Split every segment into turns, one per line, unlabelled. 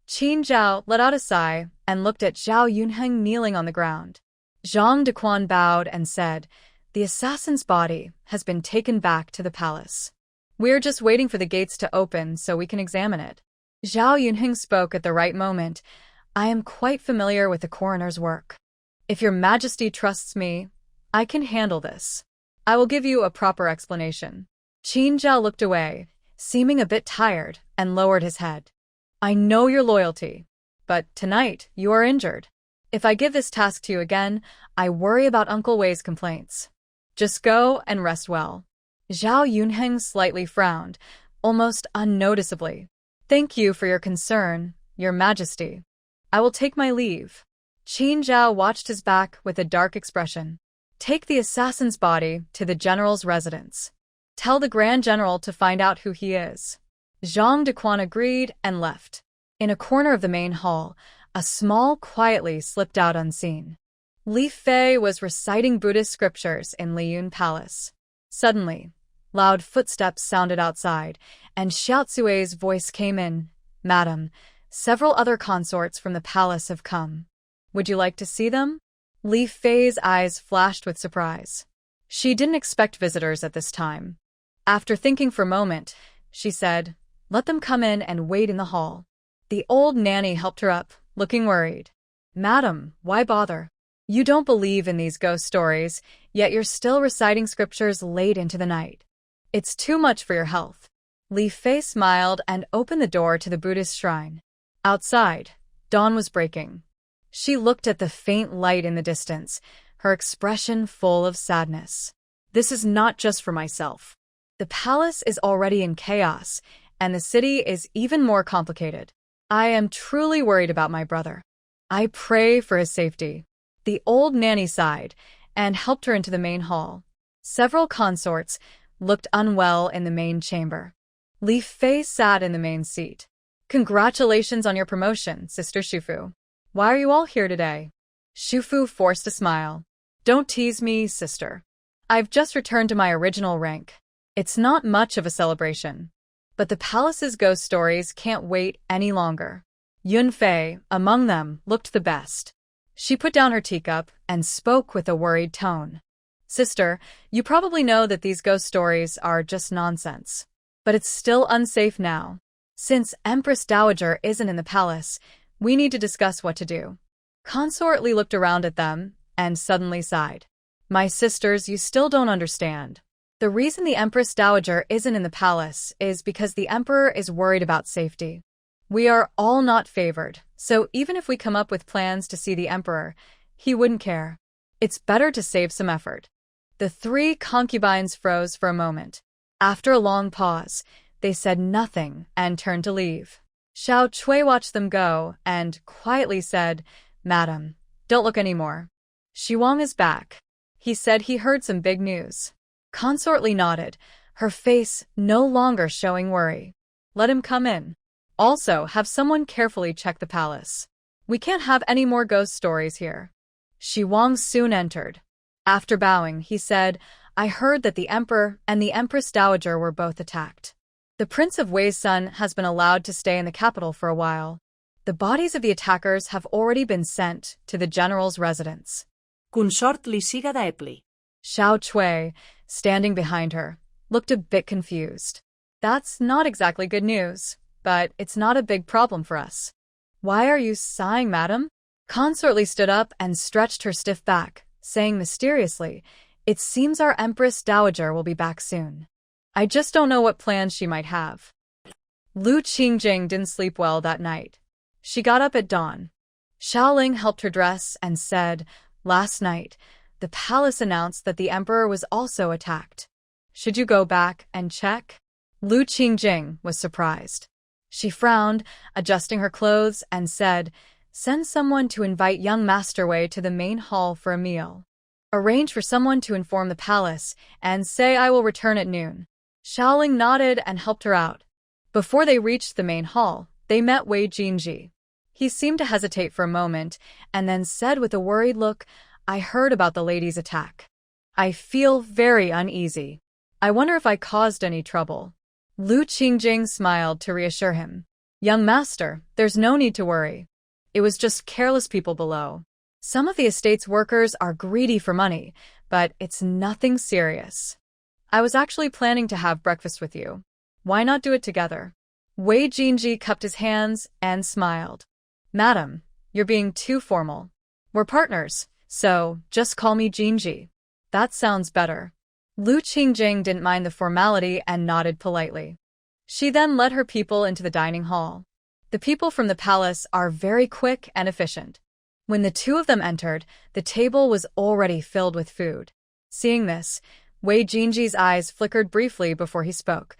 Qin Zhao let out a sigh and looked at Zhao Yunheng kneeling on the ground. Zhang Dequan bowed and said, "The assassin's body has been taken back to the palace. We're just waiting for the gates to open so we can examine it." Zhao Yunheng spoke at the right moment. "I am quite familiar with the coroner's work. If your majesty trusts me, I can handle this. I will give you a proper explanation." Qin Zhao looked away, seeming a bit tired, and lowered his head. "I know your loyalty, but tonight you are injured. If I give this task to you again, I worry about Uncle Wei's complaints. Just go and rest well." Zhao Yunheng slightly frowned, almost unnoticeably. "Thank you for your concern, your majesty. I will take my leave." Qin Zhao watched his back with a dark expression. "Take the assassin's body to the general's residence. Tell the Grand General to find out who he is." Zhang Dequan agreed and left. In a corner of the main hall, a small quietly slipped out unseen. Li Fei was reciting Buddhist scriptures in Liyun Palace. Suddenly, loud footsteps sounded outside, and Xiao Cui's voice came in. "Madam, several other consorts from the palace have come. Would you like to see them?" Li Fei's eyes flashed with surprise. She didn't expect visitors at this time. After thinking for a moment, she said, "Let them come in and wait in the hall." The old nanny helped her up, looking worried. "Madam, why bother? You don't believe in these ghost stories, yet you're still reciting scriptures late into the night. It's too much for your health." Li Fei smiled and opened the door to the Buddhist shrine. Outside, dawn was breaking. She looked at the faint light in the distance, her expression full of sadness. "This is not just for myself. The palace is already in chaos, and the city is even more complicated. I am truly worried about my brother. I pray for his safety." The old nanny sighed and helped her into the main hall. Several consorts looked unwell in the main chamber. Li Fei sat in the main seat. "Congratulations on your promotion, Sister Shufu. Why are you all here today?" Shufu forced a smile. "Don't tease me, sister. I've just returned to my original rank. It's not much of a celebration. But the palace's ghost stories can't wait any longer." Yun Fei, among them, looked the best. She put down her teacup and spoke with a worried tone. "Sister, you probably know that these ghost stories are just nonsense. But it's still unsafe now. Since Empress Dowager isn't in the palace, we need to discuss what to do." Consort Li looked around at them and suddenly sighed. "My sisters, you still don't understand. The reason the Empress Dowager isn't in the palace is because the Emperor is worried about safety. We are all not favored, so even if we come up with plans to see the Emperor, he wouldn't care. It's better to save some effort." The three concubines froze for a moment. After a long pause, they said nothing and turned to leave. Xiao Cui watched them go and quietly said, "Madam, don't look anymore. Shiwang is back. He said he heard some big news." Consort Li nodded, her face no longer showing worry. "Let him come in. Also, have someone carefully check the palace. We can't have any more ghost stories here." Shiwang soon entered. After bowing, he said, "I heard that the Emperor and the Empress Dowager were both attacked. The Prince of Wei's son has been allowed to stay in the capital for a while. The bodies of the attackers have already been sent to the general's residence."
Consort Li siga d'Epli.
Xiao Cui, standing behind her, looked a bit confused. "That's not exactly good news, but it's not a big problem for us." "Why are you sighing, madam?" Consort Li stood up and stretched her stiff back, saying mysteriously, "It seems our Empress Dowager will be back soon. I just don't know what plans she might have." Lu Qingjing didn't sleep well that night. She got up at dawn. Xiaoling helped her dress and said, "Last night, the palace announced that the Emperor was also attacked. Should you go back and check?" Lu Qingjing was surprised. She frowned, adjusting her clothes, and said, "Send someone to invite young Master Wei to the main hall for a meal. Arrange for someone to inform the palace and say I will return at noon." Xiaoling nodded and helped her out. Before they reached the main hall, they met Wei Jinji. He seemed to hesitate for a moment and then said with a worried look, "I heard about the lady's attack. I feel very uneasy. I wonder if I caused any trouble." Lu Qingjing smiled to reassure him. Young master, there's no need to worry. It was just careless people below. Some of the estate's workers are greedy for money, but it's nothing serious. I was actually planning to have breakfast with you. Why not do it together? Wei Jinji cupped his hands and smiled. Madam, you're being too formal. We're partners, so just call me Jinji. That sounds better. Lu Qingjing didn't mind the formality and nodded politely. She then led her people into the dining hall. The people from the palace are very quick and efficient. When the two of them entered, the table was already filled with food. Seeing this, Wei Jinji's eyes flickered briefly before he spoke.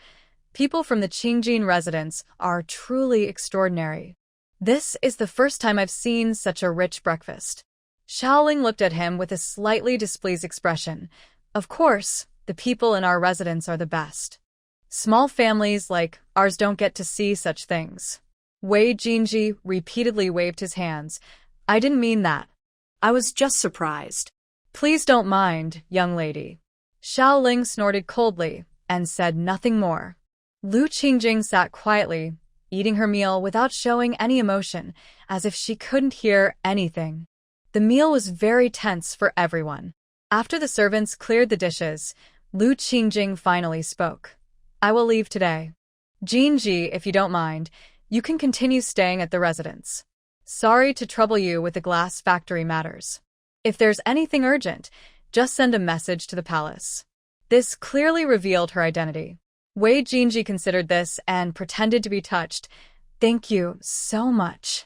People from the Qingjin residence are truly extraordinary. This is the first time I've seen such a rich breakfast. Xiaoling looked at him with a slightly displeased expression. Of course, the people in our residence are the best. Small families like ours don't get to see such things. Wei Jinji repeatedly waved his hands. I didn't mean that.
I was just surprised.
Please don't mind, young lady. Xiaoling snorted coldly and said nothing more. Lu Qingjing sat quietly, eating her meal without showing any emotion, as if she couldn't hear anything. The meal was very tense for everyone. After the servants cleared the dishes, Lu Qingjing finally spoke. I will leave today. Jinji, if you don't mind, you can continue staying at the residence. Sorry to trouble you with the glass factory matters. If there's anything urgent, just send a message to the palace. This clearly revealed her identity. Wei Jinji considered this and pretended to be touched. Thank you so much.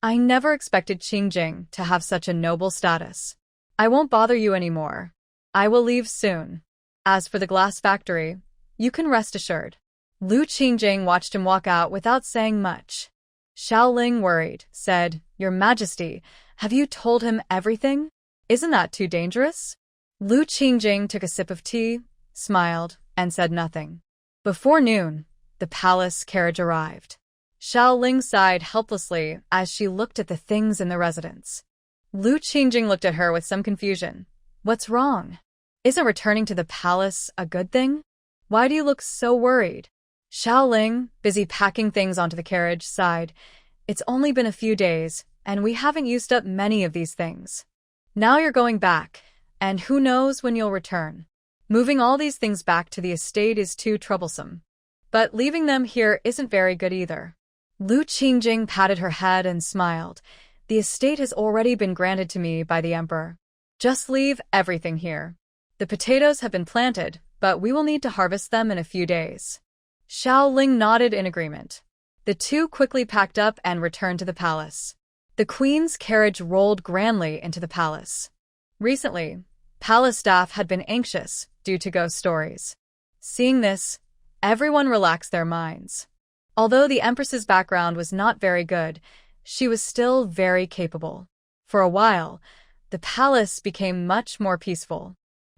I never expected Qingjing to have such a noble status. I won't bother you anymore. I will leave soon. As for the glass factory, you can rest assured. Lu Qingjing watched him walk out without saying much. Xiaoling, worried, said, Your Majesty, have you told him everything? Isn't that too dangerous? Lu Qingjing took a sip of tea, smiled, and said nothing. Before noon, the palace carriage arrived. Xiaoling sighed helplessly as she looked at the things in the residence. Lu Qingjing looked at her with some confusion. What's wrong? Isn't returning to the palace a good thing? Why do you look so worried? Xiaoling, busy packing things onto the carriage, sighed. It's only been a few days, and we haven't used up many of these things. Now you're going back, and who knows when you'll return. Moving all these things back to the estate is too troublesome. But leaving them here isn't very good either. Lu Qingjing patted her head and smiled. The estate has already been granted to me by the emperor. Just leave everything here. The potatoes have been planted, but we will need to harvest them in a few days. Xiaoling nodded in agreement. The two quickly packed up and returned to the palace. The queen's carriage rolled grandly into the palace. Recently, palace staff had been anxious due to ghost stories. Seeing this, everyone relaxed their minds. Although the Empress's background was not very good, she was still very capable. For a while, the palace became much more peaceful.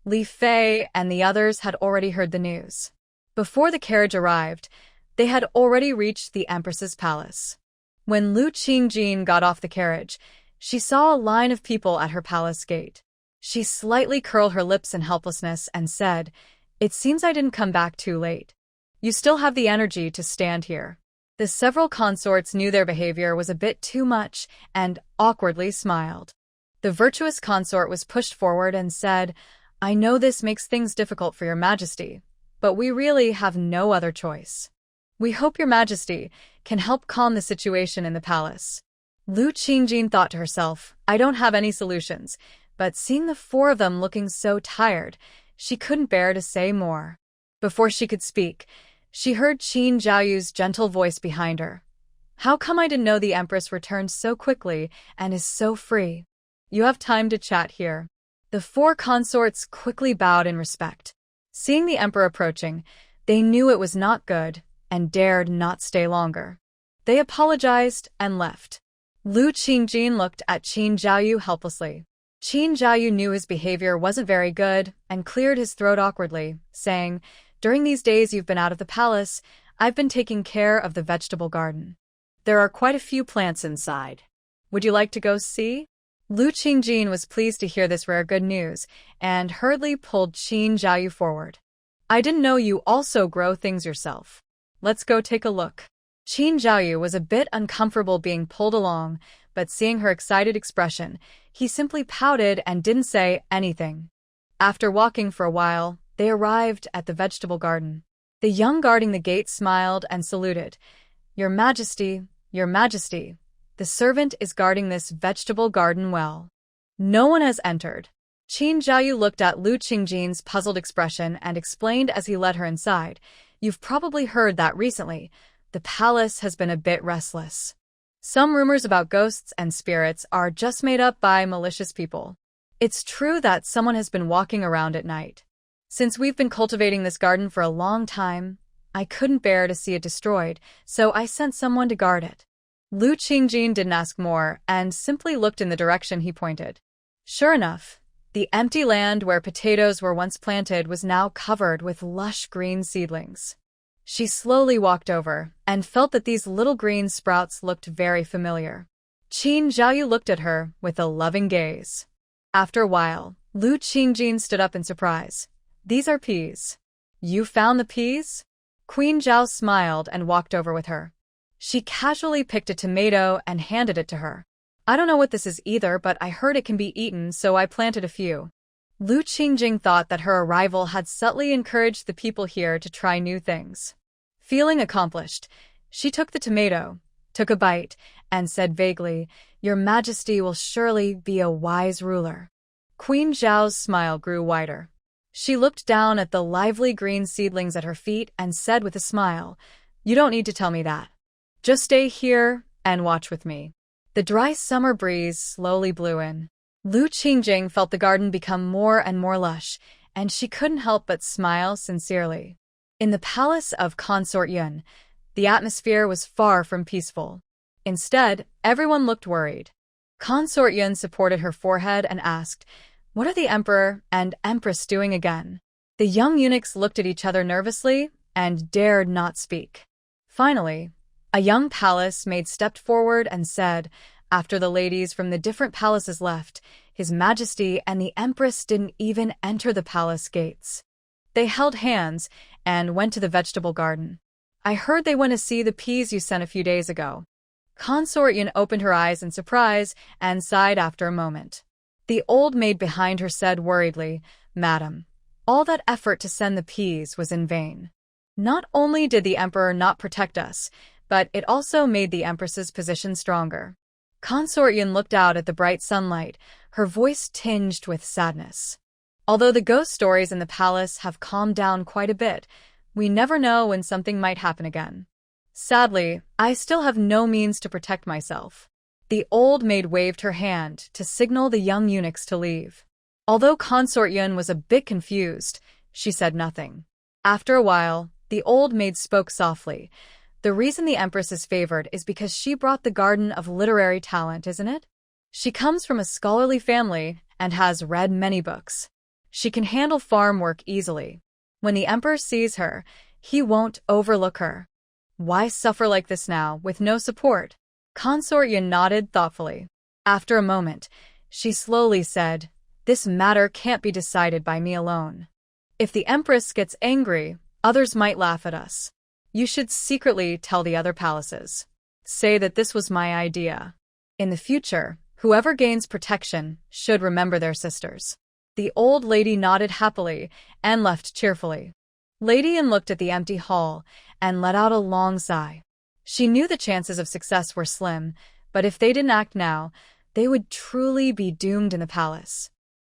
Li Fei and the others had already heard the news. Before the carriage arrived, they had already reached the Empress's palace. When Lu Qingjing got off the carriage, she saw a line of people at her palace gate. She slightly curled her lips in helplessness and said, It seems I didn't come back too late. You still have the energy to stand here. The several consorts knew their behavior was a bit too much and awkwardly smiled. The virtuous consort was pushed forward and said, I know this makes things difficult for your Majesty, but we really have no other choice. We hope your Majesty can help calm the situation in the palace. Lu Qingjing thought to herself, I don't have any solutions, but seeing the four of them looking so tired, she couldn't bear to say more. Before she could speak, she heard Qin Zhaoyu's gentle voice behind her. How come I didn't know the Empress returned so quickly and is so free? You have time to chat here. The four consorts quickly bowed in respect. Seeing the Emperor approaching, they knew it was not good and dared not stay longer. They apologized and left. Lu Qingjing looked at Qin Zhaoyu helplessly. Qin Zhaoyu knew his behavior wasn't very good and cleared his throat awkwardly, saying, During these days you've been out of the palace, I've been taking care of the vegetable garden. There are quite a few plants inside. Would you like to go see? Lu Qingjing was pleased to hear this rare good news and hurriedly pulled Qin Zhaoyu forward. I didn't know you also grow things yourself. Let's go take a look. Qin Zhaoyu was a bit uncomfortable being pulled along, but seeing her excited expression, he simply pouted and didn't say anything. After walking for a while, they arrived at the vegetable garden. The young guarding the gate smiled and saluted. Your Majesty, the servant is guarding this vegetable garden well. No one has entered. Qin Zhaoyu looked at Lu Qingjin's puzzled expression and explained as he led her inside. You've probably heard that recently. The palace has been a bit restless. Some rumors about ghosts and spirits are just made up by malicious people. It's true that someone has been walking around at night. Since we've been cultivating this garden for a long time, I couldn't bear to see it destroyed, so I sent someone to guard it. Lu Qingjin didn't ask more and simply looked in the direction he pointed. Sure enough, the empty land where potatoes were once planted was now covered with lush green seedlings. She slowly walked over and felt that these little green sprouts looked very familiar. Qin Zhaoyu looked at her with a loving gaze. After a while, Lu Qingjin stood up in surprise. These are peas. You found the peas? Queen Zhao smiled and walked over with her. She casually picked a tomato and handed it to her. I don't know what this is either, but I heard it can be eaten, so I planted a few. Lu Qingjing thought that her arrival had subtly encouraged the people here to try new things. Feeling accomplished, she took the tomato, took a bite, and said vaguely, Your Majesty will surely be a wise ruler. Queen Zhao's smile grew wider. She looked down at the lively green seedlings at her feet and said with a smile, You don't need to tell me that. Just stay here and watch with me. The dry summer breeze slowly blew in. Lu Qingjing felt the garden become more and more lush, and she couldn't help but smile sincerely. In the palace of Consort Yun, the atmosphere was far from peaceful. Instead, everyone looked worried. Consort Yun supported her forehead and asked, What are the Emperor and Empress doing again? The young eunuchs looked at each other nervously and dared not speak. Finally, a young palace maid stepped forward and said, after the ladies from the different palaces left, His Majesty and the Empress didn't even enter the palace gates. They held hands and went to the vegetable garden. I heard they went to see the peas you sent a few days ago. Consort Yun opened her eyes in surprise and sighed after a moment. The old maid behind her said worriedly, Madam, all that effort to send the peas was in vain. Not only did the Emperor not protect us, but it also made the Empress's position stronger. Consort Yun looked out at the bright sunlight, her voice tinged with sadness. Although the ghost stories in the palace have calmed down quite a bit, we never know when something might happen again. Sadly, I still have no means to protect myself. The old maid waved her hand to signal the young eunuchs to leave. Although Consort Yun was a bit confused, she said nothing. After a while, the old maid spoke softly. The reason the Empress is favored is because she brought the garden of literary talent, isn't it? She comes from a scholarly family and has read many books. She can handle farm work easily. When the Emperor sees her, he won't overlook her. Why suffer like this now, with no support? Consort Yun nodded thoughtfully. After a moment, she slowly said, This matter can't be decided by me alone. If the Empress gets angry, others might laugh at us. You should secretly tell the other palaces. Say that this was my idea. In the future, whoever gains protection should remember their sisters. The old lady nodded happily and left cheerfully. Lady An looked at the empty hall and let out a long sigh. She knew the chances of success were slim, but if they didn't act now, they would truly be doomed in the palace.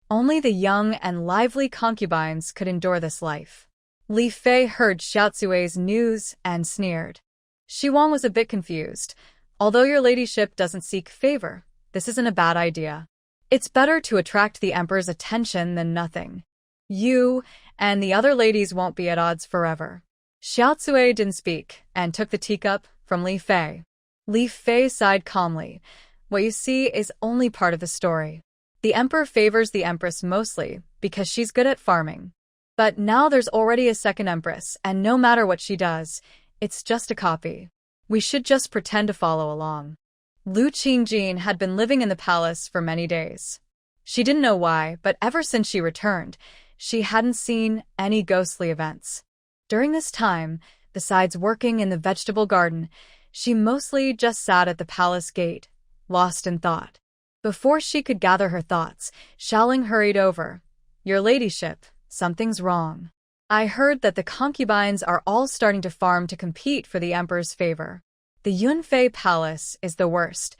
Only the young and lively concubines could endure this life. Li Fei heard Xiaocui's news and sneered. Shi Wang was a bit confused. Although your ladyship doesn't seek favor, this isn't a bad idea. It's better to attract the Emperor's attention than nothing. You and the other ladies won't be at odds forever. Xiaocui didn't speak and took the teacup from Li Fei. Li Fei sighed calmly. What you see is only part of the story. The Emperor favors the Empress mostly because she's good at farming. But now there's already a second Empress, and no matter what she does, it's just a copy. We should just pretend to follow along. Lu Qingjin had been living in the palace for many days. She didn't know why, but ever since she returned, she hadn't seen any ghostly events. During this time, besides working in the vegetable garden, She mostly just sat at the palace gate, lost in thought. Before she could gather her thoughts, Xiaoling hurried over. Your ladyship, something's wrong. I heard that the concubines are all starting to farm to compete for the emperor's favor. The Yunfei Palace is the worst.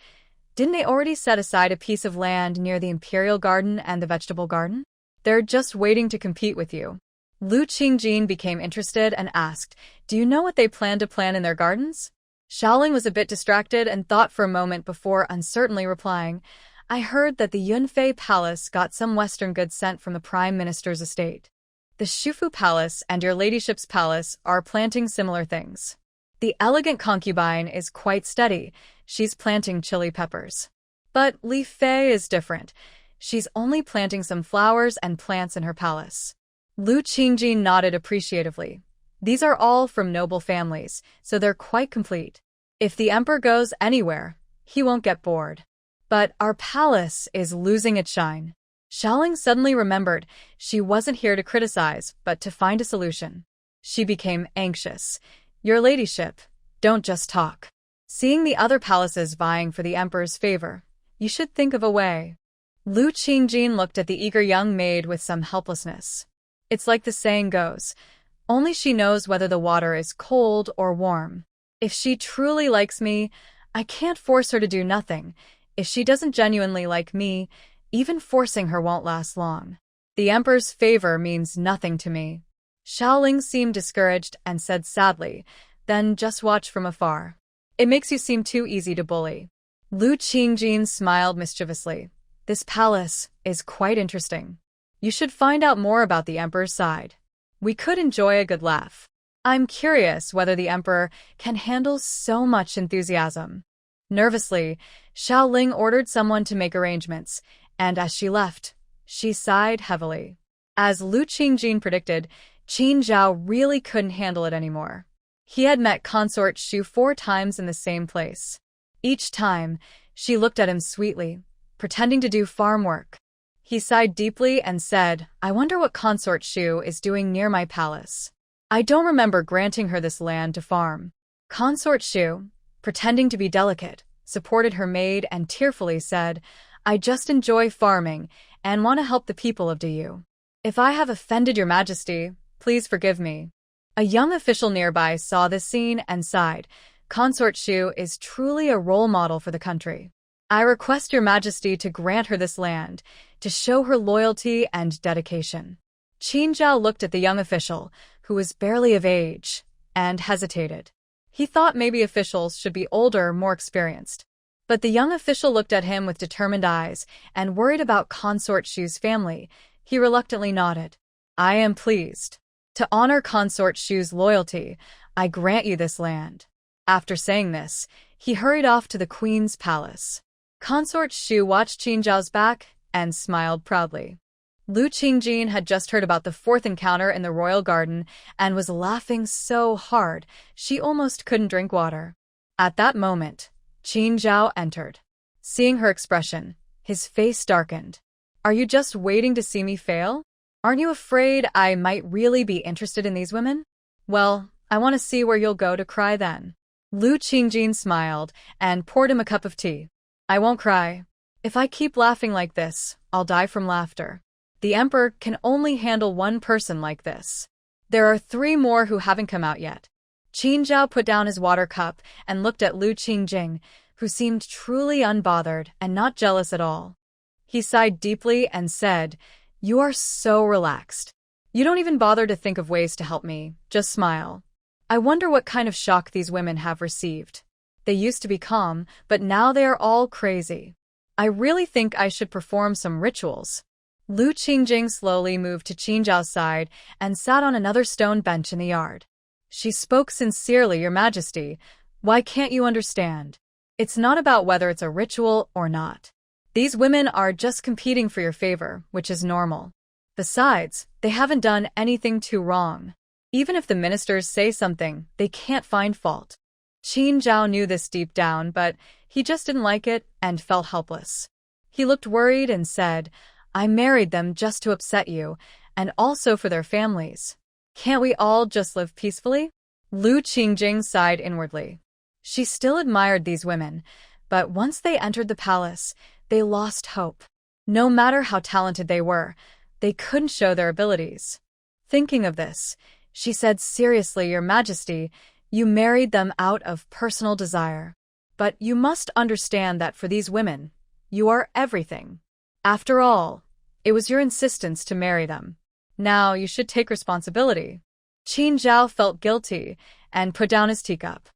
Didn't they already set aside a piece of land near the Imperial Garden and the Vegetable Garden? They're just waiting to compete with you. Lu Qingjin became interested and asked, do you know what they plan to plant in their gardens? Xiaoling was a bit distracted and thought for a moment before uncertainly replying, I heard that the Yunfei Palace got some Western goods sent from the Prime Minister's estate. The Shufu Palace and your ladyship's palace are planting similar things. The elegant concubine is quite steady. She's planting chili peppers. But Li Fei is different. She's only planting some flowers and plants in her palace. Lu Qingjin nodded appreciatively. These are all from noble families, so they're quite complete. If the emperor goes anywhere, he won't get bored. But our palace is losing its shine. Xiaoling suddenly remembered she wasn't here to criticize, but to find a solution. She became anxious. Your ladyship, don't just talk. Seeing the other palaces vying for the emperor's favor, you should think of a way. Lu Qingjin looked at the eager young maid with some helplessness. It's like the saying goes, only she knows whether the water is cold or warm. If she truly likes me, I can't force her to do nothing. If she doesn't genuinely like me, even forcing her won't last long. The emperor's favor means nothing to me. Xiaoling seemed discouraged and said sadly, then just watch from afar. It makes you seem too easy to bully. Lu Qingjin smiled mischievously. This palace is quite interesting. You should find out more about the emperor's side. We could enjoy a good laugh. I'm curious whether the emperor can handle so much enthusiasm. Nervously, Xiaoling ordered someone to make arrangements, and as she left, she sighed heavily. As Lu Qingjin predicted, Qin Zhao really couldn't handle it anymore. He had met consort Xu 4 times in the same place. Each time, she looked at him sweetly, pretending to do farm work. He sighed deeply and said, I wonder what consort Xu is doing near my palace. I don't remember granting her this land to farm. Consort Xu, pretending to be delicate, supported her maid and tearfully said, I just enjoy farming and want to help the people of Du. If I have offended your majesty, please forgive me. A young official nearby saw this scene and sighed, Consort Xu is truly a role model for the country. I request your majesty to grant her this land, to show her loyalty and dedication. Qin Zhao looked at the young official, who was barely of age, and hesitated. He thought maybe officials should be older, more experienced. But the young official looked at him with determined eyes, and worried about Consort Xu's family, he reluctantly nodded. I am pleased. To honor Consort Xu's loyalty, I grant you this land. After saying this, he hurried off to the queen's palace. Consort Xu watched Qin Zhao's back and smiled proudly. Lu Qingjin had just heard about the 4th encounter in the royal garden and was laughing so hard she almost couldn't drink water. At that moment, Qin Zhao entered. Seeing her expression, his face darkened. Are you just waiting to see me fail? Aren't you afraid I might really be interested in these women? Well, I want to see where you'll go to cry then. Lu Qingjin smiled and poured him a cup of tea. I won't cry. If I keep laughing like this, I'll die from laughter. The emperor can only handle one person like this. There are 3 more who haven't come out yet. Qin Zhao put down his water cup and looked at Lu Qingjing, who seemed truly unbothered and not jealous at all. He sighed deeply and said, You are so relaxed. You don't even bother to think of ways to help me, just smile. I wonder what kind of shock these women have received. They used to be calm, but now they are all crazy. I really think I should perform some rituals. Lu Qingjing slowly moved to Qin Zhao's side and sat on another stone bench in the yard. She spoke sincerely, Your Majesty. Why can't you understand? It's not about whether it's a ritual or not. These women are just competing for your favor, which is normal. Besides, they haven't done anything too wrong. Even if the ministers say something, they can't find fault. Qin Zhao knew this deep down, but he just didn't like it and felt helpless. He looked worried and said, I married them just to upset you, and also for their families. Can't we all just live peacefully? Lu Qingjing sighed inwardly. She still admired these women, but once they entered the palace, they lost hope. No matter how talented they were, they couldn't show their abilities. Thinking of this, she said seriously, Your Majesty, you married them out of personal desire. But you must understand that for these women, you are everything. After all, it was your insistence to marry them. Now you should take responsibility. Qin Zhao felt guilty and put down his teacup.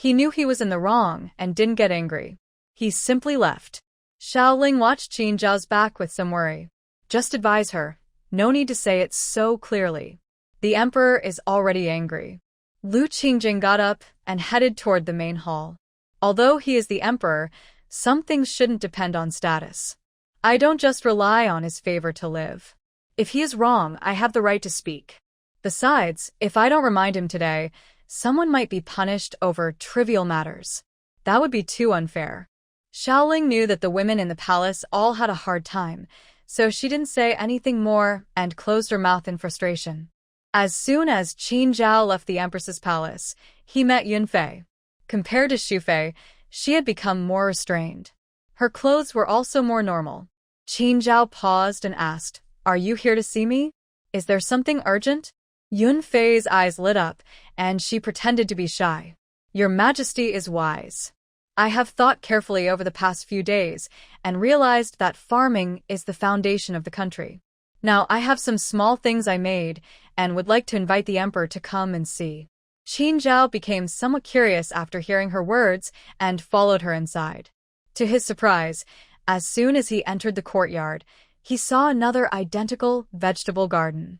He knew he was in the wrong and didn't get angry. He simply left. Xiaoling watched Qin Zhao's back with some worry. Just advise her. No need to say it so clearly. The emperor is already angry. Lu Qingjing got up and headed toward the main hall. Although he is the emperor, some things shouldn't depend on status. I don't just rely on his favor to live. If he is wrong, I have the right to speak. Besides, if I don't remind him today, someone might be punished over trivial matters. That would be too unfair. Xiaoling knew that the women in the palace all had a hard time, so she didn't say anything more and closed her mouth in frustration. As soon as Qin Zhao left the Empress's palace, he met Yunfei. Compared to Xufei, she had become more restrained. Her clothes were also more normal. Qin Zhao paused and asked, Are you here to see me? Is there something urgent? Yunfei's eyes lit up, and she pretended to be shy. Your Majesty is wise. I have thought carefully over the past few days and realized that farming is the foundation of the country. Now I have some small things I made and would like to invite the emperor to come and see. Qin Zhao became somewhat curious after hearing her words and followed her inside. To his surprise, as soon as he entered the courtyard, he saw another identical vegetable garden.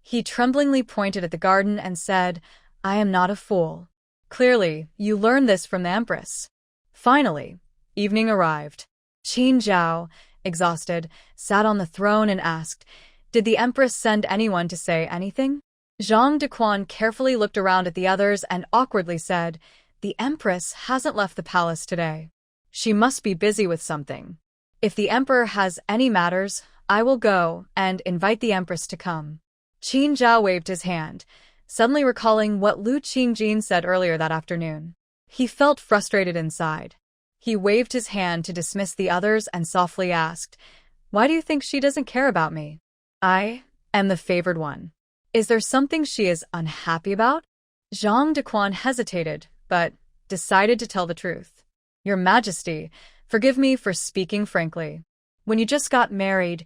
He tremblingly pointed at the garden and said, I am not a fool. Clearly, you learned this from the Empress. Finally, evening arrived. Qin Zhao, exhausted, sat on the throne and asked, Did the Empress send anyone to say anything? Zhang Dequan carefully looked around at the others and awkwardly said, The Empress hasn't left the palace today. She must be busy with something. If the Emperor has any matters, I will go and invite the Empress to come. Qin Zhao waved his hand, suddenly recalling what Lu Qingjin said earlier that afternoon. He felt frustrated inside. He waved his hand to dismiss the others and softly asked, Why do you think she doesn't care about me? I am the favored one. Is there something she is unhappy about? Zhang Dequan hesitated, but decided to tell the truth. Your Majesty, forgive me for speaking frankly. When you just got married,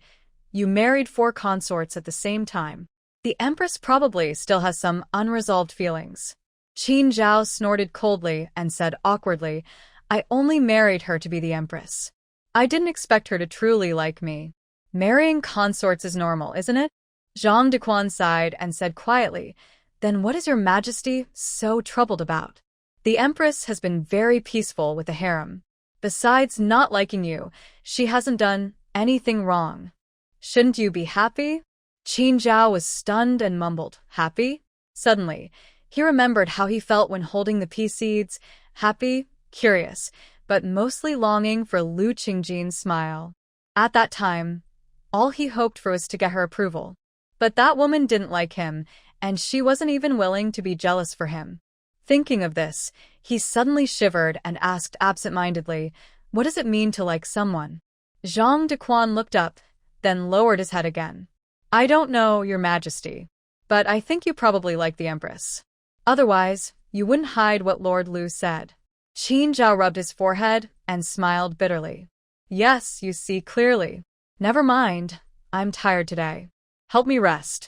you married 4 consorts at the same time. The Empress probably still has some unresolved feelings. Qin Zhao snorted coldly and said awkwardly, I only married her to be the Empress. I didn't expect her to truly like me. Marrying consorts is normal, isn't it? Zhang Dequan sighed and said quietly, Then what is your Majesty so troubled about? The Empress has been very peaceful with the harem. Besides not liking you, she hasn't done anything wrong. Shouldn't you be happy? Qin Zhao was stunned and mumbled, Happy? Suddenly, he remembered how he felt when holding the pea seeds, happy, curious, but mostly longing for Lu Qingjin's smile. At that time, all he hoped for was to get her approval. But that woman didn't like him, and she wasn't even willing to be jealous for him. Thinking of this, he suddenly shivered and asked absent-mindedly, What does it mean to like someone? Zhang Dequan looked up, then lowered his head again. I don't know, Your Majesty, but I think you probably like the Empress. Otherwise, you wouldn't hide what Lord Lu said. Qin Zhao rubbed his forehead and smiled bitterly. Yes, you see clearly. Never mind, I'm tired today. Help me rest.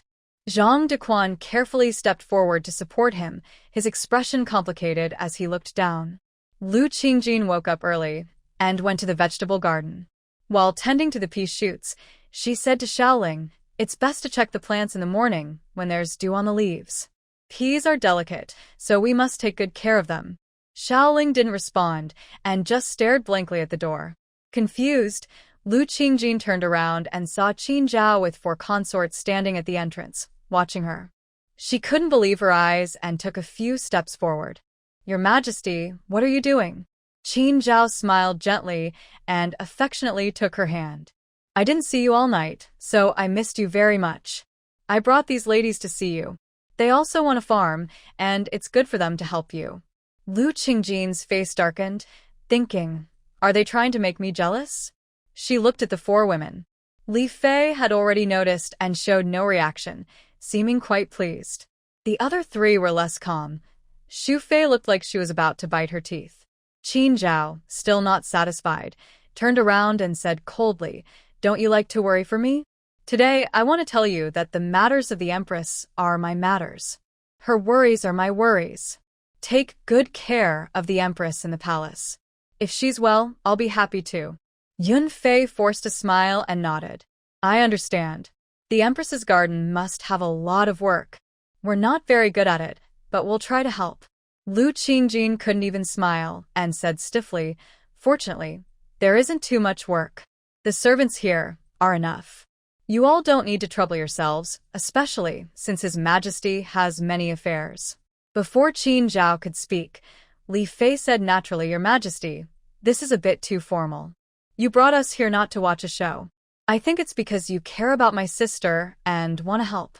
Zhang Dequan carefully stepped forward to support him, his expression complicated as he looked down. Lu Qingjin woke up early and went to the vegetable garden. While tending to the pea shoots, she said to Xiaoling, It's best to check the plants in the morning when there's dew on the leaves. Peas are delicate, so we must take good care of them. Xiaoling didn't respond and just stared blankly at the door. Confused, Lu Qingjin turned around and saw Qin Zhao with 4 consorts standing at the entrance, watching her. She couldn't believe her eyes and took a few steps forward. Your Majesty, what are you doing? Qin Zhao smiled gently and affectionately took her hand. I didn't see you all night, so I missed you very much. I brought these ladies to see you. They also want a farm, and it's good for them to help you. Lu Qingjin's face darkened, thinking, are they trying to make me jealous? She looked at the four women. Li Fei had already noticed and showed no reaction, seeming quite pleased. The other three were less calm. Xu Fei looked like she was about to bite her teeth. Qin Zhao, still not satisfied, turned around and said coldly, don't you like to worry for me? Today, I want to tell you that the matters of the Empress are my matters. Her worries are my worries. Take good care of the Empress in the palace. If she's well, I'll be happy too. Yun Fei forced a smile and nodded. I understand. The Empress's garden must have a lot of work. We're not very good at it, but we'll try to help. Lu Qingjin couldn't even smile and said stiffly, fortunately, there isn't too much work. The servants here are enough. You all don't need to trouble yourselves, especially since His Majesty has many affairs. Before Qin Zhao could speak, Li Fei said naturally, Your Majesty, this is a bit too formal. You brought us here not to watch a show. I think it's because you care about my sister and want to help.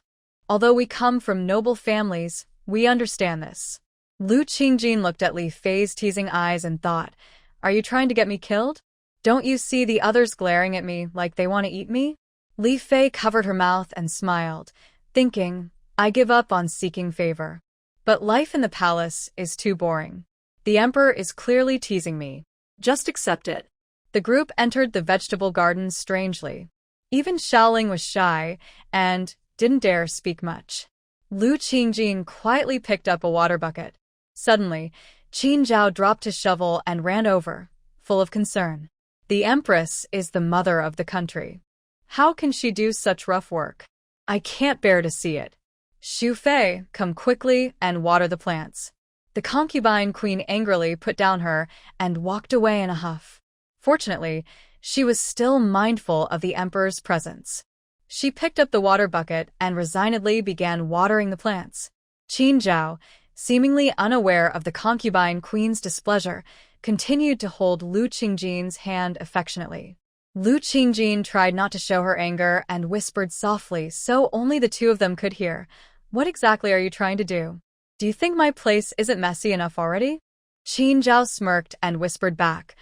Although we come from noble families, we understand this. Lu Qingjin looked at Li Fei's teasing eyes and thought, are you trying to get me killed? Don't you see the others glaring at me like they want to eat me? Li Fei covered her mouth and smiled, thinking, I give up on seeking favor. But life in the palace is too boring. The Emperor is clearly teasing me.
Just accept it.
The group entered the vegetable garden strangely. Even Xiaoling was shy and didn't dare speak much. Lu Qingjin quietly picked up a water bucket. Suddenly, Qin Zhao dropped his shovel and ran over, full of concern. The Empress is the mother of the country. How can she do such rough work? I can't bear to see it. Xu Fei, come quickly and water the plants. The concubine queen angrily put down her and walked away in a huff. Fortunately, she was still mindful of the Emperor's presence. She picked up the water bucket and resignedly began watering the plants. Qin Zhao, seemingly unaware of the concubine queen's displeasure, continued to hold Lu Qingjin's hand affectionately. Lu Qingjin tried not to show her anger and whispered softly so only the two of them could hear, What exactly are you trying to do? Do you think my place isn't messy enough already? Qin Zhao smirked and whispered back,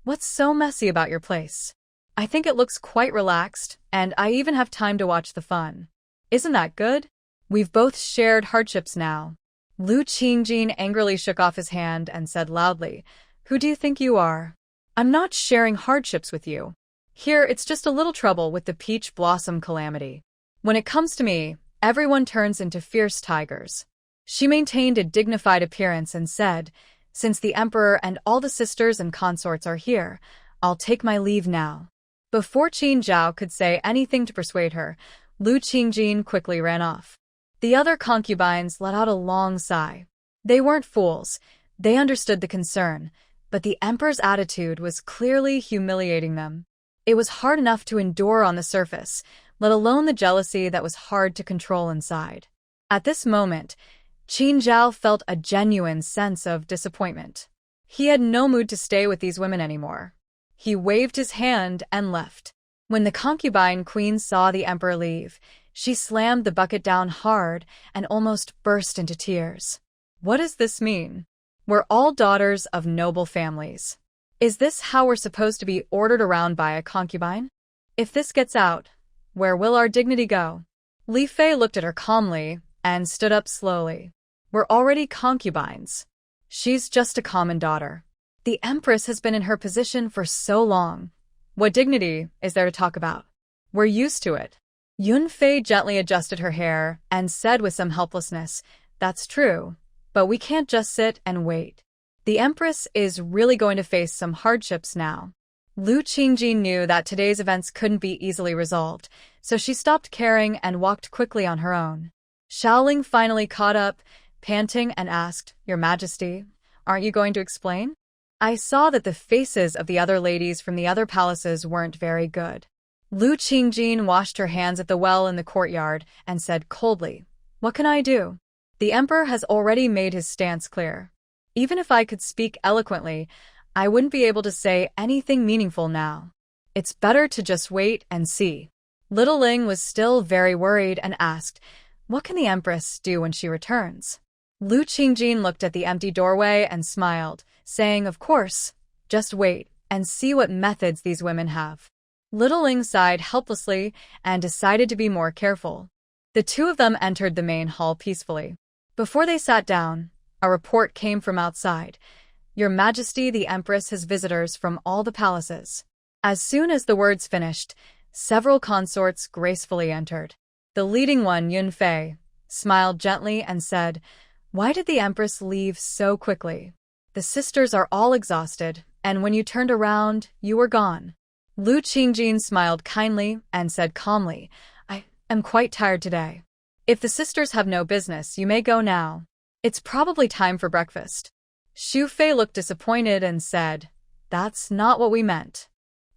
What's so messy about your place? I think it looks quite relaxed, and I even have time to watch the fun. Isn't that good? We've both shared hardships now. Lu Qingjin angrily shook off his hand and said loudly, Who do you think you are? I'm not sharing hardships with you. Here it's just a little trouble with the peach blossom calamity. When it comes to me, everyone turns into fierce tigers. She maintained a dignified appearance and said, Since the Emperor and all the sisters and consorts are here, I'll take my leave now. Before Qin Zhao could say anything to persuade her, Lu Qingjin quickly ran off. The other concubines let out a long sigh. They weren't fools. They understood the concern, but the Emperor's attitude was clearly humiliating them. It was hard enough to endure on the surface, let alone the jealousy that was hard to control inside. At this moment, Qin Zhao felt a genuine sense of disappointment. He had no mood to stay with these women anymore. He waved his hand and left. When the concubine queen saw the Emperor leave, she slammed the bucket down hard and almost burst into tears. What does this mean? We're all daughters of noble families. Is this how we're supposed to be ordered around by a concubine? If this gets out, where will our dignity go? Li Fei looked at her calmly and stood up slowly. We're already concubines. She's just a common daughter. The Empress has been in her position for so long. What dignity is there to talk about? We're used to it. Yun Fei gently adjusted her hair and said with some helplessness, That's true, but we can't just sit and wait. The Empress is really going to face some hardships now. Lu Qingjin knew that today's events couldn't be easily resolved, so she stopped caring and walked quickly on her own. Xiaoling finally caught up, panting, and asked, Your Majesty, aren't you going to explain? I saw that the faces of the other ladies from the other palaces weren't very good. Lu Qingjin washed her hands at the well in the courtyard and said coldly, What can I do? The Emperor has already made his stance clear. Even if I could speak eloquently, I wouldn't be able to say anything meaningful now. It's better to just wait and see. Little Ling was still very worried and asked, What can the Empress do when she returns? Lu Qingjin looked at the empty doorway and smiled, saying, "Of course. Just wait and see what methods these women have." Little Ling sighed helplessly and decided to be more careful. The two of them entered the main hall peacefully. Before they sat down, a report came from outside. "Your Majesty, the Empress has visitors from all the palaces." As soon as the words finished, several consorts gracefully entered. The leading one, Yunfei, smiled gently and said, "Why did the Empress leave so quickly? The sisters are all exhausted, and when you turned around, you were gone." Lu Qingjin smiled kindly and said calmly, "I am quite tired today. If the sisters have no business, you may go now. It's probably time for breakfast." Xu Fei looked disappointed and said, "That's not what we meant.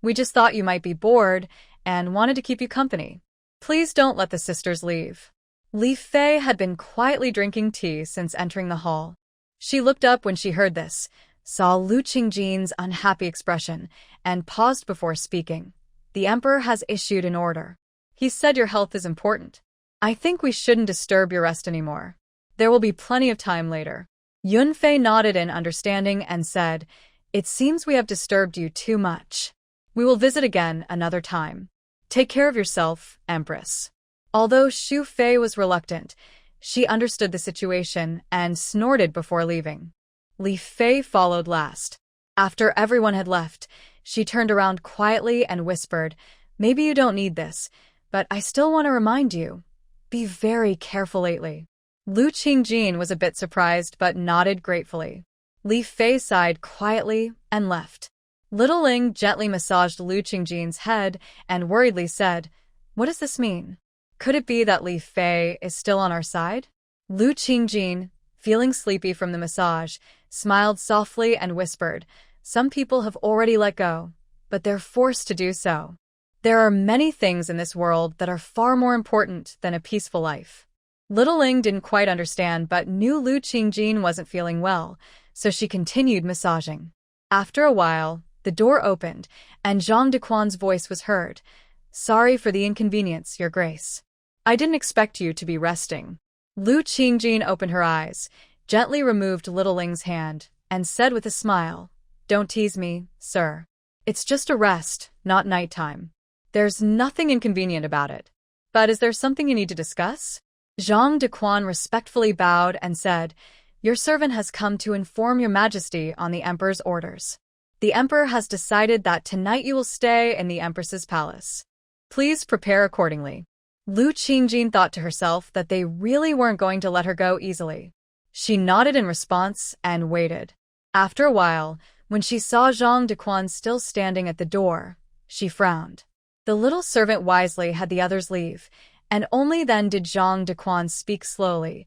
We just thought you might be bored and wanted to keep you company. Please don't let the sisters leave." Li Fei had been quietly drinking tea since entering the hall. She looked up when she heard this, saw Lu Qingjin's unhappy expression, and paused before speaking. "The Emperor has issued an order. He said your health is important. I think we shouldn't disturb your rest anymore. There will be plenty of time later." Yunfei nodded in understanding and said, "It seems we have disturbed you too much. We will visit again another time. Take care of yourself, Empress." Although Xu Fei was reluctant, she understood the situation and snorted before leaving. Li Fei followed last. After everyone had left, she turned around quietly and whispered, "Maybe you don't need this, but I still want to remind you. Be very careful lately." Lu Qingjin was a bit surprised but nodded gratefully. Li Fei sighed quietly and left. Little Ling gently massaged Lu Qingjin's head and worriedly said, "What does this mean? Could it be that Li Fei is still on our side?" Lu Qingjin, feeling sleepy from the massage, smiled softly and whispered, "Some people have already let go, but they're forced to do so. There are many things in this world that are far more important than a peaceful life." Little Ling didn't quite understand but knew Lu Qingjin wasn't feeling well, so she continued massaging. After a while, the door opened, and Zhang Dequan's voice was heard. "Sorry for the inconvenience, Your Grace. I didn't expect you to be resting." Lu Qingjin opened her eyes, gently removed Little Ling's hand, and said with a smile, "Don't tease me, sir. It's just a rest, not nighttime. There's nothing inconvenient about it. But is there something you need to discuss?" Zhang Dequan respectfully bowed and said, "Your servant has come to inform Your Majesty on the Emperor's orders. The Emperor has decided that tonight you will stay in the Empress's palace. Please prepare accordingly." Lu Qingjin thought to herself that they really weren't going to let her go easily. She nodded in response and waited. After a while, when she saw Zhang Dequan still standing at the door, she frowned. The little servant wisely had the others leave, and only then did Zhang Dequan speak slowly.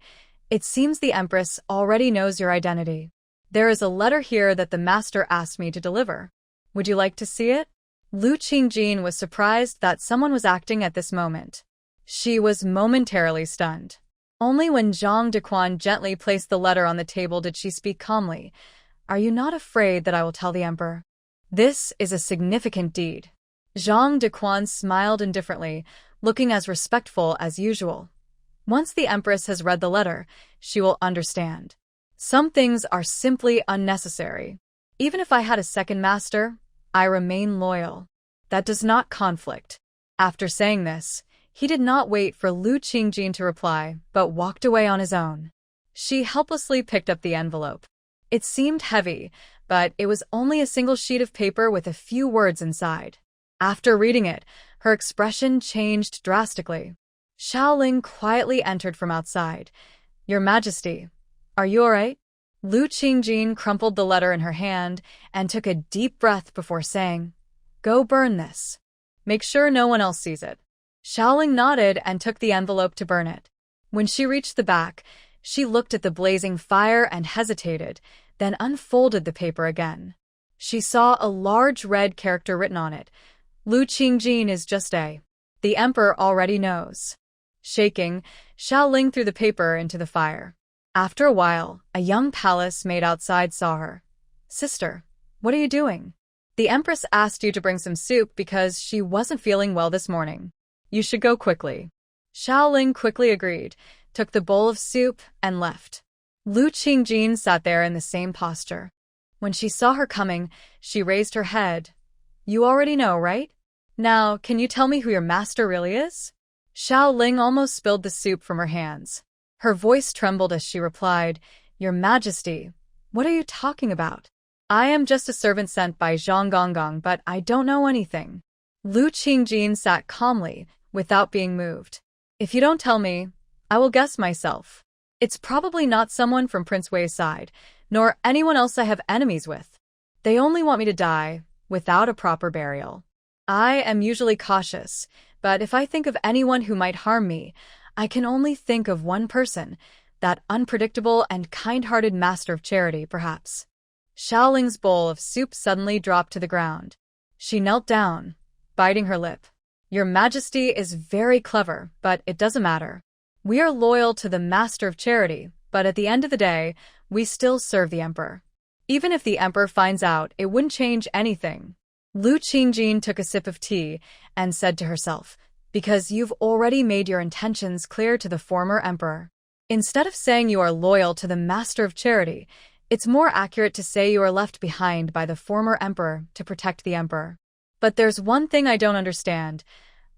"It seems the Empress already knows your identity. There is a letter here that the master asked me to deliver. Would you like to see it?" Lu Qingjin was surprised that someone was acting at this moment. She was momentarily stunned. Only when Zhang Dequan gently placed the letter on the table did she speak calmly. "Are you not afraid that I will tell the Emperor? This is a significant deed." Zhang Dequan smiled indifferently, looking as respectful as usual. "Once the Empress has read the letter, she will understand. Some things are simply unnecessary. Even if I had a second master, I remain loyal. That does not conflict." After saying this, he did not wait for Lu Qingjin to reply, but walked away on his own. She helplessly picked up the envelope. It seemed heavy, but it was only a single sheet of paper with a few words inside. After reading it, her expression changed drastically. Xiaoling quietly entered from outside. "Your Majesty, are you all right?" Lu Qingjin crumpled the letter in her hand and took a deep breath before saying, "Go burn this. Make sure no one else sees it." Xiaoling nodded and took the envelope to burn it. When she reached the back, she looked at the blazing fire and hesitated, then unfolded the paper again. She saw a large red character written on it. "Lu Qingjin is just a. The Emperor already knows." Shaking, Xiaoling threw the paper into the fire. After a while, a young palace maid outside saw her. "Sister, what are you doing?" "The Empress asked you to bring some soup because she wasn't feeling well this morning. You should go quickly." Xiaoling quickly agreed, took the bowl of soup, and left. Lu Qingjin sat there in the same posture. When she saw her coming, she raised her head. You already know, right? Now, can you tell me who your master really is? Xiao Ling almost spilled the soup from her hands. Her voice trembled as she replied, Your Majesty, what are you talking about? I am just a servant sent by Zhang Gonggong, but I don't know anything. Lu Qingjin sat calmly, without being moved. If you don't tell me, I will guess myself. It's probably not someone from Prince Wei's side, nor anyone else I have enemies with. They only want me to die, without a proper burial. I am usually cautious, but if I think of anyone who might harm me, I can only think of one person, that unpredictable and kind-hearted master of charity, perhaps. Xiao Ling's bowl of soup suddenly dropped to the ground. She knelt down, biting her lip. Your Majesty is very clever, but it doesn't matter. We are loyal to the Master of Charity, but at the end of the day, we still serve the Emperor. Even if the Emperor finds out, it wouldn't change anything. Lu Qingjin took a sip of tea and said to herself, Because you've already made your intentions clear to the former Emperor. Instead of saying you are loyal to the Master of Charity, it's more accurate to say you are left behind by the former Emperor to protect the Emperor. But there's one thing I don't understand.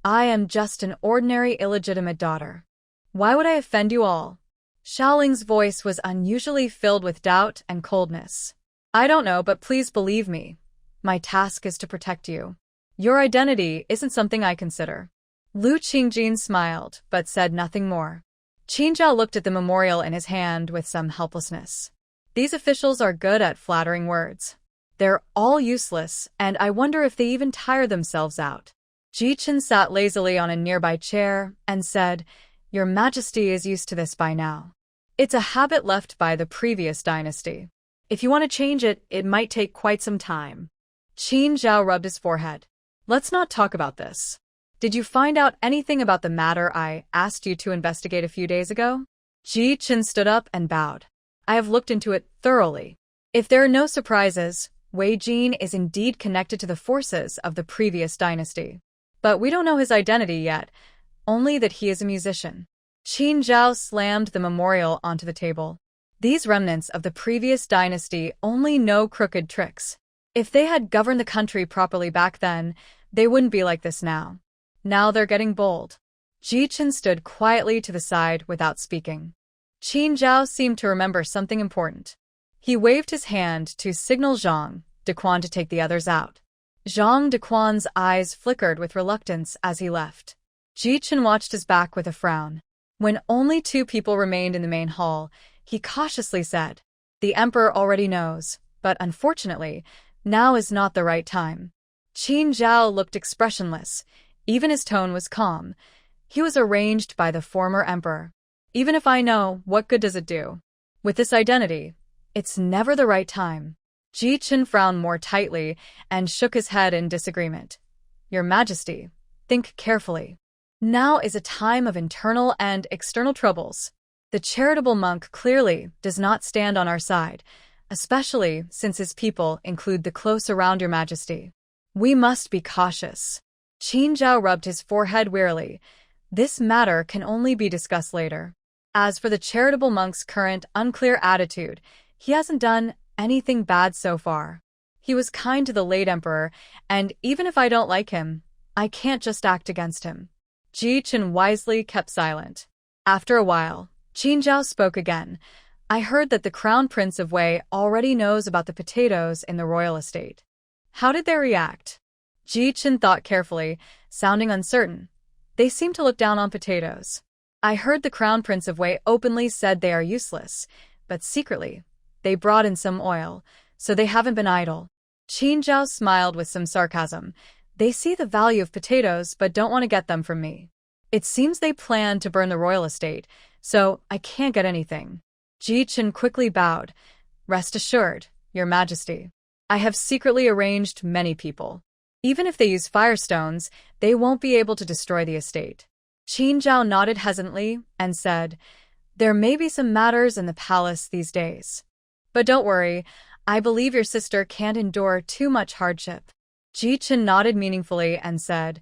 I am just an ordinary illegitimate daughter. Why would I offend you all? Xiao Ling's voice was unusually filled with doubt and coldness. I don't know, but please believe me. My task is to protect you. Your identity isn't something I consider. Lu Qingjin smiled, but said nothing more. Qin Zhao looked at the memorial in his hand with some helplessness. These officials are good at flattering words. They're all useless, and I wonder if they even tire themselves out. Ji Chen sat lazily on a nearby chair and said, Your Majesty is used to this by now. It's a habit left by the previous dynasty. If you want to change it, it might take quite some time. Qin Zhao rubbed his forehead. Let's not talk about this. Did you find out anything about the matter I asked you to investigate a few days ago? Ji Chen stood up and bowed. I have looked into it thoroughly. If there are no surprises, Wei Jin is indeed connected to the forces of the previous dynasty. But we don't know his identity yet, only that he is a musician. Qin Zhao slammed the memorial onto the table. These remnants of the previous dynasty only know crooked tricks. If they had governed the country properly back then, they wouldn't be like this now. Now they're getting bold. Ji Chen stood quietly to the side without speaking. Qin Zhao seemed to remember something important. He waved his hand to signal Zhang Dequan to take the others out. Zhang Dequan's eyes flickered with reluctance as he left. Ji Chen watched his back with a frown. When only 2 people remained in the main hall, he cautiously said, The Emperor already knows, but unfortunately, now is not the right time. Qin Zhao looked expressionless. Even his tone was calm. He was arranged by the former Emperor. Even if I know, what good does it do? With this identity, it's never the right time. Ji Chen frowned more tightly and shook his head in disagreement. Your Majesty, think carefully. Now is a time of internal and external troubles. The charitable monk clearly does not stand on our side, especially since his people include the close around your Majesty. We must be cautious. Qin Zhao rubbed his forehead wearily. This matter can only be discussed later. As for the charitable monk's current unclear attitude, he hasn't done anything bad so far. He was kind to the late emperor, and even if I don't like him, I can't just act against him. Ji Chen wisely kept silent. After a while, Qin Zhao spoke again. I heard that the Crown Prince of Wei already knows about the potatoes in the royal estate. How did they react? Ji Chen thought carefully, sounding uncertain. They seem to look down on potatoes. I heard the Crown Prince of Wei openly said they are useless, but secretly, they brought in some oil, so they haven't been idle. Qin Zhao smiled with some sarcasm. They see the value of potatoes but don't want to get them from me. It seems they plan to burn the royal estate, so I can't get anything. Ji Chen quickly bowed. Rest assured, Your Majesty. I have secretly arranged many people. Even if they use firestones, they won't be able to destroy the estate. Qin Zhao nodded hesitantly and said, There may be some matters in the palace these days. But don't worry, I believe your sister can't endure too much hardship. Ji Chen nodded meaningfully and said,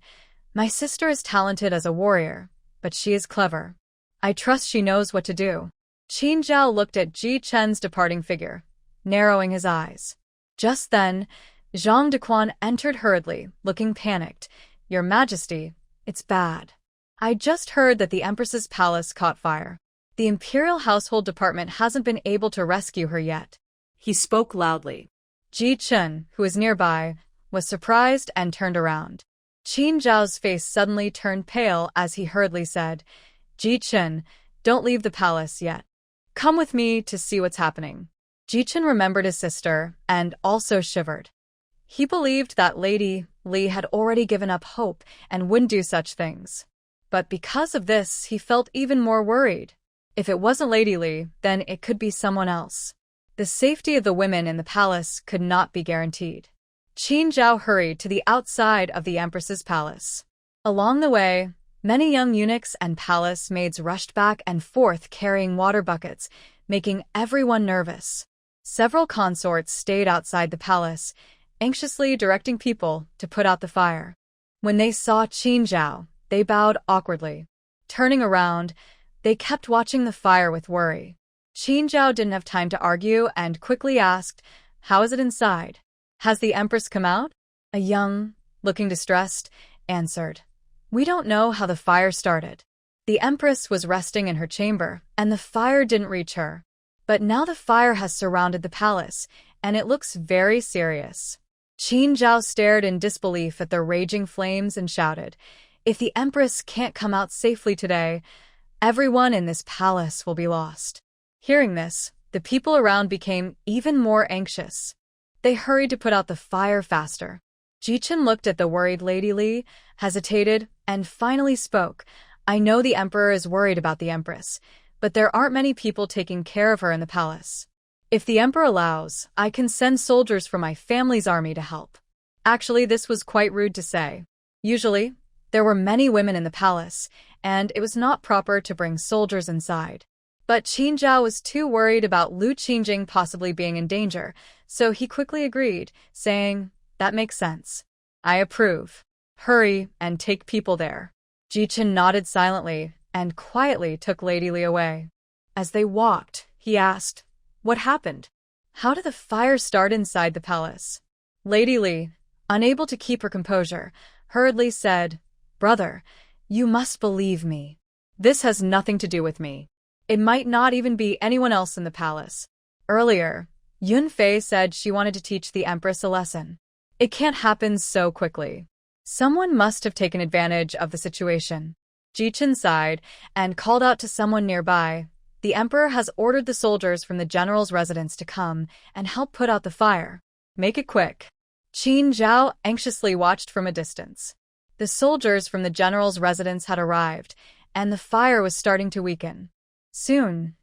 My sister is talented as a warrior, but she is clever. I trust she knows what to do. Qin Zhao looked at Ji Chen's departing figure, narrowing his eyes. Just then, Zhang Dequan entered hurriedly, looking panicked. Your Majesty, it's bad. I just heard that the Empress's palace caught fire. The Imperial Household Department hasn't been able to rescue her yet.
He spoke loudly.
Ji Chen, who was nearby, was surprised and turned around. Qin Zhao's face suddenly turned pale as he hurriedly said, Ji Chen, don't leave the palace yet. Come with me to see what's happening. Ji Chen remembered his sister and also shivered. He believed that Lady Li had already given up hope and wouldn't do such things. But because of this, he felt even more worried. If it wasn't Lady Li, then it could be someone else. The safety of the women in the palace could not be guaranteed. Qin Zhao hurried to the outside of the Empress's palace. Along the way, many young eunuchs and palace maids rushed back and forth carrying water buckets, making everyone nervous. Several consorts stayed outside the palace, anxiously directing people to put out the fire. When they saw Qin Zhao, they bowed awkwardly. Turning around, they kept watching the fire with worry. Qin Zhao didn't have time to argue and quickly asked, How is it inside? Has the Empress come out? A young, looking distressed, answered, We don't know how the fire started. The Empress was resting in her chamber, and the fire didn't reach her. But now the fire has surrounded the palace, and it looks very serious. Qin Zhao stared in disbelief at the raging flames and shouted, If the Empress can't come out safely today, everyone in this palace will be lost. Hearing this, the people around became even more anxious. They hurried to put out the fire faster. Ji Chen looked at the worried Lady Li, hesitated, and finally spoke. I know the Emperor is worried about the Empress, but there aren't many people taking care of her in the palace. If the Emperor allows, I can send soldiers from my family's army to help. Actually, this was quite rude to say. Usually, there were many women in the palace, and it was not proper to bring soldiers inside. But Qin Zhao was too worried about Lu Qingjing possibly being in danger, so he quickly agreed, saying, That makes sense. I approve. Hurry and take people there. Ji Chen nodded silently and quietly took Lady Li away. As they walked, he asked, What happened? How did the fire start inside the palace? Lady Li, unable to keep her composure, hurriedly said, Brother, you must believe me. This has nothing to do with me. It might not even be anyone else in the palace. Earlier, Yun Fei said she wanted to teach the Empress a lesson. It can't happen so quickly. Someone must have taken advantage of the situation. Ji Chen sighed and called out to someone nearby. The Emperor has ordered the soldiers from the general's residence to come and help put out the fire. Make it quick. Qin Zhao anxiously watched from a distance. The soldiers from the general's residence had arrived, and the fire was starting to weaken. Soon,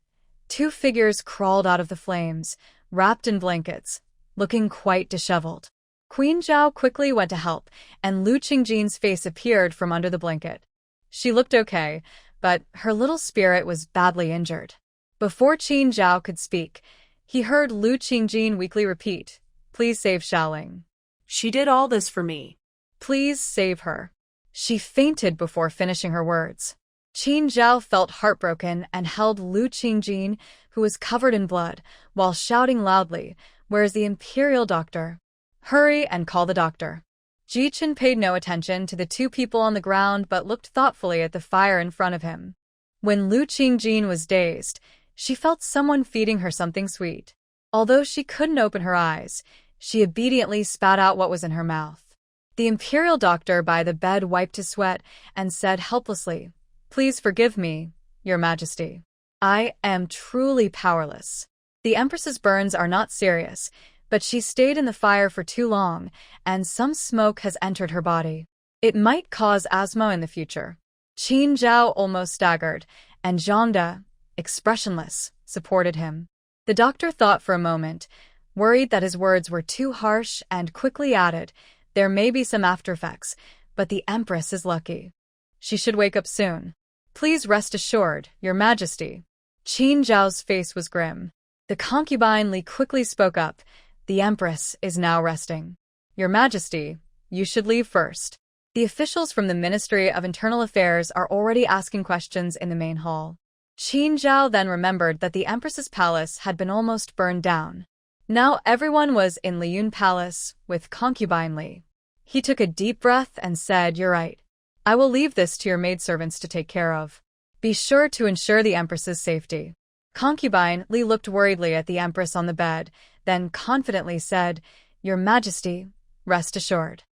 two figures crawled out of the flames, wrapped in blankets, looking quite disheveled. Queen Zhao quickly went to help, and Lu Qingjin's face appeared from under the blanket. She looked okay, but her little spirit was badly injured. Before Qin Zhao could speak, he heard Lu Qingjin weakly repeat, Please save Xiaoling.
She did all this for me.
Please save her. She fainted before finishing her words. Qin Zhao felt heartbroken and held Lu Qingjin, who was covered in blood, while shouting loudly, Where's the Imperial doctor? Hurry and call the doctor. Ji Chen paid no attention to the two people on the ground but looked thoughtfully at the fire in front of him. When Lu Qingjin was dazed, she felt someone feeding her something sweet. Although she couldn't open her eyes, she obediently spat out what was in her mouth. The Imperial doctor by the bed wiped his sweat and said helplessly, Please forgive me, Your Majesty. I am truly powerless. The Empress's burns are not serious, but she stayed in the fire for too long, and some smoke has entered her body. It might cause asthma in the future. Qin Zhao almost staggered, and Zhang De, expressionless, supported him. The doctor thought for a moment, worried that his words were too harsh, and quickly added, There may be some aftereffects, but the Empress is lucky. She should wake up soon. Please rest assured, Your Majesty. Qin Zhao's face was grim. The concubine Li quickly spoke up, The Empress is now resting. Your Majesty, you should leave first. The officials from the Ministry of Internal Affairs are already asking questions in the main hall. Qin Zhao then remembered that the Empress's palace had been almost burned down. Now everyone was in Liyun Palace with concubine Li. He took a deep breath and said, "You're right. I will leave this to your maidservants to take care of. Be sure to ensure the Empress's safety." Concubine Li looked worriedly at the Empress on the bed, then confidently said, "Your Majesty, rest assured.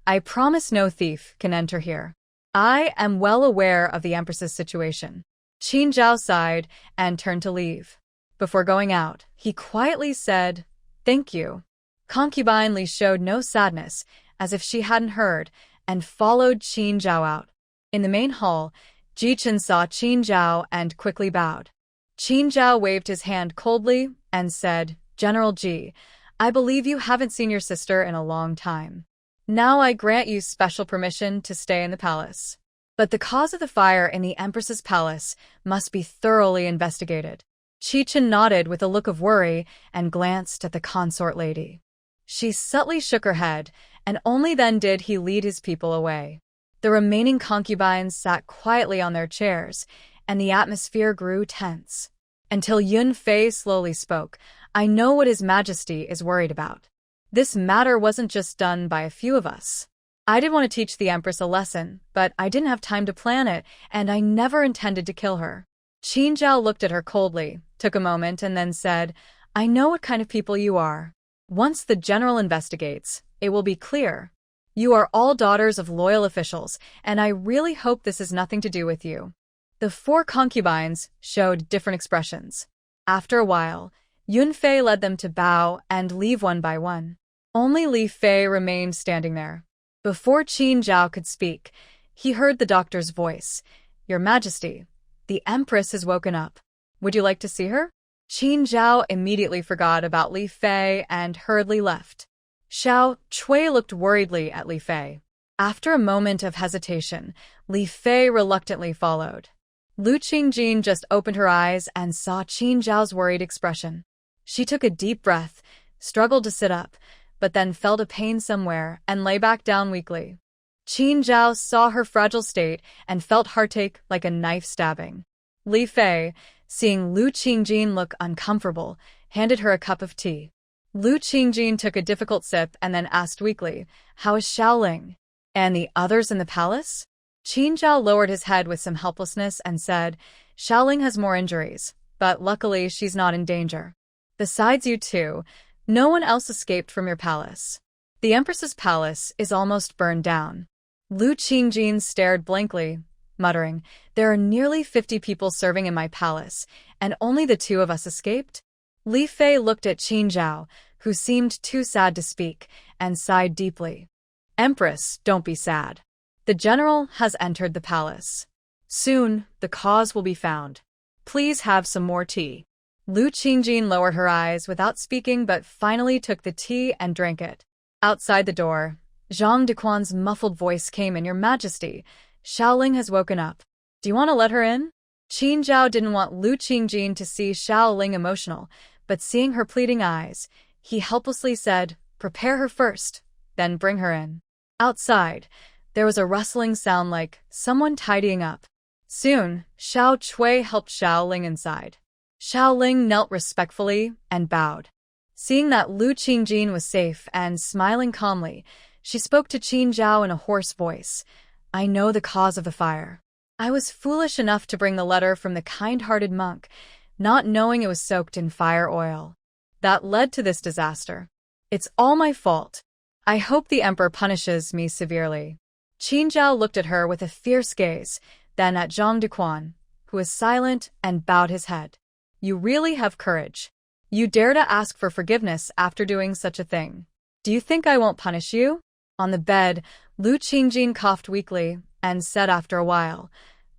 I promise no thief can enter here. I am well aware of the Empress's situation." Qin Zhao sighed and turned to leave. Before going out, he quietly said, "Thank you." Concubine Li showed no sadness, as if she hadn't heard, and followed Qin Zhao out. In the main hall, Ji Chen saw Qin Zhao and quickly bowed. Qin Zhao waved his hand coldly and said, "General Ji, I believe you haven't seen your sister in a long time. Now I grant you special permission to stay in the palace. But the cause of the fire in the Empress's palace must be thoroughly investigated." Ji Chen nodded with a look of worry and glanced at the consort lady. She subtly shook her head, and only then did he lead his people away. The remaining concubines sat quietly on their chairs, and the atmosphere grew tense. Until Yun Fei slowly spoke, "I know what His Majesty is worried about. This matter wasn't just done by a few of us. I did want to teach the Empress a lesson, but I didn't have time to plan it, and I never intended to kill her." Qin Zhao looked at her coldly, took a moment, and then said, "I know what kind of people you are. Once the general investigates, it will be clear. You are all daughters of loyal officials, and I really hope this has nothing to do with you." The four concubines showed different expressions. After a while, Yun Fei led them to bow and leave one by one. Only Li Fei remained standing there. Before Qin Zhao could speak, he heard the doctor's voice. "Your Majesty, the Empress has woken up. Would you like to see her?" Qin Zhao immediately forgot about Li Fei and hurriedly left. Xiao Cui looked worriedly at Li Fei. After a moment of hesitation, Li Fei reluctantly followed. Lu Qingjin just opened her eyes and saw Qin Zhao's worried expression. She took a deep breath, struggled to sit up, but then felt a pain somewhere and lay back down weakly. Qin Zhao saw her fragile state and felt heartache like a knife stabbing. Li Fei, seeing Lu Qingjin look uncomfortable, handed her a cup of tea. Lu Qingjin took a difficult sip and then asked weakly, "How is Xiaoling? And the others in the palace?" Qin Zhao lowered his head with some helplessness and said, "Xiaoling has more injuries, but luckily she's not in danger. Besides you two, no one else escaped from your palace. The Empress's palace is almost burned down." Lu Qingjin stared blankly, muttering, "There are nearly 50 people serving in my palace, and only the two of us escaped?" Li Fei looked at Qin Zhao, who seemed too sad to speak, and sighed deeply. "Empress, don't be sad. The general has entered the palace. Soon, the cause will be found. Please have some more tea." Lu Qingjin lowered her eyes without speaking but finally took the tea and drank it. Outside the door, Zhang Dequan's muffled voice came in, "Your Majesty, Xiaoling has woken up. Do you want to let her in?" Qin Zhao didn't want Lu Qingjin to see Xiaoling emotional, but seeing her pleading eyes, he helplessly said, "Prepare her first, then bring her in." Outside, there was a rustling sound like someone tidying up. Soon, Xiao Cui helped Xiaoling inside. Xiaoling knelt respectfully and bowed. Seeing that Lu Qingjin was safe and smiling calmly, she spoke to Qin Zhao in a hoarse voice. "I know the cause of the fire. I was foolish enough to bring the letter from the kind-hearted monk, not knowing it was soaked in fire oil. That led to this disaster. It's all my fault. I hope the Emperor punishes me severely." Qin Zhao looked at her with a fierce gaze, then at Zhang Dequan, who was silent and bowed his head. "You really have courage. You dare to ask for forgiveness after doing such a thing. Do you think I won't punish you?" On the bed, Lu Qingjin coughed weakly and said after a while,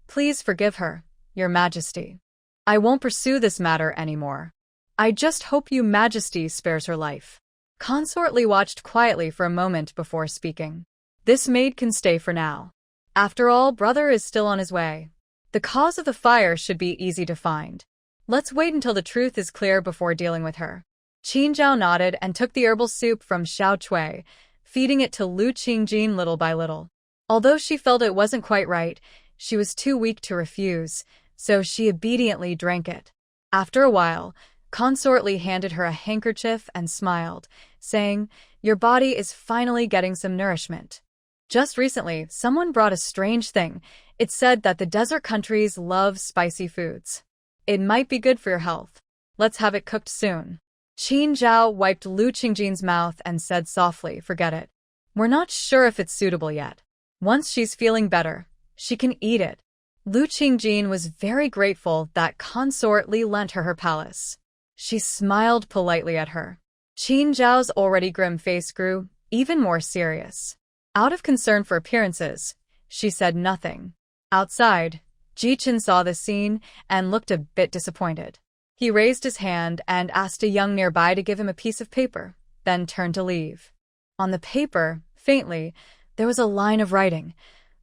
"Please forgive her, Your Majesty. I won't pursue this matter anymore. I just hope Your Majesty spares her life." Consort Li watched quietly for a moment before speaking. "This maid can stay for now. After all, brother is still on his way. The cause of the fire should be easy to find. Let's wait until the truth is clear before dealing with her." Qin Zhao nodded and took the herbal soup from Xiao Cui, feeding it to Lu Qingjin little by little. Although she felt it wasn't quite right, she was too weak to refuse, so she obediently drank it. After a while, Consort Li handed her a handkerchief and smiled, saying, "Your body is finally getting some nourishment." Just recently, someone brought a strange thing. It said that the desert countries love spicy foods. It might be good for your health. Let's have it cooked soon. Qin Zhao wiped Lu Qingjing's mouth and said softly, "Forget it. We're not sure if it's suitable yet. Once she's feeling better, she can eat it." Lu Qingjing was very grateful that Consort Li lent her palace. She smiled politely at her. Qin Zhao's already grim face grew even more serious. Out of concern for appearances, she said nothing. Outside, Ji Chen saw the scene and looked a bit disappointed. He raised his hand and asked a young nearby to give him a piece of paper, then turned to leave. On the paper, faintly, there was a line of writing.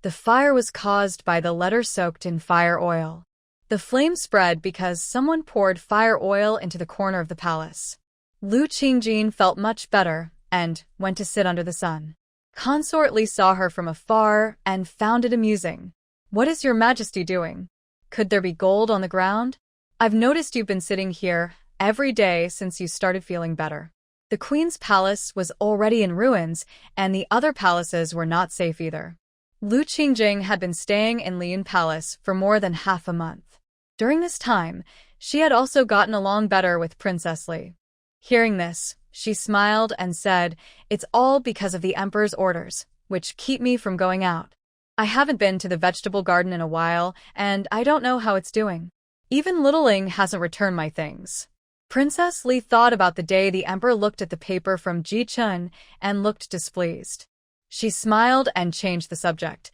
The fire was caused by the letter soaked in fire oil. The flame spread because someone poured fire oil into the corner of the palace. Lu Qingjing felt much better and went to sit under the sun. Consort Li saw her from afar and found it amusing. "What is your majesty doing? Could there be gold on the ground? I've noticed you've been sitting here every day since you started feeling better." The queen's palace was already in ruins, and the other palaces were not safe either. Lu Qingjing had been staying in Liyun Palace for more than half a month. During this time, she had also gotten along better with Princess Li. Hearing this, she smiled and said, "It's all because of the emperor's orders, which keep me from going out. I haven't been to the vegetable garden in a while, and I don't know how it's doing. Even Little Ling hasn't returned my things." Princess Li thought about the day the emperor looked at the paper from Ji Chen and looked displeased. She smiled and changed the subject.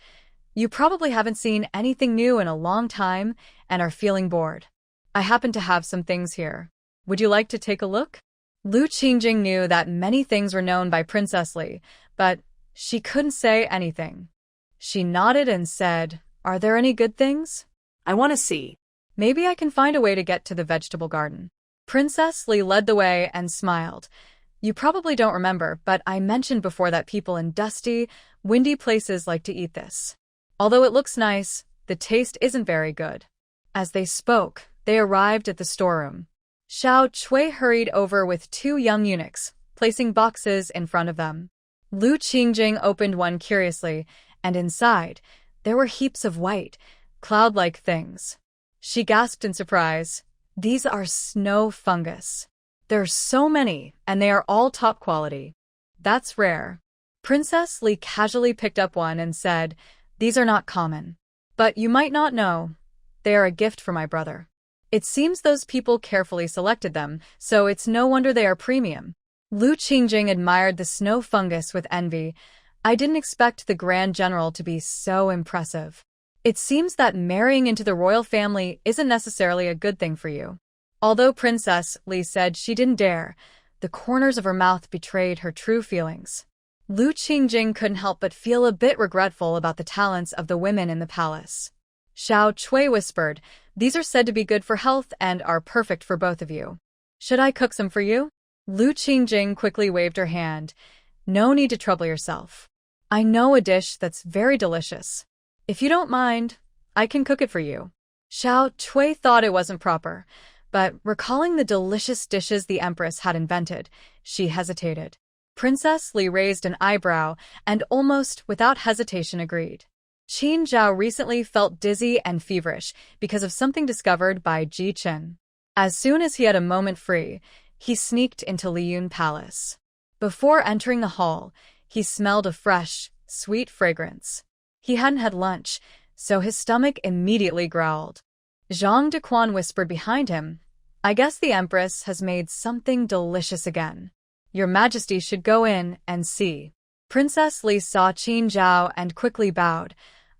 "You probably haven't seen anything new in a long time and are feeling bored. I happen to have some things here. Would you like to take a look?" Lu Qingjing knew that many things were known by Princess Li, but she couldn't say anything. She nodded and said, "Are there any good things?"
I want to see.
"Maybe I can find a way to get to the vegetable garden." Princess Li led the way and smiled. "You probably don't remember, but I mentioned before that people in dusty, windy places like to eat this. Although it looks nice, the taste isn't very good." As they spoke, they arrived at the storeroom. Xiao Cui hurried over with 2 young eunuchs, placing boxes in front of them. Lu Qingjing opened one curiously, and inside, there were heaps of white, cloud-like things. She gasped in surprise. "These are snow fungus. There are so many, and they are all top quality. That's rare." Princess Li casually picked up one and said, "These are not common. But you might not know. They are a gift for my brother. It seems those people carefully selected them, so it's no wonder they are premium." Lu Qingjing admired the snow fungus with envy. "I didn't expect the Grand General to be so impressive. It seems that marrying into the royal family isn't necessarily a good thing for you." Although Princess Li said she didn't dare, the corners of her mouth betrayed her true feelings. Lu Qingjing couldn't help but feel a bit regretful about the talents of the women in the palace. Xiao Cui whispered, "These are said to be good for health and are perfect for both of you. Should I cook some for you?" Lu Qingjing quickly waved her hand. "No need to trouble yourself. I know a dish that's very delicious. If you don't mind, I can cook it for you." Xiao Cui thought it wasn't proper, but recalling the delicious dishes the Empress had invented, she hesitated. Princess Li raised an eyebrow and almost without hesitation agreed. Qin Zhao recently felt dizzy and feverish because of something discovered by Ji Chen. As soon as he had a moment free, he sneaked into Liyun Palace. Before entering the hall, he smelled a fresh, sweet fragrance. He hadn't had lunch, so his stomach immediately growled. Zhang Dequan whispered behind him, "I guess the Empress has made something delicious again. Your Majesty should go in and see." Princess Li saw Qin Zhao and quickly bowed.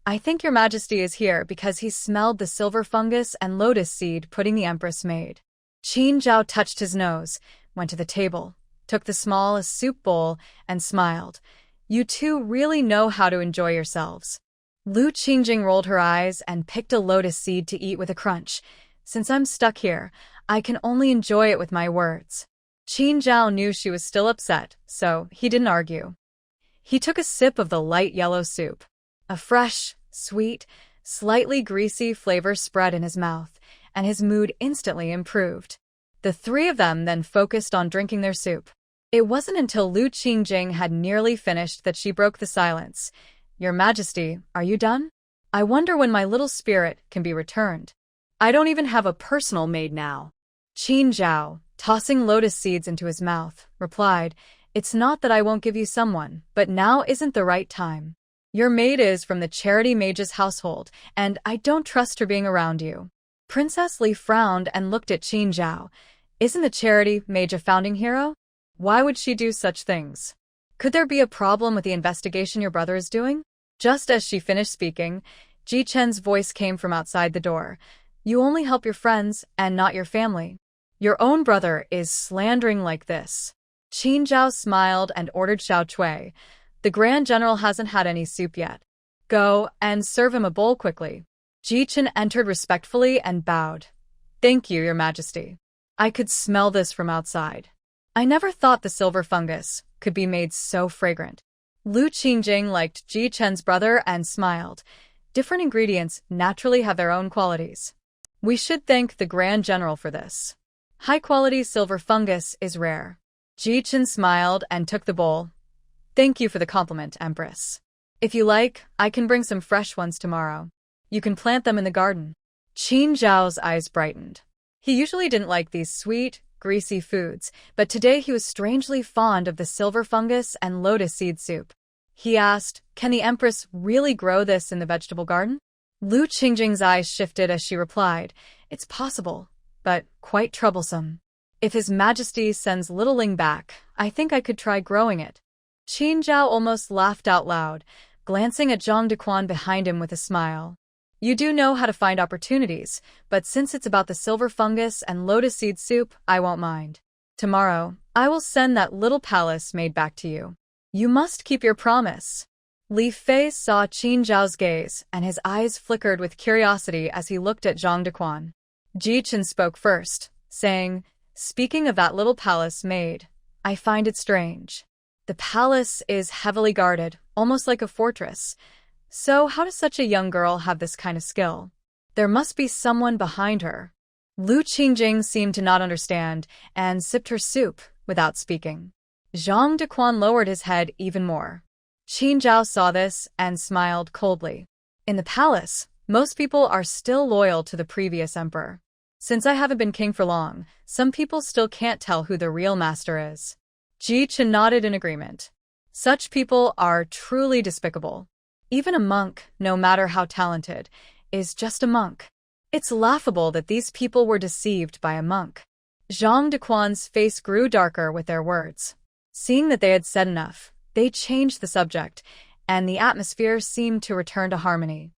"I think your Majesty is here because he smelled the silver fungus and lotus seed pudding the Empress made." Qin Zhao touched his nose, went to the table, took the smallest soup bowl, and smiled. "You two really know how to enjoy yourselves." Lu Qingjing rolled her eyes and picked a lotus seed to eat with a crunch. "Since I'm stuck here, I can only enjoy it with my words." Qin Zhao knew she was still upset, so he didn't argue. He took a sip of the light yellow soup. A fresh, sweet, Slightly greasy flavor spread in his mouth, and his mood instantly improved. The three of them then focused on drinking their soup. It wasn't until Lu Qingjing had nearly finished that she broke the silence. "Your Majesty, are you done? I wonder when my little spirit can be returned.
I don't even have a personal maid now."
Qin Zhao, tossing lotus seeds into his mouth, replied, "It's not that I won't give you someone, but now isn't the right time. Your maid is from the charity mage's household, and I don't trust her being around you." Princess Li frowned and looked at Qin Zhao. "Isn't the charity mage a founding hero? Why would she do such things? Could there be a problem with the investigation your brother is doing?" Just as she finished speaking, Ji Chen's voice came from outside the door. "You only help your friends and not your family. Your own brother is slandering like this." Qin Zhao smiled and ordered Xiao Cui. "The Grand General hasn't had any soup yet. Go and serve him a bowl quickly." Ji Chen entered respectfully and bowed. "Thank you, Your Majesty. I could smell this from outside. I never thought the silver fungus could be made so fragrant." Lu Qingjing liked Ji Chen's brother and smiled. Different ingredients naturally have their own qualities. "We should thank the Grand General for this. High-quality silver fungus is rare." Ji Chen smiled and took the bowl. "Thank you for the compliment, Empress. If you like, I can bring some fresh ones tomorrow. You can plant them in the garden." Qin Zhao's eyes brightened. He usually didn't like these sweet, greasy foods, but today he was strangely fond of the silver fungus and lotus seed soup. He asked, "Can the Empress really grow this in the vegetable garden?" Lu Qingjing's eyes shifted as she replied, "It's possible, but quite troublesome. If His Majesty sends little Ling back, I think I could try growing it." Qin Zhao almost laughed out loud, glancing at Zhang Dequan behind him with a smile. "You do know how to find opportunities, but since it's about the silver fungus and lotus seed soup, I won't mind. Tomorrow, I will send that little palace maid back to you. You must keep your promise." Li Fei saw Qin Zhao's gaze, and his eyes flickered with curiosity as he looked at Zhang Dequan. Ji Chen spoke first, saying, "Speaking of that little palace maid, I find it strange. The palace is heavily guarded, almost like a fortress. So how does such a young girl have this kind of skill? There must be someone behind her." Lu Qingjing seemed to not understand and sipped her soup without speaking. Zhang Dequan lowered his head even more. Qin Zhao saw this and smiled coldly. "In the palace, most people are still loyal to the previous emperor. Since I haven't been king for long, some people still can't tell who the real master is." Ji Chen nodded in agreement. "Such people are truly despicable. Even a monk, no matter how talented, is just a monk. It's laughable that these people were deceived by a monk." Zhang Dequan's face grew darker with their words. Seeing that they had said enough, they changed the subject, and the atmosphere seemed to return to harmony.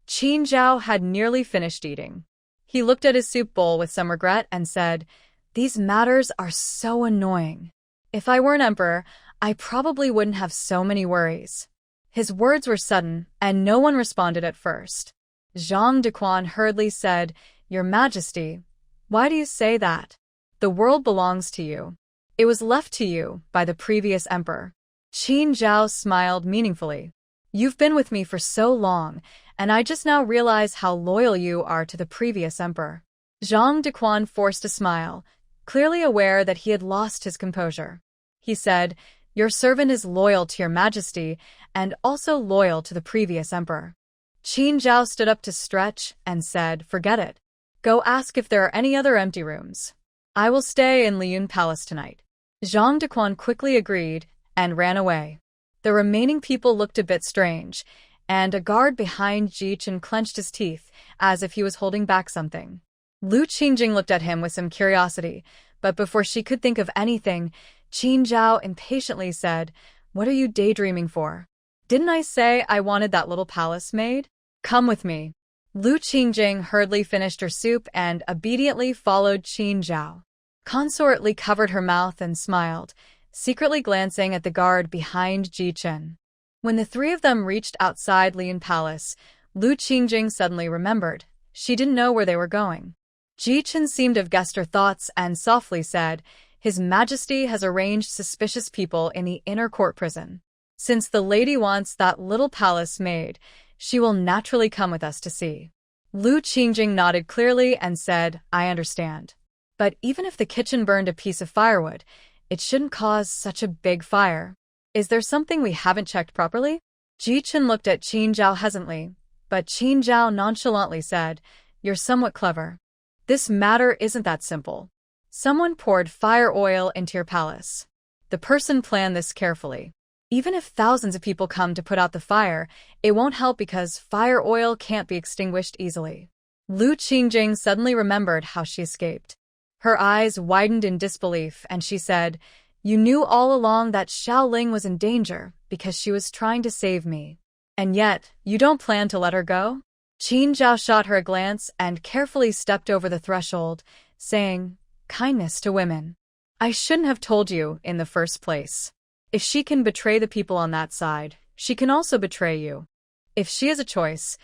Qin Zhao had nearly finished eating. He looked at his soup bowl with some regret and said, "These matters are so annoying. If I were an emperor, I probably wouldn't have so many worries." His words were sudden, and no one responded at first. Zhang Dequan hurriedly said, "Your Majesty, why do you say that? The world belongs to you. It was left to you by the previous emperor." Qin Zhao smiled meaningfully. "You've been with me for so long, and I just now realize how loyal you are to the previous emperor." Zhang Dequan forced a smile, clearly aware that he had lost his composure. He said, "Your servant is loyal to your Majesty and also loyal to the previous emperor." Qin Zhao stood up to stretch and said, "Forget it. Go ask if there are any other empty rooms. I will stay in Liyun Palace tonight." Zhang Dequan quickly agreed and ran away. The remaining people looked a bit strange, and a guard behind Ji Chen clenched his teeth as if he was holding back something. Lu Qingjing looked at him with some curiosity, but before she could think of anything, Qin Zhao impatiently said, "What are you daydreaming for? Didn't I say I wanted that little palace maid? Come with me." Lu Qingjing hurriedly finished her soup and obediently followed Qin Zhao. Consort Li covered her mouth and smiled, secretly glancing at the guard behind Ji Chen. When the three of them reached outside Liyun Palace, Lu Qingjing suddenly remembered. She didn't know where they were going. Ji Chen seemed to have guessed her thoughts and softly said, "His Majesty has arranged suspicious people in the inner court prison. Since the lady wants that little palace maid, She will naturally come with us to see. Lu Qingjing nodded clearly and said, I understand. But even if the kitchen burned a piece of firewood, it shouldn't cause such a big fire. Is there something we haven't checked properly? Ji Chen looked at Qin Zhao hesitantly, but Qin Zhao nonchalantly said, You're somewhat clever. This matter isn't that simple. Someone poured fire oil into your palace. The person planned this carefully. Even if thousands of people come to put out the fire, it won't help because fire oil can't be extinguished easily. Lu Qingjing suddenly remembered how she escaped. Her eyes widened in disbelief, and she said, You knew all along that Xiao Ling was in danger because she was trying to save me. And yet, you don't plan to let her go? Qin Zhao shot her a glance and carefully stepped over the threshold, saying, Kindness to women. I shouldn't have told you in the first place. If she can betray the people on that side, she can also betray you. If she has a choice,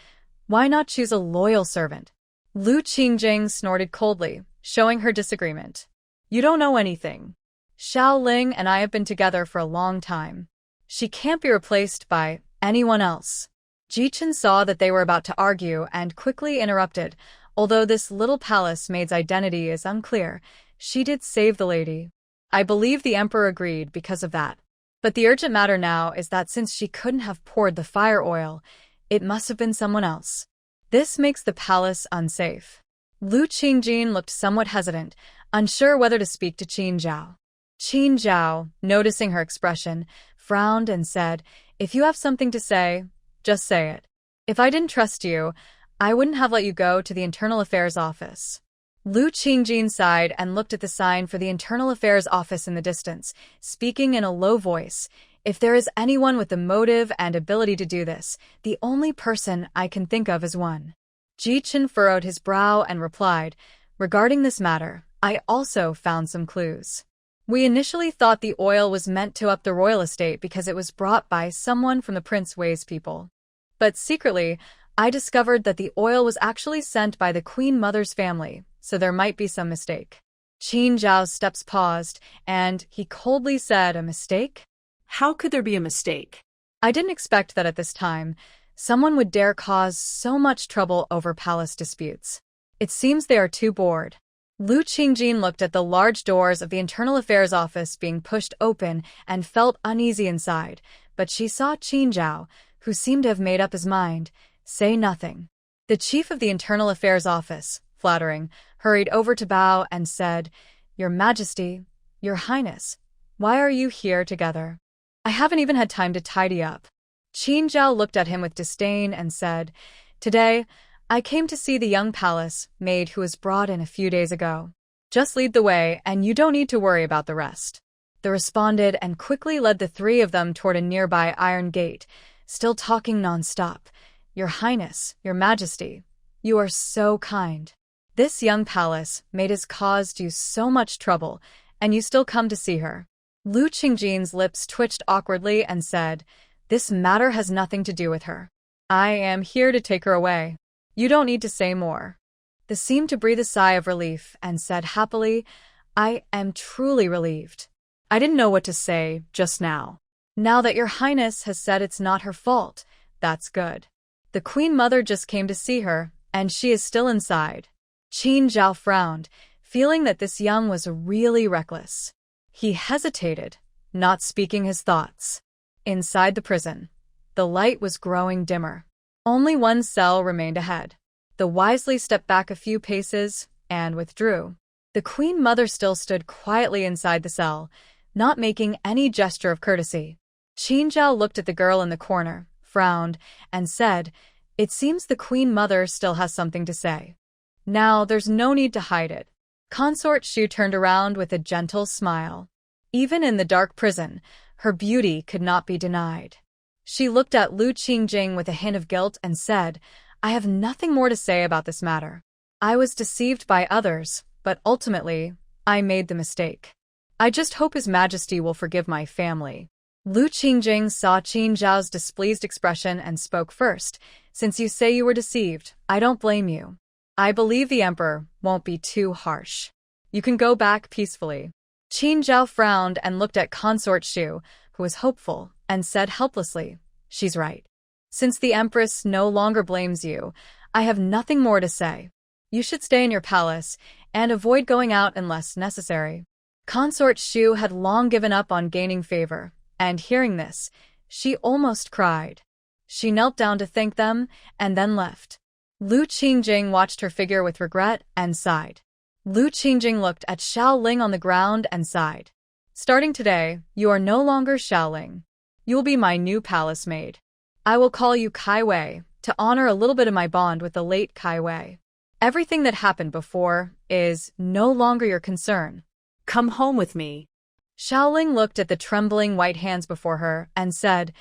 why not choose a loyal servant? Lu Qingjing snorted coldly, showing her disagreement. You don't know anything. Xiao Ling and I have been together for a long time. She can't be replaced by anyone else. Ji Chen saw that they were about to argue and quickly interrupted. Although this little palace maid's identity is unclear, she did save the lady. I believe the emperor agreed because of that. But the urgent matter now is that since she couldn't have poured the fire oil, it must have been someone else. This makes the palace unsafe. Lu Qingjing looked somewhat hesitant, unsure whether to speak to Qin Zhao. Qin Zhao, noticing her expression, frowned and said, If you have something to say, just say it. If I didn't trust you, I wouldn't have let you go to the Internal Affairs Office. Lu Qingjing sighed and looked at the sign for the Internal Affairs Office in the distance, speaking in a low voice. If there is anyone with the motive and ability to do this, the only person I can think of is one. Ji Chen furrowed his brow and replied, Regarding this matter, I also found some clues. We initially thought the oil was meant to up the royal estate because it was brought by someone from the Prince Wei's people. But secretly, I discovered that the oil was actually sent by the Queen Mother's family, so there might be some mistake. Qin Zhao's steps paused, and he coldly said, A mistake?
How could there be a mistake?
I didn't expect that at this time, someone would dare cause so much trouble over palace disputes. It seems they are too bored. Lu Qingjing looked at the large doors of the Internal Affairs Office being pushed open and felt uneasy inside, but she saw Qin Zhao, who seemed to have made up his mind, say nothing. The chief of the Internal Affairs Office, flattering, hurried over to bow and said, Your Majesty, Your Highness, why are you here together? I haven't even had time to tidy up. Qin Zhao looked at him with disdain and said, Today, I came to see the young palace maid who was brought in a few days ago. Just lead the way, and you don't need to worry about the rest. They responded and quickly led the three of them toward a nearby iron gate, still talking non-stop. Your Highness, Your Majesty, you are so kind. This young palace maid has caused you so much trouble, and you still come to see her. Lu Qingjing's lips twitched awkwardly and said, This matter has nothing to do with her. I am here to take her away. You don't need to say more. They seemed to breathe a sigh of relief and said happily, I am truly relieved. I didn't know what to say just now. Now that Your Highness has said it's not her fault, that's good. The Queen Mother just came to see her, and she is still inside. Qin Zhao frowned, feeling that this young was really reckless. He hesitated, not speaking his thoughts. Inside the prison, the light was growing dimmer. Only one cell remained ahead. They wisely stepped back a few paces and withdrew. The Queen Mother still stood quietly inside the cell, not making any gesture of courtesy. Qin Zhao looked at the girl in the corner, frowned, and said, It seems the Queen Mother still has something to say. Now there's no need to hide it. Consort Shu turned around with a gentle smile. Even in the dark prison, her beauty could not be denied. She looked at Lu Qingjing with a hint of guilt and said, I have nothing more to say about this matter. I was deceived by others, but ultimately, I made the mistake. I just hope His Majesty will forgive my family. Lu Qingjing saw Qin Zhao's displeased expression and spoke first. Since you say you were deceived, I don't blame you. I believe the Emperor won't be too harsh. You can go back peacefully. Qin Zhao frowned and looked at Consort Shu, who was hopeful, and said helplessly, She's right. Since the Empress no longer blames you, I have nothing more to say. You should stay in your palace and avoid going out unless necessary. Consort Shu had long given up on gaining favor, and hearing this, she almost cried. She knelt down to thank them and then left. Lu Qingjing watched her figure with regret and sighed. Lu Qingjing looked at Xiao Ling on the ground and sighed. Starting today, you are no longer Xiao Ling. You will be my new palace maid. I will call you Kai Wei, to honor a little bit of my bond with the late Kai Wei. Everything that happened before is no longer your concern.
Come home with me.
Xiao Ling looked at the trembling white hands before her and said,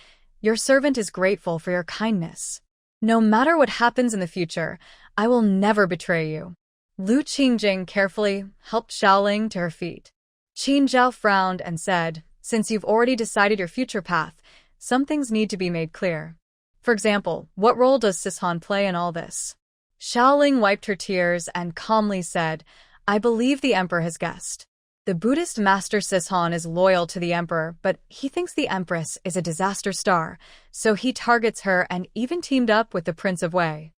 Your servant is grateful for your kindness. No matter what happens in the future, I will never betray you. Lu Qingjing carefully helped Xiao Ling to her feet. Qin Zhao frowned and said, Since you've already decided your future path, some things need to be made clear. For example, what role does Sishan play in all this? Xiao Ling wiped her tears and calmly said, I believe the Emperor has guessed. The Buddhist master Sishan is loyal to the Emperor, but he thinks the Empress is a disaster star, so he targets her and even teamed up with the Prince of Wei.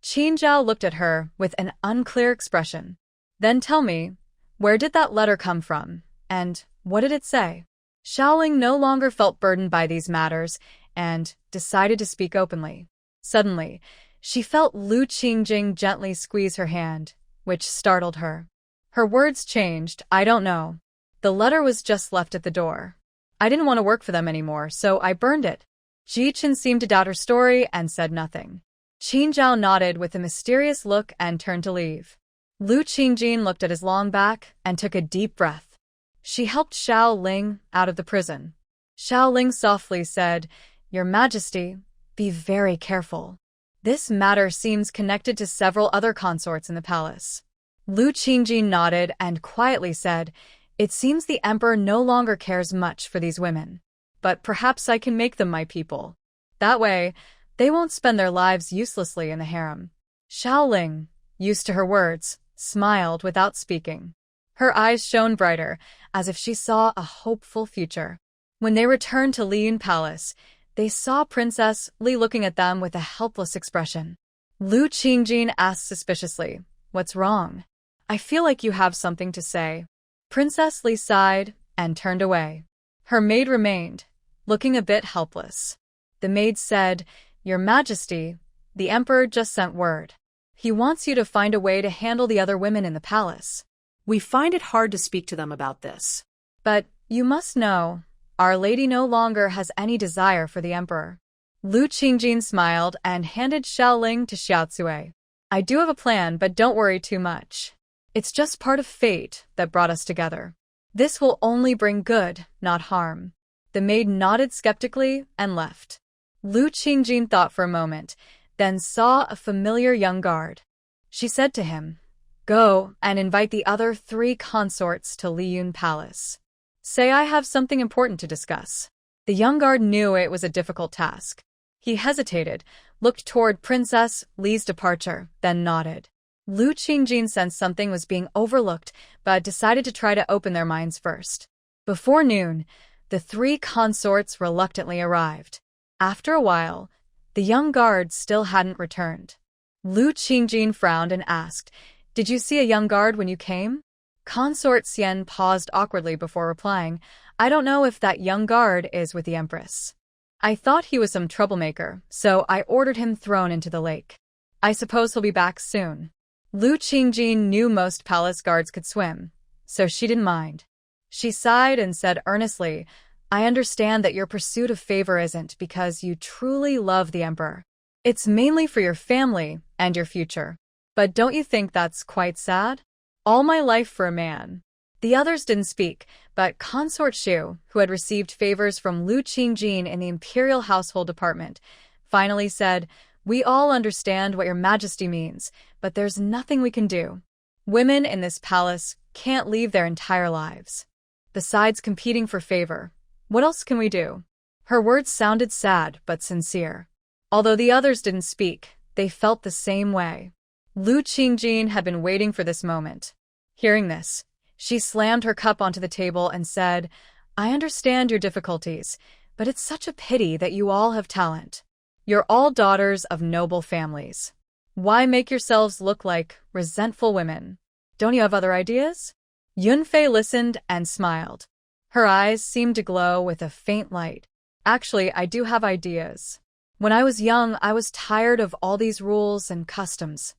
Qin Zhao looked at her with an unclear expression. Then tell me, where did that letter come from, and what did it say? Xiao Ling no longer felt burdened by these matters and decided to speak openly. Suddenly, she felt Lu Qingjing gently squeeze her hand, which startled her. Her words changed, I don't know. The letter was just left at the door. I didn't want to work for them anymore, so I burned it. Ji Chen seemed to doubt her story and said nothing. Qin Zhao nodded with a mysterious look and turned to leave. Lu Qingjing looked at his long back and took a deep breath. She helped Xiao Ling out of the prison. Xiao Ling softly said, Your Majesty, be very careful. This matter seems connected to several other consorts in the palace. Lu Qingjing nodded and quietly said, It seems the Emperor no longer cares much for these women. But perhaps I can make them my people. That way, they won't spend their lives uselessly in the harem. Xiao Ling, used to her words, smiled without speaking. Her eyes shone brighter, as if she saw a hopeful future. When they returned to Liyun Palace, they saw Princess Li looking at them with a helpless expression. Lu Qingjing asked suspiciously, What's wrong? I feel like you have something to say. Princess Li sighed and turned away. Her maid remained, looking a bit helpless. The maid said, Your Majesty, the Emperor just sent word. He wants you to find a way to handle the other women in the palace.
We find it hard to speak to them about this.
But you must know, Our Lady no longer has any desire for the Emperor. Lu Qingjing smiled and handed Xiao Ling to Xiao Cui. I do have a plan, but don't worry too much. It's just part of fate that brought us together. This will only bring good, not harm. The maid nodded skeptically and left. Lu Qingjing thought for a moment, then saw a familiar young guard. She said to him, Go and invite the other 3 consorts to Liyun Palace. Say I have something important to discuss. The young guard knew it was a difficult task. He hesitated, looked toward Princess Li's departure, then nodded. Lu Qingjing sensed something was being overlooked, but decided to try to open their minds first. Before noon, the 3 consorts reluctantly arrived. After a while, the young guard still hadn't returned. Lu Qingjing frowned and asked, Did you see a young guard when you came? Consort Xian paused awkwardly before replying, I don't know if that young guard is with the Empress. I thought he was some troublemaker, so I ordered him thrown into the lake. I suppose he'll be back soon. Lu Qingjing knew most palace guards could swim, so she didn't mind. She sighed and said earnestly, I understand that your pursuit of favor isn't because you truly love the Emperor. It's mainly for your family and your future. But don't you think that's quite sad? All my life for a man. The others didn't speak, but Consort Shu, who had received favors from Lu Qingjing in the Imperial Household Department, finally said, We all understand what your Majesty means, but there's nothing we can do. Women in this palace can't leave their entire lives. Besides competing for favor, what else can we do? Her words sounded sad but sincere. Although the others didn't speak, they felt the same way. Lu Qingjing had been waiting for this moment. Hearing this, she slammed her cup onto the table and said, I understand your difficulties, but it's such a pity that you all have talent. You're all daughters of noble families. Why make yourselves look like resentful women? Don't you have other ideas? Yunfei listened and smiled. Her eyes seemed to glow with a faint light. Actually, I do have ideas. When I was young, I was tired of all these rules and customs.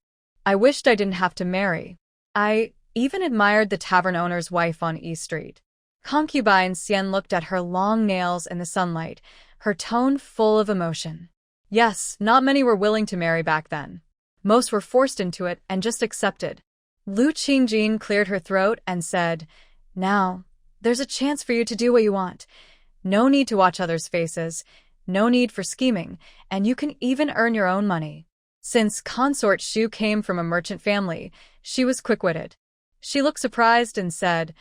I wished I didn't have to marry. I even admired the tavern owner's wife on E Street. Concubine Xian looked at her long nails in the sunlight, her tone full of emotion. Yes, not many were willing to marry back then. Most were forced into it and just accepted. Lu Qingjin cleared her throat and said, "Now, there's a chance for you to do what you want. No need to watch others' faces, no need for scheming, and you can even earn your own money." Since Consort Shu came from a merchant family, she was quick-witted. She looked surprised and said,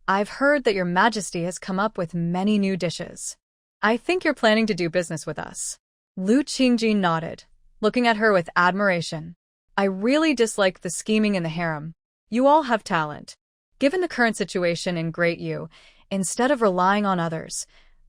"I've heard that your majesty has come up with many new dishes. I think you're planning to do business with us." Lu Qingjin nodded, looking at her with admiration. "I really dislike the scheming in the harem. You all have talent. Given the current situation in Great Yu, instead of relying on others,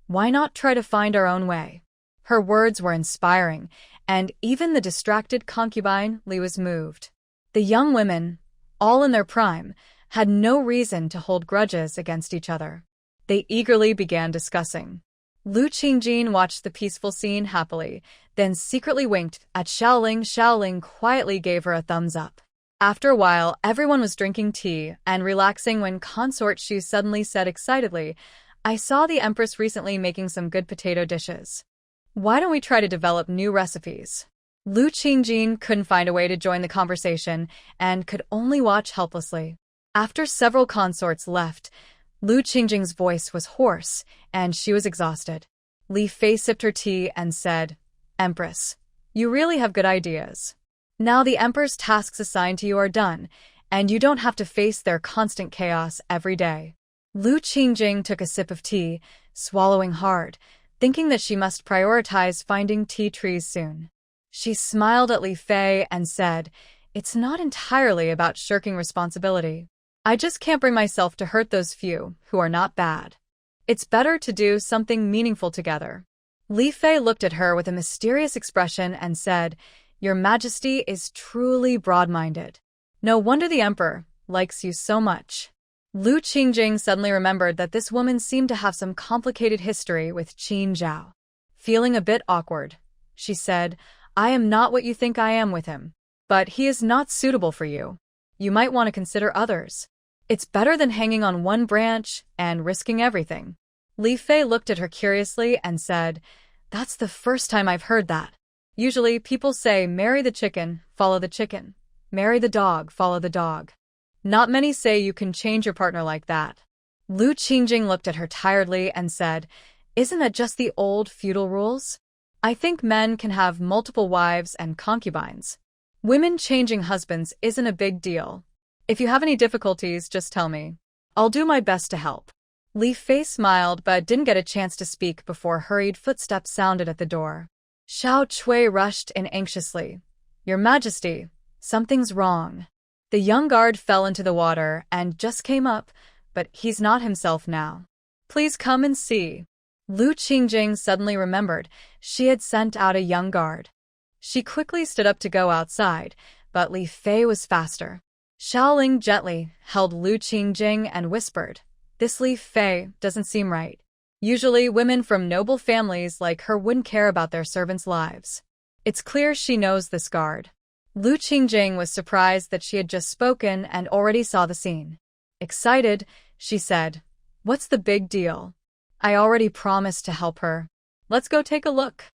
why not try to find our own way?" Her words were inspiring, and even the distracted concubine Li was moved. The young women, all in their prime, had no reason to hold grudges against each other. They eagerly began discussing. Lu Qingjin watched the peaceful scene happily, then secretly winked at Xiaoling. Xiaoling quietly gave her a thumbs up. After a while, everyone was drinking tea and relaxing when Consort Shu suddenly said excitedly, "I saw the Empress recently making some good potato dishes. Why don't we try to develop new recipes?" Lu Qingjin couldn't find a way to join the conversation and could only watch helplessly. After several consorts left, Lu Qingjing's voice was hoarse, and she was exhausted. Li Fei sipped her tea and said, "Empress, you really have good ideas. Now the Emperor's tasks assigned to you are done, and you don't have to face their constant chaos every day." Lu Qingjing took a sip of tea, swallowing hard, thinking that she must prioritize finding tea trees soon. She smiled at Li Fei and said, "It's not entirely about shirking responsibility. I just can't bring myself to hurt those few who are not bad. It's better to do something meaningful together." Li Fei looked at her with a mysterious expression and said, "Your Majesty is truly broad-minded. No wonder the Emperor likes you so much." Lu Qingjing suddenly remembered that this woman seemed to have some complicated history with Qin Zhao. Feeling a bit awkward, she said, "I am not what you think I am with him, but he is not suitable for you. You might want to consider others. It's better than hanging on one branch and risking everything." Li Fei looked at her curiously and said, "That's the first time I've heard that. Usually people say marry the chicken, follow the chicken. Marry the dog, follow the dog. Not many say you can change your partner like that." Lu Qingjing looked at her tiredly and said, "Isn't that just the old feudal rules? I think men can have multiple wives and concubines. Women changing husbands isn't a big deal. If you have any difficulties, just tell me. I'll do my best to help." Li Fei smiled but didn't get a chance to speak before hurried footsteps sounded at the door. Xiao Chui rushed in anxiously. "Your Majesty, something's wrong." The young guard fell into the water and just came up, but he's not himself now. "Please come and see." Lu Qingjing suddenly remembered she had sent out a young guard. She quickly stood up to go outside, but Li Fei was faster. Xiaoling gently held Lu Qingjing and whispered, "This Li Fei doesn't seem right. Usually women from noble families like her wouldn't care about their servants' lives. It's clear she knows this guard." Lu Qingjing was surprised that she had just spoken and already saw the scene. Excited, she said, "What's the big deal? I already promised to help her. Let's go take a look."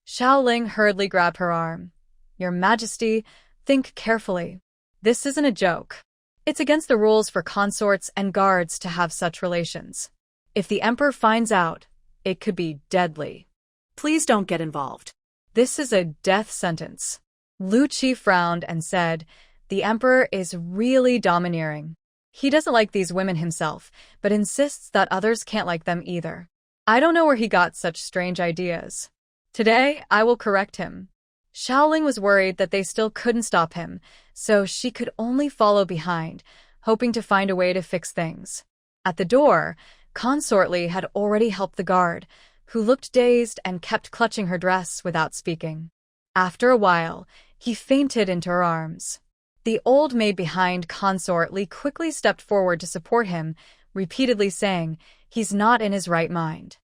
Xiaoling hurriedly grabbed her arm. "Your Majesty, think carefully. This isn't a joke. It's against the rules for consorts and guards to have such relations. If the Emperor finds out, it could be deadly.
Please don't get involved."
This is a death sentence." Lu Qi frowned and said, "The Emperor is really domineering. He doesn't like these women himself, but insists that others can't like them either. I don't know where he got such strange ideas. Today, I will correct him." Xiaoling was worried that they still couldn't stop him, so she could only follow behind, hoping to find a way to fix things. At the door, Consort Li had already helped the guard, who looked dazed and kept clutching her dress without speaking. After a while, he fainted into her arms. The old maid behind Consort Li quickly stepped forward to support him, repeatedly saying, "He's not in his right mind.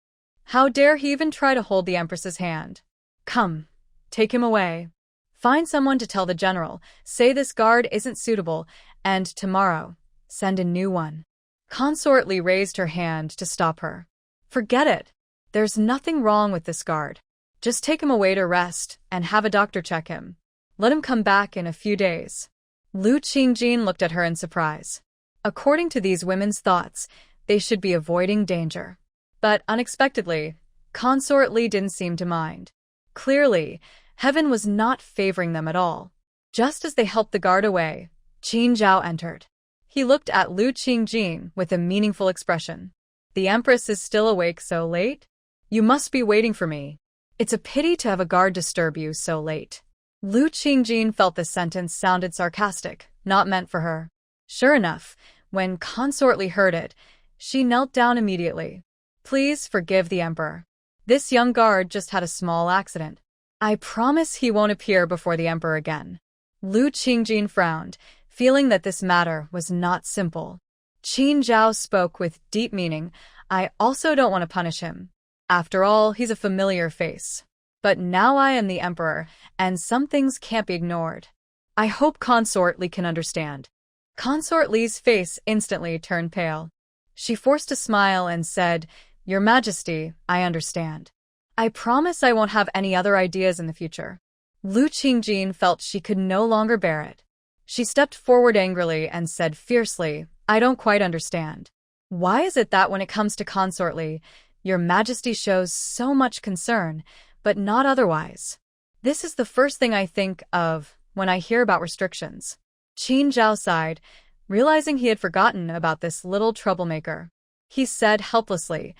How dare he even try to hold the Empress's hand? Come, take him away. Find someone to tell the general, say this guard isn't suitable, and tomorrow, send a new one." Consort Li raised her hand to stop her. "Forget it. There's nothing wrong with this guard. Just take him away to rest and have a doctor check him. Let him come back in a few days." Lu Qingjin looked at her in surprise. According to these women's thoughts, they should be avoiding danger. But unexpectedly, Consort Li didn't seem to mind. Clearly, heaven was not favoring them at all. Just as they helped the guard away, Qin Zhao entered. He looked at Lu Qingjin with a meaningful expression. "The Empress is still awake so late? You must be waiting for me. It's a pity to have a guard disturb you so late." Lu Qingjin felt this sentence sounded sarcastic, not meant for her. Sure enough, when Consort Li heard it, she knelt down immediately. "Please forgive the Emperor. This young guard just had a small accident. I promise he won't appear before the Emperor again." Lu Qingjin frowned, feeling that this matter was not simple. Qin Zhao spoke with deep meaning. "I also don't want to punish him. After all, he's a familiar face. But now I am the Emperor, and some things can't be ignored. I hope Consort Li can understand." Consort Li's face instantly turned pale. She forced a smile and said, "Your Majesty, I understand. I promise I won't have any other ideas in the future." Lu Qingjin felt she could no longer bear it. She stepped forward angrily and said fiercely, "I don't quite understand. Why is it that when it comes to Consort Li, Your Majesty shows so much concern, but not otherwise? This is the first thing I think of when I hear about restrictions." Qin Zhao sighed, realizing he had forgotten about this little troublemaker. He said helplessly,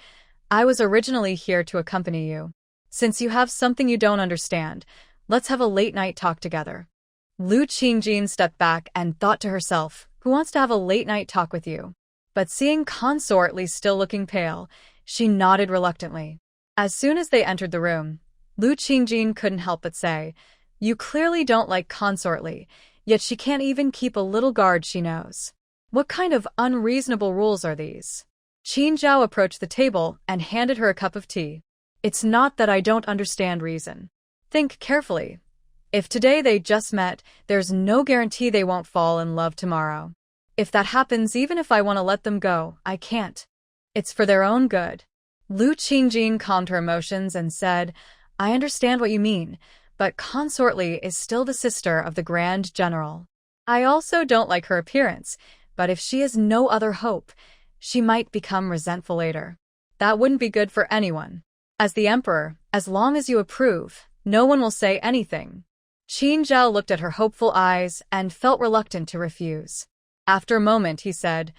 "I was originally here to accompany you. Since you have something you don't understand, let's have a late-night talk together." Lu Qingjin stepped back and thought to herself, "Who wants to have a late-night talk with you?" But seeing Consort Li still looking pale, she nodded reluctantly. As soon as they entered the room, Lu Qingjin couldn't help but say, "You clearly don't like Consort Li, yet she can't even keep a little guard she knows. What kind of unreasonable rules are these?" Qin Zhao approached the table and handed her a cup of tea. "It's not that I don't understand reason. Think carefully. If today they just met, there's no guarantee they won't fall in love tomorrow. If that happens, even if I want to let them go, I can't. It's for their own good." Lu Qingjin calmed her emotions and said, "I understand what you mean, but Consort Li is still the sister of the Grand General. I also don't like her appearance, but if she has no other hope, she might become resentful later. That wouldn't be good for anyone. As the Emperor, as long as you approve, no one will say anything." Qin Zhao looked at her hopeful eyes and felt reluctant to refuse. After a moment, he said,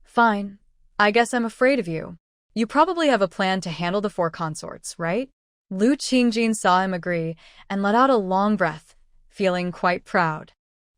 "Fine. I guess I'm afraid of you. You probably have a plan to handle the 4 consorts, right?" Lu Qingjin saw him agree and let out a long breath, feeling quite proud.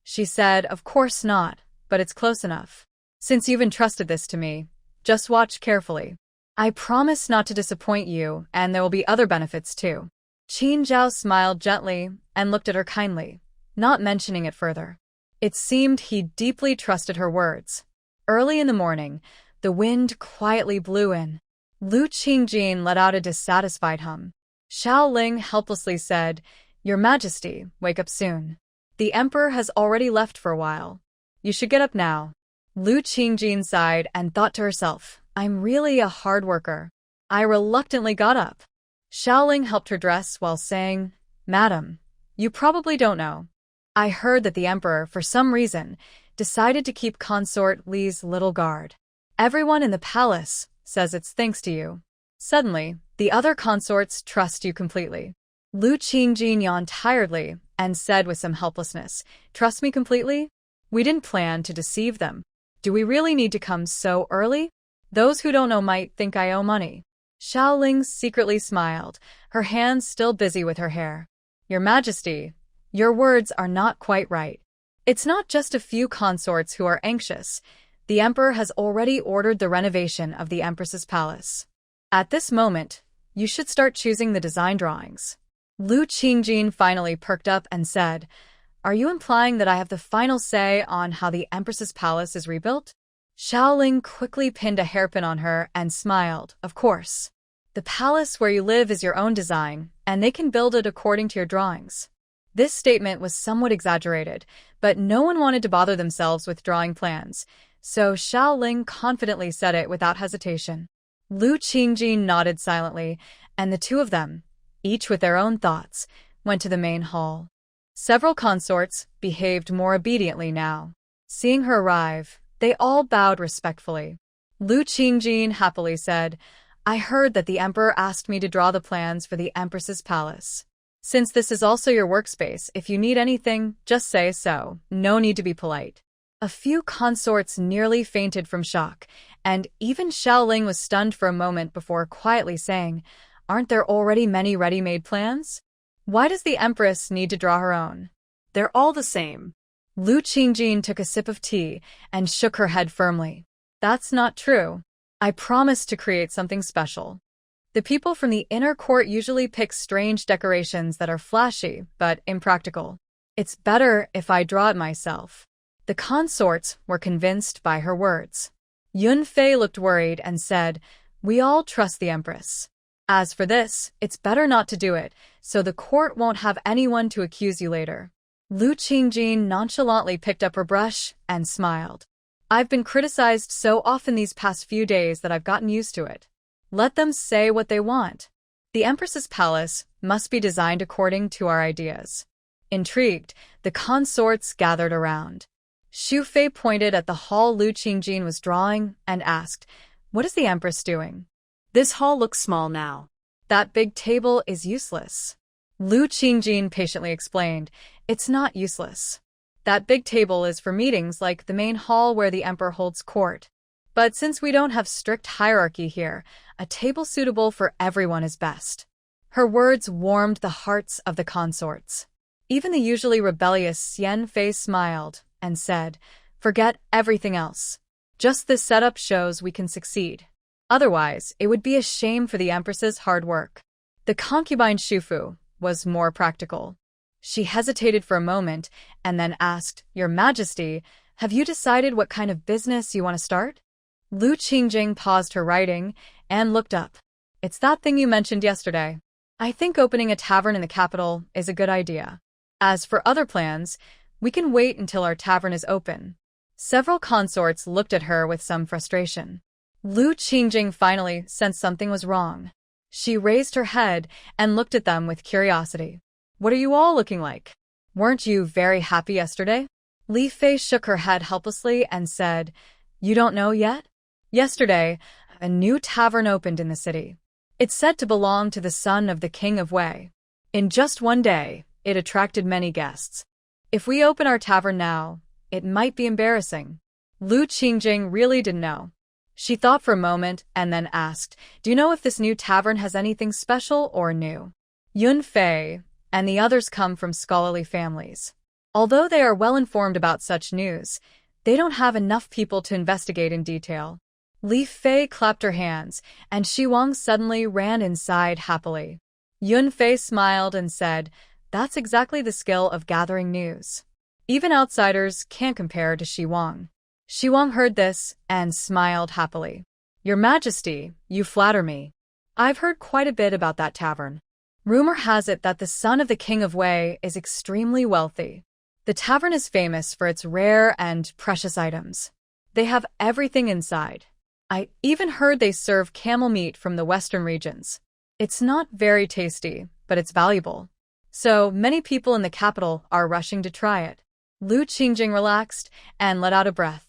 She said, "Of course not, but it's close enough. Since you've entrusted this to me, just watch carefully. I promise not to disappoint you, and there will be other benefits too." Qin Zhao smiled gently and looked at her kindly, not mentioning it further. It seemed he deeply trusted her words. Early in the morning, the wind quietly blew in. Lu Qingjin let out a dissatisfied hum. Xiao Ling helplessly said, "Your Majesty, wake up soon. The Emperor has already left for a while. You should get up now." Lu Qingjin sighed and thought to herself, "I'm really a hard worker." I reluctantly got up. Xiao Ling helped her dress while saying, "Madam, you probably don't know. I heard that the Emperor, for some reason, decided to keep Consort Li's little guard. Everyone in the palace says it's thanks to you. Suddenly, the other consorts trust you completely." Lu Qingjin yawned tiredly and said with some helplessness, "Trust me completely? We didn't plan to deceive them. Do we really need to come so early? Those who don't know might think I owe money." Xiao Ling secretly smiled, her hands still busy with her hair. "Your Majesty, your words are not quite right. It's not just a few consorts who are anxious. The Emperor has already ordered the renovation of the Empress's palace. At this moment, you should start choosing the design drawings. Lu Qingjin finally perked up and said, "Are you implying that I have the final say on how the Empress's palace is rebuilt?" Xiaoling quickly pinned a hairpin on her and smiled. "Of course. The palace where you live is your own design, and they can build it according to your drawings." This statement was somewhat exaggerated, but no one wanted to bother themselves with drawing plans, so Xiaoling confidently said it without hesitation. Lu Qingjin nodded silently, and the two of them, each with their own thoughts, went to the main hall. Several consorts behaved more obediently now. Seeing her arrive, they all bowed respectfully. Lu Qingjin happily said, "I heard that the Emperor asked me to draw the plans for the Empress's palace. Since this is also your workspace, if you need anything, just say so. No need to be polite." A few consorts nearly fainted from shock, and even Xiaoling was stunned for a moment before quietly saying, "Aren't there already many ready-made plans? Why does the Empress need to draw her own?"
They're all the same.
Lu Qingjin took a sip of tea and shook her head firmly. "That's not true. I promised to create something special. The people from the inner court usually pick strange decorations that are flashy but impractical. It's better if I draw it myself." The consorts were convinced by her words. Yun Fei looked worried and said, "We all trust the Empress. As for this, it's better not to do it, so the court won't have anyone to accuse you later." Lu Qingjin nonchalantly picked up her brush and smiled. "I've been criticized so often these past few days that I've gotten used to it. Let them say what they want. The Empress's palace must be designed according to our ideas." Intrigued, the consorts gathered around. Xu Fei pointed at the hall Lu Qingjin was drawing and asked, "What is the Empress doing?"
This hall looks small now.
"That big table is useless." Lu Qingjin patiently explained, "It's not useless. That big table is for meetings like the main hall where the Emperor holds court. But since we don't have strict hierarchy here, a table suitable for everyone is best." Her words warmed the hearts of the consorts. Even the usually rebellious Xian Fei smiled and said, "Forget everything else. Just this setup shows we can succeed. Otherwise, it would be a shame for the Empress's hard work." The concubine Shufu was more practical. She hesitated for a moment and then asked, "Your Majesty, have you decided what kind of business you want to start?" Lu Qingjing paused her writing and looked up. "It's that thing you mentioned yesterday. I think opening a tavern in the capital is a good idea. As for other plans, we can wait until our tavern is open." Several consorts looked at her with some frustration. Lu Qingjing finally sensed something was wrong. She raised her head and looked at them with curiosity. "What are you all looking like? Weren't you very happy yesterday?" Li Fei shook her head helplessly and said, "You don't know yet? Yesterday, a new tavern opened in the city. It's said to belong to the son of the King of Wei. In just one day, it attracted many guests. If we open our tavern now, it might be embarrassing." Lu Qingjing really didn't know. She thought for a moment and then asked, "Do you know if this new tavern has anything special or new?" Yun Fei and the others come from scholarly families. Although they are well informed about such news, they don't have enough people to investigate in detail. Li Fei clapped her hands, and Shi Wang suddenly ran inside happily. Yun Fei smiled and said, "That's exactly the skill of gathering news. Even outsiders can't compare to Shi Wang." Shi Wang heard this and smiled happily. "Your Majesty, you flatter me. I've heard quite a bit about that tavern. Rumor has it that the son of the King of Wei is extremely wealthy. The tavern is famous for its rare and precious items. They have everything inside. I even heard they serve camel meat from the western regions. It's not very tasty, but it's valuable. So many people in the capital are rushing to try it." Lu Qingjing relaxed and let out a breath.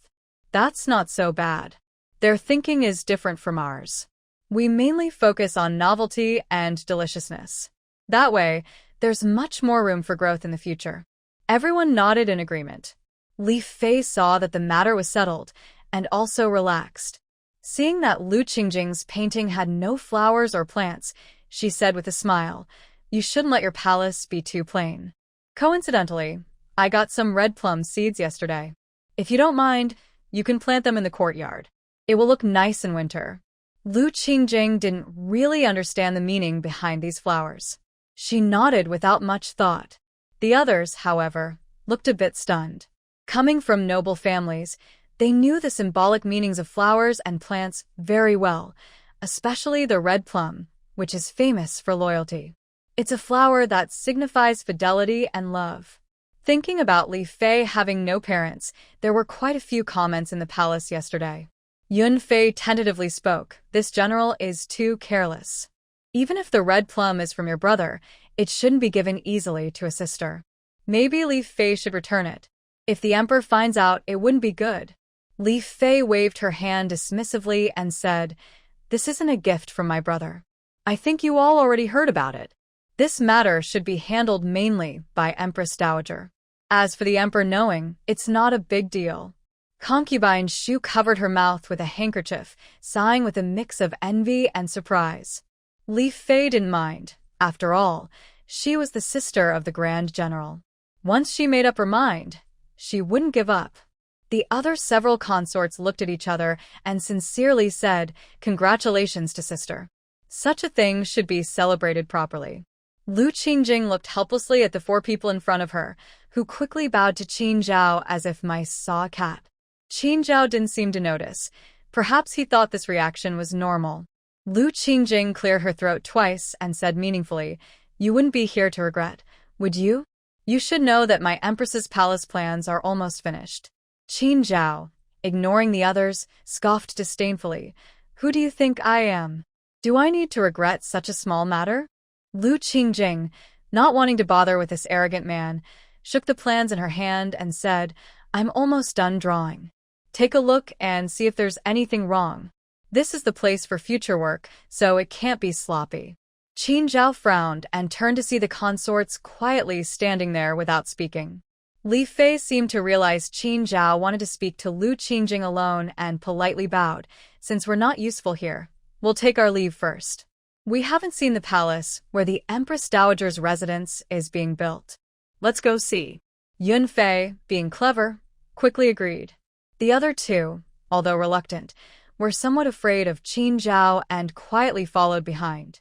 "That's not so bad. Their thinking is different from ours. We mainly focus on novelty and deliciousness. That way, there's much more room for growth in the future." Everyone nodded in agreement. Li Fei saw that the matter was settled and also relaxed. Seeing that Lu Qingjing's painting had no flowers or plants, she said with a smile, "You shouldn't let your palace be too plain. Coincidentally, I got some red plum seeds yesterday. If you don't mind, you can plant them in the courtyard. It will look nice in winter." Lu Qingjing didn't really understand the meaning behind these flowers. She nodded without much thought. The others, however, looked a bit stunned. Coming from noble families, they knew the symbolic meanings of flowers and plants very well, especially the red plum, which is famous for loyalty. It's a flower that signifies fidelity and love. Thinking about Li Fei having no parents, there were quite a few comments in the palace yesterday. Yun Fei tentatively spoke. This general is too careless. Even if the red plum is from your brother, it shouldn't be given easily to a sister. Maybe Li Fei should return it. If the emperor finds out, it wouldn't be good. Li Fei waved her hand dismissively and said, "This isn't a gift from my brother. I think you all already heard about it. This matter should be handled mainly by Empress Dowager. As for the emperor knowing, it's not a big deal." Concubine Shu covered her mouth with a handkerchief, sighing with a mix of envy and surprise. Li Fei didn't mind. After all, she was the sister of the Grand General. Once she made up her mind, she wouldn't give up. The other several consorts looked at each other and sincerely said, "Congratulations to sister." Such a thing should be celebrated properly. Lu Qingjing looked helplessly at the four people in front of her, who quickly bowed to Qin Zhao as if mice saw a cat. Qin Zhao didn't seem to notice. Perhaps he thought this reaction was normal. Lu Qingjing cleared her throat twice and said meaningfully, "You wouldn't be here to regret, would you? You should know that my Empress's palace plans are almost finished." Qin Zhao, ignoring the others, scoffed disdainfully. "Who do you think I am? Do I need to regret such a small matter?" Lu Qingjing, not wanting to bother with this arrogant man, shook the plans in her hand and said, "I'm almost done drawing. Take a look and see if there's anything wrong. This is the place for future work, so it can't be sloppy." Qin Zhao frowned and turned to see the consorts quietly standing there without speaking. Li Fei seemed to realize Qin Zhao wanted to speak to Lu Qingjing alone and politely bowed. "Since we're not useful here, we'll take our leave first. We haven't seen the palace where the Empress Dowager's residence is being built. Let's go see." Yun Fei, being clever, quickly agreed. The other two, although reluctant, were somewhat afraid of Qin Zhao and quietly followed behind.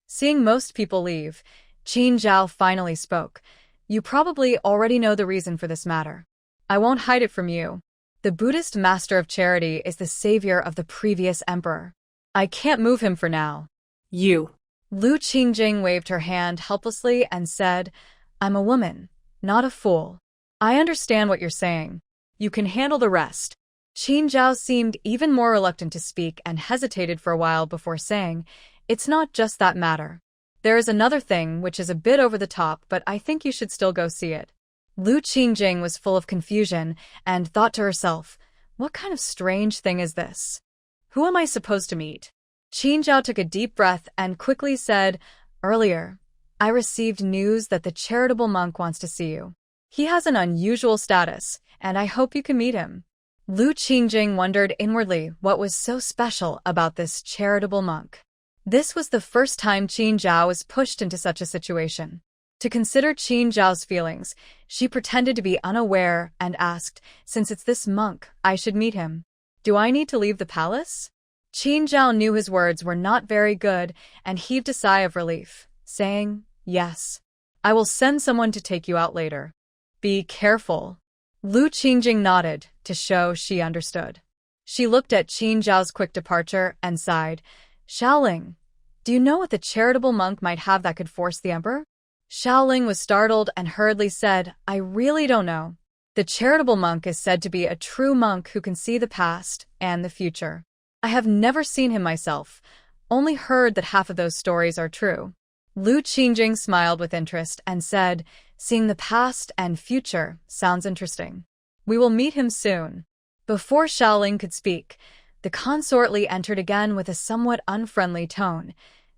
Seeing most people leave, Qin Zhao finally spoke. "You probably already know the reason for this matter. I won't hide it from you. The Buddhist master of charity is the savior of the previous emperor. I can't move him for now."
You.
Lu Qingjing waved her hand helplessly and said, "I'm a woman, not a fool. I understand what you're saying. You can handle the rest." Qin Zhao seemed even more reluctant to speak and hesitated for a while before saying, "It's not just that matter. There is another thing which is a bit over the top, but I think you should still go see it." Lu Qingjing was full of confusion and thought to herself, "What kind of strange thing is this? Who am I supposed to meet?" Qin Zhao took a deep breath and quickly said, "Earlier, I received news that the charitable monk wants to see you. He has an unusual status, and I hope you can meet him." Lu Qingjing wondered inwardly what was so special about this charitable monk. This was the first time Qin Zhao was pushed into such a situation. To consider Qin Zhao's feelings, she pretended to be unaware and asked, "Since it's this monk, I should meet him. Do I need to leave the palace?" Qin Zhao knew his words were not very good and heaved a sigh of relief, saying, "Yes. I will send someone to take you out later. Be careful." Lu Qingjing nodded to show she understood. She looked at Qin Zhao's quick departure and sighed. "Xiaoling, do you know what the charitable monk might have that could force the emperor?" Xiaoling was startled and hurriedly said, "I really don't know. The charitable monk is said to be a true monk who can see the past and the future. I have never seen him myself, only heard that half of those stories are true." Lu Qingjing smiled with interest and said, "Seeing the past and future sounds interesting. We will meet him soon." Before Xiaoling could speak, the consort Li entered again with a somewhat unfriendly tone.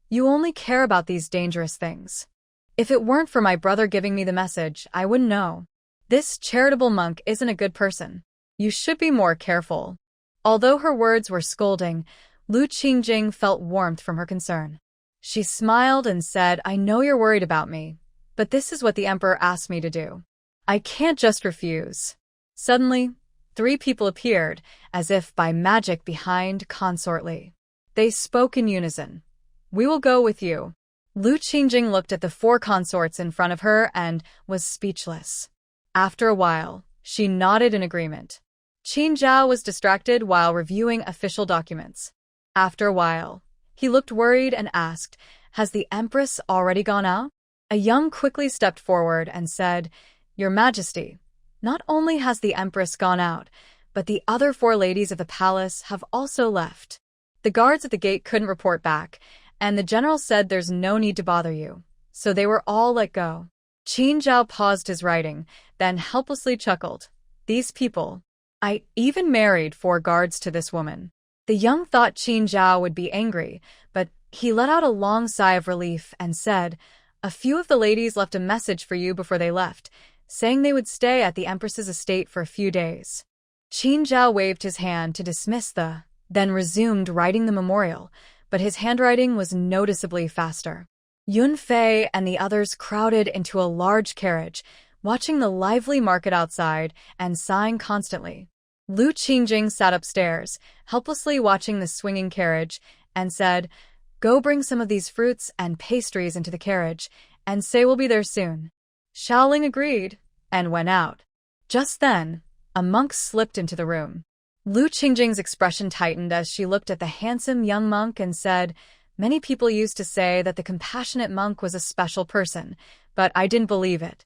"You only care about these dangerous things. If it weren't for my brother giving me the message, I wouldn't know. This charitable monk isn't a good person. You should be more careful." Although her words were scolding, Lu Qingjing felt warmth from her concern. She smiled and said, "I know you're worried about me, but this is what the emperor asked me to do. I can't just refuse." Suddenly, 3 people appeared, as if by magic behind consort Li. They spoke in unison. "We will go with you." Lu Qingjing looked at the 4 consorts in front of her and was speechless. After a while, she nodded in agreement. Qin Zhao was distracted while reviewing official documents. After a while, he looked worried and asked, "Has the Empress already gone out?" A young quickly stepped forward and said, "Your Majesty, not only has the Empress gone out, but the other 4 ladies of the palace have also left. The guards at the gate couldn't report back, and the general said there's no need to bother you, so they were all let go." Qin Zhao paused his writing, then helplessly chuckled. "These people. I even married 4 guards to this woman." The young thought Qin Zhao would be angry, but he let out a long sigh of relief and said, "A few of the ladies left a message for you before they left, saying they would stay at the Empress's estate for a few days." Qin Zhao waved his hand to dismiss then resumed writing the memorial, but his handwriting was noticeably faster. Yun Fei and the others crowded into a large carriage, watching the lively market outside and sighing constantly. Lu Qingjing sat upstairs, helplessly watching the swinging carriage, and said, "Go bring some of these fruits and pastries into the carriage, and say we'll be there soon." Xiaoling agreed, and went out. Just then, a monk slipped into the room. Lu Qingjing's expression tightened as she looked at the handsome young monk and said, "Many people used to say that the compassionate monk was a special person, but I didn't believe it.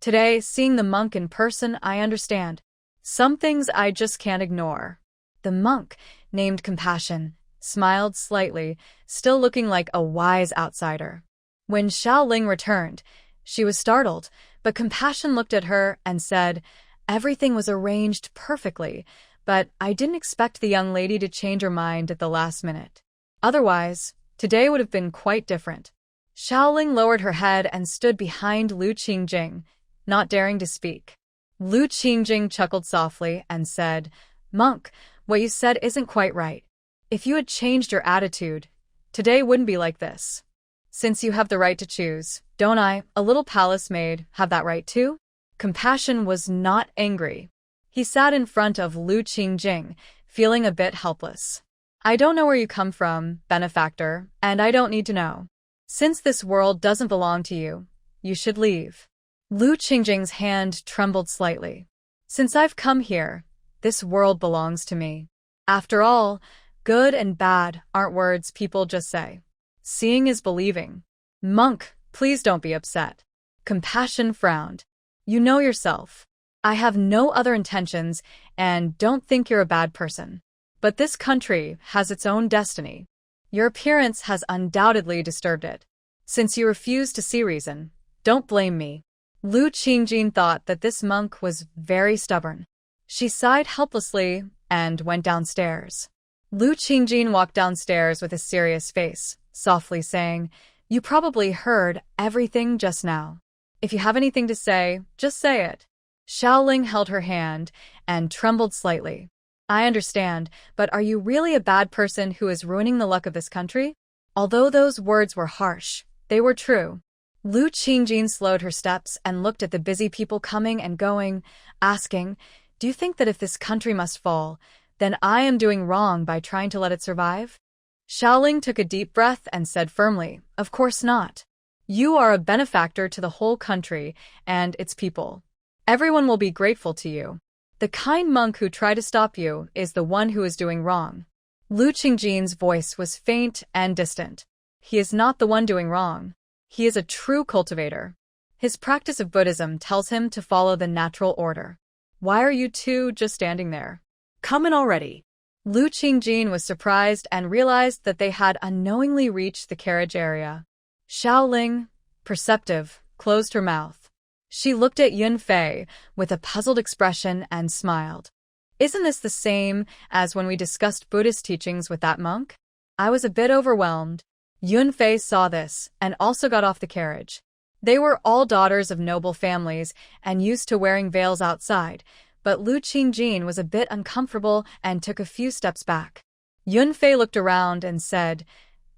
Today, seeing the monk in person, I understand. Some things I just can't ignore." The monk, named Compassion, smiled slightly, still looking like a wise outsider. When Xiaoling returned, she was startled, but Compassion looked at her and said, "Everything was arranged perfectly, but I didn't expect the young lady to change her mind at the last minute. Otherwise, today would have been quite different." Xiaoling lowered her head and stood behind Lu Qingjing, not daring to speak. Lu Qingjing chuckled softly and said, "Monk, what you said isn't quite right. If you had changed your attitude, today wouldn't be like this. Since you have the right to choose, don't I, a little palace maid, have that right too?" Compassion was not angry. He sat in front of Lu Qingjing, feeling a bit helpless. "I don't know where you come from, benefactor, and I don't need to know. Since this world doesn't belong to you, you should leave." Lu Qingjing's hand trembled slightly. "Since I've come here, this world belongs to me. After all, good and bad aren't words people just say. Seeing is believing." "Monk, please don't be upset." Compassion frowned. "You know yourself. I have no other intentions and don't think you're a bad person. But this country has its own destiny. Your appearance has undoubtedly disturbed it. Since you refuse to see reason, don't blame me." Lu Qingjing thought that this monk was very stubborn. She sighed helplessly and went downstairs. Lu Qingjing walked downstairs with a serious face, softly saying, "You probably heard everything just now. If you have anything to say, just say it." Xiaoling held her hand and trembled slightly. "I understand, but are you really a bad person who is ruining the luck of this country?" Although those words were harsh, they were true. Lu Qingjing slowed her steps and looked at the busy people coming and going, asking, "Do you think that if this country must fall, then I am doing wrong by trying to let it survive?" Xiaoling took a deep breath and said firmly, "Of course not. You are a benefactor to the whole country and its people. Everyone will be grateful to you. The kind monk who tried to stop you is the one who is doing wrong." Lu Qingjing's voice was faint and distant. "He is not the one doing wrong. He is a true cultivator. His practice of Buddhism tells him to follow the natural order. Why are you two just standing there? Come in already." Lu Qingjing was surprised and realized that they had unknowingly reached the carriage area. Xiaoling, perceptive, closed her mouth. She looked at Yun Fei with a puzzled expression and smiled. "Isn't this the same as when we discussed Buddhist teachings with that monk?" I was a bit overwhelmed. Yun Fei saw this and also got off the carriage. They were all daughters of noble families and used to wearing veils outside, but Lu Qingjing was a bit uncomfortable and took a few steps back. Yun Fei looked around and said,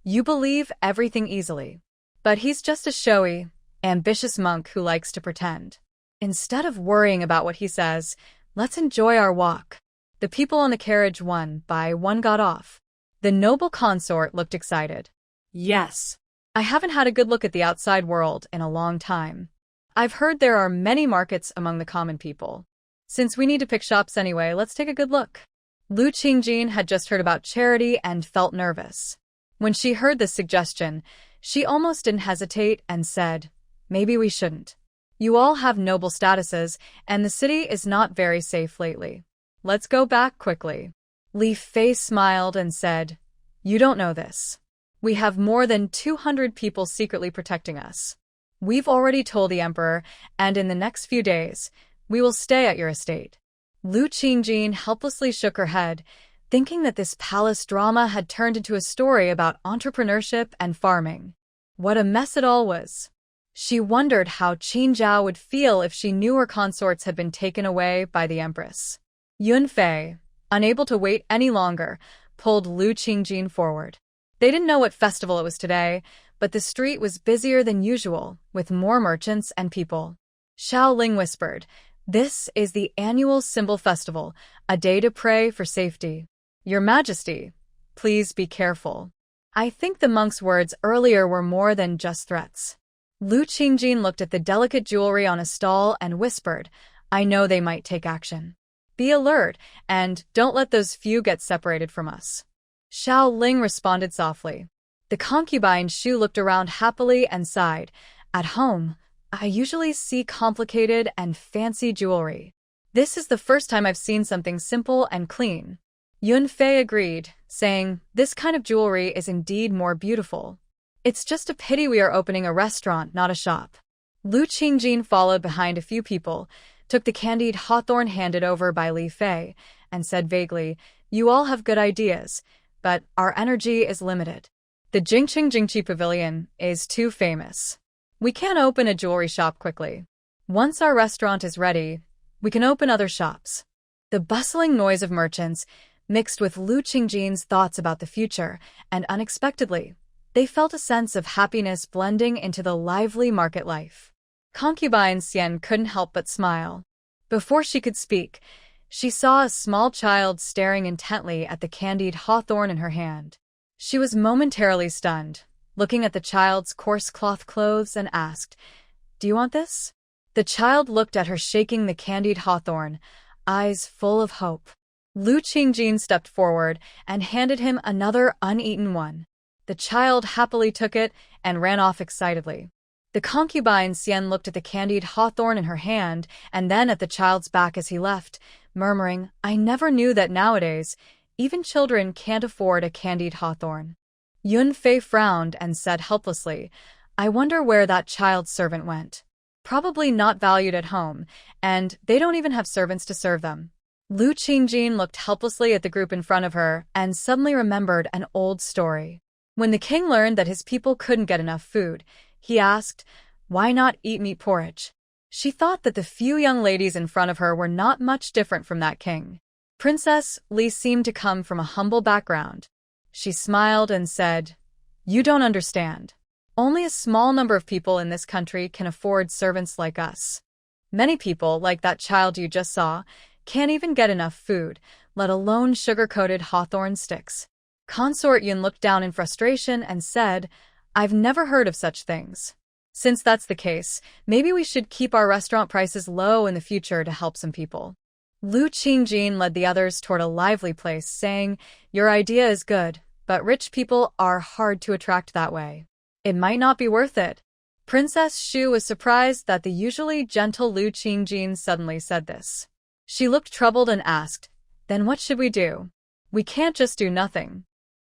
"You believe everything easily. But he's just a showy, ambitious monk who likes to pretend. Instead of worrying about what he says, let's enjoy our walk." The people on the carriage one by one got off. The noble consort looked excited.
"Yes.
I haven't had a good look at the outside world in a long time. I've heard there are many markets among the common people. Since we need to pick shops anyway, let's take a good look. Lu Qingjin had just heard about charity and felt nervous. When she heard this suggestion, she almost didn't hesitate and said, maybe we shouldn't. You all have noble statuses, and the city is not very safe lately. Let's go back quickly. Li Fei smiled and said, you don't know this. We have more than 200 people secretly protecting us. We've already told the emperor, and in the next few days, we will stay at your estate. Lu Qingjin helplessly shook her head, thinking that this palace drama had turned into a story about entrepreneurship and farming. What a mess it all was. She wondered how Qin Zhao would feel if she knew her consorts had been taken away by the Empress. Yun Fei, unable to wait any longer, pulled Lu Qingjin forward. They didn't know what festival it was today, but the street was busier than usual, with more merchants and people. Xiao Ling whispered, this is the annual Symbol Festival, a day to pray for safety. Your Majesty, please be careful. I think the monk's words earlier were more than just threats. Lu Qingjin looked at the delicate jewelry on a stall and whispered, I know they might take action. Be alert, and don't let those few get separated from us. Xiao Ling responded softly. The concubine Shu looked around happily and sighed. At home, I usually see complicated and fancy jewelry. This is the first time I've seen something simple and clean. Yun Fei agreed, saying, this kind of jewelry is indeed more beautiful. It's just a pity we are opening a restaurant, not a shop. Lu Qingjin followed behind a few people, took the candied hawthorn handed over by Li Fei, and said vaguely, you all have good ideas, but our energy is limited. The Jingqi Pavilion is too famous. We can't open a jewelry shop quickly. Once our restaurant is ready, we can open other shops. The bustling noise of merchants mixed with Lu Qingjin's thoughts about the future, and unexpectedly, they felt a sense of happiness blending into the lively market life. Concubine Xian couldn't help but smile. Before she could speak, she saw a small child staring intently at the candied hawthorn in her hand. She was momentarily stunned, looking at the child's coarse cloth clothes and asked, do you want this? The child looked at her shaking the candied hawthorn, eyes full of hope. Lu Qingjin stepped forward and handed him another uneaten one. The child happily took it and ran off excitedly. The concubine Xian looked at the candied hawthorn in her hand and then at the child's back as he left, murmuring, I never knew that nowadays, even children can't afford a candied hawthorn. Yun Fei frowned and said helplessly, I wonder where that child's servant went. Probably not valued at home, and they don't even have servants to serve them. Lu Qingjin looked helplessly at the group in front of her and suddenly remembered an old story. When the king learned that his people couldn't get enough food, he asked, why not eat meat porridge? She thought that the few young ladies in front of her were not much different from that king. Princess Li seemed to come from a humble background. She smiled and said, you don't understand. Only a small number of people in this country can afford servants like us. Many people, like that child you just saw, can't even get enough food, let alone sugar-coated hawthorn sticks. Consort Yun looked down in frustration and said, I've never heard of such things. Since that's the case, maybe we should keep our restaurant prices low in the future to help some people. Lu Qingjin led the others toward a lively place, saying, your idea is good, but rich people are hard to attract that way. It might not be worth it. Princess Shu was surprised that the usually gentle Lu Qingjin suddenly said this. She looked troubled and asked, then what should we do? We can't just do nothing.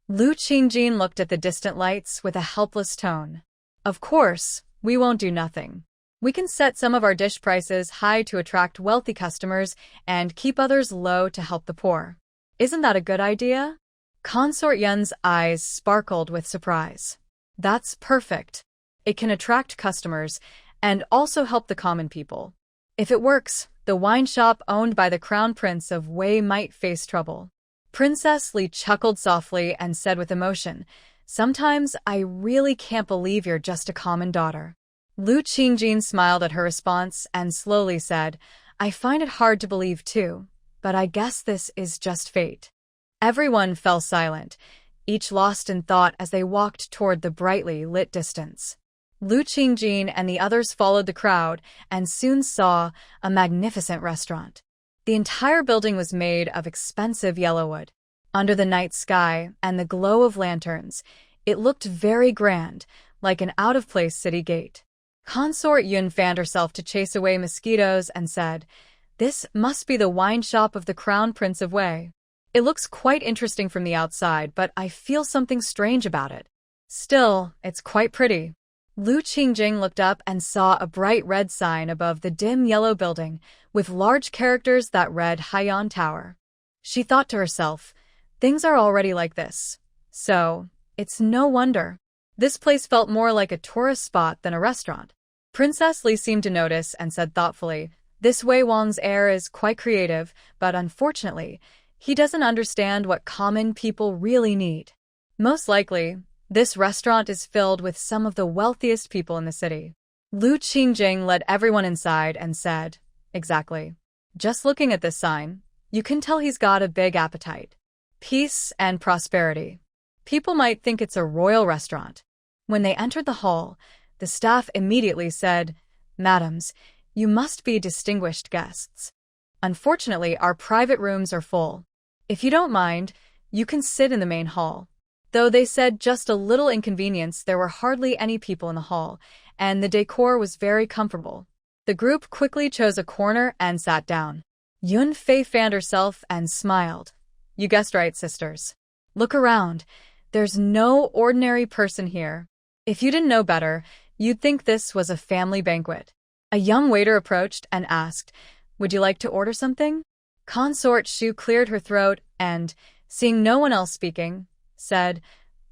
Lu Qingjin looked at the distant lights with a helpless tone. Of course, we won't do nothing. We can set some of our dish prices high to attract wealthy customers and keep others low to help the poor. Isn't that a good idea? Consort Yun's eyes sparkled with surprise. That's perfect. It can attract customers and also help the common people. If it works, the wine shop owned by the Crown Prince of Wei might face trouble. Princess Li chuckled softly and said with emotion, sometimes I really can't believe you're just a common daughter. Lu Qingjin smiled at her response and slowly said, I find it hard to believe too, but I guess this is just fate. Everyone fell silent. each lost in thought as they walked toward the brightly lit distance. Lu Qingjing and the others followed the crowd and soon saw a magnificent restaurant. The entire building was made of expensive yellowwood. Under the night sky and the glow of lanterns, it looked very grand, like an out-of-place city gate. Consort Yun fanned herself to chase away mosquitoes and said, "This must be the wine shop of the Crown Prince of Wei. It looks quite interesting from the outside, but I feel something strange about it. Still, it's quite pretty." Lu Qingjing looked up and saw a bright red sign above the dim yellow building with large characters that read Haiyan Tower. She thought to herself, things are already like this, so it's no wonder. This place felt more like a tourist spot than a restaurant. Princess Li seemed to notice and said thoughtfully, "This Wei Wang's heir is quite creative, but unfortunately, he doesn't understand what common people really need. Most likely, this restaurant is filled with some of the wealthiest people in the city." Lu Qingjing led everyone inside and said, "Exactly. Just looking at this sign, you can tell he's got a big appetite. Peace and prosperity. People might think it's a royal restaurant." When they entered the hall, the staff immediately said, "Madams, you must be distinguished guests. Unfortunately, our private rooms are full. If you don't mind, you can sit in the main hall." Though they said just a little inconvenience, there were hardly any people in the hall, and the decor was very comfortable. The group quickly chose a corner and sat down. Yun Fei fanned herself and smiled. "You guessed right, sisters. Look around. There's no ordinary person here. If you didn't know better, you'd think this was a family banquet." A young waiter approached and asked, "Would you like to order something?" Consort Shu cleared her throat and, seeing no one else speaking, said,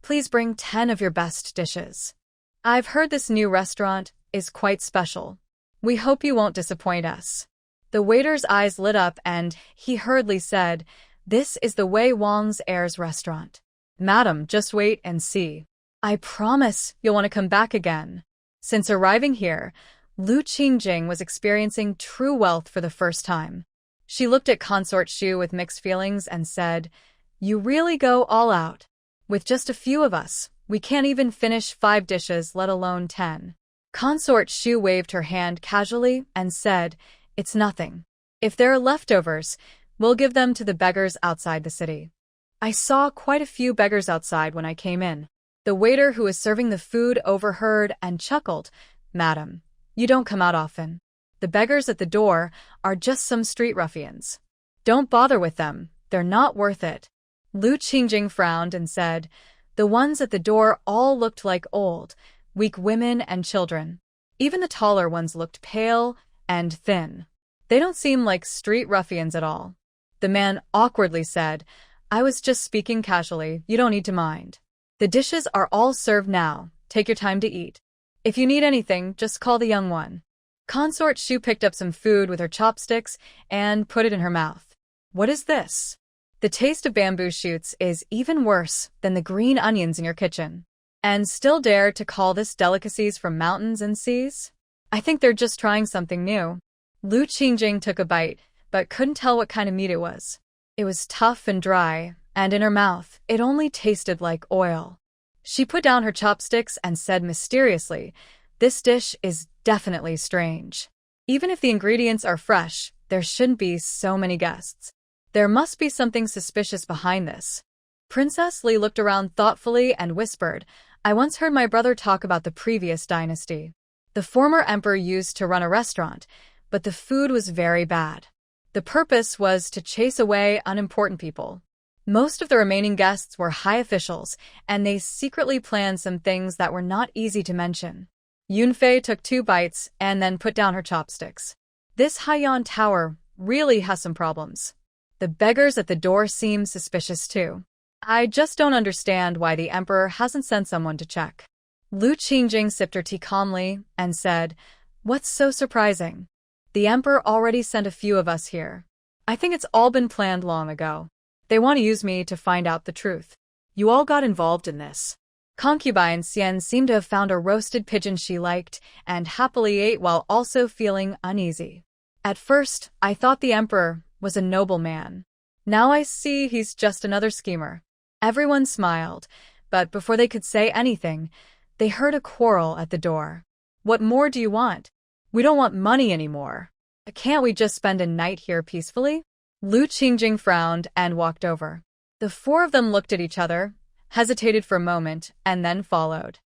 "Please bring 10 of your best dishes. I've heard this new restaurant is quite special. We hope you won't disappoint us." The waiter's eyes lit up and he hurriedly said, "This is the Wei Wang's heir's restaurant. Madam, just wait and see. I promise you'll want to come back again." Since arriving here, Lu Qingjing was experiencing true wealth for the first time. She looked at Consort Shu with mixed feelings and said, "You really go all out. With just a few of us, we can't even finish 5 dishes, let alone 10. Consort Shu waved her hand casually and said, "It's nothing. If there are leftovers, we'll give them to the beggars outside the city." I saw quite a few beggars outside when I came in. The waiter who was serving the food overheard and chuckled, "Madam, you don't come out often. The beggars at the door are just some street ruffians. Don't bother with them, they're not worth it." Lu Qingjing frowned and said, "The ones at the door all looked like old, weak women and children. Even the taller ones looked pale and thin. They don't seem like street ruffians at all." The man awkwardly said, "I was just speaking casually, you don't need to mind. The dishes are all served now, take your time to eat. If you need anything, just call the young one." Consort Shu picked up some food with her chopsticks and put it in her mouth. "What is this? The taste of bamboo shoots is even worse than the green onions in your kitchen. And still dare to call this delicacies from mountains and seas? I think they're just trying something new." Lu Qingjing took a bite, but couldn't tell what kind of meat it was. It was tough and dry, and in her mouth, it only tasted like oil. She put down her chopsticks and said mysteriously, "This dish is definitely strange. Even if the ingredients are fresh, there shouldn't be so many guests. There must be something suspicious behind this." Princess Li looked around thoughtfully and whispered, "I once heard my brother talk about the previous dynasty. The former emperor used to run a restaurant, but the food was very bad. The purpose was to chase away unimportant people. Most of the remaining guests were high officials, and they secretly planned some things that were not easy to mention." Yunfei took 2 bites and then put down her chopsticks. "This Haiyan Tower really has some problems. The beggars at the door seem suspicious too. I just don't understand why the emperor hasn't sent someone to check." Lu Qingjing sipped her tea calmly and said, "What's so surprising? The emperor already sent a few of us here. I think it's all been planned long ago. They want to use me to find out the truth. You all got involved in this." Concubine Xian seemed to have found a roasted pigeon she liked and happily ate while also feeling uneasy. "At first, I thought the emperor was a noble man. Now I see he's just another schemer. Everyone smiled, but before they could say anything, they heard a quarrel at the door. What more do you want? We don't want money anymore. Can't we just spend a night here peacefully? Lu Qingjing frowned and walked over. The four of them looked at each other, hesitated for a moment, and then followed.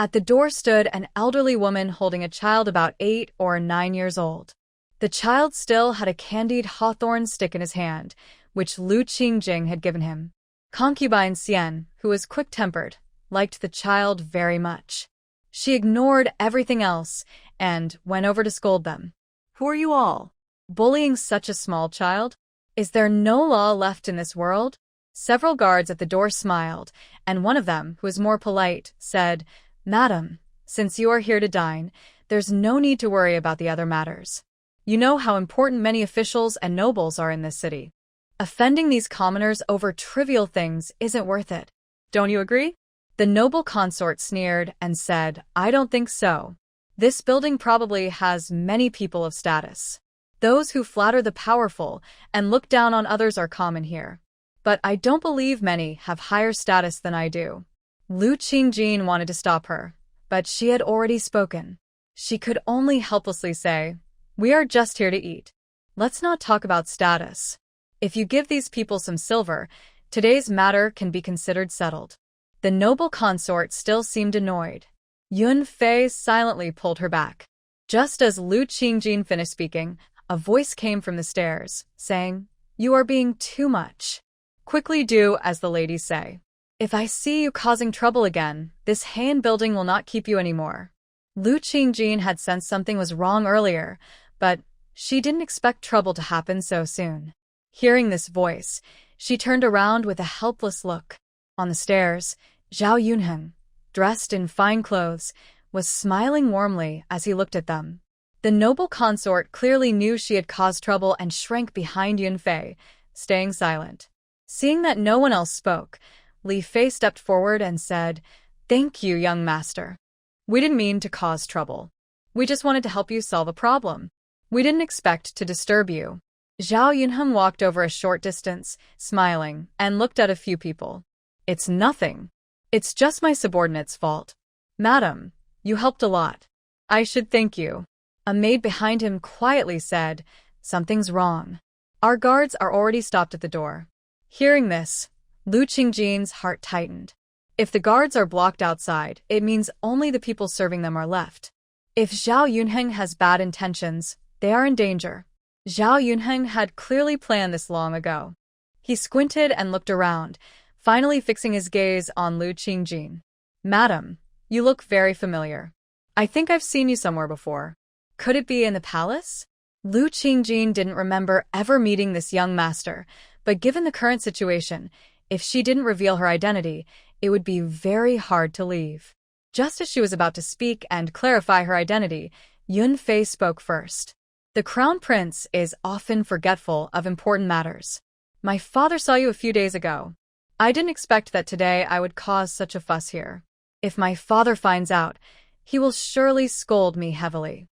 At the door stood an elderly woman holding a child about 8 or 9 years old. The child still had a candied hawthorn stick in his hand, which Lu Qingjing had given him. Concubine Xian, who was quick-tempered, liked the child very much. She ignored everything else and went over to scold them.
Who are you all?
Bullying such a small child? Is there no law left in this world? Several guards at the door smiled, and one of them, who was more polite, said, Madam, since you are here to dine, there's no need to worry about the other matters. You know how important many officials and nobles are in this city. Offending these commoners over trivial things isn't worth it. Don't you agree? The noble consort sneered and said, I don't think so. This building probably has many people of status. Those who flatter the powerful and look down on others are common here. But I don't believe many have higher status than I do. Lu Qingjing wanted to stop her, but she had already spoken. She could only helplessly say, We are just here to eat. Let's not talk about status. If you give these people some silver, today's matter can be considered settled. The noble consort still seemed annoyed. Yun Fei silently pulled her back. Just as Lu Qingjing finished speaking, a voice came from the stairs, saying, You are being too much. Quickly do as the ladies say. If I see you causing trouble again, this Heian building will not keep you anymore. Lu Qingjing had sensed something was wrong earlier, but she didn't expect trouble to happen so soon. Hearing this voice, she turned around with a helpless look. On the stairs, Zhao Yunheng, dressed in fine clothes, was smiling warmly as he looked at them. The noble consort clearly knew she had caused trouble and shrank behind Yun Fei, staying silent. Seeing that no one else spoke, Li Fei stepped forward and said, Thank you, young master. We didn't mean to cause trouble. We just wanted to help you solve a problem. We didn't expect to disturb you. Zhao Yunheng walked over a short distance, smiling, and looked at a few people. It's nothing. It's just my subordinate's fault. Madam, you helped a lot. I should thank you. A maid behind him quietly said, Something's wrong. Our guards are already stopped at the door. Hearing this, Lu Qingjing's heart tightened. If the guards are blocked outside, it means only the people serving them are left. If Zhao Yunheng has bad intentions, they are in danger. Zhao Yunheng had clearly planned this long ago. He squinted and looked around, finally fixing his gaze on Lu Qingjing. Madam, you look very familiar. I think I've seen you somewhere before. Could it be in the palace? Lu Qingjing didn't remember ever meeting this young master, but given the current situation, if she didn't reveal her identity, it would be very hard to leave. Just as she was about to speak and clarify her identity, Yun Fei spoke first. The crown prince is often forgetful of important matters. My father saw you a few days ago. I didn't expect that today I would cause such a fuss here. If my father finds out, he will surely scold me heavily.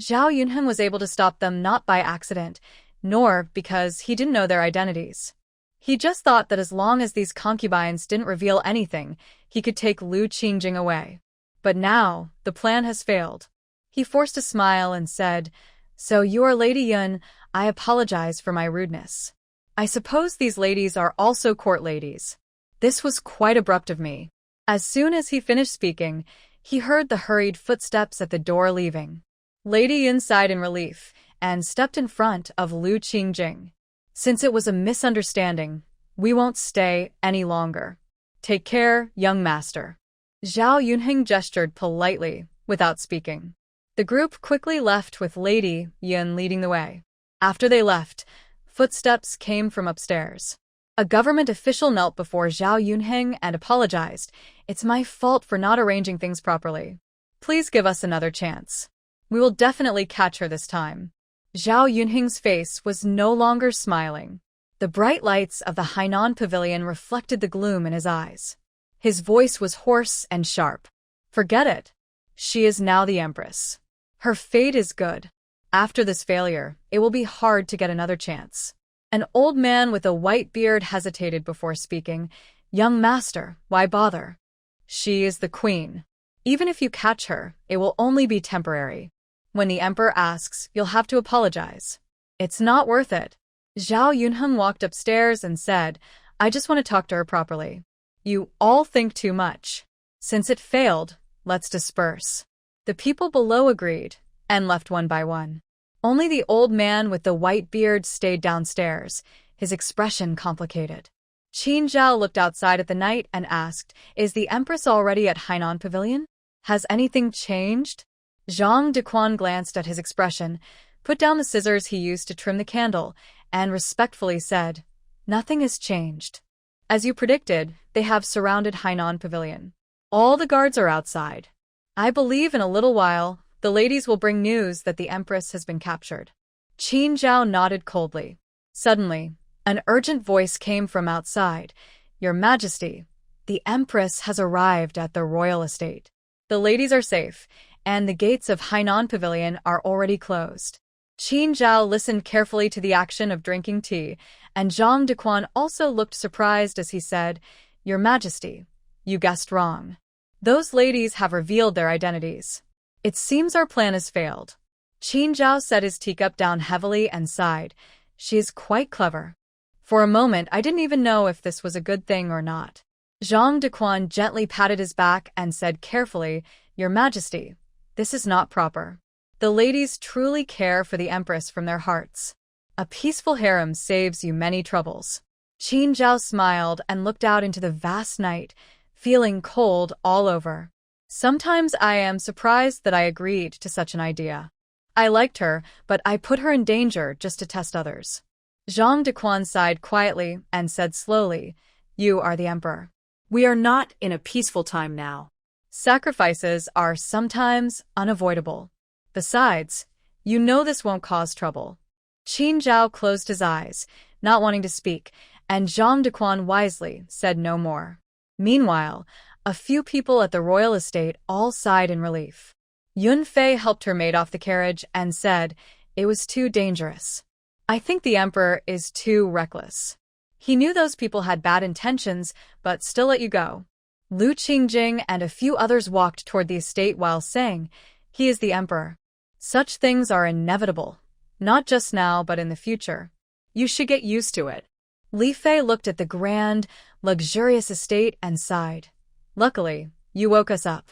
Zhao Yunheng was able to stop them not by accident, nor because he didn't know their identities. He just thought that as long as these concubines didn't reveal anything, he could take Lu Qingjing away. But now, the plan has failed. He forced a smile and said, So you are Lady Yun, I apologize for my rudeness. I suppose these ladies are also court ladies. This was quite abrupt of me. As soon as he finished speaking, he heard the hurried footsteps at the door leaving. Lady Yun sighed in relief and stepped in front of Lu Qingjing. Since it was a misunderstanding, we won't stay any longer. Take care, young master. Zhao Yunheng gestured politely, without speaking. The group quickly left with Lady Yun leading the way. After they left, footsteps came from upstairs. A government official knelt before Zhao Yunheng and apologized. It's my fault for not arranging things properly. Please give us another chance. We will definitely catch her this time. Zhao Yunheng's face was no longer smiling. The bright lights of the Hainan pavilion reflected the gloom in his eyes. His voice was hoarse and sharp. Forget it. She is now the Empress. Her fate is good. After this failure, it will be hard to get another chance. An old man with a white beard hesitated before speaking, Young master, why bother? She is the queen. Even if you catch her, it will only be temporary. When the emperor asks, you'll have to apologize. It's not worth it. Zhao Yunheng walked upstairs and said, I just want to talk to her properly. You all think too much. Since it failed, let's disperse. The people below agreed, and left one by one. Only the old man with the white beard stayed downstairs, his expression complicated. Qin Zhao looked outside at the night and asked, Is the Empress already at Hainan Pavilion? Has anything changed? Zhang Dequan glanced at his expression, put down the scissors he used to trim the candle, and respectfully said, Nothing has changed. As you predicted, they have surrounded Hainan Pavilion. All the guards are outside. I believe in a little while, the ladies will bring news that the Empress has been captured. Qin Zhao nodded coldly. Suddenly, an urgent voice came from outside. Your Majesty, the Empress has arrived at the royal estate. The ladies are safe, and the gates of Hainan Pavilion are already closed. Qin Zhao listened carefully to the action of drinking tea, and Zhang Dequan also looked surprised as he said, Your Majesty, you guessed wrong. Those ladies have revealed their identities. It seems our plan has failed. Qin Zhao set his teacup down heavily and sighed. She is quite clever. For a moment, I didn't even know if this was a good thing or not. Zhang Dequan gently patted his back and said carefully, Your Majesty, this is not proper. The ladies truly care for the Empress from their hearts. A peaceful harem saves you many troubles. Qin Zhao smiled and looked out into the vast night, feeling cold all over. Sometimes I am surprised that I agreed to such an idea. I liked her, but I put her in danger just to test others. Zhang Dequan sighed quietly and said slowly, You are the emperor.
We are not in a peaceful time now.
Sacrifices are sometimes unavoidable. Besides, you know this won't cause trouble. Qin Zhao closed his eyes, not wanting to speak, and Zhang Dequan wisely said no more. Meanwhile, a few people at the royal estate all sighed in relief. Yun Fei helped her maid off the carriage and said, It was too dangerous. I think the emperor is too reckless. He knew those people had bad intentions, but still let you go. Lu Qingjing and a few others walked toward the estate while saying, He is the emperor. Such things are inevitable, not just now but in the future.
You should get used to it.
Li Fei looked at the grand, luxurious estate and sighed. Luckily, you woke us up.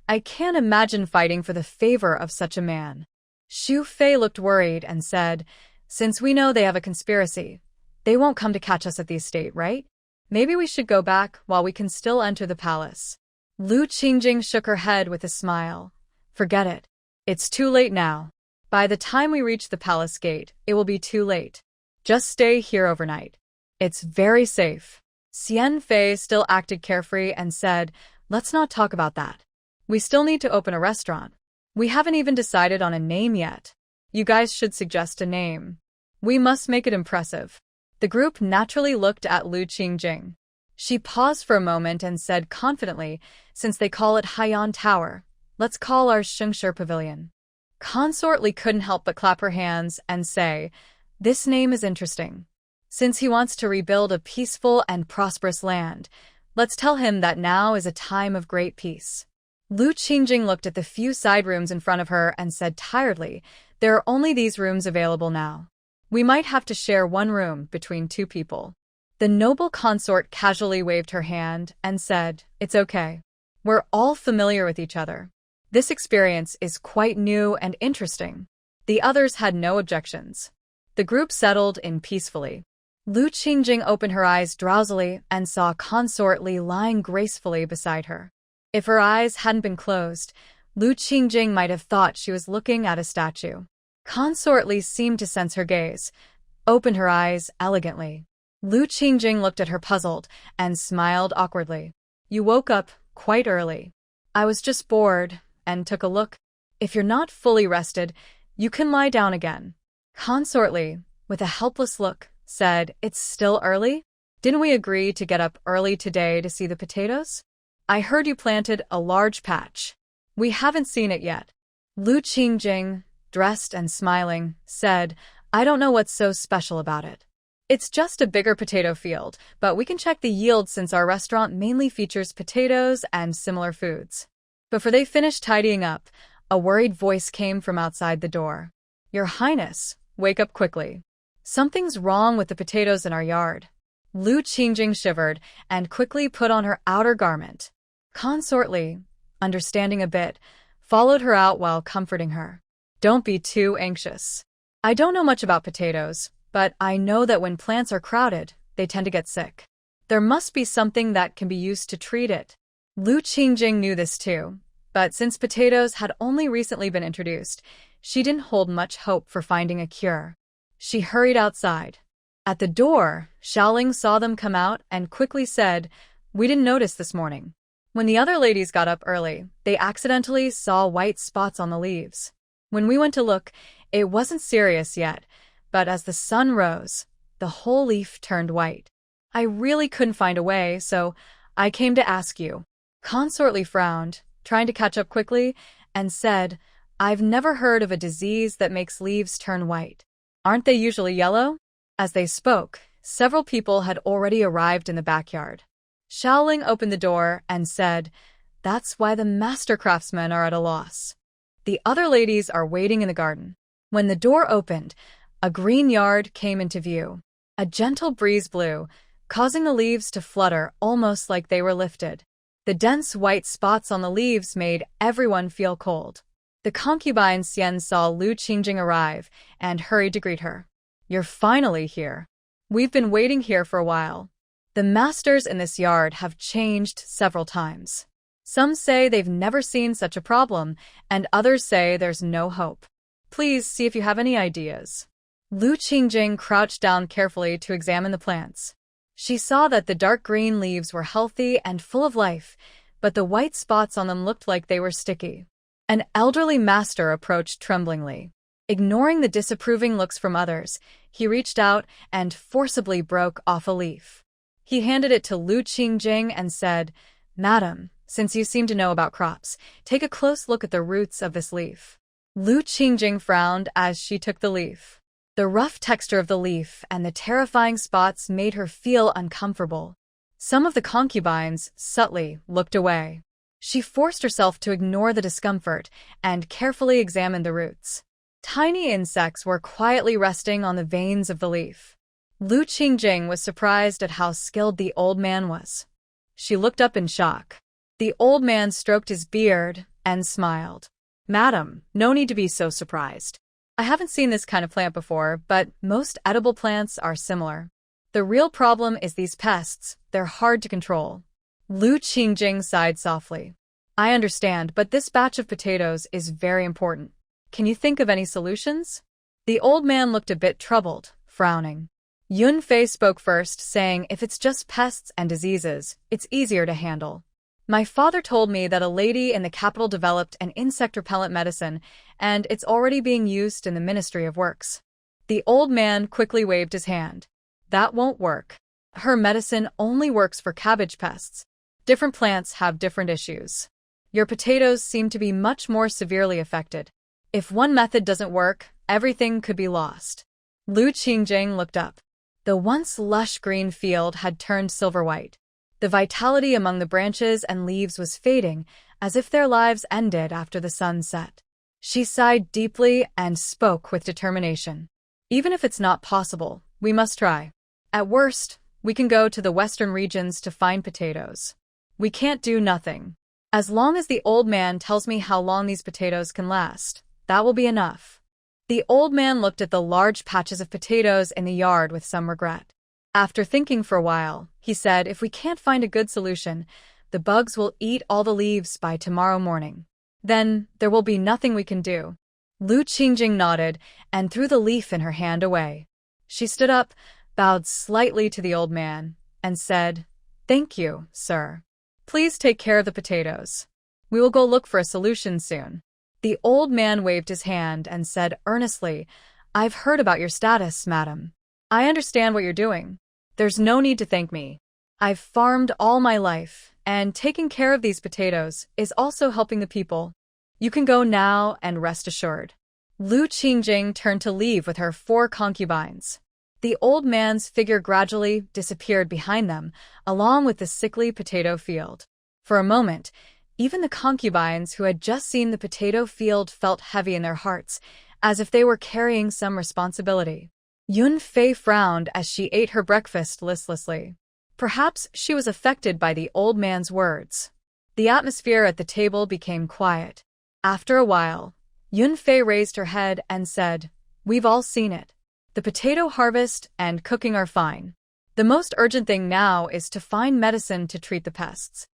I can't imagine fighting for the favor of such a man. Xu Fei looked worried and said, Since we know they have a conspiracy, they won't come to catch us at the estate, right? Maybe we should go back while we can still enter the palace. Lu Qingjing shook her head with a smile. Forget it. It's too late now. By the time we reach the palace gate, it will be too late. Just stay here overnight. It's very safe. Xian Fei still acted carefree and said, Let's not talk about that. We still need to open a restaurant. We haven't even decided on a name yet. You guys should suggest a name. We must make it impressive. The group naturally looked at Lu Qingjing. She paused for a moment and said confidently, Since they call it Haiyan Tower, let's call our Shengshi Pavilion. Consort Li couldn't help but clap her hands and say, This name is interesting. Since he wants to rebuild a peaceful and prosperous land, let's tell him that now is a time of great peace. Lu Qingjing looked at the few side rooms in front of her and said tiredly, There are only these rooms available now. We might have to share one room between two people. The noble consort casually waved her hand and said, It's okay. We're all familiar with each other. This experience is quite new and interesting. The others had no objections. The group settled in peacefully. Lu Qingjing opened her eyes drowsily and saw Consort Li lying gracefully beside her. If her eyes hadn't been closed, Lu Qingjing might have thought she was looking at a statue. Consort Li seemed to sense her gaze, opened her eyes elegantly. Lu Qingjing looked at her puzzled and smiled awkwardly. You woke up quite early. I was just bored and took a look. If you're not fully rested, you can lie down again. Consort Li, with a helpless look, said, It's still early? Didn't we agree to get up early today to see the potatoes? I heard you planted a large patch. We haven't seen it yet. Lu Qingjing, dressed and smiling, said, I don't know what's so special about it. It's just a bigger potato field, but we can check the yield since our restaurant mainly features potatoes and similar foods. Before they finished tidying up, a worried voice came from outside the door. Your Highness, wake up quickly. Something's wrong with the potatoes in our yard. Lu Qingjing shivered and quickly put on her outer garment. Consort Li, understanding a bit, followed her out while comforting her. Don't be too anxious. I don't know much about potatoes, but I know that when plants are crowded, they tend to get sick. There must be something that can be used to treat it. Lu Qingjing knew this too, but since potatoes had only recently been introduced, she didn't hold much hope for finding a cure. She hurried outside. At the door, Xiaoling saw them come out and quickly said, "We didn't notice this morning." When the other ladies got up early, they accidentally saw white spots on the leaves. When we went to look, it wasn't serious yet, but as the sun rose, the whole leaf turned white. I really couldn't find a way, so I came to ask you. Consort Li frowned, trying to catch up quickly, and said, I've never heard of a disease that makes leaves turn white. Aren't they usually yellow? As they spoke, several people had already arrived in the backyard. Xiaoling opened the door and said, That's why the master craftsmen are at a loss. The other ladies are waiting in the garden. When the door opened, a green yard came into view. A gentle breeze blew, causing the leaves to flutter almost like they were lifted. The dense white spots on the leaves made everyone feel cold. The concubine Xian saw Lu Qingjing arrive and hurried to greet her. You're finally here. We've been waiting here for a while. The masters in this yard have changed several times. Some say they've never seen such a problem, and others say there's no hope. Please see if you have any ideas. Lu Qingjing crouched down carefully to examine the plants. She saw that the dark green leaves were healthy and full of life, but the white spots on them looked like they were sticky. An elderly master approached tremblingly. Ignoring the disapproving looks from others, he reached out and forcibly broke off a leaf. He handed it to Lu Qingjing and said, Madam, since you seem to know about crops, take a close look at the roots of this leaf. Lu Qingjing frowned as she took the leaf. The rough texture of the leaf and the terrifying spots made her feel uncomfortable. Some of the concubines subtly looked away. She forced herself to ignore the discomfort and carefully examined the roots. Tiny insects were quietly resting on the veins of the leaf. Lu Qingjing was surprised at how skilled the old man was. She looked up in shock. The old man stroked his beard and smiled. Madam, no need to be so surprised. I haven't seen this kind of plant before, but most edible plants are similar. The real problem is these pests. They're hard to control. Lu Qingjing sighed softly. I understand, but this batch of potatoes is very important. Can you think of any solutions? The old man looked a bit troubled, frowning. Yunfei spoke first, saying if it's just pests and diseases, it's easier to handle. My father told me that a lady in the capital developed an insect repellent medicine, and it's already being used in the Ministry of Works. The old man quickly waved his hand. That won't work. Her medicine only works for cabbage pests. Different plants have different issues. Your potatoes seem to be much more severely affected. If one method doesn't work, everything could be lost. Lu Qingjing looked up. The once lush green field had turned silver-white. The vitality among the branches and leaves was fading, as if their lives ended after the sun set. She sighed deeply and spoke with determination. Even if it's not possible, we must try. At worst, we can go to the western regions to find potatoes. We can't do nothing. As long as the old man tells me how long these potatoes can last, that will be enough. The old man looked at the large patches of potatoes in the yard with some regret. After thinking for a while, he said if we can't find a good solution, the bugs will eat all the leaves by tomorrow morning. Then there will be nothing we can do. Lu Qingjing nodded and threw the leaf in her hand away. She stood up, bowed slightly to the old man, and said, Thank you, sir. Please take care of the potatoes. We will go look for a solution soon. The old man waved his hand and said earnestly, I've heard about your status, madam. I understand what you're doing. There's no need to thank me. I've farmed all my life, and taking care of these potatoes is also helping the people. You can go now and rest assured. Lu Qingjing turned to leave with her 4 concubines. The old man's figure gradually disappeared behind them, along with the sickly potato field. For a moment, even the concubines who had just seen the potato field felt heavy in their hearts, as if they were carrying some responsibility. Yun Fei frowned as she ate her breakfast listlessly. Perhaps she was affected by the old man's words. The atmosphere at the table became quiet. After a while, Yun Fei raised her head and said, "We've all seen it. The potato harvest and cooking are fine. The most urgent thing now is to find medicine to treat the pests."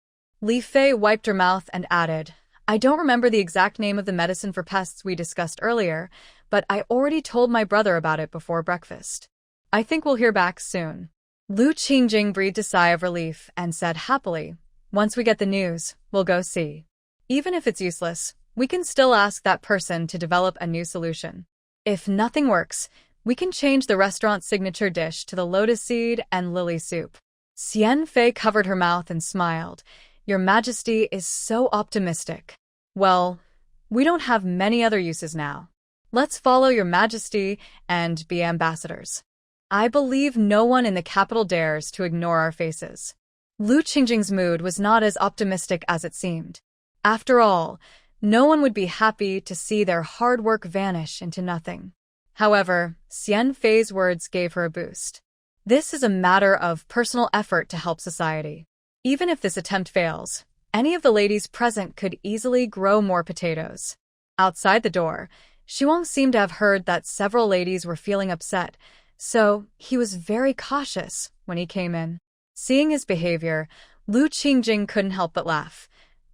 Li Fei wiped her mouth and added, "I don't remember the exact name of the medicine for pests we discussed earlier, but I already told my brother about it before breakfast. I think we'll hear back soon." Lu Qingjing breathed a sigh of relief and said happily, "Once we get the news, we'll go see. Even if it's useless, we can still ask that person to develop a new solution. If nothing works, we can change the restaurant's signature dish to the lotus seed and lily soup." Xian Fei covered her mouth and smiled. "Your Majesty is so optimistic. Well, we don't have many other uses now. Let's follow your Majesty and be ambassadors. I believe no one in the capital dares to ignore our faces." Lu Qingjing's mood was not as optimistic as it seemed. After all, no one would be happy to see their hard work vanish into nothing. However, Xian Fei's words gave her a boost. This is a matter of personal effort to help society. Even if this attempt fails, any of the ladies present could easily grow more potatoes. Outside the door, Shuang seemed to have heard that several ladies were feeling upset, so he was very cautious when he came in. Seeing his behavior, Lu Qingjing couldn't help but laugh.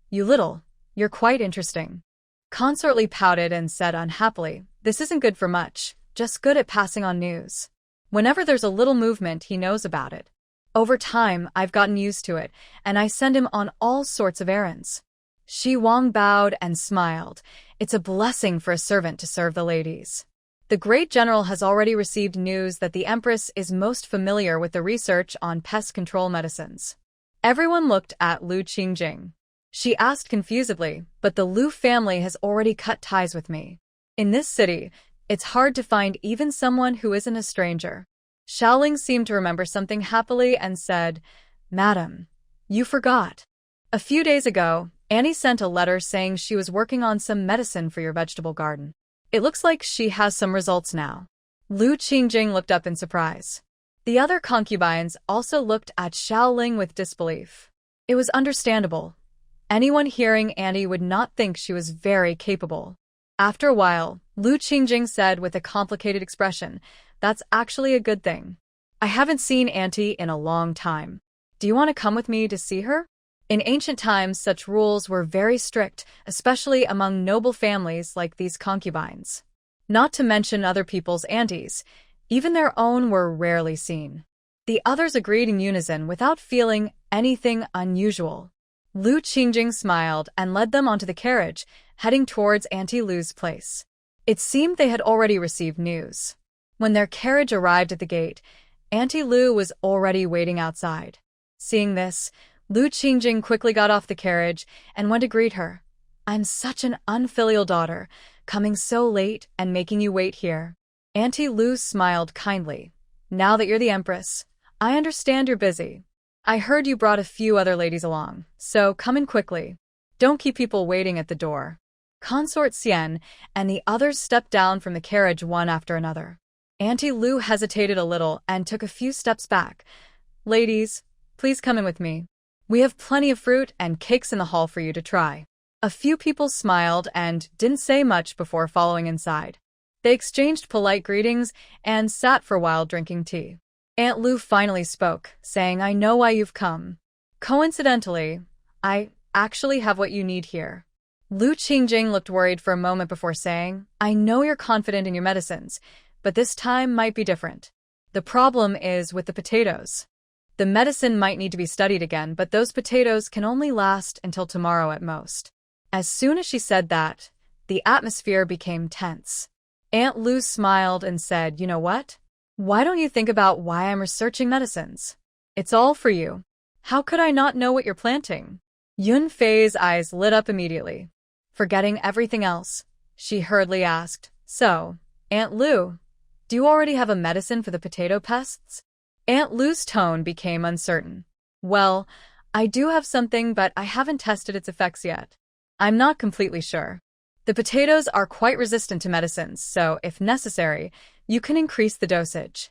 You're quite interesting." Consort Li pouted and said unhappily, "This isn't good for much, just good at passing on news. Whenever there's a little movement, he knows about it. Over time, I've gotten used to it, and I send him on all sorts of errands." Shi Wang bowed and smiled. It's a blessing for a servant to serve the ladies. The great general has already received news that the Empress is most familiar with the research on pest control medicines. Everyone looked at Lu Qingjing. She asked confusedly, "But the Lu family has already cut ties with me. In this city, it's hard to find even someone who isn't a stranger." Xiaoling seemed to remember something happily and said, "Madam, you forgot. A few days ago, Annie sent a letter saying she was working on some medicine for your vegetable garden. It looks like she has some results now." Lu Qingjing looked up in surprise. The other concubines also looked at Xiaoling with disbelief. It was understandable. Anyone hearing Annie would not think she was very capable. After a while, Lu Qingjing said with a complicated expression, "That's actually a good thing. I haven't seen Auntie in a long time. Do you want to come with me to see her?" In ancient times, such rules were very strict, especially among noble families like these concubines. Not to mention other people's aunties, even their own were rarely seen. The others agreed in unison without feeling anything unusual. Lu Qingjing smiled and led them onto the carriage, heading towards Auntie Lu's place. It seemed they had already received news. When their carriage arrived at the gate, Auntie Lu was already waiting outside. Seeing this, Lu Qingjing quickly got off the carriage and went to greet her. "I'm such an unfilial daughter, coming so late and making you wait here." Auntie Lu smiled kindly. "Now that you're the Empress, I understand you're busy. I heard you brought a few other ladies along, so come in quickly. Don't keep people waiting at the door." Consort Xian and the others stepped down from the carriage one after another. Auntie Lu hesitated a little and took a few steps back. "Ladies, please come in with me. We have plenty of fruit and cakes in the hall for you to try." A few people smiled and didn't say much before following inside. They exchanged polite greetings and sat for a while drinking tea. Aunt Lu finally spoke, saying, "I know why you've come. Coincidentally, I actually have what you need here." Lu Qingjing looked worried for a moment before saying, "I know you're confident in your medicines, but this time might be different. The problem is with the potatoes. The medicine might need to be studied again, but those potatoes can only last until tomorrow at most." As soon as she said that, the atmosphere became tense. Aunt Lu smiled and said, "You know what? Why don't you think about why I'm researching medicines? It's all for you. How could I not know what you're planting?" Yun Fei's eyes lit up immediately. Forgetting everything else, she hurriedly asked, "So, Aunt Lu, Do you already have a medicine for the potato pests? Aunt Lu's tone became uncertain. Well, I do have something, but I haven't tested its effects yet. I'm not completely sure. The potatoes are quite resistant to medicines, so if necessary, you can increase the dosage.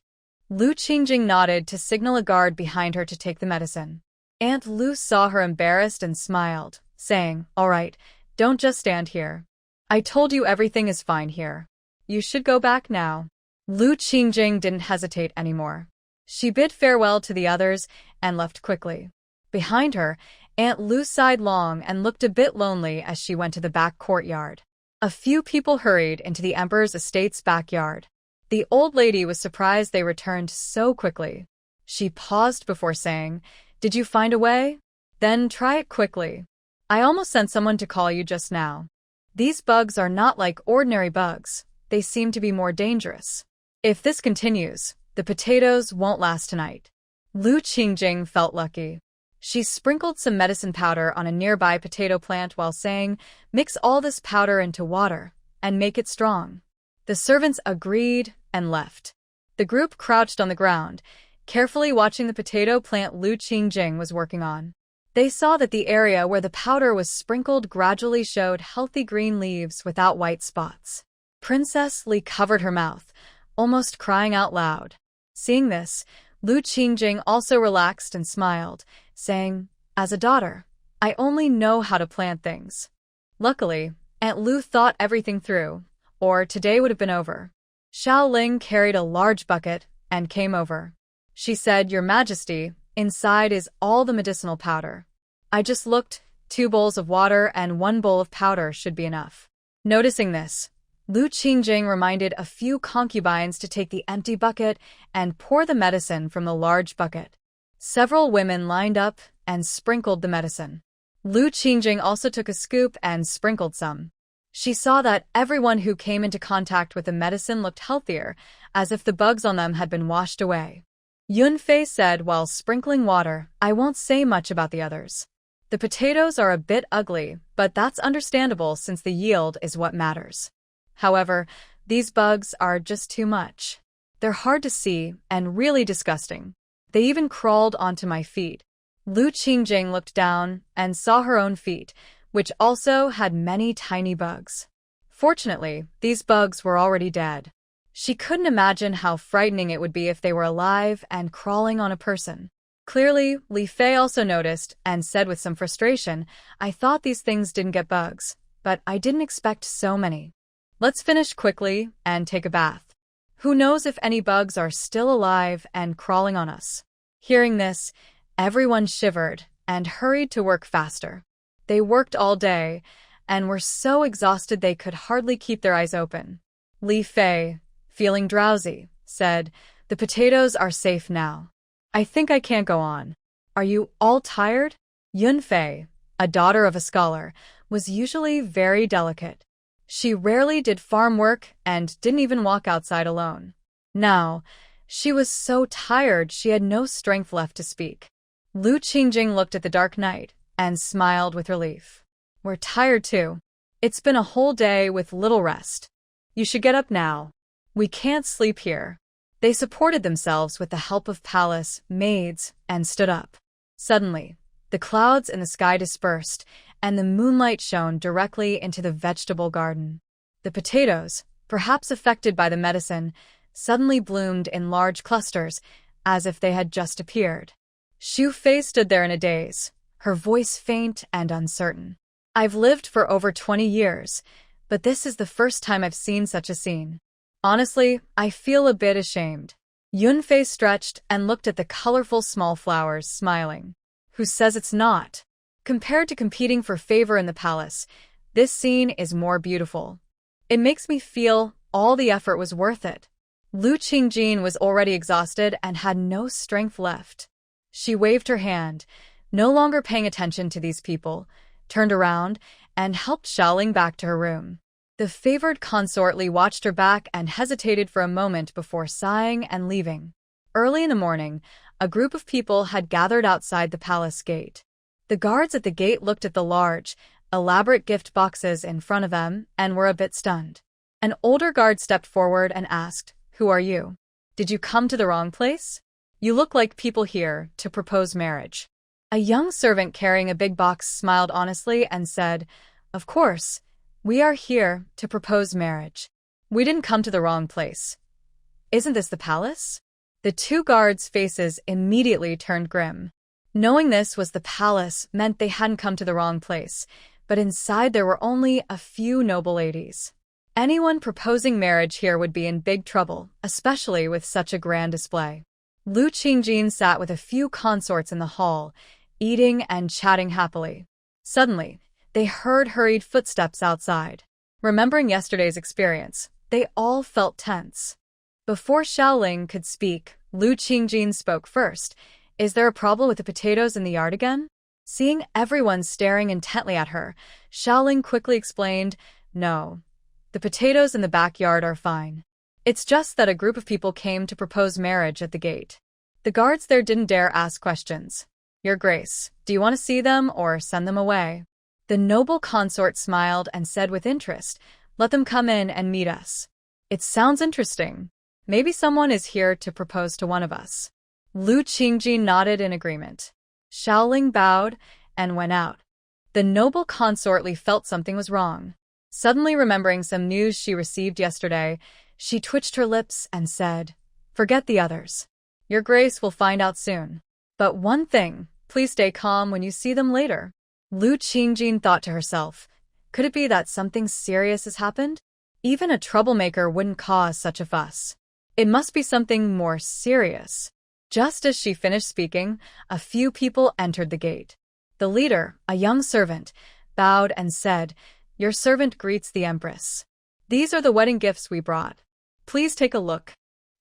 Lu Qingjing nodded to signal a guard behind her to take the medicine. Aunt Lu saw her embarrassed and smiled, saying, "All right, don't just stand here. I told you everything is fine here. You should go back now." Lu Qingjing didn't hesitate anymore. She bid farewell to the others and left quickly. Behind her, Aunt Lu sighed long and looked a bit lonely as she went to the back courtyard. A few people hurried into the Emperor's estate's backyard. The old lady was surprised they returned so quickly. She paused before saying, "Did you find a way? Then try it quickly. I almost sent someone to call you just now. These bugs are not like ordinary bugs. They seem to be more dangerous. If this continues, the potatoes won't last tonight." Lu Qingjing felt lucky. She sprinkled some medicine powder on a nearby potato plant while saying, "Mix all this powder into water and make it strong." The servants agreed and left. The group crouched on the ground, carefully watching the potato plant Lu Qingjing was working on. They saw that the area where the powder was sprinkled gradually showed healthy green leaves without white spots. Princess Li covered her mouth, almost crying out loud. Seeing this, Lu Qingjing also relaxed and smiled, saying, "As a daughter, I only know how to plant things." Luckily, Aunt Lu thought everything through, or today would have been over. Xiao Ling carried a large bucket and came over. She said, "Your Majesty, inside is all the medicinal powder." I just looked, 2 bowls of water and 1 bowl of powder should be enough. Noticing this, Lu Qingjing reminded a few concubines to take the empty bucket and pour the medicine from the large bucket. Several women lined up and sprinkled the medicine. Lu Qingjing also took a scoop and sprinkled some. She saw that everyone who came into contact with the medicine looked healthier, as if the bugs on them had been washed away. Yunfei said while sprinkling water, "I won't say much about the others. The potatoes are a bit ugly, but that's understandable since the yield is what matters. However, these bugs are just too much. They're hard to see and really disgusting. They even crawled onto my feet." Lu Qingjing looked down and saw her own feet, which also had many tiny bugs. Fortunately, these bugs were already dead. She couldn't imagine how frightening it would be if they were alive and crawling on a person. Clearly, Li Fei also noticed and said with some frustration, "I thought these things didn't get bugs, but I didn't expect so many. Let's finish quickly and take a bath. Who knows if any bugs are still alive and crawling on us." Hearing this, everyone shivered and hurried to work faster. They worked all day and were so exhausted they could hardly keep their eyes open. Li Fei, feeling drowsy, said, "The potatoes are safe now. I think I can't go on. Are you all tired?" Yunfei, a daughter of a scholar, was usually very delicate. She rarely did farm work and didn't even walk outside alone. Now, she was so tired she had no strength left to speak. Lu Qingjing looked at the dark night and smiled with relief. "We're tired too. It's been a whole day with little rest. You should get up now. We can't sleep here." They supported themselves with the help of palace maids and stood up. Suddenly, the clouds in the sky dispersed and the moonlight shone directly into the vegetable garden. The potatoes, perhaps affected by the medicine, suddenly bloomed in large clusters, as if they had just appeared. Xu Fei stood there in a daze, her voice faint and uncertain. "I've lived for over 20 years, but this is the first time I've seen such a scene. Honestly, I feel a bit ashamed." Yunfei stretched and looked at the colorful small flowers, smiling. "Who says it's not? Compared to competing for favor in the palace, this scene is more beautiful. It makes me feel all the effort was worth it." Lu Qingjing was already exhausted and had no strength left. She waved her hand, no longer paying attention to these people, turned around, and helped Xiaoling back to her room. The favored consort Li watched her back and hesitated for a moment before sighing and leaving. Early in the morning, a group of people had gathered outside the palace gate. The guards at the gate looked at the large, elaborate gift boxes in front of them and were a bit stunned. An older guard stepped forward and asked, Who are you? Did you come to the wrong place? You look like people here to propose marriage. A young servant carrying a big box smiled honestly and said, Of course, we are here to propose marriage. We didn't come to the wrong place. Isn't this the palace? The two guards' faces immediately turned grim. Knowing this was the palace meant they hadn't come to the wrong place, but inside there were only a few noble ladies. Anyone proposing marriage here would be in big trouble, especially with such a grand display. Lu Qingjin sat with a few consorts in the hall, eating and chatting happily. Suddenly, they heard hurried footsteps outside. Remembering yesterday's experience, they all felt tense. Before Xiaoling could speak, Lu Qingjin spoke first. Is there a problem with the potatoes in the yard again? Seeing everyone staring intently at her, Xiaoling quickly explained, No, the potatoes in the backyard are fine. It's just that a group of people came to propose marriage at the gate. The guards there didn't dare ask questions. Your Grace, do you want to see them or send them away? The noble consort smiled and said with interest, Let them come in and meet us. It sounds interesting. Maybe someone is here to propose to one of us. Lu Qingjin nodded in agreement. Xiaoling bowed and went out. The noble consortly felt something was wrong. Suddenly remembering some news she received yesterday, she twitched her lips and said, Forget the others. Your Grace will find out soon. But one thing, please stay calm when you see them later. Lu Qingjin thought to herself, could it be that something serious has happened? Even a troublemaker wouldn't cause such a fuss. It must be something more serious. Just as she finished speaking, a few people entered the gate. The leader, a young servant, bowed and said, Your servant greets the Empress. These are the wedding gifts we brought. Please take a look.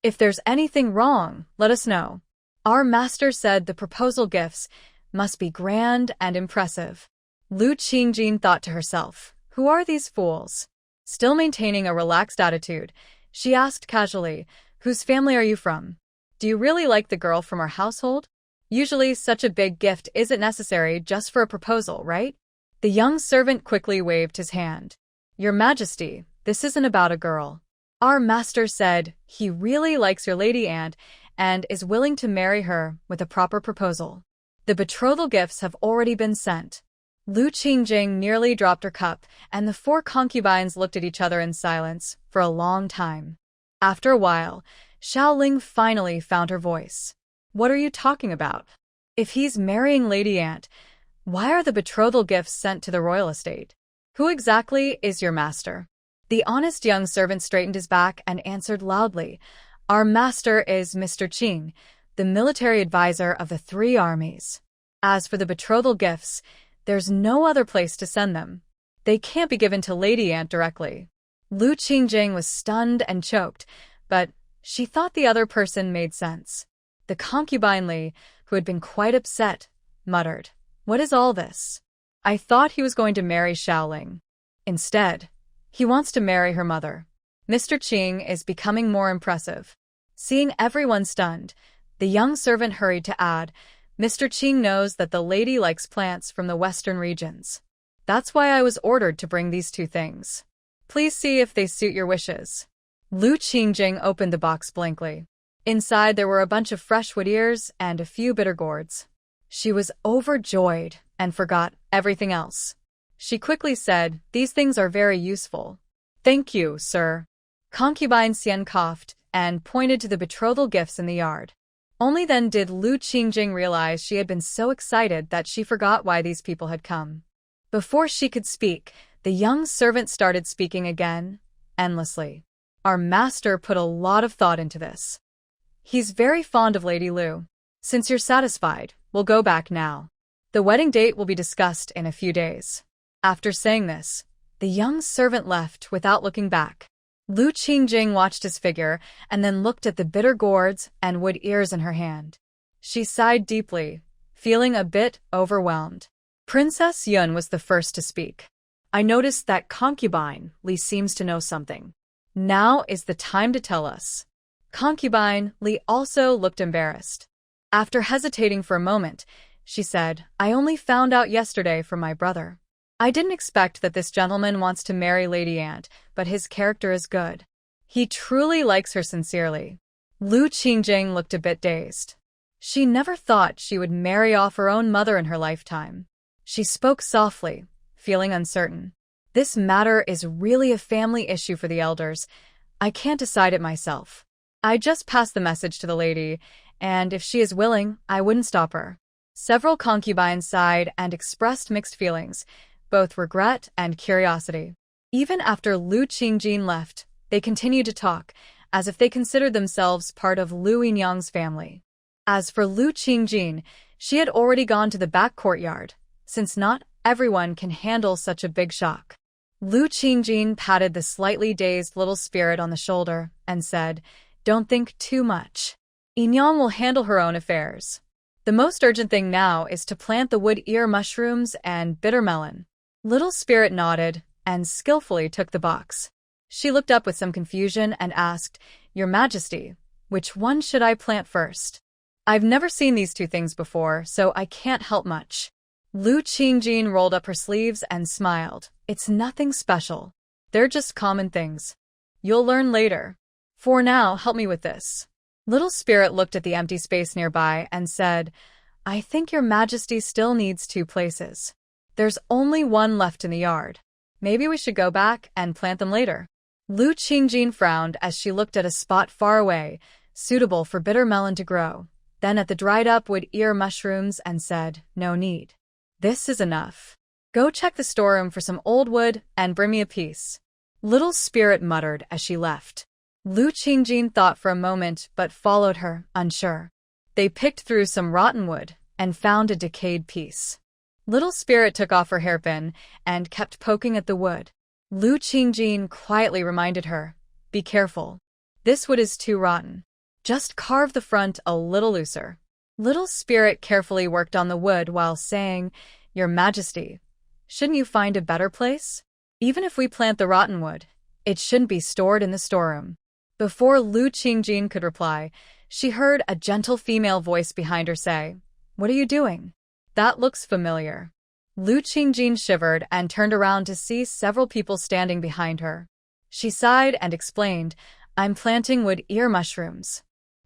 If there's anything wrong, let us know. Our master said the proposal gifts must be grand and impressive. Lu Qingjin thought to herself, Who are these fools? Still maintaining a relaxed attitude, she asked casually, Whose family are you from? Do you really like the girl from our household? Usually such a big gift isn't necessary just for a proposal, right? The young servant quickly waved his hand. Your Majesty, this isn't about a girl. Our master said he really likes your lady aunt and is willing to marry her with a proper proposal. The betrothal gifts have already been sent. Lu Qingjing nearly dropped her cup, and the four concubines looked at each other in silence for a long time. After a while, Xiaoling finally found her voice. What are you talking about? If he's marrying Lady Aunt, why are the betrothal gifts sent to the royal estate? Who exactly is your master? The honest young servant straightened his back and answered loudly, Our master is Mr. Qing, the military advisor of the 3 armies. As for the betrothal gifts, there's no other place to send them. They can't be given to Lady Aunt directly. Lu Qingjing was stunned and choked, but she thought the other person made sense. The concubine Li, who had been quite upset, muttered, What is all this? I thought he was going to marry Xiaoling. Instead, he wants to marry her mother. Mr. Qing is becoming more impressive. Seeing everyone stunned, the young servant hurried to add, Mr. Qing knows that the lady likes plants from the western regions. That's why I was ordered to bring these 2 things. Please see if they suit your wishes. Lu Qingjing opened the box blankly. Inside there were a bunch of fresh wood ears and a few bitter gourds. She was overjoyed and forgot everything else. She quickly said, These things are very useful. Thank you, sir. Concubine Xian coughed and pointed to the betrothal gifts in the yard. Only then did Lu Qingjing realize she had been so excited that she forgot why these people had come. Before she could speak, the young servant started speaking again, endlessly. Our master put a lot of thought into this. He's very fond of Lady Lu. Since you're satisfied, we'll go back now. The wedding date will be discussed in a few days. After saying this, the young servant left without looking back. Lu Qingjing watched his figure and then looked at the bitter gourds and wood ears in her hand. She sighed deeply, feeling a bit overwhelmed. Princess Yun was the first to speak. I noticed that concubine Li seems to know something. Now is the time to tell us. Concubine Li also looked embarrassed. After hesitating for a moment, she said, I only found out yesterday from my brother. I didn't expect that this gentleman wants to marry Lady Aunt, but his character is good. He truly likes her sincerely. Lu Qingjing looked a bit dazed. She never thought she would marry off her own mother in her lifetime. She spoke softly, feeling uncertain. This matter is really a family issue for the elders. I can't decide it myself. I just passed the message to the lady, and if she is willing, I wouldn't stop her. Several concubines sighed and expressed mixed feelings, both regret and curiosity. Even after Lu Qingjin left, they continued to talk, as if they considered themselves part of Lu Yinyang's family. As for Lu Qingjin, she had already gone to the back courtyard, since not everyone can handle such a big shock. Lu Qingjin patted the slightly dazed little spirit on the shoulder and said, "Don't think too much. Yinyang will handle her own affairs. The most urgent thing now is to plant the wood ear mushrooms and bitter melon." Little spirit nodded and skillfully took the box. She looked up with some confusion and asked, "Your Majesty, which one should I plant first? I've never seen these two things before, so I can't help much." Lu Qingjin rolled up her sleeves and smiled. "It's nothing special. They're just common things. You'll learn later. For now, help me with this." Little Spirit looked at the empty space nearby and said, "I think Your Majesty still needs two places. There's only one left in the yard. Maybe we should go back and plant them later." Lu Qingjin frowned as she looked at a spot far away, suitable for bitter melon to grow, then at the dried-up wood ear mushrooms and said, "No need. This is enough. Go check the storeroom for some old wood and bring me a piece." Little Spirit muttered as she left. Lu Qingjin thought for a moment but followed her, unsure. They picked through some rotten wood and found a decayed piece. Little Spirit took off her hairpin and kept poking at the wood. Lu Qingjin quietly reminded her, "Be careful. This wood is too rotten. Just carve the front a little looser." Little Spirit carefully worked on the wood while saying, "Your Majesty, shouldn't you find a better place? Even if we plant the rotten wood, it shouldn't be stored in the storeroom." Before Lu Qingjin could reply, she heard a gentle female voice behind her say, "What are you doing? That looks familiar." Lu Qingjin shivered and turned around to see several people standing behind her. She sighed and explained, "I'm planting wood ear mushrooms.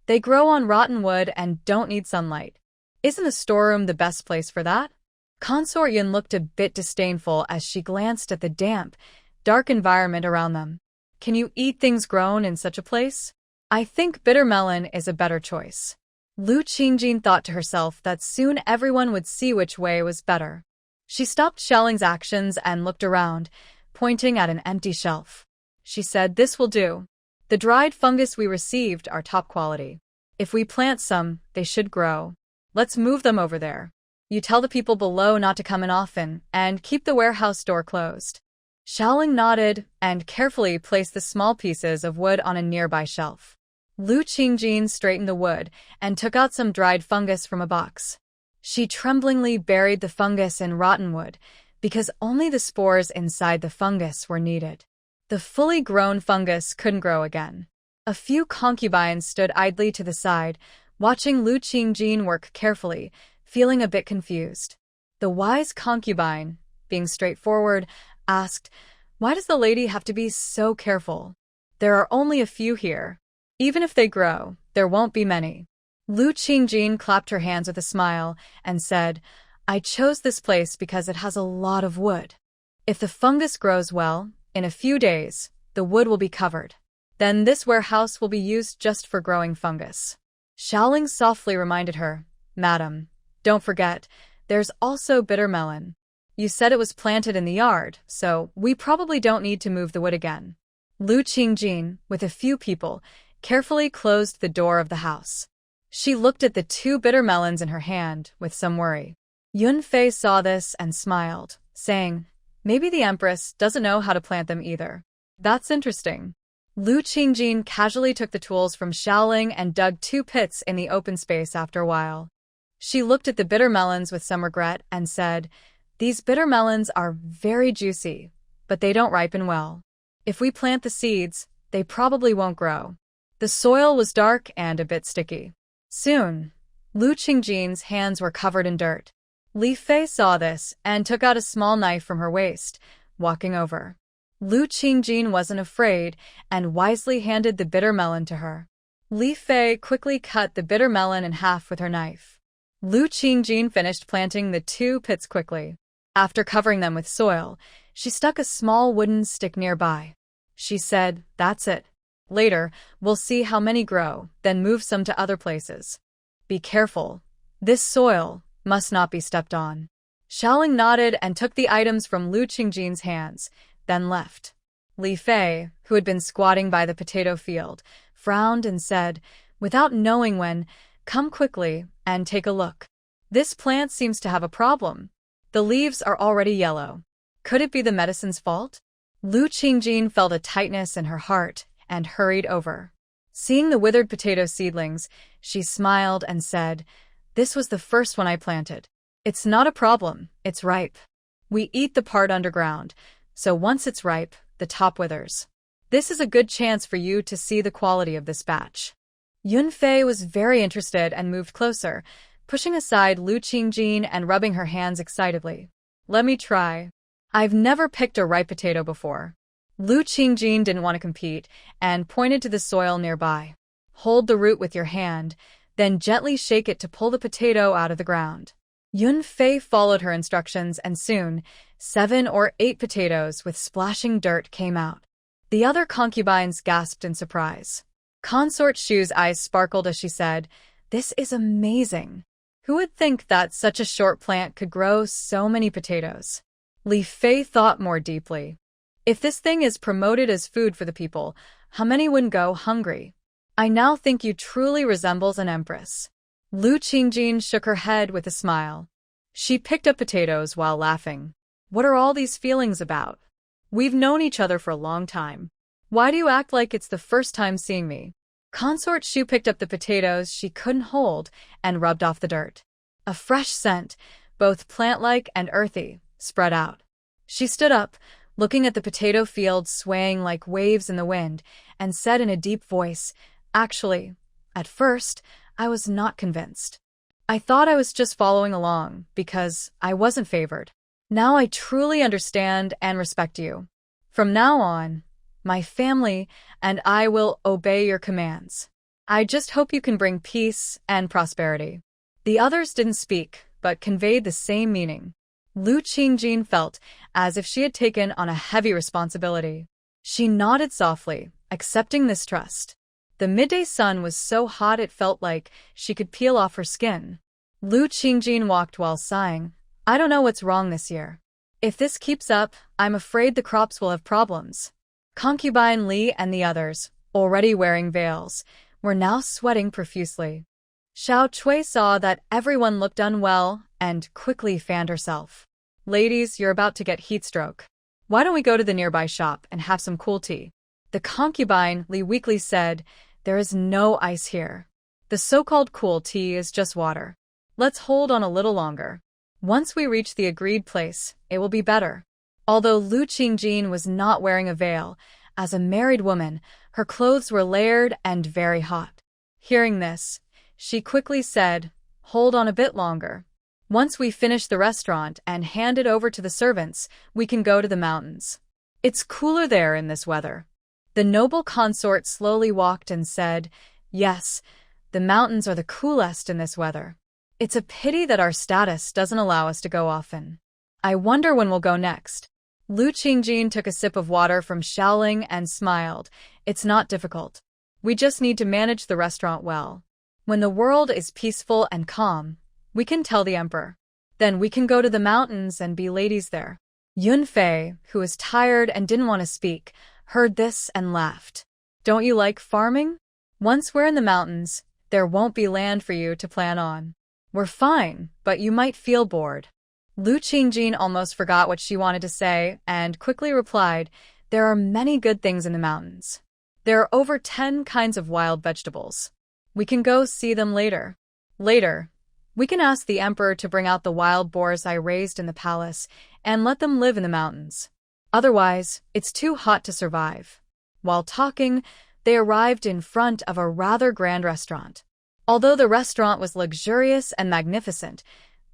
They grow on rotten wood and don't need sunlight. Isn't the storeroom the best place for that?" Consort Yun looked a bit disdainful as she glanced at the damp, dark environment around them. "Can you eat things grown in such a place? I think bitter melon is a better choice." Lu Qingjin thought to herself that soon everyone would see which way was better. She stopped Xiaoling's actions and looked around, pointing at an empty shelf. She said, "This will do. The dried fungus we received are top quality. If we plant some, they should grow. Let's move them over there. You tell the people below not to come in often, and keep the warehouse door closed." Xiaoling nodded and carefully placed the small pieces of wood on a nearby shelf. Lu Qingjin straightened the wood and took out some dried fungus from a box. She tremblingly buried the fungus in rotten wood, because only the spores inside the fungus were needed. The fully grown fungus couldn't grow again. A few concubines stood idly to the side, watching Lu Qingjin work carefully, feeling a bit confused. The wise concubine, being straightforward, asked, "Why does the lady have to be so careful? There are only a few here. Even if they grow, there won't be many." Lu Qingjin clapped her hands with a smile and said, "I chose this place because it has a lot of wood. If the fungus grows well, in a few days, the wood will be covered. Then this warehouse will be used just for growing fungus." Xiaoling softly reminded her, "Madam, don't forget, there's also bitter melon. You said it was planted in the yard, so we probably don't need to move the wood again." Lu Qingjin, with a few people, carefully closed the door of the house. She looked at the two bitter melons in her hand with some worry. Yun Fei saw this and smiled, saying, "Maybe the Empress doesn't know how to plant them either. That's interesting." Lu Qingjin casually took the tools from Xiaoling and dug two pits in the open space after a while. She looked at the bitter melons with some regret and said, "These bitter melons are very juicy, but they don't ripen well. If we plant the seeds, they probably won't grow." The soil was dark and a bit sticky. Soon, Lu Qingjin's hands were covered in dirt. Li Fei saw this and took out a small knife from her waist, walking over. Lu Qingjin wasn't afraid and wisely handed the bitter melon to her. Li Fei quickly cut the bitter melon in half with her knife. Lu Qingjin finished planting the 2 pits quickly. After covering them with soil, she stuck a small wooden stick nearby. She said, "That's it. Later, we'll see how many grow, then move some to other places. Be careful. This soil must not be stepped on." Xiaoling nodded and took the items from Lu Qingjin's hands, then left. Li Fei, who had been squatting by the potato field, frowned and said, without knowing when, "Come quickly and take a look. This plant seems to have a problem. The leaves are already yellow. Could it be the medicine's fault?" Lu Qingjin felt a tightness in her heart and hurried over. Seeing the withered potato seedlings, she smiled and said, "This was the first one I planted. It's not a problem, it's ripe. We eat the part underground, so once it's ripe, the top withers. This is a good chance for you to see the quality of this batch." Yunfei was very interested and moved closer, pushing aside Lu Qingjin and rubbing her hands excitedly. "Let me try. I've never picked a ripe potato before." Lu Qingjin didn't want to compete and pointed to the soil nearby. "Hold the root with your hand, then gently shake it to pull the potato out of the ground." Yunfei followed her instructions and soon, 7 or 8 potatoes with splashing dirt came out. The other concubines gasped in surprise. Consort Shu's eyes sparkled as she said, "This is amazing. Who would think that such a short plant could grow so many potatoes?" Li Fei thought more deeply. If this thing is promoted as food for the people, how many wouldn't go hungry? I now think you truly resembles an empress. Lu Qingjin shook her head with a smile. She picked up potatoes while laughing. "What are all these feelings about? We've known each other for a long time. Why do you act like it's the first time seeing me?" Consort Shu picked up the potatoes she couldn't hold and rubbed off the dirt. A fresh scent, both plant-like and earthy, spread out. She stood up, looking at the potato field swaying like waves in the wind, and said in a deep voice, "Actually, at first, I was not convinced. I thought I was just following along because I wasn't favored. Now I truly understand and respect you. From now on, my family and I will obey your commands. I just hope you can bring peace and prosperity." The others didn't speak, but conveyed the same meaning. Lu Qingjin felt as if she had taken on a heavy responsibility. She nodded softly, accepting this trust. The midday sun was so hot it felt like she could peel off her skin. Lu Qingjin walked while sighing. "I don't know what's wrong this year. If this keeps up, I'm afraid the crops will have problems." Concubine Li and the others, already wearing veils, were now sweating profusely. Xiao Cui saw that everyone looked unwell and quickly fanned herself. "Ladies, you're about to get heat stroke. Why don't we go to the nearby shop and have some cool tea?" The concubine Li weakly said, "There is no ice here. The so-called cool tea is just water. Let's hold on a little longer. Once we reach the agreed place, it will be better." Although Lu Qingjin was not wearing a veil, as a married woman, her clothes were layered and very hot. Hearing this, she quickly said, "Hold on a bit longer. Once we finish the restaurant and hand it over to the servants, we can go to the mountains. It's cooler there in this weather." The noble consort slowly walked and said, "Yes, the mountains are the coolest in this weather. It's a pity that our status doesn't allow us to go often. I wonder when we'll go next." Lu Qingjin took a sip of water from Xiaoling and smiled. "It's not difficult. We just need to manage the restaurant well. When the world is peaceful and calm, we can tell the emperor. Then we can go to the mountains and be ladies there." Yunfei, who was tired and didn't want to speak, heard this and laughed. "Don't you like farming? Once we're in the mountains, there won't be land for you to plan on. We're fine, but you might feel bored." Lu Qingjin almost forgot what she wanted to say and quickly replied, "There are many good things in the mountains. There are over 10 kinds of wild vegetables. We can go see them later. Later, we can ask the emperor to bring out the wild boars I raised in the palace and let them live in the mountains. Otherwise, it's too hot to survive." While talking, they arrived in front of a rather grand restaurant. Although the restaurant was luxurious and magnificent,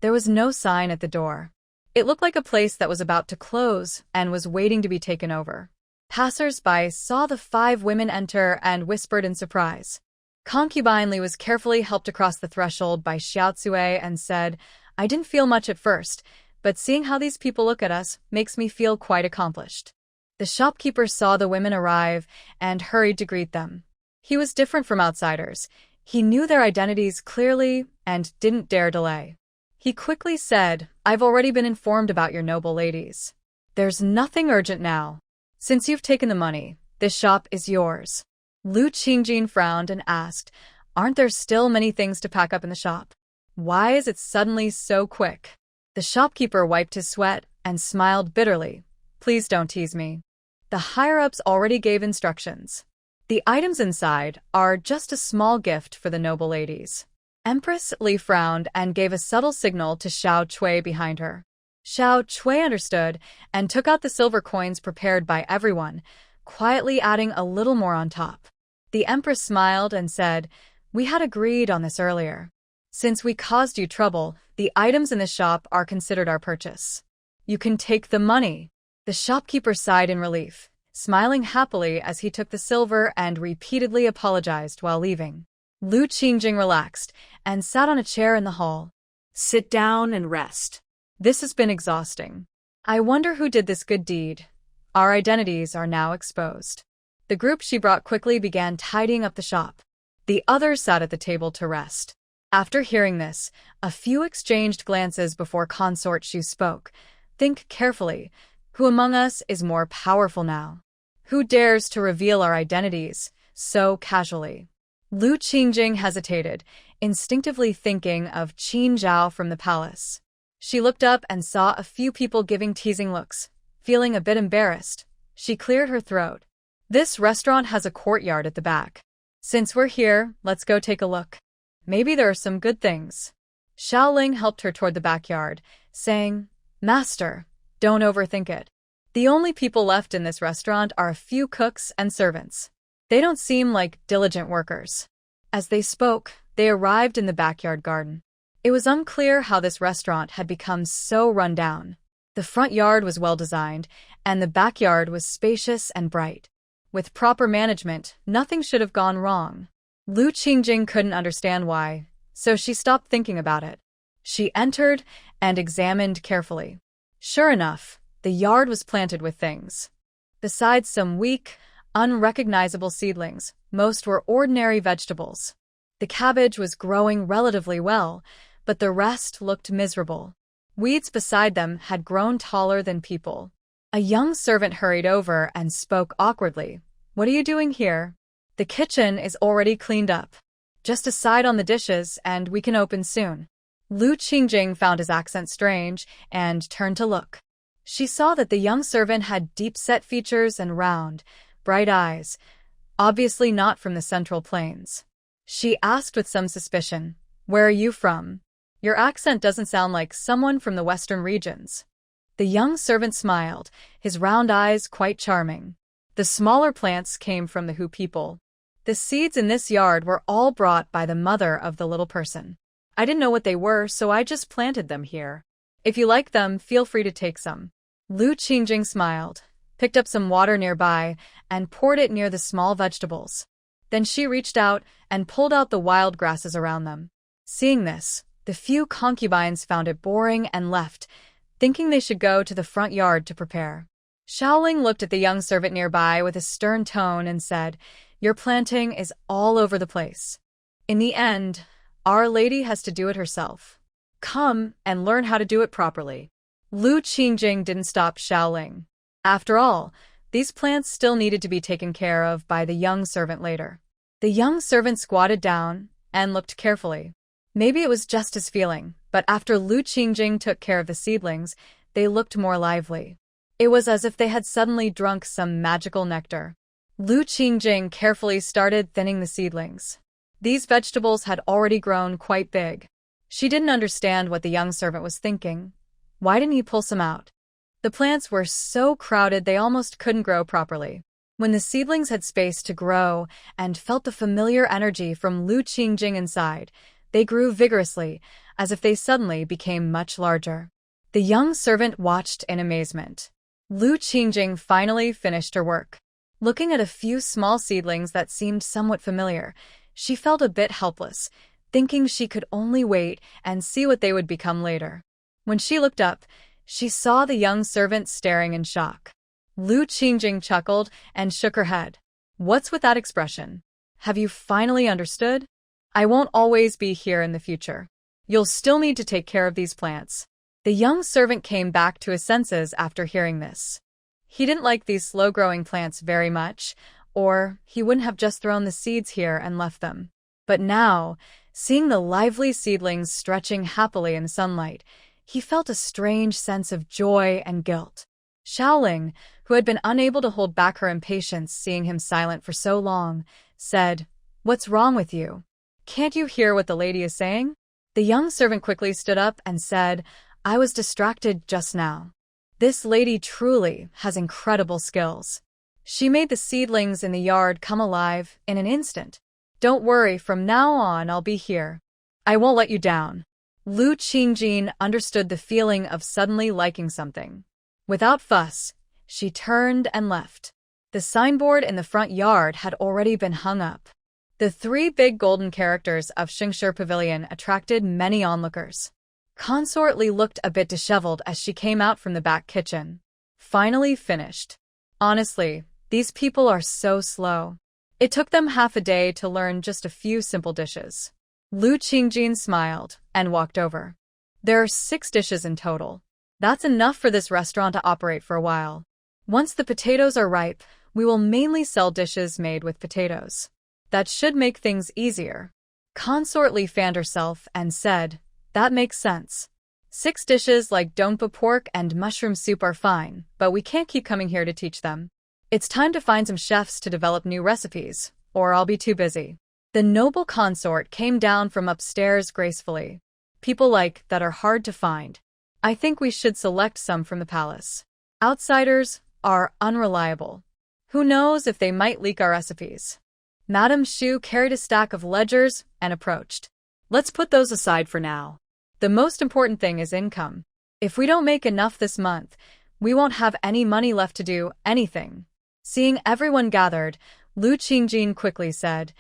there was no sign at the door. It looked like a place that was about to close and was waiting to be taken over. Passers-by saw the 5 women enter and whispered in surprise. Concubine Li was carefully helped across the threshold by Xiaotsue and said, "I didn't feel much at first, but seeing how these people look at us makes me feel quite accomplished." The shopkeeper saw the women arrive and hurried to greet them. He was different from outsiders. He knew their identities clearly and didn't dare delay. He quickly said, "I've already been informed about your noble ladies. There's nothing urgent now. Since you've taken the money, this shop is yours." Lu Qingjin frowned and asked, "Aren't there still many things to pack up in the shop? Why is it suddenly so quick?" The shopkeeper wiped his sweat and smiled bitterly. "Please don't tease me. The higher-ups already gave instructions. The items inside are just a small gift for the noble ladies." Empress Li frowned and gave a subtle signal to Xiao Cui behind her. Xiao Cui understood and took out the silver coins prepared by everyone, quietly adding a little more on top. The Empress smiled and said, "We had agreed on this earlier. Since we caused you trouble, the items in the shop are considered our purchase. You can take the money." The shopkeeper sighed in relief, smiling happily as he took the silver and repeatedly apologized while leaving. Lu Qingjing relaxed and sat on a chair in the hall.
Sit down and rest.
This has been exhausting. I wonder who did this good deed. Our identities are now exposed. The group she brought quickly began tidying up the shop. The others sat at the table to rest. After hearing this, a few exchanged glances before Consort Shu spoke. "Think carefully. Who among us is more powerful now? Who dares to reveal our identities so casually?" Lu Qingjing hesitated, instinctively thinking of Qin Zhao from the palace. She looked up and saw a few people giving teasing looks. Feeling a bit embarrassed, she cleared her throat. "This restaurant has a courtyard at the back. Since we're here, let's go take a look. Maybe there are some good things." Xiaoling helped her toward the backyard, saying, "Master, don't overthink it. The only people left in this restaurant are a few cooks and servants. They don't seem like diligent workers." As they spoke, they arrived in the backyard garden. It was unclear how this restaurant had become so run down. The front yard was well designed, and the backyard was spacious and bright. With proper management, nothing should have gone wrong. Lu Qingjing couldn't understand why, so she stopped thinking about it. She entered and examined carefully. Sure enough, the yard was planted with things. Besides some weak, unrecognizable seedlings, most were ordinary vegetables. The cabbage was growing relatively well, but the rest looked miserable. Weeds beside them had grown taller than people. A young servant hurried over and spoke awkwardly. "What are you doing here? The kitchen is already cleaned up. Just a side on the dishes and we can open soon." Lu Qingjing found his accent strange and turned to look. She saw that the young servant had deep-set features and round, bright eyes, obviously not from the Central Plains. She asked with some suspicion, "Where are you from? Your accent doesn't sound like someone from the western regions." The young servant smiled, his round eyes quite charming. "The smaller plants came from the Hu people. The seeds in this yard were all brought by the mother of the little person. I didn't know what they were, so I just planted them here. If you like them, feel free to take some." Lu Qingjing smiled, picked up some water nearby, and poured it near the small vegetables. Then she reached out and pulled out the wild grasses around them. Seeing this, the few concubines found it boring and left, thinking they should go to the front yard to prepare. Xiaoling looked at the young servant nearby with a stern tone and said, "Your planting is all over the place. In the end, Our Lady has to do it herself. Come and learn how to do it properly." Lu Qingjing didn't stop Xiaoling. After all, these plants still needed to be taken care of by the young servant later. The young servant squatted down and looked carefully. Maybe it was just his feeling, but after Lu Qingjing took care of the seedlings, they looked more lively. It was as if they had suddenly drunk some magical nectar. Lu Qingjing carefully started thinning the seedlings. These vegetables had already grown quite big. She didn't understand what the young servant was thinking. Why didn't he pull some out? The plants were so crowded they almost couldn't grow properly. When the seedlings had space to grow and felt the familiar energy from Lu Qingjing inside, they grew vigorously, as if they suddenly became much larger. The young servant watched in amazement. Lu Qingjing finally finished her work. Looking at a few small seedlings that seemed somewhat familiar, she felt a bit helpless, thinking she could only wait and see what they would become later. When she looked up, she saw the young servant staring in shock. Lu Qingjing chuckled and shook her head. What's with that expression? Have you finally understood? I won't always be here in the future. You'll still need to take care of these plants. The young servant came back to his senses after hearing this. He didn't like these slow-growing plants very much, or he wouldn't have just thrown the seeds here and left them. But now, seeing the lively seedlings stretching happily in the sunlight, he felt a strange sense of joy and guilt. Xiaoling, who had been unable to hold back her impatience seeing him silent for so long, said, "What's wrong with you? Can't you hear what the lady is saying?" The young servant quickly stood up and said, "I was distracted just now. This lady truly has incredible skills. She made the seedlings in the yard come alive in an instant. Don't worry, from now on I'll be here. I won't let you down." Lu Qingjing understood the feeling of suddenly liking something. Without fuss, she turned and left. The signboard in the front yard had already been hung up. The 3 big golden characters of Xingshi Pavilion attracted many onlookers. Consort Li looked a bit disheveled as she came out from the back kitchen. Finally finished. Honestly, these people are so slow. It took them half a day to learn just a few simple dishes. Lu Qingjing smiled and walked over. There are 6 dishes in total. That's enough for this restaurant to operate for a while. Once the potatoes are ripe, we will mainly sell dishes made with potatoes. That should make things easier. Consort Li fanned herself and said, "That makes sense. 6 dishes like donpa pork and mushroom soup are fine, but we can't keep coming here to teach them. It's time to find some chefs to develop new recipes, or I'll be too busy." The noble consort came down from upstairs gracefully. People like that are hard to find. I think we should select some from the palace. Outsiders are unreliable. Who knows if they might leak our recipes? Madame Xu carried a stack of ledgers and approached.
Let's put those aside for now.
The most important thing is income. If we don't make enough this month, we won't have any money left to do anything. Seeing everyone gathered, Lu Qingjing quickly said,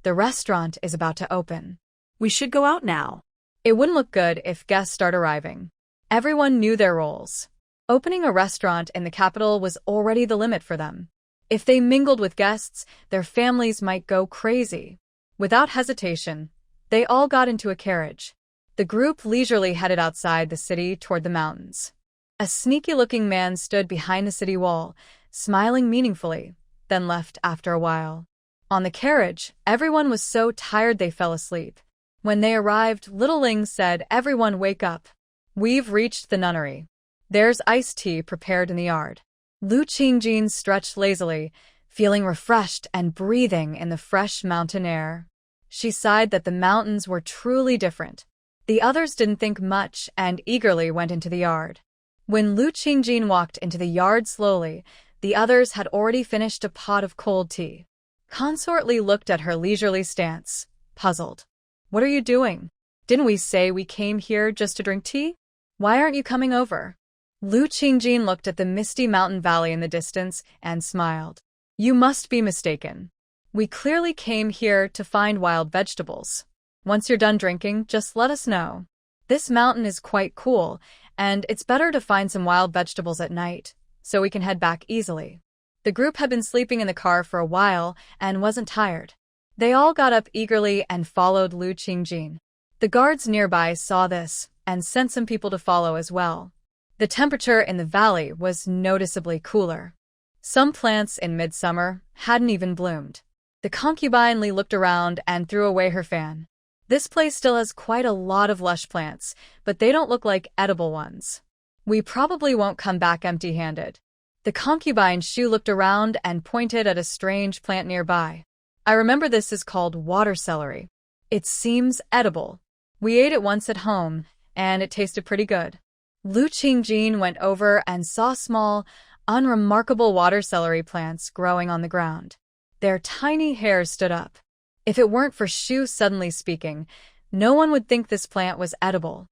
"The restaurant is about to open.
We should go out now."
It wouldn't look good if guests start arriving. Everyone knew their roles. Opening a restaurant in the capital was already the limit for them. If they mingled with guests, their families might go crazy. Without hesitation, they all got into a carriage. The group leisurely headed outside the city toward the mountains. A sneaky-looking man stood behind the city wall, smiling meaningfully, then left after a while. On the carriage, everyone was so tired they fell asleep. When they arrived, Little Ling said, "Everyone wake up. We've reached the nunnery. There's iced tea prepared in the yard." Lu Qingjing stretched lazily, feeling refreshed and breathing in the fresh mountain air. She sighed that the mountains were truly different. The others didn't think much and eagerly went into the yard. When Lu Qingjing walked into the yard slowly, the others had already finished a pot of cold tea. Consort Li looked at her leisurely stance, puzzled. "What are you doing? Didn't we say we came here just to drink tea? Why aren't you coming over?" Lu Qingjing looked at the misty mountain valley in the distance and smiled. "You must be mistaken. We clearly came here to find wild vegetables. Once you're done drinking, just let us know. This mountain is quite cool, and it's better to find some wild vegetables at night, so we can head back easily." The group had been sleeping in the car for a while and wasn't tired. They all got up eagerly and followed Lu Qingjing. The guards nearby saw this and sent some people to follow as well. The temperature in the valley was noticeably cooler. Some plants in midsummer hadn't even bloomed. The concubine Li looked around and threw away her fan. This place still has quite a lot of lush plants, but they don't look like edible ones. We probably won't come back empty-handed. The concubine Shu looked around and pointed at a strange plant nearby. "I remember this is called water celery. It seems edible. We ate it once at home, and it tasted pretty good." Lu Qingjing went over and saw small, unremarkable water celery plants growing on the ground. Their tiny hairs stood up. If it weren't for Shu suddenly speaking, no one would think this plant was edible.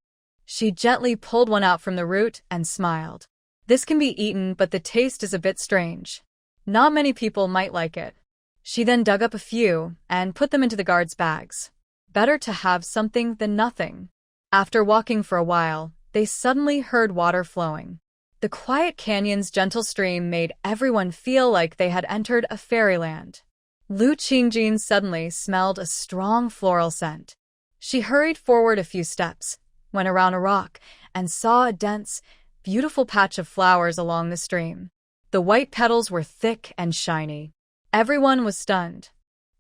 She gently pulled one out from the root and smiled. This can be eaten, but the taste is a bit strange. Not many people might like it. She then dug up a few and put them into the guards' bags. Better to have something than nothing. After walking for a while, they suddenly heard water flowing. The quiet canyon's gentle stream made everyone feel like they had entered a fairyland. Lu Qingjin suddenly smelled a strong floral scent. She hurried forward a few steps, went around a rock, and saw a dense, beautiful patch of flowers along the stream. The white petals were thick and shiny. Everyone was stunned.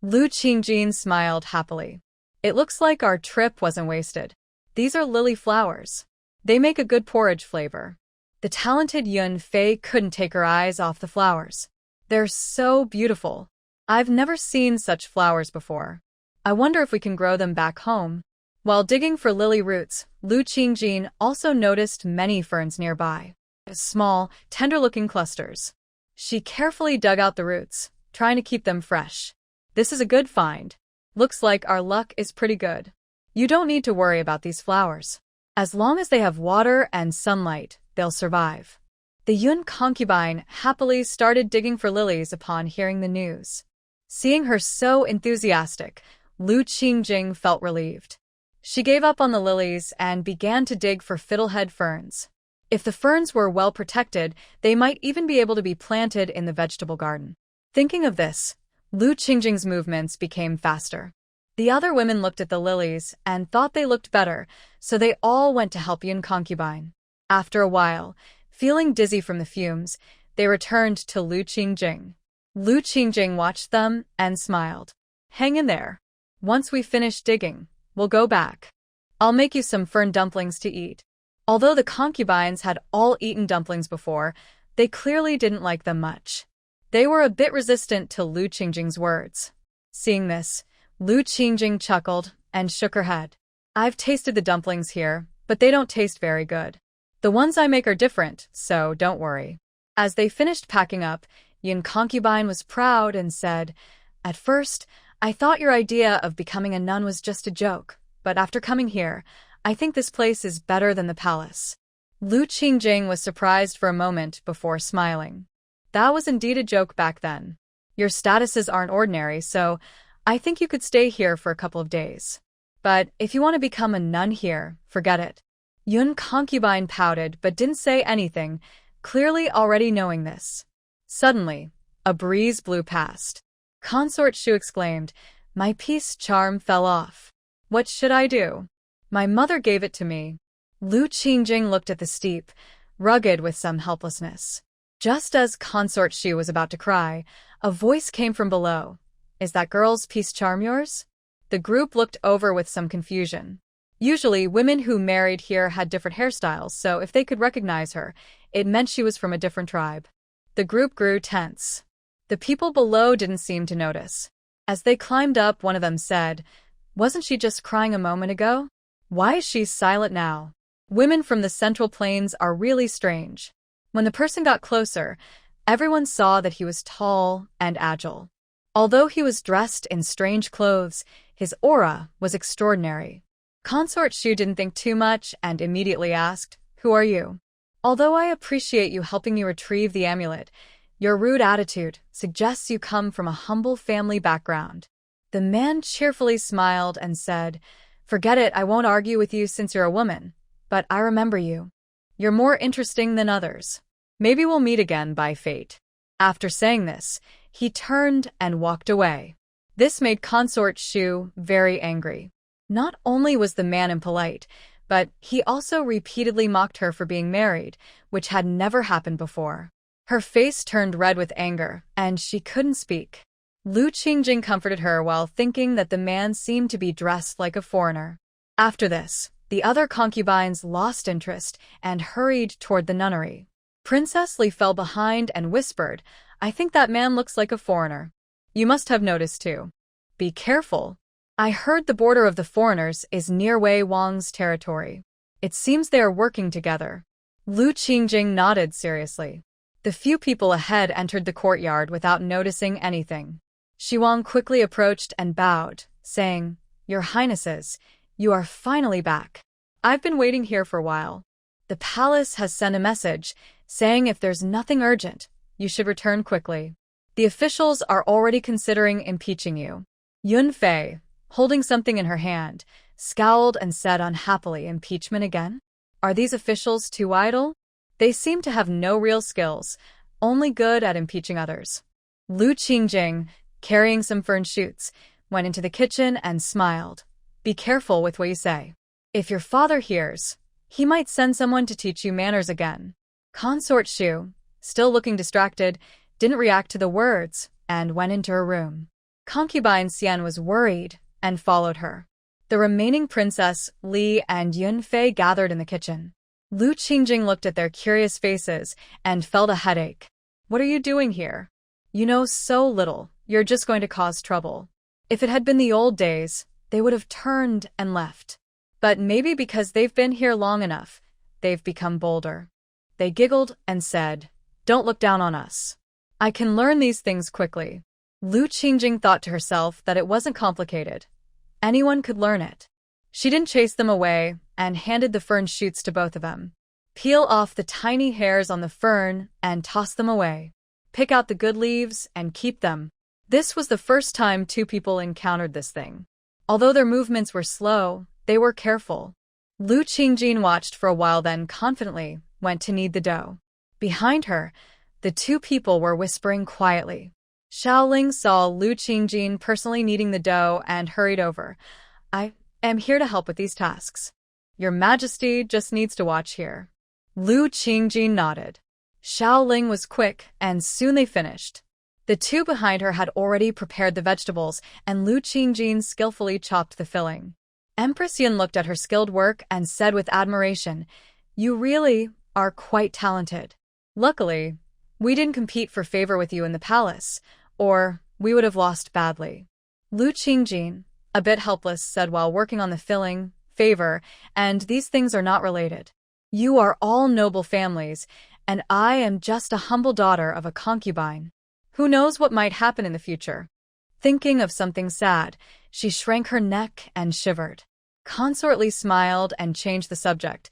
Lu Qingjin smiled happily. It looks like our trip wasn't wasted. These are lily flowers. They make a good porridge flavor. The talented Yun Fei couldn't take her eyes off the flowers. They're so beautiful. I've never seen such flowers before. I wonder if we can grow them back home. While digging for lily roots, Lu Qingjin also noticed many ferns nearby. Small, tender-looking clusters. She carefully dug out the roots, trying to keep them fresh. This is a good find. Looks like our luck is pretty good. You don't need to worry about these flowers. As long as they have water and sunlight, they'll survive. The Yun concubine happily started digging for lilies upon hearing the news. Seeing her so enthusiastic, Lu Qingjin felt relieved. She gave up on the lilies and began to dig for fiddlehead ferns. If the ferns were well protected, they might even be able to be planted in the vegetable garden. Thinking of this, Lu Qingjin's movements became faster. The other women looked at the lilies and thought they looked better, so they all went to help Yun concubine. After a while, feeling dizzy from the fumes, they returned to Lu Qingjin. Lu Qingjin watched them and smiled. Hang in there. Once we finish digging, we'll go back. I'll make you some fern dumplings to eat. Although the concubines had all eaten dumplings before, they clearly didn't like them much. They were a bit resistant to Lu Qingjin's words. Seeing this, Lu Qingjin chuckled and shook her head. I've tasted the dumplings here, but they don't taste very good. The ones I make are different, so don't worry. As they finished packing up, Yun concubine was proud and said, At first, I thought your idea of becoming a nun was just a joke, but after coming here, I think this place is better than the palace. Lu Qingjin was surprised for a moment before smiling. That was indeed a joke back then. Your statuses aren't ordinary, so I think you could stay here for a couple of days. But if you want to become a nun here, forget it. Yun concubine pouted but didn't say anything, clearly already knowing this. Suddenly, a breeze blew past. Consort Shu exclaimed, My peace charm fell off. What should I do? My mother gave it to me. Lu Qingjin looked at the steep, rugged with some helplessness. Just as Consort Shu was about to cry, a voice came from below. Is that girl's peace charm yours? The group looked over with some confusion. Usually, women who married here had different hairstyles, so if they could recognize her, it meant she was from a different tribe. The group grew tense. The people below didn't seem to notice. As they climbed up, one of them said, Wasn't she just crying a moment ago? Why is she silent now? Women from the Central Plains are really strange. When the person got closer, everyone saw that he was tall and agile. Although he was dressed in strange clothes, his aura was extraordinary. Consort Shu didn't think too much and immediately asked, Who are you? Although I appreciate you helping me retrieve the amulet, your rude attitude suggests you come from a humble family background. The man cheerfully smiled and said, Forget it, I won't argue with you since you're a woman, but I remember you. You're more interesting than others. Maybe we'll meet again by fate. After saying this, he turned and walked away. This made Consort Shu very angry. Not only was the man impolite, but he also repeatedly mocked her for being married, which had never happened before. Her face turned red with anger, and she couldn't speak. Lu Qingjin comforted her while thinking that the man seemed to be dressed like a foreigner. After this, the other concubines lost interest and hurried toward the nunnery. Princess Li fell behind and whispered, I think that man looks like a foreigner. You must have noticed too. Be careful. I heard the border of the foreigners is near Wei Wang's territory. It seems they are working together. Lu Qingjin nodded seriously. The few people ahead entered the courtyard without noticing anything. Shi Wang quickly approached and bowed, saying, Your Highnesses, you are finally back. I've been waiting here for a while. The palace has sent a message saying if there's nothing urgent, you should return quickly. The officials are already considering impeaching you. Yunfei, holding something in her hand, scowled and said unhappily, impeachment again? Are these officials too idle? They seem to have no real skills, only good at impeaching others. Lu Qingjing, carrying some fern shoots, went into the kitchen and smiled. Be careful with what you say. If your father hears, he might send someone to teach you manners again. Consort Shu, still looking distracted, didn't react to the words and went into her room. Concubine Xian was worried and followed her. The remaining princess, Li and Yunfei gathered in the kitchen. Lu Qingjing looked at their curious faces and felt a headache. What are you doing here? You know so little, you're just going to cause trouble. If it had been the old days, they would have turned and left. But maybe because they've been here long enough, they've become bolder. They giggled and said, don't look down on us. I can learn these things quickly. Lu Qingjing thought to herself that it wasn't complicated. Anyone could learn it. She didn't chase them away and handed the fern shoots to both of them. Peel off the tiny hairs on the fern and toss them away. Pick out the good leaves and keep them. This was the first time two people encountered this thing. Although their movements were slow, they were careful. Lu Qingjing watched for a while, then confidently went to knead the dough. Behind her, the two people were whispering quietly. Xiaoling saw Lu Qingjing personally kneading the dough and hurried over. I am here to help with these tasks. Your Majesty just needs to watch here. Lu Qingjing nodded. Xiaoling was quick, and soon they finished. The two behind her had already prepared the vegetables, and Lu Qingjing skillfully chopped the filling. Empress Yun looked at her skilled work and said with admiration, you really are quite talented. Luckily, we didn't compete for favor with you in the palace, or we would have lost badly. Lu Qingjing, a bit helpless, said while working on the filling, favor, and these things are not related. You are all noble families, and I am just a humble daughter of a concubine. Who knows what might happen in the future? Thinking of something sad, she shrank her neck and shivered. Consort Li smiled and changed the subject.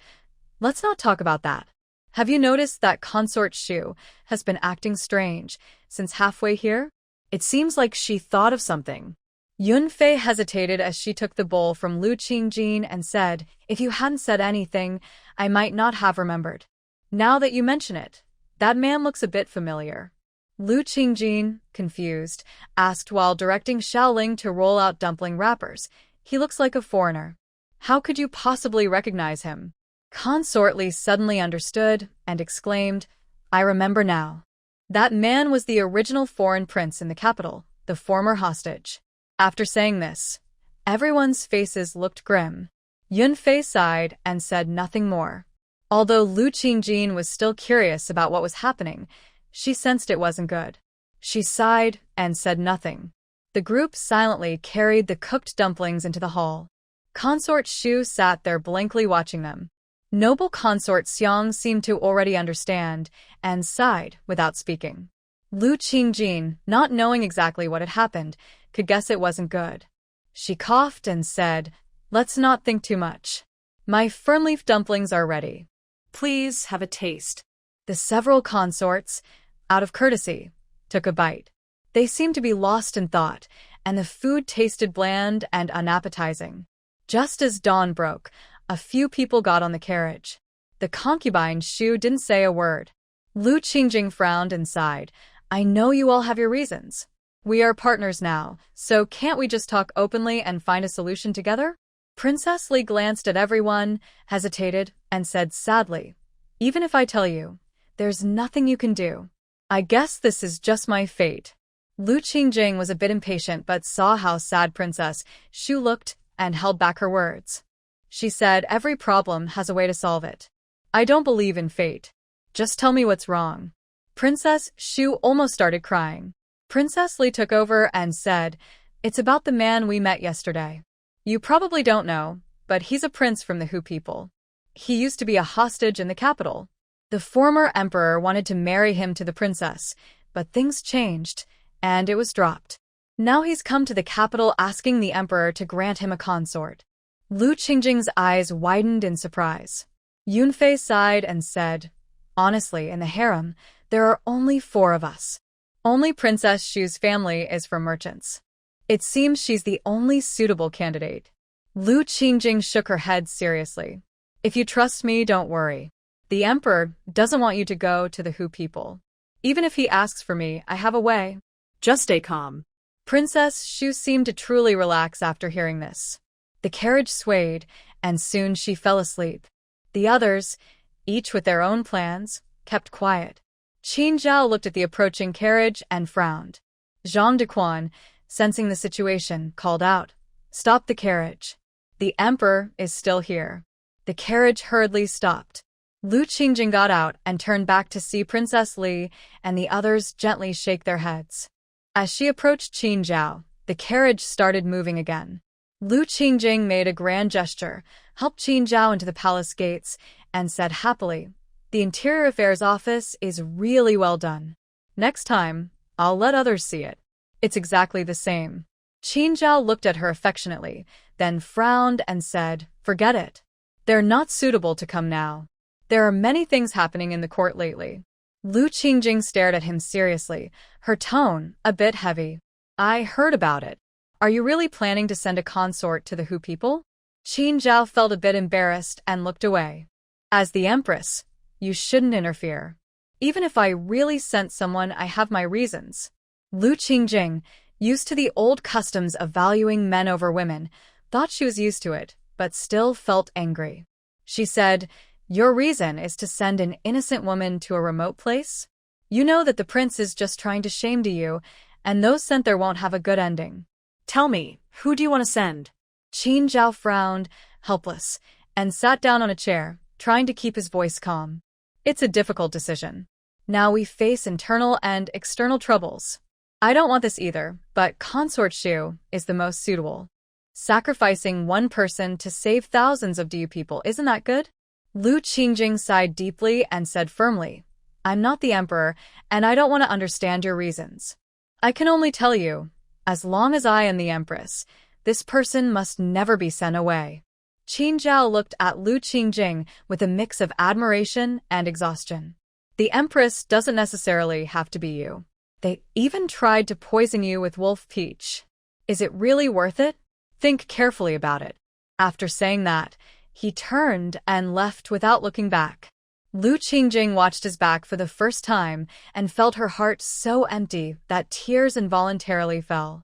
Let's not talk about that. Have you noticed that Consort Shu has been acting strange since halfway here? It seems like she thought of something. Yunfei hesitated as she took the bowl from Lu Qingjing and said, if you hadn't said anything, I might not have remembered. Now that you mention it, that man looks a bit familiar. Lu Qingjing, confused, asked while directing Xiaoling to roll out dumpling wrappers. He looks like a foreigner. How could you possibly recognize him? Consort Li suddenly understood and exclaimed, I remember now. That man was the original foreign prince in the capital, the former hostage. After saying this, everyone's faces looked grim. Yunfei sighed and said nothing more. Although Lu Qingjing was still curious about what was happening, she sensed it wasn't good. She sighed and said nothing. The group silently carried the cooked dumplings into the hall. Consort Shu sat there blankly watching them. Noble Consort Xiang seemed to already understand and sighed without speaking. Lu Qingjing, not knowing exactly what had happened, could guess it wasn't good. She coughed and said, let's not think too much. My fernleaf dumplings are ready.
Please have a taste.
The several consorts, out of courtesy, took a bite. They seemed to be lost in thought, and the food tasted bland and unappetizing. Just as dawn broke, a few people got on the carriage. The concubine Shu didn't say a word. Lu Qingjing frowned and sighed. I know you all have your reasons. We are partners now, so can't we just talk openly and find a solution together? Princess Li glanced at everyone, hesitated, and said sadly, even if I tell you, there's nothing you can do. I guess this is just my fate. Lu Qingjing was a bit impatient but saw how sad Princess Shu looked and held back her words. She said every problem has a way to solve it. I don't believe in fate. Just tell me what's wrong. Princess Shu almost started crying. Princess Li took over and said, it's about the man we met yesterday. You probably don't know, but he's a prince from the Hu people. He used to be a hostage in the capital. The former emperor wanted to marry him to the princess, but things changed, and it was dropped. Now he's come to the capital asking the emperor to grant him a consort. Lu Qingjing's eyes widened in surprise. Yunfei sighed and said, "Honestly, in the harem, there are only 4 of us. Only Princess Shu's family is from merchants. It seems she's the only suitable candidate." Lu Qingjing shook her head seriously. "If you trust me, don't worry. The emperor doesn't want you to go to the Hu people. Even if he asks for me, I have a way."
Just stay calm.
Princess Shu seemed to truly relax after hearing this. The carriage swayed, and soon she fell asleep. The others, each with their own plans, kept quiet. Qin Zhao looked at the approaching carriage and frowned. Zhang Dequan, sensing the situation, called out, "Stop the carriage. The emperor is still here." The carriage hurriedly stopped. Lu Qingjing got out and turned back to see Princess Li and the others gently shake their heads. As she approached Qin Zhao, the carriage started moving again. Lu Qingjing made a grand gesture, helped Qin Zhao into the palace gates, and said happily, "The Interior Affairs Office is really well done. Next time, I'll let others see it. It's exactly the same." Qin Zhao looked at her affectionately, then frowned and said, "Forget it. They're not suitable to come now. There are many things happening in the court lately." Lu Qingjing stared at him seriously, her tone a bit heavy. "I heard about it. Are you really planning to send a consort to the Hu people?" Qin Zhao felt a bit embarrassed and looked away. "As the Empress, you shouldn't interfere. Even if I really sent someone, I have my reasons." Lu Qingjing, used to the old customs of valuing men over women, thought she was used to it, but still felt angry. She said, "Your reason is to send an innocent woman to a remote place? You know that the prince is just trying to shame you, and those sent there won't have a good ending."
Tell me, who do you want to send?
Qin Zhao frowned, helpless, and sat down on a chair, trying to keep his voice calm. "It's a difficult decision. Now we face internal and external troubles. I don't want this either, but Consort Shu is the most suitable. Sacrificing one person to save thousands of DU people, isn't that good?" Lu Qingjing sighed deeply and said firmly, "I'm not the emperor, and I don't want to understand your reasons. I can only tell you, as long as I am the empress, this person must never be sent away." Qin Zhao looked at Lu Qingjing with a mix of admiration and exhaustion. "The empress doesn't necessarily have to be you. They even tried to poison you with wolf peach. Is it really worth it? Think carefully about it." After saying that, he turned and left without looking back. Lu Qingjing watched his back for the first time and felt her heart so empty that tears involuntarily fell.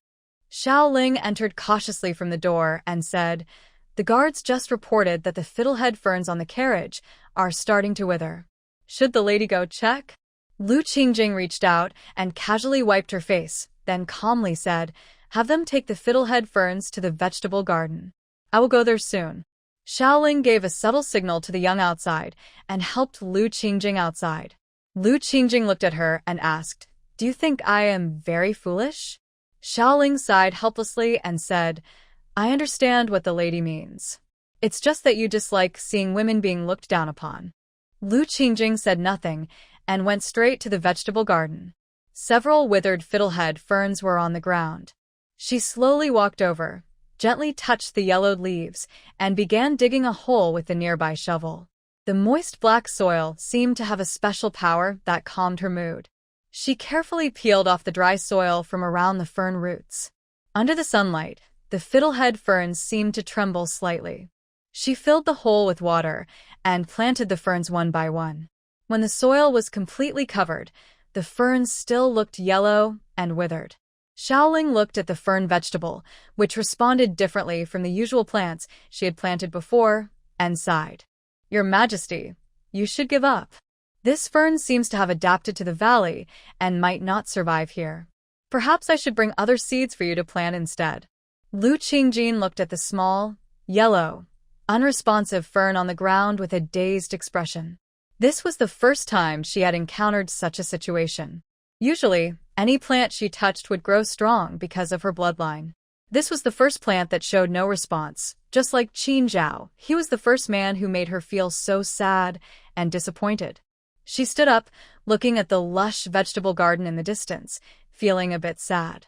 Xiao Ling entered cautiously from the door and said, "The guards just reported that the fiddlehead ferns on the carriage are starting to wither. Should the lady go check?" Lu Qingjing reached out and casually wiped her face, then calmly said, "Have them take the fiddlehead ferns to the vegetable garden. I will go there soon." Xiaoling gave a subtle signal to the young outside and helped Lu Qingjing outside. Lu Qingjing looked at her and asked, "Do you think I am very foolish?" Xiaoling sighed helplessly and said, "I understand what the lady means. It's just that you dislike seeing women being looked down upon." Lu Qingjing said nothing and went straight to the vegetable garden. Several withered fiddlehead ferns were on the ground. She slowly walked over, gently touched the yellowed leaves, and began digging a hole with the nearby shovel. The moist black soil seemed to have a special power that calmed her mood. She carefully peeled off the dry soil from around the fern roots. Under the sunlight, the fiddlehead ferns seemed to tremble slightly. She filled the hole with water and planted the ferns one by one. When the soil was completely covered, the ferns still looked yellow and withered. Xiaoling looked at the fern vegetable, which responded differently from the usual plants she had planted before, and sighed. "Your Majesty, you should give up. This fern seems to have adapted to the valley and might not survive here. Perhaps I should bring other seeds for you to plant instead." Lu Qingjing looked at the small, yellow, unresponsive fern on the ground with a dazed expression. This was the first time she had encountered such a situation. Usually, any plant she touched would grow strong because of her bloodline. This was the first plant that showed no response. Just like Qin Zhao, he was the first man who made her feel so sad and disappointed. She stood up, looking at the lush vegetable garden in the distance, feeling a bit sad.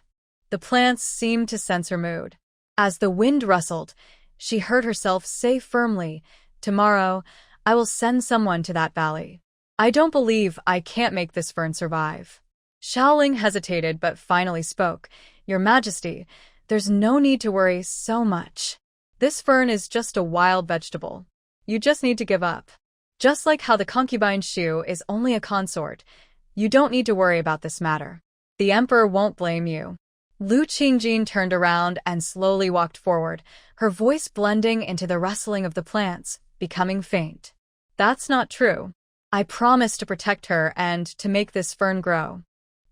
The plants seemed to sense her mood. As the wind rustled, She heard herself say firmly, "Tomorrow, I will send someone to that valley. I don't believe I can't make this fern survive." Xiaoling hesitated but finally spoke. "Your Majesty, there's no need to worry so much. This fern is just a wild vegetable. You just need to give up. Just like how the concubine Shu is only a consort, you don't need to worry about this matter. The emperor won't blame you." Lu Qingjin turned around and slowly walked forward, her voice blending into the rustling of the plants, becoming faint. "That's not true. I promise to protect her and to make this fern grow.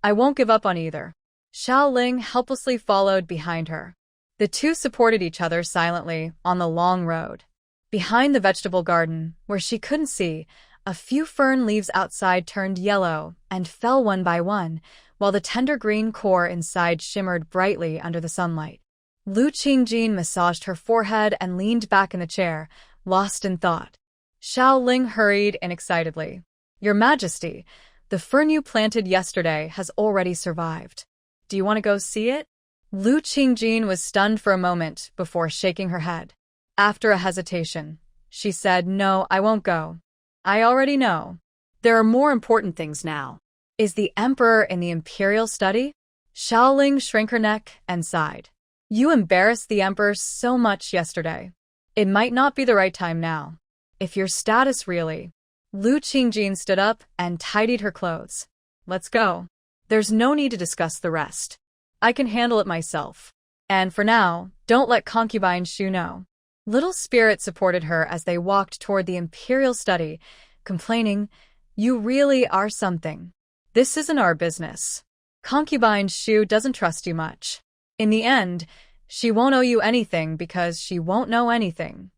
I won't give up on either." Xiao Ling helplessly followed behind her. The two supported each other silently on the long road. Behind the vegetable garden, where she couldn't see, a few fern leaves outside turned yellow and fell one by one, while the tender green core inside shimmered brightly under the sunlight. Lu Qingjin massaged her forehead and leaned back in the chair, lost in thought. Xiao Ling hurried in excitedly. "Your Majesty, the fern you planted yesterday has already survived. Do you want to go see it?" Lu Qingjin was stunned for a moment before shaking her head. After a hesitation, she said, "No, I won't go. I already know.
There are more important things now."
"Is the emperor in the imperial study?" Xiaoling shrank her neck and sighed. "You embarrassed the emperor so much yesterday. It might not be the right time now. If your status really..." Lu Qingjin stood up and tidied her clothes. "Let's go. There's no need to discuss the rest. I can handle it myself. And for now, don't let concubine Shu know." Little Spirit supported her as they walked toward the imperial study, complaining, "You really are something. This isn't our business. Concubine Shu doesn't trust you much. In the end, she won't owe you anything because she won't know anything."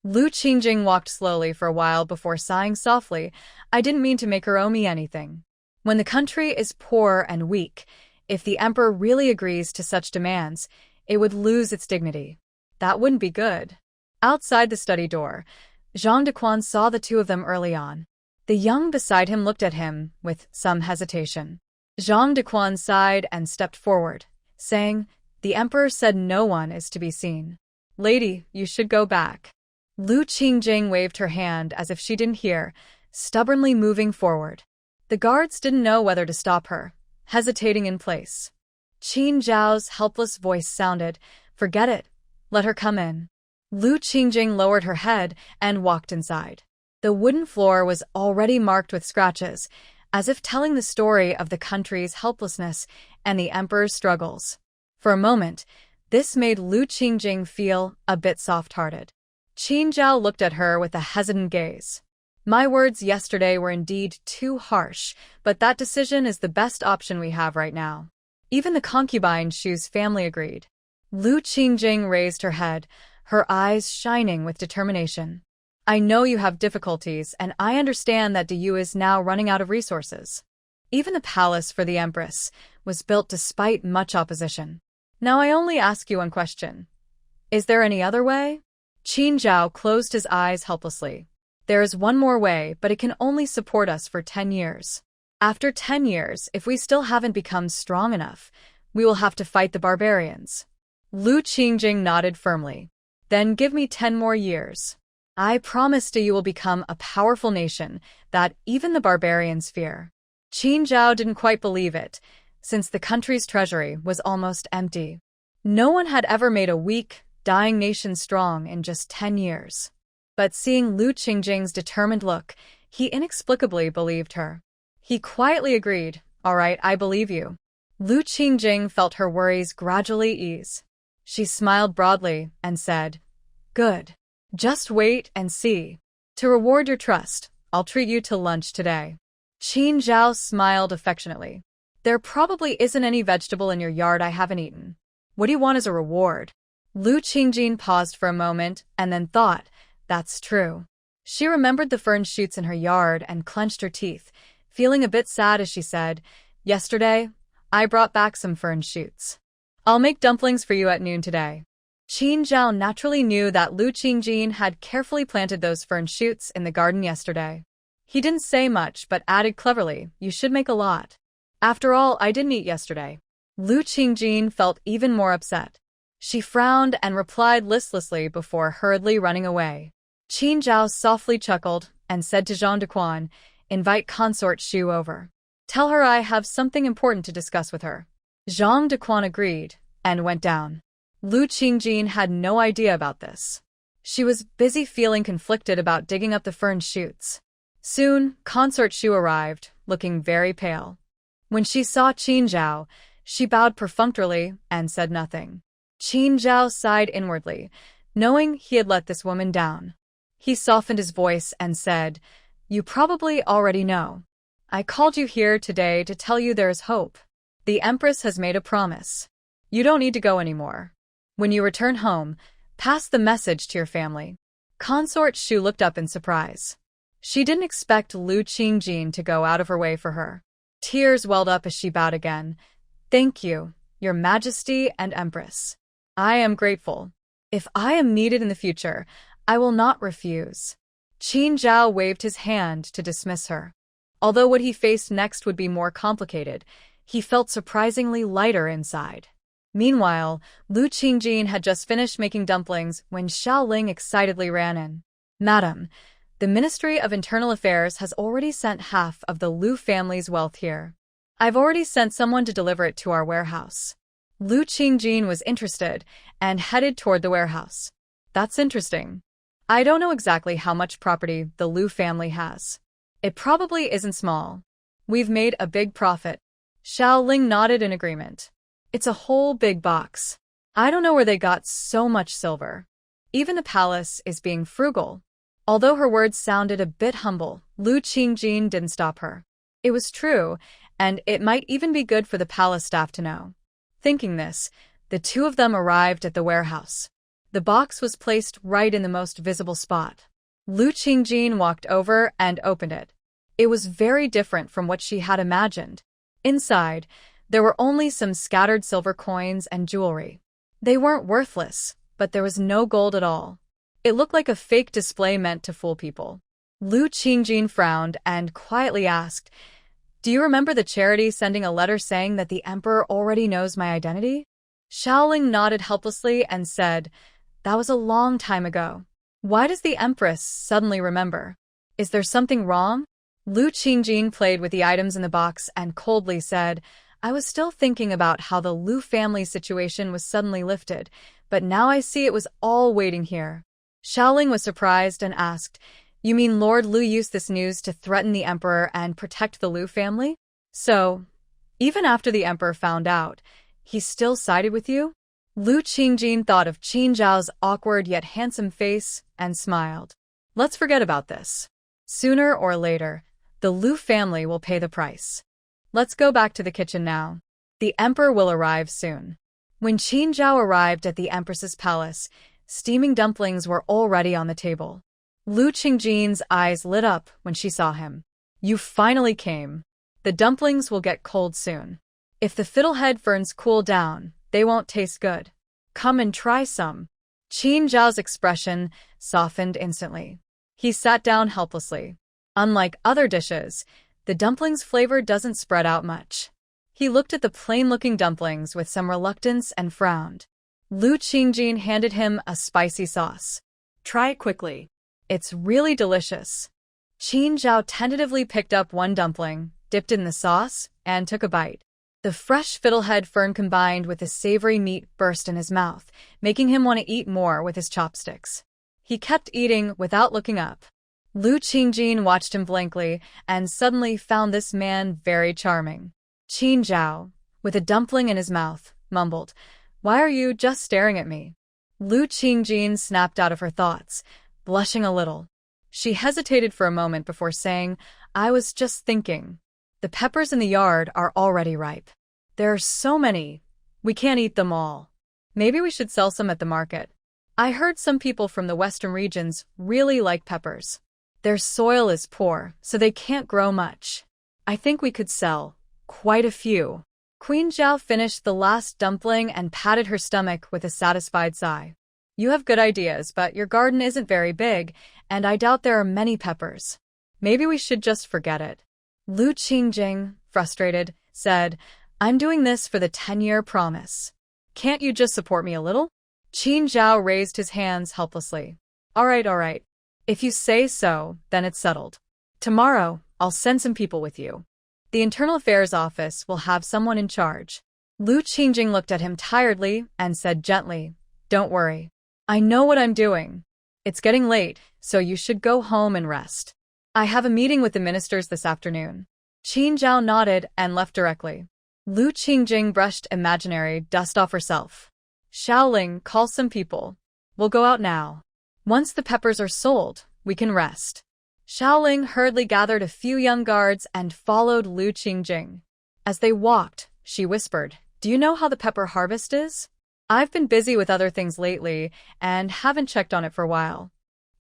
Lu Qingjing walked slowly for a while before sighing softly. "I didn't mean to make her owe me anything. When the country is poor and weak, if the emperor really agrees to such demands, it would lose its dignity. That wouldn't be good." Outside the study door, Zhang Dequan saw the two of them early on. The young beside him looked at him with some hesitation. Zhang Dequan sighed and stepped forward, saying, "The emperor said no one is to be seen. Lady, you should go back." Lu Qingjing waved her hand as if she didn't hear, stubbornly moving forward. The guards didn't know whether to stop her, hesitating in place. Qin Zhao's helpless voice sounded, "Forget it. Let her come in." Lu Qingjing lowered her head and walked inside. The wooden floor was already marked with scratches, as if telling the story of the country's helplessness and the emperor's struggles. For a moment, this made Lu Qingjing feel a bit soft-hearted. Qin Zhao looked at her with a hesitant gaze. "My words yesterday were indeed too harsh, but that decision is the best option we have right now." Even the concubine Shu's family agreed. Lu Qingjing raised her head, her eyes shining with determination. "I know you have difficulties, and I understand that DU is now running out of resources. Even the palace for the Empress was built despite much opposition. Now I only ask you one question. Is there any other way?" Qin Zhao closed his eyes helplessly. "There is one more way, but it can only support us for 10 years. After 10 years, if we still haven't become strong enough, we will have to fight the barbarians." Lu Qingjing nodded firmly. "Then give me 10 more years. I promise you will become a powerful nation that even the barbarians fear." Qin Zhao didn't quite believe it, since the country's treasury was almost empty. No one had ever made a weak, dying nation strong in just 10 years. But seeing Lu Qingjing's determined look, he inexplicably believed her. He quietly agreed, "All right, I believe you." Lu Qingjing felt her worries gradually ease. She smiled broadly and said, "Good. Just wait and see. To reward your trust, I'll treat you to lunch today." Qin Zhao smiled affectionately. "There probably isn't any vegetable in your yard I haven't eaten. What do you want as a reward?" Lu Qingjing paused for a moment and then thought, "That's true." She remembered the fern shoots in her yard and clenched her teeth, feeling a bit sad as she said, "Yesterday, I brought back some fern shoots. I'll make dumplings for you at noon today." Qin Zhao naturally knew that Lu Qingjing had carefully planted those fern shoots in the garden yesterday. He didn't say much but added cleverly, "You should make a lot. After all, I didn't eat yesterday." Lu Qingjing felt even more upset. She frowned and replied listlessly before hurriedly running away. Qin Zhao softly chuckled and said to Jean de Quan, "Invite consort Shu over. Tell her I have something important to discuss with her." Jean de Quan agreed and went down. Lu Qingjin had no idea about this. She was busy feeling conflicted about digging up the fern shoots. Soon, consort Shu arrived, looking very pale. When she saw Qin Zhao, she bowed perfunctorily and said nothing. Qin Zhao sighed inwardly, knowing he had let this woman down. He softened his voice and said, "You probably already know. I called you here today to tell you there is hope. The Empress has made a promise. You don't need to go anymore. When you return home, pass the message to your family." Consort Shu looked up in surprise. She didn't expect Lu Qingjin to go out of her way for her. Tears welled up as she bowed again. "Thank you, Your Majesty and Empress. I am grateful. If I am needed in the future, I will not refuse." Qin Zhao waved his hand to dismiss her. Although what he faced next would be more complicated, he felt surprisingly lighter inside. Meanwhile, Lu Qingjin had just finished making dumplings when Xiaoling excitedly ran in. "Madam, the Ministry of Internal Affairs has already sent half of the Lu family's wealth here. I've already sent someone to deliver it to our warehouse." Lu Qingjin was interested and headed toward the warehouse. "That's interesting. I don't know exactly how much property the Lu family has. It probably isn't small. We've made a big profit." Xiaoling nodded in agreement. "It's a whole big box. I don't know where they got so much silver. Even the palace is being frugal." Although her words sounded a bit humble, Lu Qingjin didn't stop her. It was true, and it might even be good for the palace staff to know. Thinking this, the two of them arrived at the warehouse. The box was placed right in the most visible spot. Lu Qingjin walked over and opened it. It was very different from what she had imagined. Inside, there were only some scattered silver coins and jewelry. They weren't worthless, but there was no gold at all. It looked like a fake display meant to fool people. Lu Qingjin frowned and quietly asked, "Do you remember the charity sending a letter saying that the emperor already knows my identity?" Xiaoling nodded helplessly and said, "That was a long time ago. Why does the Empress suddenly remember? Is there something wrong?" Lu Qingjin played with the items in the box and coldly said, "I was still thinking about how the Lu family situation was suddenly lifted, but now I see it was all waiting here." Xiaoling was surprised and asked, "You mean Lord Lu used this news to threaten the emperor and protect the Lu family? So, even after the emperor found out, he still sided with you?" Lu Qingjin thought of Qin Zhao's awkward yet handsome face and smiled. "Let's forget about this. Sooner or later, the Lu family will pay the price. Let's go back to the kitchen now. The emperor will arrive soon." When Qin Zhao arrived at the Empress's palace, steaming dumplings were already on the table. Lu Qingjin's eyes lit up when she saw him. "You finally came. The dumplings will get cold soon. If the fiddlehead ferns cool down, they won't taste good. Come and try some." Qin Zhao's expression softened instantly. He sat down helplessly. Unlike other dishes, the dumplings' flavor doesn't spread out much. He looked at the plain-looking dumplings with some reluctance and frowned. Lu Qingjin handed him a spicy sauce. "Try it quickly. It's really delicious." Qin Zhao tentatively picked up one dumpling, dipped it in the sauce, and took a bite. The fresh fiddlehead fern combined with the savory meat burst in his mouth, making him want to eat more with his chopsticks. He kept eating without looking up. Lu Qingjin watched him blankly and suddenly found this man very charming. Qin Zhao, with a dumpling in his mouth, mumbled, "Why are you just staring at me?" Lu Qingjin snapped out of her thoughts, blushing a little. She hesitated for a moment before saying, "I was just thinking. The peppers in the yard are already ripe. There are so many. We can't eat them all. Maybe we should sell some at the market. I heard some people from the western regions really like peppers. Their soil is poor, so they can't grow much. I think we could sell quite a few." Queen Zhao finished the last dumpling and patted her stomach with a satisfied sigh. "You have good ideas, but your garden isn't very big, and I doubt there are many peppers. Maybe we should just forget it." Lu Qingjing, frustrated, said, "I'm doing this for the 10-year promise. Can't you just support me a little? Qin Zhao raised his hands helplessly. All right. If you say so, then it's settled. Tomorrow, I'll send some people with you. The Internal Affairs Office will have someone in charge. Lu Qingjing looked at him tiredly and said gently, Don't worry. I know what I'm doing. It's getting late, so you should go home and rest. I have a meeting with the ministers this afternoon. Qin Zhao nodded and left directly. Lu Qingjing brushed imaginary dust off herself. Xiaoling, call some people. We'll go out now. Once the peppers are sold, we can rest. Xiaoling hurriedly gathered a few young guards and followed Lu Qingjing. As they walked, she whispered, Do you know how the pepper harvest is? I've been busy with other things lately and haven't checked on it for a while.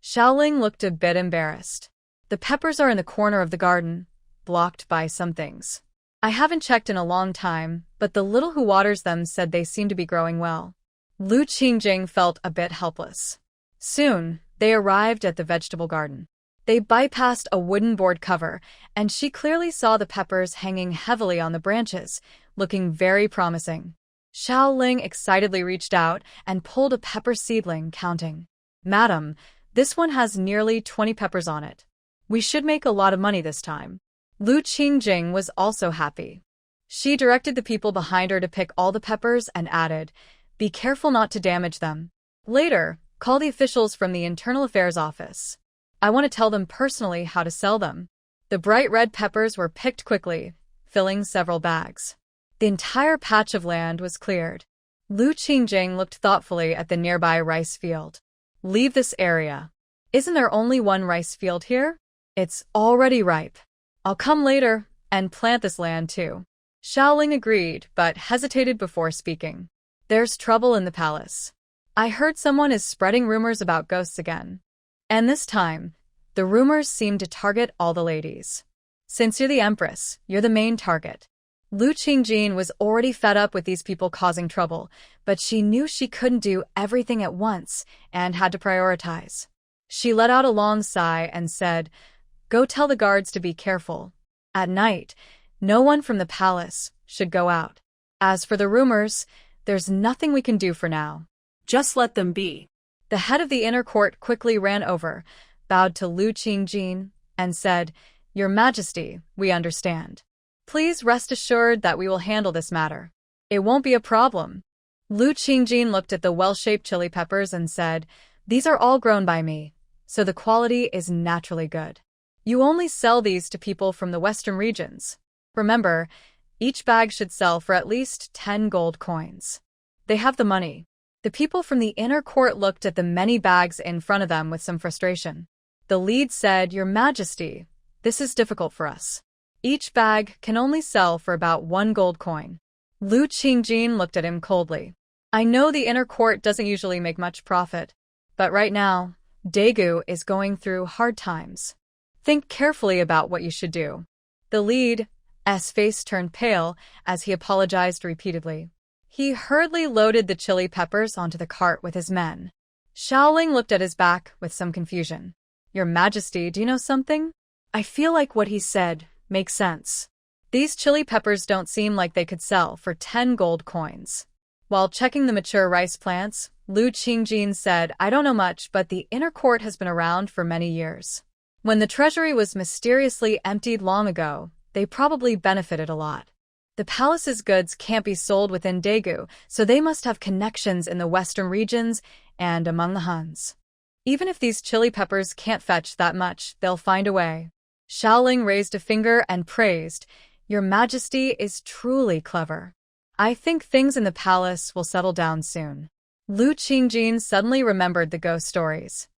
Xiaoling looked a bit embarrassed. The peppers are in the corner of the garden, blocked by some things. I haven't checked in a long time, but the little who waters them said they seem to be growing well. Lu Qingjing felt a bit helpless. Soon, they arrived at the vegetable garden. They bypassed a wooden board cover, and she clearly saw the peppers hanging heavily on the branches, looking very promising. Xiaoling excitedly reached out and pulled a pepper seedling, counting. Madam, this one has nearly 20 peppers on it. We should make a lot of money this time. Lu Qingjing was also happy. She directed the people behind her to pick all the peppers and added, Be careful not to damage them. Later, call the officials from the Internal Affairs Office. I want to tell them personally how to sell them. The bright red peppers were picked quickly, filling several bags. The entire patch of land was cleared. Lu Qingjing looked thoughtfully at the nearby rice field. Leave this area. Isn't there only one rice field here? It's already ripe. I'll come later and plant this land too. Xiaoling agreed, but hesitated before speaking. There's trouble in the palace. I heard someone is spreading rumors about ghosts again. And this time, the rumors seem to target all the ladies. Since you're the Empress, you're the main target. Lu Qingjing was already fed up with these people causing trouble, but she knew she couldn't do everything at once and had to prioritize. She let out a long sigh and said, Go tell the guards to be careful. At night, no one from the palace should go out. As for the rumors, there's nothing we can do for now.
Just let them be.
The head of the inner court quickly ran over, bowed to Lu Qingjing, and said, Your Majesty, we understand. Please rest assured that we will handle this matter. It won't be a problem. Lu Qingjing looked at the well-shaped chili peppers and said, These are all grown by me, so the quality is naturally good. You only sell these to people from the western regions. Remember, each bag should sell for at least 10 gold coins. They have the money. The people from the inner court looked at the many bags in front of them with some frustration. The lead said, Your Majesty, this is difficult for us. Each bag can only sell for about 1 gold coin. Lu Qingjing looked at him coldly. I know the inner court doesn't usually make much profit, but right now, Daegu is going through hard times. Think carefully about what you should do. The lead's face turned pale as he apologized repeatedly. He hurriedly loaded the chili peppers onto the cart with his men. Xiaoling looked at his back with some confusion. Your Majesty, do you know something? I feel like what he said makes sense. These chili peppers don't seem like they could sell for 10 gold coins. While checking the mature rice plants, Lu Qingjing said, I don't know much, but the inner court has been around for many years. When the treasury was mysteriously emptied long ago, they probably benefited a lot. The palace's goods can't be sold within Daegu, so they must have connections in the western regions and among the Huns. Even if these chili peppers can't fetch that much, they'll find a way. Xiaoling raised a finger and praised, Your Majesty is truly clever. I think things in the palace will settle down soon. Lu Qingjing suddenly remembered the ghost stories.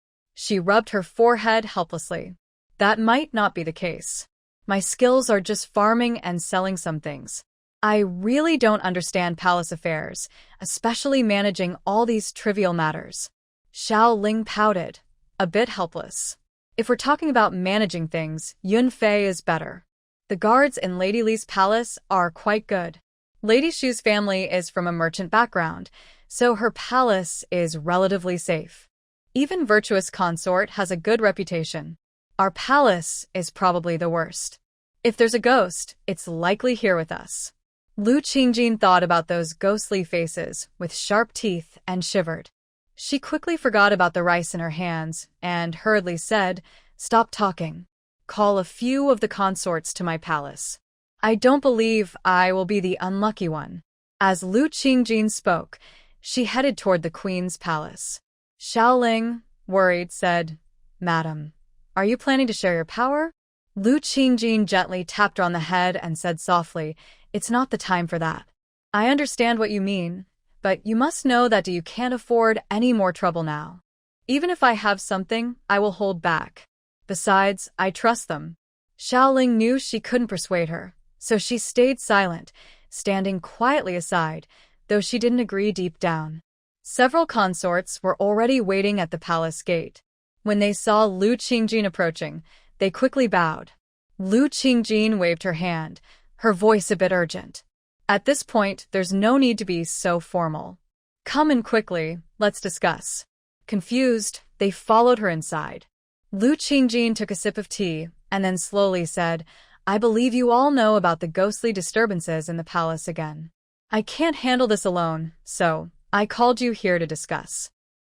She rubbed her forehead helplessly. That might not be the case. My skills are just farming and selling some things. I really don't understand palace affairs, especially managing all these trivial matters. Xiaoling pouted, a bit helpless. If we're talking about managing things, Yunfei is better. The guards in Lady Li's palace are quite good. Lady Shu's family is from a merchant background, so her palace is relatively safe. Even Virtuous Consort has a good reputation. Our palace is probably the worst. If there's a ghost, it's likely here with us. Lu Qingjin thought about those ghostly faces with sharp teeth and shivered. She quickly forgot about the rice in her hands and hurriedly said, "Stop talking. Call a few of the consorts to my palace. I don't believe I will be the unlucky one." As Lu Qingjin spoke, she headed toward the queen's palace. Xiaoling, worried, said, "Madam, are you planning to share your power?" Lu Qingjin gently tapped her on the head and said softly, "It's not the time for that. I understand what you mean, but you must know that you can't afford any more trouble now. Even if I have something, I will hold back. Besides, I trust them." Xiaoling knew she couldn't persuade her, so she stayed silent, standing quietly aside, though she didn't agree deep down. Several consorts were already waiting at the palace gate. When they saw Lu Qingjin approaching, they quickly bowed. Lu Qingjin waved her hand, her voice a bit urgent. "At this point, there's no need to be so formal. Come in quickly, let's discuss." Confused, they followed her inside. Lu Qingjin took a sip of tea and then slowly said, "I believe you all know about the ghostly disturbances in the palace again. I can't handle this alone, so I called you here to discuss."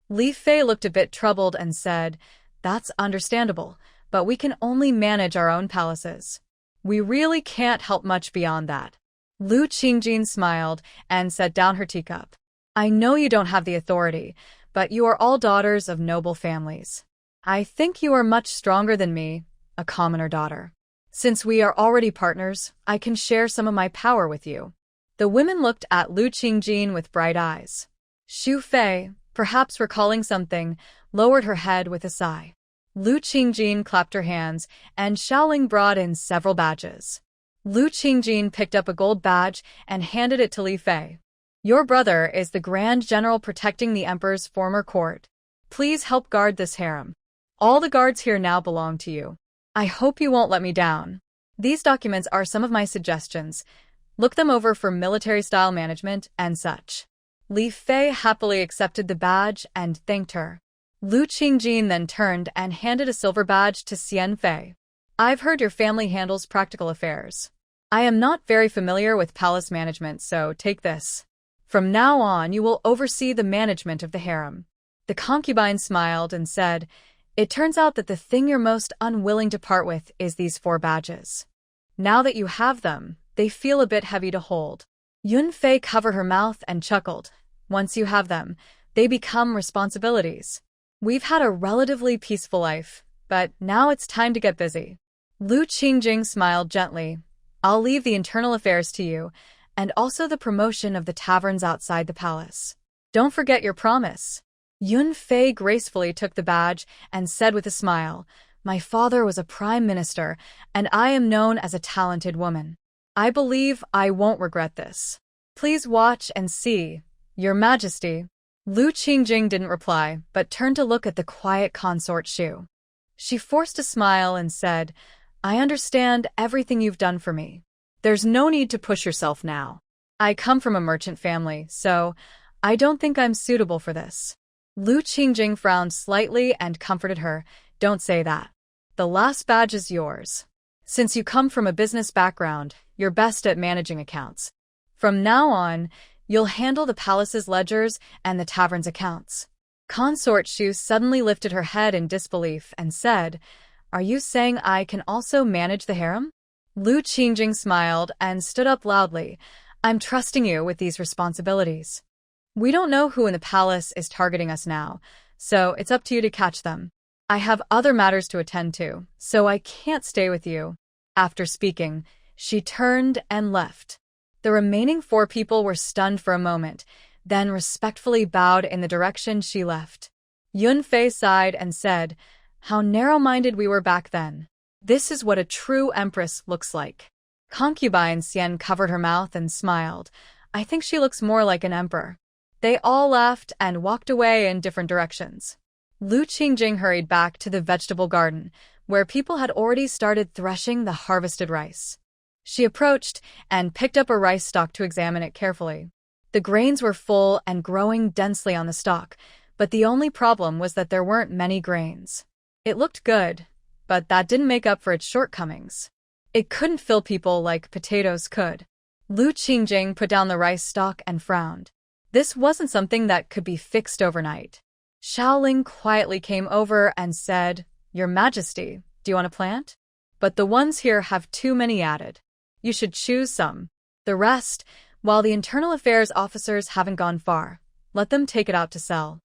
Li Fei looked a bit troubled and said, "That's understandable, but we can only manage our own palaces. We really can't help much beyond that." Lu Qingjin smiled and set down her teacup. "I know you don't have the authority, but you are all daughters of noble families. I think you are much stronger than me, a commoner daughter. Since we are already partners, I can share some of my power with you." The women looked at Lu Qingjin with bright eyes. Xu Fei, perhaps recalling something, lowered her head with a sigh. Lu Qingjin clapped her hands, and Xiaoling brought in several badges. Lu Qingjin picked up a gold badge and handed it to Li Fei. "Your brother is the Grand General protecting the Emperor's former court. Please help guard this harem. All the guards here now belong to you. I hope you won't let me down. These documents are some of my suggestions. Look them over for military-style management and such." Li Fei happily accepted the badge and thanked her. Lu Qingjin then turned and handed a silver badge to Xian Fei. "I've heard your family handles practical affairs. I am not very familiar with palace management, so take this. From now on, you will oversee the management of the harem." The concubine smiled and said, "It turns out that the thing you're most unwilling to part with is these 4 badges. Now that you have them, they feel a bit heavy to hold." Yun Fei covered her mouth and chuckled. "Once you have them, they become responsibilities. We've had a relatively peaceful life, but now it's time to get busy." Lu Qingjin smiled gently. "I'll leave the internal affairs to you, and also the promotion of the taverns outside the palace. Don't forget your promise." Yun Fei gracefully took the badge and said with a smile, "My father was a prime minister, and I am known as a talented woman. I believe I won't regret this. Please watch and see, Your Majesty." Lu Qingjin didn't reply, but turned to look at the quiet consort Xu. She forced a smile and said, "I understand everything you've done for me. There's no need to push yourself now. I come from a merchant family, so I don't think I'm suitable for this." Lu Qingjin frowned slightly and comforted her. "Don't say that. The last badge is yours. Since you come from a business background, you're best at managing accounts. From now on, you'll handle the palace's ledgers and the tavern's accounts." Consort Xu suddenly lifted her head in disbelief and said, "Are you saying I can also manage the harem?" Lu Qingjin smiled and stood up loudly. "I'm trusting you with these responsibilities. We don't know who in the palace is targeting us now, so it's up to you to catch them. I have other matters to attend to, so I can't stay with you." After speaking, she turned and left. The remaining 4 people were stunned for a moment, then respectfully bowed in the direction she left. Yun Fei sighed and said, "How narrow-minded we were back then. This is what a true empress looks like." Concubine Xian covered her mouth and smiled. "I think she looks more like an emperor." They all laughed and walked away in different directions. Lu Qingjin hurried back to the vegetable garden, where people had already started threshing the harvested rice. She approached and picked up a rice stalk to examine it carefully. The grains were full and growing densely on the stalk, but the only problem was that there weren't many grains. It looked good, but that didn't make up for its shortcomings. It couldn't fill people like potatoes could. Lu Qingjing put down the rice stalk and frowned. This wasn't something that could be fixed overnight. Xiaoling quietly came over and said, "Your Majesty, do you want a plant? But the ones here have too many added. You should choose some. The rest, while the internal affairs officers haven't gone far, let them take it out to sell."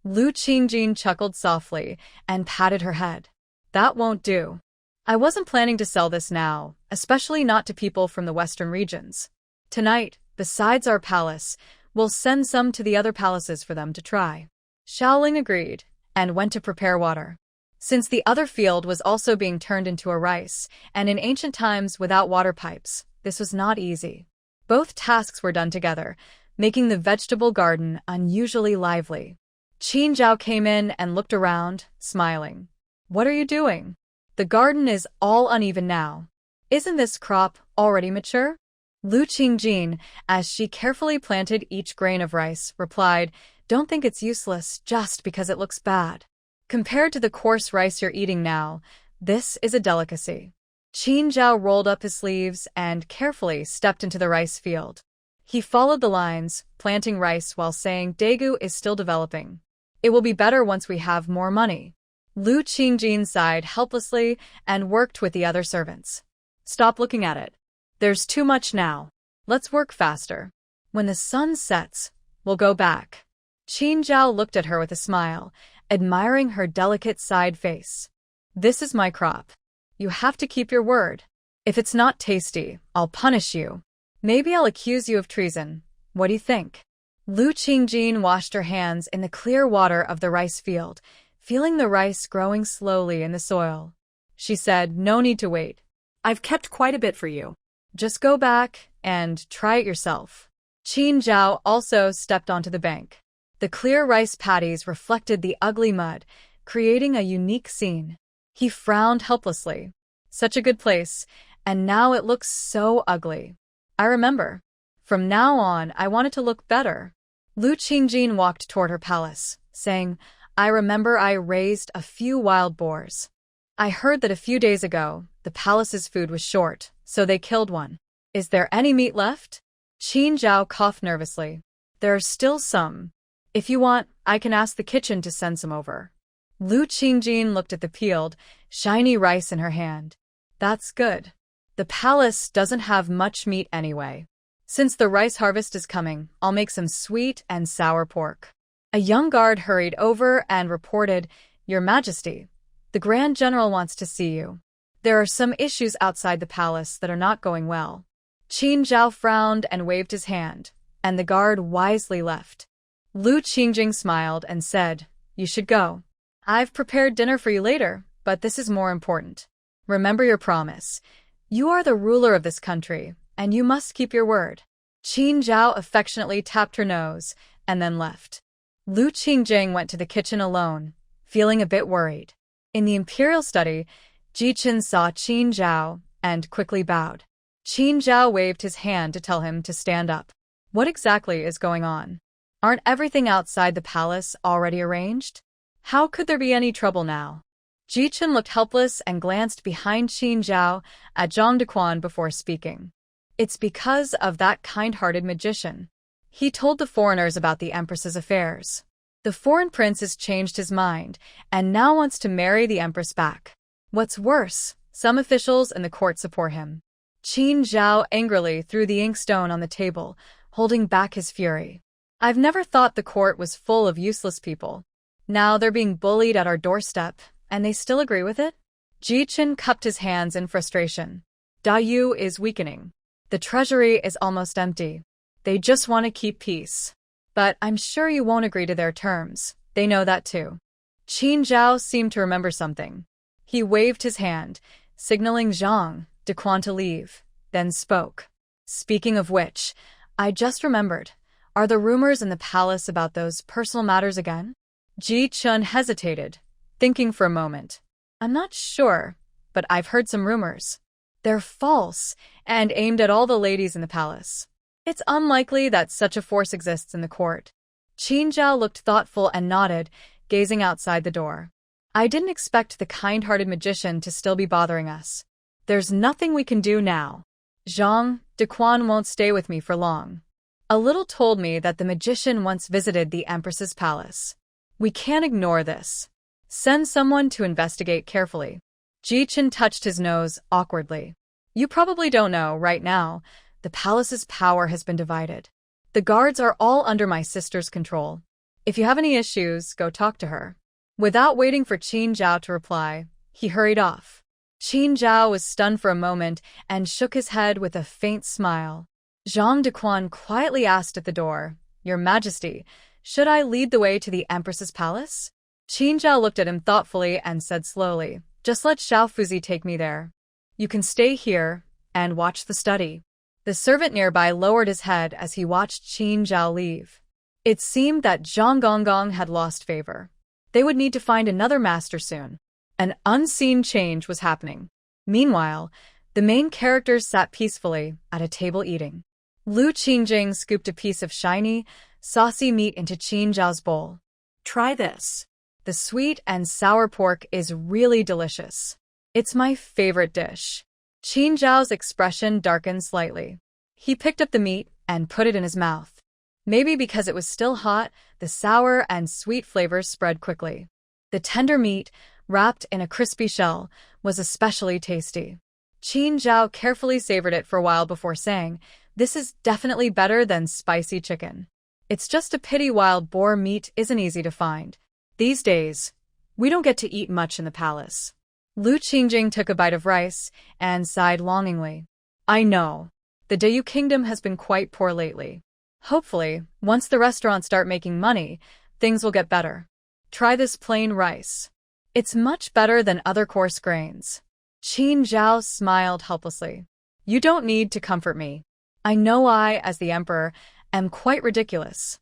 Lu Qingjing chuckled softly and patted her head. "That won't do. I wasn't planning to sell this now, especially not to people from the western regions. Tonight, besides our palace, we'll send some to the other palaces for them to try." Xiaoling agreed and went to prepare water. Since the other field was also being turned into a rice, and in ancient times without water pipes, this was not easy. Both tasks were done together, making the vegetable garden unusually lively. Qin Zhao came in and looked around, smiling. "What are you doing? The garden is all uneven now. Isn't this crop already mature?" Lu Qingjing, as she carefully planted each grain of rice, replied, "Don't think it's useless just because it looks bad. Compared to the coarse rice you're eating now, this is a delicacy." Qin Zhao rolled up his sleeves and carefully stepped into the rice field. He followed the lines, planting rice while saying, "Daegu is still developing. It will be better once we have more money." Lu Qingjing sighed helplessly and worked with the other servants. "Stop looking at it. There's too much now. Let's work faster. When the sun sets, we'll go back." Qin Zhao looked at her with a smile, admiring her delicate side face. "This is my crop. You have to keep your word. If it's not tasty, I'll punish you. Maybe I'll accuse you of treason. What do you think?" Lu Qingjing washed her hands in the clear water of the rice field, feeling the rice growing slowly in the soil. She said, "No need to wait.
I've kept quite a bit for you.
Just go back and try it yourself." Qin Zhao also stepped onto the bank. The clear rice paddies reflected the ugly mud, creating a unique scene. He frowned helplessly. "Such a good place, and now it looks so ugly. I remember. From now on, I want it to look better." Lu Qingjing walked toward her palace, saying, "I remember I raised a few wild boars. I heard that a few days ago, the palace's food was short, so they killed one. Is there any meat left?" Qin Zhao coughed nervously. "There are still some. If you want, I can ask the kitchen to send some over." Lu Qingjing looked at the peeled, shiny rice in her hand. "That's good. The palace doesn't have much meat anyway. Since the rice harvest is coming, I'll make some sweet and sour pork." A young guard hurried over and reported, "Your Majesty, the Grand General wants to see you. There are some issues outside the palace that are not going well." Qin Zhao frowned and waved his hand, and the guard wisely left. Lu Qingjing smiled and said, "You should go. I've prepared dinner for you later, but this is more important. Remember your promise. You are the ruler of this country, and you must keep your word." Qin Zhao affectionately tapped her nose and then left. Lu Qingjing went to the kitchen alone, feeling a bit worried. In the imperial study, Jichen saw Qin Zhao and quickly bowed. Qin Zhao waved his hand to tell him to stand up. "What exactly is going on? Aren't everything outside the palace already arranged? How could there be any trouble now?" Jichen looked helpless and glanced behind Qin Zhao at Zhang Dequan before speaking. "It's because of that kind-hearted magician. He told the foreigners about the Empress's affairs. The foreign prince has changed his mind and now wants to marry the Empress back. What's worse, some officials in the court support him." Qin Zhao angrily threw the inkstone on the table, holding back his fury. "I've never thought the court was full of useless people. Now they're being bullied at our doorstep, and they still agree with it?" Jichen cupped his hands in frustration. "Dayu is weakening. The treasury is almost empty. They just want to keep peace. But I'm sure you won't agree to their terms. They know that too." Qin Zhao seemed to remember something. He waved his hand, signaling Zhang Dequan to leave, then spoke. "Speaking of which, I just remembered. Are the rumors in the palace about those personal matters again?" Ji Chun hesitated, thinking for a moment. "I'm not sure, but I've heard some rumors. They're false and aimed at all the ladies in the palace. It's unlikely that such a force exists in the court." Qin Zhao looked thoughtful and nodded, gazing outside the door. "I didn't expect the kind-hearted magician to still be bothering us. There's nothing we can do now." Zhang Dequan won't stay with me for long. A little told me that the magician once visited the Empress's palace. We can't ignore this. Send someone to investigate carefully. Jichen touched his nose awkwardly. You probably don't know, right now, the palace's power has been divided. The guards are all under my sister's control. If you have any issues, go talk to her. Without waiting for Qin Zhao to reply, he hurried off. Qin Zhao was stunned for a moment and shook his head with a faint smile. Zhang Dequan quietly asked at the door, Your Majesty, should I lead the way to the Empress's palace? Qin Zhao looked at him thoughtfully and said slowly, Just let Xiao Fuzi take me there. You can stay here and watch the study. The servant nearby lowered his head as he watched Qin Zhao leave. It seemed that Zhang Gonggong had lost favor. They would need to find another master soon. An unseen change was happening. Meanwhile, the main characters sat peacefully at a table eating. Lu Qingjing scooped a piece of shiny, saucy meat into Qin Zhao's bowl.
Try this.
The sweet and sour pork is really delicious. It's my favorite dish. Qin Zhao's expression darkened slightly. He picked up the meat and put it in his mouth. Maybe because it was still hot, the sour and sweet flavors spread quickly. The tender meat, wrapped in a crispy shell, was especially tasty. Qin Zhao carefully savored it for a while before saying, This is definitely better than spicy chicken. It's just a pity wild boar meat isn't easy to find. These days, we don't get to eat much in the palace. Lu Qingjing took a bite of rice and sighed longingly. I know. The Dayu Kingdom has been quite poor lately. Hopefully, once the restaurants start making money, things will get better. Try this plain rice. It's much better than other coarse grains. Qin Zhao smiled helplessly. You don't need to comfort me. I know I, as the emperor, am quite ridiculous.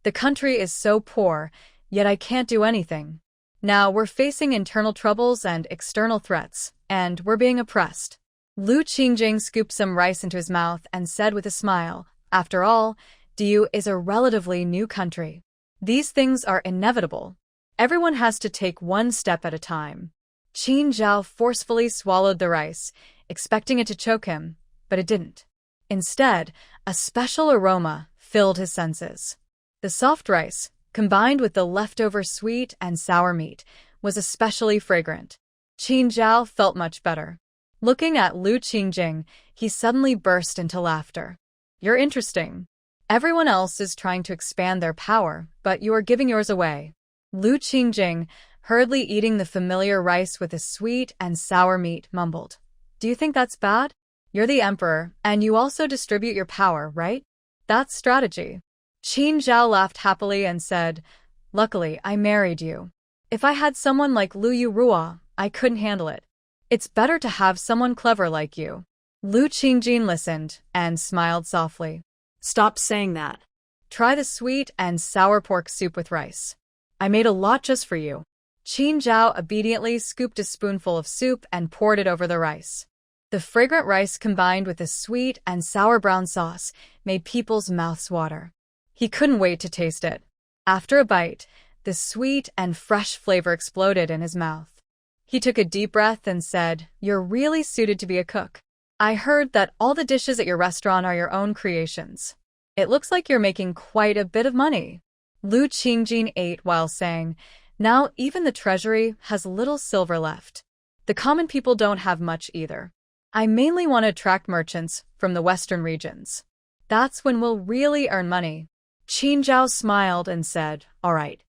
The country is so poor, yet I can't do anything. Now we're facing internal troubles and external threats, and we're being oppressed. Lu Qingjing scooped some rice into his mouth and said with a smile, After all, Diu is a relatively new country. These things are inevitable. Everyone has to take one step at a time. Qin Zhao forcefully swallowed the rice, expecting it to choke him, but it didn't. Instead, a special aroma filled his senses. The soft rice, combined with the leftover sweet and sour meat, was especially fragrant. Qin Zhao felt much better. Looking at Lu Qingjing, he suddenly burst into laughter. You're interesting. Everyone else is trying to expand their power, but you are giving yours away. Lu Qingjing, hurriedly eating the familiar rice with the sweet and sour meat, mumbled. Do you think that's bad? You're the emperor, and you also distribute your power, right? That's strategy. Qin Zhao laughed happily and said, Luckily, I married you. If I had someone like Lu Yurua, I couldn't handle it. It's better to have someone clever like you. Lu Qingjing listened and smiled softly.
Stop saying that.
Try the sweet and sour pork soup with rice. I made a lot just for you. Qin Zhao obediently scooped a spoonful of soup and poured it over the rice. The fragrant rice combined with the sweet and sour brown sauce made people's mouths water. He couldn't wait to taste it. After a bite, the sweet and fresh flavor exploded in his mouth. He took a deep breath and said, You're really suited to be a cook. I heard that all the dishes at your restaurant are your own creations. It looks like you're making quite a bit of money. Lu Qingjing ate while saying, Now even the Treasury has little silver left. The common people don't have much either. I mainly want to attract merchants from the western regions. That's when we'll really earn money. Qin Zhao smiled and said, All right.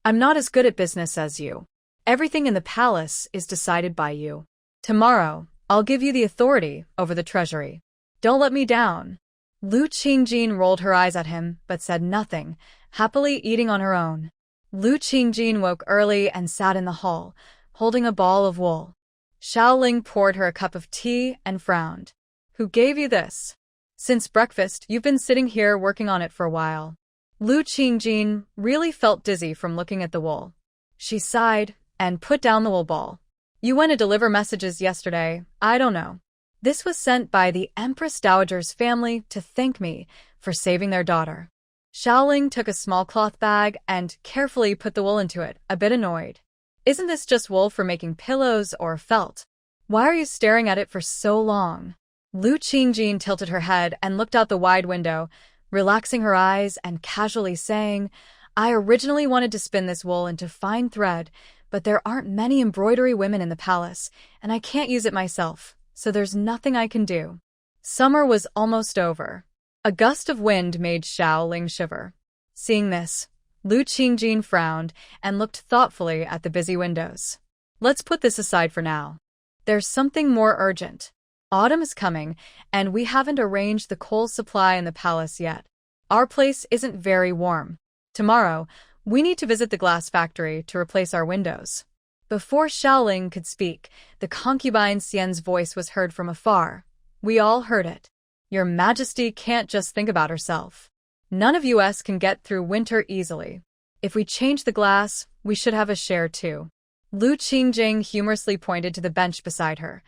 I'm not as good at business as you. Everything in the palace is decided by you. Tomorrow, I'll give you the authority over the treasury. Don't let me down. Lu Qingjing rolled her eyes at him but said nothing, happily eating on her own. Lu Qingjing woke early and sat in the hall, holding a ball of wool. Xiaoling poured her a cup of tea and frowned. Who gave you this? Since breakfast, you've been sitting here working on it for a while. Lu Qingjing really felt dizzy from looking at the wool. She sighed and put down the wool ball. You went to deliver messages yesterday, I don't know. This was sent by the Empress Dowager's family to thank me for saving their daughter. Xiaoling took a small cloth bag and carefully put the wool into it, a bit annoyed. Isn't this just wool for making pillows or felt? Why are you staring at it for so long? Lu Qingjin tilted her head and looked out the wide window, relaxing her eyes and casually saying, I originally wanted to spin this wool into fine thread, but there aren't many embroidery women in the palace, and I can't use it myself, so there's nothing I can do. Summer was almost over. A gust of wind made Xiao Ling shiver. Seeing this, Lu Qingjin frowned and looked thoughtfully at the busy windows. Let's put this aside for now. There's something more urgent. Autumn is coming, and we haven't arranged the coal supply in the palace yet. Our place isn't very warm. Tomorrow, we need to visit the glass factory to replace our windows. Before Xiaoling could speak, the concubine Xian's voice was heard from afar. We all heard it. Your Majesty can't just think about herself. None of us can get through winter easily. If we change the glass, we should have a share too. Lu Qingjing humorously pointed to the bench beside her.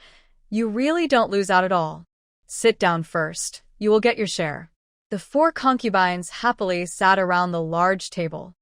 You really don't lose out at all. Sit down first. You will get your share. The 4 concubines happily sat around the large table.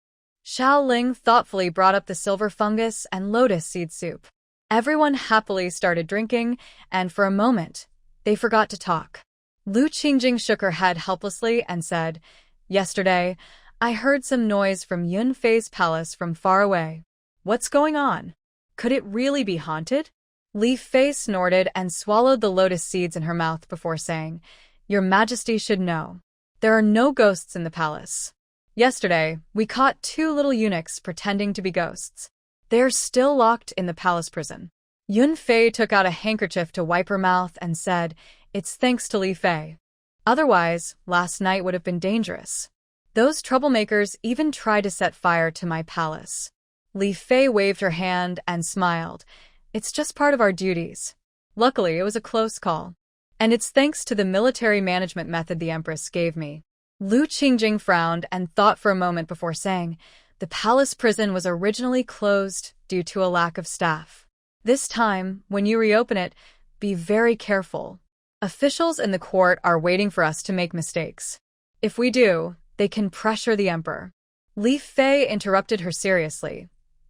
Xiao Ling thoughtfully brought up the silver fungus and lotus seed soup. Everyone happily started drinking, and for a moment, they forgot to talk. Lu Qingjing shook her head helplessly and said, Yesterday, I heard some noise from Yun Fei's palace from far away. What's going on? Could it really be haunted? Li Fei snorted and swallowed the lotus seeds in her mouth before saying, Your Majesty should know. There are no ghosts in the palace. Yesterday, we caught 2 little eunuchs pretending to be ghosts. They are still locked in the palace prison. Yun Fei took out a handkerchief to wipe her mouth and said, It's thanks to Li Fei. Otherwise, last night would have been dangerous. Those troublemakers even tried to set fire to my palace. Li Fei waved her hand and smiled. It's just part of our duties. Luckily, it was a close call. And it's thanks to the military management method the Empress gave me. Lu Qingjing frowned and thought for a moment before saying, The palace prison was originally closed due to a lack of staff. This time, when you reopen it, be very careful. Officials in the court are waiting for us to make mistakes. If we do, they can pressure the emperor. Li Fei interrupted her seriously.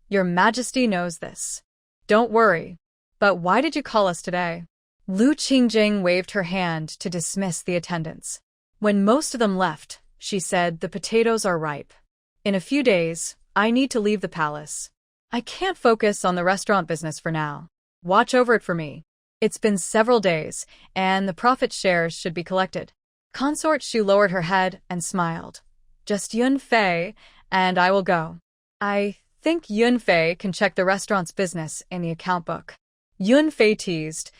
Your Majesty knows this. Don't worry. But why did you call us today? Lu Qingjing waved her hand to dismiss the attendants. When most of them left, she said, The potatoes are ripe. In a few days, I need to leave the palace. I can't focus on the restaurant business for now. Watch over it for me. It's been several days, and the profit shares should be collected. Consort Shu lowered her head and smiled. Just Yun Fei, and I will go. I think Yun Fei can check the restaurant's business in the account book. Yun Fei teased,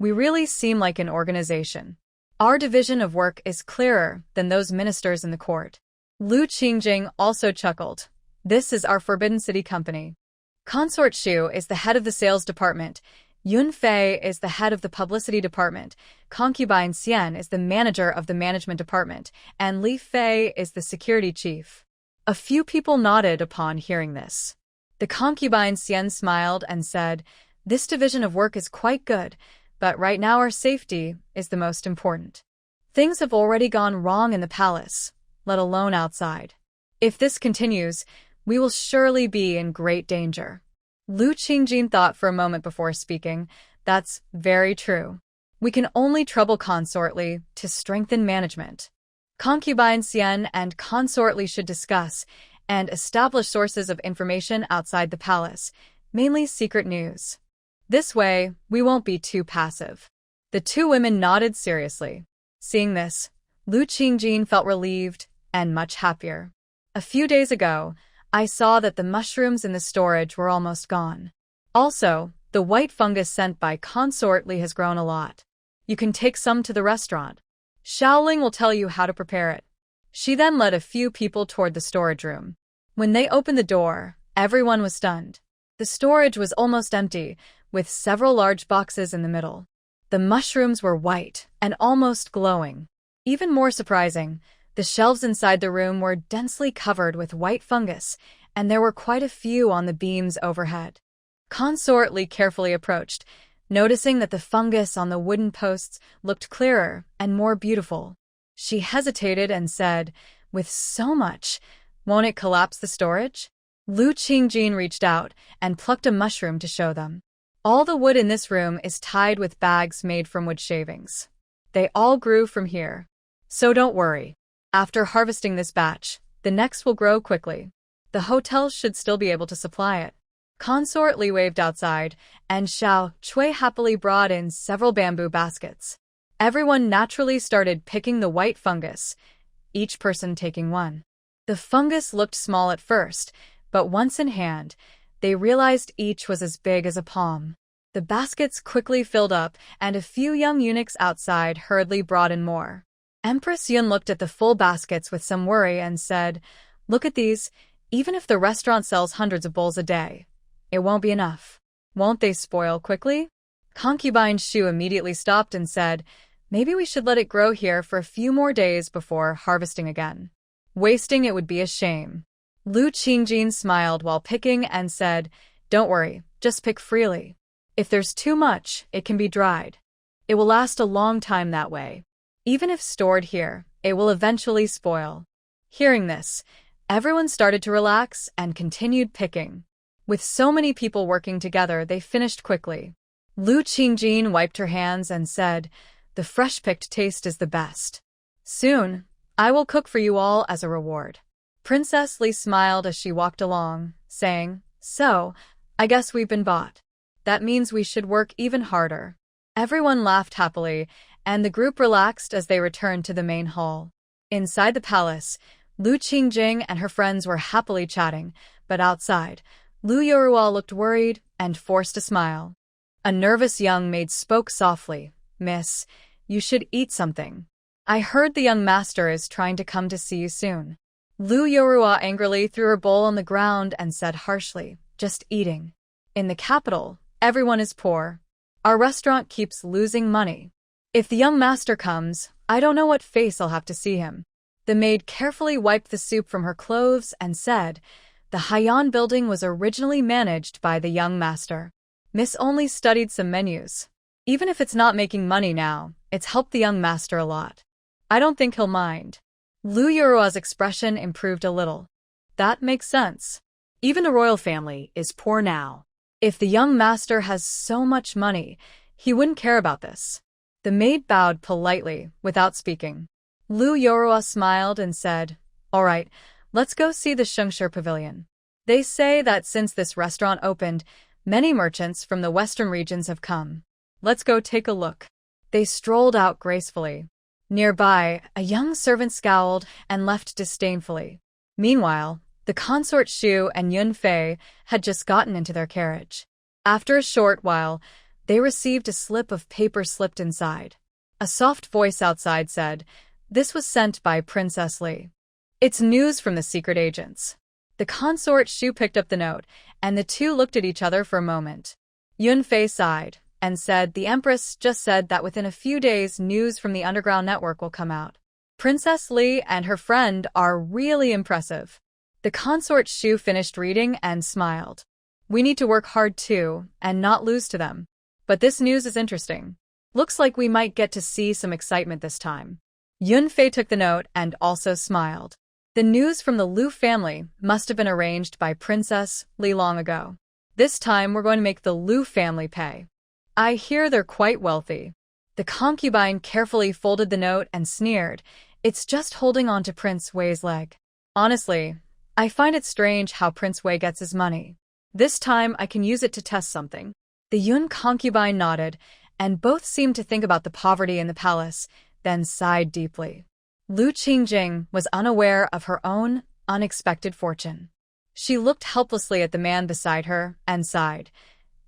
We really seem like an organization. Our division of work is clearer than those ministers in the court. Lu Qingjing also chuckled. This is our Forbidden City company. Consort Shu is the head of the sales department. Yun Fei is the head of the publicity department. Concubine Xian is the manager of the management department. And Li Fei is the security chief. A few people nodded upon hearing this. The concubine Xian smiled and said, This division of work is quite good, but right now our safety is the most important. Things have already gone wrong in the palace, let alone outside. If this continues, we will surely be in great danger. Lu Qingjin thought for a moment before speaking. That's very true. We can only trouble Consort Li to strengthen management. Concubine Xian and Consort Li should discuss and establish sources of information outside the palace, mainly secret news. This way, we won't be too passive. The 2 women nodded seriously. Seeing this, Lu Qingjin felt relieved and much happier. A few days ago, I saw that the mushrooms in the storage were almost gone. Also, the white fungus sent by Consort Li has grown a lot. You can take some to the restaurant. Xiaoling will tell you how to prepare it. She then led a few people toward the storage room. When they opened the door, everyone was stunned. The storage was almost empty, with several large boxes in the middle. The mushrooms were white and almost glowing. Even more surprising, the shelves inside the room were densely covered with white fungus, and there were quite a few on the beams overhead. Consort Li carefully approached, noticing that the fungus on the wooden posts looked clearer and more beautiful. She hesitated and said, With so much, won't it collapse the storage? Lu Qingjin reached out and plucked a mushroom to show them. All the wood in this room is tied with bags made from wood shavings. They all grew from here. So don't worry. After harvesting this batch, the next will grow quickly. The hotel should still be able to supply it. Consort Li waved outside, and Xiao Chui happily brought in several bamboo baskets. Everyone naturally started picking the white fungus, each person taking one. The fungus looked small at first, but once in hand, they realized each was as big as a palm. The baskets quickly filled up, and a few young eunuchs outside hurriedly brought in more. Empress Yun looked at the full baskets with some worry and said, "Look at these. Even if the restaurant sells hundreds of bowls a day, it won't be enough. Won't they spoil quickly?" Concubine Shu immediately stopped and said, "Maybe we should let it grow here for a few more days before harvesting again. Wasting it would be a shame." Lu Qingjin smiled while picking and said, "Don't worry, just pick freely. If there's too much, it can be dried. It will last a long time that way. Even if stored here, it will eventually spoil." Hearing this, everyone started to relax and continued picking. With so many people working together, they finished quickly. Lu Qingjin wiped her hands and said, "The fresh-picked taste is the best. Soon, I will cook for you all as a reward." Princess Li smiled as she walked along, saying, "So, I guess we've been bought. That means we should work even harder." Everyone laughed happily, and the group relaxed as they returned to the main hall. Inside the palace, Lu Qingjing and her friends were happily chatting, but outside, Lu Yorua looked worried and forced a smile. A nervous young maid spoke softly, "Miss, you should eat something. I heard the young master is trying to come to see you soon." Lu Yorua angrily threw her bowl on the ground and said harshly, "Just eating. In the capital, everyone is poor. Our restaurant keeps losing money. If the young master comes, I don't know what face I'll have to see him." The maid carefully wiped the soup from her clothes and said, "The Haiyan building was originally managed by the young master. Miss only studied some menus. Even if it's not making money now, it's helped the young master a lot. I don't think he'll mind." Lu Yurua's expression improved a little. "That makes sense.
Even the royal family is poor now.
If the young master has so much money, he wouldn't care about this." The maid bowed politely, without speaking. Lu Yorua smiled and said, "All right, let's go see the Shengshi Pavilion. They say that since this restaurant opened, many merchants from the western regions have come. Let's go take a look." They strolled out gracefully. Nearby, a young servant scowled and left disdainfully. Meanwhile, the consort Shu and Yun Fei had just gotten into their carriage. After a short while, they received a slip of paper slipped inside. A soft voice outside said, "This was sent by Princess Li. It's news from the secret agents." The consort Shu picked up the note, and the two looked at each other for a moment. Yun Fei sighed and said, "The Empress just said that within a few days news from the underground network will come out. Princess Li and her friend are really impressive." The consort Shu finished reading and smiled. "We need to work hard too, and not lose to them. But this news is interesting. Looks like we might get to see some excitement this time." Yun Fei took the note and also smiled. The news from the Lu family must have been arranged by Princess Li long ago. This time we're going to make the Lu family pay. I hear they're quite wealthy. The concubine carefully folded the note and sneered, "It's just holding on to Prince Wei's leg. Honestly, I find it strange how Prince Wei gets his money. This time I can use it to test something." The Yun concubine nodded, and both seemed to think about the poverty in the palace, then sighed deeply. Lu Qingjing was unaware of her own unexpected fortune. She looked helplessly at the man beside her and sighed.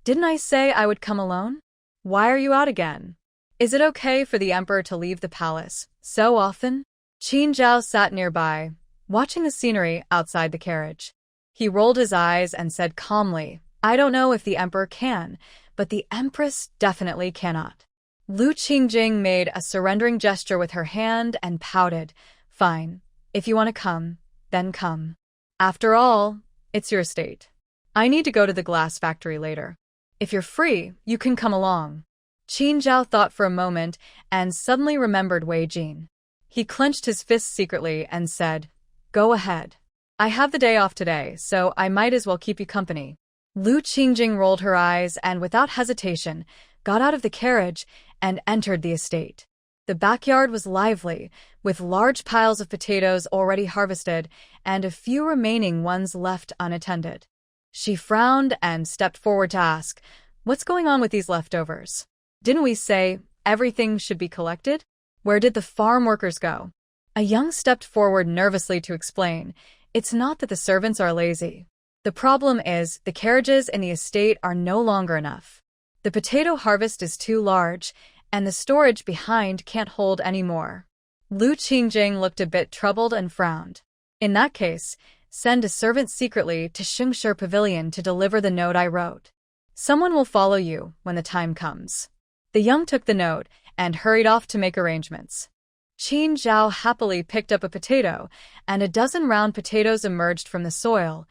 "Didn't I say I would come alone? Why are you out again? Is it okay for the emperor to leave the palace so often?" Qin Zhao sat nearby, watching the scenery outside the carriage. He rolled his eyes and said calmly, "I don't know if the emperor can, but the empress definitely cannot." Lu Qingjing made a surrendering gesture with her hand and pouted. "Fine. If you want to come, then come. After all, it's your estate. I need to go to the glass factory later. If you're free, you can come along." Qin Zhao thought for a moment and suddenly remembered Wei Jin. He clenched his fists secretly and said, "Go ahead. I have the day off today, so I might as well keep you company." Lu Qingjing rolled her eyes and without hesitation got out of the carriage and entered the estate. The backyard was lively, with large piles of potatoes already harvested and a few remaining ones left unattended. She frowned and stepped forward to ask, "What's going on with these leftovers? Didn't we say everything should be collected? Where did the farm workers go?" A young stepped forward nervously to explain, "It's not that the servants are lazy. The problem is the carriages in the estate are no longer enough. The potato harvest is too large, and the storage behind can't hold any more." Lu Qingjing looked a bit troubled and frowned. "In that case, send a servant secretly to Shengshi Pavilion to deliver the note I wrote. Someone will follow you when the time comes." The young took the note and hurried off to make arrangements. Qin Zhao happily picked up a potato, and a dozen round potatoes emerged from the soil,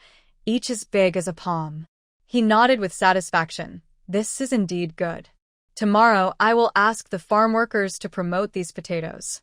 each as big as a palm. He nodded with satisfaction. "This is indeed good. Tomorrow I will ask the farm workers to promote these potatoes.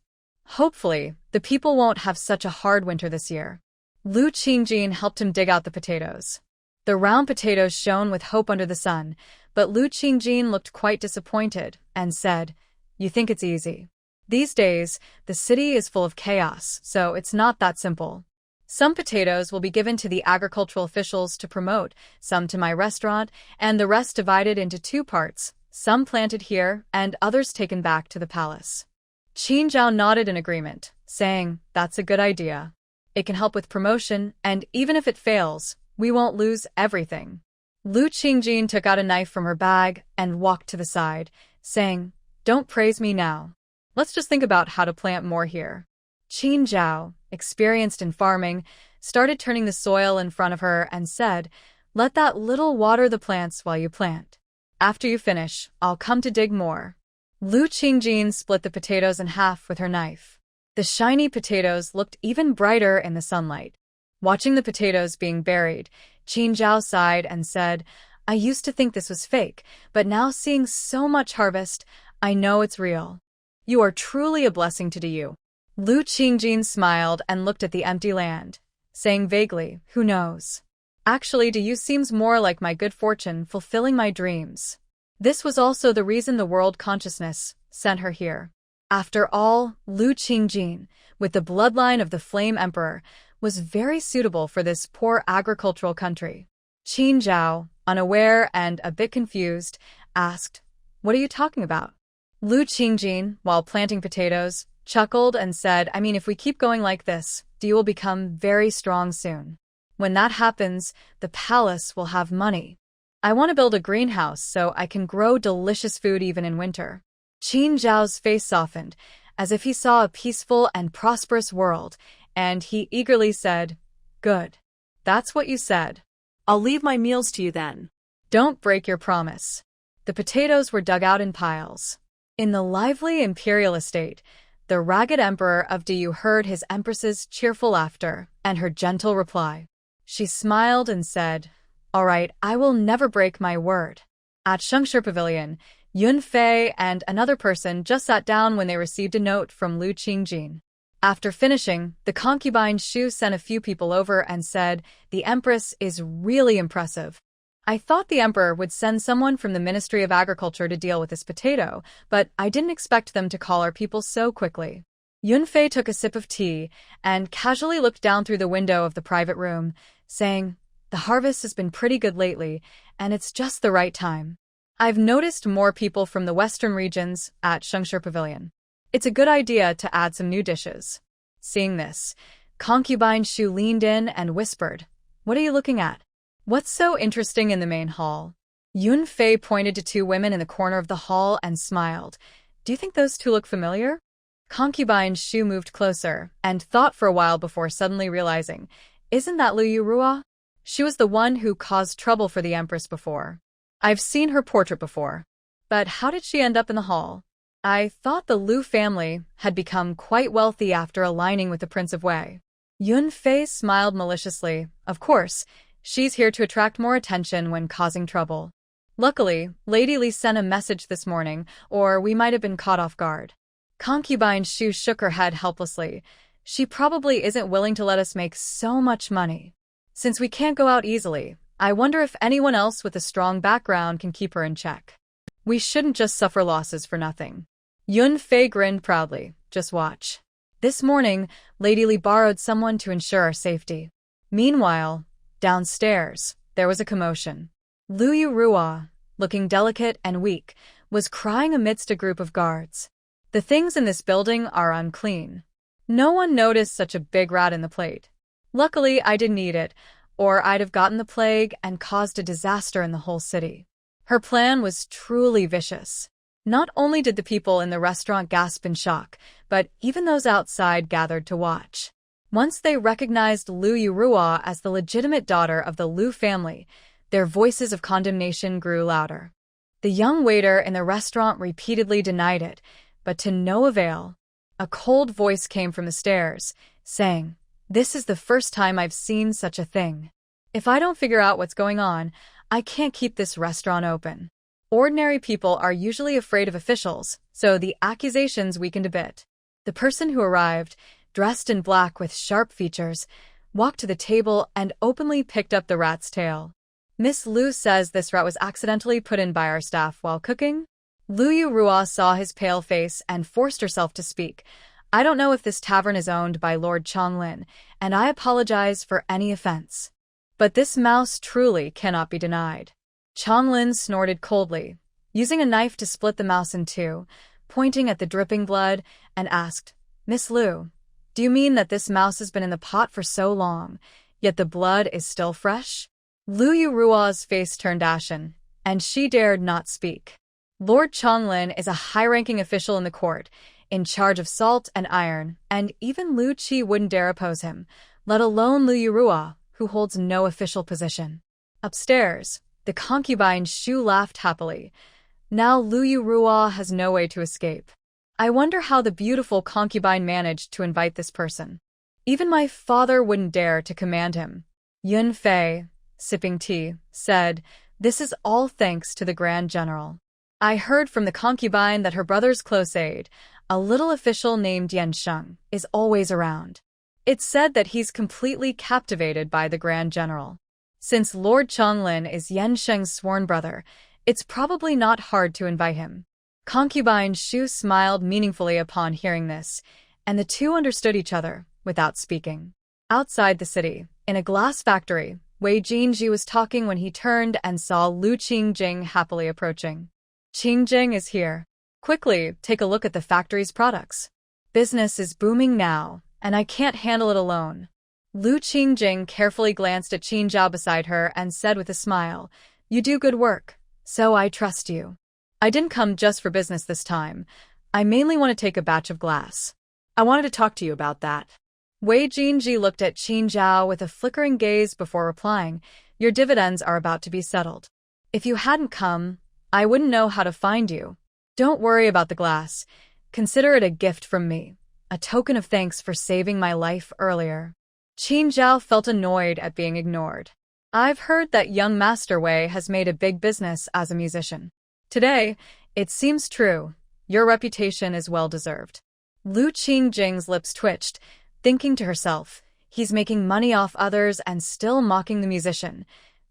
Hopefully, the people won't have such a hard winter this year." Lu Qingjin helped him dig out the potatoes. The round potatoes shone with hope under the sun, but Lu Qingjin looked quite disappointed and said, "You think it's easy. These days, the city is full of chaos, so it's not that simple. Some potatoes will be given to the agricultural officials to promote, some to my restaurant, and the rest divided into two parts, some planted here and others taken back to the palace." Qin Zhao nodded in agreement, saying, "That's a good idea. It can help with promotion, and even if it fails, we won't lose everything." Lu Qingjin took out a knife from her bag and walked to the side, saying, "Don't praise me now. Let's just think about how to plant more here." Qin Zhao, experienced in farming, started turning the soil in front of her and said, "Let that little water the plants while you plant. After you finish, I'll come to dig more." Lu Qingjin split the potatoes in half with her knife. The shiny potatoes looked even brighter in the sunlight. Watching the potatoes being buried, Qin Zhao sighed and said, "I used to think this was fake, but now seeing so much harvest, I know it's real. You are truly a blessing to you." Lu Qingjin smiled and looked at the empty land, saying vaguely, "Who knows? Actually, to you seems more like my good fortune fulfilling my dreams." This was also the reason the world consciousness sent her here. After all, Lu Qingjin, with the bloodline of the Flame Emperor, was very suitable for this poor agricultural country. Qin Zhao, unaware and a bit confused, asked, "What are you talking about?" Lu Qingjin, while planting potatoes, chuckled and said, "I mean, if we keep going like this, you will become very strong soon. When that happens, the palace will have money. I want to build a greenhouse so I can grow delicious food even in winter." Qin Zhao's face softened, as if he saw a peaceful and prosperous world, and he eagerly said, "Good. That's what you said.
I'll leave my meals to you then."
"Don't break your promise." The potatoes were dug out in piles. In the lively imperial estate, the ragged emperor of Du heard his empress's cheerful laughter and her gentle reply. She smiled and said, "All right, I will never break my word." At Shengshi Pavilion, Yun Fei and another person just sat down when they received a note from Lu Qingjin. After finishing, the concubine Shu sent a few people over and said, "The Empress is really impressive. I thought the Emperor would send someone from the Ministry of Agriculture to deal with this potato, but I didn't expect them to call our people so quickly." Yun Fei took a sip of tea and casually looked down through the window of the private room, saying, "The harvest has been pretty good lately, and it's just the right time. I've noticed more people from the western regions at Shengshi Pavilion. It's a good idea to add some new dishes." Seeing this, concubine Shu leaned in and whispered, "What are you looking at? What's so interesting in the main hall?" Yun Fei pointed to two women in the corner of the hall and smiled. "Do you think those two look familiar?" Concubine Shu moved closer and thought for a while before suddenly realizing, "Isn't that Lu Yurua? She was the one who caused trouble for the Empress before. I've seen her portrait before. But how did she end up in the hall? I thought the Lu family had become quite wealthy after aligning with the Prince of Wei." Yun Fei smiled maliciously. "Of course, she's here to attract more attention when causing trouble. Luckily, Lady Li sent a message this morning, or we might have been caught off guard." Concubine Shu shook her head helplessly. "She probably isn't willing to let us make so much money. Since we can't go out easily, I wonder if anyone else with a strong background can keep her in check. We shouldn't just suffer losses for nothing." Yun Fei grinned proudly. Just watch. This morning, Lady Li borrowed someone to ensure our safety. Meanwhile, downstairs, there was a commotion. Lu Yurua, looking delicate and weak, was crying amidst a group of guards. The things in this building are unclean. No one noticed such a big rat in the plate. Luckily, I didn't eat it, or I'd have gotten the plague and caused a disaster in the whole city. Her plan was truly vicious. Not only did the people in the restaurant gasp in shock, but even those outside gathered to watch. Once they recognized Lu Yurua as the legitimate daughter of the Lu family, their voices of condemnation grew louder. The young waiter in the restaurant repeatedly denied it, but to no avail. A cold voice came from the stairs, saying, "This is the first time I've seen such a thing. If I don't figure out what's going on, I can't keep this restaurant open." Ordinary people are usually afraid of officials, so the accusations weakened a bit. The person who arrived, dressed in black with sharp features, walked to the table and openly picked up the rat's tail. "Miss Lu says this rat was accidentally put in by our staff while cooking?" Lu Yurua saw his pale face and forced herself to speak. "I don't know if this tavern is owned by Lord Chonglin, and I apologize for any offense. But this mouse truly cannot be denied." Chonglin snorted coldly, using a knife to split the mouse in two, pointing at the dripping blood, and asked, "Miss Lu, do you mean that this mouse has been in the pot for so long, yet the blood is still fresh?" Lu Yurua's face turned ashen, and she dared not speak. Lord Chonglin is a high-ranking official in the court, in charge of salt and iron, and even Lu Qi wouldn't dare oppose him, let alone Lu Yurua, who holds no official position. Upstairs, the concubine Shu laughed happily. Now Lu Yurua has no way to escape. I wonder how the beautiful concubine managed to invite this person. Even my father wouldn't dare to command him. Yun Fei, sipping tea, said, "This is all thanks to the Grand General. I heard from the concubine that her brother's close aide, a little official named Yan Sheng, is always around. It's said that he's completely captivated by the Grand General. Since Lord Chonglin is Yan Sheng's sworn brother, it's probably not hard to invite him." Concubine Shu smiled meaningfully upon hearing this, and the two understood each other, without speaking. Outside the city, in a glass factory, Wei Jinji was talking when he turned and saw Lu Qingjing happily approaching. "Qingjing is here. Quickly, take a look at the factory's products. Business is booming now, and I can't handle it alone." Lu Qingjing carefully glanced at Qin Zhao beside her and said with a smile, "You do good work, so I trust you. I didn't come just for business this time. I mainly want to take a batch of glass."
I wanted to talk to you about that.
Wei Jinji looked at Qin Zhao with a flickering gaze before replying, "Your dividends are about to be settled. If you hadn't come, I wouldn't know how to find you. Don't worry about the glass. Consider it a gift from me, a token of thanks for saving my life earlier." Qin Zhao felt annoyed at being ignored. "I've heard that young Master Wei has made a big business as a musician. Today, it seems true. Your reputation is well-deserved." Lu Qingjing's lips twitched, thinking to herself, he's making money off others and still mocking the musician.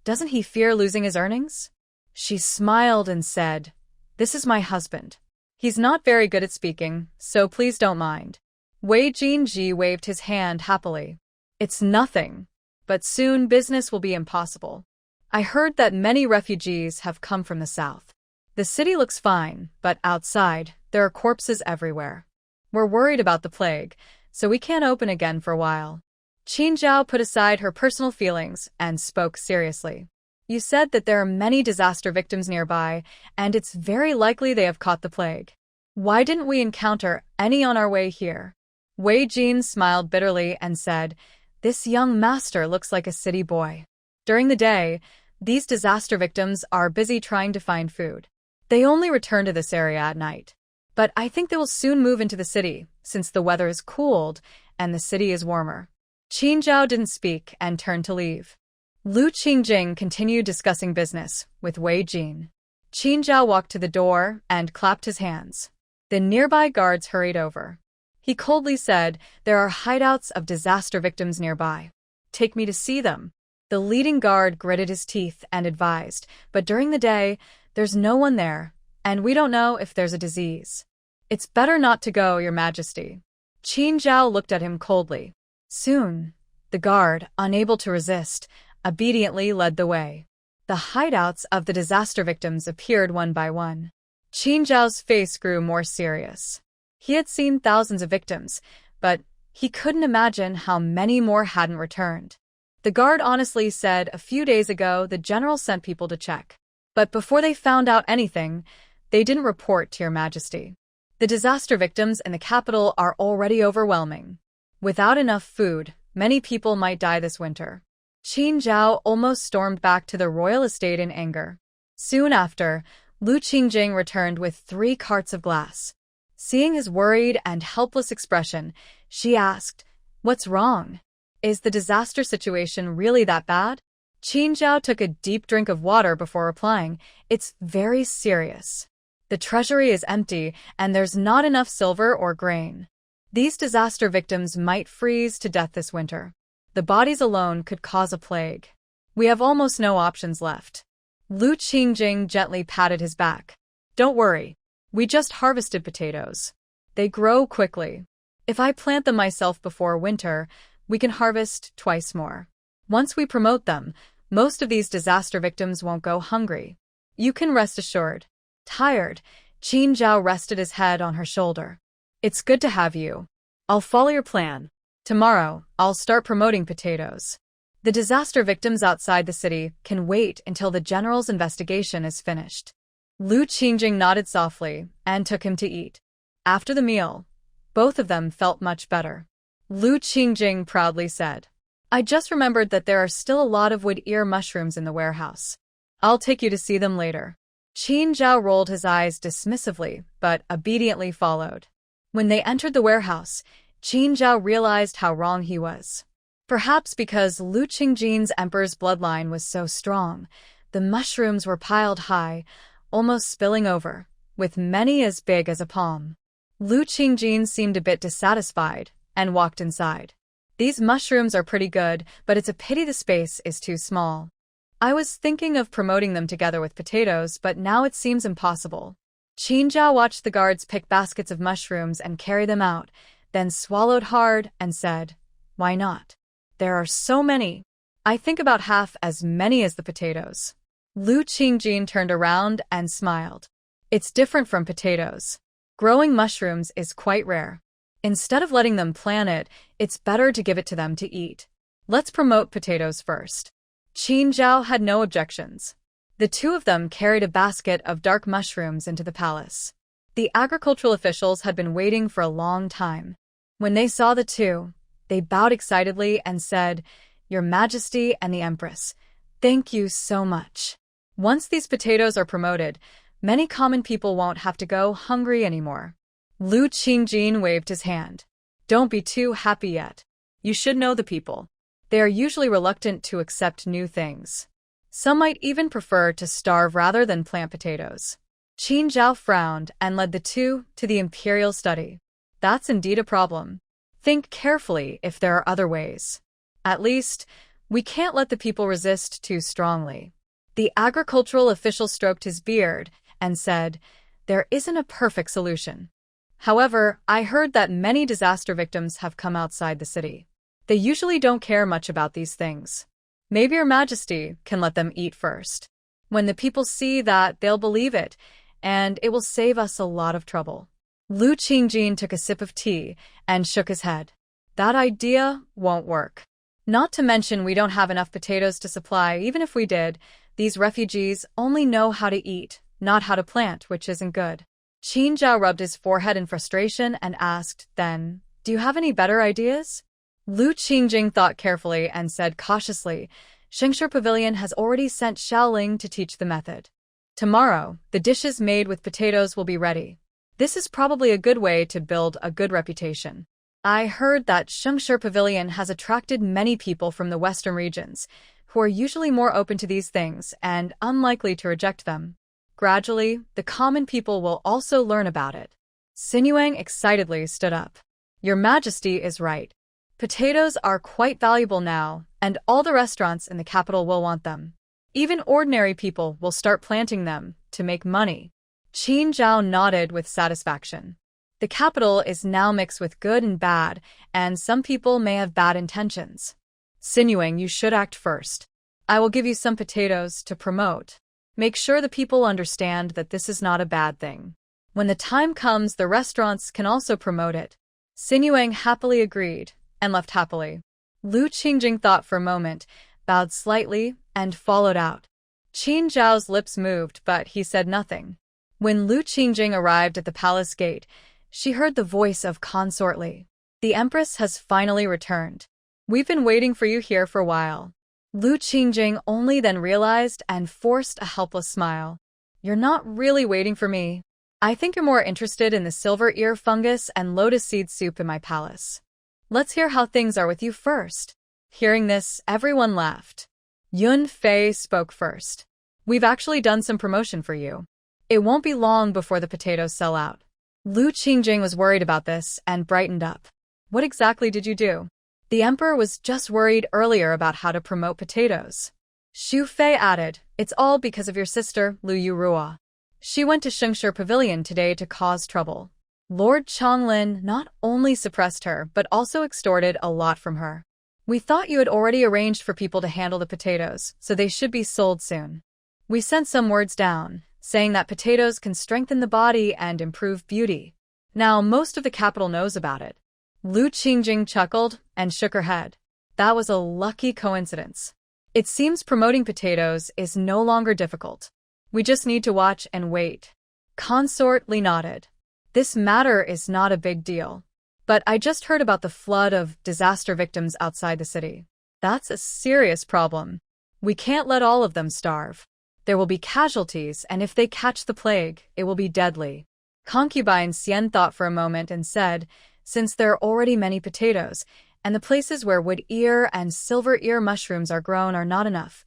Doesn't he fear losing his earnings? She smiled and said, "This is my husband. He's not very good at speaking, so please don't mind." Wei Jinji waved his hand happily. "It's nothing. But soon business will be impossible. I heard that many refugees have come from the south. The city looks fine, but outside, there are corpses everywhere. We're worried about the plague, so we can't open again for a while." Qin Zhao put aside her personal feelings and spoke seriously. "You said that there are many disaster victims nearby, and it's very likely they have caught the plague. Why didn't we encounter any on our way here?" Wei Jin smiled bitterly and said, "This young master looks like a city boy. During the day, these disaster victims are busy trying to find food. They only return to this area at night. But I think they will soon move into the city, since the weather is cooled and the city is warmer." Qin Zhao didn't speak and turned to leave. Lu Qingjing continued discussing business with Wei Jin. Qin Zhao walked to the door and clapped his hands. The nearby guards hurried over. He coldly said, "There are hideouts of disaster victims nearby. Take me to see them." The leading guard gritted his teeth and advised, "But during the day, there's no one there, and we don't know if there's a disease." It's better not to go, Your Majesty. Qin Zhao looked at him coldly. Soon, the guard, unable to resist, obediently led the way. The hideouts of the disaster victims appeared one by one. Qin Zhao's face grew more serious. He had seen thousands of victims, but he couldn't imagine how many more hadn't returned. The guard honestly said a few days ago the general sent people to check. But before they found out anything, they didn't report to Your Majesty. The disaster victims in the capital are already overwhelming. Without enough food, many people might die this winter. Qin Zhao almost stormed back to the royal estate in anger. Soon after, Lu Qingjing returned with 3 carts of glass. Seeing his worried and helpless expression, she asked, "What's wrong? Is the disaster situation really that bad?" Qin Zhao took a deep drink of water before replying, "It's very serious. The treasury is empty, and there's not enough silver or grain. These disaster victims might freeze to death this winter. The bodies alone could cause a plague. We have almost no options left." Lu Qingjing gently patted his back. "Don't worry. We just harvested potatoes. They grow quickly. If I plant them myself before winter, we can harvest twice more. Once we promote them, most of these disaster victims won't go hungry. You can rest assured." Tired, Qin Zhao rested his head on her shoulder. "It's good to have you. I'll follow your plan. Tomorrow, I'll start promoting potatoes. The disaster victims outside the city can wait until the general's investigation is finished." Lu Qingjing nodded softly and took him to eat. After the meal, both of them felt much better. Lu Qingjing proudly said, "I just remembered that there are still a lot of wood ear mushrooms in the warehouse. I'll take you to see them later." Qin Zhao rolled his eyes dismissively, but obediently followed. When they entered the warehouse, Qin Zhao realized how wrong he was. Perhaps because Lu Qingjing's Emperor's bloodline was so strong, the mushrooms were piled high, almost spilling over, with many as big as a palm. Lu Qingjing seemed a bit dissatisfied and walked inside. "These mushrooms are pretty good, but it's a pity the space is too small. I was thinking of promoting them together with potatoes, but now it seems impossible." Qin Zhao watched the guards pick baskets of mushrooms and carry them out, then swallowed hard and said, "Why not? There are so many. I think about half as many as the potatoes." Lu Qingjing turned around and smiled. "It's different from potatoes. Growing mushrooms is quite rare. Instead of letting them plant it, it's better to give it to them to eat. Let's promote potatoes first." Qin Zhao had no objections. The two of them carried a basket of dark mushrooms into the palace. The agricultural officials had been waiting for a long time. When they saw the two, they bowed excitedly and said, "Your Majesty and the Empress, thank you so much. Once these potatoes are promoted, many common people won't have to go hungry anymore." Lu Qingjing waved his hand. "Don't be too happy yet. You should know the people. They are usually reluctant to accept new things. Some might even prefer to starve rather than plant potatoes." Qin Zhao frowned and led the two to the imperial study. "That's indeed a problem. Think carefully if there are other ways. At least, we can't let the people resist too strongly." The agricultural official stroked his beard and said, "There isn't a perfect solution. However, I heard that many disaster victims have come outside the city. They usually don't care much about these things. Maybe Your Majesty can let them eat first. When the people see that, they'll believe it, and it will save us a lot of trouble." Lu Qingjing took a sip of tea and shook his head. "That idea won't work. Not to mention we don't have enough potatoes to supply. Even if we did, these refugees only know how to eat, not how to plant, which isn't good." Qin Zhao rubbed his forehead in frustration and asked, "Then, do you have any better ideas?" Lu Qingjing thought carefully and said cautiously, "Shengshi Pavilion has already sent Xiaoling to teach the method. Tomorrow, the dishes made with potatoes will be ready. This is probably a good way to build a good reputation. I heard that Shengshi Pavilion has attracted many people from the western regions, who are usually more open to these things and unlikely to reject them. Gradually, the common people will also learn about it." Sinuang excitedly stood up. "Your Majesty is right. Potatoes are quite valuable now, and all the restaurants in the capital will want them. Even ordinary people will start planting them to make money." Qin Zhao nodded with satisfaction. The capital is now mixed with good and bad, and some people may have bad intentions.
Sinuing, you should act first.
I will give you some potatoes to promote. Make sure the people understand that this is not a bad thing. When the time comes, the restaurants can also promote it. Sinuang happily agreed and left happily. Lu Qingjing thought for a moment, bowed slightly, and followed out. Qin Zhao's lips moved, but he said nothing. When Lu Qingjing arrived at the palace gate, she heard the voice of Consort Li. The Empress has finally returned. We've been waiting for you here for a while. Lu Qingjing only then realized and forced a helpless smile. You're not really waiting for me. I think you're more interested in the silver ear fungus and lotus seed soup in my palace. Let's hear how things are with you first. Hearing this, everyone laughed. Yun Fei spoke first. We've actually done some promotion for you. It won't be long before the potatoes sell out. Lu Qingjing was worried about this and brightened up. What exactly did you do? The emperor was just worried earlier about how to promote potatoes. Xu Fei added, it's all because of your sister, Lu Yurua. She went to Shengshi Pavilion today to cause trouble. Lord Changlin not only suppressed her, but also extorted a lot from her. We thought you had already arranged for people to handle the potatoes, so they should be sold soon. We sent some words down, saying that potatoes can strengthen the body and improve beauty. Now most of the capital knows about it. Lu Qingjing chuckled and shook her head. That was a lucky coincidence. It seems promoting potatoes is no longer difficult. We just need to watch and wait. Consort Li nodded. This matter is not a big deal. But I just heard about the flood of disaster victims outside the city. That's a serious problem. We can't let all of them starve. There will be casualties, and if they catch the plague, it will be deadly. Concubine Xian thought for a moment and said, since there are already many potatoes, and the places where wood ear and silver ear mushrooms are grown are not enough,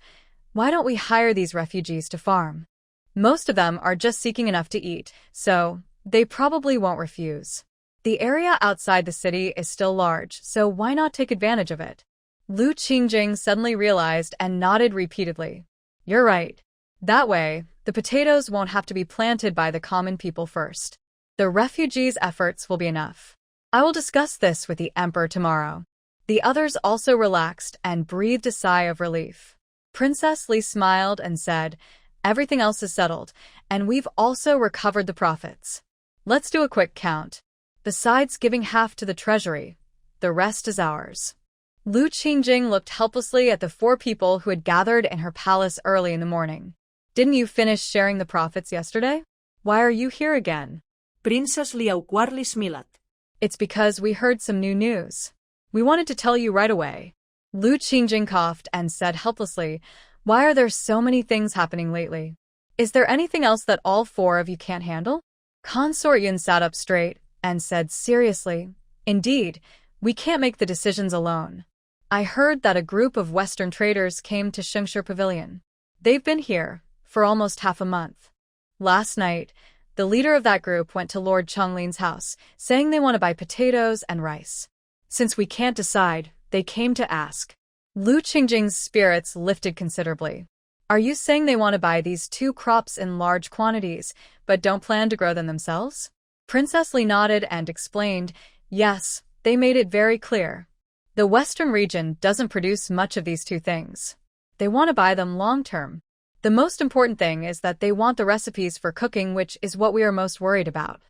why don't we hire these refugees to farm? Most of them are just seeking enough to eat, so they probably won't refuse. The area outside the city is still large, so why not take advantage of it? Lu Qingjing suddenly realized and nodded repeatedly. You're right. That way, the potatoes won't have to be planted by the common people first. The refugees' efforts will be enough. I will discuss this with the emperor tomorrow. The others also relaxed and breathed a sigh of relief. Princess Li smiled and said, everything else is settled, and we've also recovered the profits. Let's do a quick count. Besides giving half to the Treasury, the rest is ours. Lu Qingjing looked helplessly at the 4 people who had gathered in her palace early in the morning. Didn't you finish sharing the profits yesterday? Why are you here again?
Princess Li auquarli smilat.
It's because we heard some new news. We wanted to tell you right away. Lu Qingjing coughed and said helplessly, why are there so many things happening lately? Is there anything else that all 4 of you can't handle? Consort Yun sat up straight and said seriously, indeed, we can't make the decisions alone. I heard that a group of Western traders came to Shengshi Pavilion. They've been here for almost half a month. Last night, the leader of that group went to Lord Changlin's house, saying they want to buy potatoes and rice. Since we can't decide, they came to ask. Lu Qingjing's spirits lifted considerably. Are you saying they want to buy these 2 crops in large quantities, but don't plan to grow them themselves? Princess Li nodded and explained, yes, they made it very clear. The Western region doesn't produce much of these 2 things. They want to buy them long-term. The most important thing is that they want the recipes for cooking, which is what we are most worried about.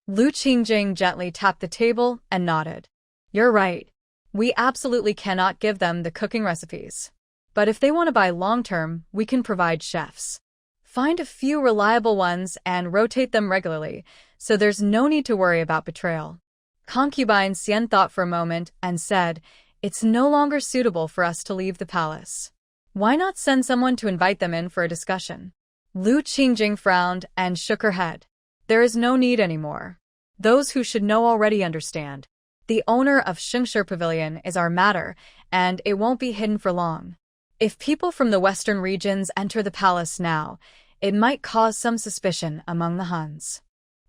Lu Qingjing gently tapped the table and nodded. You're right. We absolutely cannot give them the cooking recipes. But if they want to buy long-term, we can provide chefs. Find a few reliable ones and rotate them regularly, so there's no need to worry about betrayal. Concubine Xian thought for a moment and said, it's no longer suitable for us to leave the palace. Why not send someone to invite them in for a discussion? Lu Qingjing frowned and shook her head. There is no need anymore. Those who should know already understand. The owner of Shengshi Pavilion is our matter, and it won't be hidden for long. If people from the western regions enter the palace now, it might cause some suspicion among the Huns.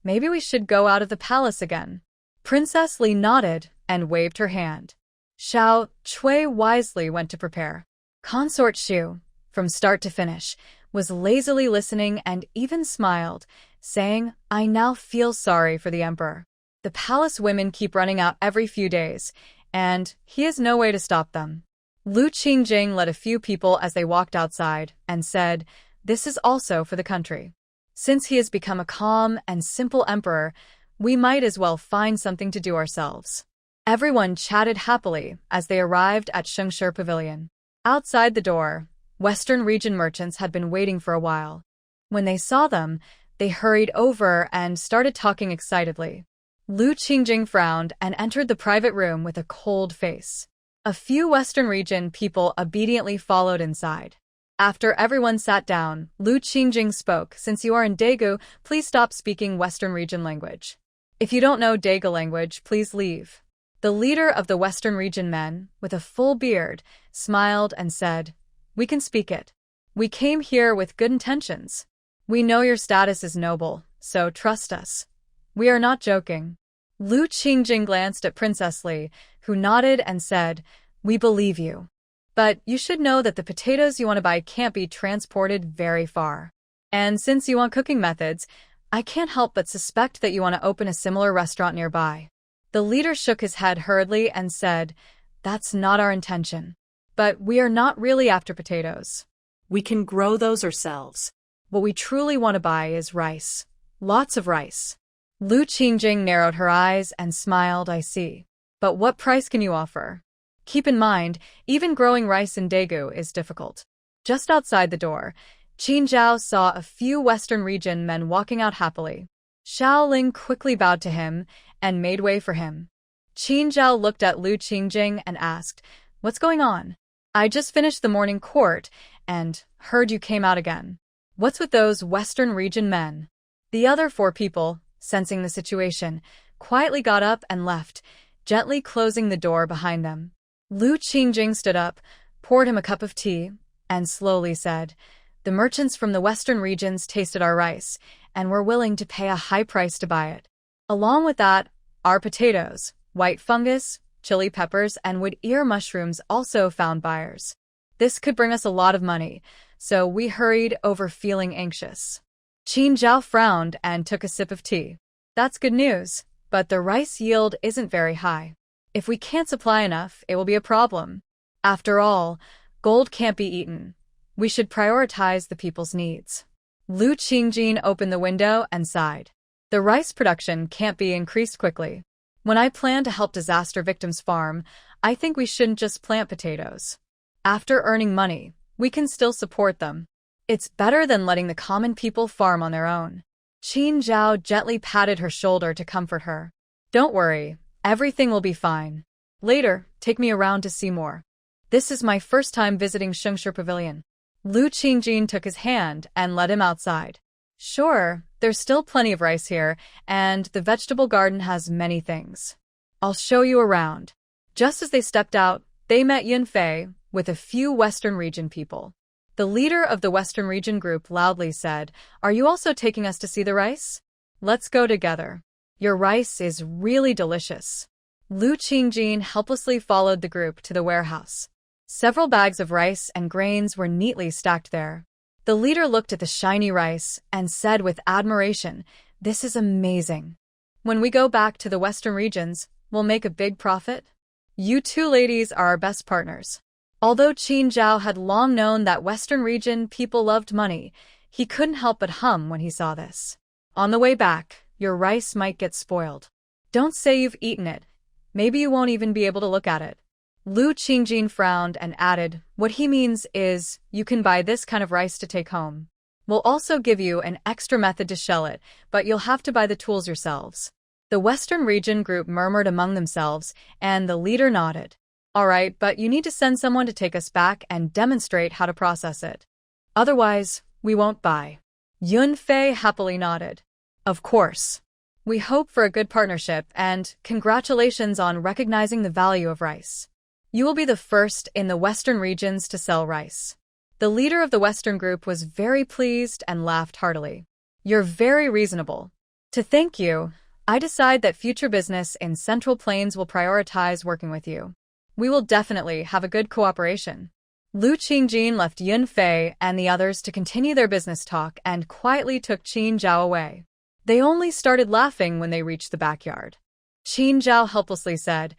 Maybe we should go out of the palace again. Princess Li nodded and waved her hand. Xiao Chui wisely went to prepare. Consort Xu, from start to finish, was lazily listening and even smiled, saying, I now feel sorry for the emperor. The palace women keep running out every few days, and he has no way to stop them. Lu Qingjing led a few people as they walked outside and said, "This is also for the country. Since he has become a calm and simple emperor, we might as well find something to do ourselves." Everyone chatted happily as they arrived at Shengshi Pavilion. Outside the door, Western region merchants had been waiting for a while. When they saw them, they hurried over and started talking excitedly. Lu Qingjing frowned and entered the private room with a cold face. A few Western region people obediently followed inside. After everyone sat down, Lu Qingjing spoke, "Since you are in Daegu, please stop speaking Western region language. If you don't know Daegu language, please leave." The leader of the Western region men, with a full beard, smiled and said, "We can speak it. We came here with good intentions. We know your status is noble, so trust us. We are not joking." Lu Qingjing glanced at Princess Li, who nodded and said, "We believe you. But you should know that the potatoes you want to buy can't be transported very far. And since you want cooking methods, I can't help but suspect that you want to open a similar restaurant nearby." The leader shook his head hurriedly and said, "That's not our intention. But we are not really after potatoes.
We can grow those ourselves.
What we truly want to buy is rice. Lots of rice." Lu Qingjing narrowed her eyes and smiled, "I see. But what price can you offer? Keep in mind, even growing rice in Daegu is difficult." Just outside the door, Qin Zhao saw a few Western region men walking out happily. Xiao Ling quickly bowed to him and made way for him. Qin Zhao looked at Lu Qingjing and asked, "What's going on? I just finished the morning court and heard you came out again. What's with those Western region men?" The other four people, sensing the situation, quietly got up and left, gently closing the door behind them. Lu Qingjing stood up, poured him a cup of tea, and slowly said, "The merchants from the Western regions tasted our rice and were willing to pay a high price to buy it. Along with that, our potatoes, white fungus, chili peppers, and wood ear mushrooms also found buyers. This could bring us a lot of money, so we hurried over feeling anxious." Qin Zhao frowned and took a sip of tea. "That's good news, but the rice yield isn't very high. If we can't supply enough, it will be a problem. After all, gold can't be eaten. We should prioritize the people's needs." Lu Qingjing opened the window and sighed. "The rice production can't be increased quickly. When I plan to help disaster victims farm, I think we shouldn't just plant potatoes. After earning money, we can still support them. It's better than letting the common people farm on their own." Qin Zhao gently patted her shoulder to comfort her. "Don't worry, everything will be fine. Later, take me around to see more. This is my first time visiting Shengshi Pavilion." Lu Qingjing took his hand and led him outside. "Sure, there's still plenty of rice here, and the vegetable garden has many things. I'll show you around." Just as they stepped out, they met Yunfei with a few Western region people. The leader of the Western region group loudly said, "Are you also taking us to see the rice? Let's go together. Your rice is really delicious." Lu Qingjing helplessly followed the group to the warehouse. Several bags of rice and grains were neatly stacked there. The leader looked at the shiny rice and said with admiration, "This is amazing. When we go back to the Western regions, we'll make a big profit. You two ladies are our best partners." Although Qin Zhao had long known that Western region people loved money, he couldn't help but hum when he saw this. "On the way back, your rice might get spoiled. Don't say you've eaten it. Maybe you won't even be able to look at it." Lu Qingjing frowned and added, "What he means is, you can buy this kind of rice to take home. We'll also give you an extra method to shell it, but you'll have to buy the tools yourselves." The Western region group murmured among themselves, and the leader nodded. "All right, but you need to send someone to take us back and demonstrate how to process it. Otherwise, we won't buy." Yunfei happily nodded. "Of course. We hope for a good partnership, and congratulations on recognizing the value of rice. You will be the first in the Western regions to sell rice." The leader of the Western group was very pleased and laughed heartily. "You're very reasonable. To thank you, I decide that future business in Central Plains will prioritize working with you. We will definitely have a good cooperation." Lu Qingjing left Yunfei and the others to continue their business talk and quietly took Qin Zhao away. They only started laughing when they reached the backyard. Qin Zhao helplessly said,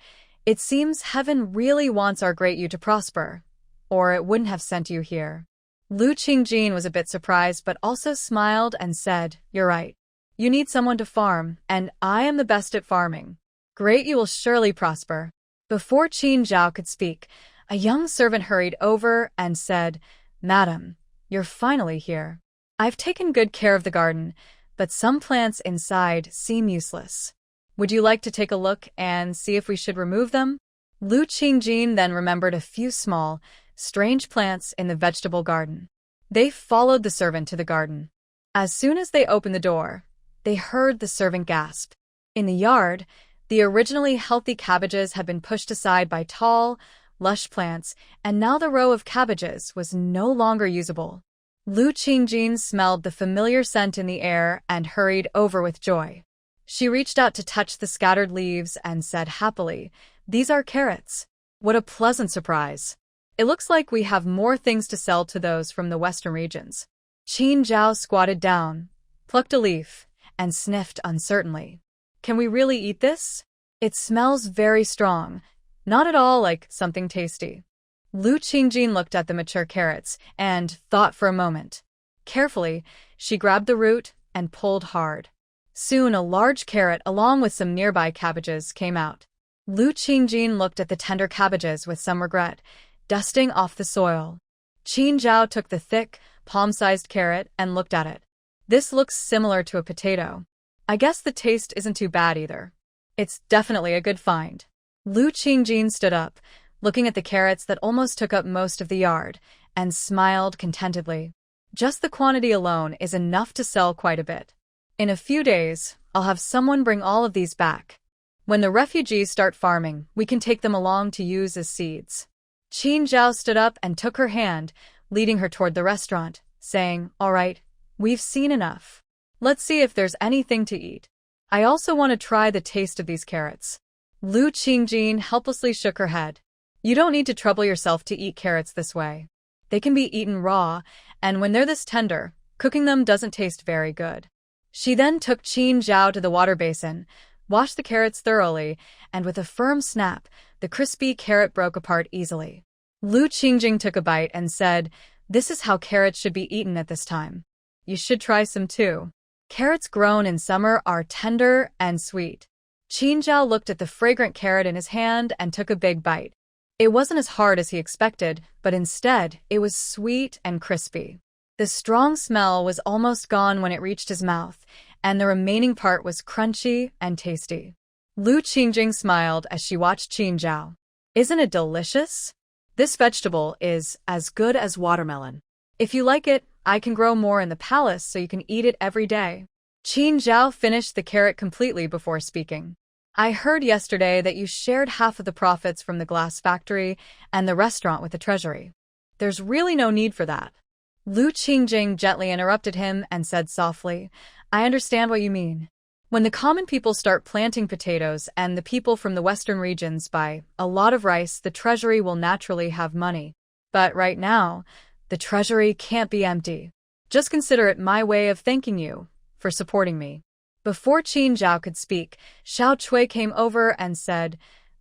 "It seems heaven really wants our great you to prosper, or it wouldn't have sent you here." Lu Qingjin was a bit surprised but also smiled and said, "You're right. You need someone to farm, and I am the best at farming. Great you will surely prosper." Before Qin Zhao could speak, a young servant hurried over and said, "Madam, you're finally here. I've taken good care of the garden, but some plants inside seem useless. Would you like to take a look and see if we should remove them?" Lu Qingjin then remembered a few small, strange plants in the vegetable garden. They followed the servant to the garden. As soon as they opened the door, they heard the servant gasp. In the yard, the originally healthy cabbages had been pushed aside by tall, lush plants, and now the row of cabbages was no longer usable. Lu Qingjin smelled the familiar scent in the air and hurried over with joy. She reached out to touch the scattered leaves and said happily, "These are carrots. What a pleasant surprise. It looks like we have more things to sell to those from the western regions." Qin Zhao squatted down, plucked a leaf, and sniffed uncertainly. "Can we really eat this? It smells very strong, not at all like something tasty." Lu Qingjin looked at the mature carrots and thought for a moment. Carefully, she grabbed the root and pulled hard. Soon a large carrot along with some nearby cabbages came out. Lu Qingjin looked at the tender cabbages with some regret, dusting off the soil. Qin Zhao took the thick, palm-sized carrot and looked at it. "This looks similar to a potato. I guess the taste isn't too bad either. It's definitely a good find." Lu Qingjin stood up, looking at the carrots that almost took up most of the yard, and smiled contentedly. "Just the quantity alone is enough to sell quite a bit. In a few days, I'll have someone bring all of these back. When the refugees start farming, we can take them along to use as seeds." Qin Zhao stood up and took her hand, leading her toward the restaurant, saying, "All right, we've seen enough. Let's see if there's anything to eat. I also want to try the taste of these carrots." Lu Qingjin helplessly shook her head. "You don't need to trouble yourself to eat carrots this way. They can be eaten raw, and when they're this tender, cooking them doesn't taste very good." She then took Qin Zhao to the water basin, washed the carrots thoroughly, and with a firm snap, the crispy carrot broke apart easily. Lu Qingjing took a bite and said, "This is how carrots should be eaten at this time. You should try some too. Carrots grown in summer are tender and sweet." Qin Zhao looked at the fragrant carrot in his hand and took a big bite. It wasn't as hard as he expected, but instead, it was sweet and crispy. The strong smell was almost gone when it reached his mouth, and the remaining part was crunchy and tasty. Lu Qingjing smiled as she watched Qin Zhao. "Isn't it delicious? This vegetable is as good as watermelon. If you like it, I can grow more in the palace so you can eat it every day." Qin Zhao finished the carrot completely before speaking. "I heard yesterday that you shared half of the profits from the glass factory and the restaurant with the Treasury. There's really no need for that." Lu Qingjing gently interrupted him and said softly, "I understand what you mean. When the common people start planting potatoes and the people from the western regions buy a lot of rice, the Treasury will naturally have money. But right now, the Treasury can't be empty. Just consider it my way of thanking you for supporting me." Before Qin Zhao could speak, Xiao Cui came over and said,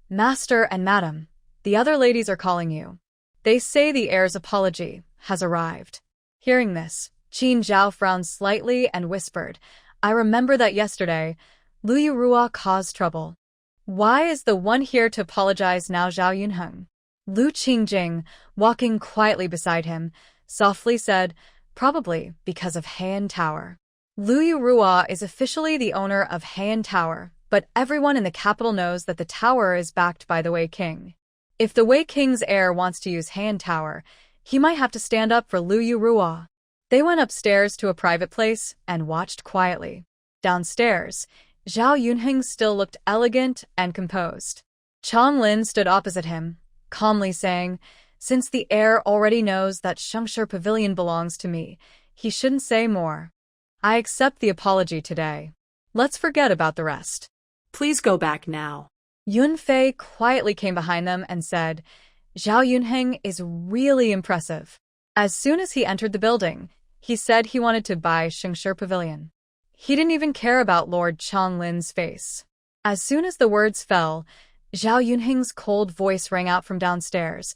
"Master and Madam, the other ladies are calling you. They say the heir's apology has arrived." Hearing this, Qin Zhao frowned slightly and whispered, "I remember that yesterday, Lu Yurua caused trouble. Why is the one here to apologize now Zhao Yunheng?" Lu Qingjing, walking quietly beside him, softly said, "Probably because of Heian Tower. Lu Yurua is officially the owner of Heian Tower, but everyone in the capital knows that the tower is backed by the Wei King. If the Wei King's heir wants to use Heian Tower, he might have to stand up for Lu Yurua." They went upstairs to a private place and watched quietly. Downstairs, Zhao Yunheng still looked elegant and composed. Chong Lin stood opposite him, calmly saying, "Since the heir already knows that Shengshi Pavilion belongs to me, he shouldn't say more. I accept the apology today. Let's forget about the rest."
Please go back now.
Yun Fei quietly came behind them and said, "Zhao Yunheng is really impressive." As soon as he entered the building, he said he wanted to buy Shengshi Pavilion. He didn't even care about Lord Chong Lin's face. As soon as the words fell, Zhao Yunheng's cold voice rang out from downstairs.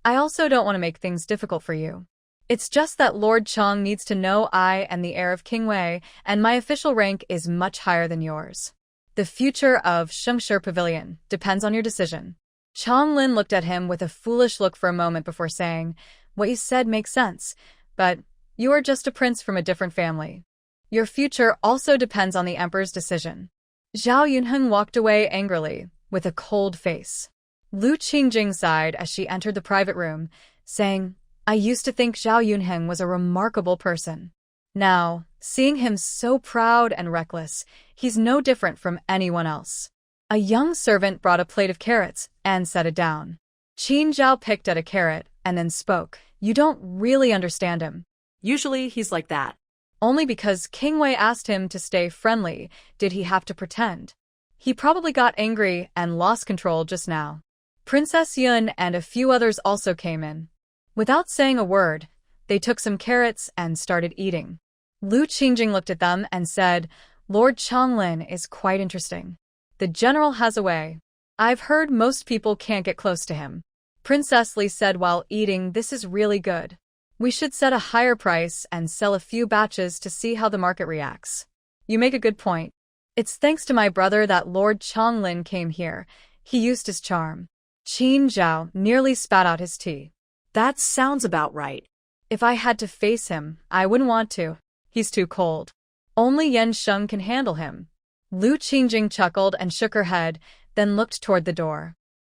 I also don't want to make things difficult for you. It's just that Lord Chong needs to know I am the heir of King Wei, and my official rank is much higher than yours. The future of Shengshi Pavilion depends on your decision. Chong Lin looked at him with a foolish look for a moment before saying, what you said makes sense, but you are just a prince from a different family. Your future also depends on the emperor's decision. Zhao Yunheng walked away angrily, with a cold face. Lu Qingjing sighed as she entered the private room, saying, I used to think Zhao Yunheng was a remarkable person. Now, seeing him so proud and reckless, he's no different from anyone else. A young servant brought a plate of carrots and set it down. Qin Zhao picked at a carrot and then spoke. You don't really understand him.
Usually he's like that.
Only because King Wei asked him to stay friendly did he have to pretend. He probably got angry and lost control just now. Princess Yun and a few others also came in. Without saying a word, they took some carrots and started eating. Lu Qingjing looked at them and said, Lord Chonglin is quite interesting. The general has a way. I've heard most people can't get close to him. Princess Li said while eating, this is really good. We should set a higher price and sell a few batches to see how the market reacts. You make a good point. It's thanks to my brother that Lord Chonglin came here. He used his charm. Qin Zhao nearly spat out his tea.
That sounds about right.
If I had to face him, I wouldn't want to. He's too cold. Only Yan Sheng can handle him. Lu Qingjing chuckled and shook her head, then looked toward the door.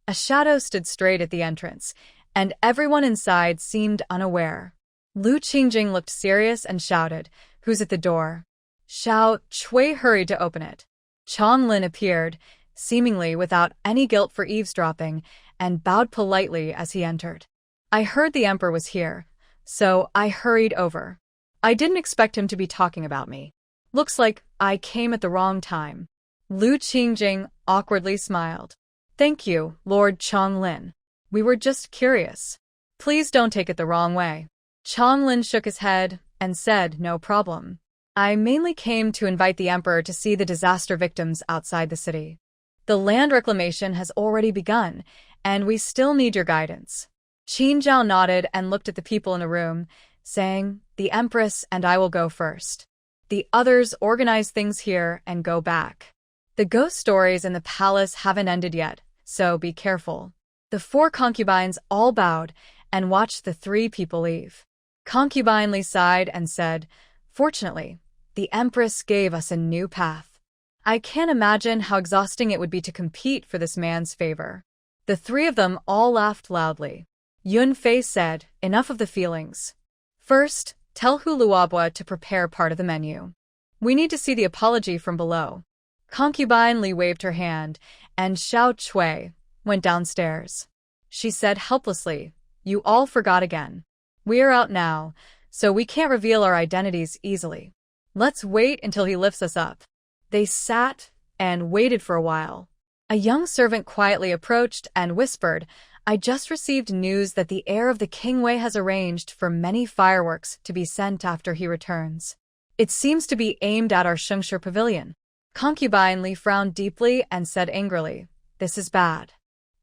A shadow stood straight at the entrance, and everyone inside seemed unaware. Lu Qingjing looked serious and shouted, Who's at the door? Xiao Chui hurried to open it. Chong Lin appeared, seemingly without any guilt for eavesdropping, and bowed politely as he entered. I heard the emperor was here, so I hurried over. I didn't expect him to be talking about me. Looks like I came at the wrong time. Lu Qingjing awkwardly smiled. Thank you, Lord Chonglin. We were just curious. Please don't take it the wrong way. Chonglin shook his head and said, no problem. I mainly came to invite the emperor to see the disaster victims outside the city. The land reclamation has already begun, and we still need your guidance. Qin Zhao nodded and looked at the people in the room, saying, the Empress and I will go first. The others organize things here and go back. The ghost stories in the palace haven't ended yet, so be careful. The 4 concubines all bowed and watched the 3 people leave. Concubine Li sighed and said, Fortunately, the Empress gave us a new path. I can't imagine how exhausting it would be to compete for this man's favor. The 3 of them all laughed loudly. Yun Fei said, enough of the feelings. First, tell Hu Luobua to prepare part of the menu. We need to see the apology from below. Concubine Li waved her hand, and Xiao Chui went downstairs. She said helplessly, You all forgot again. We are out now, so we can't reveal our identities easily. Let's wait until he lifts us up. They sat and waited for a while. A young servant quietly approached and whispered, I just received news that the heir of the King Wei has arranged for many fireworks to be sent after he returns. It seems to be aimed at our Shengshi Pavilion. Concubine Li frowned deeply and said angrily, This is bad.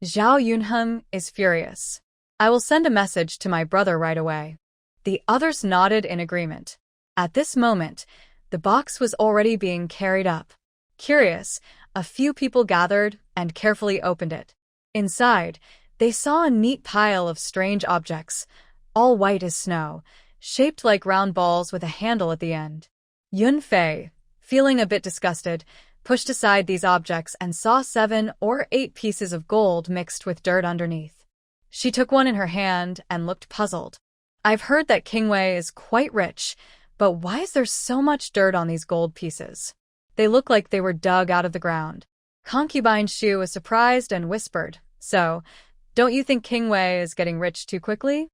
Zhao Yunheng is furious. I will send a message to my brother right away. The others nodded in agreement. At this moment, the box was already being carried up. Curious, a few people gathered and carefully opened it. Inside, they saw a neat pile of strange objects, all white as snow, shaped like round balls with a handle at the end. Yun Fei, feeling a bit disgusted, pushed aside these objects and saw 7 or 8 pieces of gold mixed with dirt underneath. She took one in her hand and looked puzzled. I've heard that King Wei is quite rich, but why is there so much dirt on these gold pieces? They look like they were dug out of the ground. Concubine Shu was surprised and whispered, So, don't you think King Wei is getting rich too quickly?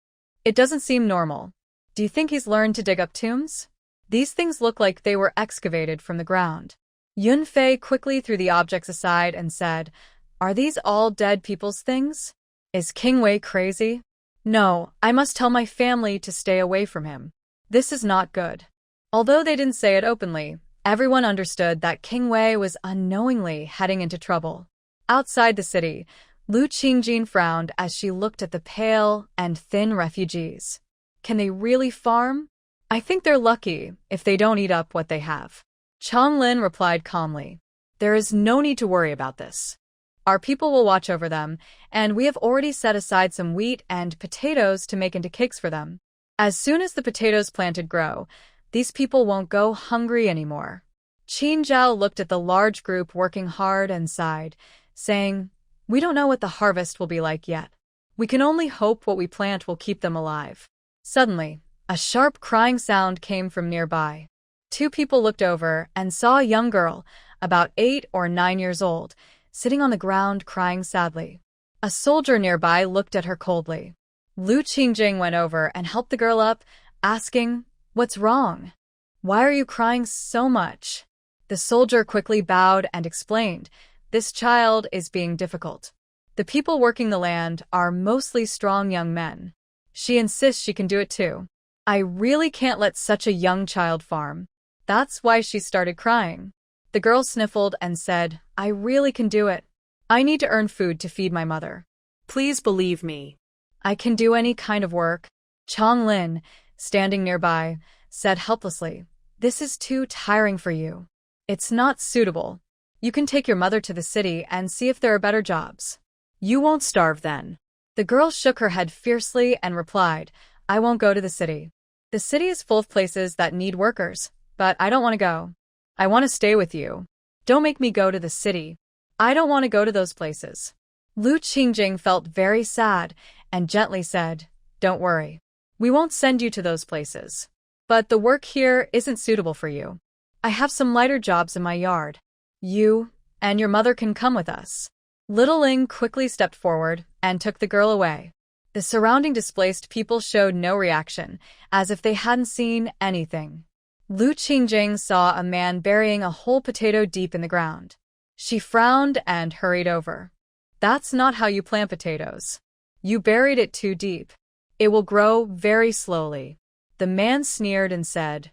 It doesn't seem normal. Do you think he's learned to dig up tombs? These things look like they were excavated from the ground. Yun Fei quickly threw the objects aside and said, Are these all dead people's things? Is King Wei crazy? No, I must tell my family to stay away from him. This is not good. Although they didn't say it openly, Everyone understood that King Wei was unknowingly heading into trouble. Outside the city, Lu Qingjin frowned as she looked at the pale and thin refugees. Can they really farm? I think they're lucky if they don't eat up what they have. Chong Lin replied calmly. There is no need to worry about this. Our people will watch over them, and we have already set aside some wheat and potatoes to make into cakes for them. As soon as the potatoes planted grow, these people won't go hungry anymore. Qin Zhao looked at the large group working hard and sighed, saying, We don't know what the harvest will be like yet. We can only hope what we plant will keep them alive. Suddenly, a sharp crying sound came from nearby. Two people looked over and saw a young girl, about 8 or 9 years old, sitting on the ground crying sadly. A soldier nearby looked at her coldly. Lu Qingjing went over and helped the girl up, asking, What's wrong? Why are you crying so much? The soldier quickly bowed and explained, This child is being difficult. The people working the land are mostly strong young men. She insists she can do it too. I really can't let such a young child farm. That's why she started crying. The girl sniffled and said, I really can do it. I need to earn food to feed my mother.
Please believe me.
I can do any kind of work. Chong Lin, standing nearby, said helplessly, This is too tiring for you. It's not suitable. You can take your mother to the city and see if there are better jobs.
You won't starve then.
The girl shook her head fiercely and replied, I won't go to the city. The city is full of places that need workers, but I don't want to go. I want to stay with you. Don't make me go to the city. I don't want to go to those places. Lu Qingjing felt very sad and gently said, Don't worry. We won't send you to those places. But the work here isn't suitable for you. I have some lighter jobs in my yard. You and your mother can come with us. Little Ling quickly stepped forward and took the girl away. The surrounding displaced people showed no reaction, as if they hadn't seen anything. Lu Qingjing saw a man burying a whole potato deep in the ground. She frowned and hurried over. That's not how you plant potatoes. You buried it too deep. It will grow very slowly. The man sneered and said,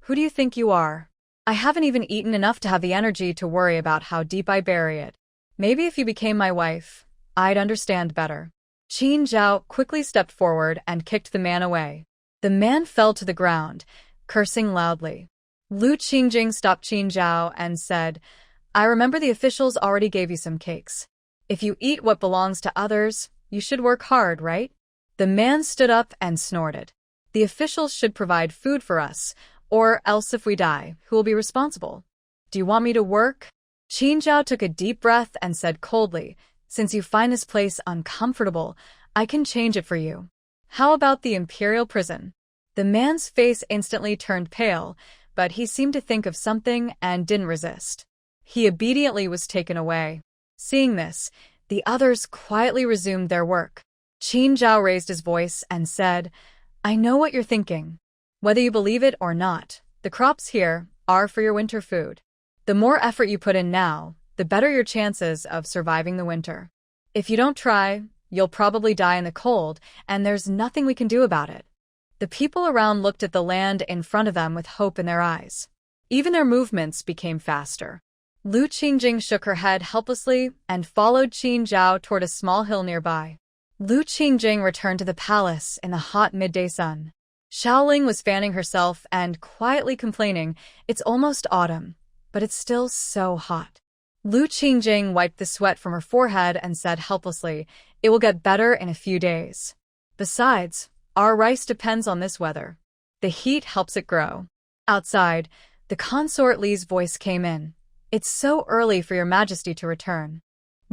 Who do you think you are? I haven't even eaten enough to have the energy to worry about how deep I bury it. Maybe if you became my wife, I'd understand better. Qin Zhao quickly stepped forward and kicked the man away. The man fell to the ground, cursing loudly. Lu Qingjing stopped Qin Zhao and said, I remember the officials already gave you some cakes. If you eat what belongs to others, you should work hard, right? The man stood up and snorted. The officials should provide food for us, or else if we die, who will be responsible? Do you want me to work? Qin Zhao took a deep breath and said coldly, Since you find this place uncomfortable, I can change it for you. How about the imperial prison? The man's face instantly turned pale, but he seemed to think of something and didn't resist. He obediently was taken away. Seeing this, the others quietly resumed their work. Qin Zhao raised his voice and said, I know what you're thinking. Whether you believe it or not, the crops here are for your winter food. The more effort you put in now, the better your chances of surviving the winter. If you don't try, you'll probably die in the cold, and there's nothing we can do about it. The people around looked at the land in front of them with hope in their eyes. Even their movements became faster. Lu Qingjing shook her head helplessly and followed Qin Zhao toward a small hill nearby. Lu Qingjing returned to the palace in the hot midday sun. Xiaoling was fanning herself and quietly complaining, It's almost autumn, but it's still so hot. Lu Qingjing wiped the sweat from her forehead and said helplessly, It will get better in a few days. Besides, our rice depends on this weather. The heat helps it grow. Outside, the consort Li's voice came in. It's so early for your majesty to return.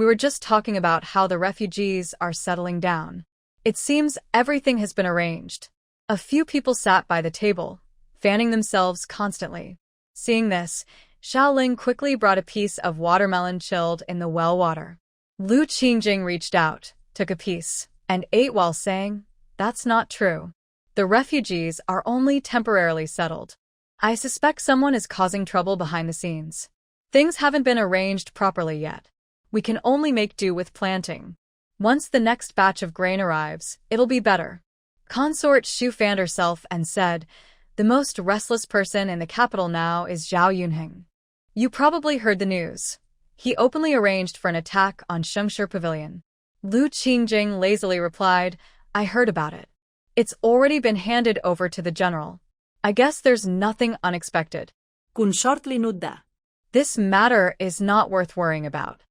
We were just talking about how the refugees are settling down. It seems everything has been arranged. A few people sat by the table, fanning themselves constantly. Seeing this, Xiaoling quickly brought a piece of watermelon chilled in the well water. Lu Qingjing reached out, took a piece, and ate while saying, That's not true. The refugees are only temporarily settled. I suspect someone is causing trouble behind the scenes. Things haven't been arranged properly yet. We can only make do with planting. Once the next batch of grain arrives, it'll be better. Consort Shu fanned herself and said, The The most restless person in the capital now is Zhao Yunheng. You probably heard the news. He openly arranged for an attack on Shengshi Pavilion. Lu Qingjing lazily replied, I heard about it. It's already been handed over to the general. I guess there's nothing unexpected.
Consort l'inutda.
This matter is not worth worrying about.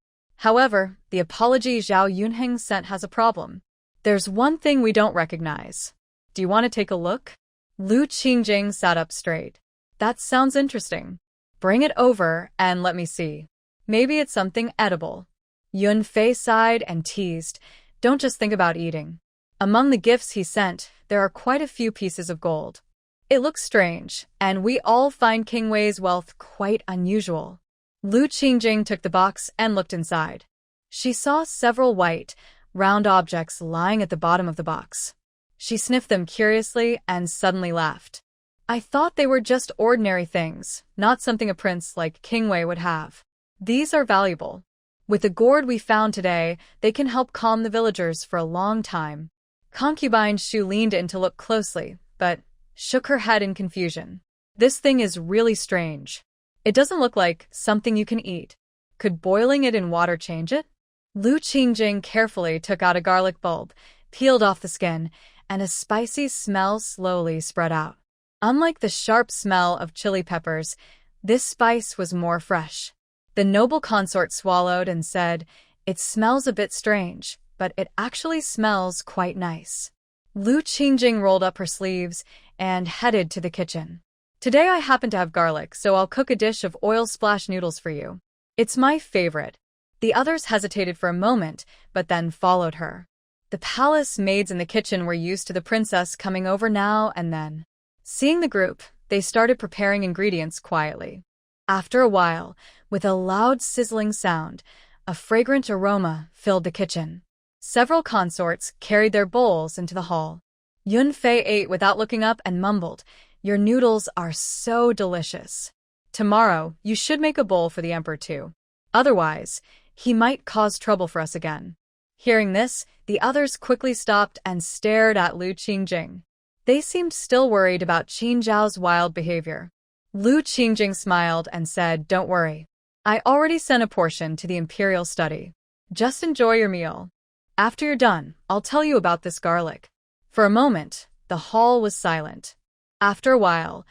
However, the apology Zhao Yunheng sent has a problem. There's one thing we don't recognize. Do you want to take a look? Lu Qingjing sat up straight. That sounds interesting. Bring it over and let me see. Maybe it's something edible. Yun Fei sighed and teased, don't just think about eating. Among the gifts he sent, there are quite a few pieces of gold. It looks strange, and we all find King Wei's wealth quite unusual. Lu Qingjing took the box and looked inside. She saw several white, round objects lying at the bottom of the box. She sniffed them curiously and suddenly laughed. I thought they were just ordinary things, not something a prince like King Wei would have. These are valuable. With the gourd we found today, they can help calm the villagers for a long time. Concubine Shu leaned in to look closely, but shook her head in confusion. This thing is really strange. It doesn't look like something you can eat. Could boiling it in water change it? Lu Qingjing carefully took out a garlic bulb, peeled off the skin, and a spicy smell slowly spread out. Unlike the sharp smell of chili peppers, this spice was more fresh. The noble consort swallowed and said, It smells a bit strange, but it actually smells quite nice. Lu Qingjing rolled up her sleeves and headed to the kitchen. Today I happen to have garlic, so I'll cook a dish of oil splash noodles for you. It's my favorite. The others hesitated for a moment, but then followed her. The palace maids in the kitchen were used to the princess coming over now and then. Seeing the group, they started preparing ingredients quietly. After a while, with a loud sizzling sound, a fragrant aroma filled the kitchen. Several consorts carried their bowls into the hall. Yun Fei ate without looking up and mumbled, Your noodles are so delicious. Tomorrow, you should make a bowl for the emperor too. Otherwise, he might cause trouble for us again. Hearing this, the others quickly stopped and stared at Lu Qingjing. They seemed still worried about Qin Zhao's wild behavior. Lu Qingjing smiled and said, Don't worry. I already sent a portion to the imperial study. Just enjoy your meal. After you're done, I'll tell you about this garlic. For a moment, the hall was silent. After a while,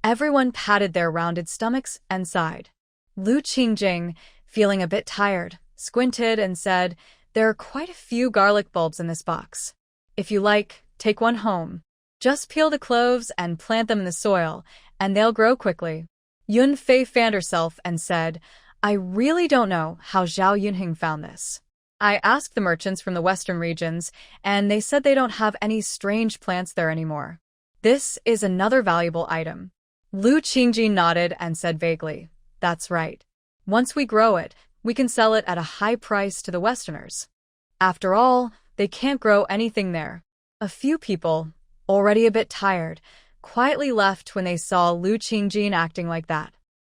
everyone patted their rounded stomachs and sighed. Lu Qingjing, feeling a bit tired, squinted and said, There are quite a few garlic bulbs in this box. If you like, take one home. Just peel the cloves and plant them in the soil, and they'll grow quickly. Yun Fei fanned herself and said, I really don't know how Zhao Yunheng found this. I asked the merchants from the western regions, and they said they don't have any strange plants there anymore. This is another valuable item. Lu Qingjing nodded and said vaguely, That's right. Once we grow it, we can sell it at a high price to the Westerners. After all, they can't grow anything there. A few people, already a bit tired, quietly left when they saw Lu Qingjing acting like that.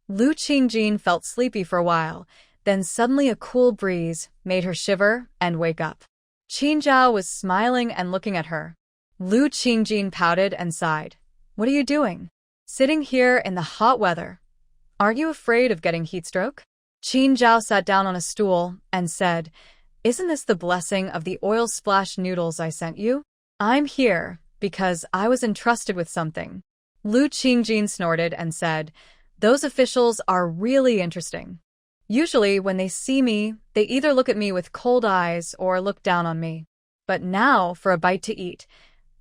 Lu Qingjing felt sleepy for a while, then suddenly a cool breeze made her shiver and wake up. Qin Zhao was smiling and looking at her. Lu Qingjing pouted and sighed. What are you doing? Sitting here in the hot weather. Aren't you afraid of getting heat stroke? Qin Zhao sat down on a stool and said, Isn't this the blessing of the oil splash noodles I sent you? I'm here because I was entrusted with something. Lu Qingjing snorted and said, Those officials are really interesting. Usually when they see me, they either look at me with cold eyes or look down on me. But now, for a bite to eat,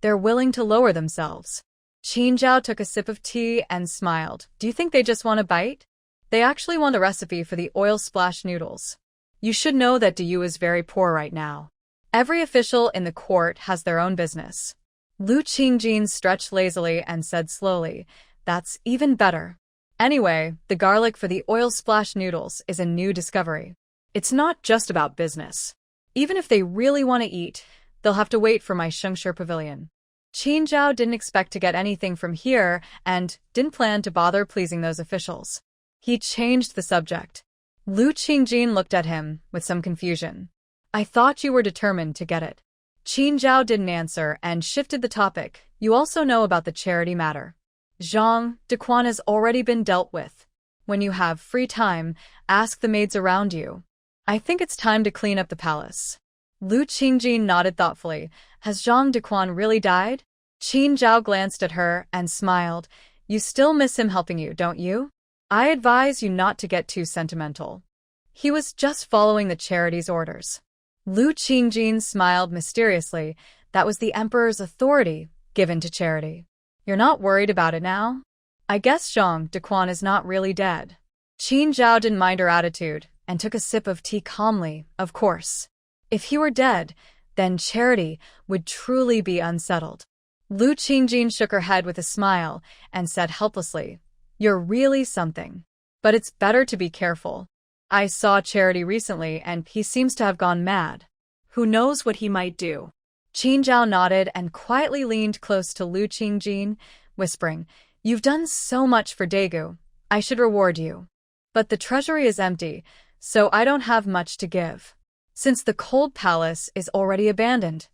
they're willing to lower themselves. Qin Zhao took a sip of tea and smiled. Do you think they just want a bite? They actually want a recipe for the oil splash noodles. You should know that Du is very poor right now. Every official in the court has their own business. Lu Qingjing stretched lazily and said slowly, That's even better. Anyway, the garlic for the oil splash noodles is a new discovery. It's not just about business. Even if they really want to eat, they'll have to wait for my Shengshi Pavilion. Qin Zhao didn't expect to get anything from here and didn't plan to bother pleasing those officials. He changed the subject. Lu Qingjing looked at him with some confusion. I thought you were determined to get it. Qin Zhao didn't answer and shifted the topic. You also know about the charity matter. Zhang Dequan has already been dealt with. When you have free time, ask the maids around you. I think it's time to clean up the palace. Lu Qingjin nodded thoughtfully. Has Zhang Dequan really died? Qin Zhao glanced at her and smiled. You still miss him helping you, don't you? I advise you not to get too sentimental. He was just following the charity's orders. Lu Qingjin smiled mysteriously. That was the emperor's authority given to charity. You're not worried about it now? I guess Zhang Dequan is not really dead. Qin Zhao didn't mind her attitude and took a sip of tea calmly, of course. If he were dead, then charity would truly be unsettled. Lu Qingjin shook her head with a smile and said helplessly, You're really something. But it's better to be careful. I saw Charity recently and he seems to have gone mad.
Who knows what he might do?
Qin Zhao nodded and quietly leaned close to Lu Qingjin, whispering, You've done so much for Daegu. I should reward you. But the treasury is empty, so I don't have much to give. Since the cold palace is already abandoned,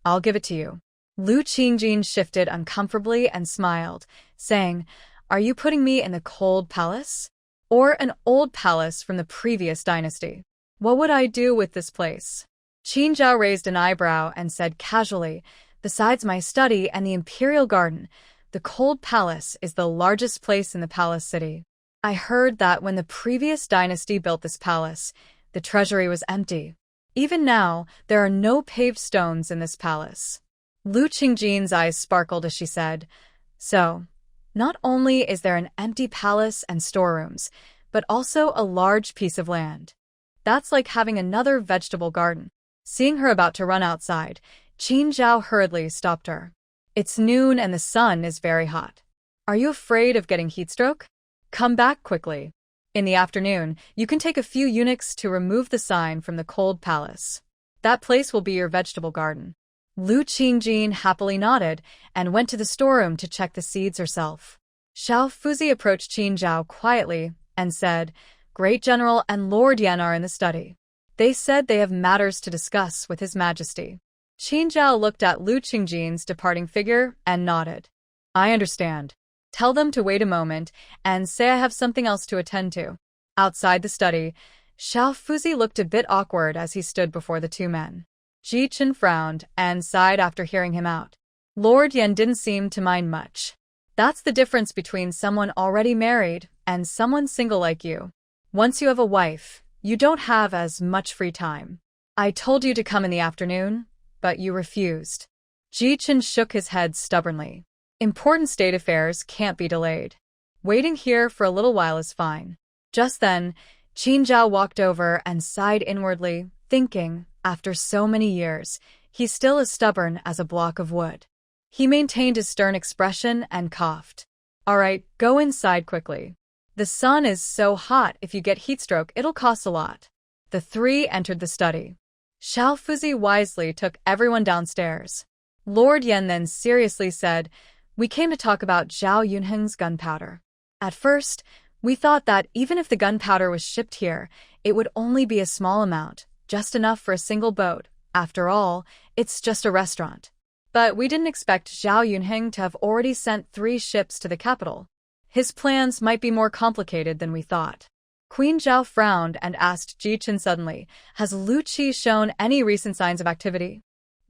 I'll give it to you. Lu Qingjin shifted uncomfortably and smiled, saying, Are you putting me in the cold palace? Or an old palace from the previous dynasty? What would I do with this place? Qin Zhao raised an eyebrow and said casually, Besides my study and the imperial garden, the cold palace is the largest place in the palace city. I heard that when the previous dynasty built this palace, the treasury was empty. Even now, there are no paved stones in this palace. Lu Qingjin's eyes sparkled as she said, So, not only is there an empty palace and storerooms, but also a large piece of land. That's like having another vegetable garden. Seeing her about to run outside, Qin Zhao hurriedly stopped her. It's noon and the sun is very hot. Are you afraid of getting heatstroke? Come back quickly. In the afternoon, you can take a few eunuchs to remove the sign from the cold palace. That place will be your vegetable garden. Lu Qingjin happily nodded and went to the storeroom to check the seeds herself. Xiao Fuzi approached Qin Zhao quietly and said, Great General and Lord Yan are in the study. They said they have matters to discuss with His Majesty. Qin Zhao looked at Lu Qingjin's departing figure and nodded. I understand. Tell them to wait a moment and say I have something else to attend to. Outside the study, Xiao Fuzi looked a bit awkward as he stood before the two men. Ji Chen frowned and sighed after hearing him out. Lord Yan didn't seem to mind much. That's the difference between someone already married and someone single like you. Once you have a wife, you don't have as much free time. I told you to come in the afternoon, but you refused. Ji Chen shook his head stubbornly. Important state affairs can't be delayed. Waiting here for a little while is fine. Just then, Qin Zhao walked over and sighed inwardly, thinking, after so many years, he's still as stubborn as a block of wood. He maintained his stern expression and coughed. All right, go inside quickly. The sun is so hot if you get heatstroke it'll cost a lot. The three entered the study. Xiao Fuzi wisely took everyone downstairs. Lord Yan then seriously said, We came to talk about Zhao Yunheng's gunpowder. At first, we thought that even if the gunpowder was shipped here, it would only be a small amount, just enough for a single boat. After all, it's just a restaurant. But we didn't expect Zhao Yunheng to have already sent 3 ships to the capital. His plans might be more complicated than we thought. Queen Zhao frowned and asked Ji Chen suddenly, Has Lu Qi shown any recent signs of activity?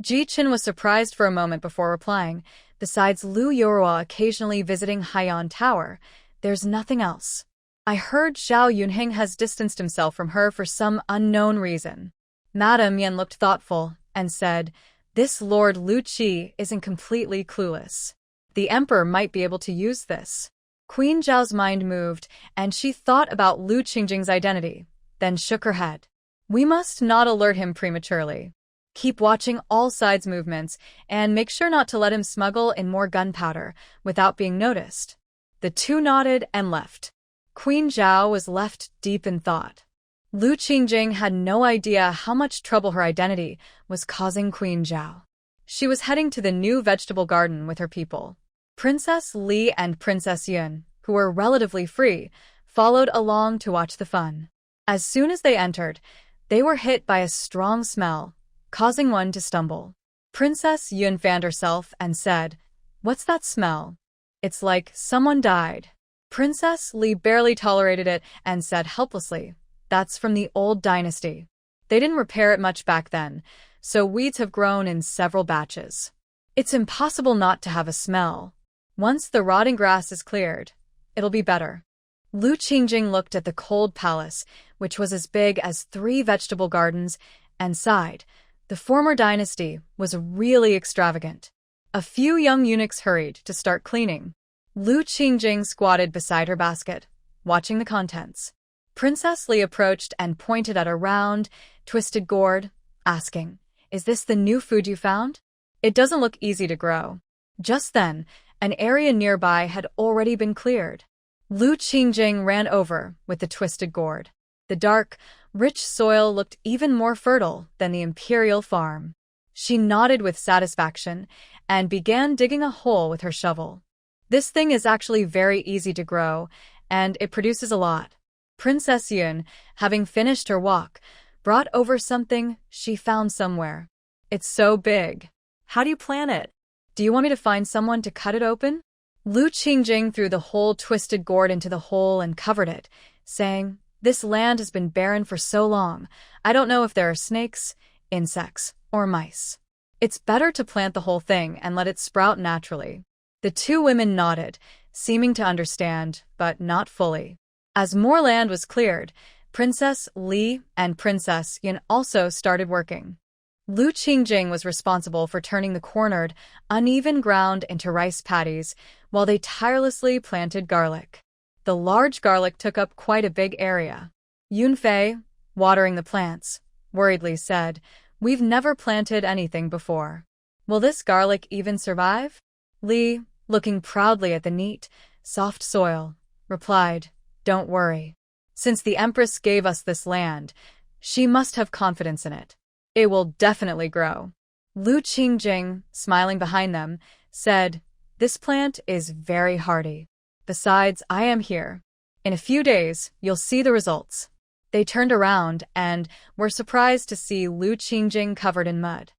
Ji Chen was surprised for a moment before replying. Besides Lu Yorua occasionally visiting Haiyan Tower, there's nothing else. I heard Zhao Yunheng has distanced himself from her for some unknown reason. Madame Yan looked thoughtful and said, This Lord Lu Qi isn't completely clueless. The Emperor might be able to use this. Queen Zhao's mind moved, and she thought about Lu Qingjing's identity, then shook her head. We must not alert him prematurely. Keep watching all sides' movements, and make sure not to let him smuggle in more gunpowder without being noticed. The two nodded and left. Queen Zhao was left deep in thought. Lu Qingjing had no idea how much trouble her identity was causing Queen Zhao. She was heading to the new vegetable garden with her people. Princess Li and Princess Yun, who were relatively free, followed along to watch the fun. As soon as they entered, they were hit by a strong smell, causing one to stumble. Princess Yun fanned herself and said, What's that smell? It's like someone died. Princess Li barely tolerated it and said helplessly, "That's from the old dynasty. They didn't repair it much back then, so weeds have grown in several batches. It's impossible not to have a smell. Once the rotting grass is cleared, it'll be better." Lu Qingjing looked at the cold palace, which was as big as 3 vegetable gardens, and sighed. The former dynasty was really extravagant. A few young eunuchs hurried to start cleaning. Lu Qingjing squatted beside her basket, watching the contents. Princess Li approached and pointed at a round, twisted gourd, asking, "Is this the new food you found? It doesn't look easy to grow." Just then, an area nearby had already been cleared. Lu Qingjing ran over with the twisted gourd. The dark, rich soil looked even more fertile than the imperial farm. She nodded with satisfaction and began digging a hole with her shovel. "This thing is actually very easy to grow, and it produces a lot." Princess Yun, having finished her walk, brought over something she found somewhere. "It's so big.
How do you plant it?"
Do you want me to find someone to cut it open?" Lu Qingjing threw the whole twisted gourd into the hole and covered it, saying, "This land has been barren for so long. I don't know if there are snakes, insects, or mice. It's better to plant the whole thing and let it sprout naturally." The 2 women nodded, seeming to understand, but not fully. As more land was cleared, Princess Li and Princess Yun also started working. Lu Qingjing was responsible for turning the cornered, uneven ground into rice paddies, while they tirelessly planted garlic. The large garlic took up quite a big area. Yunfei, watering the plants, worriedly said, "We've never planted anything before. Will this garlic even survive?" Li, looking proudly at the neat, soft soil, replied, "Don't worry. Since the Empress gave us this land, she must have confidence in it. It will definitely grow." Lu Qingjing, smiling behind them, said, "This plant is very hardy. Besides, I am here. In a few days, you'll see the results." They turned around and were surprised to see Lu Qingjing covered in mud.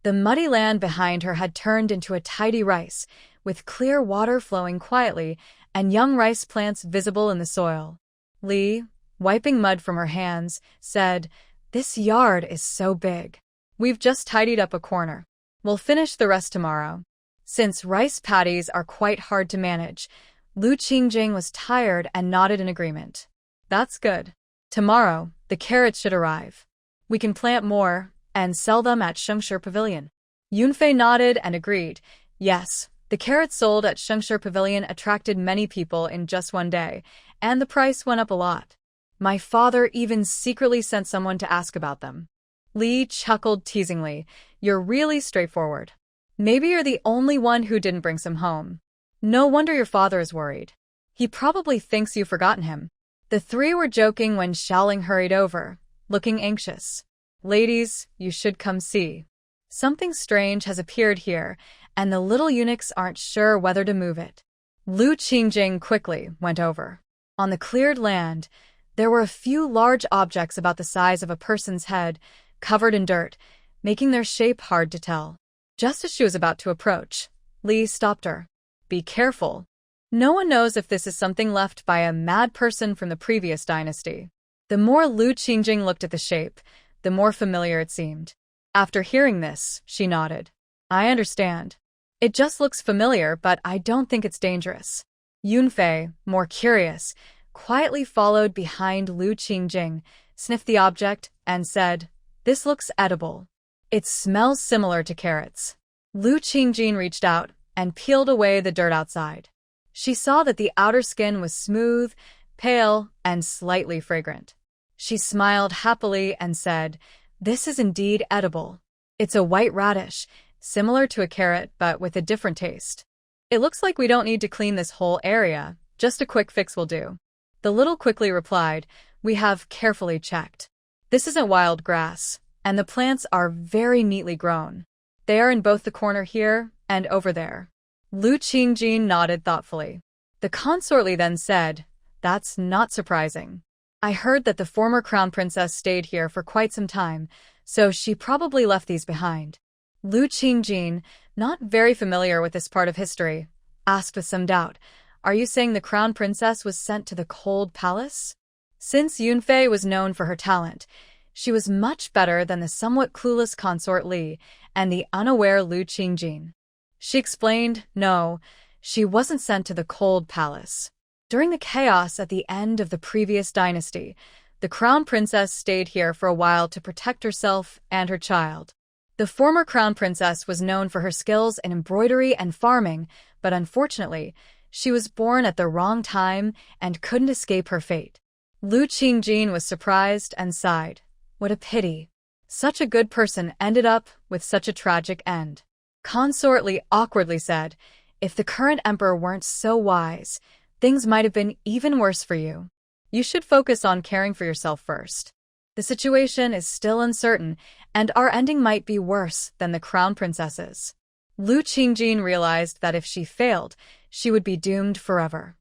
The muddy land behind her had turned into a tidy rice, with clear water flowing quietly and young rice plants visible in the soil. Li, wiping mud from her hands, said, "This yard is so big. We've just tidied up a corner. We'll finish the rest tomorrow." Since rice paddies are quite hard to manage, Lu Qingjing was tired and nodded in agreement. "That's good. Tomorrow, the carrots should arrive. We can plant more and sell them at Shengshi Pavilion." Yunfei nodded and agreed. Yes, the carrots sold at Shengshi Pavilion attracted many people in just one day, and the price went up a lot. My father even secretly sent someone to ask about them. Li chuckled teasingly. "You're really straightforward. Maybe you're the only one who didn't bring some home. No wonder your father is worried. He probably thinks you've forgotten him." The 3 were joking when Xiaoling hurried over, looking anxious. "Ladies, you should come see. Something strange has appeared here, and the little eunuchs aren't sure whether to move it." Lu Qingjing quickly went over. On the cleared land, there were a few large objects about the size of a person's head, covered in dirt, making their shape hard to tell. Just as she was about to approach, Li stopped her. "Be careful. No one knows if this is something left by a mad person from the previous dynasty." The more Lu Qingjing looked at the shape, the more familiar it seemed. After hearing this, she nodded. "I understand. It just looks familiar, but I don't think it's dangerous." Yunfei, more curious, quietly followed behind Lu Qingjing, sniffed the object, and said, "This looks edible. It smells similar to carrots." Lu Qingjing reached out and peeled away the dirt outside. She saw that the outer skin was smooth, pale, and slightly fragrant. She smiled happily and said, "This is indeed edible. It's a white radish, similar to a carrot but with a different taste. It looks like we don't need to clean this whole area, just a quick fix will do." The little quickly replied, "We have carefully checked. This isn't wild grass, and the plants are very neatly grown. They are in both the corner here and over there." Lu Qingjing nodded thoughtfully. The consortly then said, "That's not surprising. I heard that the former crown princess stayed here for quite some time, so she probably left these behind." Lu Qingjing, not very familiar with this part of history, asked with some doubt. Are you saying the crown princess was sent to the cold palace? Since Yunfei was known for her talent, she was much better than the somewhat clueless consort Li and the unaware Lu Qingjin. She explained, no, she wasn't sent to the cold palace. During the chaos at the end of the previous dynasty, the crown princess stayed here for a while to protect herself and her child. The former crown princess was known for her skills in embroidery and farming, but unfortunately, she was born at the wrong time and couldn't escape her fate. Lu Qingjin was surprised and sighed. What a pity. Such a good person ended up with such a tragic end. Consort Li awkwardly said, if the current emperor weren't so wise, things might have been even worse for you. You should focus on caring for yourself first. The situation is still uncertain, and our ending might be worse than the crown princess's. Lu Qingjin realized that if she failed, she would be doomed forever.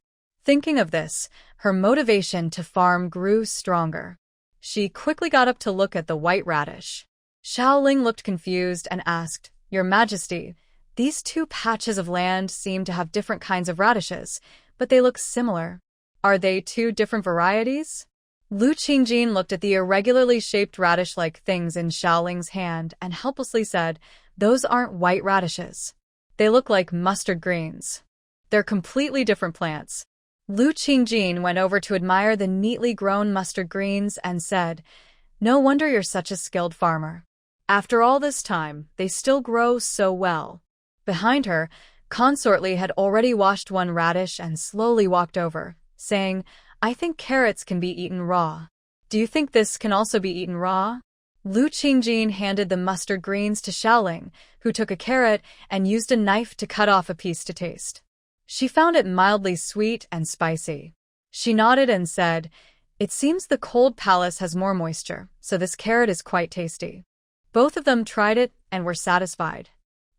Thinking of this, her motivation to farm grew stronger. She quickly got up to look at the white radish. Xiaoling looked confused and asked, Your Majesty, these two patches of land seem to have different kinds of radishes, but they look similar. Are they two different varieties? Lu Qingjin looked at the irregularly shaped radish-like things in Xiaoling's hand and helplessly said, Those aren't white radishes. They look like mustard greens. They're completely different plants. Lu Qingjin went over to admire the neatly grown mustard greens and said, No wonder you're such a skilled farmer. After all this time, they still grow so well. Behind her, Consort Li had already washed one radish and slowly walked over, saying, I think carrots can be eaten raw. Do you think this can also be eaten raw? Lu Qingjin handed the mustard greens to Xiaoling, who took a carrot and used a knife to cut off a piece to taste. She found it mildly sweet and spicy. She nodded and said, It seems the cold palace has more moisture, so this carrot is quite tasty. Both of them tried it and were satisfied.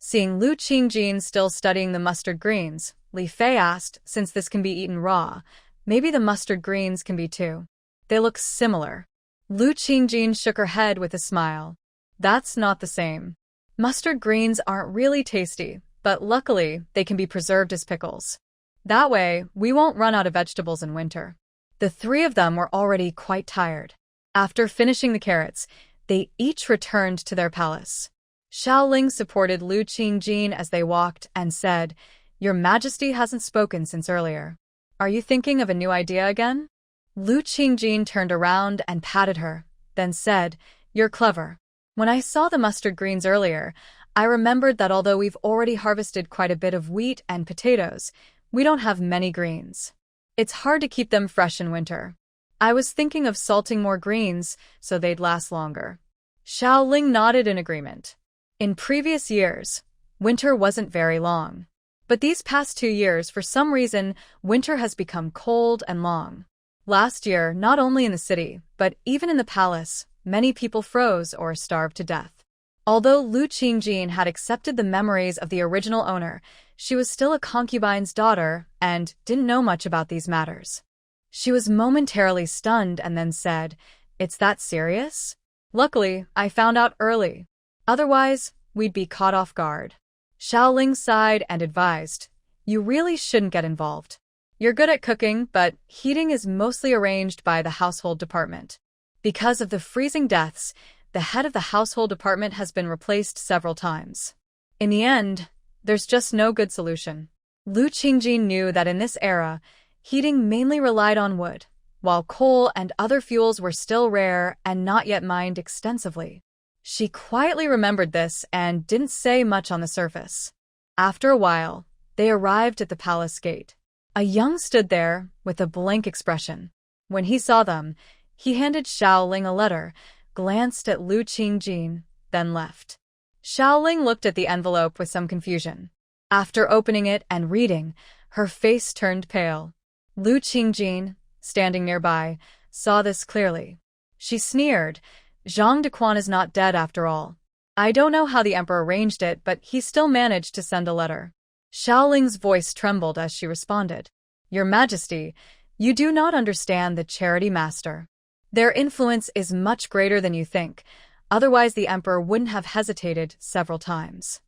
Seeing Lu Qingjin still studying the mustard greens, Li Fei asked, since this can be eaten raw, maybe the mustard greens can be too. They look similar. Lu Qingjin shook her head with a smile. That's not the same. Mustard greens aren't really tasty, but luckily they can be preserved as pickles. That way, we won't run out of vegetables in winter. The three of them were already quite tired. After finishing the carrots, they each returned to their palace. Xiaoling supported Lu Qingjin as they walked and said, Your Majesty hasn't spoken since earlier. Are you thinking of a new idea again? Lu Qingjin turned around and patted her, then said, You're clever. When I saw the mustard greens earlier, I remembered that although we've already harvested quite a bit of wheat and potatoes, we don't have many greens. It's hard to keep them fresh in winter. I was thinking of salting more greens so they'd last longer. Xiaoling nodded in agreement. In previous years, winter wasn't very long. But these past 2 years, for some reason, winter has become cold and long. Last year, not only in the city, but even in the palace, many people froze or starved to death. Although Lu Qingjin had accepted the memories of the original owner, she was still a concubine's daughter and didn't know much about these matters. She was momentarily stunned and then said, It's that serious? Luckily, I found out early. Otherwise, we'd be caught off guard. Xiaoling sighed and advised, You really shouldn't get involved. You're good at cooking, but heating is mostly arranged by the household department. Because of the freezing deaths, the head of the household department has been replaced several times. In the end, there's just no good solution. Lu Qingjin knew that in this era, heating mainly relied on wood, while coal and other fuels were still rare and not yet mined extensively. She quietly remembered this and didn't say much on the surface. After a while, they arrived at the palace gate. A young stood there with a blank expression. When he saw them, he handed Xiaoling a letter, glanced at Lu Qingjin, then left. Xiaoling looked at the envelope with some confusion. After opening it and reading, her face turned pale. Lu Qingjin, standing nearby, saw this clearly. She sneered, Zhang Dequan is not dead after all. I don't know how the emperor arranged it, but he still managed to send a letter. Xiaoling's voice trembled as she responded. Your Majesty, you do not understand the charity master. Their influence is much greater than you think, otherwise the emperor wouldn't have hesitated several times.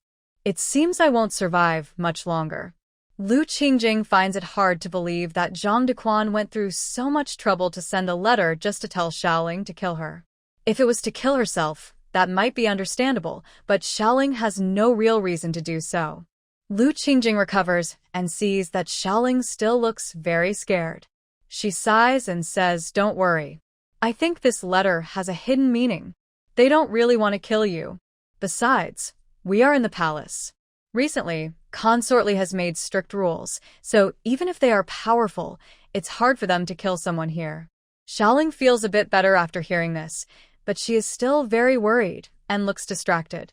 It seems I won't survive much longer. Lu Qingjing finds it hard to believe that Zhang Dequan went through so much trouble to send a letter just to tell Xiaoling to kill her. If it was to kill herself, that might be understandable, but Xiaoling has no real reason to do so. Lu Qingjing recovers and sees that Xiaoling still looks very scared. She sighs and says, "Don't worry. I think this letter has a hidden meaning. They don't really want to kill you. Besides, we are in the palace. Recently, Consort Li has made strict rules, so even if they are powerful, it's hard for them to kill someone here." Xiaoling feels a bit better after hearing this, but she is still very worried and looks distracted.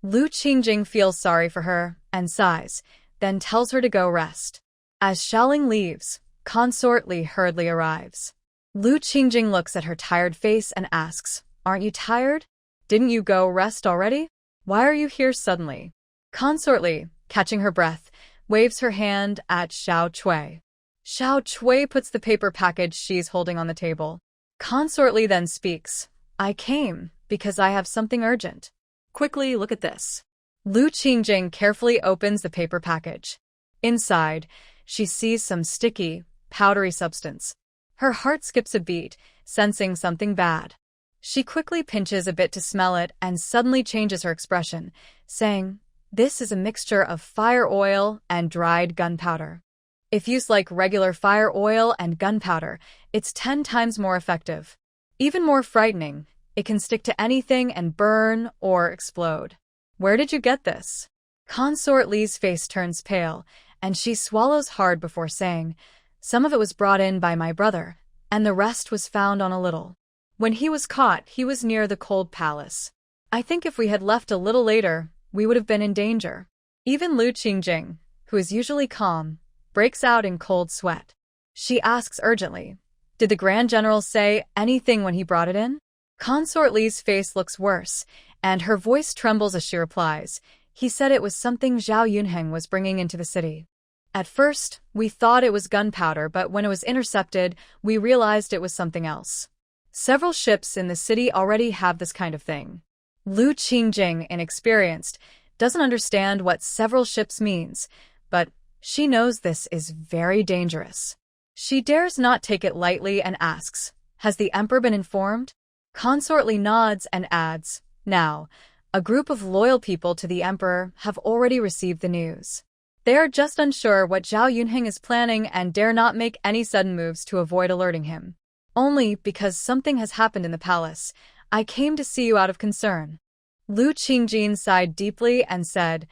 Lu Qingjing feels sorry for her and sighs, then tells her to go rest. As Xiaoling leaves, Consort Li hurriedly arrives. Lu Qingjing looks at her tired face and asks, "Aren't you tired? Didn't you go rest already? Why are you here suddenly?" Consort Li, catching her breath, waves her hand at Xiao Chui. Xiao Chui puts the paper package she's holding on the table. Consort Li then speaks, "I came because I have something urgent.
Quickly look at this."
Lu Qingjing carefully opens the paper package. Inside, she sees some sticky, powdery substance. Her heart skips a beat, sensing something bad. She quickly pinches a bit to smell it and suddenly changes her expression, saying, "This is a mixture of fire oil and dried gunpowder. If used like regular fire oil and gunpowder, it's 10 times more effective. Even more frightening, it can stick to anything and burn or explode. Where did you get this?" Consort Li's face turns pale, and she swallows hard before saying, "Some of it was brought in by my brother, and the rest was found on a little. When he was caught, he was near the cold palace. I think if we had left a little later, we would have been in danger." Even Lu Qingjing, who is usually calm, breaks out in cold sweat. She asks urgently, "Did the Grand General say anything when he brought it in?" Consort Li's face looks worse, and her voice trembles as she replies, "He said it was something Zhao Yunheng was bringing into the city. At first, we thought it was gunpowder, but when it was intercepted, we realized it was something else. Several ships in the city already have this kind of thing." Lu Qingjing, inexperienced, doesn't understand what several ships means, but she knows this is very dangerous. She dares not take it lightly and asks, "Has the Emperor been informed?" Consort Li nods and adds, "Now, a group of loyal people to the Emperor have already received the news. They are just unsure what Zhao Yunheng is planning and dare not make any sudden moves to avoid alerting him. Only because something has happened in the palace, I came to see you out of concern." Lu Qingjing sighed deeply and said,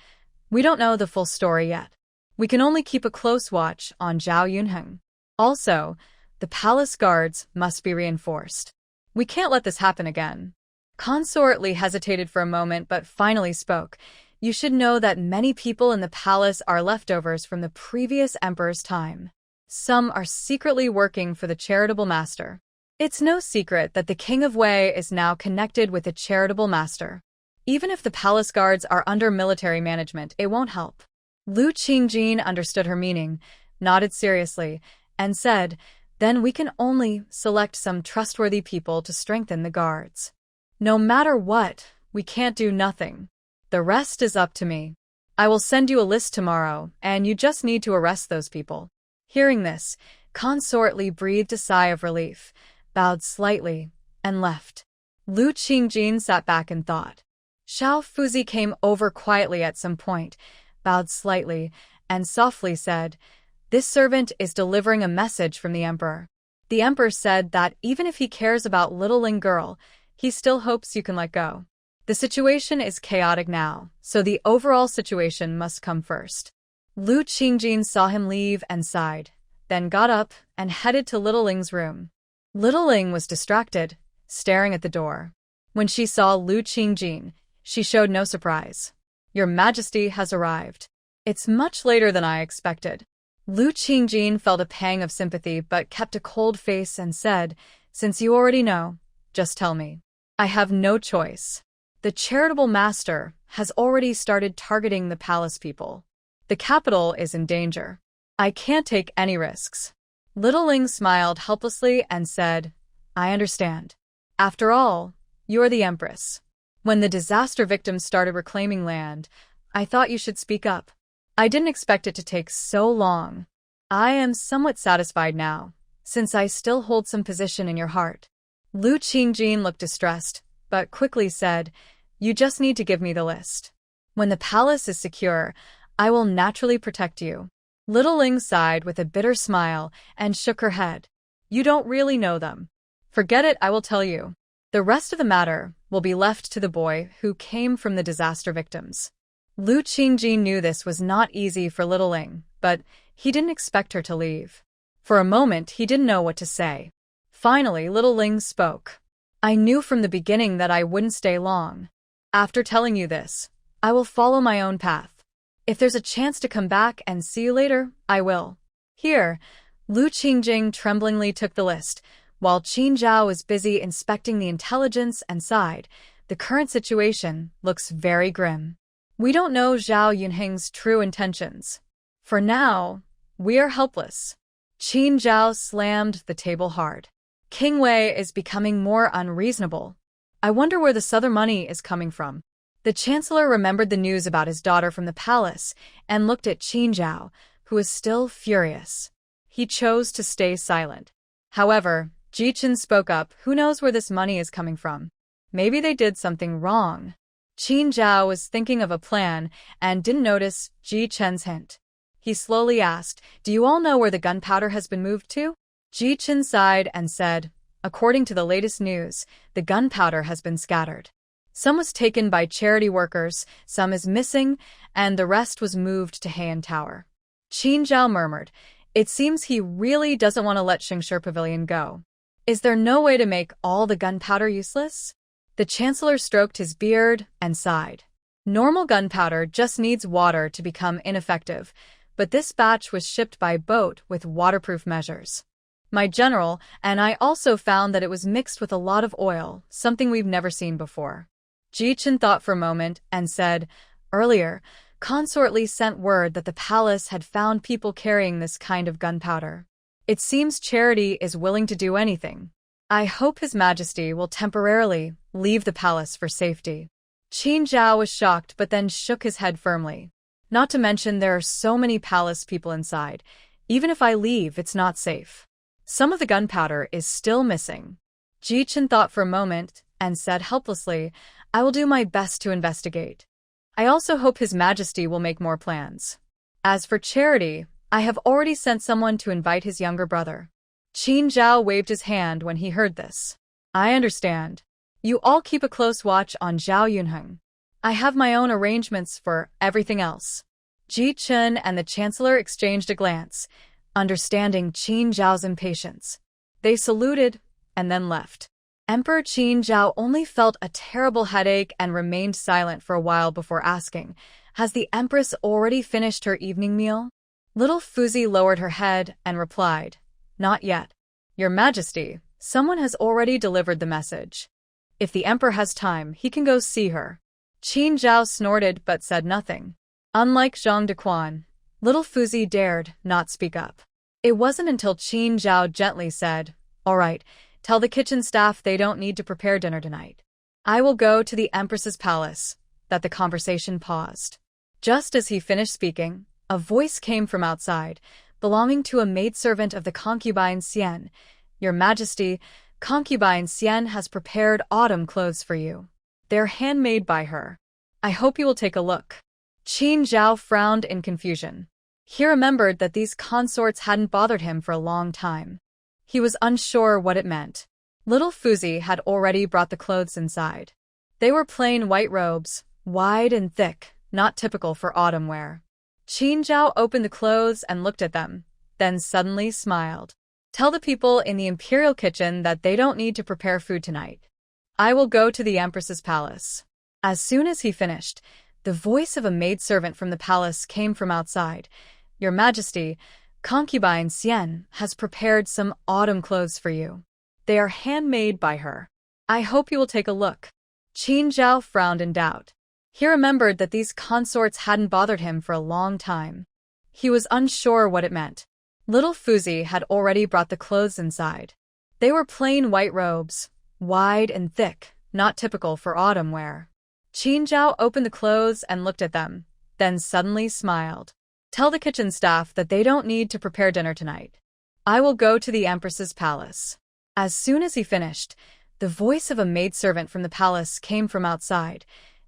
"We don't know the full story yet. We can only keep a close watch on Zhao Yunheng. Also, the palace guards must be reinforced. We can't let this happen again." Consort Li hesitated for a moment but finally spoke, "You should know that many people in the palace are leftovers from the previous emperor's time. Some are secretly working for the charitable master. It's no secret that the King of Wei is now connected with the charitable master. Even if the palace guards are under military management, it won't help." Lu Qingjing understood her meaning, nodded seriously, and said, "Then we can only select some trustworthy people to strengthen the guards. No matter what, we can't do nothing. The rest is up to me. I will send you a list tomorrow, and you just need to arrest those people." Hearing this, Consort Li breathed a sigh of relief, bowed slightly, and left. Lu Qingjing sat back and thought. Xiao Fuzi came over quietly at some point, bowed slightly, and softly said, "This servant is delivering a message from the Emperor. The Emperor said that even if he cares about little Ling girl, he still hopes you can let go. The situation is chaotic now, so the overall situation must come first." Lu Qingjing saw him leave and sighed, then got up and headed to Little Ling's room. Little Ling was distracted, staring at the door. When she saw Lu Qingjing, she showed no surprise. "Your Majesty has arrived. It's much later than I expected." Lu Qingjing felt a pang of sympathy but kept a cold face and said, "Since you already know, just tell me. I have no choice. The charitable master has already started targeting the palace people. The capital is in danger. I can't take any risks." Little Ling smiled helplessly and said, "I understand. After all, you're the Empress. When the disaster victims started reclaiming land, I thought you should speak up. I didn't expect it to take so long. I am somewhat satisfied now, since I still hold some position in your heart. Lu Qingjin looked distressed, but quickly said, You just need to give me the list. When the palace is secure, I will naturally protect you. Little Ling sighed with a bitter smile and shook her head. You don't really know them. Forget it, I will tell you. The rest of the matter will be left to the boy who came from the disaster victims. Lu Qingjin knew this was not easy for Little Ling, but he didn't expect her to leave. For a moment, he didn't know what to say. Finally, Little Ling spoke. I knew from the beginning that I wouldn't stay long. After telling you this, I will follow my own path. If there's a chance to come back and see you later, I will. Here, Lu Qingjing tremblingly took the list, while Qin Zhao was busy inspecting the intelligence and sighed. The current situation looks very grim. We don't know Zhao Yunheng's true intentions. For now, we are helpless. Qin Zhao slammed the table hard. King Wei is becoming more unreasonable. I wonder where this other money is coming from. The Chancellor remembered the news about his daughter from the palace and looked at Qin Zhao, who was still furious. He chose to stay silent. However, Ji Chen spoke up, who knows where this money is coming from? Maybe they did something wrong. Qin Zhao was thinking of a plan and didn't notice Ji Chen's hint. He slowly asked, Do you all know where the gunpowder has been moved to? Ji Chen sighed and said, According to the latest news, the gunpowder has been scattered. Some was taken by charity workers, some is missing, and the rest was moved to Heian Tower. Qin Zhao murmured, It seems he really doesn't want to let Xingshi Pavilion go. Is there no way to make all the gunpowder useless? The Chancellor stroked his beard and sighed. Normal gunpowder just needs water to become ineffective, but this batch was shipped by boat with waterproof measures. My general and I also found that it was mixed with a lot of oil, something we've never seen before. Ji Chen thought for a moment and said, Earlier, Consort Li sent word that the palace had found people carrying this kind of gunpowder. It seems charity is willing to do anything. I hope His Majesty will temporarily leave the palace for safety. Qin Zhao was shocked but then shook his head firmly. Not to mention there are so many palace people inside. Even if I leave, it's not safe. Some of the gunpowder is still missing. Ji Chen thought for a moment and said helplessly, I will do my best to investigate. I also hope His Majesty will make more plans. As for charity, I have already sent someone to invite his younger brother. Qin Zhao waved his hand when he heard this. I understand. You all keep a close watch on Zhao Yunheng. I have my own arrangements for everything else. Ji Chen and the Chancellor exchanged a glance, understanding Qin Zhao's impatience. They saluted and then left. Emperor Qin Zhao only felt a terrible headache and remained silent for a while before asking, Has the Empress already finished her evening meal? Little Fuzi lowered her head and replied, Not yet. Your Majesty, someone has already delivered the message. If the Emperor has time, he can go see her. Qin Zhao snorted but said nothing. Unlike Zhang Dequan, Little Fuzi dared not speak up. It wasn't until Qin Zhao gently said, All right, tell the kitchen staff they don't need to prepare dinner tonight. I will go to the Empress's palace, that the conversation paused. Just as he finished speaking, a voice came from outside, belonging to a maidservant of the concubine Xian. Your Majesty, concubine Xian has prepared autumn clothes for you. They're handmade by her. I hope you will take a look. Qin Zhao frowned in confusion. He remembered that these consorts hadn't bothered him for a long time. He was unsure what it meant. Little Fuzi had already brought the clothes inside. They were plain white robes, wide and thick, not typical for autumn wear. Qin Zhao opened the clothes and looked at them, then suddenly smiled. Tell the people in the imperial kitchen that they don't need to prepare food tonight. I will go to the Empress's palace. As soon as he finished, the voice of a maidservant from the palace came from outside. Your Majesty, concubine Xian has prepared some autumn clothes for you. They are handmade by her. I hope you will take a look. Qin Zhao frowned in doubt. He remembered that these consorts hadn't bothered him for a long time. He was unsure what it meant. Little Fuzi had already brought the clothes inside. They were plain white robes, wide and thick, not typical for autumn wear. Qin Zhao opened the clothes and looked at them, then suddenly smiled. Tell the kitchen staff that they don't need to prepare dinner tonight. I will go to the Empress's palace. As soon as he finished, the voice of a maidservant from the palace came from outside.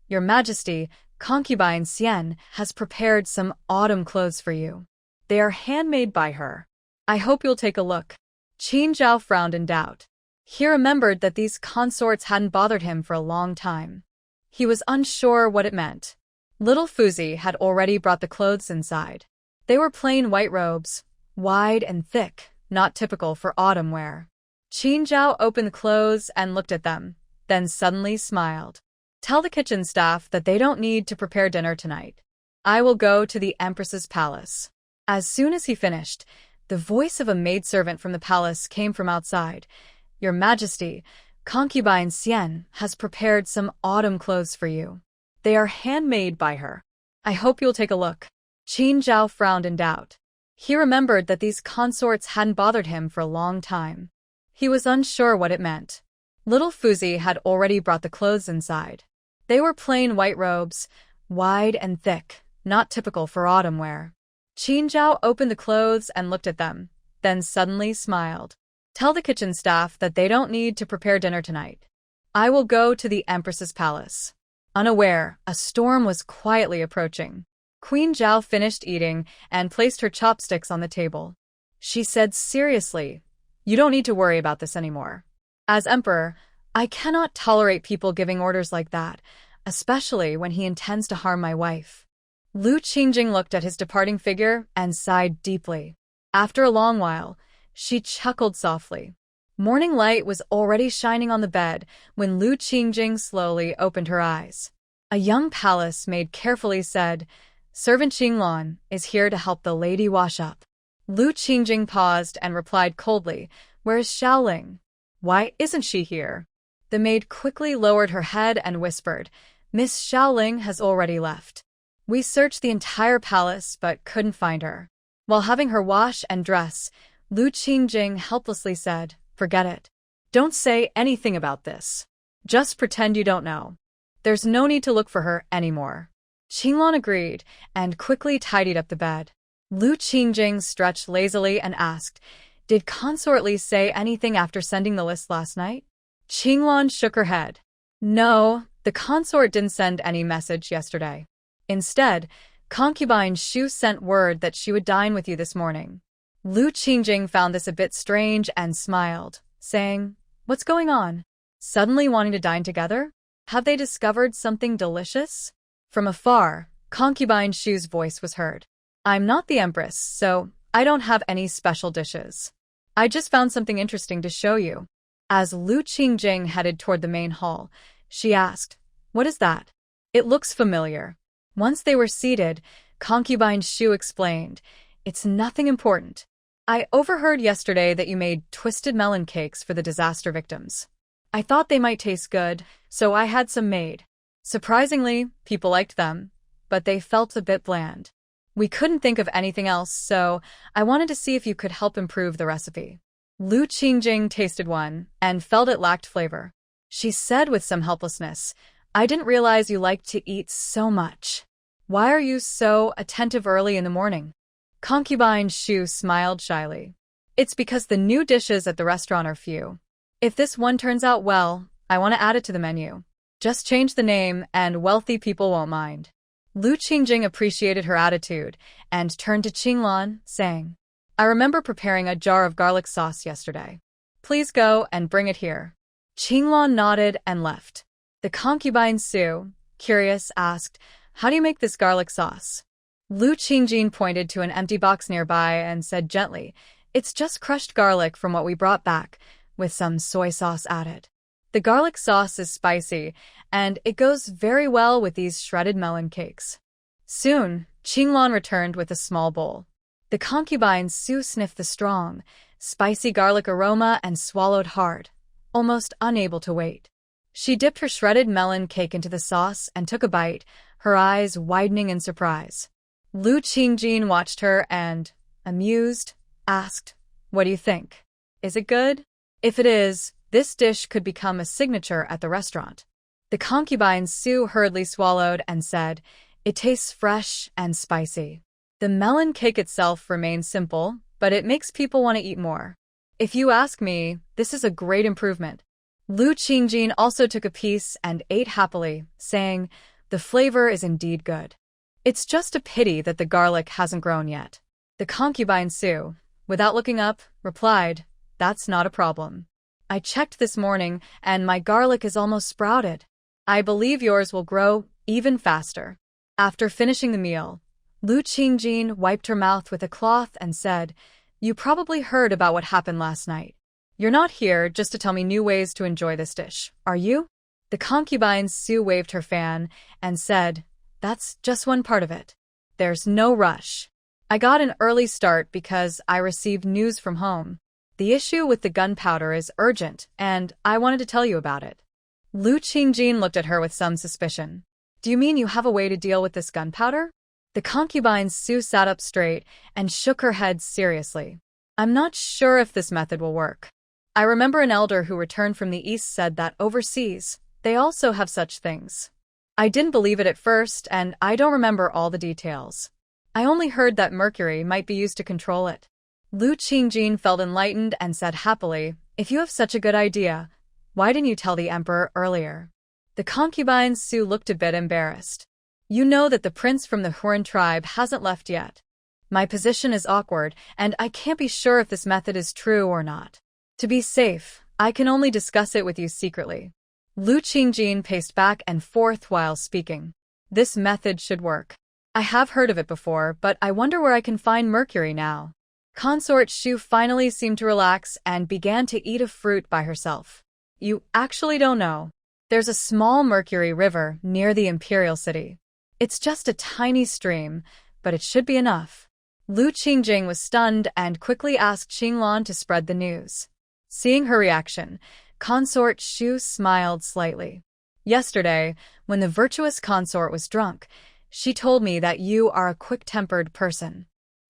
Your Majesty, concubine Xian has prepared some autumn clothes for you. They are handmade by her. I hope you'll take a look. Qin Zhao frowned in doubt. He remembered that these consorts hadn't bothered him for a long time. He was unsure what it meant. Little Fuzi had already brought the clothes inside. They were plain white robes, wide and thick, not typical for autumn wear. Qin Zhao opened the clothes and looked at them, then suddenly smiled. Tell the kitchen staff that they don't need to prepare dinner tonight. I will go to the Empress's palace. As soon as he finished, the voice of a maidservant from the palace came from outside. Your Majesty, concubine Xian has prepared some autumn clothes for you. They are handmade by her. I hope you'll take a look. Qin Zhao frowned in doubt. He remembered that these consorts hadn't bothered him for a long time. He was unsure what it meant. Little Fuzi had already brought the clothes inside. They were plain white robes, wide and thick, not typical for autumn wear. Qin Zhao opened the clothes and looked at them, then suddenly smiled. Tell the kitchen staff that they don't need to prepare dinner tonight. I will go to the Empress's palace. Unaware, a storm was quietly approaching. Queen Zhao finished eating and placed her chopsticks on the table. She said seriously, "You don't need to worry about this anymore. As emperor, I cannot tolerate people giving orders like that, especially when he intends to harm my wife." Lu Qingjing looked at his departing figure and sighed deeply. After a long while, she chuckled softly. Morning light was already shining on the bed when Lu Qingjing slowly opened her eyes. A young palace maid carefully said, "Servant Qinglan is here to help the lady wash up." Lu Qingjing paused and replied coldly, "Where is Xiaoling? Why isn't she here?" The maid quickly lowered her head and whispered, "Miss Xiaoling has already left. We searched the entire palace but couldn't find her." While having her wash and dress, Lu Qingjing helplessly said, "Forget it. Don't say anything about this. Just pretend you don't know. There's no need to look for her anymore." Qinglan agreed and quickly tidied up the bed. Lu Qingjing stretched lazily and asked, "Did Consort Li say anything after sending the list last night?" Qinglan shook her head. "No, the consort didn't send any message yesterday. Instead, concubine Shu sent word that she would dine with you this morning." Lu Qingjing found this a bit strange and smiled, saying, "What's going on? Suddenly wanting to dine together? Have they discovered something delicious?" From afar, concubine Shu's voice was heard. "I'm not the Empress, so I don't have any special dishes. I just found something interesting to show you." As Lu Qingjing headed toward the main hall, she asked, "What is that?" "It looks familiar." Once they were seated, concubine Shu explained, "It's nothing important. I overheard yesterday that you made twisted melon cakes for the disaster victims. I thought they might taste good, so I had some made. Surprisingly, people liked them, but they felt a bit bland. We couldn't think of anything else, so I wanted to see if you could help improve the recipe." Lu Qingjing tasted one and felt it lacked flavor. She said with some helplessness, "I didn't realize you liked to eat so much. Why are you so attentive early in the morning?" Concubine Shu smiled shyly. "It's because the new dishes at the restaurant are few. If this one turns out well, I want to add it to the menu. Just change the name and wealthy people won't mind." Lu Qingjing appreciated her attitude and turned to Qinglan, saying, "I remember preparing a jar of garlic sauce yesterday. Please go and bring it here." Qinglan nodded and left. The concubine Su, curious, asked, "How do you make this garlic sauce?" Lu Qingjing pointed to an empty box nearby and said gently, "It's just crushed garlic from what we brought back, with some soy sauce added. The garlic sauce is spicy, and it goes very well with these shredded melon cakes." Soon, Qinglan returned with a small bowl. The concubine Su sniffed the strong, spicy garlic aroma and swallowed hard, almost unable to wait. She dipped her shredded melon cake into the sauce and took a bite, her eyes widening in surprise. Lu Qingjing watched her and, amused, asked, "What do you think? Is it good? If it is, this dish could become a signature at the restaurant." The concubine Su hurriedly swallowed and said, "It tastes fresh and spicy. The melon cake itself remains simple, but it makes people want to eat more. If you ask me, this is a great improvement. Lu Qingjin also took a piece and ate happily, saying, "The flavor is indeed good. It's just a pity that the garlic hasn't grown yet." The concubine Su, without looking up, replied, "That's not a problem. I checked this morning, and my garlic is almost sprouted. I believe yours will grow even faster." After finishing the meal, Lu Qingjin wiped her mouth with a cloth and said, "You probably heard about what happened last night. You're not here just to tell me new ways to enjoy this dish, are you?" The concubine Su waved her fan and said, "That's just one part of it. There's no rush. I got an early start because I received news from home. The issue with the gunpowder is urgent, and I wanted to tell you about it." Lu Qingjin looked at her with some suspicion. "Do you mean you have a way to deal with this gunpowder?" The concubine Su sat up straight and shook her head seriously. "I'm not sure if this method will work. I remember an elder who returned from the East said that overseas, they also have such things. I didn't believe it at first, and I don't remember all the details. I only heard that mercury might be used to control it." Lu Qingjin felt enlightened and said happily, "If you have such a good idea, why didn't you tell the emperor earlier?" The concubine Su looked a bit embarrassed. "You know that the prince from the Huron tribe hasn't left yet. My position is awkward, and I can't be sure if this method is true or not. To be safe, I can only discuss it with you secretly." Lu Qingjin paced back and forth while speaking. "This method should work. I have heard of it before, but I wonder where I can find mercury now." Consort Shu finally seemed to relax and began to eat a fruit by herself. "You actually don't know. There's a small mercury river near the imperial city. It's just a tiny stream, but it should be enough." Lu Qingjing was stunned and quickly asked Qinglan to spread the news. Seeing her reaction, Consort Shu smiled slightly. "Yesterday, when the virtuous consort was drunk, she told me that you are a quick-tempered person."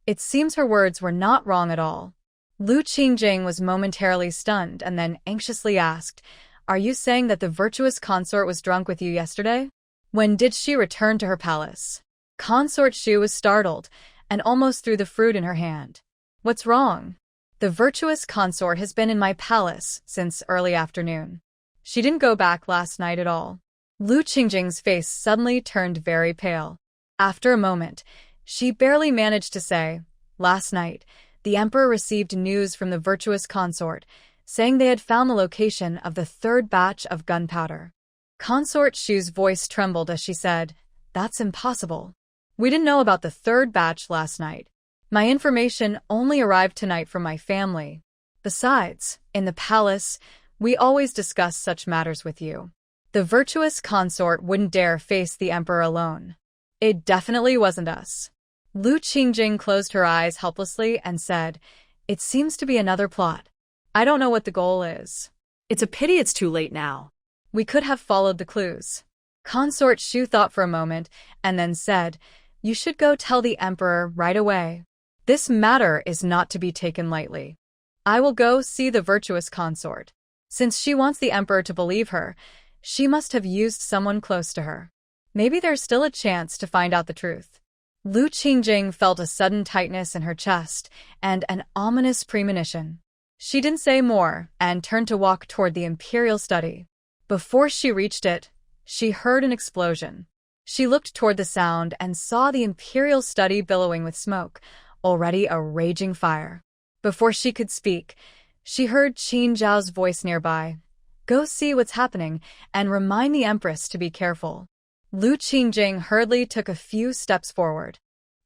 It seems her words were not wrong at all. Lu Qingjing was momentarily stunned and then anxiously asked, "Are you saying that the virtuous consort was drunk with you yesterday? When did she return to her palace?" Consort Shu was startled and almost threw the fruit in her hand. "What's wrong?" "The virtuous consort has been in my palace since early afternoon. She didn't go back last night at all." Lu Qingjing's face suddenly turned very pale. After a moment, she barely managed to say, "Last night, the emperor received news from the virtuous consort, saying they had found the location of the third batch of gunpowder." Consort Shu's voice trembled as she said, "That's impossible. We didn't know about the third batch last night. My information only arrived tonight from my family. Besides, in the palace, we always discuss such matters with you. The virtuous consort wouldn't dare face the emperor alone. It definitely wasn't us." Lu Qingjing closed her eyes helplessly and said, "It seems to be another plot. I don't know what the goal is.
It's a pity it's too late now.
We could have followed the clues." Consort Shu thought for a moment and then said, "You should go tell the emperor right away. This matter is not to be taken lightly. I will go see the virtuous consort. Since she wants the emperor to believe her, she must have used someone close to her. Maybe there's still a chance to find out the truth." Lu Qingjing felt a sudden tightness in her chest and an ominous premonition. She didn't say more and turned to walk toward the imperial study. Before she reached it, she heard an explosion. She looked toward the sound and saw the imperial study billowing with smoke, already a raging fire. Before she could speak, she heard Qin Zhao's voice nearby. "Go see what's happening and remind the Empress to be careful." Lu Qingjing hurriedly took a few steps forward.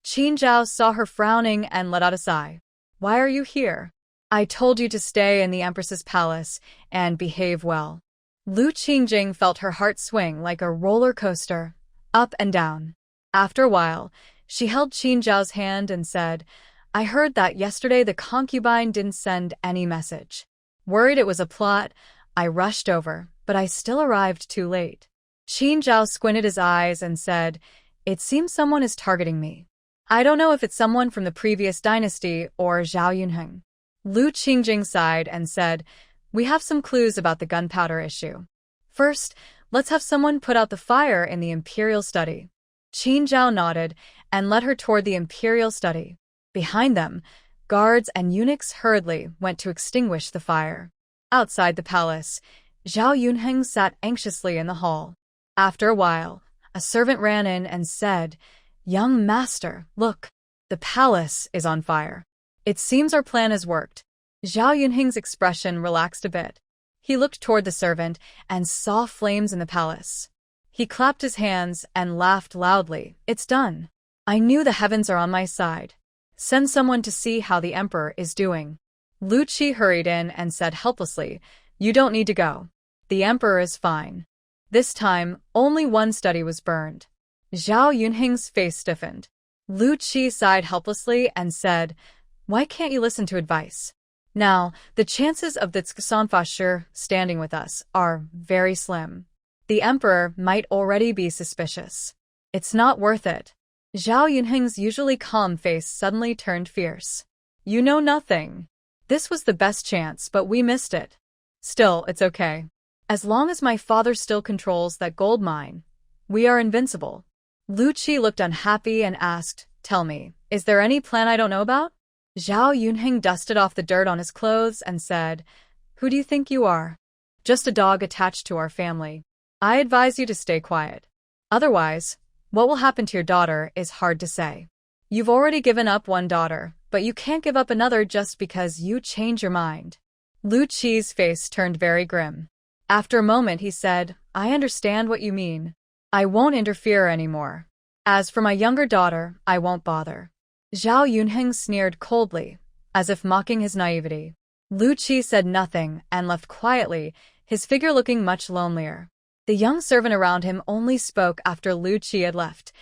Qin Zhao saw her frowning and let out a sigh. "Why are you here? I told you to stay in the Empress's palace and behave well." Lu Qingjing felt her heart swing like a roller coaster, up and down. After a while, she held Qin Zhao's hand and said, "I heard that yesterday the concubine didn't send any message. Worried it was a plot, I rushed over, but I still arrived too late." Qin Zhao squinted his eyes and said, "It seems someone is targeting me. I don't know if it's someone from the previous dynasty or Zhao Yunheng." Lu Qingjing sighed and said, "We have some clues about the gunpowder issue. First, let's have someone put out the fire in the imperial study." Qin Zhao nodded and led her toward the imperial study. Behind them, guards and eunuchs hurriedly went to extinguish the fire. Outside the palace, Zhao Yunheng sat anxiously in the hall. After a while, a servant ran in and said, "Young master, look, the palace is on fire. It seems our plan has worked." Zhao Yunheng's expression relaxed a bit. He looked toward the servant and saw flames in the palace. He clapped his hands and laughed loudly. "It's done. I knew the heavens are on my side. Send someone to see how the emperor is doing." Lu Qi hurried in and said helplessly, "You don't need to go. The emperor is fine." This time, only one study was burned. Zhao Yunheng's face stiffened. Lu Qi sighed helplessly and said, "Why can't you listen to advice? Now, the chances of the Tsusanfasher standing with us are very slim. The emperor might already be suspicious. It's not worth it." Zhao Yunheng's usually calm face suddenly turned fierce. "You know nothing. This was the best chance, but we missed it. Still, it's okay. As long as my father still controls that gold mine, we are invincible." Lu Qi looked unhappy and asked, "Tell me, is there any plan I don't know about?" Zhao Yunheng dusted off the dirt on his clothes and said, "Who do you think you are? Just a dog attached to our family. I advise you to stay quiet. Otherwise, what will happen to your daughter is hard to say. You've already given up one daughter, but you can't give up another just because you change your mind." Lu Qi's face turned very grim. After a moment he said, "I understand what you mean. I won't interfere anymore. As for my younger daughter, I won't bother." Zhao Yunheng sneered coldly, as if mocking his naivety. Lu Qi said nothing and left quietly, his figure looking much lonelier. The young servant around him only spoke after Lu Qi had left.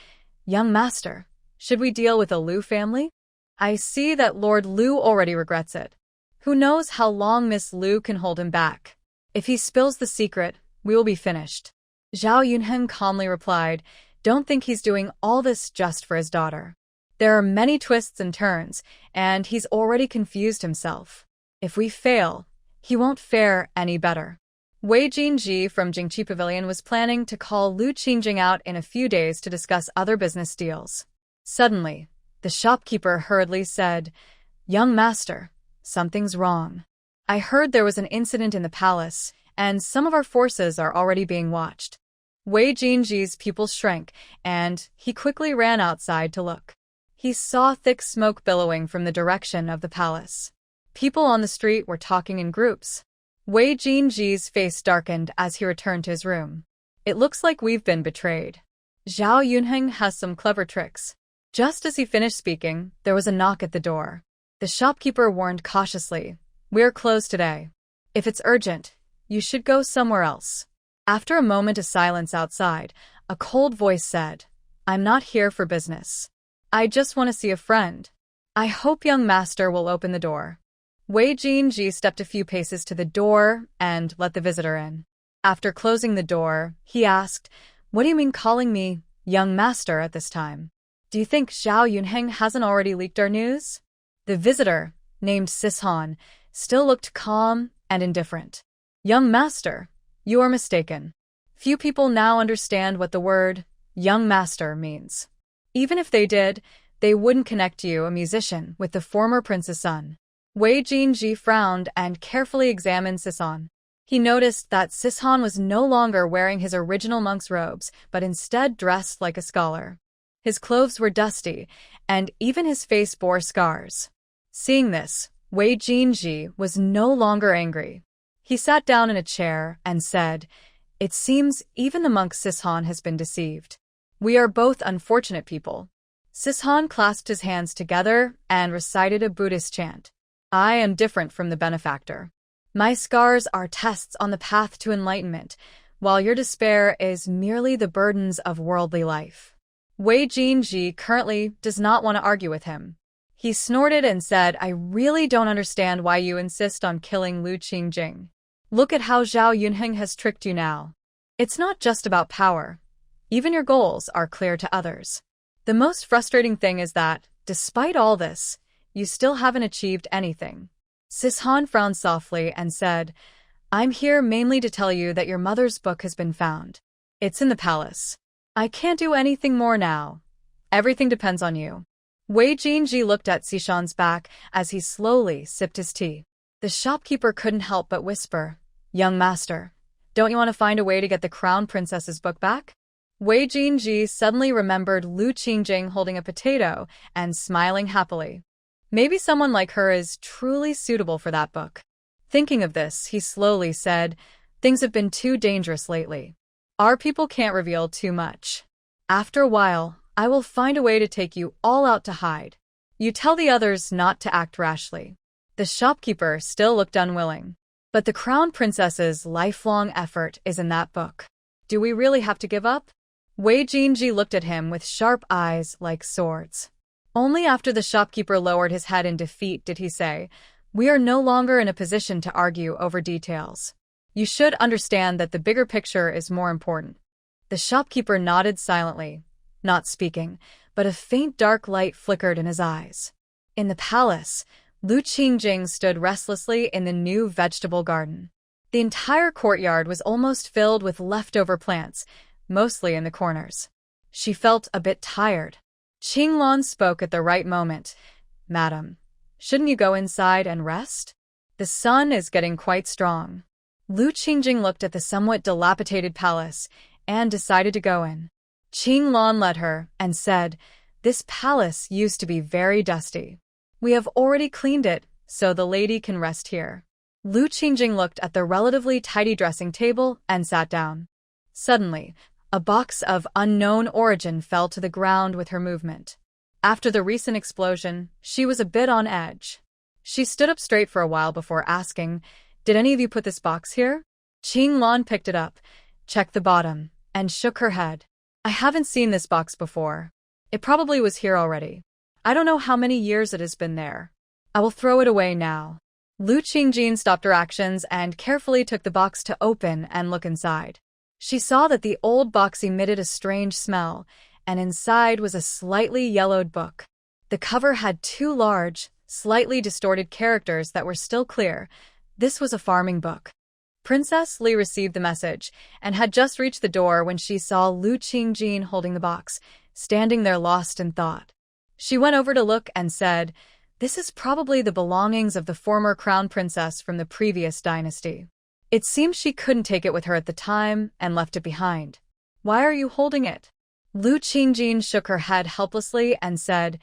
"Young master, should we deal with the Lu family? I see that Lord Lu already regrets it. Who knows how long Miss Lu can hold him back? If he spills the secret, we will be finished." Zhao Yunheng calmly replied, "Don't think he's doing all this just for his daughter. There are many twists and turns, and he's already confused himself. If we fail, he won't fare any better." Wei Jinji from Jingqi Pavilion was planning to call Lu Qingjing out in a few days to discuss other business deals. Suddenly, the shopkeeper hurriedly said, "Young master, something's wrong. I heard there was an incident in the palace, and some of our forces are already being watched." Wei Jinji's pupils shrank, and he quickly ran outside to look. He saw thick smoke billowing from the direction of the palace. People on the street were talking in groups. Wei Jinji's face darkened as he returned to his room. "It looks like we've been betrayed. Zhao Yunheng has some clever tricks." Just as he finished speaking, there was a knock at the door. The shopkeeper warned cautiously, "We're closed today. If it's urgent, you should go somewhere else." After a moment of silence outside, a cold voice said, "I'm not here for business. I just want to see a friend. I hope young master will open the door." Wei Jinji stepped a few paces to the door and let the visitor in. After closing the door, he asked, "What do you mean calling me young master at this time? Do you think Zhao Yunheng hasn't already leaked our news?" The visitor, named Sishan, still looked calm and indifferent. "Young master, you are mistaken. Few people now understand what the word young master means. Even if they did, they wouldn't connect you, a musician, with the former prince's son." Wei Jinji frowned and carefully examined Sishan. He noticed that Sishan was no longer wearing his original monk's robes, but instead dressed like a scholar. His clothes were dusty, and even his face bore scars. Seeing this, Wei Jinji was no longer angry. He sat down in a chair and said, "It seems even the monk Sishan has been deceived. We are both unfortunate people." Sishan clasped his hands together and recited a Buddhist chant. "I am different from the benefactor. My scars are tests on the path to enlightenment, while your despair is merely the burdens of worldly life." Wei Jinji currently does not want to argue with him. He snorted and said, "I really don't understand why you insist on killing Lu Qingjing. Look at how Zhao Yunheng has tricked you now. It's not just about power. Even your goals are clear to others. The most frustrating thing is that, despite all this, you still haven't achieved anything." Sishan frowned softly and said, "I'm here mainly to tell you that your mother's book has been found. It's in the palace. I can't do anything more now. Everything depends on you. Wei Jinji looked at Sishan's back as he slowly sipped his tea. The shopkeeper couldn't help but whisper, "Young master, don't you want to find a way to get the crown princess's book back?" Wei Jinji suddenly remembered Lu Qingjing holding a potato and smiling happily. Maybe someone like her is truly suitable for that book. Thinking of this, he slowly said, "Things have been too dangerous lately. Our people can't reveal too much. After a while, I will find a way to take you all out to hide. You tell the others not to act rashly." The shopkeeper still looked unwilling. "But the crown princess's lifelong effort is in that book. Do we really have to give up?" Wei Jinji looked at him with sharp eyes like swords. Only after the shopkeeper lowered his head in defeat did he say, "We are no longer in a position to argue over details. You should understand that the bigger picture is more important." The shopkeeper nodded silently, not speaking, but a faint dark light flickered in his eyes. In the palace, Lu Qingjing stood restlessly in the new vegetable garden. The entire courtyard was almost filled with leftover plants, mostly in the corners. She felt a bit tired. Qinglan spoke at the right moment. "Madam, shouldn't you go inside and rest? The sun is getting quite strong." Lu Qingjing looked at the somewhat dilapidated palace and decided to go in. Qinglan led her and said, "This palace used to be very dusty. We have already cleaned it, so the lady can rest here." Lu Qingjing looked at the relatively tidy dressing table and sat down. Suddenly, a box of unknown origin fell to the ground with her movement. After the recent explosion, she was a bit on edge. She stood up straight for a while before asking, "Did any of you put this box here?" Qinglan picked it up, checked the bottom, and shook her head. "I haven't seen this box before. It probably was here already. I don't know how many years it has been there. I will throw it away now." Lu Qingjing stopped her actions and carefully took the box to open and look inside. She saw that the old box emitted a strange smell, and inside was a slightly yellowed book. The cover had two large, slightly distorted characters that were still clear. This was a farming book. Princess Li received the message and had just reached the door when she saw Lu Qingjing holding the box, standing there lost in thought. She went over to look and said, "This is probably the belongings of the former crown princess from the previous dynasty. It seems she couldn't take it with her at the time and left it behind. Why are you holding it?" Lu Qingjing shook her head helplessly and said,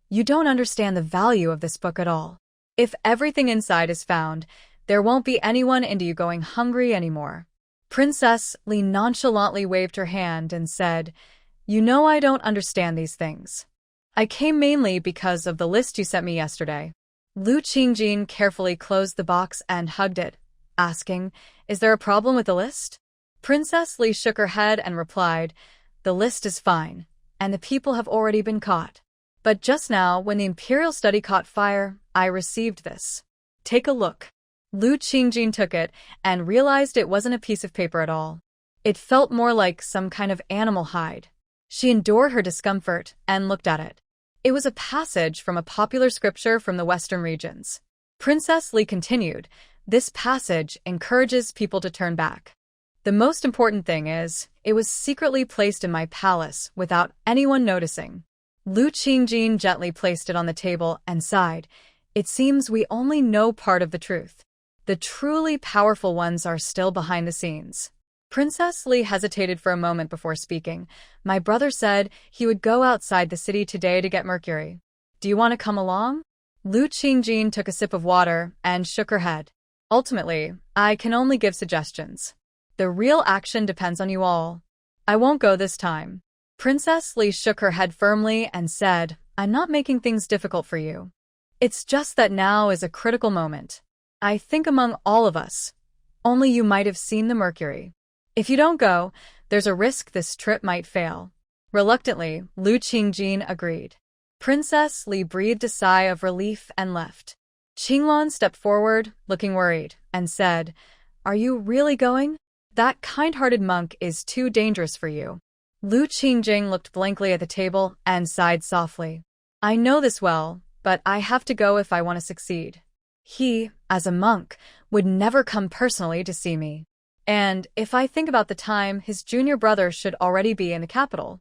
"You don't understand the value of this book at all. If everything inside is found, there won't be anyone into you going hungry anymore." Princess Li nonchalantly waved her hand and said, "You know I don't understand these things. I came mainly because of the list you sent me yesterday." Lu Qingjing carefully closed the box and hugged it, asking, "Is there a problem with the list?" Princess Li shook her head and replied, "The list is fine, and the people have already been caught. But just now, when the imperial study caught fire, I received this. Take a look." Lu Qingjing took it and realized it wasn't a piece of paper at all. It felt more like some kind of animal hide. She endured her discomfort and looked at it. It was a passage from a popular scripture from the Western regions. Princess Li continued, "This passage encourages people to turn back. The most important thing is, it was secretly placed in my palace without anyone noticing." Lu Qingjing gently placed it on the table and sighed. "It seems we only know part of the truth. The truly powerful ones are still behind the scenes." Princess Li hesitated for a moment before speaking. "My brother said he would go outside the city today to get mercury. Do you want to come along?" Lu Qingjing took a sip of water and shook her head. "Ultimately, I can only give suggestions. The real action depends on you all. I won't go this time." Princess Li shook her head firmly and said, "I'm not making things difficult for you. It's just that now is a critical moment. I think among all of us, only you might have seen the mercury. If you don't go, there's a risk this trip might fail." Reluctantly, Lu Qingjing agreed. Princess Li breathed a sigh of relief and left. Qinglan stepped forward, looking worried, and said, "Are you really going? That kind-hearted monk is too dangerous for you." Lu Qingjing looked blankly at the table and sighed softly. "I know this well, but I have to go if I want to succeed. He, as a monk, would never come personally to see me. And if I think about the time, his junior brother should already be in the capital.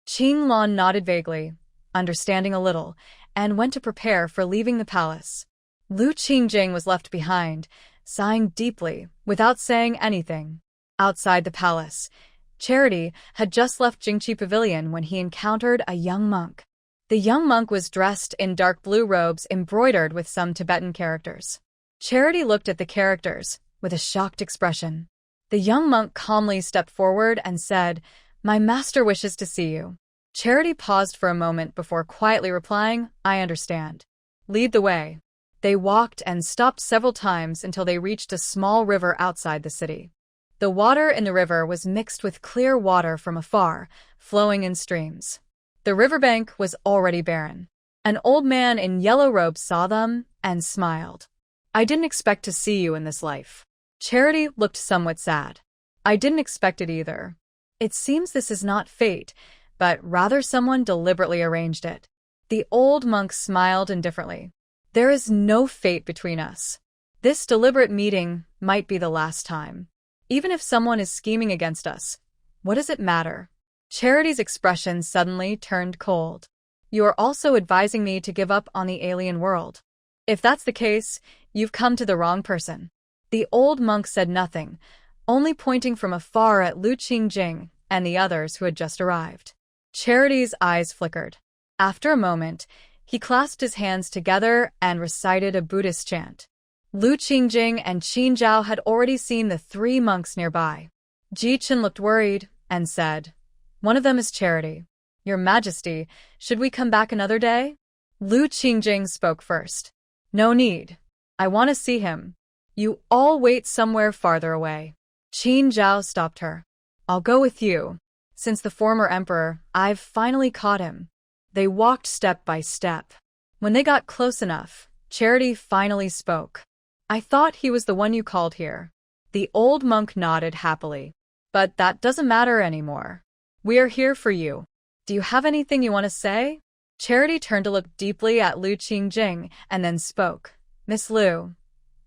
Qing Lan nodded vaguely, understanding a little, and went to prepare for leaving the palace. Lu Qingjing was left behind, sighing deeply, without saying anything. Outside the palace, Charity had just left Jingqi Pavilion when he encountered a young monk. The young monk was dressed in dark blue robes embroidered with some Tibetan characters. Charity looked at the characters, with a shocked expression. The young monk calmly stepped forward and said, "My master wishes to see you." Charity paused for a moment before quietly replying, "I understand. Lead the way." They walked and stopped several times until they reached a small river outside the city. The water in the river was mixed with clear water from afar, flowing in streams. The riverbank was already barren. An old man in yellow robes saw them and smiled. "I didn't expect to see you in this life." Charity looked somewhat sad. "I didn't expect it either. It seems this is not fate, but rather someone deliberately arranged it." The old monk smiled indifferently. "There is no fate between us. This deliberate meeting might be the last time. Even if someone is scheming against us, what does it matter?" Charity's expression suddenly turned cold. "You are also advising me to give up on the alien world. If that's the case, you've come to the wrong person." The old monk said nothing, only pointing from afar at Lu Qingjing and the others who had just arrived. Charity's eyes flickered. After a moment, he clasped his hands together and recited a Buddhist chant. Lu Qingjing and Qin Zhao had already seen the three monks nearby. Ji Chen looked worried and said, "One of them is Charity. Your Majesty, should we come back another day?" Lu Qingjing spoke first. "No need. I want to see him. You all wait somewhere farther away." Qin Zhao stopped her. "I'll go with you. Since the former emperor, I've finally caught him." They walked step by step. When they got close enough, Charity finally spoke. "I thought he was the one you called here." The old monk nodded happily. "But that doesn't matter anymore. We are here for you. Do you have anything you want to say?" Charity turned to look deeply at Lu Qingjing and then spoke. "Miss Lu,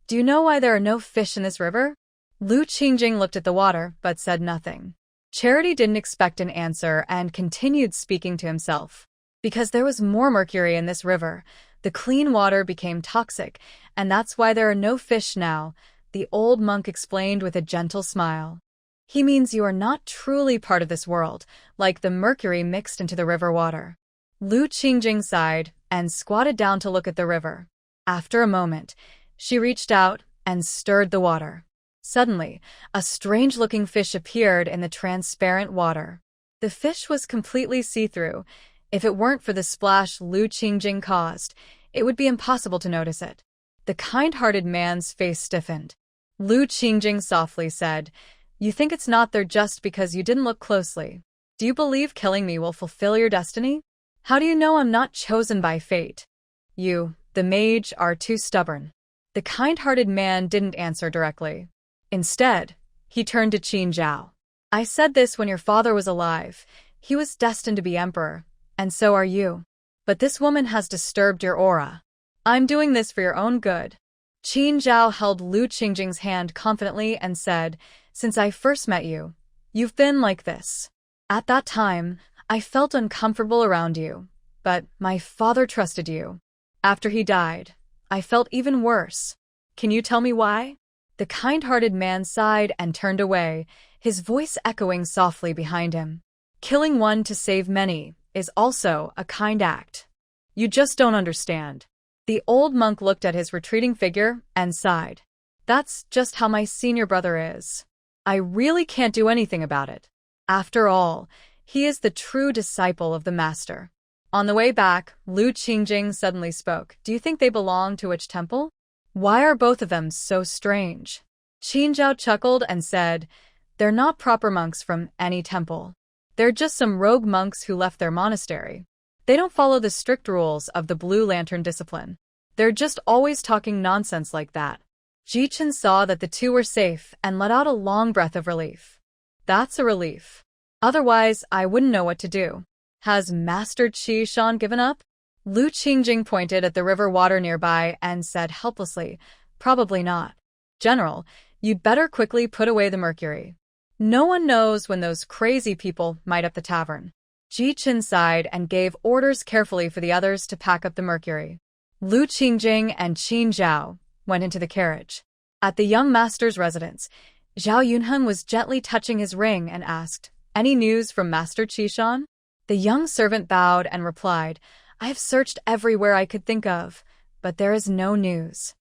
do you know why there are no fish in this river?" Lu Qingjing looked at the water but said nothing. Charity didn't expect an answer and continued speaking to himself. "Because there was more mercury in this river. The clean water became toxic, and that's why there are no fish now," the old monk explained with a gentle smile. "He means you are not truly part of this world, like the mercury mixed into the river water." Lu Qingjing sighed and squatted down to look at the river. After a moment, she reached out and stirred the water. Suddenly, a strange-looking fish appeared in the transparent water. The fish was completely see-through. If it weren't for the splash Lu Qingjing caused, it would be impossible to notice it. The kind-hearted man's face stiffened. Lu Qingjing softly said, "You think it's not there just because you didn't look closely. Do you believe killing me will fulfill your destiny? How do you know I'm not chosen by fate? You, the mage, are too stubborn." The kind-hearted man didn't answer directly. Instead, he turned to Qin Zhao. "I said this when your father was alive. He was destined to be emperor, and so are you. But this woman has disturbed your aura. I'm doing this for your own good." Qin Zhao held Lu Qingjing's hand confidently and said, "Since I first met you, you've been like this. At that time, I felt uncomfortable around you, but my father trusted you. After he died, I felt even worse. Can you tell me why?" The kind-hearted man sighed and turned away, his voice echoing softly behind him. "Killing one to save many is also a kind act. You just don't understand." The old monk looked at his retreating figure and sighed. "That's just how my senior brother is. I really can't do anything about it. After all, he is the true disciple of the master." On the way back, Lu Qingjing suddenly spoke. "Do you think they belong to which temple? Why are both of them so strange?" Qin Zhao chuckled and said, "They're not proper monks from any temple. They're just some rogue monks who left their monastery. They don't follow the strict rules of the Blue Lantern discipline. They're just always talking nonsense like that." Ji Chen saw that the two were safe and let out a long breath of relief. "That's a relief. Otherwise, I wouldn't know what to do. Has Master Qi Shan given up?" Lu Qingjing pointed at the river water nearby and said helplessly, "Probably not. General, You'd better quickly put away the mercury. No one knows when those crazy people might up the tavern. Ji Chen sighed and gave orders carefully for the others to pack up the mercury. Lu Qingjing and Qin Zhao went into the carriage. At the young master's residence, Zhao Yunheng was gently touching his ring and asked, "Any news from Master Qishan?" The young servant bowed and replied, "I have searched everywhere I could think of, but there is no news.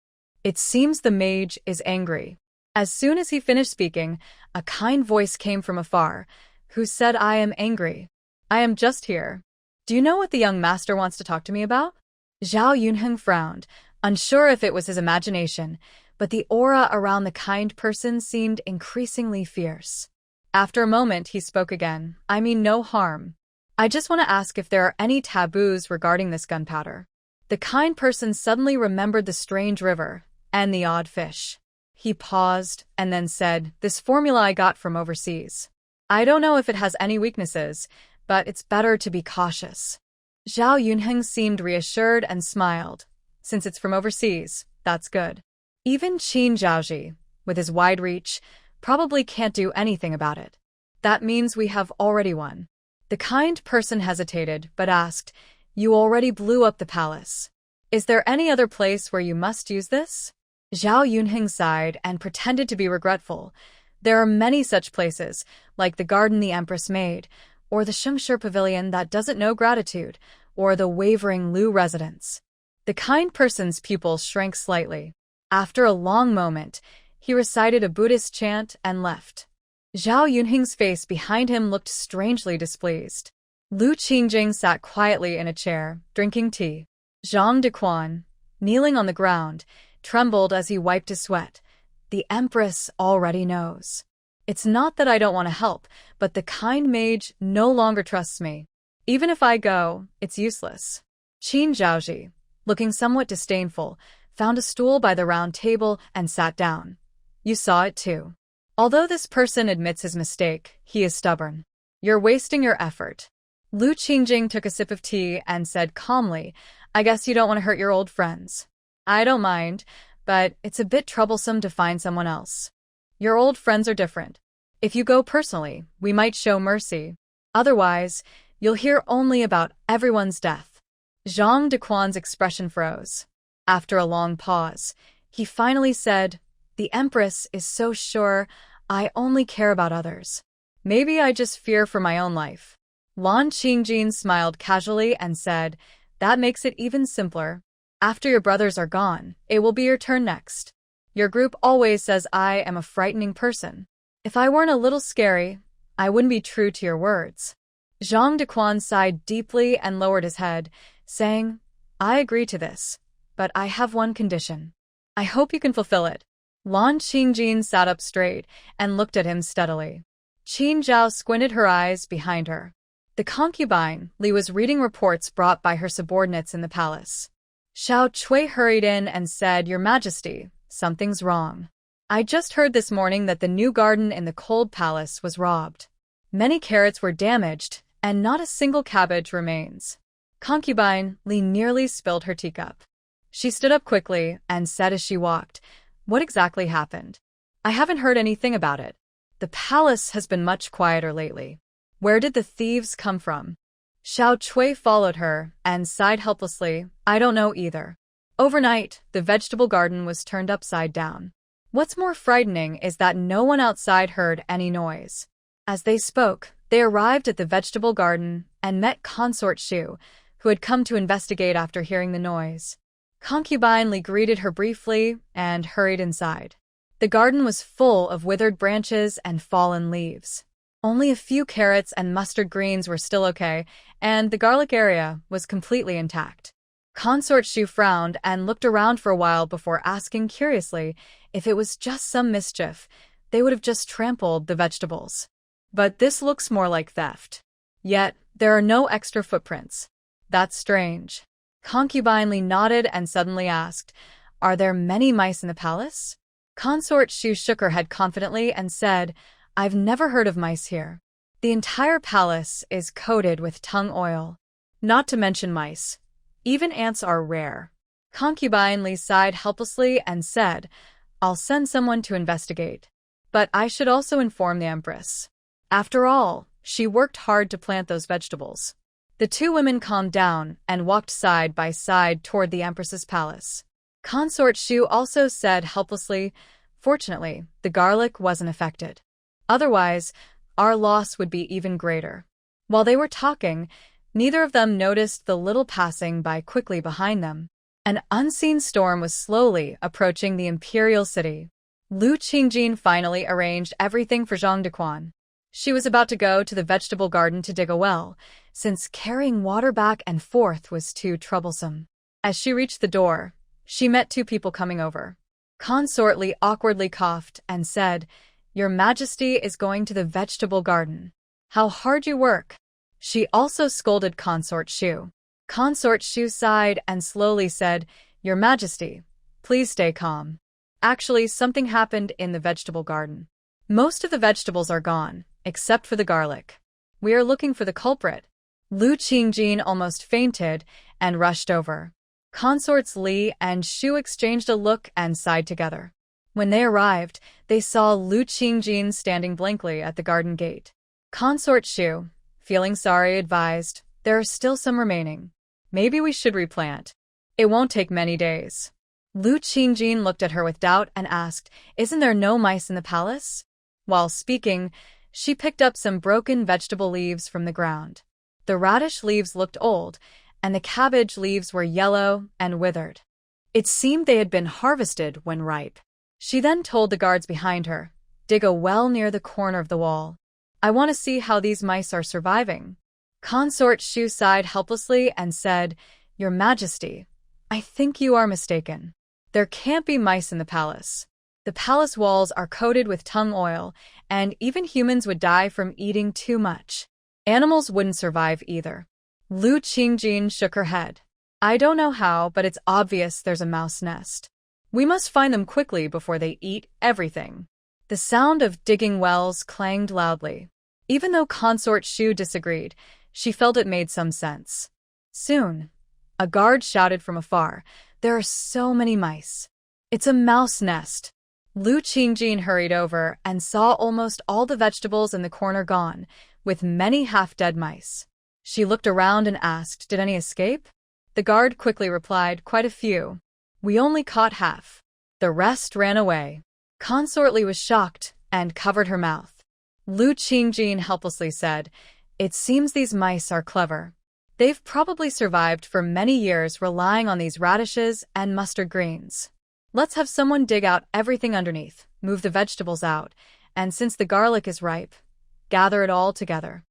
It seems the mage is angry." As soon as he finished speaking, a kind voice came from afar. "Who said I am angry? I am just here. Do you know what the young master wants to talk to me about?" Zhao Yunheng frowned, unsure if it was his imagination, but the aura around the kind person seemed increasingly fierce. After a moment, he spoke again. "I mean no harm. I just want to ask if there are any taboos regarding this gunpowder." The kind person suddenly remembered the strange river and the odd fish. He paused and then said, "This formula I got from overseas. I don't know if it has any weaknesses, but it's better to be cautious." Zhao Yunheng seemed reassured and smiled. "Since it's from overseas, that's good. Even Qin Zhaoji, with his wide reach, probably can't do anything about it. That means we have already won." The kind person hesitated, but asked, "You already blew up the palace. Is there any other place where you must use this?" Zhao Yunheng sighed and pretended to be regretful. "There are many such places, like the garden the Empress made, or the Shengshi Pavilion that doesn't know gratitude, or the wavering Lu residence." The kind person's pupils shrank slightly. After a long moment, he recited a Buddhist chant and left. Zhao Yunheng's face behind him looked strangely displeased. Lu Qingjing sat quietly in a chair, drinking tea. Zhang Dequan, kneeling on the ground, trembled as he wiped his sweat. "The Empress already knows. It's not that I don't want to help, but the kind mage no longer trusts me. Even if I go, it's useless." Qin Zhaoji, looking somewhat disdainful, found a stool by the round table and sat down. "You saw it too. Although this person admits his mistake, he is stubborn. You're wasting your effort." Lu Qingjing took a sip of tea and said calmly, "I guess you don't want to hurt your old friends. I don't mind, but it's a bit troublesome to find someone else. Your old friends are different. If you go personally, we might show mercy. Otherwise, you'll hear only about everyone's death." Zhang Dequan's expression froze. After a long pause, he finally said, "The Empress is so sure I only care about others. Maybe I just fear for my own life." Lan Qingjin smiled casually and said, "That makes it even simpler. After your brothers are gone, it will be your turn next. Your group always says I am a frightening person. If I weren't a little scary, I wouldn't be true to your words." Zhang Dequan sighed deeply and lowered his head, saying, "I agree to this, but I have one condition. I hope you can fulfill it." Lan Qingjin sat up straight and looked at him steadily. Qin Zhao squinted her eyes behind her. The concubine, Li, was reading reports brought by her subordinates in the palace. Xiao Cui hurried in and said, "Your Majesty, something's wrong. I just heard this morning that the new garden in the cold palace was robbed. Many carrots were damaged, and not a single cabbage remains." Concubine Li nearly spilled her teacup. She stood up quickly and said as she walked, "What exactly happened? I haven't heard anything about it. The palace has been much quieter lately. Where did the thieves come from?" Xiao Cui followed her and sighed helplessly, "I don't know either. Overnight, the vegetable garden was turned upside down. What's more frightening is that no one outside heard any noise." As they spoke, they arrived at the vegetable garden and met Consort Shu, who had come to investigate after hearing the noise. Concubine Li greeted her briefly and hurried inside. The garden was full of withered branches and fallen leaves. Only a few carrots and mustard greens were still okay, and the garlic area was completely intact. Consort Shu frowned and looked around for a while before asking curiously if it was just some mischief. They would have just trampled the vegetables. But this looks more like theft. Yet, there are no extra footprints. That's strange. Concubine Li nodded and suddenly asked, "Are there many mice in the palace?" Consort Shu shook her head confidently and said, "I've never heard of mice here. The entire palace is coated with tung oil. Not to mention mice. Even ants are rare." Concubine Li sighed helplessly and said, I'll send someone to investigate. But I should also inform the Empress. After all, she worked hard to plant those vegetables. The two women calmed down and walked side by side toward the Empress's palace. Consort Shu also said helplessly, "Fortunately, the garlic wasn't affected. Otherwise, our loss would be even greater." While they were talking, neither of them noticed the little passing by quickly behind them. An unseen storm was slowly approaching the imperial city. Lu Qingjin finally arranged everything for Zhang Dequan. She was about to go to the vegetable garden to dig a well, since carrying water back and forth was too troublesome. As she reached the door, she met two people coming over. Consort Li awkwardly coughed and said, "Your Majesty is going to the vegetable garden. How hard you work." She also scolded Consort Shu. Consort Shu sighed and slowly said, "Your Majesty, please stay calm. Actually, something happened in the vegetable garden. Most of the vegetables are gone, except for the garlic. We are looking for the culprit." Lu Qingjin almost fainted and rushed over. Consorts Li and Shu exchanged a look and sighed together. When they arrived, they saw Lu Qingjin standing blankly at the garden gate. Consort Shu, feeling sorry, advised, "There are still some remaining. Maybe we should replant. It won't take many days." Lu Qingjin looked at her with doubt and asked, "Isn't there no mice in the palace?" While speaking, she picked up some broken vegetable leaves from the ground. The radish leaves looked old, and the cabbage leaves were yellow and withered. It seemed they had been harvested when ripe. She then told the guards behind her, "Dig a well near the corner of the wall. I want to see how these mice are surviving." Consort Shu sighed helplessly and said, "Your Majesty, I think you are mistaken. There can't be mice in the palace. The palace walls are coated with tung oil, and even humans would die from eating too much. Animals wouldn't survive either." Lu Qingjin shook her head. "I don't know how, but it's obvious there's a mouse nest. We must find them quickly before they eat everything." The sound of digging wells clanged loudly. Even though Consort Shu disagreed, she felt it made some sense. Soon, a guard shouted from afar, "There are so many mice. It's a mouse nest." Lu Qingjin hurried over and saw almost all the vegetables in the corner gone, with many half-dead mice. She looked around and asked, "Did any escape?" The guard quickly replied, "Quite a few. We only caught half. The rest ran away." Consort Li was shocked and covered her mouth. Lu Qingjin helplessly said, "It seems these mice are clever. They've probably survived for many years relying on these radishes and mustard greens. Let's have someone dig out everything underneath, move the vegetables out, and since the garlic is ripe, gather it all together.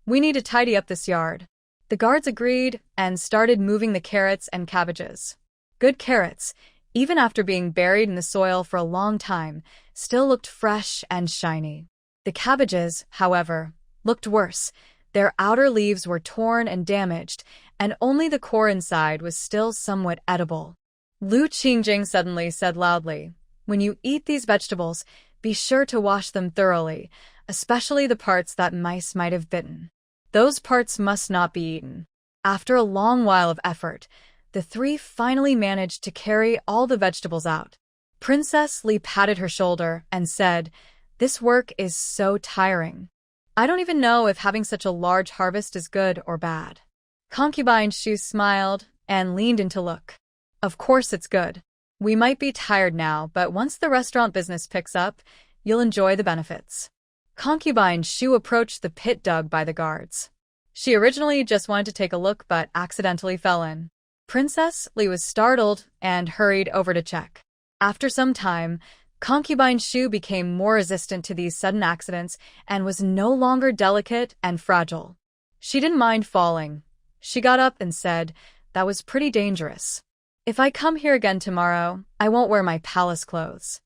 We need to tidy up this yard." The guards agreed and started moving the carrots and cabbages. Good carrots, even after being buried in the soil for a long time, still looked fresh and shiny. The cabbages, however, looked worse. Their outer leaves were torn and damaged, and only the core inside was still somewhat edible. Lu Qingjing suddenly said loudly, "When you eat these vegetables, be sure to wash them thoroughly, especially the parts that mice might have bitten. Those parts must not be eaten." After a long while of effort, the three finally managed to carry all the vegetables out. Princess Li patted her shoulder and said, "This work is so tiring. I don't even know if having such a large harvest is good or bad." Concubine Shu smiled and leaned in to look. "Of course it's good. We might be tired now, but once the restaurant business picks up, you'll enjoy the benefits." Concubine Shu approached the pit dug by the guards. She originally just wanted to take a look but accidentally fell in. Princess Li was startled and hurried over to check. After some time, Concubine Shu became more resistant to these sudden accidents and was no longer delicate and fragile. She didn't mind falling. She got up and said, "That was pretty dangerous. If I come here again tomorrow, I won't wear my palace clothes.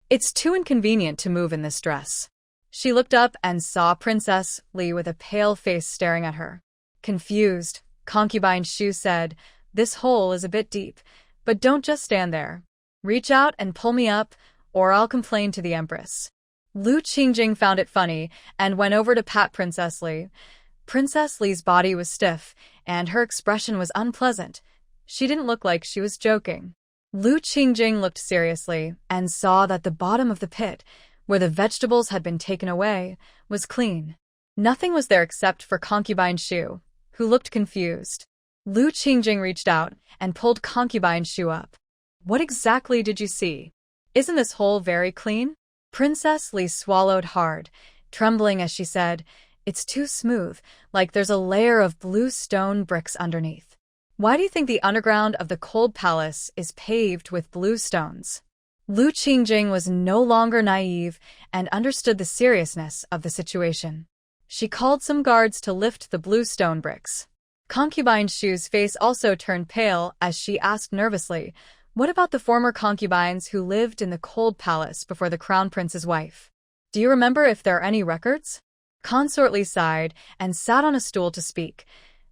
It's too inconvenient to move in this dress." She looked up and saw Princess Li with a pale face staring at her. Confused, Concubine Shu said, "This hole is a bit deep, but don't just stand there. Reach out and pull me up, or I'll complain to the Empress." Lu Qingjing found it funny and went over to pat Princess Li. Princess Li's body was stiff, and her expression was unpleasant. She didn't look like she was joking. Lu Qingjing looked seriously and saw that the bottom of the pit, where the vegetables had been taken away, was clean. Nothing was there except for concubine Shu, who looked confused. Lu Qingjing reached out and pulled concubine Shu up. What exactly did you see? Isn't this hole very clean? Princess Li swallowed hard, trembling as she said, It's too smooth, like there's a layer of blue stone bricks underneath. Why do you think the underground of the cold palace is paved with blue stones? Lu Qingjing was no longer naive and understood the seriousness of the situation. She called some guards to lift the blue stone bricks. Concubine Shu's face also turned pale as she asked nervously, What about the former concubines who lived in the cold palace before the crown prince's wife? Do you remember if there are any records? Consort Li sighed and sat on a stool to speak.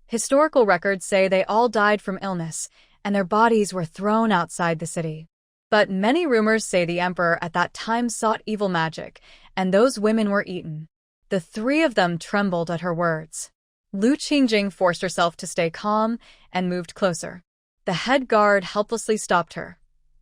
Historical records say they all died from illness, and their bodies were thrown outside the city. But many rumors say the emperor at that time sought evil magic, and those women were eaten. The three of them trembled at her words. Lu Qingjing forced herself to stay calm and moved closer. The head guard helplessly stopped her.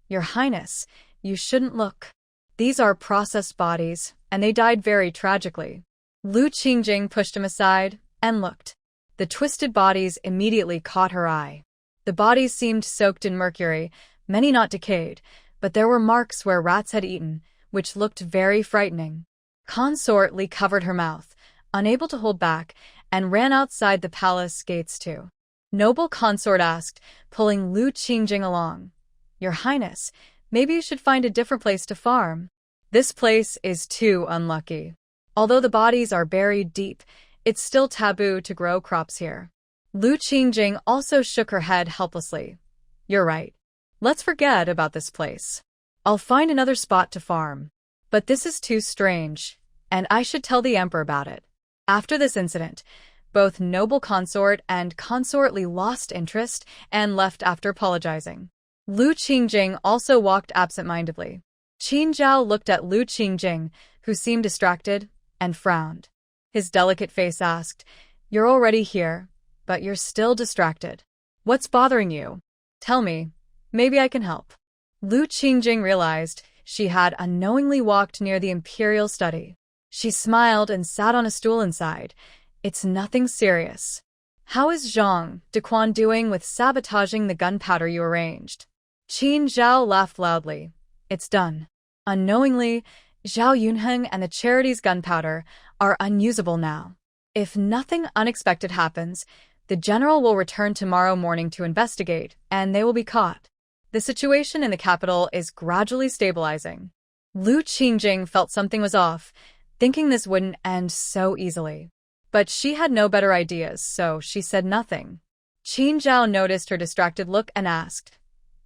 Your Highness, you shouldn't look. These are processed bodies, and they died very tragically. Lu Qingjing pushed him aside and looked. The twisted bodies immediately caught her eye. The bodies seemed soaked in mercury, many not decayed, but there were marks where rats had eaten, which looked very frightening. Consort Li covered her mouth, unable to hold back, and ran outside the palace gates too. Noble Consort asked, pulling Lu Qingjing along. Your Highness, maybe you should find a different place to farm. This place is too unlucky. Although the bodies are buried deep, it's still taboo to grow crops here. Lu Qingjing also shook her head helplessly. You're right. Let's forget about this place. I'll find another spot to farm. But this is too strange, and I should tell the emperor about it. After this incident, both Noble Consort and Consort Li lost interest and left after apologizing. Lu Qingjing also walked absent-mindedly. Qin Zhao looked at Lu Qingjing, who seemed distracted, and frowned. His delicate face asked, You're already here, but you're still distracted. What's bothering you? Tell me, maybe I can help. Lu Qingjing realized she had unknowingly walked near the imperial study. She smiled and sat on a stool inside. It's nothing serious. How is Zhang Dequan doing with sabotaging the gunpowder you arranged? Qin Zhao laughed loudly. It's done. Unknowingly, Zhao Yunheng and the charity's gunpowder are unusable now. If nothing unexpected happens, the general will return tomorrow morning to investigate, and they will be caught. The situation in the capital is gradually stabilizing. Lu Qingjing felt something was off, thinking this wouldn't end so easily. But she had no better ideas, so she said nothing. Qin Zhao noticed her distracted look and asked,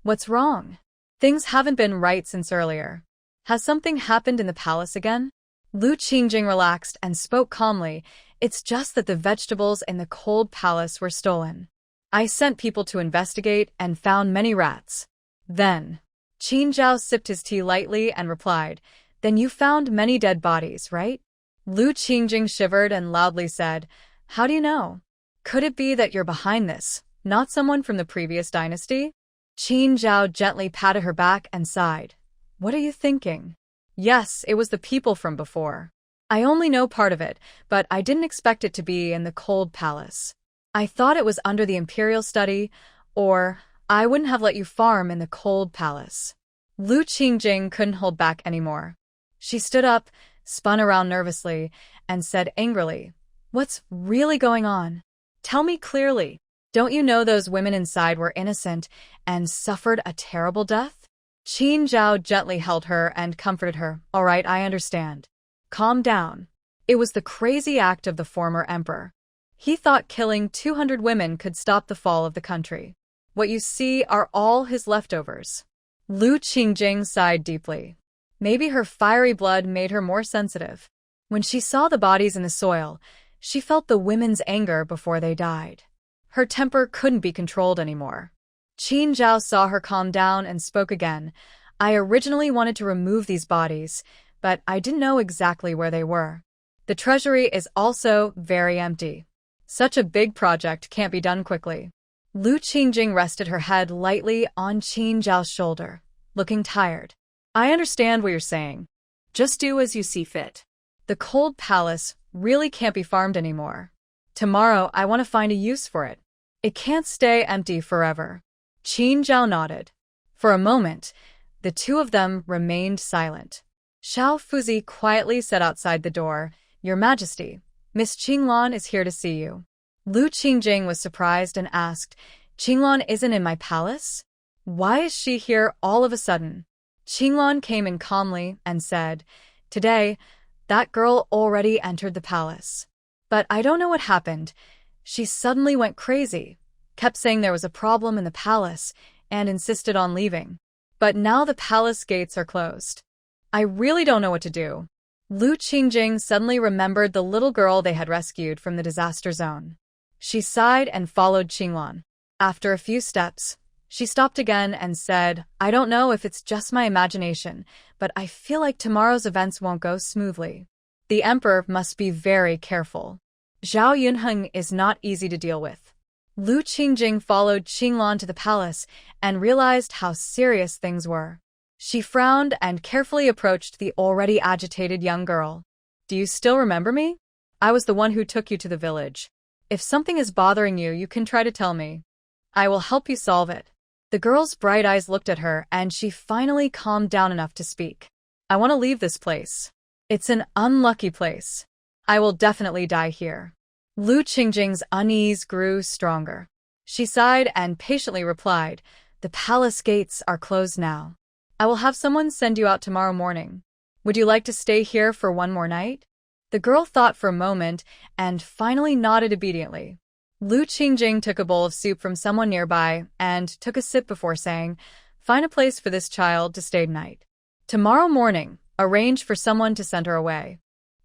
What's wrong? Things haven't been right since earlier. Has something happened in the palace again? Lu Qingjing relaxed and spoke calmly. It's just that the vegetables in the cold palace were stolen. I sent people to investigate and found many rats. Then, Qin Zhao sipped his tea lightly and replied, Then you found many dead bodies, right? Lu Qingjing shivered and loudly said, How do you know? Could it be that you're behind this, not someone from the previous dynasty? Qin Zhao gently patted her back and sighed. What are you thinking? Yes, it was the people from before. I only know part of it, but I didn't expect it to be in the cold palace. I thought it was under the imperial study, or I wouldn't have let you farm in the cold palace. Lu Qingjing couldn't hold back anymore. She stood up, spun around nervously, and said angrily, What's really going on? Tell me clearly. Don't you know those women inside were innocent and suffered a terrible death? Qin Zhao gently held her and comforted her. All right, I understand. Calm down. It was the crazy act of the former emperor. He thought killing 200 women could stop the fall of the country. What you see are all his leftovers. Lu Qingjing sighed deeply. Maybe her fiery blood made her more sensitive. When she saw the bodies in the soil, she felt the women's anger before they died. Her temper couldn't be controlled anymore. Qin Zhao saw her calm down and spoke again. I originally wanted to remove these bodies, but I didn't know exactly where they were. The treasury is also very empty. Such a big project can't be done quickly. Lu Qingjing rested her head lightly on Qin Zhao's shoulder, looking tired.
I understand what you're saying. Just do as you see fit.
The cold palace really can't be farmed anymore. Tomorrow I want to find a use for it. It can't stay empty forever. Qin Zhao nodded. For a moment, the two of them remained silent. Xiao Fuzi quietly said outside the door, "Your Majesty, Miss Qinglan is here to see you." Lu Qingjing was surprised and asked, "Qinglan isn't in my palace? Why is she here all of a sudden?" Qinglan came in calmly and said, "Today, that girl already entered the palace. But I don't know what happened. She suddenly went crazy, kept saying there was a problem in the palace, and insisted on leaving. But now the palace gates are closed. I really don't know what to do." Lu Qingjing suddenly remembered the little girl they had rescued from the disaster zone. She sighed and followed Qinglan. After a few steps, she stopped again and said, "I don't know if it's just my imagination, but I feel like tomorrow's events won't go smoothly. The emperor must be very careful. Zhao Yunheng is not easy to deal with." Lu Qingjing followed Qinglan to the palace and realized how serious things were. She frowned and carefully approached the already agitated young girl. "Do you still remember me? I was the one who took you to the village. If something is bothering you, you can try to tell me. I will help you solve it." The girl's bright eyes looked at her, and she finally calmed down enough to speak. "I want to leave this place. It's an unlucky place. I will definitely die here." Lu Qingjing's unease grew stronger. She sighed and patiently replied, "The palace gates are closed now. I will have someone send you out tomorrow morning. Would you like to stay here for one more night?" The girl thought for a moment and finally nodded obediently. Lu Qingjing took a bowl of soup from someone nearby and took a sip before saying, "Find a place for this child to stay tonight. Tomorrow morning, arrange for someone to send her away.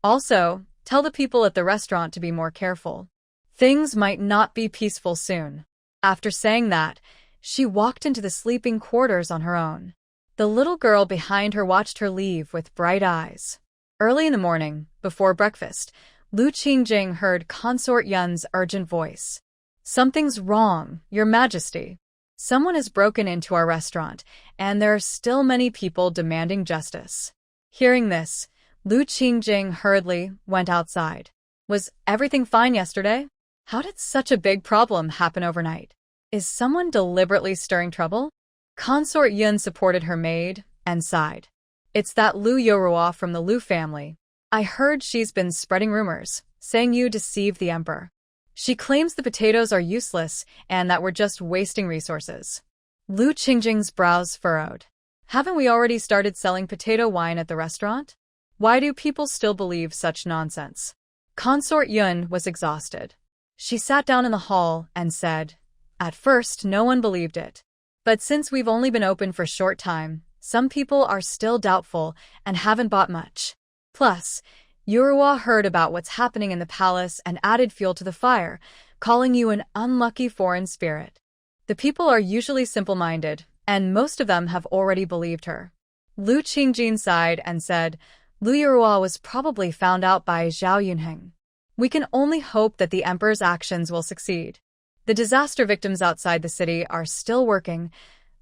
Also, tell the people at the restaurant to be more careful. Things might not be peaceful soon." After saying that, she walked into the sleeping quarters on her own. The little girl behind her watched her leave with bright eyes. Early in the morning, before breakfast, Lu Qingjing heard Consort Yun's urgent voice. "Something's wrong, Your Majesty. Someone has broken into our restaurant, and there are still many people demanding justice." Hearing this, Lu Qingjing hurriedly went outside. "Was everything fine yesterday? How did such a big problem happen overnight? Is someone deliberately stirring trouble?" Consort Yun supported her maid and sighed. "It's that Lu Yorua from the Lu family. I heard she's been spreading rumors, saying you deceived the emperor. She claims the potatoes are useless and that we're just wasting resources." Lu Qingjing's brows furrowed. "Haven't we already started selling potato wine at the restaurant? Why do people still believe such nonsense?" Consort Yun was exhausted. She sat down in the hall and said, "At first, no one believed it. But since we've only been open for a short time, some people are still doubtful and haven't bought much. Plus, Yorua heard about what's happening in the palace and added fuel to the fire, calling you an unlucky foreign spirit. The people are usually simple-minded, and most of them have already believed her." Lu Qingjing sighed and said, "Lu Yorua was probably found out by Zhao Yunheng. We can only hope that the emperor's actions will succeed. The disaster victims outside the city are still working,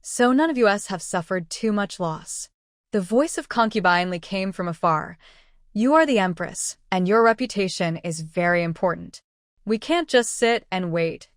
so none of us have suffered too much loss." The voice of Concubine Li came from afar. "You are the Empress, and your reputation is very important. We can't just sit and wait.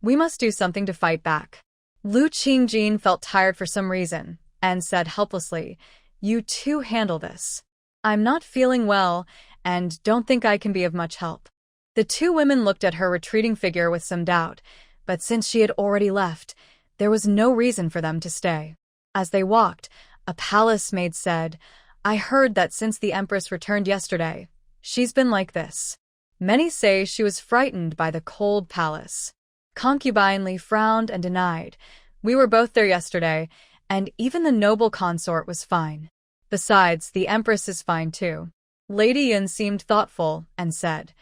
We must do something to fight back." Lu Qingjing felt tired for some reason, and said helplessly, "You two handle this. I'm not feeling well, and don't think I can be of much help." The two women looked at her retreating figure with some doubt, but since she had already left, there was no reason for them to stay. As they walked, a palace maid said, "I heard that since the Empress returned yesterday, she's been like this. Many say she was frightened by the cold palace." Concubine Li frowned and denied, "We were both there yesterday, and even the noble consort was fine. Besides, the Empress is fine too." Lady Yun seemed thoughtful and said,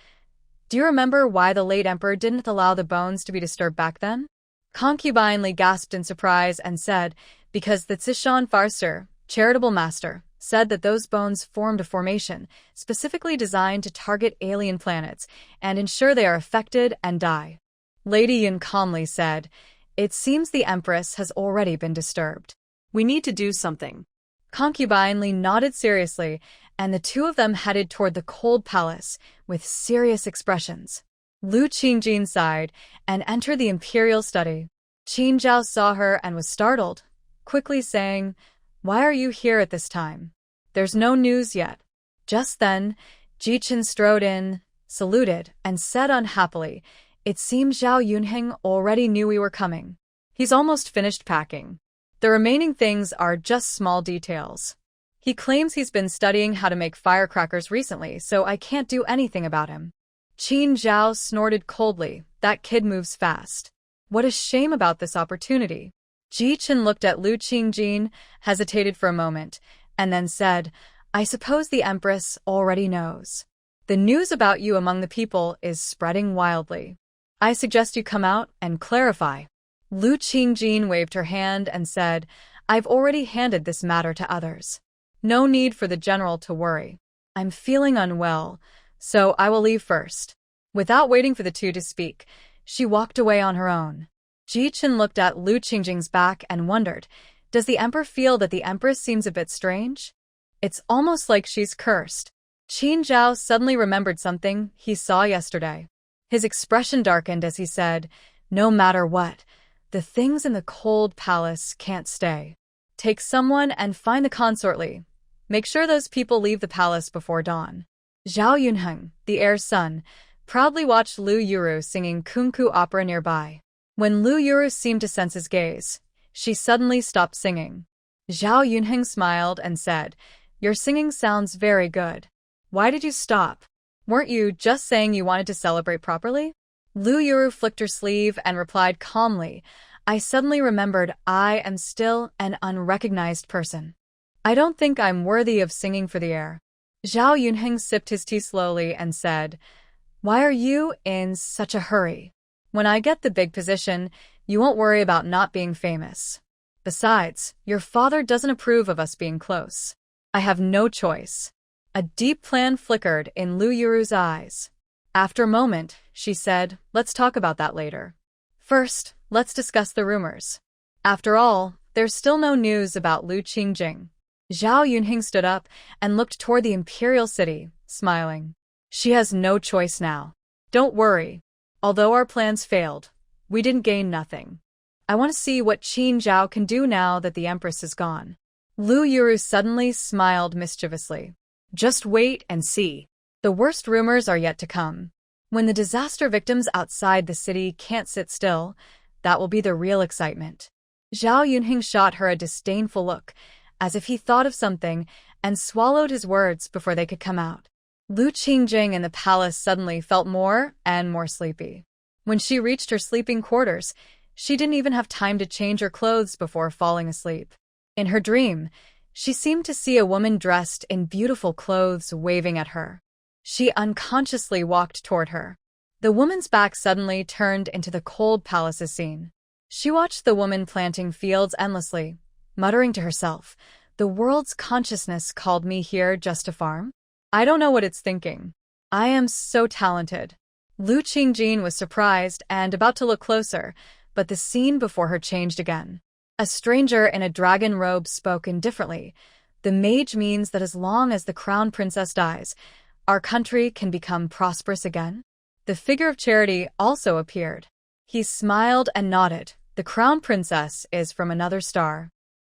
"Do you remember why the late emperor didn't allow the bones to be disturbed back then?" Concubine Li gasped in surprise and said, "Because the Zishan Farser, charitable master, said that those bones formed a formation specifically designed to target alien planets and ensure they are affected and die." Lady Yun calmly said, "It seems the Empress has already been disturbed.
We need to do something."
Concubine Li nodded seriously, and the two of them headed toward the cold palace with serious expressions. Lu Qingjin sighed and entered the imperial study. Qin Zhao saw her and was startled, quickly saying, "Why are you here at this time? There's no news yet." Just then, Jichen strode in, saluted, and said unhappily, "It seems Zhao Yunheng already knew we were coming. He's almost finished packing. The remaining things are just small details. He claims he's been studying how to make firecrackers recently, so I can't do anything about him." Qin Zhao snorted coldly. "That kid moves fast. What a shame about this opportunity." Jichen looked at Lu Qingjin, hesitated for a moment, and then said, "I suppose the Empress already knows. The news about you among the people is spreading wildly. I suggest you come out and clarify." Lu Qingjin waved her hand and said, "I've already handed this matter to others. No need for the general to worry. I'm feeling unwell, so I will leave first." Without waiting for the two to speak, she walked away on her own. Jichen looked at Lu Qingjing's back and wondered, does the Emperor feel that the Empress seems a bit strange? It's almost like she's cursed. Qin Zhao suddenly remembered something he saw yesterday. His expression darkened as he said, "No matter what, the things in the cold palace can't stay. Take someone and find the consort Li. Make sure those people leave the palace before dawn." Zhao Yunheng, the heir's son, proudly watched Lu Yuru singing kunku opera nearby. When Lu Yuru seemed to sense his gaze, she suddenly stopped singing. Zhao Yunheng smiled and said, "Your singing sounds very good. Why did you stop? Weren't you just saying you wanted to celebrate properly?" Lu Yuru flicked her sleeve and replied calmly, "I suddenly remembered I am still an unrecognized person. I don't think I'm worthy of singing for the heir." Zhao Yunheng sipped his tea slowly and said, "Why are you in such a hurry? When I get the big position, you won't worry about not being famous. Besides, your father doesn't approve of us being close. I have no choice." A deep plan flickered in Lu Yuru's eyes. After a moment, she said, "Let's talk about that later. First, let's discuss the rumors. After all, there's still no news about Lu Qingjing." Zhao Yunheng stood up and looked toward the imperial city, smiling. "She has no choice now. Don't worry. Although our plans failed, we didn't gain nothing. I want to see what Qin Zhao can do now that the Empress is gone." Lu Yuru suddenly smiled mischievously. "Just wait and see. The worst rumors are yet to come. When the disaster victims outside the city can't sit still, that will be the real excitement." Zhao Yunheng shot her a disdainful look, as if he thought of something, and swallowed his words before they could come out. Lu Qingjing in the palace suddenly felt more and more sleepy. When she reached her sleeping quarters, she didn't even have time to change her clothes before falling asleep. In her dream, she seemed to see a woman dressed in beautiful clothes waving at her. She unconsciously walked toward her. The woman's back suddenly turned into the cold palace's scene. She watched the woman planting fields endlessly, muttering to herself, "The world's consciousness called me here just to farm? I don't know what it's thinking. I am so talented." Lu Qingjin was surprised and about to look closer, but the scene before her changed again. A stranger in a dragon robe spoke indifferently. "The mage means that as long as the crown princess dies, our country can become prosperous again." The figure of Charity also appeared. He smiled and nodded. "The crown princess is from another star.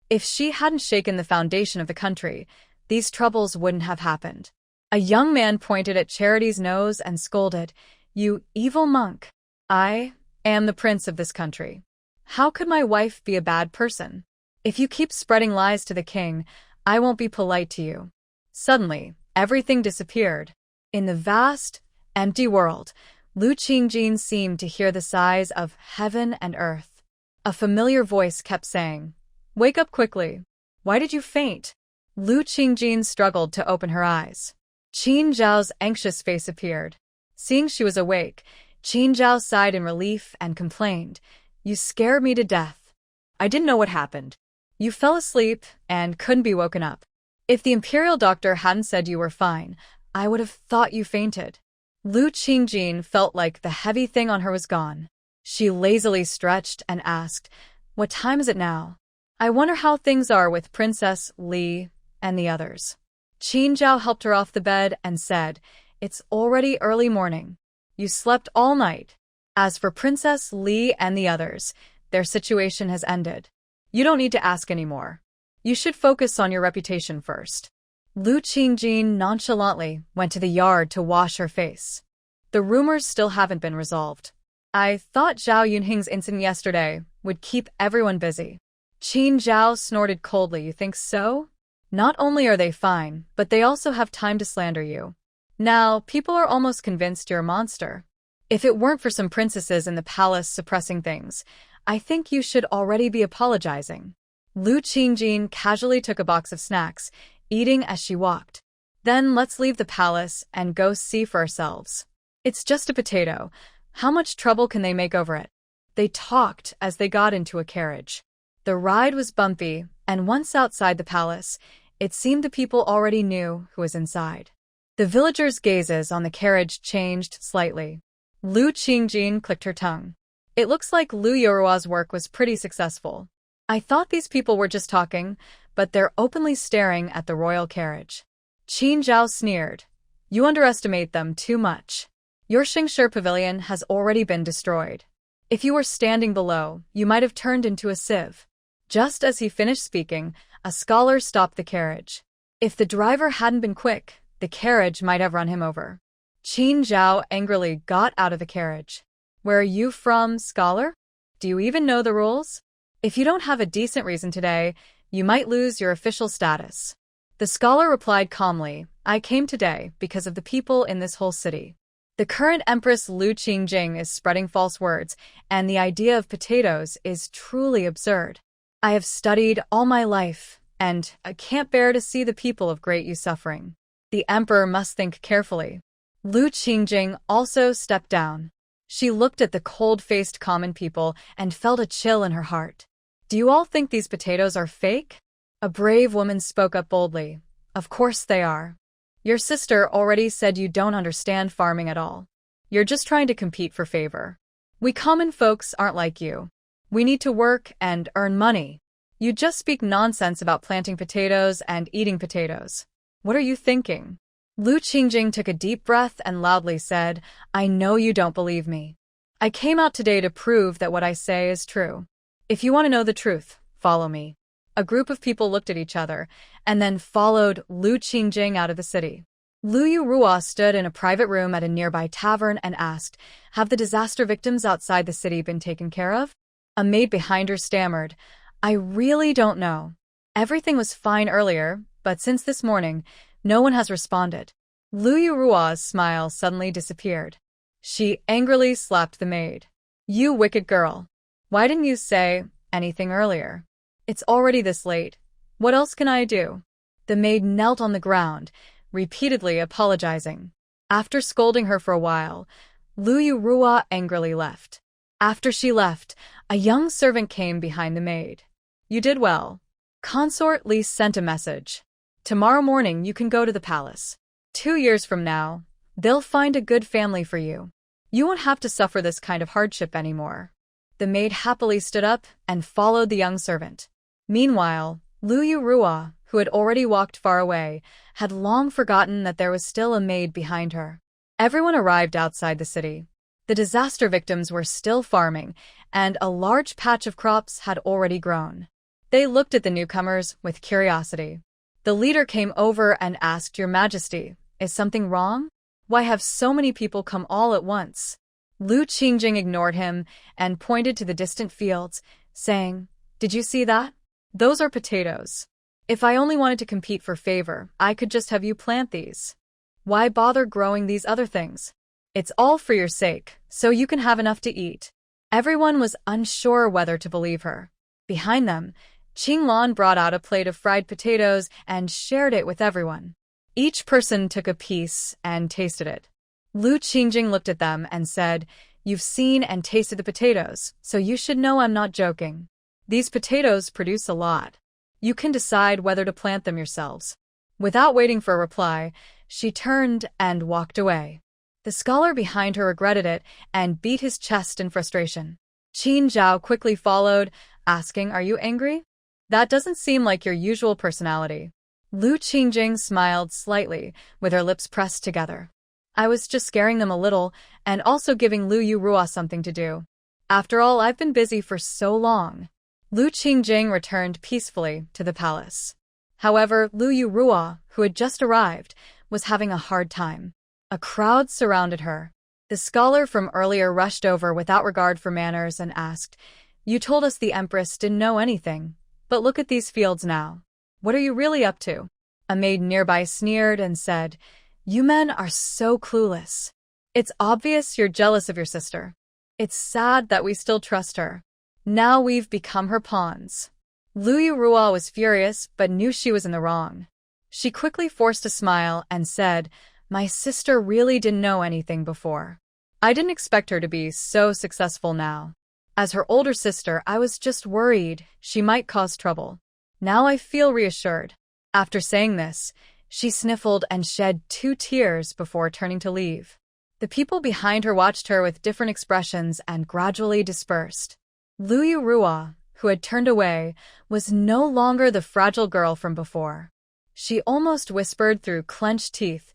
If she hadn't shaken the foundation of the country, these troubles wouldn't have happened." A young man pointed at Charity's nose and scolded, "You evil monk. I am the prince of this country. How could my wife be a bad person? If you keep spreading lies to the king, I won't be polite to you." Suddenly, everything disappeared. In the vast, empty world, Lu Qingjin seemed to hear the sighs of heaven and earth. A familiar voice kept saying, "Wake up quickly. Why did you faint?" Lu Qingjin struggled to open her eyes. Qin Zhao's anxious face appeared. Seeing she was awake, Qin Zhao sighed in relief and complained, "You scared me to death. I didn't know what happened. You fell asleep and couldn't be woken up. If the imperial doctor hadn't said you were fine, I would have thought you fainted." Lu Qingjin felt like the heavy thing on her was gone. She lazily stretched and asked, "What time is it now? I wonder how things are with Princess Li and the others." Qin Zhao helped her off the bed and said, "It's already early morning. You slept all night. As for Princess Li and the others, their situation has ended. You don't need to ask anymore. You should focus on your reputation first." Lu Qingjin nonchalantly went to the yard to wash her face. "The rumors still haven't been resolved. I thought Zhao Yunhing's incident yesterday would keep everyone busy." Qin Zhao snorted coldly. "You think so? Not only are they fine, but they also have time to slander you. Now, people are almost convinced you're a monster. If it weren't for some princesses in the palace suppressing things, I think you should already be apologizing." Lu Qingjin casually took a box of snacks, eating as she walked. "Then let's leave the palace and go see for ourselves. It's just a potato. How much trouble can they make over it?" They talked as they got into a carriage. The ride was bumpy, and once outside the palace, it seemed the people already knew who was inside. The villagers' gazes on the carriage changed slightly. Lu Qingjin clicked her tongue. "It looks like Lu Yorua's work was pretty successful. I thought these people were just talking, but they're openly staring at the royal carriage." Qin Zhao sneered. "You underestimate them too much. Your Xingshi pavilion has already been destroyed. If you were standing below, you might have turned into a sieve." Just as he finished speaking, a scholar stopped the carriage. If the driver hadn't been quick, the carriage might have run him over. Qin Zhao angrily got out of the carriage. "Where are you from, scholar? Do you even know the rules? If you don't have a decent reason today, you might lose your official status." The scholar replied calmly, "I came today because of the people in this whole city. The current Empress Lu Qingjing is spreading false words, and the idea of potatoes is truly absurd. I have studied all my life, and I can't bear to see the people of Great Yu suffering. The emperor must think carefully." Lu Qingjing also stepped down. She looked at the cold-faced common people and felt a chill in her heart. "Do you all think these potatoes are fake?" A brave woman spoke up boldly. "Of course they are. Your sister already said you don't understand farming at all. You're just trying to compete for favor. We common folks aren't like you. We need to work and earn money. You just speak nonsense about planting potatoes and eating potatoes. What are you thinking?" Lu Qingjing took a deep breath and loudly said, "I know you don't believe me. I came out today to prove that what I say is true. If you want to know the truth, follow me." A group of people looked at each other and then followed Lu Qingjing out of the city. Lu Yurua stood in a private room at a nearby tavern and asked, "Have the disaster victims outside the city been taken care of?" A maid behind her stammered, "I really don't know. Everything was fine earlier, but since this morning, no one has responded." Lu Yurua's smile suddenly disappeared. She angrily slapped the maid. "You wicked girl. Why didn't you say anything earlier? It's already this late. What else can I do?" The maid knelt on the ground, repeatedly apologizing. After scolding her for a while, Lu Yurua angrily left. After she left, a young servant came behind the maid. "You did well. Consort Li sent a message. Tomorrow morning you can go to the palace. 2 years from now, they'll find a good family for you. You won't have to suffer this kind of hardship anymore." The maid happily stood up and followed the young servant. Meanwhile, Lu Yurua, who had already walked far away, had long forgotten that there was still a maid behind her. Everyone arrived outside the city. The disaster victims were still farming, and a large patch of crops had already grown. They looked at the newcomers with curiosity. The leader came over and asked, "Your Majesty, is something wrong? Why have so many people come all at once?" Lu Qingjing ignored him and pointed to the distant fields, saying, "Did you see that? Those are potatoes. If I only wanted to compete for favor, I could just have you plant these. Why bother growing these other things? It's all for your sake, so you can have enough to eat." Everyone was unsure whether to believe her. Behind them, Qinglan brought out a plate of fried potatoes and shared it with everyone. Each person took a piece and tasted it. Lu Qingjing looked at them and said, "You've seen and tasted the potatoes, so you should know I'm not joking. These potatoes produce a lot. You can decide whether to plant them yourselves." Without waiting for a reply, she turned and walked away. The scholar behind her regretted it and beat his chest in frustration. Qin Zhao quickly followed, asking, "Are you angry? That doesn't seem like your usual personality." Lu Qingjing smiled slightly, with her lips pressed together. "I was just scaring them a little, and also giving Lu Yurua something to do. After all, I've been busy for so long." Lu Qingjing returned peacefully to the palace. However, Lu Yurua, who had just arrived, was having a hard time. A crowd surrounded her. The scholar from earlier rushed over without regard for manners and asked, "You told us the Empress didn't know anything, but look at these fields now. What are you really up to?" A maid nearby sneered and said, "You men are so clueless. It's obvious you're jealous of your sister. It's sad that we still trust her. Now we've become her pawns." Lu Yurua was furious but knew she was in the wrong. She quickly forced a smile and said, "My sister really didn't know anything before. I didn't expect her to be so successful now. As her older sister, I was just worried she might cause trouble. Now I feel reassured." After saying this, she sniffled and shed 2 tears before turning to leave. The people behind her watched her with different expressions and gradually dispersed. Lu Yurua, who had turned away, was no longer the fragile girl from before. She almost whispered through clenched teeth,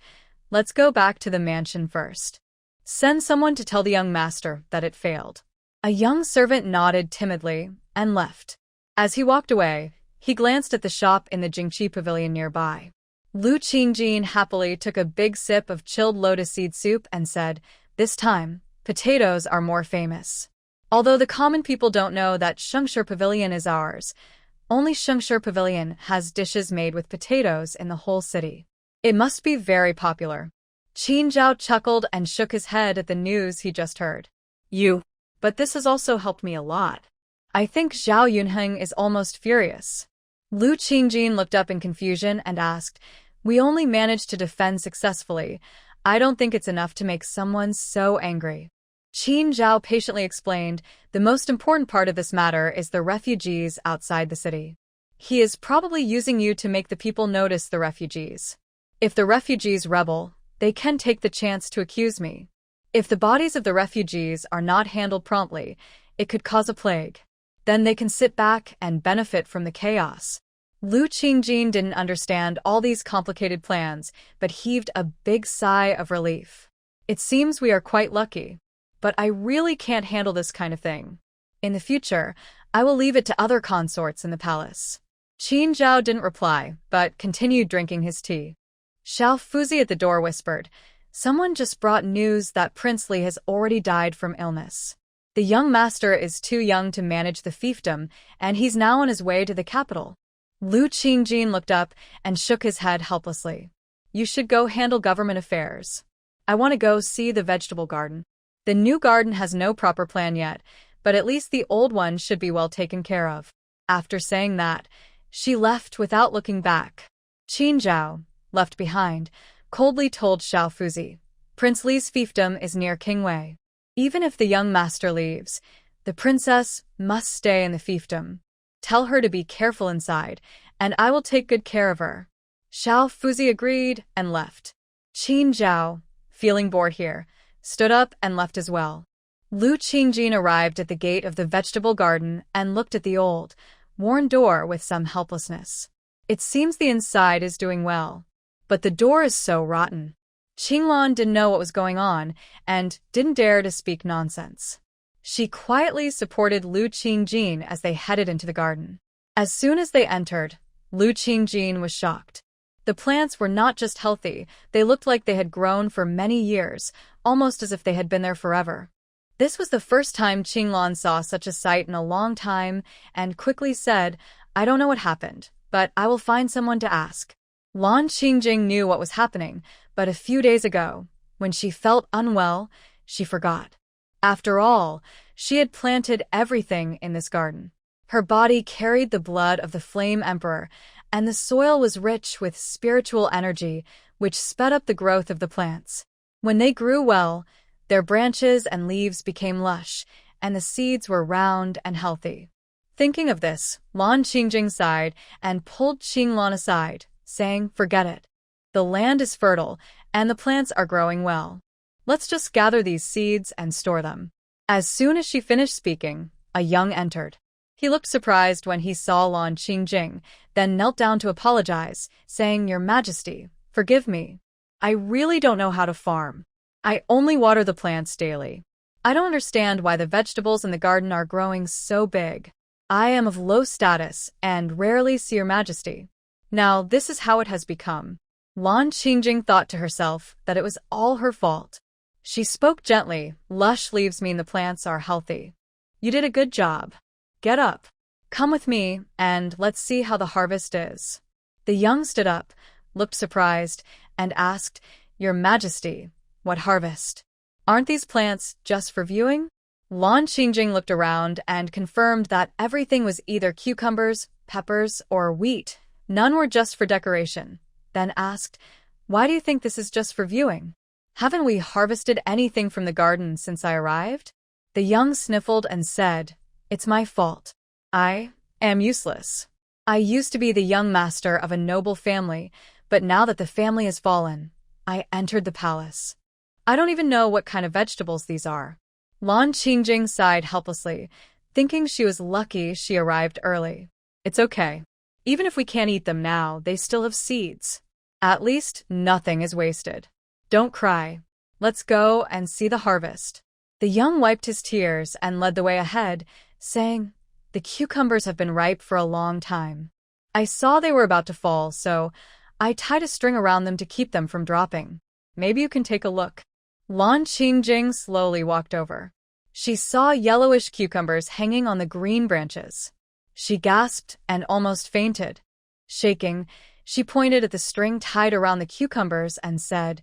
"Let's go back to the mansion first. Send someone to tell the young master that it failed." A young servant nodded timidly and left. As he walked away, he glanced at the shop in the Jingqi pavilion nearby. Lu Qingjin happily took a big sip of chilled lotus seed soup and said, "This time, potatoes are more famous. Although the common people don't know that Shengshi Pavilion is ours, only Shengshi Pavilion has dishes made with potatoes in the whole city. It must be very popular." Qin Zhao chuckled and shook his head at the news he just heard. But this has also helped me a lot." I think Zhao Yunheng is almost furious. Lu Qingjin looked up in confusion and asked, "We only managed to defend successfully. I don't think it's enough to make someone so angry." Qin Zhao patiently explained, "The most important part of this matter is the refugees outside the city. He is probably using you to make the people notice the refugees. If the refugees rebel, they can take the chance to accuse me. If the bodies of the refugees are not handled promptly, it could cause a plague. Then they can sit back and benefit from the chaos." Lu Qingjin didn't understand all these complicated plans, but heaved a big sigh of relief. "It seems we are quite lucky. But I really can't handle this kind of thing. In the future, I will leave it to other consorts in the palace." Qin Zhao didn't reply, but continued drinking his tea. Xiao Fuzi at the door whispered, "Someone just brought news that Prince Li has already died from illness. The young master is too young to manage the fiefdom, and he's now on his way to the capital." Lu Qingjin looked up and shook his head helplessly. "You should go handle government affairs. I want to go see the vegetable garden. The new garden has no proper plan yet, but at least the old one should be well taken care of." After saying that, she left without looking back. Qin Zhao, left behind, coldly told Xiao Fuzi, "Prince Li's fiefdom is near Qingwei. Even if the young master leaves, the princess must stay in the fiefdom. Tell her to be careful inside, and I will take good care of her." Xiao Fuzi agreed and left. Qin Zhao, feeling bored here, stood up and left as well. Lu Qingjin arrived at the gate of the vegetable garden and looked at the old, worn door with some helplessness. It seems the inside is doing well, but the door is so rotten. Qinglan didn't know what was going on and didn't dare to speak nonsense. She quietly supported Lu Qingjin as they headed into the garden. As soon as they entered, Lu Qingjin was shocked. The plants were not just healthy, they looked like they had grown for many years, almost as if they had been there forever. This was the first time Qinglan saw such a sight in a long time and quickly said, "I don't know what happened, but I will find someone to ask." Lan Qingjing knew what was happening, but a few days ago, when she felt unwell, she forgot. After all, she had planted everything in this garden. Her body carried the blood of the Flame Emperor, and the soil was rich with spiritual energy, which sped up the growth of the plants. When they grew well, their branches and leaves became lush, and the seeds were round and healthy. Thinking of this, Lan Qingjing sighed and pulled Qinglan aside, saying, "Forget it. The land is fertile, and the plants are growing well. Let's just gather these seeds and store them. As soon as she finished speaking, a young entered. He looked surprised when he saw Lan Qingjing, then knelt down to apologize, saying, "Your Majesty, forgive me. I really don't know how to farm. I only water the plants daily. I don't understand why the vegetables in the garden are growing so big. I am of low status and rarely see your Majesty." Now this is how it has become. Lan Qingjing thought to herself that it was all her fault. She spoke gently. "Lush leaves mean the plants are healthy. You did a good job. Get up. Come with me, and let's see how the harvest is." The young stood up, looked surprised, and asked, "Your Majesty, what harvest? Aren't these plants just for viewing?" Lan Qingjing looked around and confirmed that everything was either cucumbers, peppers, or wheat. None were just for decoration. Then asked, "Why do you think this is just for viewing? Haven't we harvested anything from the garden since I arrived?" The young sniffled and said, "It's my fault. I am useless. I used to be the young master of a noble family, but now that the family has fallen, I entered the palace. I don't even know what kind of vegetables these are." Lan Qingjing sighed helplessly, thinking she was lucky she arrived early. "It's okay. Even if we can't eat them now, they still have seeds. At least nothing is wasted. Don't cry. Let's go and see the harvest." The young wiped his tears and led the way ahead, saying, "The cucumbers have been ripe for a long time. I saw they were about to fall, so I tied a string around them to keep them from dropping. Maybe you can take a look." Lan Qingjing slowly walked over. She saw yellowish cucumbers hanging on the green branches. She gasped and almost fainted. Shaking, she pointed at the string tied around the cucumbers and said,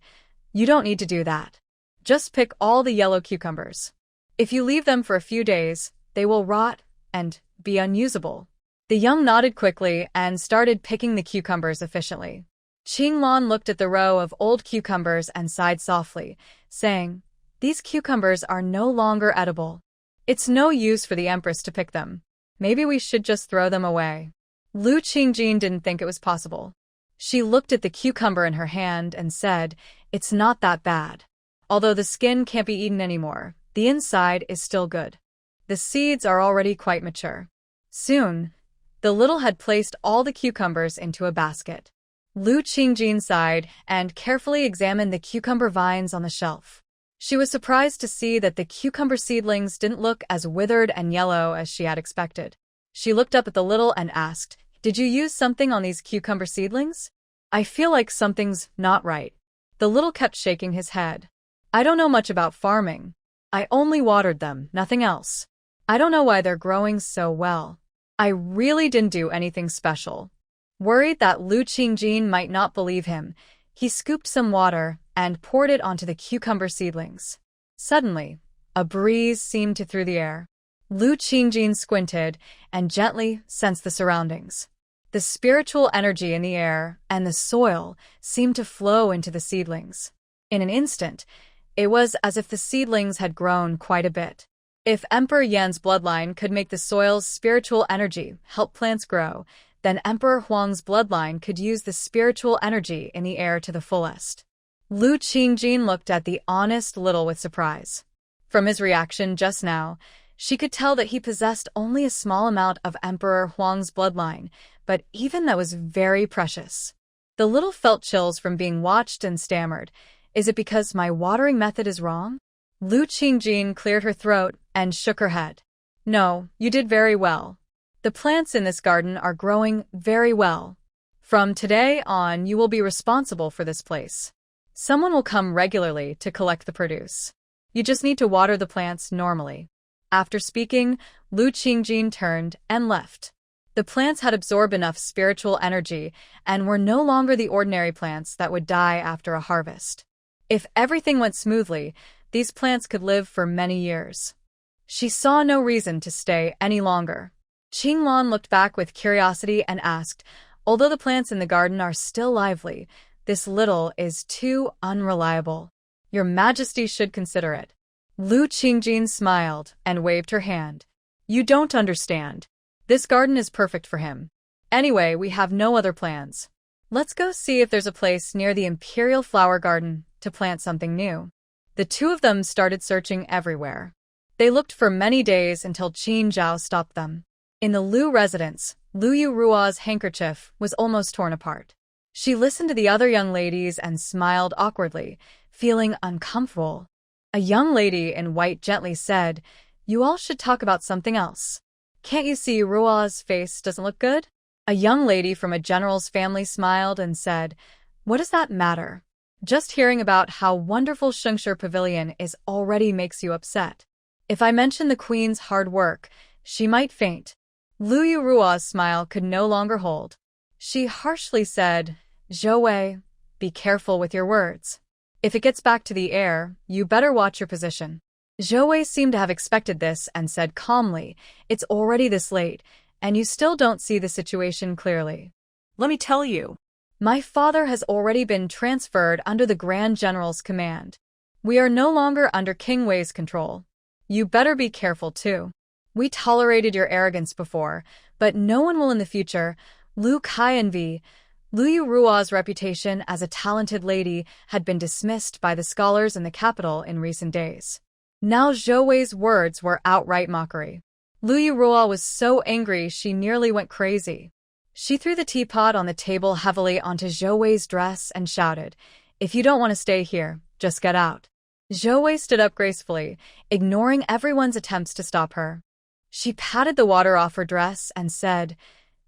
"You don't need to do that. Just pick all the yellow cucumbers. If you leave them for a few days, they will rot and be unusable." The young nodded quickly and started picking the cucumbers efficiently. Qinglan looked at the row of old cucumbers and sighed softly, saying, "These cucumbers are no longer edible. It's no use for the Empress to pick them. Maybe we should just throw them away." Lu Qingjin didn't think it was possible. She looked at the cucumber in her hand and said, "It's not that bad. Although the skin can't be eaten anymore, the inside is still good. The seeds are already quite mature." Soon, the little had placed all the cucumbers into a basket. Lu Qingjin sighed and carefully examined the cucumber vines on the shelf. She was surprised to see that the cucumber seedlings didn't look as withered and yellow as she had expected. She looked up at the little and asked, "Did you use something on these cucumber seedlings? I feel like something's not right." The little kept shaking his head. "I don't know much about farming. I only watered them, nothing else. I don't know why they're growing so well. I really didn't do anything special." Worried that Lu Qingjin might not believe him, he scooped some water and poured it onto the cucumber seedlings. Suddenly, a breeze seemed to through the air. Lu Qingjin squinted and gently sensed the surroundings. The spiritual energy in the air and the soil seemed to flow into the seedlings. In an instant, it was as if the seedlings had grown quite a bit. If Emperor Yan's bloodline could make the soil's spiritual energy help plants grow, then Emperor Huang's bloodline could use the spiritual energy in the air to the fullest. Lu Qingjin looked at the honest little with surprise. From his reaction just now, she could tell that he possessed only a small amount of Emperor Huang's bloodline, but even that was very precious. The little felt chills from being watched and stammered, "Is it because my watering method is wrong?" Lu Qingjin cleared her throat and shook her head. "No, you did very well. The plants in this garden are growing very well. From today on, you will be responsible for this place. Someone will come regularly to collect the produce. You just need to water the plants normally." After speaking, Lu Qingjin turned and left. The plants had absorbed enough spiritual energy and were no longer the ordinary plants that would die after a harvest. If everything went smoothly, these plants could live for many years. She saw no reason to stay any longer. Qinglan looked back with curiosity and asked, "Although the plants in the garden are still lively, this little is too unreliable. Your Majesty should consider it." Lu Qingjin smiled and waved her hand. "You don't understand. This garden is perfect for him. Anyway, we have no other plans. Let's go see if there's a place near the Imperial Flower Garden to plant something new." The two of them started searching everywhere. They looked for many days until Qin Zhao stopped them. In the Lu residence, Lu Yurua's handkerchief was almost torn apart. She listened to the other young ladies and smiled awkwardly, feeling uncomfortable. A young lady in white gently said, "You all should talk about something else. Can't you see Rua's face doesn't look good?" A young lady from a general's family smiled and said, "What does that matter? Just hearing about how wonderful Shengshi Pavilion is already makes you upset. If I mention the queen's hard work, she might faint." Lu Yurua's smile could no longer hold. She harshly said, "Zhou Wei, be careful with your words. If it gets back to the air, you better watch your position." Zhou Wei seemed to have expected this and said calmly, "It's already this late, and you still don't see the situation clearly.
Let me tell you.
My father has already been transferred under the Grand General's command. We are no longer under King Wei's control. You better be careful too. We tolerated your arrogance before, but no one will in the future." Lu Kaianvi, Lu Yurua's reputation as a talented lady had been dismissed by the scholars in the capital in recent days. Now Zhou Wei's words were outright mockery. Lu Yurua was so angry she nearly went crazy. She threw the teapot on the table heavily onto Zhou Wei's dress and shouted, "If you don't want to stay here, just get out." Zhou Wei stood up gracefully, ignoring everyone's attempts to stop her. She patted the water off her dress and said,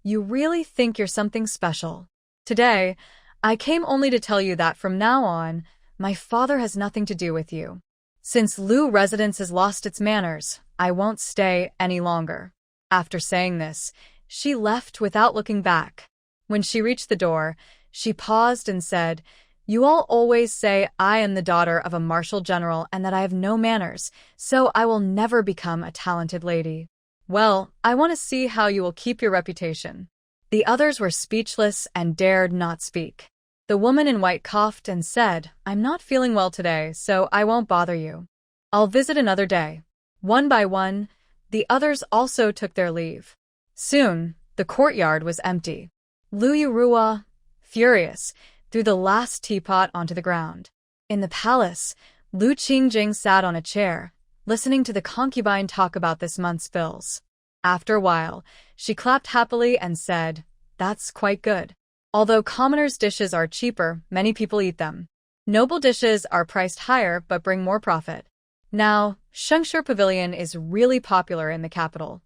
"You really think you're something special. Today, I came only to tell you that from now on, my father has nothing to do with you. Since Lu residence has lost its manners, I won't stay any longer." After saying this, she left without looking back. When she reached the door, she paused and said, "You all always say I am the daughter of a martial general and that I have no manners, so I will never become a talented lady. Well, I want to see how you will keep your reputation." The others were speechless and dared not speak. The woman in white coughed and said, "I'm not feeling well today, so I won't bother you. I'll visit another day." One by one, the others also took their leave. Soon, the courtyard was empty. Lu Yurua, furious, threw the last teapot onto the ground. In the palace, Lu Qingjing sat on a chair, listening to the concubine talk about this month's bills. After a while, she clapped happily and said, "That's quite good. Although commoners' dishes are cheaper, many people eat them. Noble dishes are priced higher but bring more profit. Now, Shengshi Pavilion is really popular in the capital.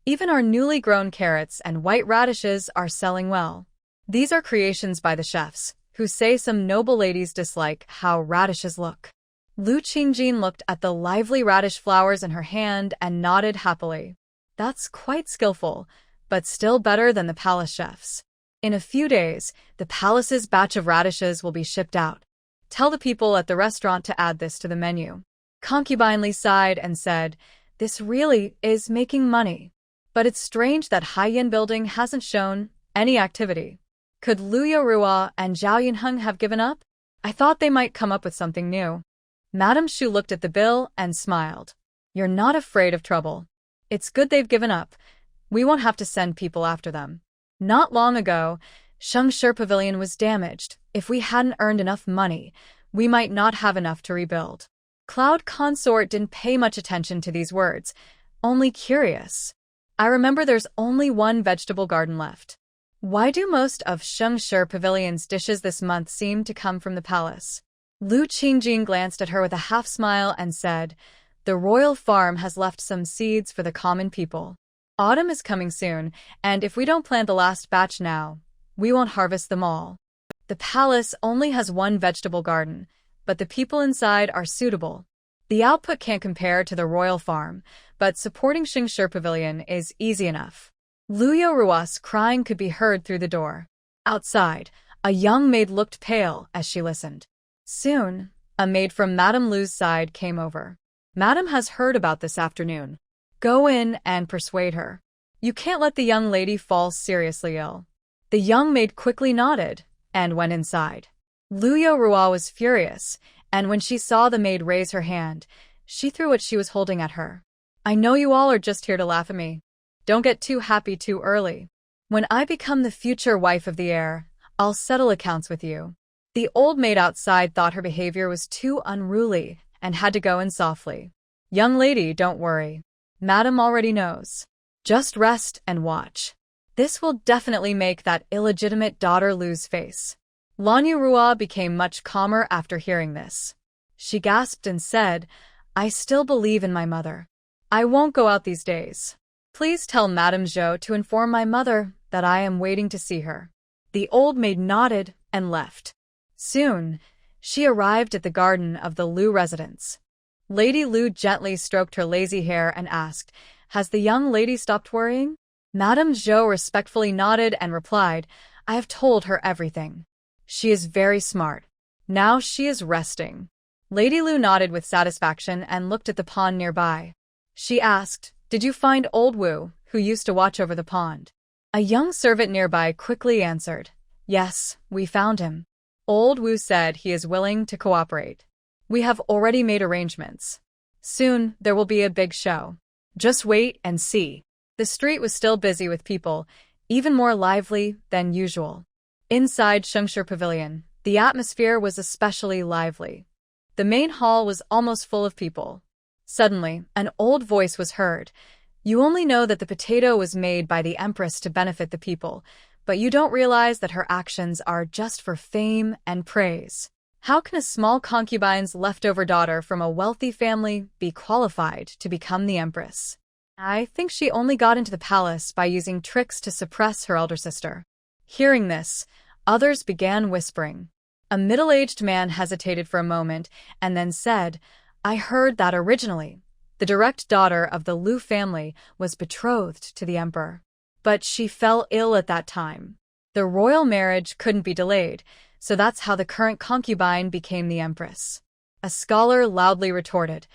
Even our newly grown carrots and white radishes are selling well. These are creations by the chefs, who say some noble ladies dislike how radishes look." Lu Qingjin looked at the lively radish flowers in her hand and nodded happily. "That's quite skillful, but still better than the palace chefs. In a few days, the palace's batch of radishes will be shipped out. Tell the people at the restaurant to add this to the menu." Concubine Li sighed and said, "This really is making money. But it's strange that Haiyan Building hasn't shown any activity. Could Lu Yorua and Zhao Yunheng have given up? I thought they might come up with something new." Madame Xu looked at the bill and smiled. "You're not afraid of trouble. It's good they've given up. We won't have to send people after them. Not long ago, Shengshi Pavilion was damaged. If we hadn't earned enough money, we might not have enough to rebuild." Cloud Consort didn't pay much attention to these words, only curious. "I remember there's only one vegetable garden left. Why do most of Shengshi Pavilion's dishes this month seem to come from the palace?" Lu Qingjing glanced at her with a half-smile and said, "The royal farm has left some seeds for the common people. Autumn is coming soon, and if we don't plant the last batch now, we won't harvest them all. The palace only has one vegetable garden, but the people inside are suitable. The output can't compare to the royal farm, but supporting Shengshi Pavilion is easy enough." Lu Yorua's crying could be heard through the door. Outside, a young maid looked pale as she listened. Soon, a maid from Madame Lu's side came over. "Madame has heard about this afternoon. Go in and persuade her. You can't let the young lady fall seriously ill." The young maid quickly nodded and went inside. Lu Yorua was furious, and when she saw the maid raise her hand, she threw what she was holding at her. "I know you all are just here to laugh at me. Don't get too happy too early. When I become the future wife of the heir, I'll settle accounts with you." The old maid outside thought her behavior was too unruly and had to go in softly. Young lady, don't worry. Madam already knows. Just rest and watch. This will definitely make that illegitimate daughter lose face. Lan Yurua became much calmer after hearing this. She gasped and said, I still believe in my mother. I won't go out these days. Please tell Madame Zhou to inform my mother that I am waiting to see her. The old maid nodded and left. Soon, she arrived at the garden of the Lu residence. Lady Lu gently stroked her lazy hair and asked, Has the young lady stopped worrying? Madame Zhou respectfully nodded and replied, I have told her everything. She is very smart. Now she is resting. Lady Lu nodded with satisfaction and looked at the pond nearby. She asked, Did you find old Wu, who used to watch over the pond? A young servant nearby quickly answered, Yes, we found him. Old Wu said he is willing to cooperate. We have already made arrangements. Soon there will be a big show. Just wait and see. The street was still busy with people, even more lively than usual. Inside Shengshi Pavilion, the atmosphere was especially lively. The main hall was almost full of people. Suddenly, an old voice was heard. You only know that the potato was made by the Empress to benefit the people, but you don't realize that her actions are just for fame and praise. How can a small concubine's leftover daughter from a wealthy family be qualified to become the Empress? I think she only got into the palace by using tricks to suppress her elder sister. Hearing this, others began whispering. A middle-aged man hesitated for a moment and then said, I heard that originally, the direct daughter of the Lu family was betrothed to the emperor. But she fell ill at that time. The royal marriage couldn't be delayed, so that's how the current concubine became the Empress. A scholar loudly retorted,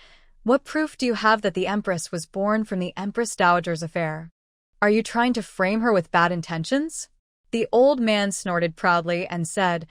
What proof do you have that the Empress was born from the Empress Dowager's affair? Are you trying to frame her with bad intentions? The old man snorted proudly and said,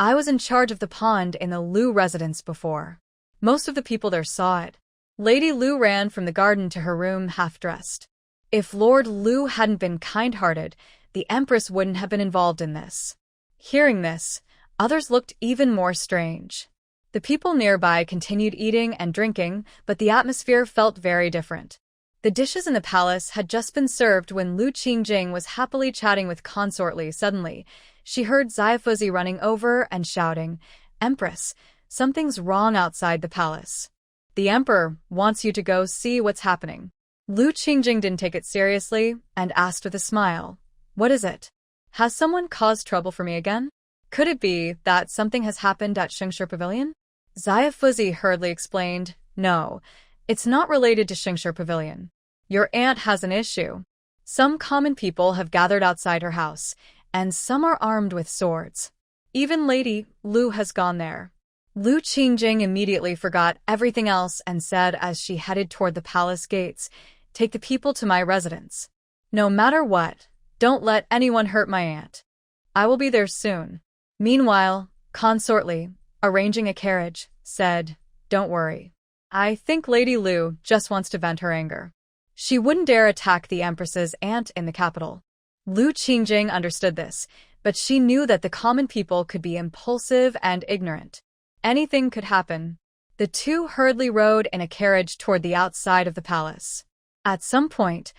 I was in charge of the pond in the Lu residence before. Most of the people there saw it. Lady Lu ran from the garden to her room half-dressed. If Lord Lu hadn't been kind-hearted, the Empress wouldn't have been involved in this. Hearing this, others looked even more strange. The people nearby continued eating and drinking, but the atmosphere felt very different. The dishes in the palace had just been served when Lu Qingjing was happily chatting with Consort Li. Suddenly, she heard Xiaofuzi running over and shouting, Empress, something's wrong outside the palace. The emperor wants you to go see what's happening. Lu Qingjing didn't take it seriously and asked with a smile, What is it? Has someone caused trouble for me again? Could it be that something has happened at Shengshi Pavilion? Xiaofuzi hurriedly explained, No, it's not related to Shengshi Pavilion. Your aunt has an issue. Some common people have gathered outside her house, and some are armed with swords. Even Lady Lu has gone there. Lu Qingjing immediately forgot everything else and said as she headed toward the palace gates, Take the people to my residence. No matter what, don't let anyone hurt my aunt. I will be there soon. Meanwhile, Consort Li, arranging a carriage, said, Don't worry. I think Lady Lu just wants to vent her anger. She wouldn't dare attack the Empress's aunt in the capital. Lu Qingjing understood this, but she knew that the common people could be impulsive and ignorant. Anything could happen. The two hurriedly rode in a carriage toward the outside of the palace. At some point,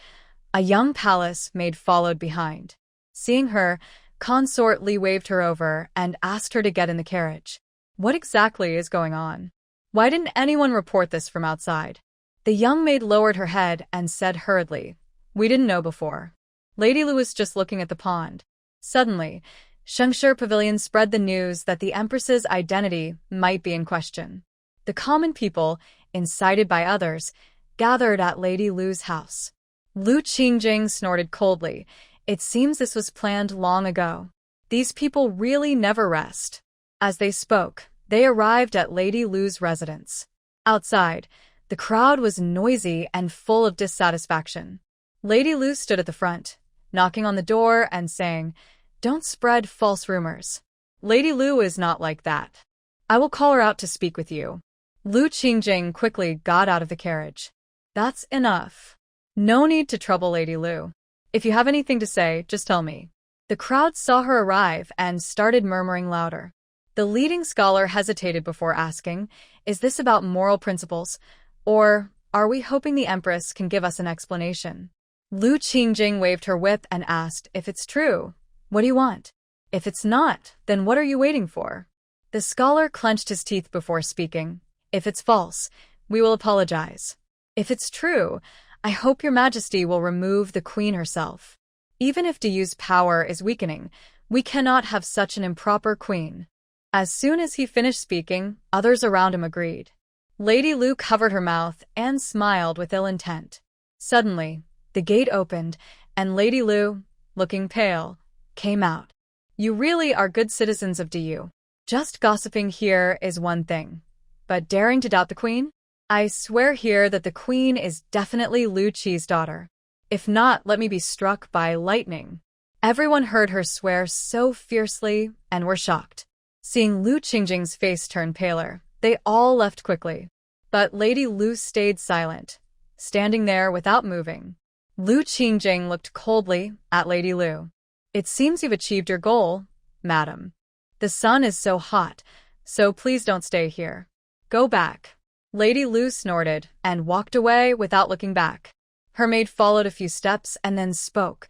a young palace maid followed behind. Seeing her, Consort Li waved her over and asked her to get in the carriage. What exactly is going on? Why didn't anyone report this from outside? The young maid lowered her head and said hurriedly, We didn't know before. Lady Lu was just looking at the pond. Suddenly, Shengshi Pavilion spread the news that the Empress's identity might be in question. The common people, incited by others, gathered at Lady Lu's house. Lu Qingjing snorted coldly. It seems this was planned long ago. These people really never rest. As they spoke, they arrived at Lady Lu's residence. Outside, the crowd was noisy and full of dissatisfaction. Lady Lu stood at the front, knocking on the door and saying, Don't spread false rumors. Lady Lu is not like that. I will call her out to speak with you. Lu Qingjing quickly got out of the carriage. That's enough. No need to trouble Lady Lu. If you have anything to say, just tell me. The crowd saw her arrive and started murmuring louder. The leading scholar hesitated before asking, Is this about moral principles? Or are we hoping the Empress can give us an explanation? Lu Qingjing waved her whip and asked, if it's true, what do you want? If it's not, then what are you waiting for? The scholar clenched his teeth before speaking. If it's false, we will apologize. If it's true, I hope your majesty will remove the queen herself. Even if Diyu's power is weakening, we cannot have such an improper queen. As soon as he finished speaking, others around him agreed. Lady Lu covered her mouth and smiled with ill intent. Suddenly, the gate opened, and Lady Lu, looking pale, came out. You really are good citizens of Diyu. Just gossiping here is one thing. But daring to doubt the queen? I swear here that the queen is definitely Lu Qi's daughter. If not, let me be struck by lightning. Everyone heard her swear so fiercely and were shocked. Seeing Lu Qingjing's face turn paler, they all left quickly. But Lady Lu stayed silent, standing there without moving. Lu Qingjing looked coldly at Lady Lu. It seems you've achieved your goal, madam. The sun is so hot, so please don't stay here. Go back. Lady Lu snorted and walked away without looking back. Her maid followed a few steps and then spoke.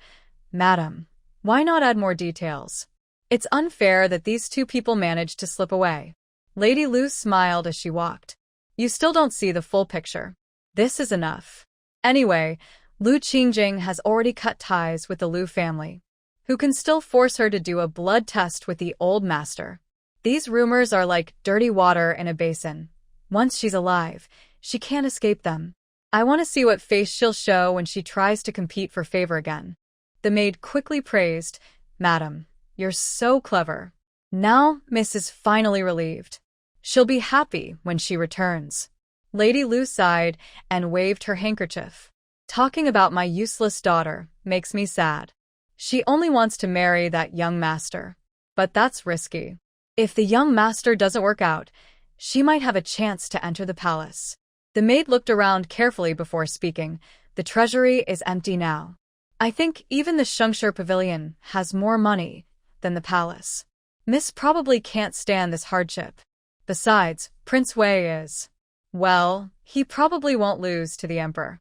Madam, why not add more details? It's unfair that these two people managed to slip away. Lady Lu smiled as she walked. You still don't see the full picture. This is enough. Anyway, Lu Qingjing has already cut ties with the Lu family, who can still force her to do a blood test with the old master. These rumors are like dirty water in a basin. Once she's alive, she can't escape them. I want to see what face she'll show when she tries to compete for favor again. The maid quickly praised, Madam, you're so clever. Now Miss is finally relieved. She'll be happy when she returns. Lady Lu sighed and waved her handkerchief. Talking about my useless daughter makes me sad. She only wants to marry that young master. But that's risky. If the young master doesn't work out, she might have a chance to enter the palace. The maid looked around carefully before speaking. The treasury is empty now. I think even the Shengshi Pavilion has more money than the palace. Miss probably can't stand this hardship. Besides, Prince Wei is... well, he probably won't lose to the emperor.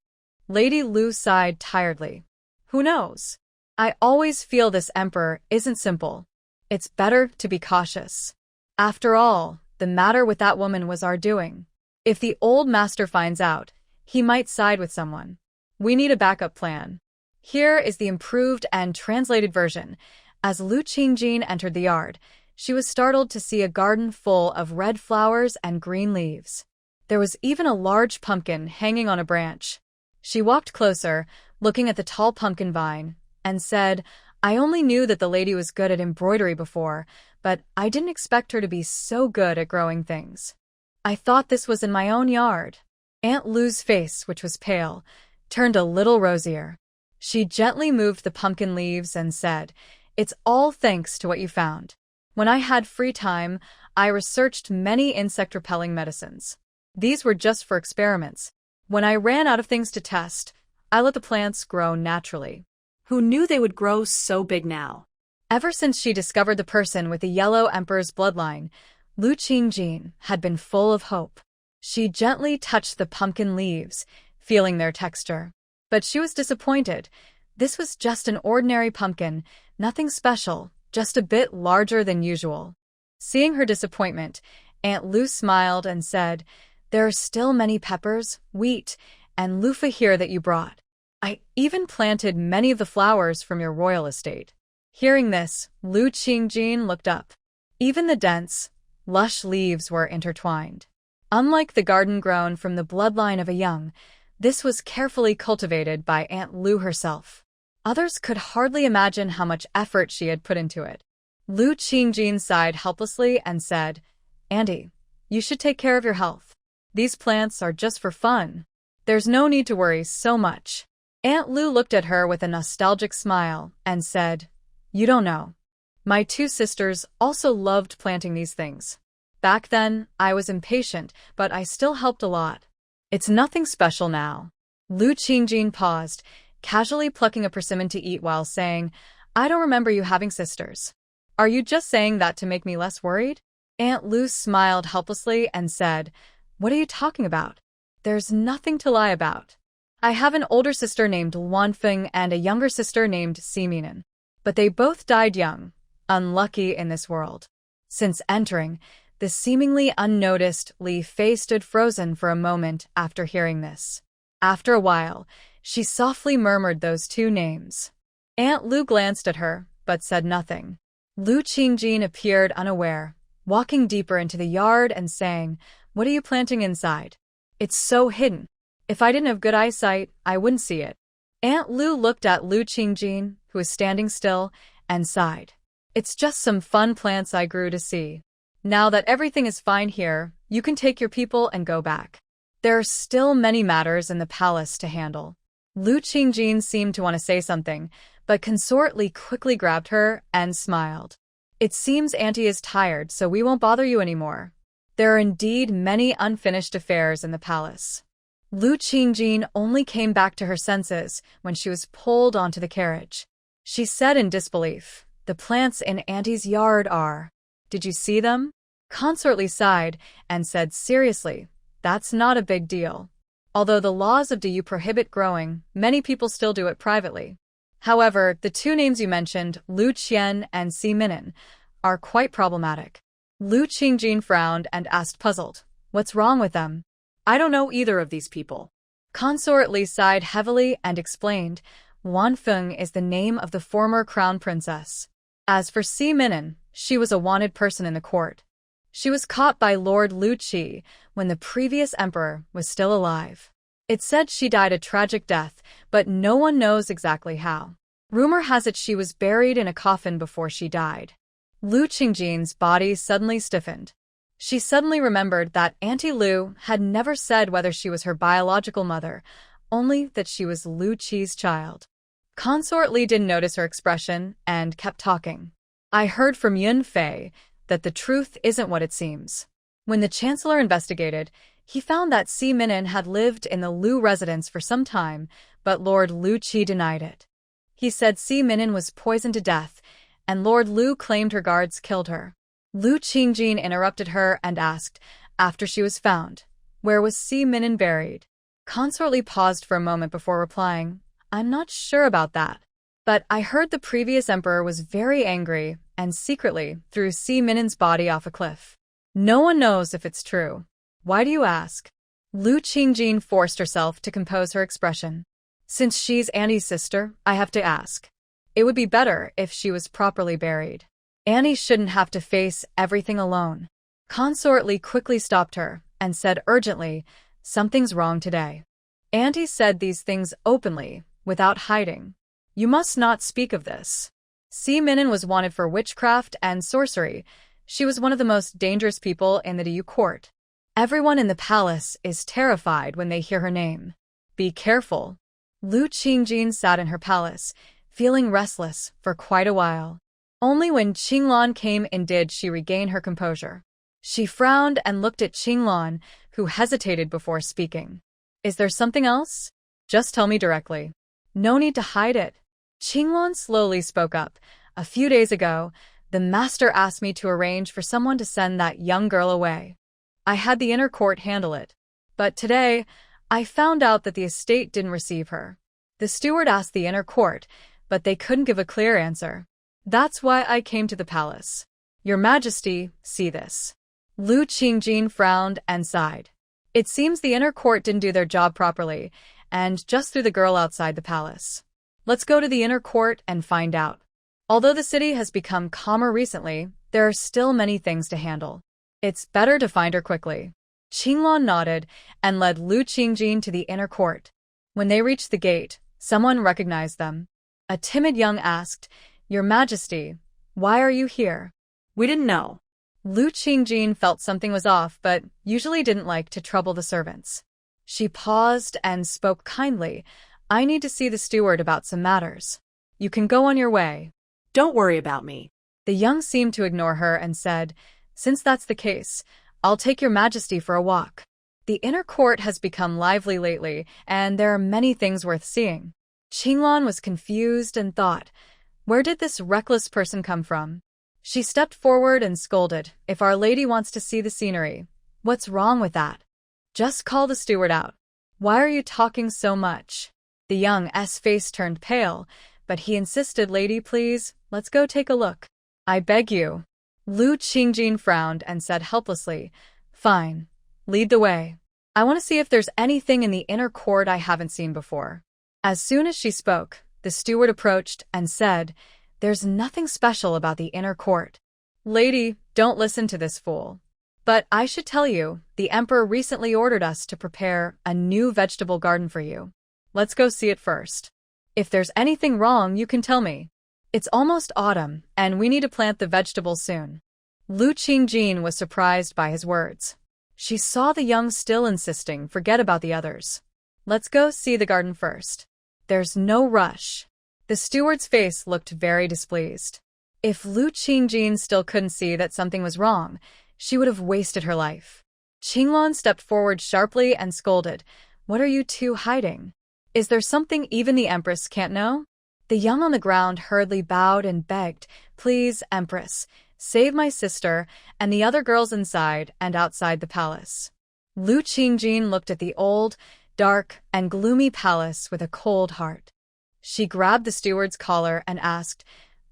Lady Lu sighed tiredly. Who knows? I always feel this emperor isn't simple. It's better to be cautious. After all, the matter with that woman was our doing. If the old master finds out, he might side with someone. We need a backup plan. Here is the improved and translated version. As Lu Qingjing entered the yard, she was startled to see a garden full of red flowers and green leaves. There was even a large pumpkin hanging on a branch. She walked closer, looking at the tall pumpkin vine, and said, I only knew that the lady was good at embroidery before, but I didn't expect her to be so good at growing things. I thought this was in my own yard. Aunt Lu's face, which was pale, turned a little rosier. She gently moved the pumpkin leaves and said, It's all thanks to what you found. When I had free time, I researched many insect-repelling medicines. These were just for experiments. When I ran out of things to test, I let the plants grow naturally.
Who knew they would grow so big now?
Ever since she discovered the person with the yellow emperor's bloodline, Lu Qingjing had been full of hope. She gently touched the pumpkin leaves, feeling their texture. But she was disappointed. This was just an ordinary pumpkin, nothing special, just a bit larger than usual. Seeing her disappointment, Aunt Lu smiled and said, There are still many peppers, wheat, and loofah here that you brought. I even planted many of the flowers from your royal estate. Hearing this, Lu Qingjing looked up. Even the dense, lush leaves were intertwined. Unlike the garden grown from the bloodline of a young, this was carefully cultivated by Aunt Lu herself. Others could hardly imagine how much effort she had put into it. Lu Qingjing sighed helplessly and said, Auntie, you should take care of your health. These plants are just for fun. There's no need to worry so much. Aunt Lu looked at her with a nostalgic smile and said, You don't know. My two sisters also loved planting these things. Back then, I was impatient, but I still helped a lot. It's nothing special now. Lu Qingjing paused, casually plucking a persimmon to eat while saying, I don't remember you having sisters. Are you just saying that to make me less worried? Aunt Lu smiled helplessly and said, What are you talking about? There's nothing to lie about. I have an older sister named Wanfeng and a younger sister named Siminen. But they both died young, unlucky in this world. Since entering, the seemingly unnoticed Li Fei stood frozen for a moment after hearing this. After a while, she softly murmured those two names. Aunt Lu glanced at her, but said nothing. Lu Qingjin appeared unaware, walking deeper into the yard and saying, "What are you planting inside? It's so hidden. If I didn't have good eyesight, I wouldn't see it." Aunt Lu looked at Lu Qingjin, who was standing still, and sighed. "It's just some fun plants I grew to see. Now that everything is fine here, you can take your people and go back. There are still many matters in the palace to handle." Lu Qingjin seemed to want to say something, but Consort Li quickly grabbed her and smiled. "It seems Auntie is tired, so we won't bother you anymore. There are indeed many unfinished affairs in the palace." Lu Qingjin only came back to her senses when she was pulled onto the carriage. She said in disbelief, "The plants in Auntie's yard are. Did you see them?" Consort Li sighed and said seriously, "That's not a big deal. Although the laws of DU prohibit growing, many people still do it privately. However, the two names you mentioned, Lu Qian and Si Minin, are quite problematic." Lu Qingjin frowned and asked puzzled, "What's wrong with them?"
I don't know either of these people.
Consort Li sighed heavily and explained, "Wanfeng is the name of the former crown princess. As for Si Minin, she was a wanted person in the court. She was caught by Lord Lu Qi when the previous emperor was still alive. It's said she died a tragic death, but no one knows exactly how. Rumor has it she was buried in a coffin before she died." Lu Qingjin's body suddenly stiffened. She suddenly remembered that Auntie Lu had never said whether she was her biological mother, only that she was Lu Qi's child. Consort Li didn't notice her expression and kept talking. "I heard from Yun Fei that the truth isn't what it seems. When the Chancellor investigated, he found that Si Minin had lived in the Lu residence for some time, but Lord Lu Qi denied it. He said Si Minin was poisoned to death, and Lord Lu claimed her guards killed her." Lu Qingjin interrupted her and asked, after she was found, "Where was Si Minin buried?" Consort Li paused for a moment before replying, "I'm not sure about that. But I heard the previous emperor was very angry and secretly threw Si Minin's body off a cliff. No one knows if it's true. Why do you ask?" Lu Qingjin forced herself to compose her expression. "Since she's Annie's sister, I have to ask. It would be better if she was properly buried. Annie shouldn't have to face everything alone." Consort Li quickly stopped her and said urgently, "Something's wrong today. Auntie said these things openly, without hiding. You must not speak of this. Si Minin was wanted for witchcraft and sorcery. She was one of the most dangerous people in the DU court. Everyone in the palace is terrified when they hear her name. Be careful." Lu Qingjin sat in her palace, feeling restless for quite a while. Only when Qinglan came in did she regain her composure. She frowned and looked at Qinglan, who hesitated before speaking. "Is there something else? Just tell me directly. No need to hide it." Qinglan slowly spoke up. "A few days ago, the master asked me to arrange for someone to send that young girl away. I had the inner court handle it. But today, I found out that the estate didn't receive her. The steward asked the inner court, but they couldn't give a clear answer. That's why I came to the palace. Your Majesty, see this." Lu Qingjin frowned and sighed. It seems the inner court didn't do their job properly, and just threw the girl outside the palace. Let's go to the inner court and find out. Although the city has become calmer recently, there are still many things to handle. It's better to find her quickly." Qinglan nodded and led Lu Qingjin to the inner court. When they reached the gate, someone recognized them. A timid young asked, "Your Majesty, why are you here?"
We didn't know.
Lu Qingjin felt something was off but usually didn't like to trouble the servants. She paused and spoke kindly, "I need to see the steward about some matters. You can go on your way."
Don't worry about me.
The young seemed to ignore her and said, "Since that's the case, I'll take your Majesty for a walk. The inner court has become lively lately, and there are many things worth seeing." Qinglan was confused and thought, where did this reckless person come from? She stepped forward and scolded, "If Our Lady wants to see the scenery, what's wrong with that? Just call the steward out. Why are you talking so much? The young S face turned pale, but he insisted, Lady, please, let's go take a look. I beg you. Lu Qingjin frowned and said helplessly, Fine. Lead the way. I want to see if there's anything in the inner court I haven't seen before. As soon as she spoke, the steward approached and said, There's nothing special about the inner court. Lady, don't listen to this fool. But I should tell you, the emperor recently ordered us to prepare a new vegetable garden for you. Let's go see it first. If there's anything wrong, you can tell me. It's almost autumn, and we need to plant the vegetables soon. Lu Qingjin was surprised by his words. She saw the young still insisting, forget about the others. Let's go see the garden first. There's no rush. The steward's face looked very displeased. If Lu Qingjin still couldn't see that something was wrong, she would have wasted her life. Qinglan stepped forward sharply and scolded, What are you two hiding? Is there something even the Empress can't know? The young on the ground hurriedly bowed and begged, Please, Empress, save my sister and the other girls inside and outside the palace. Lu Qingjin looked at the old, dark, and gloomy palace with a cold heart. She grabbed the steward's collar and asked,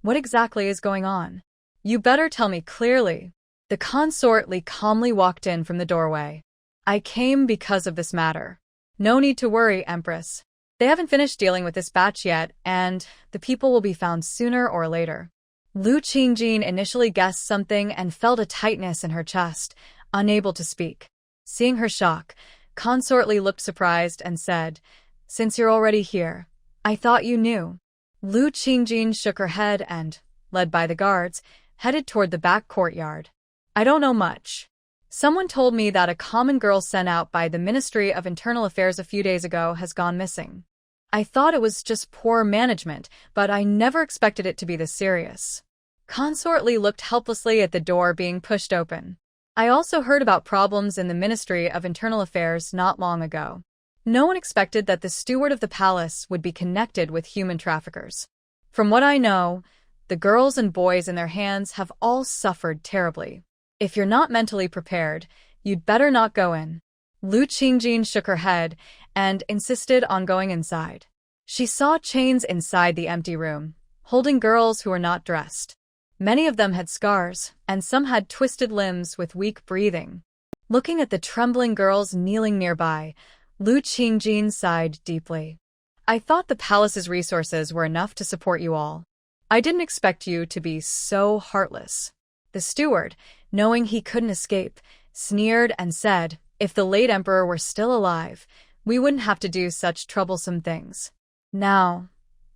What exactly is going on? You better tell me clearly. The consort calmly walked in from the doorway. I came because of this matter. No need to worry, Empress. They haven't finished dealing with this batch yet, and the people will be found sooner or later. Lu Qingjin initially guessed something and felt a tightness in her chest, unable to speak. Seeing her shock, Consort looked surprised and said, Since you're already here, I thought you knew. Lu Qingjin shook her head and, led by the guards, headed toward the back courtyard. I don't know much. Someone told me that a common girl sent out by the Ministry of Internal Affairs a few days ago has gone missing. I thought it was just poor management, but I never expected it to be this serious. Consort looked helplessly at the door being pushed open. I also heard about problems in the Ministry of Internal Affairs not long ago. No one expected that the steward of the palace would be connected with human traffickers. From what I know, the girls and boys in their hands have all suffered terribly. If you're not mentally prepared, you'd better not go in. Lu Qingjin shook her head and insisted on going inside. She saw chains inside the empty room, holding girls who were not dressed. Many of them had scars, and some had twisted limbs with weak breathing. Looking at the trembling girls kneeling nearby, Lu Qingjin sighed deeply. I thought the palace's resources were enough to support you all. I didn't expect you to be so heartless. The steward, knowing he couldn't escape, sneered and said, If the late emperor were still alive, we wouldn't have to do such troublesome things. Now,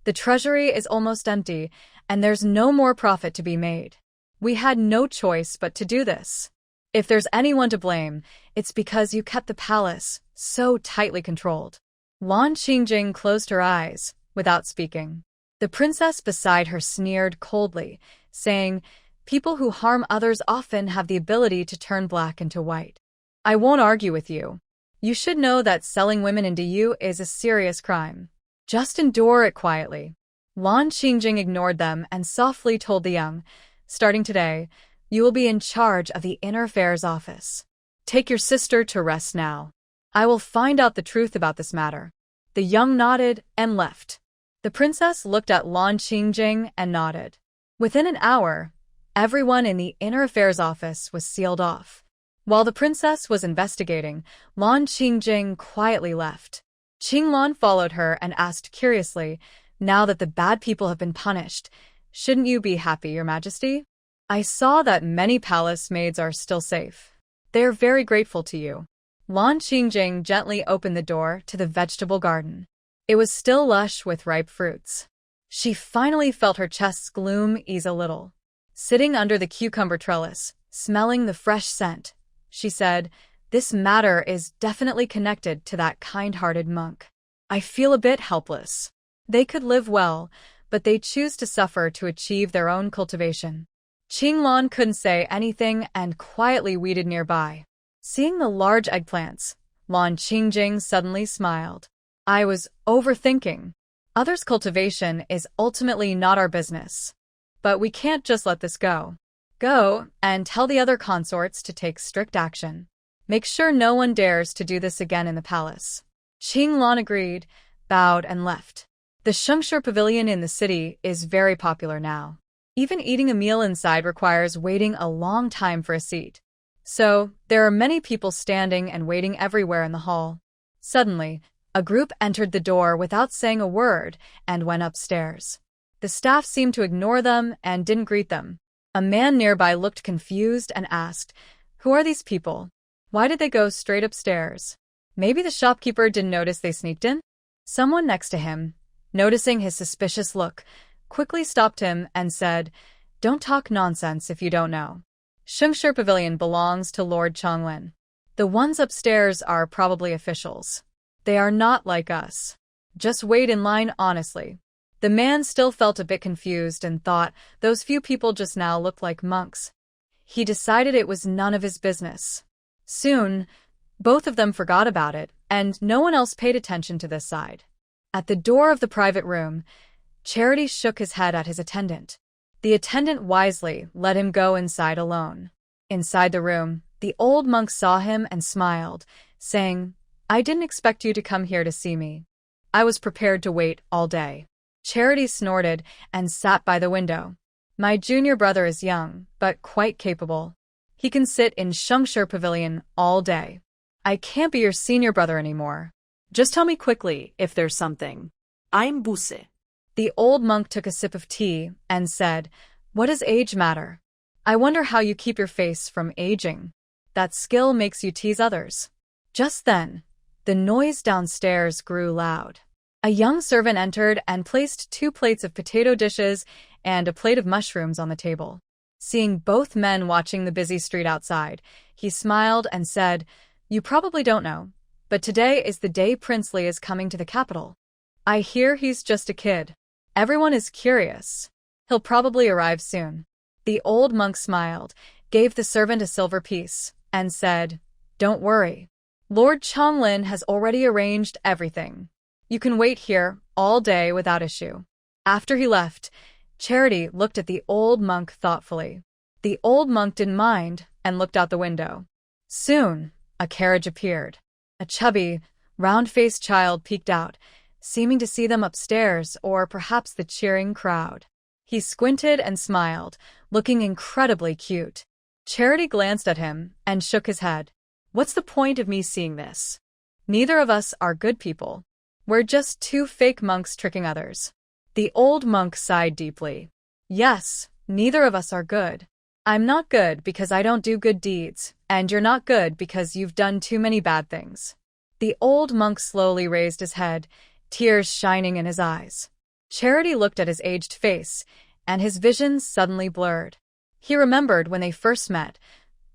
the treasury is almost empty, and there's no more profit to be made. We had no choice but to do this. If there's anyone to blame, it's because you kept the palace so tightly controlled. Lan Qingjing closed her eyes, without speaking. The princess beside her sneered coldly, saying, People who harm others often have the ability to turn black into white. I won't argue with you. You should know that selling women into you is a serious crime. Just endure it quietly. Lan Qingjing ignored them and softly told the young, Starting today, you will be in charge of the Inner Affairs Office. Take your sister to rest now. I will find out the truth about this matter. The young nodded and left. The princess looked at Lan Qingjing and nodded. Within an hour, everyone in the Inner Affairs Office was sealed off. While the princess was investigating, Lan Qingjing quietly left. Qinglan followed her and asked curiously, Now that the bad people have been punished, shouldn't you be happy, Your Majesty? I saw that many palace maids are still safe. They are very grateful to you. Lan Qingjing gently opened the door to the vegetable garden. It was still lush with ripe fruits. She finally felt her chest's gloom ease a little. Sitting under the cucumber trellis, smelling the fresh scent, she said, This matter is definitely connected to that kind-hearted monk. I feel a bit helpless. They could live well, but they choose to suffer to achieve their own cultivation. Qinglan couldn't say anything and quietly weeded nearby. Seeing the large eggplants, Lan Qingjing suddenly smiled. I was overthinking. Others' cultivation is ultimately not our business. But we can't just let this go. Go and tell the other consorts to take strict action. Make sure no one dares to do this again in the palace. Qinglan agreed, bowed and left. The Shengshi Pavilion in the city is very popular now. Even eating a meal inside requires waiting a long time for a seat. So, there are many people standing and waiting everywhere in the hall. Suddenly, a group entered the door without saying a word and went upstairs. The staff seemed to ignore them and didn't greet them. A man nearby looked confused and asked, "Who are these people? Why did they go straight upstairs?" Maybe the shopkeeper didn't notice they sneaked in? Someone next to him, noticing his suspicious look, quickly stopped him and said, "Don't talk nonsense if you don't know. Shengshi Pavilion belongs to Lord Changlin. The ones upstairs are probably officials. They are not like us. Just wait in line honestly." The man still felt a bit confused and thought those few people just now looked like monks. He decided it was none of his business. Soon, both of them forgot about it, and no one else paid attention to this side. At the door of the private room, Charity shook his head at his attendant. The attendant wisely let him go inside alone. Inside the room, the old monk saw him and smiled, saying, "I didn't expect you to come here to see me. I was prepared to wait all day." Charity snorted and sat by the window. "My junior brother is young, but quite capable. He can sit in Shengshi Pavilion all day. I can't be your senior brother anymore.
Just tell me quickly if there's something. I'm Buse."
The old monk took a sip of tea and said, "What does age matter? I wonder how you keep your face from aging. That skill makes you tease others." Just then, the noise downstairs grew loud. A young servant entered and placed 2 plates of potato dishes and a plate of mushrooms on the table. Seeing both men watching the busy street outside, he smiled and said, "You probably don't know, but today is the day Princely is coming to the capital. I hear he's just a kid. Everyone is curious. He'll probably arrive soon." The old monk smiled, gave the servant a silver piece, and said, "Don't worry. Lord Changlin has already arranged everything. You can wait here all day without issue." After he left, Charity looked at the old monk thoughtfully. The old monk didn't mind and looked out the window. Soon, a carriage appeared. A chubby, round-faced child peeked out, seeming to see them upstairs or perhaps the cheering crowd. He squinted and smiled, looking incredibly cute. Charity glanced at him and shook his head. "What's the point of me seeing this? Neither of us are good people. We're just 2 fake monks tricking others." The old monk sighed deeply. "Yes, neither of us are good. I'm not good because I don't do good deeds, and you're not good because you've done too many bad things." The old monk slowly raised his head, tears shining in his eyes. Charity looked at his aged face, and his vision suddenly blurred. He remembered when they first met.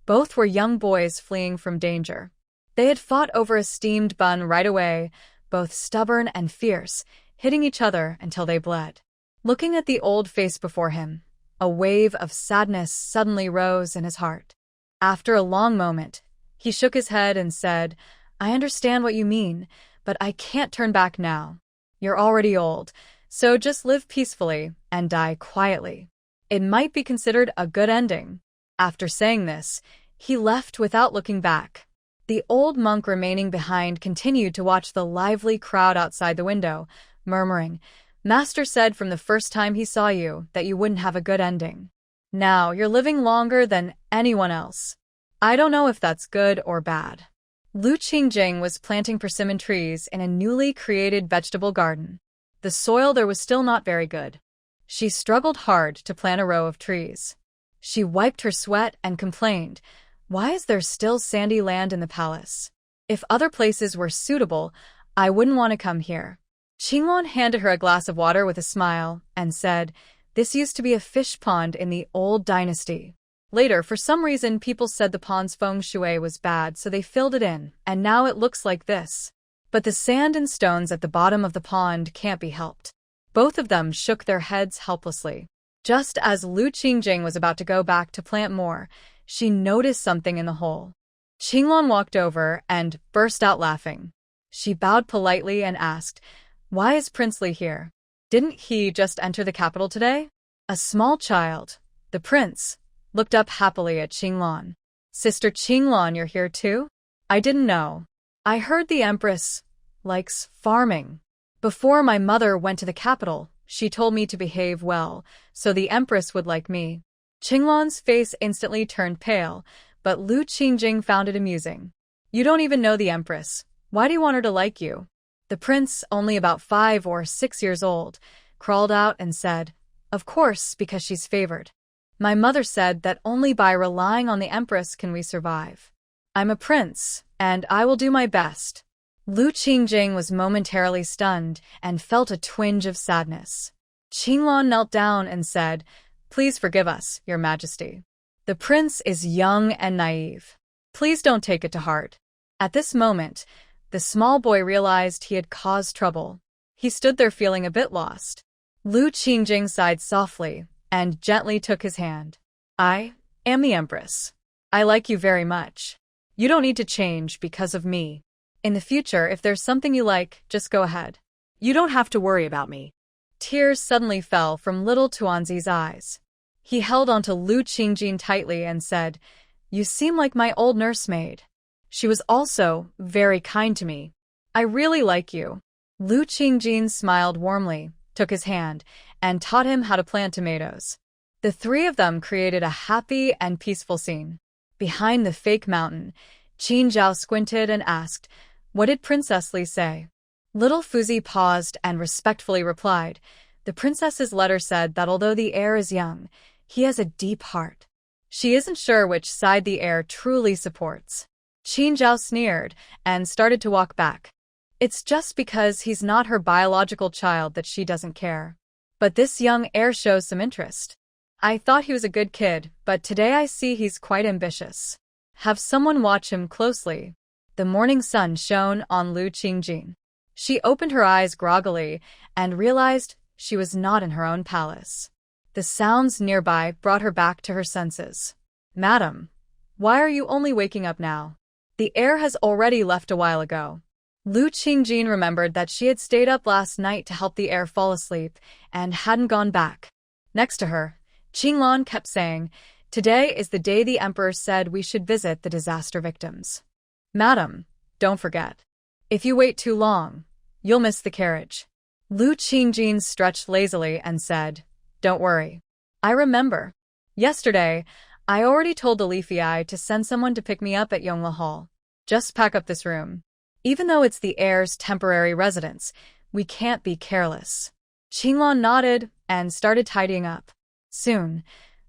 Both were young boys fleeing from danger. They had fought over a steamed bun right away, both stubborn and fierce, hitting each other until they bled. Looking at the old face before him, a wave of sadness suddenly rose in his heart. After a long moment, he shook his head and said, "I understand what you mean, but I can't turn back now. You're already old, so just live peacefully and die quietly. It might be considered a good ending." After saying this, he left without looking back. The old monk remaining behind continued to watch the lively crowd outside the window, murmuring, "Master said from the first time he saw you that you wouldn't have a good ending. Now you're living longer than anyone else. I don't know if that's good or bad." Lu Qingjing was planting persimmon trees in a newly created vegetable garden. The soil there was still not very good. She struggled hard to plant a row of trees. She wiped her sweat and complained, "Why is there still sandy land in the palace? If other places were suitable, I wouldn't want to come here." Qingluan handed her a glass of water with a smile and said, "This used to be a fish pond in the old dynasty. Later, for some reason, people said the pond's feng shui was bad, so they filled it in, and now it looks like this. But the sand and stones at the bottom of the pond can't be helped." Both of them shook their heads helplessly. Just as Lu Qingjing was about to go back to plant more, she noticed something in the hole. Qingluan walked over and burst out laughing. She bowed politely and asked, "Why is Princely here? Didn't he just enter the capital today?" A small child, the prince, looked up happily at Qingluan. "Sister Qingluan, you're here too?" I didn't know. I heard the Empress likes farming. Before my mother went to the capital, she told me to behave well, so the Empress would like me. Qinglan's face instantly turned pale, but Lu Qingjing found it amusing. You don't even know the Empress. Why do you want her to like you? The prince, only about 5 or 6 years old, crawled out and said, Of course, because she's favored. My mother said that only by relying on the Empress can we survive. I'm a prince, and I will do my best. Lu Qingjing was momentarily stunned and felt a twinge of sadness. Qinglan knelt down and said, Please forgive us, Your Majesty. The prince is young and naive. Please don't take it to heart. At this moment, the small boy realized he had caused trouble. He stood there feeling a bit lost. Lu Qingjing sighed softly and gently took his hand. I am the Empress. I like you very much. You don't need to change because of me. In the future, if there's something you like, just go ahead.
You don't have to worry about me.
Tears suddenly fell from little Tuanzi's eyes. He held onto Lu Qingjing tightly and said, You seem like my old nursemaid. She was also very kind to me. I really like you. Lu Qingjing smiled warmly, took his hand, and taught him how to plant tomatoes. The three of them created a happy and peaceful scene. Behind the fake mountain, Qin Zhao squinted and asked, What did Princess Li say? Little Fuzi paused and respectfully replied, The princess's letter said that although the heir is young, he has a deep heart. She isn't sure which side the heir truly supports. Qin Zhao sneered and started to walk back. It's just because he's not her biological child that she doesn't care. But this young heir shows some interest. I thought he was a good kid, but today I see he's quite ambitious. Have someone watch him closely. The morning sun shone on Lu Qingjing. She opened her eyes groggily and realized she was not in her own palace. The sounds nearby brought her back to her senses. Madam, why are you only waking up now? The heir has already left a while ago. Lu Qingjing remembered that she had stayed up last night to help the heir fall asleep and hadn't gone back. Next to her, Qinglan kept saying, Today is the day the emperor said we should visit the disaster victims. Madam, don't forget. If you wait too long, you'll miss the carriage. Lu Qingjing stretched lazily and said, Don't worry. I remember. Yesterday, I already told the Leafy Eye to send someone to pick me up at Yongle Hall. Just pack up this room. Even though it's the heir's temporary residence, we can't be careless. Qinglan nodded and started tidying up. Soon,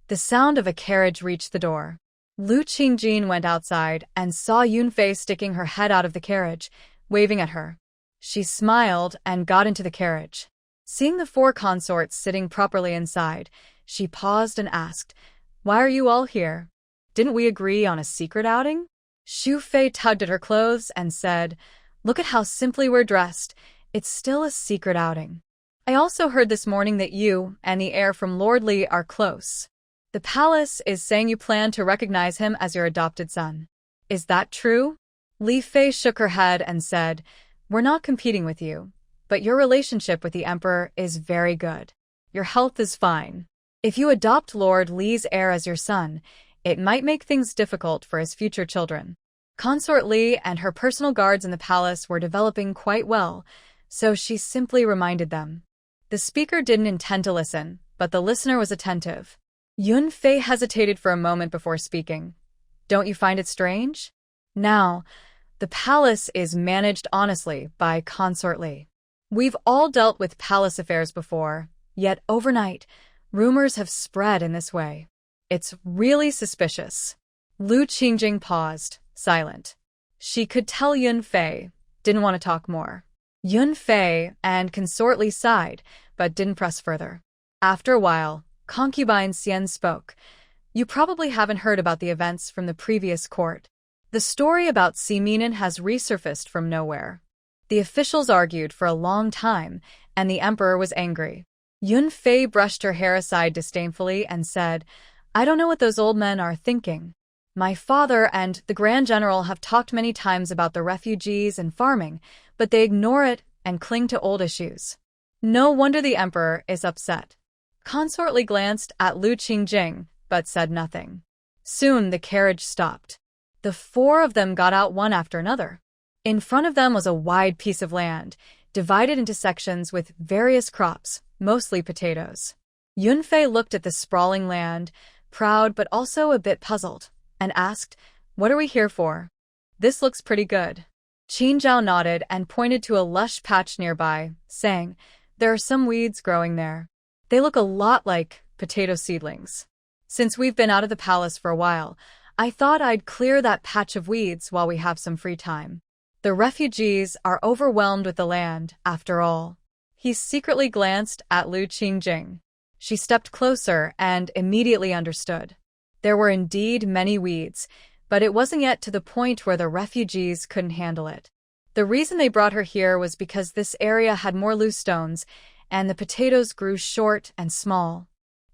the sound of a carriage reached the door. Lu Qingjing went outside and saw Yunfei sticking her head out of the carriage, waving at her. She smiled and got into the carriage. Seeing the 4 consorts sitting properly inside, she paused and asked, Why are you all here? Didn't we agree on a secret outing? Xu Fei tugged at her clothes and said, Look at how simply we're dressed. It's still a secret outing. I also heard this morning that you and the heir from Lord Li are close. The palace is saying you plan to recognize him as your adopted son. Is that true? Li Fei shook her head and said, We're not competing with you, but your relationship with the emperor is very good. Your health is fine. If you adopt Lord Li's heir as your son, it might make things difficult for his future children. Consort Li and her personal guards in the palace were developing quite well, so she simply reminded them. The speaker didn't intend to listen, but the listener was attentive. Yun Fei hesitated for a moment before speaking. Don't you find it strange? Now, the palace is managed honestly by Consort Li. We've all dealt with palace affairs before, yet overnight, rumors have spread in this way. It's really suspicious. Lu Qingjing paused, silent. She could tell Yun Fei didn't want to talk more. Yun Fei and Consort Li sighed, but didn't press further. After a while, concubine Xian spoke. You probably haven't heard about the events from the previous court. The story about Ximinin has resurfaced from nowhere. The officials argued for a long time, and the emperor was angry. Yun Fei brushed her hair aside disdainfully and said, I don't know what those old men are thinking. My father and the Grand General have talked many times about the refugees and farming, but they ignore it and cling to old issues. No wonder the emperor is upset. Consort Li glanced at Lu Qingjing, but said nothing. Soon the carriage stopped. The four of them got out one after another. In front of them was a wide piece of land, divided into sections with various crops, mostly potatoes. Yunfei looked at the sprawling land, proud but also a bit puzzled, and asked, "What are we here for?" "This looks pretty good." Qin Zhao nodded and pointed to a lush patch nearby, saying, "There are some weeds growing there. They look a lot like potato seedlings. Since we've been out of the palace for a while, I thought I'd clear that patch of weeds while we have some free time. The refugees are overwhelmed with the land, after all." He secretly glanced at Lu Qingjing. She stepped closer and immediately understood. There were indeed many weeds, but it wasn't yet to the point where the refugees couldn't handle it. The reason they brought her here was because this area had more loose stones, and the potatoes grew short and small.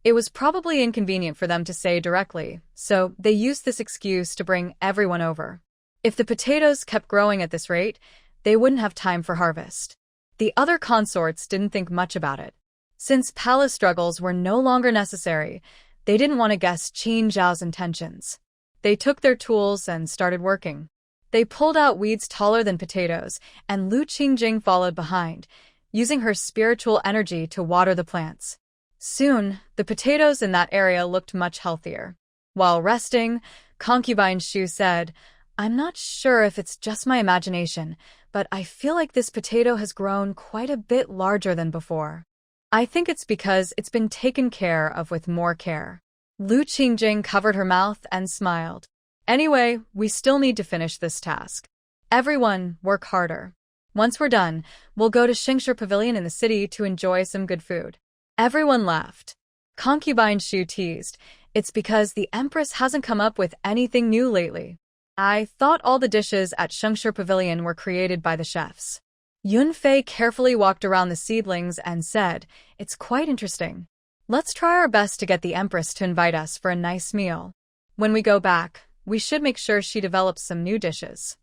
It was probably inconvenient for them to say directly, so they used this excuse to bring everyone over. If the potatoes kept growing at this rate, they wouldn't have time for harvest. The other consorts didn't think much about it. Since palace struggles were no longer necessary, they didn't want to guess Qin Zhao's intentions. They took their tools and started working. They pulled out weeds taller than potatoes, and Lu Qingjing followed behind, using her spiritual energy to water the plants. Soon, the potatoes in that area looked much healthier. While resting, Concubine Shu said, "I'm not sure if it's just my imagination, but I feel like this potato has grown quite a bit larger than before. I think it's because it's been taken care of with more care." Lu Qingjing covered her mouth and smiled. "Anyway, we still need to finish this task. Everyone, work harder. Once we're done, we'll go to Xingshi Pavilion in the city to enjoy some good food." Everyone laughed. Concubine Shu teased, "It's because the Empress hasn't come up with anything new lately. I thought all the dishes at Xingshi Pavilion were created by the chefs." Yunfei carefully walked around the seedlings and said, "It's quite interesting. Let's try our best to get the Empress to invite us for a nice meal. When we go back, we should make sure she develops some new dishes."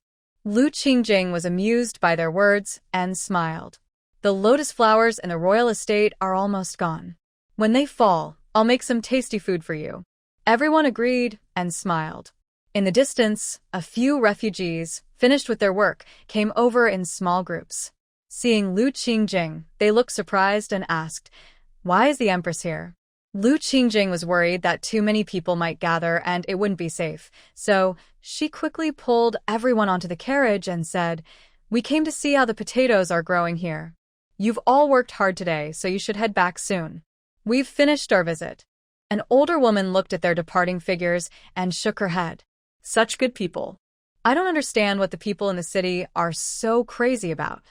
Lu Qingjing was amused by their words and smiled. "The lotus flowers in the royal estate are almost gone. When they fall, I'll make some tasty food for you." Everyone agreed and smiled. In the distance, a few refugees, finished with their work, came over in small groups. Seeing Lu Qingjing, they looked surprised and asked, "Why is the Empress here?" Lu Qingjing was worried that too many people might gather and it wouldn't be safe, so she quickly pulled everyone onto the carriage and said, "We came to see how the potatoes are growing here. You've all worked hard today, so you should head back soon. We've finished our visit." An older woman looked at their departing figures and shook her head. "Such good people. I don't understand what the people in the city are so crazy about."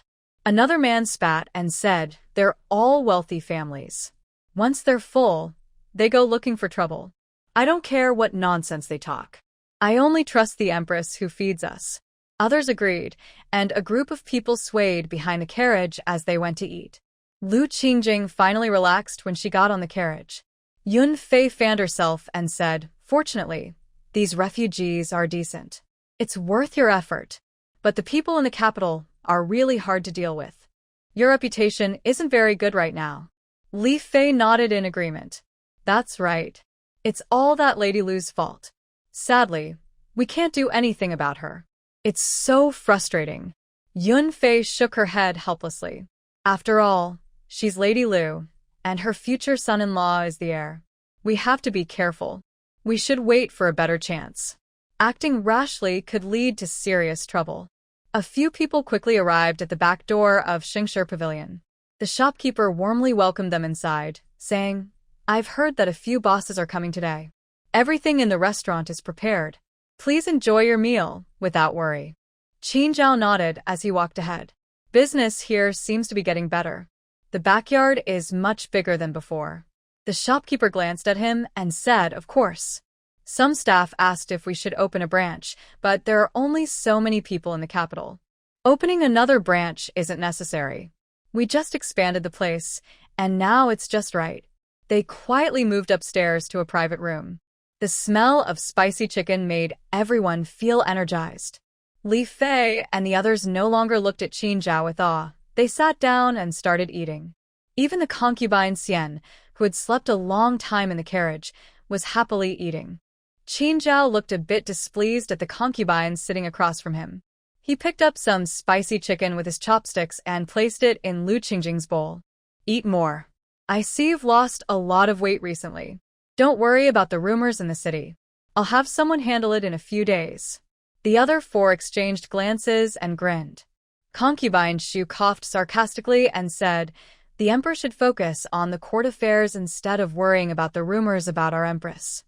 Another man spat and said, "They're all wealthy families. Once they're full, they go looking for trouble. I don't care what nonsense they talk. I only trust the Empress who feeds us." Others agreed, and a group of people swayed behind the carriage as they went to eat. Lu Qingjing finally relaxed when she got on the carriage. Yunfei fanned herself and said, "Fortunately, these refugees are decent. It's worth your effort. But the people in the capital are really hard to deal with. Your reputation isn't very good right now." Li Fei nodded in agreement. "That's right. It's all that Lady Lu's fault. Sadly, we can't do anything about her. It's so frustrating." Yunfei shook her head helplessly. "After all, she's Lady Lu, and her future son-in-law is the heir. We have to be careful. We should wait for a better chance. Acting rashly could lead to serious trouble." A few people quickly arrived at the back door of Xingshi Pavilion. The shopkeeper warmly welcomed them inside, saying, "I've heard that a few bosses are coming today. Everything in the restaurant is prepared. Please enjoy your meal, without worry." Qin Zhao nodded as he walked ahead. "Business here seems to be getting better. The backyard is much bigger than before." The shopkeeper glanced at him and said, "Of course. Some staff asked if we should open a branch, but there are only so many people in the capital. Opening another branch isn't necessary. We just expanded the place, and now it's just right." They quietly moved upstairs to a private room. The smell of spicy chicken made everyone feel energized. Li Fei and the others no longer looked at Qin Zhao with awe. They sat down and started eating. Even the concubine Xian, who had slept a long time in the carriage, was happily eating. Qin Zhao looked a bit displeased at the concubine sitting across from him. He picked up some spicy chicken with his chopsticks and placed it in Lu Qingjing's bowl. Eat more. I see you've lost a lot of weight recently. Don't worry about the rumors in the city. I'll have someone handle it in a few days. The other four exchanged glances and grinned. Concubine Shu coughed sarcastically and said, "The emperor should focus on the court affairs instead of worrying about the rumors about our empress."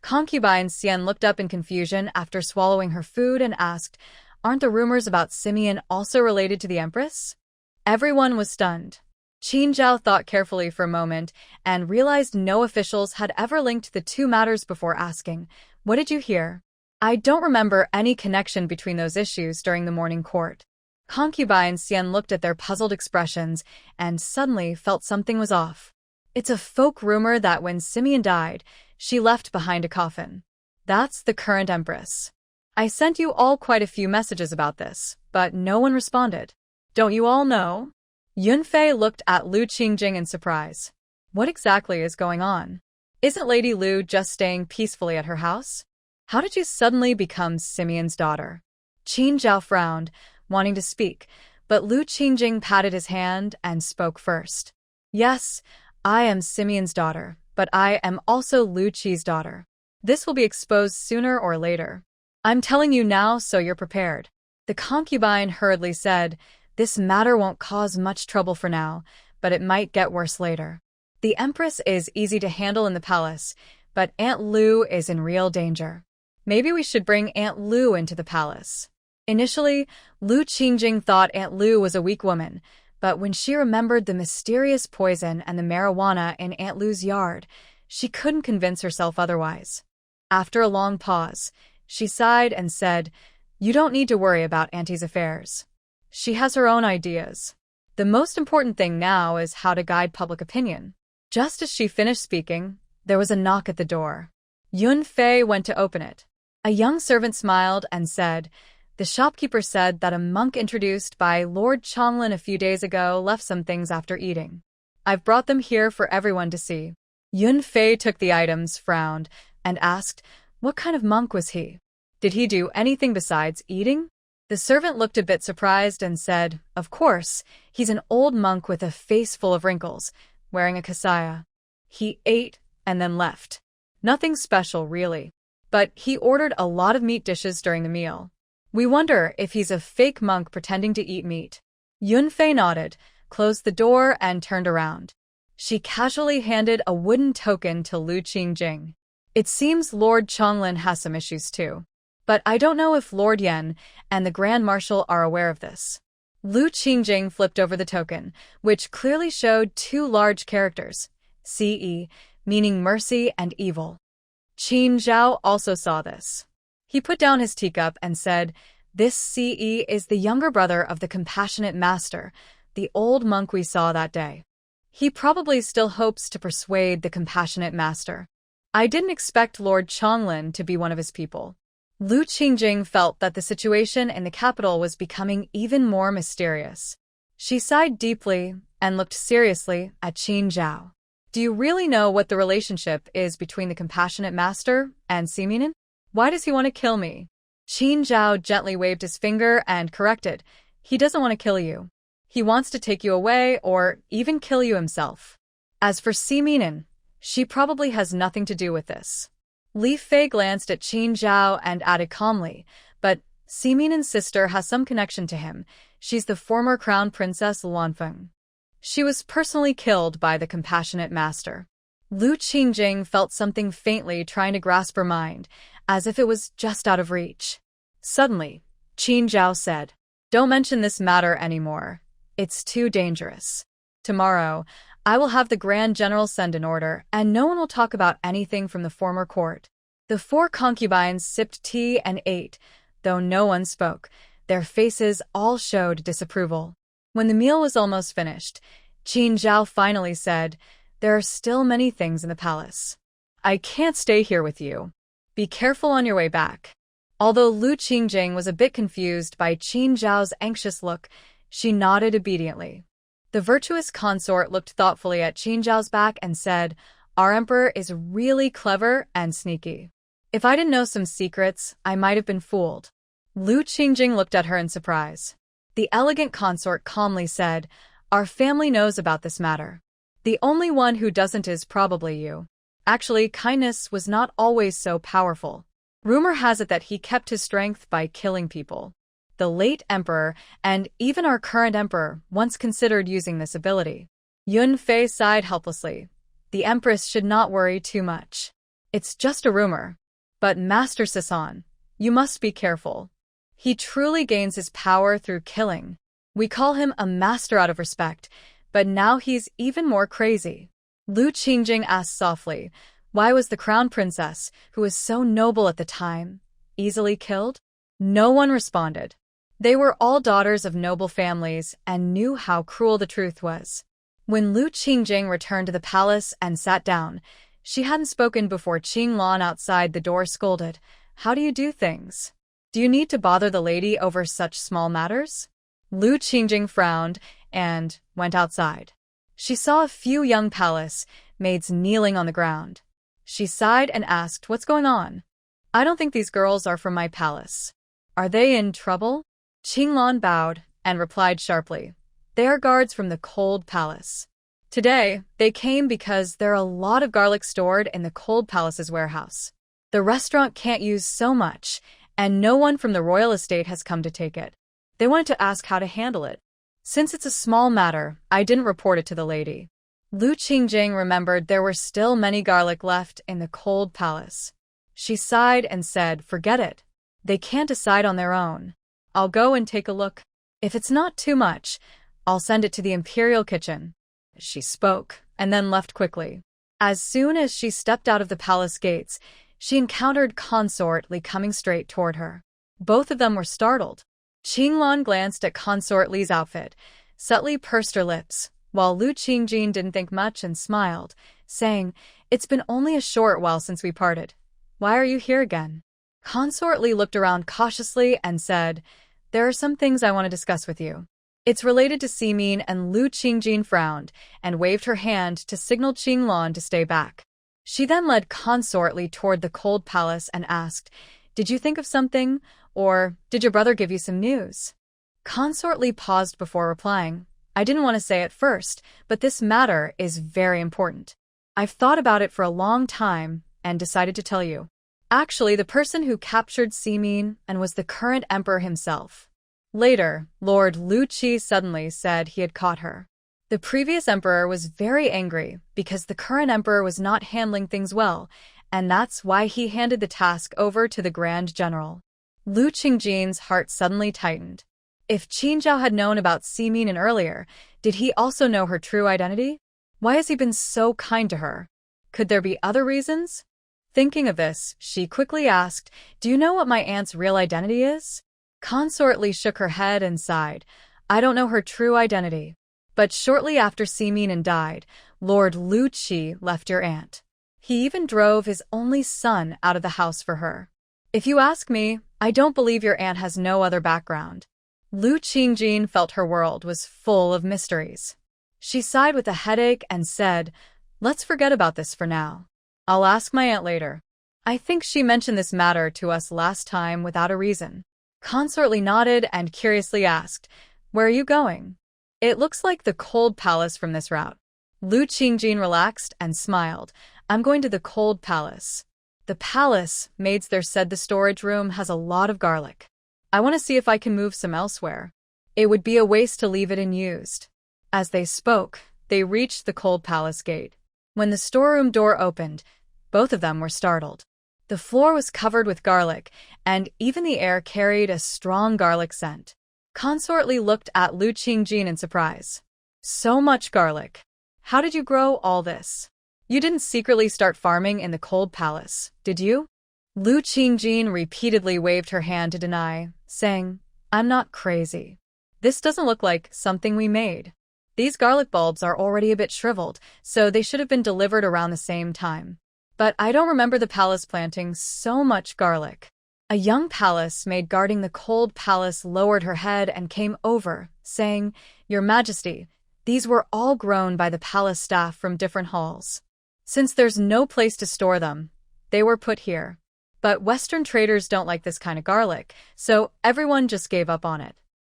Concubine Xian looked up in confusion after swallowing her food and asked, "Aren't the rumors about Simeon also related to the empress?" Everyone was stunned. Qin Zhao thought carefully for a moment and realized no officials had ever linked the two matters before asking, "What did you hear?" "I don't remember any connection between those issues during the morning court." Concubine Xian looked at their puzzled expressions and suddenly felt something was off. It's a folk rumor that when Simeon died, she left behind a coffin. That's the current empress. I sent you all quite a few messages about this, but no one responded. Don't you all know? Yunfei looked at Lu Qingjing in surprise. What exactly is going on? Isn't Lady Lu just staying peacefully at her house? How did you suddenly become Simeon's daughter? Qin Zhao frowned, wanting to speak, but Lu Qingjing patted his hand and spoke first. Yes, I am Simeon's daughter, but I am also Lu Qi's daughter. This will be exposed sooner or later. I'm telling you now so you're prepared. The concubine hurriedly said, "This matter won't cause much trouble for now, but it might get worse later. The Empress is easy to handle in the palace, but Aunt Lu is in real danger. Maybe we should bring Aunt Lu into the palace." Initially, Lu Qingjing thought Aunt Lu was a weak woman, but when she remembered the mysterious poison and the marijuana in Aunt Lu's yard, she couldn't convince herself otherwise. After a long pause, she sighed and said, "You don't need to worry about Auntie's affairs. She has her own ideas. The most important thing now is how to guide public opinion." Just as she finished speaking, there was a knock at the door. Yun Fei went to open it. A young servant smiled and said, "The shopkeeper said that a monk introduced by Lord Changlin a few days ago left some things after eating. I've brought them here for everyone to see." Yun Fei took the items, frowned, and asked, "What kind of monk was he? Did he do anything besides eating?" The servant looked a bit surprised and said, "Of course, he's an old monk with a face full of wrinkles, wearing a kasaya. He ate and then left. Nothing special, really. But he ordered a lot of meat dishes during the meal. We wonder if he's a fake monk pretending to eat meat." Yun Fei nodded, closed the door, and turned around. She casually handed a wooden token to Lu Qingjing. "It seems Lord Changlin has some issues too. But I don't know if Lord Yen and the Grand Marshal are aware of this." Lu Qingjing flipped over the token, which clearly showed two large characters, CE, meaning mercy and evil. Qin Zhao also saw this. He put down his teacup and said, "This CE is the younger brother of the Compassionate Master, the old monk we saw that day. He probably still hopes to persuade the Compassionate Master. I didn't expect Lord Changlin to be one of his people." Lu Qingjing felt that the situation in the capital was becoming even more mysterious. She sighed deeply and looked seriously at Qin Zhao. "Do you really know what the relationship is between the Compassionate Master and Simeon? Why does he want to kill me?" Qin Zhao gently waved his finger and corrected, "He doesn't want to kill you. He wants to take you away or even kill you himself. As for Simeon, she probably has nothing to do with this." Li Fei glanced at Qin Zhao and added calmly, "But Simeon's sister has some connection to him. She's the former Crown Princess Luanfeng. She was personally killed by the Compassionate Master." Lu Qingjing felt something faintly trying to grasp her mind, as if it was just out of reach. Suddenly, Qin Zhao said, "Don't mention this matter anymore. It's too dangerous. Tomorrow, I will have the Grand General send an order, and no one will talk about anything from the former court." The four concubines sipped tea and ate, though no one spoke. Their faces all showed disapproval. When the meal was almost finished, Qin Zhao finally said, "There are still many things in the palace. I can't stay here with you. Be careful on your way back." Although Lu Qingjing was a bit confused by Qin Zhao's anxious look, she nodded obediently. The virtuous consort looked thoughtfully at Qin Zhao's back and said, "Our emperor is really clever and sneaky. If I didn't know some secrets, I might have been fooled. Lu Qingjing looked at her in surprise. The elegant consort calmly said, "Our family knows about this matter. The only one who doesn't is probably you." Actually, kindness was not always so powerful. Rumor has it that he kept his strength by killing people. The late emperor, and even our current emperor, once considered using this ability. Yun Fei sighed helplessly. The Empress should not worry too much. It's just a rumor. But Master Sison, you must be careful. He truly gains his power through killing. We call him a master out of respect, but now he's even more crazy. Lu Qingjing asked softly, why was the crown princess, who was so noble at the time, easily killed? No one responded. They were all daughters of noble families and knew how cruel the truth was. When Lu Qingjing returned to the palace and sat down, she hadn't spoken before Qinglan outside the door scolded, "How do you do things? Do you need to bother the lady over such small matters?" Lu Qingjing frowned and went outside. She saw a few young palace maids kneeling on the ground. She sighed and asked, "What's going on? I don't think these girls are from my palace. Are they in trouble?" Qinglan bowed and replied sharply, "They are guards from the Cold Palace. Today, they came because there are a lot of garlic stored in the Cold Palace's warehouse. The restaurant can't use so much, and no one from the royal estate has come to take it. They wanted to ask how to handle it. Since it's a small matter, I didn't report it to the lady." Lu Qingjing remembered there were still many garlic left in the Cold Palace. She sighed and said, "Forget it. They can't decide on their own. I'll go and take a look. If it's not too much, I'll send it to the imperial kitchen." She spoke, and then left quickly. As soon as she stepped out of the palace gates, she encountered Consort Li coming straight toward her. Both of them were startled. Qinglan glanced at Consort Li's outfit, subtly pursed her lips, while Lu Qingjing didn't think much and smiled, saying, "It's been only a short while since we parted. Why are you here again?" Consort Li looked around cautiously and said, "There are some things I want to discuss with you. It's related to Simin," and Lu Qingjing frowned and waved her hand to signal Qinglan to stay back. She then led Consort Li toward the Cold Palace and asked, "Did you think of something, or did your brother give you some news?" Consort Li paused before replying, "I didn't want to say it first, but this matter is very important. I've thought about it for a long time and decided to tell you. Actually, the person who captured Simin and was the current emperor himself." Later, Lord Lu Qi suddenly said he had caught her. The previous emperor was very angry because the current emperor was not handling things well, and that's why he handed the task over to the Grand General. Lu Qingjing's heart suddenly tightened. If Qin Zhao had known about Simin earlier, did he also know her true identity? Why has he been so kind to her? Could there be other reasons? Thinking of this, she quickly asked, "Do you know what my aunt's real identity is?" Consort Li shook her head and sighed, "I don't know her true identity. But shortly after Simin died, Lord Lu Qi left your aunt. He even drove his only son out of the house for her. If you ask me, I don't believe your aunt has no other background." Lu Qingjing felt her world was full of mysteries. She sighed with a headache and said, "Let's forget about this for now. I'll ask my aunt later. I think she mentioned this matter to us last time without a reason." Consort Li nodded and curiously asked, "Where are you going?" "It looks like the Cold Palace from this route." Lu Qingjing relaxed and smiled. "I'm going to the Cold Palace. The palace, maids there said the storage room has a lot of garlic. I want to see if I can move some elsewhere. It would be a waste to leave it unused." As they spoke, they reached the Cold Palace gate. When the storeroom door opened, both of them were startled. The floor was covered with garlic, and even the air carried a strong garlic scent. Consort Li looked at Lu Qingjing in surprise. "So much garlic. How did you grow all this? You didn't secretly start farming in the Cold Palace, did you?" Lu Qingjing repeatedly waved her hand to deny, saying, "I'm not crazy. This doesn't look like something we made. These garlic bulbs are already a bit shriveled, so they should have been delivered around the same time. But I don't remember the palace planting so much garlic." A young palace maid guarding the Cold Palace lowered her head and came over, saying, "Your Majesty, these were all grown by the palace staff from different halls. Since there's no place to store them, they were put here." But Western traders don't like this kind of garlic, so everyone just gave up on it.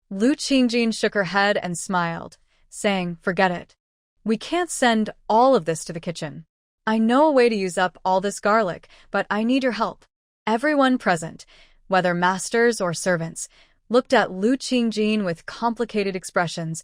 Lu Qingjin shook her head and smiled, saying, "Forget it. We can't send all of this to the kitchen. I know a way to use up all this garlic, but I need your help." Everyone present, whether masters or servants, looked at Lu Qingjin with complicated expressions,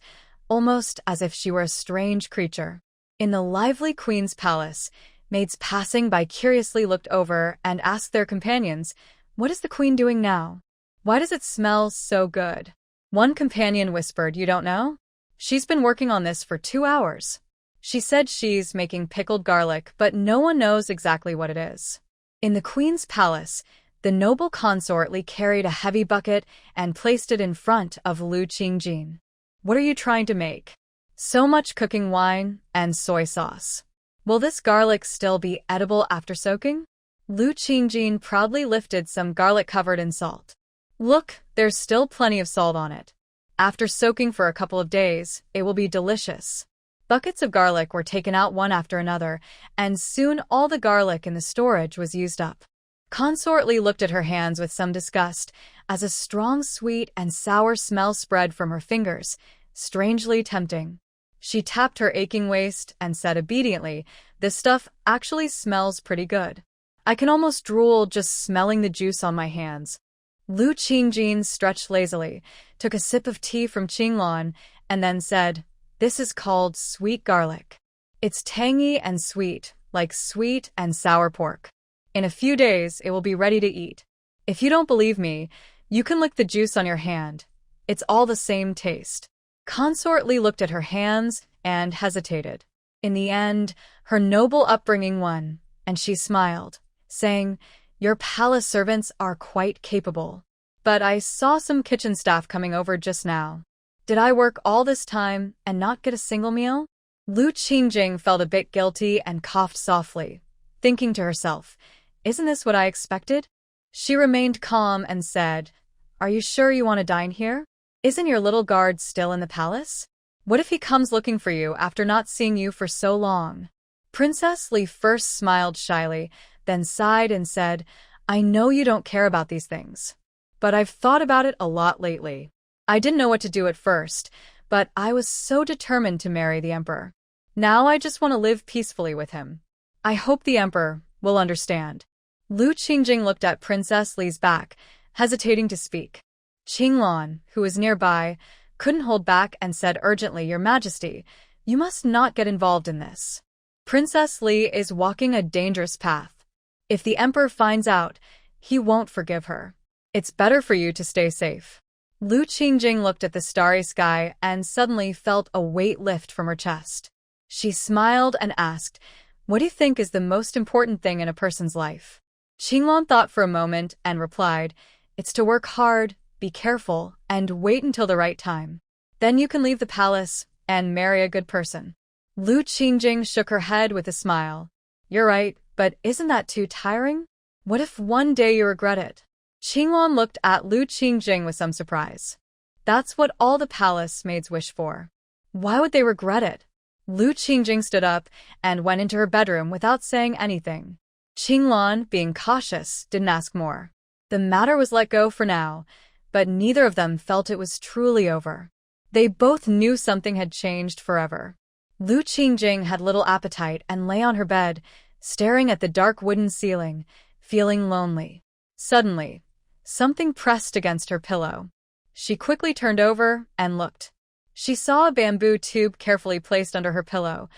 almost as if she were a strange creature. In the lively queen's palace, maids passing by curiously looked over and asked their companions, "What is the queen doing now? Why does it smell so good?" One companion whispered, "You don't know? She's been working on this for 2 hours. She said she's making pickled garlic, but no one knows exactly what it is." In the queen's palace, the noble consortly carried a heavy bucket and placed it in front of Lu Qingjin. "What are you trying to make?" "So much cooking wine and soy sauce." "Will this garlic still be edible after soaking?" Lu Qingjin proudly lifted some garlic covered in salt. "Look, there's still plenty of salt on it. After soaking for a couple of days, it will be delicious." Buckets of garlic were taken out one after another, and soon all the garlic in the storage was used up. Consortly looked at her hands with some disgust, as a strong sweet and sour smell spread from her fingers, strangely tempting. She tapped her aching waist and said obediently, "This stuff actually smells pretty good. I can almost drool just smelling the juice on my hands." Lu Qingjin stretched lazily, took a sip of tea from Qinglan, and then said, "This is called sweet garlic. It's tangy and sweet, like sweet and sour pork. In a few days, it will be ready to eat. If you don't believe me, you can lick the juice on your hand. It's all the same taste." Consortly looked at her hands and hesitated. In the end, her noble upbringing won, and she smiled, saying, "Your palace servants are quite capable. But I saw some kitchen staff coming over just now. Did I work all this time and not get a single meal?" Lu Qingjin felt a bit guilty and coughed softly, thinking to herself, "Isn't this what I expected?" She remained calm and said, "Are you sure you want to dine here? Isn't your little guard still in the palace? What if he comes looking for you after not seeing you for so long?" Princess Li first smiled shyly, then sighed and said, "I know you don't care about these things, but I've thought about it a lot lately. I didn't know what to do at first, but I was so determined to marry the emperor. Now I just want to live peacefully with him. I hope the emperor will understand." Lu Qingjin looked at Princess Li's back, hesitating to speak. Qinglan, who was nearby, couldn't hold back and said urgently, "Your Majesty, you must not get involved in this. Princess Li is walking a dangerous path. If the emperor finds out, he won't forgive her. It's better for you to stay safe." Lu Qingjin looked at the starry sky and suddenly felt a weight lift from her chest. She smiled and asked, "What do you think is the most important thing in a person's life?" Qinglan thought for a moment and replied, "It's to work hard, be careful, and wait until the right time. Then you can leave the palace and marry a good person." Lu Qingjin shook her head with a smile. "You're right, but isn't that too tiring? What if one day you regret it?" Qinglan looked at Lu Qingjin with some surprise. "That's what all the palace maids wish for. Why would they regret it?" Lu Qingjin stood up and went into her bedroom without saying anything. Qinglan, being cautious, didn't ask more. The matter was let go for now, but neither of them felt it was truly over. They both knew something had changed forever. Lu Qingjin had little appetite and lay on her bed, staring at the dark wooden ceiling, feeling lonely. Suddenly, something pressed against her pillow. She quickly turned over and looked. She saw a bamboo tube carefully placed under her pillow,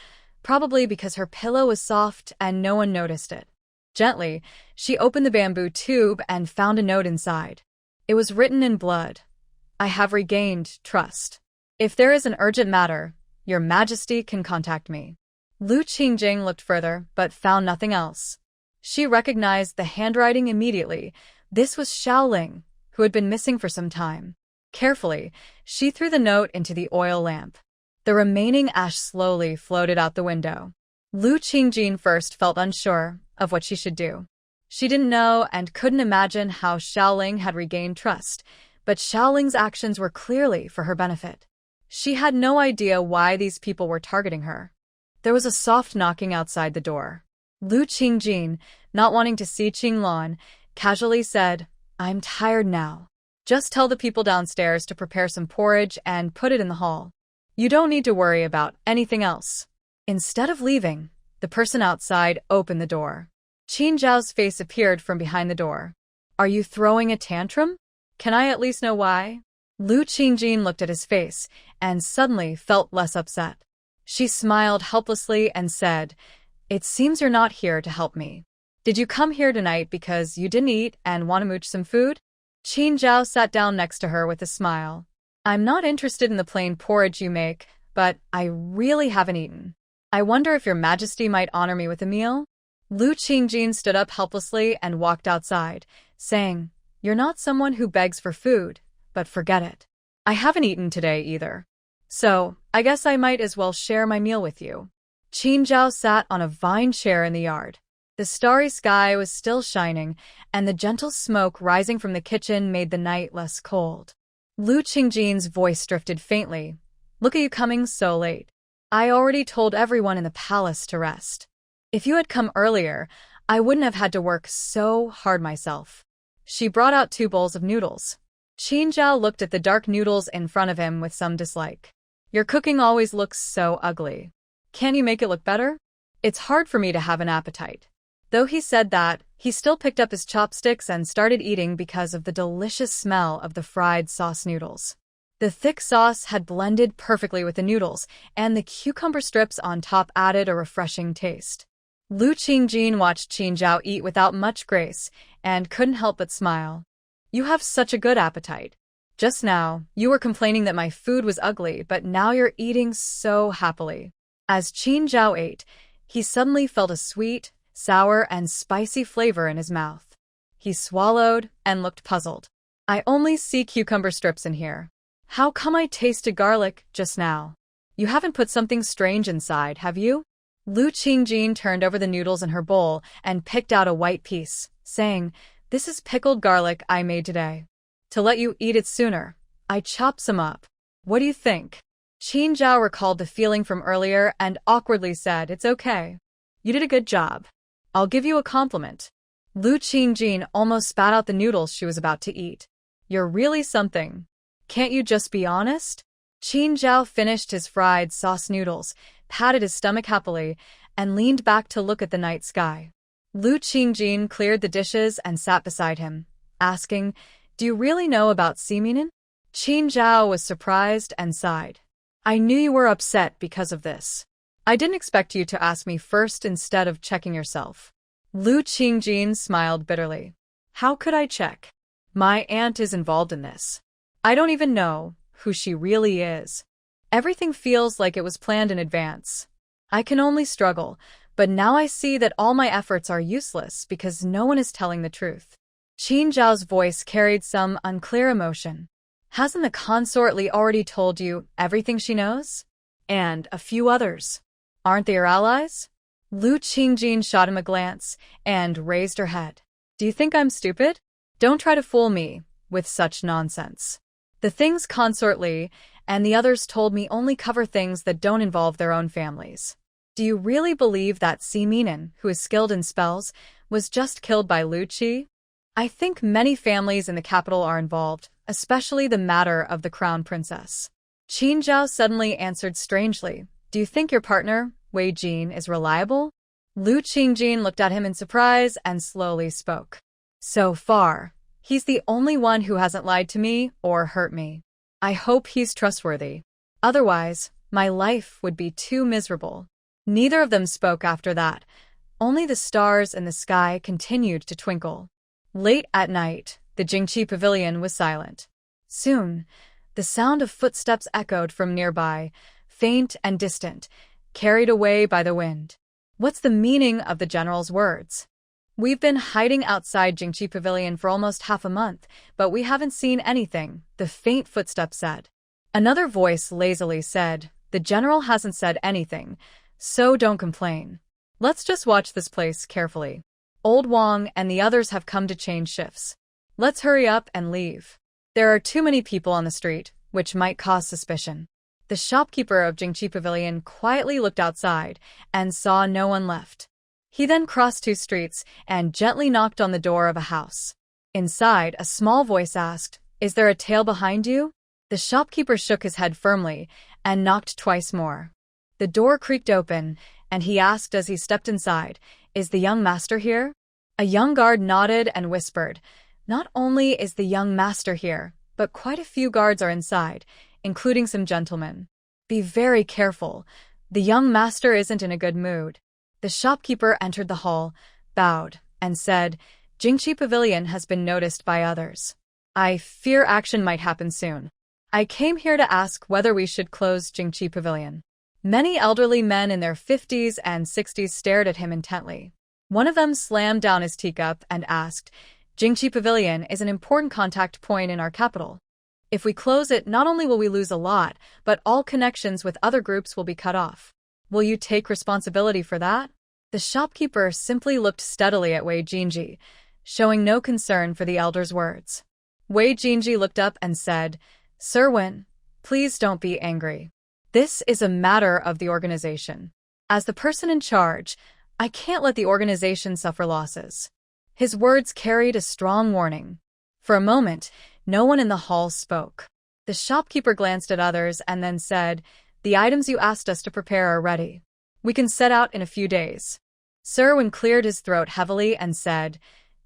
probably because her pillow was soft and no one noticed it. Gently, she opened the bamboo tube and found a note inside. It was written in blood. "I have regained trust. If there is an urgent matter, Your Majesty can contact me." Lu Qingjin looked further, but found nothing else. She recognized the handwriting immediately. This was Xiaoling, who had been missing for some time. Carefully, she threw the note into the oil lamp. The remaining ash slowly floated out the window. Lu Qingjin first felt unsure of what she should do. She didn't know and couldn't imagine how Xiaoling had regained trust, but Xiaoling's actions were clearly for her benefit. She had no idea why these people were targeting her. There was a soft knocking outside the door. Lu Qingjin, not wanting to see Qinglan, casually said, "I'm tired now. Just tell the people downstairs to prepare some porridge and put it in the hall. You don't need to worry about anything else." Instead of leaving, the person outside opened the door. Qin Zhao's face appeared from behind the door. "Are you throwing a tantrum? Can I at least know why?" Lu Qingjin looked at his face and suddenly felt less upset. She smiled helplessly and said, "It seems you're not here to help me. Did you come here tonight because you didn't eat and want to mooch some food?" Qin Zhao sat down next to her with a smile. "I'm not interested in the plain porridge you make, but I really haven't eaten. I wonder if your majesty might honor me with a meal?" Lu Qingjin stood up helplessly and walked outside, saying, "You're not someone who begs for food, but forget it. I haven't eaten today either. So, I guess I might as well share my meal with you." Qin Zhao sat on a vine chair in the yard. The starry sky was still shining, and the gentle smoke rising from the kitchen made the night less cold. Lu Qingjin's voice drifted faintly. "Look at you coming so late. I already told everyone in the palace to rest. If you had come earlier, I wouldn't have had to work so hard myself." She brought out 2 bowls of noodles. Qin Zhao looked at the dark noodles in front of him with some dislike. "Your cooking always looks so ugly. Can't you make it look better? It's hard for me to have an appetite." Though he said that, he still picked up his chopsticks and started eating because of the delicious smell of the fried sauce noodles. The thick sauce had blended perfectly with the noodles, and the cucumber strips on top added a refreshing taste. Lu Qingjin watched Qin Zhao eat without much grace and couldn't help but smile. "You have such a good appetite. Just now, you were complaining that my food was ugly, but now you're eating so happily." As Qin Zhao ate, he suddenly felt a sweet, sour, and spicy flavor in his mouth. He swallowed and looked puzzled. "I only see cucumber strips in here. How come I tasted garlic just now? You haven't put something strange inside, have you?" Lu Qingjin turned over the noodles in her bowl and picked out a white piece, saying, "This is pickled garlic I made today. To let you eat it sooner, I chopped some up. What do you think?" Qin Zhao recalled the feeling from earlier and awkwardly said, "It's okay. You did a good job. I'll give you a compliment." Lu Qingjin almost spat out the noodles she was about to eat. "You're really something. Can't you just be honest?" Qin Zhao finished his fried sauce noodles, patted his stomach happily, and leaned back to look at the night sky. Lu Qingjin cleared the dishes and sat beside him, asking, "Do you really know about Siminen?" Qin Zhao was surprised and sighed. "I knew you were upset because of this. I didn't expect you to ask me first instead of checking yourself." Lu Qingjin smiled bitterly. "How could I check? My aunt is involved in this. I don't even know who she really is. Everything feels like it was planned in advance. I can only struggle, but now I see that all my efforts are useless because no one is telling the truth." Qin Zhao's voice carried some unclear emotion. "Hasn't the consort Li already told you everything she knows? And a few others. Aren't they your allies?" Lu Qingjin shot him a glance and raised her head. "Do you think I'm stupid? Don't try to fool me with such nonsense. The things Consort Li and the others told me only cover things that don't involve their own families. Do you really believe that Si Minen, who is skilled in spells, was just killed by Lu Qi? I think many families in the capital are involved, especially the matter of the crown princess." Qin Zhao suddenly answered strangely, "Do you think your partner, Wei Jin, is reliable?" Lu Qingjin looked at him in surprise and slowly spoke. "So far, he's the only one who hasn't lied to me or hurt me. I hope he's trustworthy. Otherwise, my life would be too miserable." Neither of them spoke after that. Only the stars in the sky continued to twinkle. Late at night, the Jingqi pavilion was silent. Soon, the sound of footsteps echoed from nearby, faint and distant, carried away by the wind. What's the meaning of the general's words? "We've been hiding outside Jingqi Pavilion for almost half a month, but we haven't seen anything," the faint footsteps said. Another voice lazily said, "The general hasn't said anything, so don't complain. Let's just watch this place carefully. Old Wang and the others have come to change shifts. Let's hurry up and leave. There are too many people on the street, which might cause suspicion." The shopkeeper of Jingqi Pavilion quietly looked outside and saw no one left. He then crossed 2 streets and gently knocked on the door of a house. Inside, a small voice asked, "Is there a tail behind you?" The shopkeeper shook his head firmly and knocked twice more. The door creaked open, and he asked as he stepped inside, "Is the young master here?" A young guard nodded and whispered, "Not only is the young master here, but quite a few guards are inside, including some gentlemen. Be very careful. The young master isn't in a good mood." The shopkeeper entered the hall, bowed, and said, "Jingqi Pavilion has been noticed by others. I fear action might happen soon. I came here to ask whether we should close Jingqi Pavilion." Many elderly men in their 50s and 60s stared at him intently. One of them slammed down his teacup and asked, "Jingqi Pavilion is an important contact point in our capital. If we close it, not only will we lose a lot, but all connections with other groups will be cut off. Will you take responsibility for that?" The shopkeeper simply looked steadily at Wei Jinji, showing no concern for the elder's words. Wei Jinji looked up and said, "Sir Wen, please don't be angry. This is a matter of the organization. As the person in charge, I can't let the organization suffer losses." His words carried a strong warning. For a moment, no one in the hall spoke. The shopkeeper glanced at others and then said, "The items you asked us to prepare are ready. We can set out in a few days." Sir Wen cleared his throat heavily and said,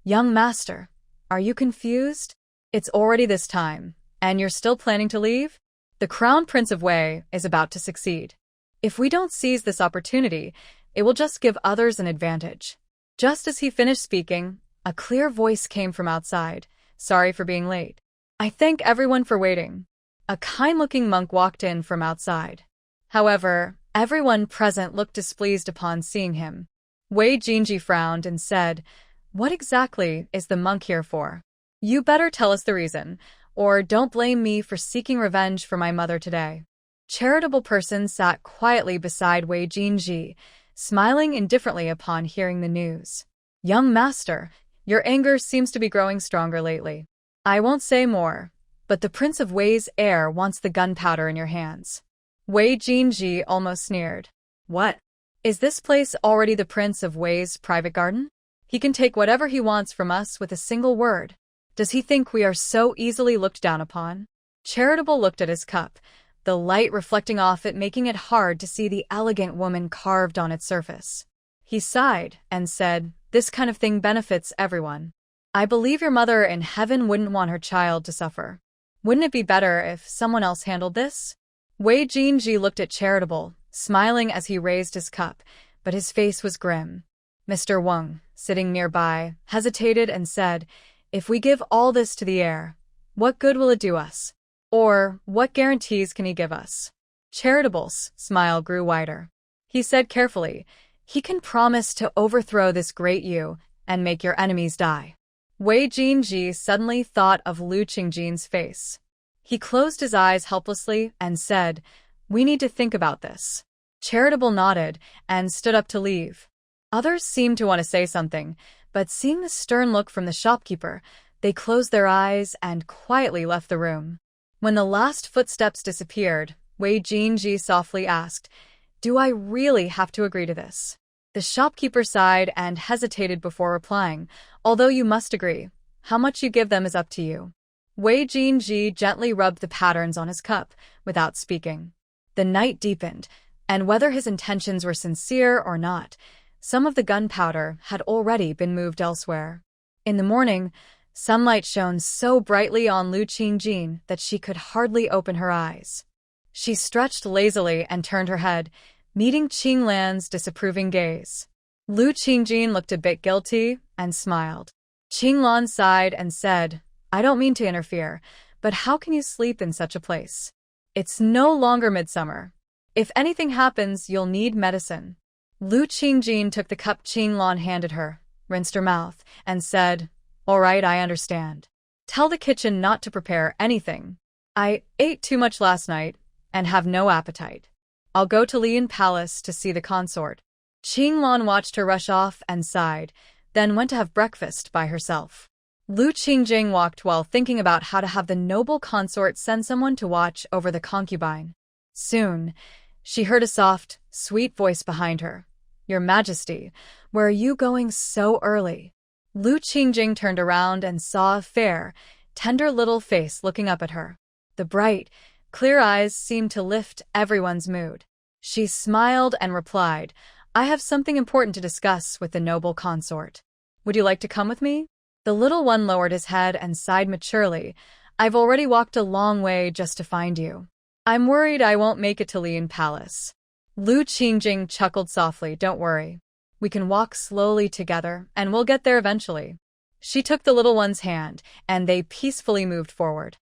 "Young master, are you confused? It's already this time, and you're still planning to leave? The Crown Prince of Wei is about to succeed. If we don't seize this opportunity, it will just give others an advantage." Just as he finished speaking, a clear voice came from outside. "Sorry for being late. I thank everyone for waiting." A kind-looking monk walked in from outside. However, everyone present looked displeased upon seeing him. Wei Jinji frowned and said, "What exactly is the monk here for? You better tell us the reason, or don't blame me for seeking revenge for my mother today." Charitable person sat quietly beside Wei Jinji, smiling indifferently upon hearing the news. "Young master, your anger seems to be growing stronger lately. I won't say more, but the Prince of Wei's heir wants the gunpowder in your hands." Wei Jinji almost sneered. "What? Is this place already the Prince of Wei's private garden? He can take whatever he wants from us with a single word. Does he think we are so easily looked down upon?" Charitable looked at his cup, the light reflecting off it making it hard to see the elegant woman carved on its surface. He sighed and said, "This kind of thing benefits everyone. I believe your mother in heaven wouldn't want her child to suffer. Wouldn't it be better if someone else handled this?" Wei Jinji looked at Charitable, smiling as he raised his cup, but his face was grim. Mr. Wang, sitting nearby, hesitated and said, "If we give all this to the heir, what good will it do us? Or what guarantees can he give us?" Charitable's smile grew wider. He said carefully, "He can promise to overthrow this great you and make your enemies die." Wei Jinji suddenly thought of Lu Qingjin's face. He closed his eyes helplessly and said, "We need to think about this." Charitable nodded and stood up to leave. Others seemed to want to say something, but seeing the stern look from the shopkeeper, they closed their eyes and quietly left the room. When the last footsteps disappeared, Wei Jinji softly asked, "Do I really have to agree to this?" The shopkeeper sighed and hesitated before replying, "Although you must agree, how much you give them is up to you." Wei Jinji gently rubbed the patterns on his cup, without speaking. The night deepened, and whether his intentions were sincere or not, some of the gunpowder had already been moved elsewhere. In the morning, sunlight shone so brightly on Lu Qingjin that she could hardly open her eyes. She stretched lazily and turned her head, meeting Qing Lan's disapproving gaze. Lu Qingjin looked a bit guilty and smiled. Qing Lan sighed and said, "I don't mean to interfere, but how can you sleep in such a place? It's no longer midsummer. If anything happens, you'll need medicine." Lu Qingjin took the cup Qing Lan handed her, rinsed her mouth, and said, "All right, I understand. Tell the kitchen not to prepare anything. I ate too much last night and have no appetite. I'll go to Lian Palace to see the consort." Qing Lan watched her rush off and sighed, then went to have breakfast by herself. Lu Qingjing walked while thinking about how to have the noble consort send someone to watch over the concubine. Soon, she heard a soft, sweet voice behind her. Your Majesty, where are you going so early? Lu Qingjing turned around and saw a fair, tender little face looking up at her. The bright, clear eyes seemed to lift everyone's mood. She smiled and replied, I have something important to discuss with the noble consort. Would you like to come with me? The little one lowered his head and sighed maturely. I've already walked a long way just to find you. I'm worried I won't make it to Lian Palace. Lu Qingjing chuckled softly. Don't worry. We can walk slowly together, and we'll get there eventually. She took the little one's hand, and they peacefully moved forward.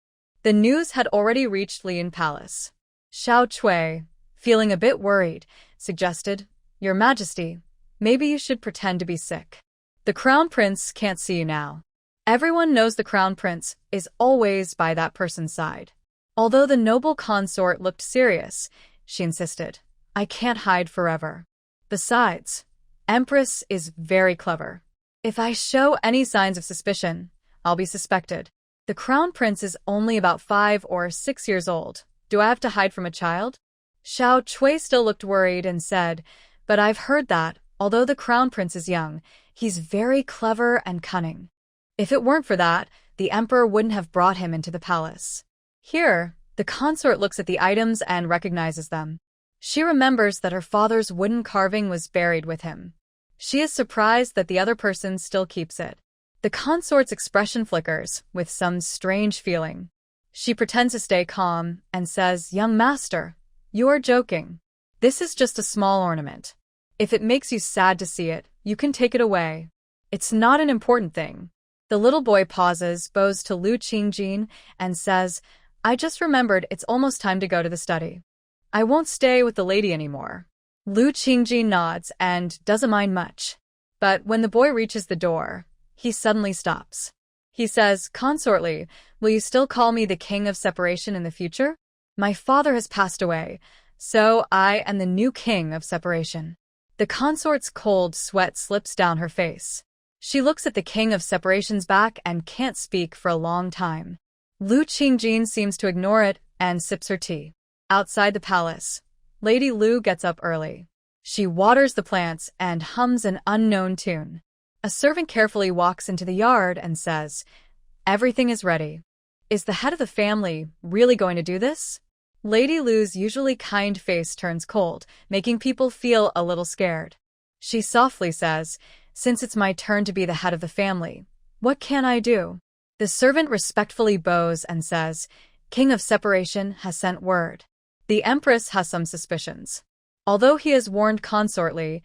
The news had already reached Lian Palace. Xiao Cui, feeling a bit worried, suggested, Your Majesty, maybe you should pretend to be sick. The Crown Prince can't see you now. Everyone knows the Crown Prince is always by that person's side. Although the noble consort looked serious, she insisted, I can't hide forever. Besides, Empress is very clever. If I show any signs of suspicion, I'll be suspected. The Crown Prince is only about 5 or 6 years old. Do I have to hide from a child? Xiao Cui still looked worried and said, But I've heard that, although the Crown Prince is young, he's very clever and cunning. If it weren't for that, the Emperor wouldn't have brought him into the palace. Here, the consort looks at the items and recognizes them. She remembers that her father's wooden carving was buried with him. She is surprised that the other person still keeps it. The consort's expression flickers with some strange feeling. She pretends to stay calm and says, Young master, you are joking. This is just a small ornament. If it makes you sad to see it, you can take it away. It's not an important thing. The little boy pauses, bows to Lu Qingjing, and says, I just remembered it's almost time to go to the study. I won't stay with the lady anymore. Lu Qingjing nods and doesn't mind much. But when the boy reaches the door, he suddenly stops. He says, Consortly, will you still call me the king of separation in the future? My father has passed away, so I am the new king of separation. The consort's cold sweat slips down her face. She looks at the king of separation's back and can't speak for a long time. Lu Qingjing seems to ignore it and sips her tea. Outside the palace, Lady Lu gets up early. She waters the plants and hums an unknown tune. A servant carefully walks into the yard and says, Everything is ready. Is the head of the family really going to do this? Lady Lu's usually kind face turns cold, making people feel a little scared. She softly says, Since it's my turn to be the head of the family, what can I do? The servant respectfully bows and says, King of Separation has sent word. The Empress has some suspicions. Although he has warned consortly,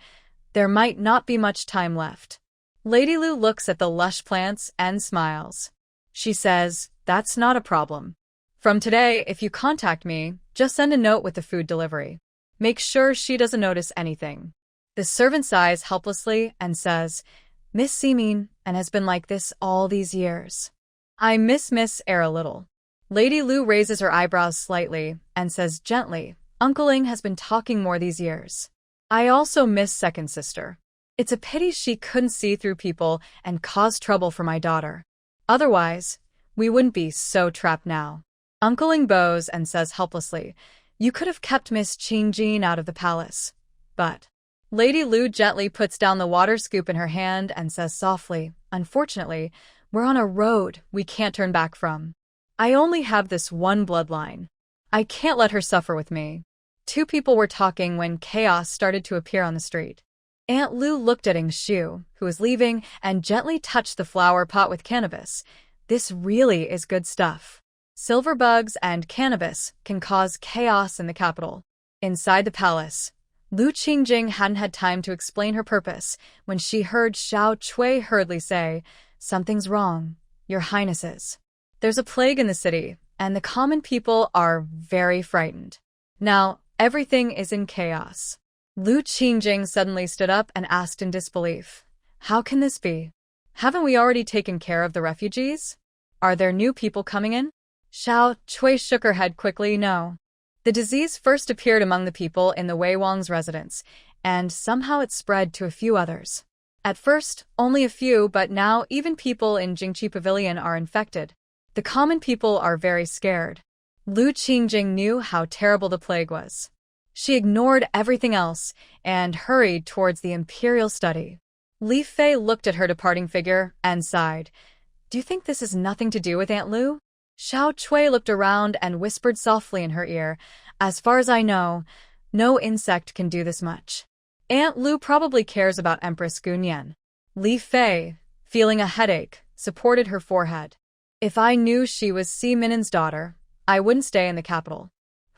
there might not be much time left. Lady Lu looks at the lush plants and smiles. She says, That's not a problem. From today, if you contact me, just send a note with the food delivery. Make sure she doesn't notice anything. The servant sighs helplessly and says, Miss Seamean, and has been like this all these years. I miss Miss Air a little. Lady Lu raises her eyebrows slightly and says gently, Uncle Ing has been talking more these years. I also miss second sister. It's a pity she couldn't see through people and cause trouble for my daughter. Otherwise, we wouldn't be so trapped now. Uncle Ing bows and says helplessly, You could have kept Miss Qingjing out of the palace. But Lady Lu gently puts down the water scoop in her hand and says softly, Unfortunately, we're on a road we can't turn back from. I only have this one bloodline. I can't let her suffer with me. 2 people were talking when chaos started to appear on the street. Aunt Lu looked at Ing Shu, who was leaving, and gently touched the flower pot with cannabis. This really is good stuff. Silver bugs and cannabis can cause chaos in the capital. Inside the palace, Lu Qingjing hadn't had time to explain her purpose when she heard Xiao Cui hurriedly say, Something's wrong, Your Highnesses. There's a plague in the city, and the common people are very frightened. Now, everything is in chaos. Lu Qingjing suddenly stood up and asked in disbelief, How can this be? Haven't we already taken care of the refugees? Are there new people coming in? Xiao Cui shook her head quickly, No. The disease first appeared among the people in the Wei Wang's residence, and somehow it spread to a few others. At first, only a few, but now even people in Jingqi Pavilion are infected. The common people are very scared. Lu Qingjing knew how terrible the plague was. She ignored everything else and hurried towards the imperial study. Li Fei looked at her departing figure and sighed. Do you think this has nothing to do with Aunt Lu? Xiao Cui looked around and whispered softly in her ear, as far as I know, no insect can do this much. Aunt Lu probably cares about Empress Gunyan. Li Fei, feeling a headache, supported her forehead. If I knew she was Si Minen's daughter, I wouldn't stay in the capital.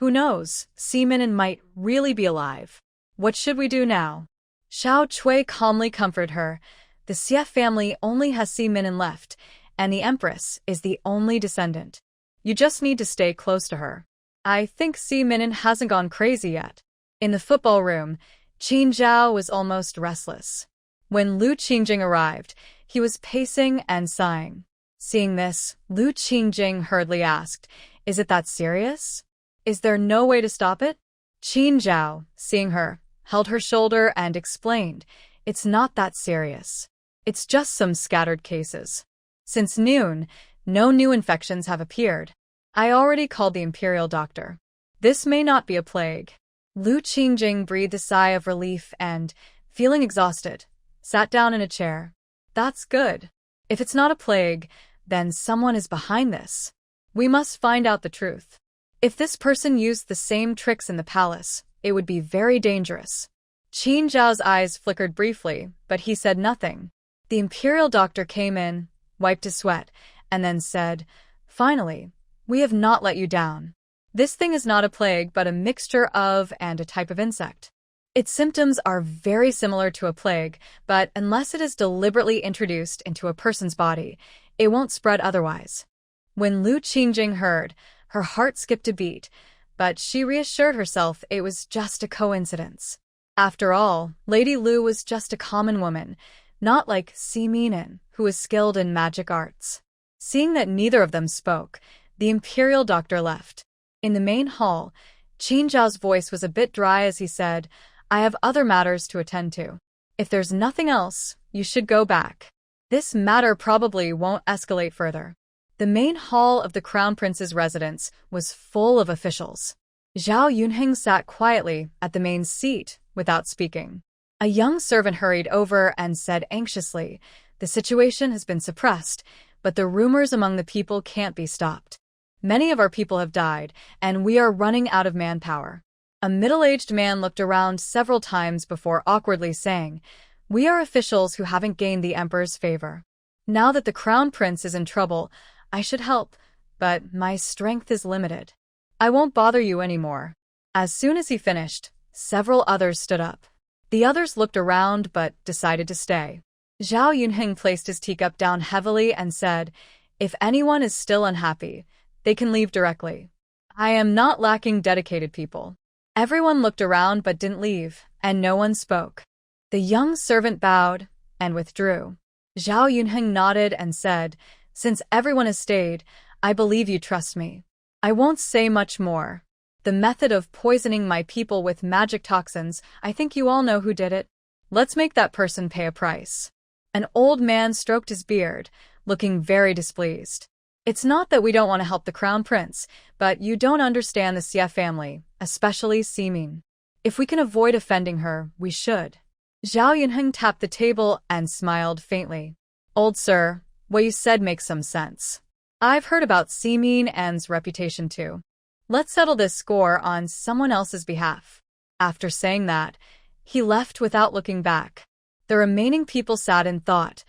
Who knows, Si Minen might really be alive. What should we do now? Xiao Cui calmly comforted her. The Xie family only has Si Minen left, and the Empress is the only descendant. You just need to stay close to her. I think Si Minen hasn't gone crazy yet. In the football room, Qin Zhao was almost restless. When Lu Qingjing arrived, he was pacing and sighing. Seeing this, Lu Qingjing hurriedly asked, Is it that serious? Is there no way to stop it? Qin Zhao, seeing her, held her shoulder and explained, It's not that serious. It's just some scattered cases. Since noon, no new infections have appeared. I already called the imperial doctor. This may not be a plague. Lu Qingjing breathed a sigh of relief and, feeling exhausted, sat down in a chair. That's good. If it's not a plague, then someone is behind this. We must find out the truth. If this person used the same tricks in the palace, it would be very dangerous. Qin Zhao's eyes flickered briefly, but he said nothing. The imperial doctor came in, wiped his sweat, and then said, Finally, we have not let you down. This thing is not a plague but a mixture of and a type of insect. Its symptoms are very similar to a plague, but unless it is deliberately introduced into a person's body, it won't spread otherwise. When Lu Qingjing heard, her heart skipped a beat, but she reassured herself it was just a coincidence. After all, Lady Lu was just a common woman, not like Si Minen, who was skilled in magic arts. Seeing that neither of them spoke, the imperial doctor left. In the main hall, Qin Zhao's voice was a bit dry as he said, I have other matters to attend to. If there's nothing else, you should go back. This matter probably won't escalate further. The main hall of the Crown Prince's residence was full of officials. Zhao Yunheng sat quietly at the main seat without speaking. A young servant hurried over and said anxiously, The situation has been suppressed, but the rumors among the people can't be stopped. Many of our people have died, and we are running out of manpower. A middle-aged man looked around several times before awkwardly saying, We are officials who haven't gained the Emperor's favor. Now that the Crown Prince is in trouble, I should help, but my strength is limited. I won't bother you anymore. As soon as he finished, several others stood up. The others looked around but decided to stay. Zhao Yunheng placed his teacup down heavily and said, If anyone is still unhappy, they can leave directly. I am not lacking dedicated people. Everyone looked around but didn't leave, and no one spoke. The young servant bowed and withdrew. Zhao Yunheng nodded and said, Since everyone has stayed, I believe you trust me. I won't say much more. The method of poisoning my people with magic toxins, I think you all know who did it. Let's make that person pay a price. An old man stroked his beard, looking very displeased. It's not that we don't want to help the Crown Prince, but you don't understand the Xie family, especially Si Min. If we can avoid offending her, we should. Zhao Yunheng tapped the table and smiled faintly. Old sir, what you said makes some sense. I've heard about Si Min and's reputation too. Let's settle this score on someone else's behalf. After saying that, he left without looking back. The remaining people sat in thought,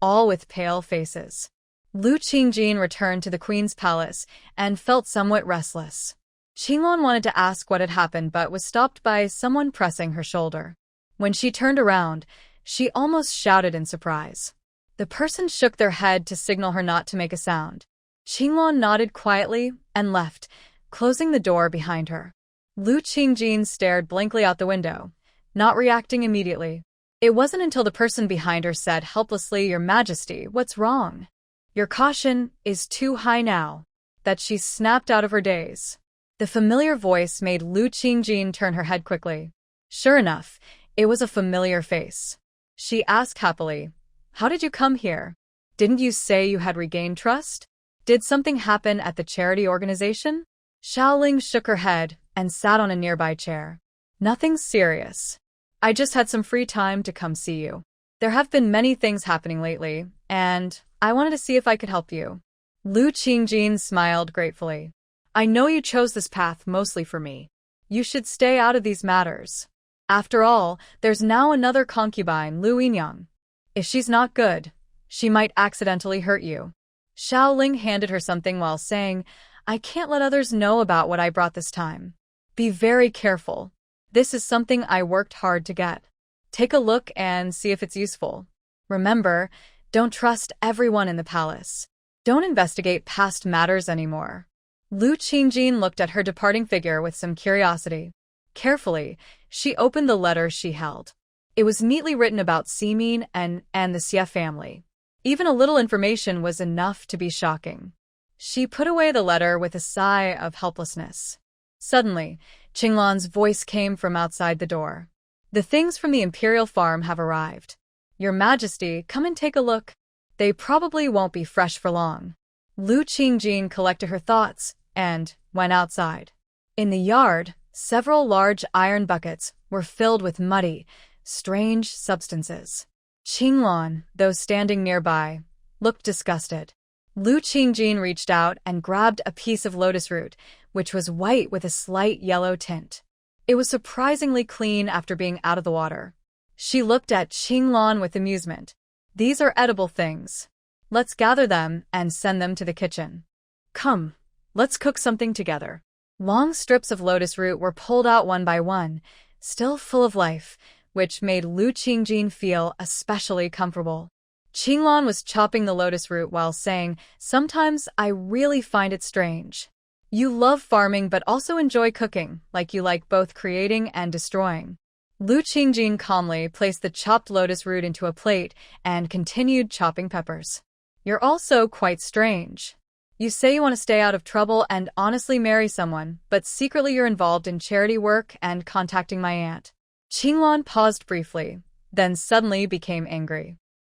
all with pale faces. Lu Qingjing returned to the Queen's palace and felt somewhat restless. Qingluan wanted to ask what had happened but was stopped by someone pressing her shoulder. When she turned around, she almost shouted in surprise. The person shook their head to signal her not to make a sound. Qingluan nodded quietly and left, closing the door behind her. Lu Qingjing stared blankly out the window, not reacting immediately. It wasn't until the person behind her said helplessly, Your Majesty, what's wrong? Your caution is too high now, that she snapped out of her daze. The familiar voice made Lu Qingjing turn her head quickly. Sure enough, it was a familiar face. She asked happily, How did you come here? Didn't you say you had regained trust? Did something happen at the charity organization? Xiaoling shook her head and sat on a nearby chair. Nothing serious. I just had some free time to come see you. There have been many things happening lately, and I wanted to see if I could help you. Lu Qingjin smiled gratefully. I know you chose this path mostly for me. You should stay out of these matters. After all, there's now another concubine, Lu Yinyang. If she's not good, she might accidentally hurt you. Xiao Ling handed her something while saying, I can't let others know about what I brought this time. Be very careful. This is something I worked hard to get. Take a look and see if it's useful. Remember, don't trust everyone in the palace. Don't investigate past matters anymore. Lu Qingjin looked at her departing figure with some curiosity. Carefully, she opened the letter she held. It was neatly written about Simin and the Xie family. Even a little information was enough to be shocking. She put away the letter with a sigh of helplessness. Suddenly, Qinglan's voice came from outside the door. The things from the imperial farm have arrived. Your Majesty, come and take a look. They probably won't be fresh for long. Lu Qingjin collected her thoughts and went outside. In the yard, several large iron buckets were filled with muddy, strange substances. Qinglan, though standing nearby, looked disgusted. Lu Qingjin reached out and grabbed a piece of lotus root, which was white with a slight yellow tint. It was surprisingly clean after being out of the water. She looked at Qinglan with amusement. These are edible things. Let's gather them and send them to the kitchen. Come, let's cook something together. Long strips of lotus root were pulled out one by one, still full of life, which made Lu Qingjin feel especially comfortable. Qinglan was chopping the lotus root while saying, Sometimes I really find it strange. You love farming but also enjoy cooking, like you like both creating and destroying. Lu Qingjin calmly placed the chopped lotus root into a plate and continued chopping peppers. You're also quite strange. You say you want to stay out of trouble and honestly marry someone, but secretly you're involved in charity work and contacting my aunt. Qinglan paused briefly, then suddenly became angry.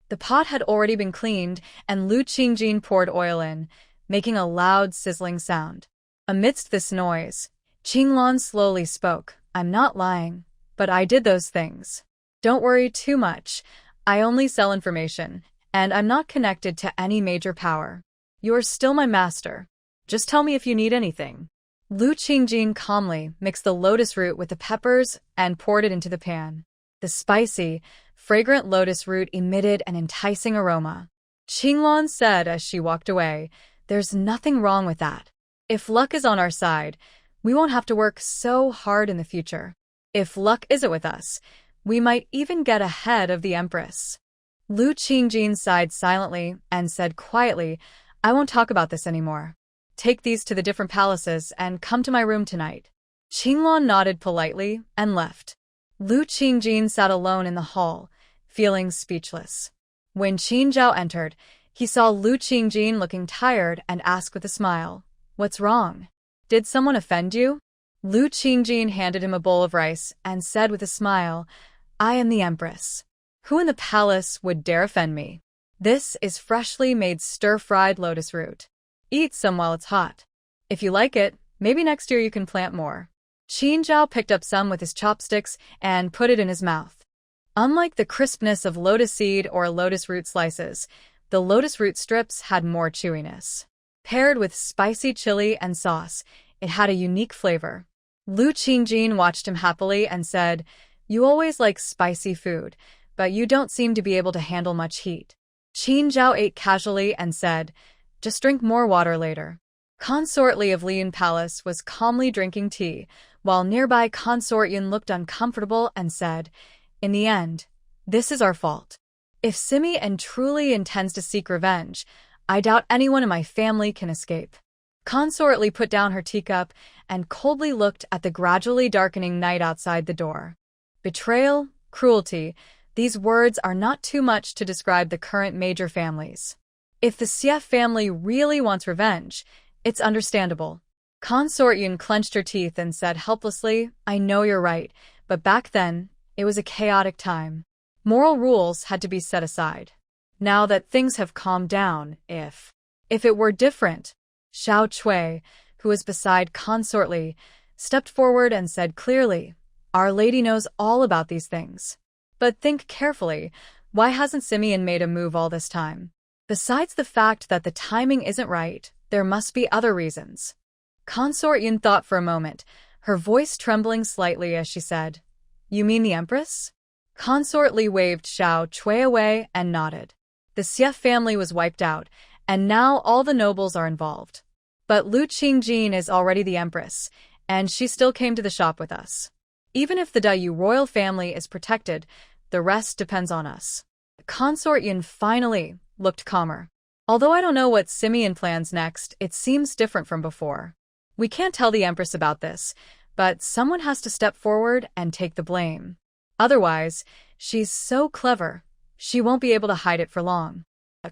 The pot had already been cleaned, and Lu Qingjin poured oil in, making a loud sizzling sound. Amidst this noise, Qinglan slowly spoke. I'm not lying, but I did those things. Don't worry too much. I only sell information, and I'm not connected to any major power. You're still my master. Just tell me if you need anything. Lu Qingjin calmly mixed the lotus root with the peppers and poured it into the pan. The spicy, fragrant lotus root emitted an enticing aroma. Qinglan said as she walked away, There's nothing wrong with that. If luck is on our side, we won't have to work so hard in the future. If luck isn't with us, we might even get ahead of the Empress. Lu Qingjin sighed silently and said quietly, I won't talk about this anymore. Take these to the different palaces and come to my room tonight. Qinglan nodded politely and left. Lu Qingjin sat alone in the hall, feeling speechless. When Qin Zhao entered, he saw Lu Qingjin looking tired and asked with a smile, What's wrong? Did someone offend you? Lu Qingjin handed him a bowl of rice and said with a smile, I am the Empress. Who in the palace would dare offend me? This is freshly made stir-fried lotus root. Eat some while it's hot. If you like it, maybe next year you can plant more. Qin Zhao picked up some with his chopsticks and put it in his mouth. Unlike the crispness of lotus seed or lotus root slices, the lotus root strips had more chewiness. Paired with spicy chili and sauce, it had a unique flavor. Lu Qingjin watched him happily and said, You always like spicy food, but you don't seem to be able to handle much heat. Qin Zhao ate casually and said, Just drink more water later. Consort Li of Liyun Palace was calmly drinking tea, while nearby Consort Yun looked uncomfortable and said, In the end, this is our fault. If Simi and truly intends to seek revenge, I doubt anyone in my family can escape. Consort Li put down her teacup and coldly looked at the gradually darkening night outside the door. Betrayal, cruelty, these words are not too much to describe the current major families. If the Xie family really wants revenge, it's understandable. Consort Yun clenched her teeth and said helplessly, I know you're right, but back then, it was a chaotic time. Moral rules had to be set aside. Now that things have calmed down, if it were different, Xiao Cui, who was beside Consort Li, stepped forward and said clearly, Our Lady knows all about these things. But think carefully, why hasn't Simeon made a move all this time? Besides the fact that the timing isn't right, there must be other reasons. Consort Yun thought for a moment, her voice trembling slightly as she said, "You mean the Empress?" Consort Li waved Xiao Chui away and nodded. The Xie family was wiped out, and now all the nobles are involved. But Lu Qingjin is already the Empress, and she still came to the shop with us. Even if the Dayu royal family is protected, the rest depends on us. Consort Yun finally looked calmer. Although I don't know what Simeon plans next, it seems different from before. We can't tell the Empress about this, but someone has to step forward and take the blame. Otherwise, she's so clever, she won't be able to hide it for long.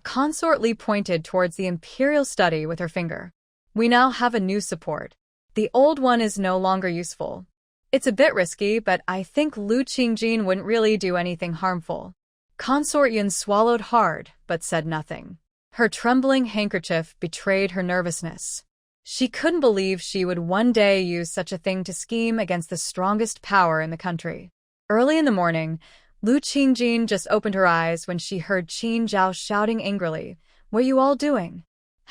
Consort Li pointed towards the imperial study with her finger. We now have a new support. The old one is no longer useful. It's a bit risky, but I think Lu Qingjin wouldn't really do anything harmful. Consort Yun swallowed hard, but said nothing. Her trembling handkerchief betrayed her nervousness. She couldn't believe she would one day use such a thing to scheme against the strongest power in the country. Early in the morning, Lu Qingjin just opened her eyes when she heard Qin Zhao shouting angrily, "What are you all doing?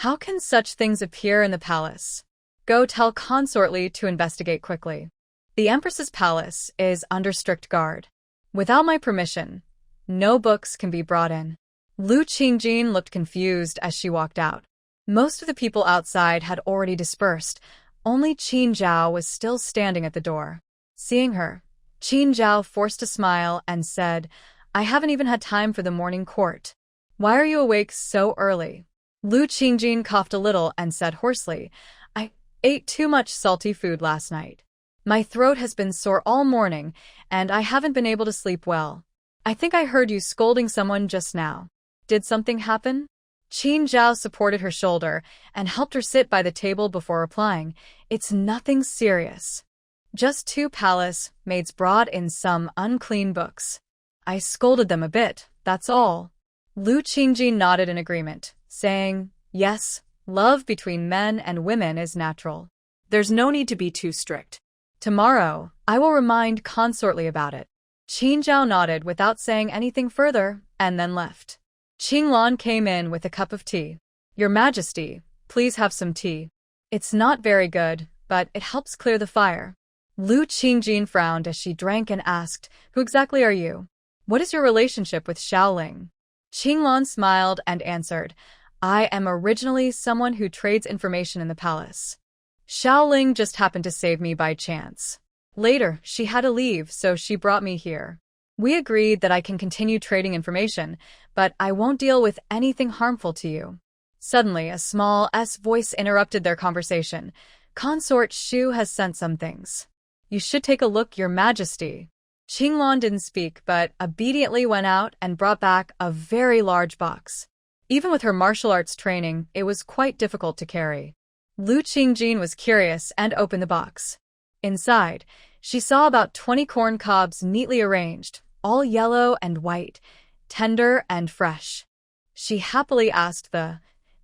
How can such things appear in the palace? Go tell Consort Li to investigate quickly. The Empress's palace is under strict guard. Without my permission, no books can be brought in." Lu Qingjin looked confused as she walked out. Most of the people outside had already dispersed. Only Qin Zhao was still standing at the door. Seeing her, Qin Zhao forced a smile and said, "I haven't even had time for the morning court. Why are you awake so early?" Lu Qingjin coughed a little and said hoarsely, "I ate too much salty food last night. My throat has been sore all morning, and I haven't been able to sleep well. I think I heard you scolding someone just now. Did something happen?" Qin Zhao supported her shoulder and helped her sit by the table before replying, "It's nothing serious. Just 2 palace maids brought in some unclean books. I scolded them a bit, that's all." Lu Qingjin nodded in agreement, saying, "Yes, love between men and women is natural. There's no need to be too strict. Tomorrow, I will remind Consort Li about it." Qin Zhao nodded without saying anything further, and then left. Qinglan came in with a cup of tea. "Your Majesty, please have some tea. It's not very good, but it helps clear the fire." Lu Qingjin frowned as she drank and asked, "Who exactly are you? What is your relationship with Xiaoling?" Qinglan smiled and answered, "I am originally someone who trades information in the palace. Xiaoling just happened to save me by chance. Later, she had to leave, so she brought me here. We agreed that I can continue trading information, but I won't deal with anything harmful to you." Suddenly, a small voice interrupted their conversation. "Consort Shu has sent some things. You should take a look, Your Majesty." Qinglan didn't speak, but obediently went out and brought back a very large box. Even with her martial arts training, it was quite difficult to carry. Lu Qingjin was curious and opened the box. Inside, she saw about 20 corn cobs neatly arranged, all yellow and white, tender and fresh. She happily asked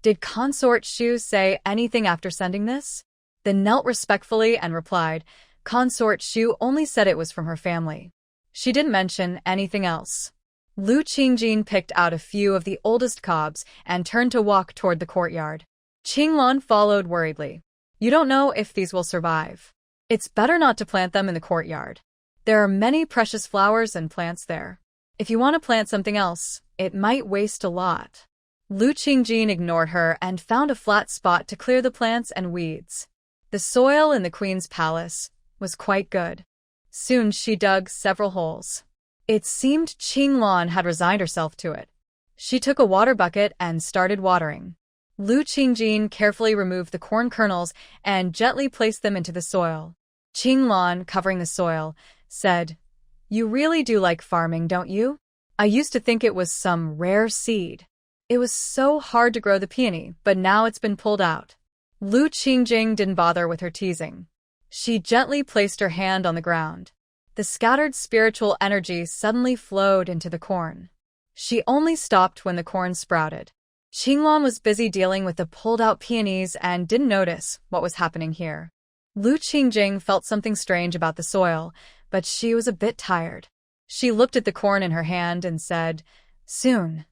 "Did Consort Shu say anything after sending this?" Then knelt respectfully and replied, "Consort Shu only said it was from her family. She didn't mention anything else." Lu Qingjin picked out a few of the oldest cobs and turned to walk toward the courtyard. Qinglan followed worriedly. "You don't know if these will survive. It's better not to plant them in the courtyard. There are many precious flowers and plants there. If you want to plant something else, it might waste a lot." Lu Qingjin ignored her and found a flat spot to clear the plants and weeds. The soil in the queen's palace was quite good. Soon she dug several holes. It seemed Qinglan had resigned herself to it. She took a water bucket and started watering. Lu Qingjin carefully removed the corn kernels and gently placed them into the soil. Qinglan, covering the soil, said, "You really do like farming, don't you? I used to think it was some rare seed. It was so hard to grow the peony, but now it's been pulled out." Lu Qingjing didn't bother with her teasing. She gently placed her hand on the ground. The scattered spiritual energy suddenly flowed into the corn. She only stopped when the corn sprouted. Qinglan was busy dealing with the pulled-out peonies and didn't notice what was happening here. Lu Qingjing felt something strange about the soil, but she was a bit tired. She looked at the corn in her hand and said, "Soon.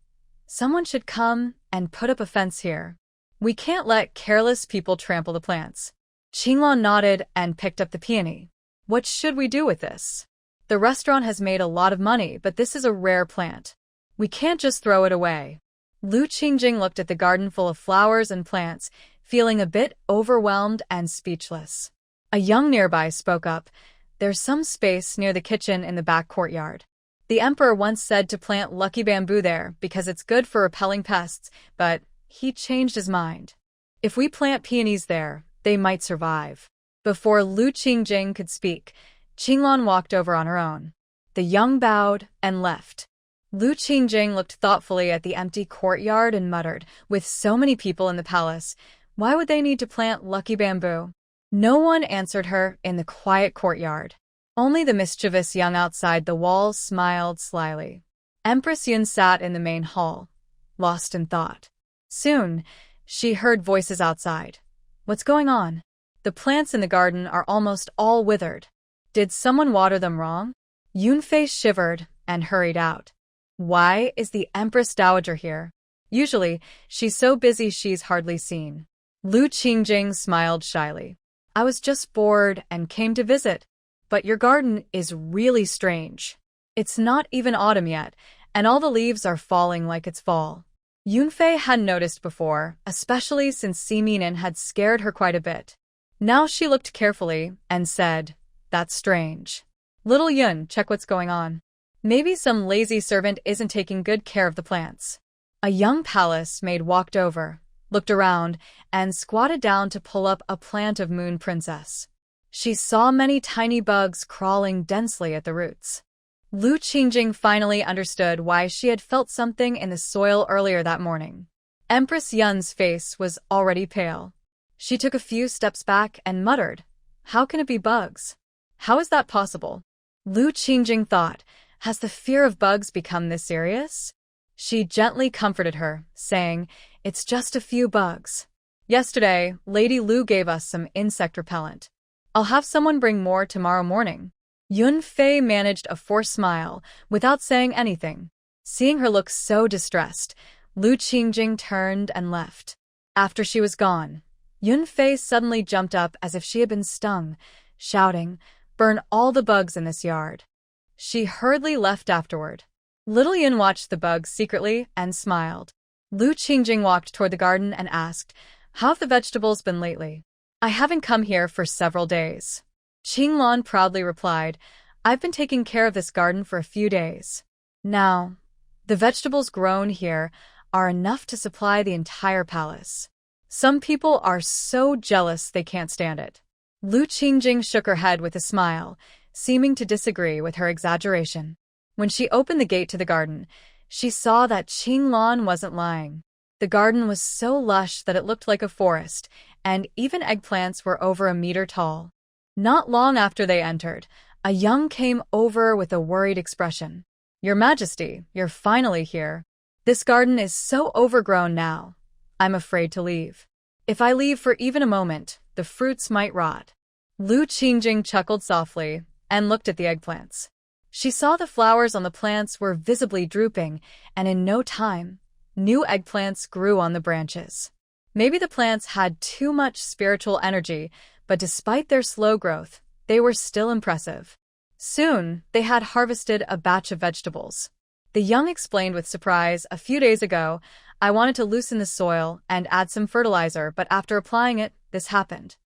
Someone should come and put up a fence here. We can't let careless people trample the plants." Qinglong nodded and picked up the peony. "What should we do with this? The restaurant has made a lot of money, but this is a rare plant. We can't just throw it away." Lu Qingjing looked at the garden full of flowers and plants, feeling a bit overwhelmed and speechless. A young nearby spoke up, "There's some space near the kitchen in the back courtyard. The emperor once said to plant lucky bamboo there because it's good for repelling pests, but he changed his mind. If we plant peonies there, they might survive." Before Lu Qingjing could speak, Qinglong walked over on her own. The young bowed and left. Lu Qingjing looked thoughtfully at the empty courtyard and muttered, "With so many people in the palace, why would they need to plant lucky bamboo?" No one answered her in the quiet courtyard. Only the mischievous young outside the walls smiled slyly. Empress Yun sat in the main hall, lost in thought. Soon, she heard voices outside. "What's going on? The plants in the garden are almost all withered. Did someone water them wrong?" Yunfei shivered and hurried out. Why is the Empress Dowager here? Usually, she's so busy she's hardly seen. Lu Qingjing smiled shyly. "I was just bored and came to visit. But your garden is really strange. It's not even autumn yet, and all the leaves are falling like it's fall." Yunfei hadn't noticed before, especially since Siminen had scared her quite a bit. Now she looked carefully and said, "That's strange. Little Yun, check what's going on. Maybe some lazy servant isn't taking good care of the plants." A young palace maid walked over, looked around, and squatted down to pull up a plant of Moon Princess. She saw many tiny bugs crawling densely at the roots. Lu Qingjing finally understood why she had felt something in the soil earlier that morning. Empress Yun's face was already pale. She took a few steps back and muttered, "How can it be bugs? How is that possible?" Lu Qingjing thought, has the fear of bugs become this serious? She gently comforted her, saying, "It's just a few bugs. Yesterday, Lady Lu gave us some insect repellent. I'll have someone bring more tomorrow morning." Yunfei managed a forced smile without saying anything. Seeing her look so distressed, Lu Qingjing turned and left. After she was gone, Yunfei suddenly jumped up as if she had been stung, shouting, "Burn all the bugs in this yard." She hurriedly left afterward. Little Yun watched the bugs secretly and smiled. Lu Qingjing walked toward the garden and asked, "How have the vegetables been lately?" "I haven't come here for several days." Qinglong proudly replied, "I've been taking care of this garden for a few days. Now, the vegetables grown here are enough to supply the entire palace. Some people are so jealous they can't stand it." Lu Qingjing shook her head with a smile, seeming to disagree with her exaggeration. When she opened the gate to the garden, she saw that Qinglong wasn't lying. The garden was so lush that it looked like a forest, and even eggplants were over a meter tall. Not long after they entered, a young came over with a worried expression. "Your Majesty, you're finally here. This garden is so overgrown now. I'm afraid to leave. If I leave for even a moment, the fruits might rot." Lu Qingjing chuckled softly and looked at the eggplants. She saw the flowers on the plants were visibly drooping, and in no time, new eggplants grew on the branches. Maybe the plants had too much spiritual energy, but despite their slow growth, they were still impressive. Soon, they had harvested a batch of vegetables. The young explained with surprise, "A few days ago, I wanted to loosen the soil and add some fertilizer, but after applying it, this happened."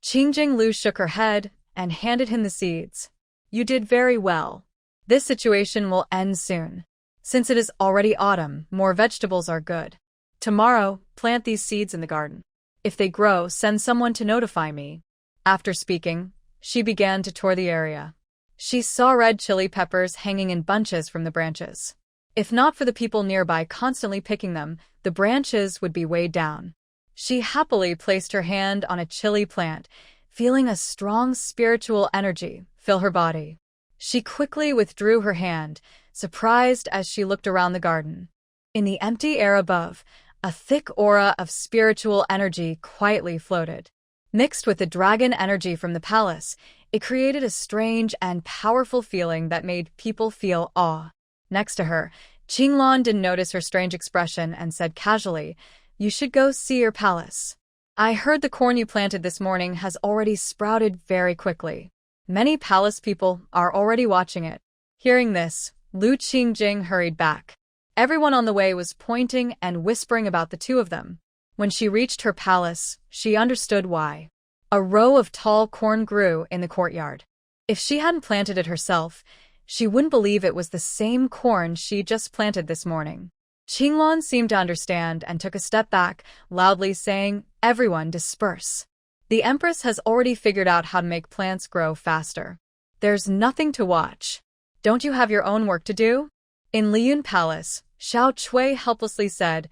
Qingjing Lu shook her head and handed him the seeds. "You did very well. This situation will end soon. Since it is already autumn, more vegetables are good. Tomorrow, plant these seeds in the garden. If they grow, send someone to notify me." After speaking, she began to tour the area. She saw red chili peppers hanging in bunches from the branches. If not for the people nearby constantly picking them, the branches would be weighed down. She happily placed her hand on a chili plant, feeling a strong spiritual energy fill her body. She quickly withdrew her hand, surprised as she looked around the garden. In the empty air above, a thick aura of spiritual energy quietly floated. Mixed with the dragon energy from the palace, it created a strange and powerful feeling that made people feel awe. Next to her, Qinglan didn't notice her strange expression and said casually, "You should go see your palace. I heard the corn you planted this morning has already sprouted very quickly. Many palace people are already watching it." Hearing this, Lu Qingjing hurried back. Everyone on the way was pointing and whispering about the two of them. When she reached her palace, she understood why. A row of tall corn grew in the courtyard. If she hadn't planted it herself, she wouldn't believe it was the same corn she just planted this morning. Qinglan seemed to understand and took a step back, loudly saying, "Everyone disperse. The Empress has already figured out how to make plants grow faster. There's nothing to watch. Don't you have your own work to do?" In Liyun Palace, Xiao Chui helplessly said,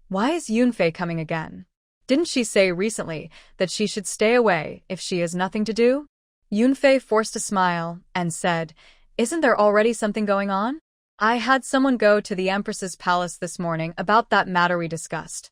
"Why is Yunfei coming again? Didn't she say recently that she should stay away if she has nothing to do?" Yunfei forced a smile and said, "Isn't there already something going on? I had someone go to the Empress's palace this morning about that matter we discussed.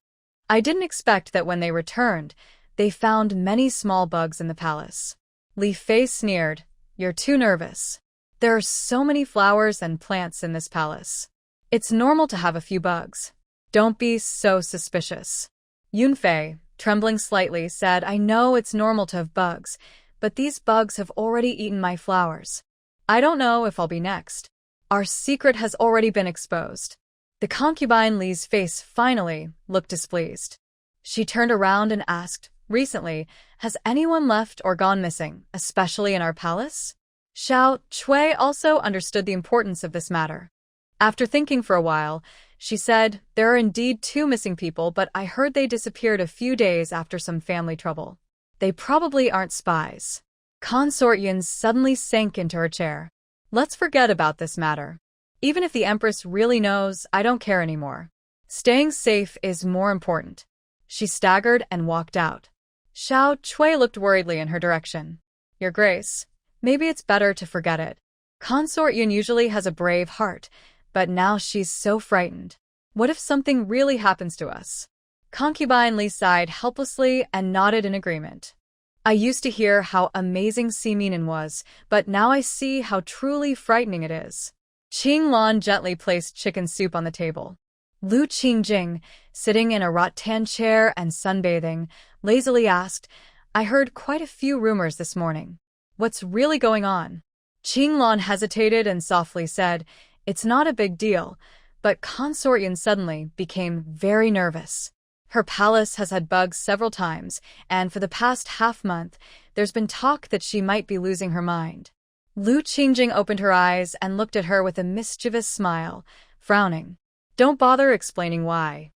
I didn't expect that when they returned, they found many small bugs in the palace." Li Fei sneered, "You're too nervous. There are so many flowers and plants in this palace. It's normal to have a few bugs. Don't be so suspicious." Yunfei, trembling slightly, said, "I know it's normal to have bugs, but these bugs have already eaten my flowers. I don't know if I'll be next. Our secret has already been exposed." The concubine Li's face finally looked displeased. She turned around and asked, "Recently, has anyone left or gone missing, especially in our palace?" Xiao Chui also understood the importance of this matter. After thinking for a while, she said, "There are indeed 2 missing people, but I heard they disappeared a few days after some family trouble. They probably aren't spies." Consort Yun suddenly sank into her chair. "Let's forget about this matter. Even if the Empress really knows, I don't care anymore. Staying safe is more important." She staggered and walked out. Xiao Chui looked worriedly in her direction. "Your Grace, maybe it's better to forget it. Consort Yun usually has a brave heart, but now she's so frightened. What if something really happens to us?" Concubine Li sighed helplessly and nodded in agreement. "I used to hear how amazing Ximinin was, but now I see how truly frightening it is." Qinglan gently placed chicken soup on the table. Lu Qingjing, sitting in a rattan chair and sunbathing, lazily asked, "I heard quite a few rumors this morning. What's really going on?" Qinglan hesitated and softly said, "It's not a big deal," but Consort Yun suddenly became very nervous. Her palace has had bugs several times, and for the past half-month, there's been talk that she might be losing her mind. Lu Qingjing opened her eyes and looked at her with a mischievous smile, frowning. "Don't bother explaining why.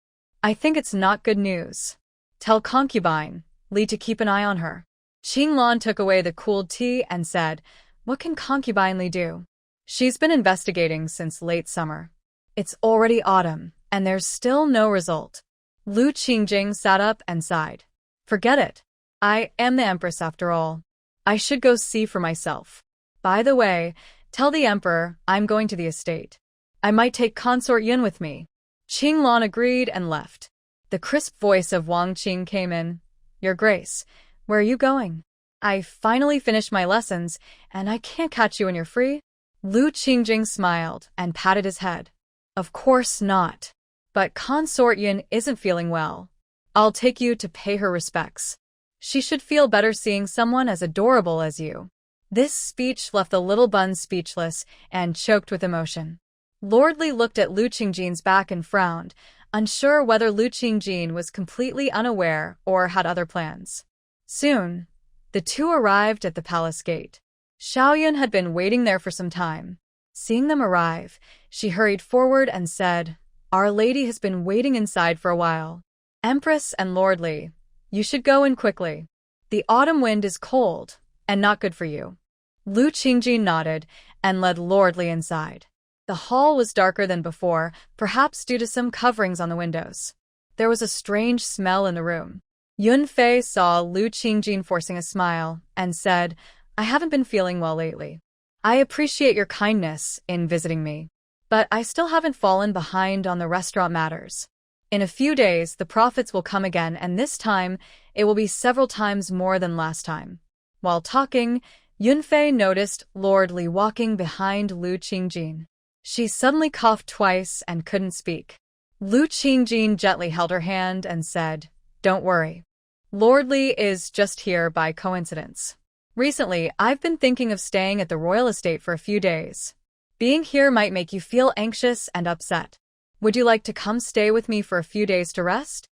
I think it's not good news. Tell concubine Li to keep an eye on her." Qinglan took away the cooled tea and said, "What can concubine Li do? She's been investigating since late summer. It's already autumn, and there's still no result." Lu Qingjing sat up and sighed. "Forget it. I am the Empress after all. I should go see for myself. By the way, tell the Emperor I'm going to the estate. I might take Consort Yun with me." Qinglan agreed and left. The crisp voice of Wang Qing came in. "Your Grace, where are you going?" "I finally finished my lessons, and I can't catch you when you're free." Lu Qingjing smiled and patted his head. "Of course not. But Consort Yun isn't feeling well. I'll take you to pay her respects. She should feel better seeing someone as adorable as you." This speech left the little bun speechless and choked with emotion. Lord Li looked at Lu Qingjing's back and frowned, unsure whether Lu Qingjing was completely unaware or had other plans. Soon, the two arrived at the palace gate. Xiaoyun had been waiting there for some time. Seeing them arrive, she hurried forward and said, "Our lady has been waiting inside for a while. Empress and Lord Li, you should go in quickly. The autumn wind is cold and not good for you." Lu Qingjing nodded and led Lord Li inside. The hall was darker than before, perhaps due to some coverings on the windows. There was a strange smell in the room. Yunfei saw Lu Qingjing forcing a smile and said, "I haven't been feeling well lately. I appreciate your kindness in visiting me, but I still haven't fallen behind on the restaurant matters. In a few days, the prophets will come again, and this time, it will be several times more than last time. While talking, Yunfei noticed Lord Li walking behind Lu Qingjin. She suddenly coughed twice and couldn't speak. Lu Qingjin gently held her hand and said, "Don't worry. Lord Li is just here by coincidence. Recently, I've been thinking of staying at the royal estate for a few days. Being here might make you feel anxious and upset. Would you like to come stay with me for a few days to rest?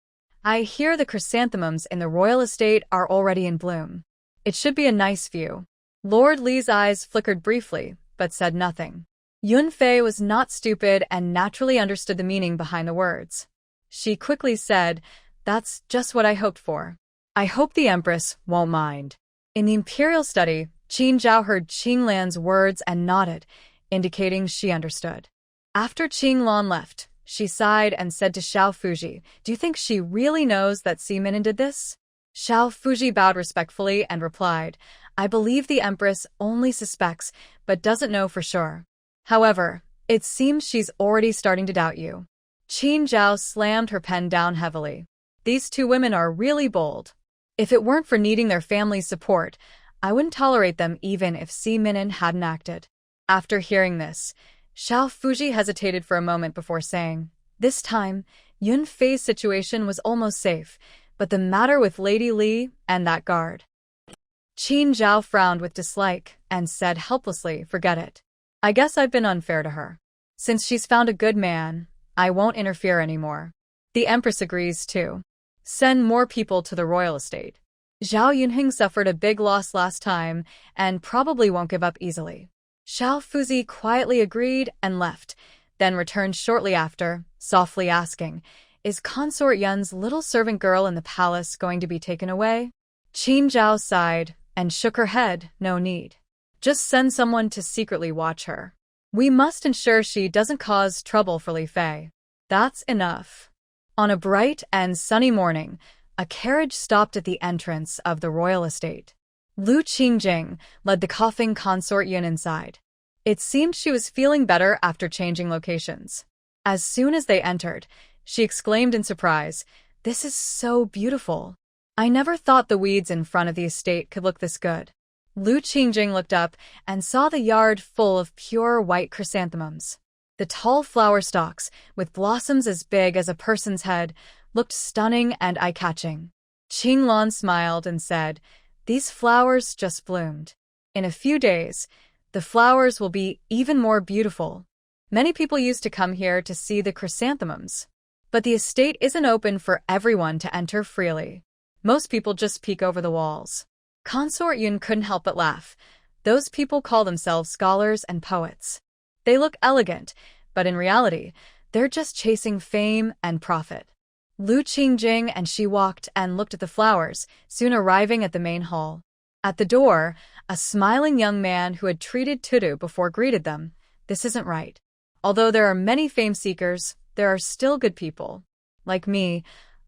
I hear the chrysanthemums in the royal estate are already in bloom. It should be a nice view." Lord Li's eyes flickered briefly, but said nothing. Yunfei was not stupid and naturally understood the meaning behind the words. She quickly said, "That's just what I hoped for. I hope the Empress won't mind." In the imperial study, Qin Zhao heard Qing Lan's words and nodded, indicating she understood. After Qing Lan left, she sighed and said to Xiao Fuji, "Do you think she really knows that Ximinin did this?" Xiao Fuji bowed respectfully and replied, "I believe the Empress only suspects, but doesn't know for sure. However, it seems she's already starting to doubt you." Qin Zhao slammed her pen down heavily. These two women are really bold. If it weren't for needing their family's support, I wouldn't tolerate them even if Ximinin hadn't acted. After hearing this, Xiao Fuji hesitated for a moment before saying, "This time, Yunfei's situation was almost safe, but the matter with Lady Li and that guard." Qin Zhao frowned with dislike and said helplessly, "Forget it. I guess I've been unfair to her. Since she's found a good man, I won't interfere anymore." The Empress agrees too. Send more people to the royal estate. Zhao Yunheng suffered a big loss last time and probably won't give up easily. Xiao Fuzi quietly agreed and left, then returned shortly after, softly asking, "Is Consort Yun's little servant girl in the palace going to be taken away?" Qin Zhao sighed and shook her head, "No need. Just send someone to secretly watch her. We must ensure she doesn't cause trouble for Li Fei. That's enough." On a bright and sunny morning, a carriage stopped at the entrance of the royal estate. Lu Qingjing led the coughing Consort Yun inside. It seemed she was feeling better after changing locations. As soon as they entered, she exclaimed in surprise, "This is so beautiful. I never thought the weeds in front of the estate could look this good." Lu Qingjing looked up and saw the yard full of pure white chrysanthemums. The tall flower stalks, with blossoms as big as a person's head, looked stunning and eye-catching. Qing Lan smiled and said, "These flowers just bloomed. In a few days, the flowers will be even more beautiful." Many people used to come here to see the chrysanthemums. But the estate isn't open for everyone to enter freely. Most people just peek over the walls. Consort Yun couldn't help but laugh. Those people call themselves scholars and poets. They look elegant, but in reality, they're just chasing fame and profit. Lu Qingjing and she walked and looked at the flowers, soon arriving at the main hall. At the door, a smiling young man who had treated Tudu before greeted them. "This isn't right. Although there are many fame seekers, there are still good people. Like me,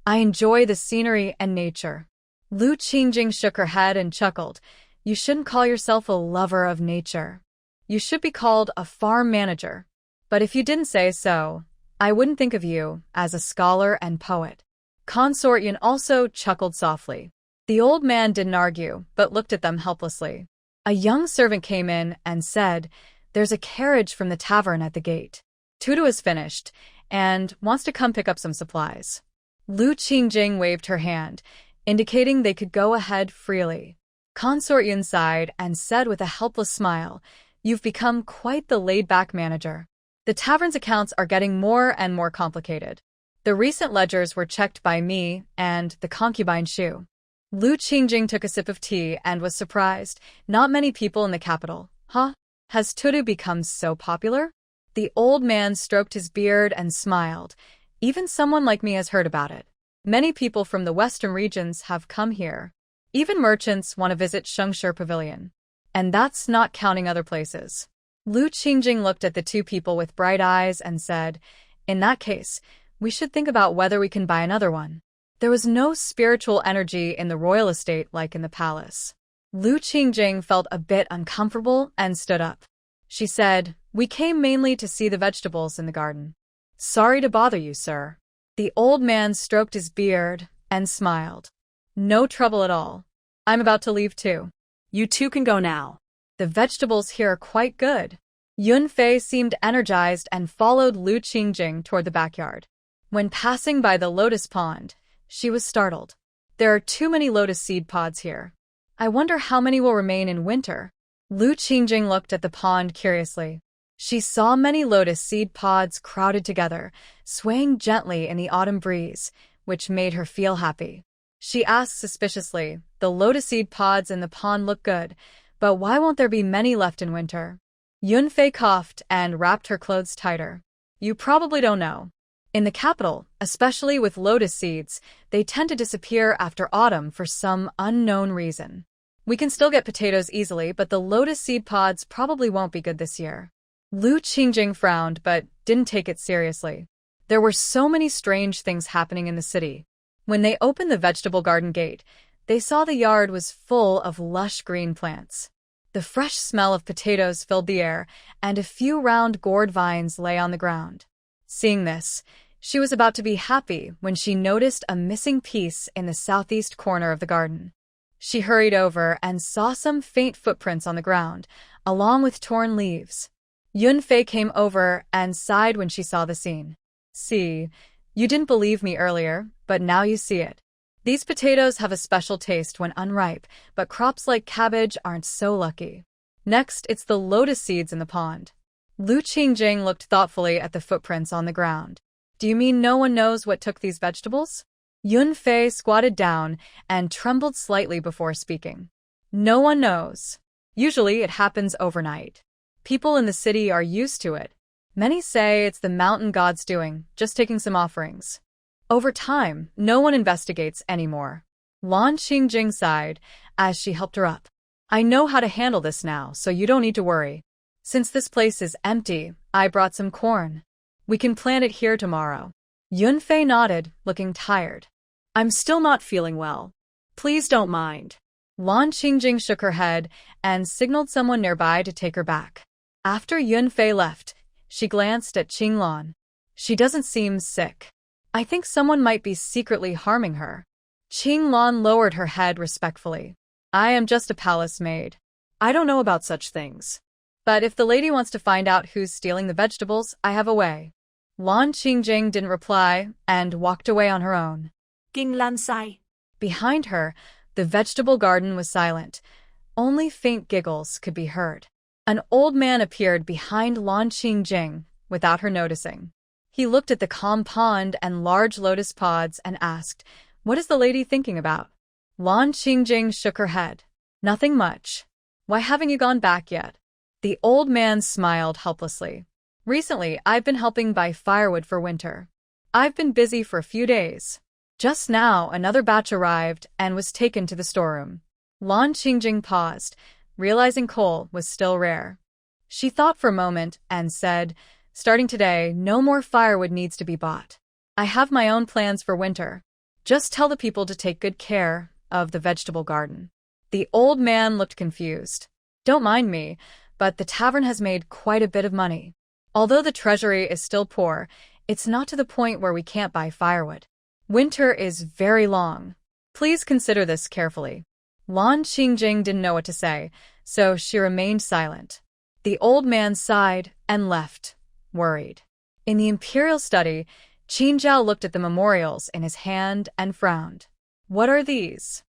I enjoy the scenery and nature." Lu Qingjing shook her head and chuckled. "You shouldn't call yourself a lover of nature. You should be called a farm manager. But if you didn't say so, I wouldn't think of you as a scholar and poet." Consort Yun also chuckled softly. The old man didn't argue, but looked at them helplessly. A young servant came in and said, "There's a carriage from the tavern at the gate. Tudu is finished and wants to come pick up some supplies." Lu Qingjing waved her hand, indicating they could go ahead freely. Consort Yun sighed and said with a helpless smile, "You've become quite the laid-back manager. The tavern's accounts are getting more and more complicated. The recent ledgers were checked by me and the concubine Shu." Lu Qingjing took a sip of tea and was surprised. Not many people in the capital. Huh? Has Tudu become so popular? The old man stroked his beard and smiled. Even someone like me has heard about it. Many people from the western regions have come here. Even merchants want to visit Shengshi Pavilion. And that's not counting other places. Lu Qingjing looked at the two people with bright eyes and said, "In that case, we should think about whether we can buy another one." There was no spiritual energy in the royal estate like in the palace. Lu Qingjing felt a bit uncomfortable and stood up. She said, "We came mainly to see the vegetables in the garden." "Sorry to bother you, sir. The old man stroked his beard and smiled. No trouble at all. I'm about to leave too.
You two can go now.
The vegetables here are quite good. Yunfei seemed energized and followed Lu Qingjing toward the backyard. When passing by the lotus pond, she was startled. There are too many lotus seed pods here. I wonder how many will remain in winter. Lu Qingjing looked at the pond curiously. She saw many lotus seed pods crowded together, swaying gently in the autumn breeze, which made her feel happy. She asked suspiciously, the lotus seed pods in the pond look good, but why won't there be many left in winter? Yunfei coughed and wrapped her clothes tighter. You probably don't know. In the capital, especially with lotus seeds, they tend to disappear after autumn for some unknown reason. We can still get potatoes easily, but the lotus seed pods probably won't be good this year. Lu Qingjing frowned but didn't take it seriously. There were so many strange things happening in the city. When they opened the vegetable garden gate, they saw the yard was full of lush green plants. The fresh smell of potatoes filled the air, and a few round gourd vines lay on the ground. Seeing this, she was about to be happy when she noticed a missing piece in the southeast corner of the garden. She hurried over and saw some faint footprints on the ground, along with torn leaves. Yunfei came over and sighed when she saw the scene. See, you didn't believe me earlier, but now you see it. These potatoes have a special taste when unripe, but crops like cabbage aren't so lucky. Next, it's the lotus seeds in the pond. Lu Qingjing looked thoughtfully at the footprints on the ground. Do you mean no one knows what took these vegetables? Yunfei squatted down and trembled slightly before speaking. No one knows. Usually it happens overnight. People in the city are used to it. Many say it's the mountain god's doing, just taking some offerings. Over time, no one investigates anymore. Lan Qingjing sighed as she helped her up. I know how to handle this now, so you don't need to worry. Since this place is empty, I brought some corn. We can plant it here tomorrow. Yunfei nodded, looking tired. I'm still not feeling well. Please don't mind. Lan Qingjing shook her head and signaled someone nearby to take her back. After Yunfei left, she glanced at Qinglan. She doesn't seem sick. I think someone might be secretly harming her. Qinglan lowered her head respectfully. I am just a palace maid. I don't know about such things. But if the lady wants to find out who's stealing the vegetables, I have a way. Lan Qingjing didn't reply and walked away on her own.
Qinglan sighed.
Behind her, the vegetable garden was silent. Only faint giggles could be heard. An old man appeared behind Lan Qingjing without her noticing. He looked at the calm pond and large lotus pods and asked, What is the lady thinking about? Lan Qingjing shook her head. Nothing much. Why haven't you gone back yet? The old man smiled helplessly. Recently, I've been helping buy firewood for winter. I've been busy for a few days. Just now, another batch arrived and was taken to the storeroom. Lan Qingjing paused, realizing coal was still rare. She thought for a moment and said, Starting today, no more firewood needs to be bought. I have my own plans for winter. Just tell the people to take good care of the vegetable garden. The old man looked confused. Don't mind me, but the tavern has made quite a bit of money. Although the treasury is still poor, it's not to the point where we can't buy firewood. Winter is very long. Please consider this carefully. Lan Qingjing didn't know what to say, so she remained silent. The old man sighed and left, worried. In the imperial study, Qin Zhao looked at the memorials in his hand and frowned. What are these?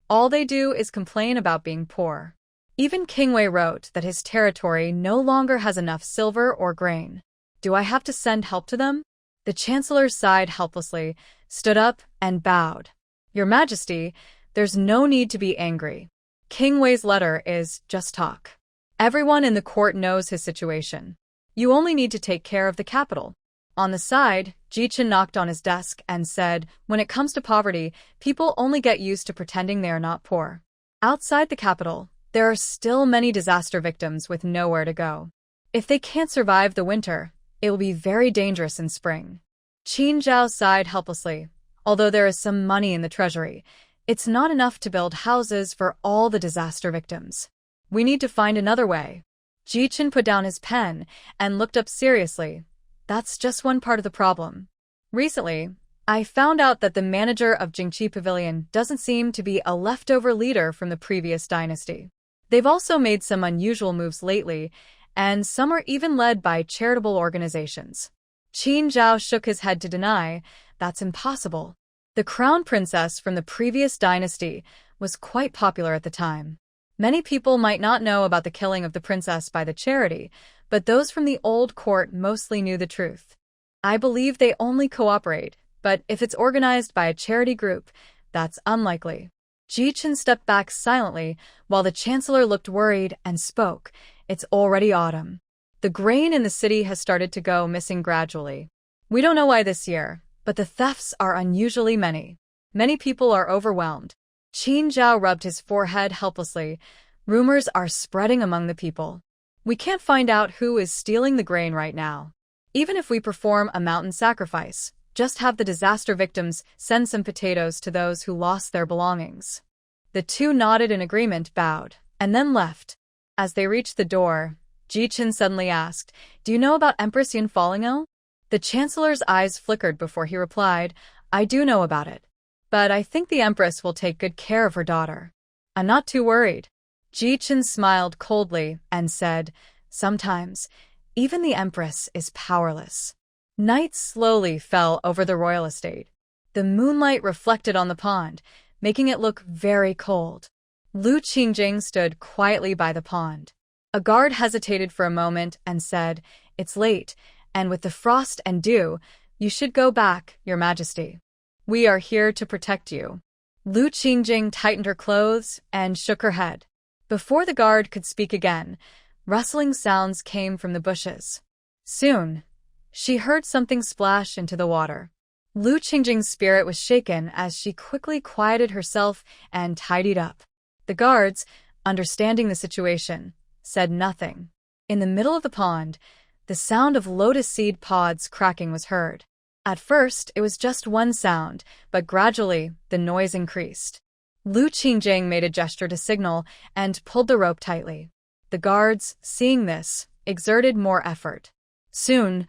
All they do is complain about being poor. Even King Wei wrote that his territory no longer has enough silver or grain. Do I have to send help to them? The chancellor sighed helplessly, stood up, and bowed. Your Majesty, there's no need to be angry. King Wei's letter is just talk. Everyone in the court knows his situation. You only need to take care of the capital. On the side, Jichen knocked on his desk and said, When it comes to poverty, people only get used to pretending they are not poor. Outside the capital, there are still many disaster victims with nowhere to go. If they can't survive the winter, it will be very dangerous in spring. Qin Zhao sighed helplessly. Although there is some money in the treasury, it's not enough to build houses for all the disaster victims. We need to find another way. Jichen put down his pen and looked up seriously. That's just one part of the problem. Recently, I found out that the manager of Jingqi Pavilion doesn't seem to be a leftover leader from the previous dynasty. They've also made some unusual moves lately, and some are even led by charitable organizations. Qin Zhao shook his head to deny, that's impossible. The crown princess from the previous dynasty was quite popular at the time. Many people might not know about the killing of the princess by the charity, but those from the old court mostly knew the truth. I believe they only cooperate, but if it's organized by a charity group, that's unlikely. Ji Chen stepped back silently while the chancellor looked worried and spoke. It's already autumn. The grain in the city has started to go missing gradually. We don't know why this year, but the thefts are unusually many. Many people are overwhelmed. Qin Zhao rubbed his forehead helplessly. Rumors are spreading among the people. We can't find out who is stealing the grain right now. Even if we perform a mountain sacrifice, just have the disaster victims send some potatoes to those who lost their belongings. The two nodded in agreement, bowed, and then left. As they reached the door, Ji Chen suddenly asked, "Do you know about Empress Yin falling ill?" The chancellor's eyes flickered before he replied, "I do know about it. But I think the Empress will take good care of her daughter. I'm not too worried." Ji Chen smiled coldly and said, "Sometimes, even the Empress is powerless." Night slowly fell over the royal estate. The moonlight reflected on the pond, making it look very cold. Lu Qingjing stood quietly by the pond. A guard hesitated for a moment and said, "It's late, and with the frost and dew, you should go back, Your Majesty. We are here to protect you." Lu Qingjing tightened her clothes and shook her head. Before the guard could speak again, rustling sounds came from the bushes. Soon, she heard something splash into the water. Lu Qingjing's spirit was shaken as she quickly quieted herself and tidied up. The guards, understanding the situation, said nothing. In the middle of the pond, the sound of lotus seed pods cracking was heard. At first, it was just one sound, but gradually, the noise increased. Lu Qingjing made a gesture to signal and pulled the rope tightly. The guards, seeing this, exerted more effort. Soon,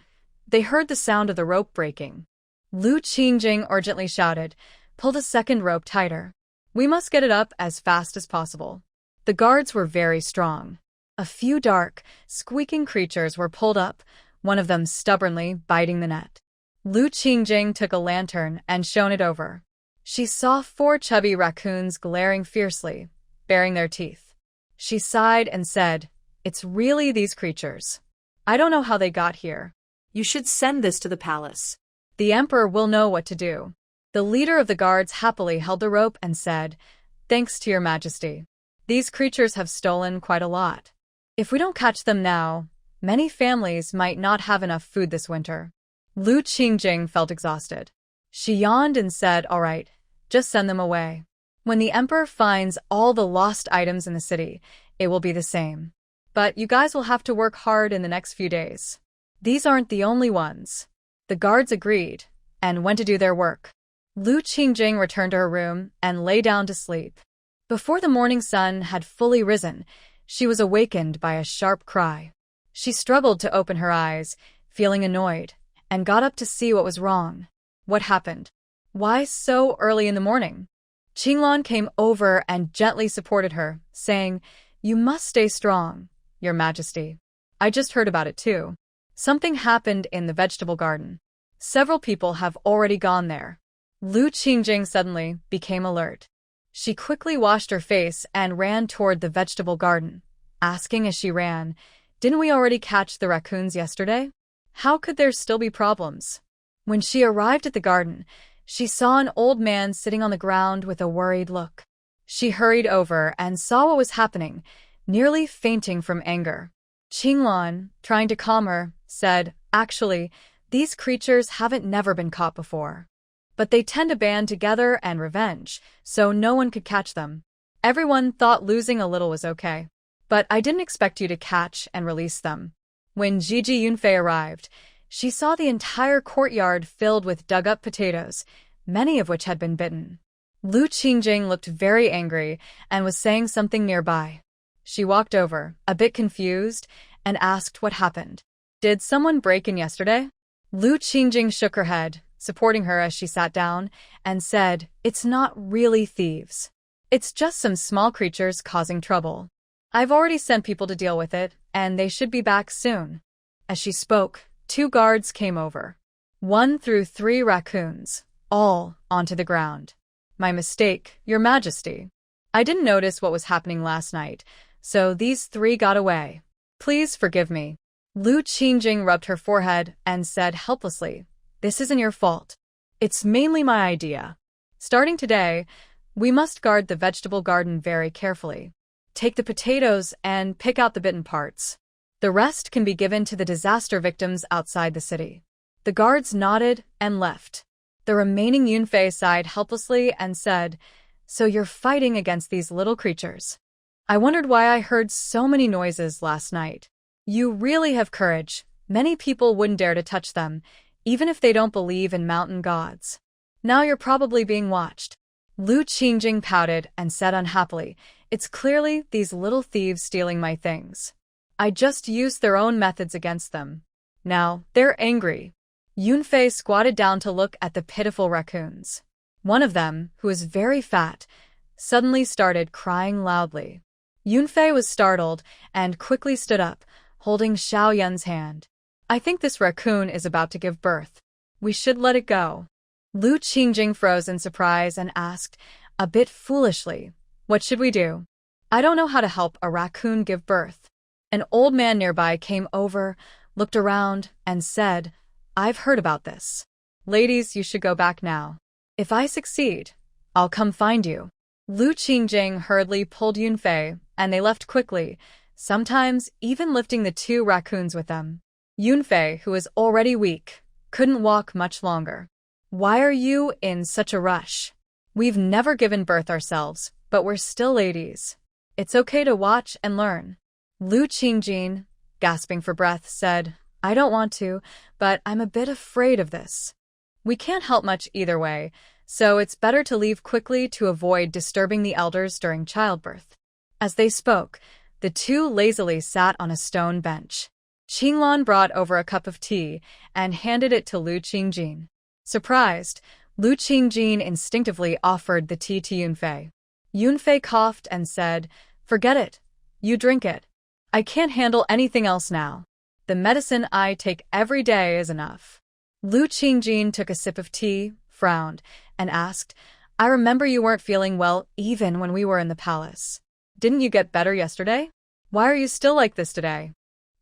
they heard the sound of the rope breaking. Lu Qingjing urgently shouted, "Pull the second rope tighter. We must get it up as fast as possible." The guards were very strong. A few dark, squeaking creatures were pulled up, one of them stubbornly biting the net. Lu Qingjing took a lantern and shone it over. She saw 4 chubby raccoons glaring fiercely, baring their teeth. She sighed and said, "It's really these creatures. I don't know how they got here.
You should send this to the palace.
The emperor will know what to do." The leader of the guards happily held the rope and said, "Thanks to Your Majesty. These creatures have stolen quite a lot. If we don't catch them now, many families might not have enough food this winter." Lu Qingjing felt exhausted. She yawned and said, "All right, just send them away. When the emperor finds all the lost items in the city, it will be the same. But you guys will have to work hard in the next few days. These aren't the only ones." The guards agreed and went to do their work. Lu Qingjing returned to her room and lay down to sleep. Before the morning sun had fully risen, she was awakened by a sharp cry. She struggled to open her eyes, feeling annoyed, and got up to see what was wrong. What happened? Why so early in the morning? Qinglan came over and gently supported her, saying, "You must stay strong, Your Majesty. I just heard about it too. Something happened in the vegetable garden. Several people have already gone there." Lu Qingjing suddenly became alert. She quickly washed her face and ran toward the vegetable garden, asking as she ran, "Didn't we already catch the raccoons yesterday? How could there still be problems?" When she arrived at the garden, she saw an old man sitting on the ground with a worried look. She hurried over and saw what was happening, nearly fainting from anger. Qinglan, trying to calm her, said, "Actually, these creatures haven't never been caught before. But they tend to band together and revenge, so no one could catch them. Everyone thought losing a little was okay. But I didn't expect you to catch and release them." When Jiji Yunfei arrived, she saw the entire courtyard filled with dug-up potatoes, many of which had been bitten. Lu Qingjing looked very angry and was saying something nearby. She walked over, a bit confused, and asked what happened. "Did someone break in yesterday?" Lu Qingjing shook her head, supporting her as she sat down, and said, "It's not really thieves. It's just some small creatures causing trouble. I've already sent people to deal with it, and they should be back soon." As she spoke, 2 guards came over. One threw 3 raccoons, all onto the ground. "My mistake, Your Majesty. I didn't notice what was happening last night, so these 3 got away. Please forgive me." Lu Qingjing rubbed her forehead and said helplessly, "This isn't your fault. It's mainly my idea. Starting today, we must guard the vegetable garden very carefully. Take the potatoes and pick out the bitten parts. The rest can be given to the disaster victims outside the city." The guards nodded and left. The remaining Yunfei sighed helplessly and said, "So you're fighting against these little creatures. I wondered why I heard so many noises last night. You really have courage. Many people wouldn't dare to touch them, even if they don't believe in mountain gods. Now you're probably being watched." Lu Qingjing pouted and said unhappily, "It's clearly these little thieves stealing my things. I just used their own methods against them. Now they're angry." Yunfei squatted down to look at the pitiful raccoons. One of them, who was very fat, suddenly started crying loudly. Yunfei was startled and quickly stood up, holding Xiao Yun's hand. "I think this raccoon is about to give birth. We should let it go." Lu Qingjing froze in surprise and asked, a bit foolishly, "What should we do?" "I don't know how to help a raccoon give birth." An old man nearby came over, looked around, and said, "I've heard about this. Ladies, you should go back now. If I succeed, I'll come find you." Lu Qingjing hurriedly pulled Yunfei, and they left quickly, sometimes even lifting the 2 raccoons with them. Yunfei, who was already weak, couldn't walk much longer. "Why are you in such a rush? We've never given birth ourselves, but we're still ladies. It's okay to watch and learn." Lu Qingjing, gasping for breath, said, "I don't want to, but I'm a bit afraid of this. We can't help much either way, so it's better to leave quickly to avoid disturbing the elders during childbirth." As they spoke, the 2 lazily sat on a stone bench. Qinglan brought over a cup of tea and handed it to Lu Qingjing. Surprised, Lu Qingjing instinctively offered the tea to Yunfei. Yunfei coughed and said, "Forget it. You drink it. I can't handle anything else now. The medicine I take every day is enough." Lu Qingjing took a sip of tea, frowned, and asked, "I remember you weren't feeling well even when we were in the palace. Didn't you get better yesterday? Why are you still like this today?"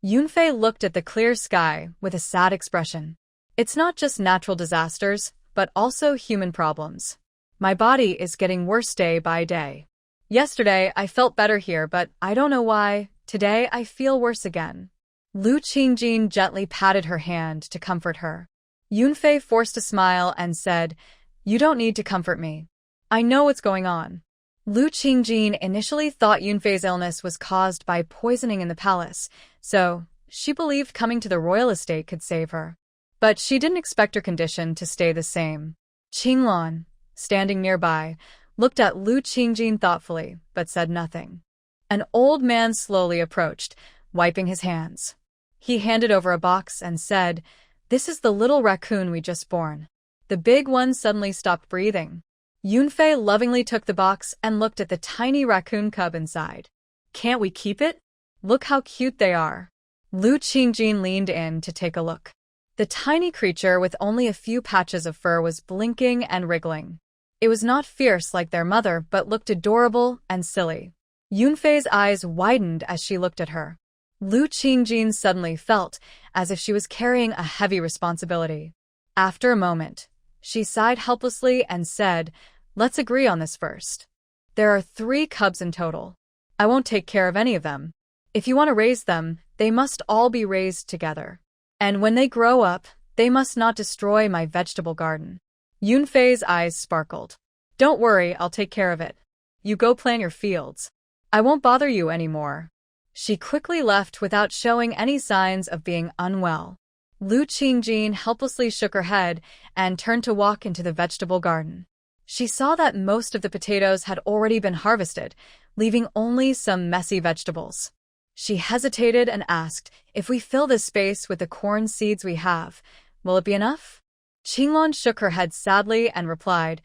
Yunfei looked at the clear sky with a sad expression. "It's not just natural disasters, but also human problems. My body is getting worse day by day. Yesterday I felt better here, but I don't know why. Today I feel worse again." Lu Qingjing gently patted her hand to comfort her. Yunfei forced a smile and said, "You don't need to comfort me. I know what's going on." Lu Qingjing initially thought Yunfei's illness was caused by poisoning in the palace, so she believed coming to the royal estate could save her. But she didn't expect her condition to stay the same. Qinglan, standing nearby, looked at Lu Qingjing thoughtfully, but said nothing. An old man slowly approached, wiping his hands. He handed over a box and said, "This is the little raccoon we just born." The big one suddenly stopped breathing. Yunfei lovingly took the box and looked at the tiny raccoon cub inside. "Can't we keep it? Look how cute they are." Lu Qingjing leaned in to take a look. The tiny creature with only a few patches of fur was blinking and wriggling. It was not fierce like their mother, but looked adorable and silly. Yunfei's eyes widened as she looked at her. Lu Qingjing suddenly felt as if she was carrying a heavy responsibility. After a moment, she sighed helplessly and said, "Let's agree on this first. There are 3 cubs in total. I won't take care of any of them. If you want to raise them, they must all be raised together. And when they grow up, they must not destroy my vegetable garden." Yunfei's eyes sparkled. "Don't worry, I'll take care of it. You go plant your fields. I won't bother you anymore." She quickly left without showing any signs of being unwell. Lu Qingjing helplessly shook her head and turned to walk into the vegetable garden. She saw that most of the potatoes had already been harvested, leaving only some messy vegetables. She hesitated and asked, "If we fill this space with the corn seeds we have, will it be enough?" Qinglan shook her head sadly and replied,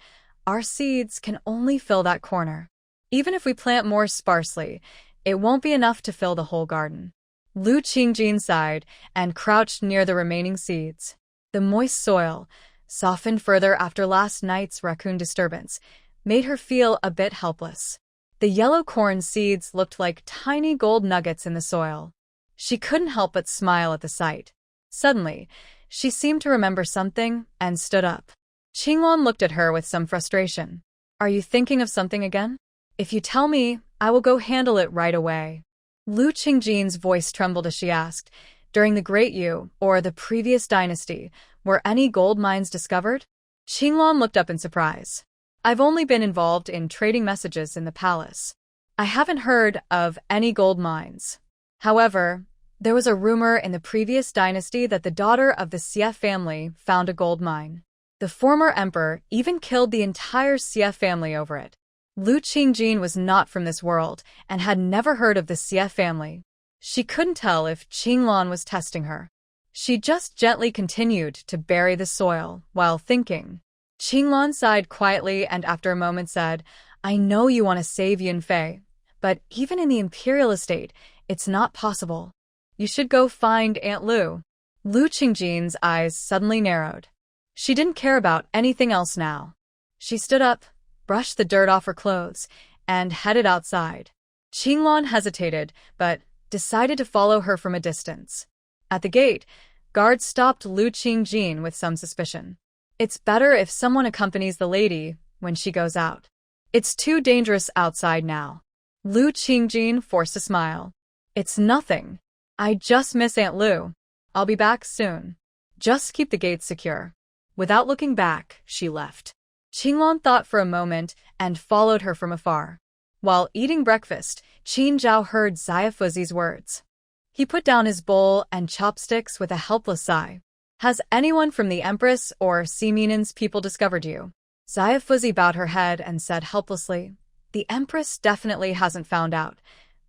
"Our seeds can only fill that corner. Even if we plant more sparsely, it won't be enough to fill the whole garden." Lu Qingjin sighed and crouched near the remaining seeds. The moist soil, softened further after last night's raccoon disturbance, made her feel a bit helpless. The yellow corn seeds looked like tiny gold nuggets in the soil. She couldn't help but smile at the sight. Suddenly, she seemed to remember something and stood up. Qinglan looked at her with some frustration. "Are you thinking of something again? If you tell me, I will go handle it right away." Lu Qingjin's voice trembled as she asked, "During the Great Yu, or the previous dynasty, were any gold mines discovered?" Qinglan looked up in surprise. "I've only been involved in trading messages in the palace. I haven't heard of any gold mines. However, there was a rumor in the previous dynasty that the daughter of the Xie family found a gold mine. The former emperor even killed the entire Xie family over it." Lu Qingjin was not from this world and had never heard of the Xie family. She couldn't tell if Qinglan was testing her. She just gently continued to bury the soil while thinking. Qinglan sighed quietly and after a moment said, "I know you want to save Yunfei, but even in the imperial estate, it's not possible. You should go find Aunt Lu." Lu Qingjin's eyes suddenly narrowed. She didn't care about anything else now. She stood up, brushed the dirt off her clothes, and headed outside. Qinglan hesitated, but decided to follow her from a distance. At the gate, guards stopped Lu Qingjin with some suspicion. "It's better if someone accompanies the lady when she goes out. It's too dangerous outside now." Lu Qingjin forced a smile. "It's nothing. I just miss Aunt Lu. I'll be back soon. Just keep the gates secure." Without looking back, she left. Qinglan thought for a moment and followed her from afar. While eating breakfast, Qin Zhao heard Xiaofuzi's words. He put down his bowl and chopsticks with a helpless sigh. "Has anyone from the Empress or Ximinan's people discovered you?" Xiaofuzi bowed her head and said helplessly, "The Empress definitely hasn't found out,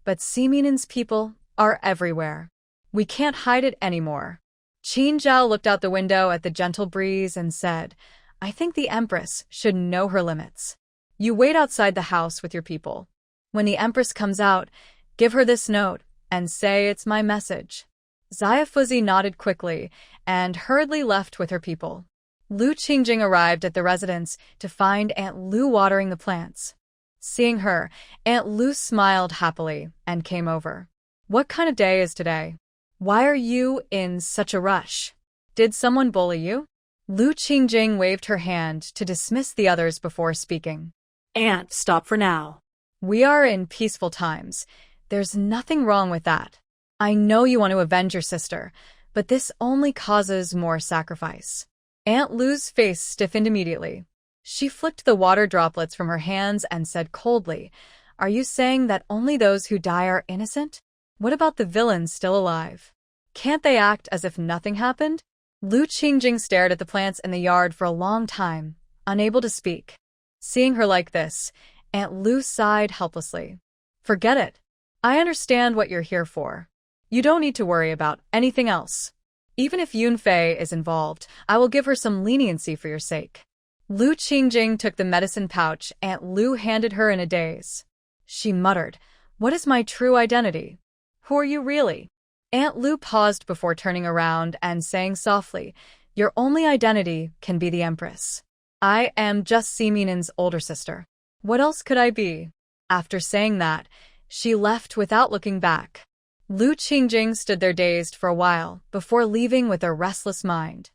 but Ximinan's people are everywhere. We can't hide it anymore." Qin Zhao looked out the window at the gentle breeze and said, "I think the Empress should know her limits. You wait outside the house with your people. When the Empress comes out, give her this note and say it's my message." Xiaofuzi nodded quickly and hurriedly left with her people. Lu Qingjing arrived at the residence to find Aunt Lu watering the plants. Seeing her, Aunt Lu smiled happily and came over. "What kind of day is today? Why are you in such a rush? Did someone bully you?" Lu Qingjing waved her hand to dismiss the others before speaking.
"Aunt, stop for now.
"We are in peaceful times. There's nothing wrong with that. I know you want to avenge your sister, but this only causes more sacrifice." Aunt Lu's face stiffened immediately. She flicked the water droplets from her hands and said coldly, "Are you saying that only those who die are innocent? What about the villains still alive? Can't they act as if nothing happened?" Lu Qingjing stared at the plants in the yard for a long time, unable to speak. Seeing her like this, Aunt Lu sighed helplessly. "Forget it. I understand what you're here for. You don't need to worry about anything else. Even if Yunfei is involved, I will give her some leniency for your sake." Lu Qingjing took the medicine pouch Aunt Lu handed her in a daze. She muttered, "What is my true identity? Who are you really?" Aunt Lu paused before turning around and saying softly, "Your only identity can be the Empress. I am just Ximinan's older sister. What else could I be?" After saying that, she left without looking back. Lu Qingjing stood there dazed for a while before leaving with a restless mind.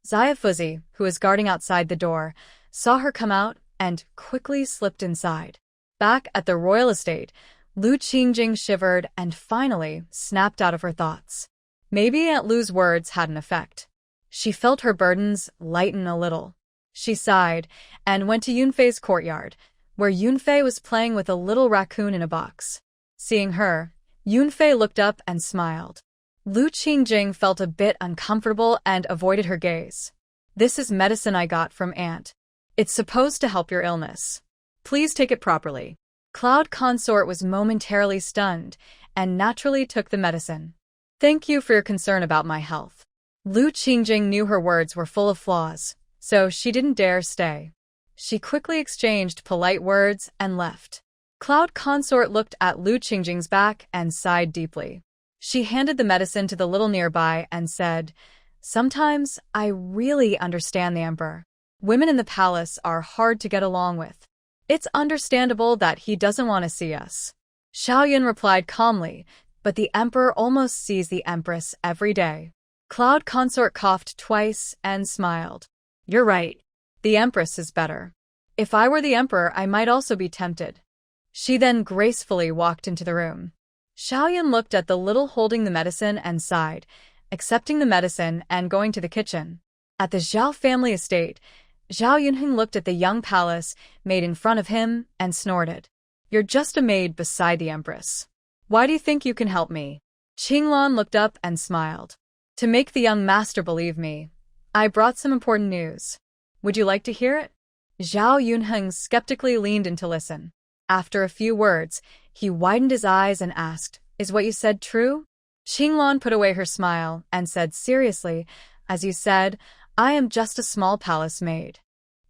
Xiaofuzi, who was guarding outside the door, saw her come out and quickly slipped inside. Back at the royal estate, Lu Qingjing shivered and finally snapped out of her thoughts. Maybe Aunt Lu's words had an effect. She felt her burdens lighten a little. She sighed and went to Yunfei's courtyard, where Yunfei was playing with a little raccoon in a box. Seeing her, Yunfei looked up and smiled. Lu Qingjing felt a bit uncomfortable and avoided her gaze. "This is medicine I got from Aunt. It's supposed to help your illness. Please take it properly." Cloud Consort was momentarily stunned and naturally took the medicine. "Thank you for your concern about my health." Lu Qingjing knew her words were full of flaws, so she didn't dare stay. She quickly exchanged polite words and left. Cloud Consort looked at Lu Qingjing's back and sighed deeply. She handed the medicine to the little nearby and said, "Sometimes I really understand the Emperor. Women in the palace are hard to get along with. It's understandable that he doesn't want to see us." Xiaoyun replied calmly, "But the Emperor almost sees the Empress every day." Cloud Consort coughed twice and smiled. "You're right. The Empress is better. If I were the Emperor, I might also be tempted." She then gracefully walked into the room. Xiaoyun looked at the little holding the medicine and sighed, accepting the medicine and going to the kitchen. At the Zhao family estate, Zhao Yunheng looked at the young palace maid in front of him and snorted. "You're just a maid beside the Empress. Why do you think you can help me?" Qinglan looked up and smiled. "To make the young master believe me, I brought some important news. Would you like to hear it?" Zhao Yunheng skeptically leaned in to listen. After a few words, he widened his eyes and asked, "Is what you said true?" Qinglan put away her smile and said seriously, "As you said, I am just a small palace maid.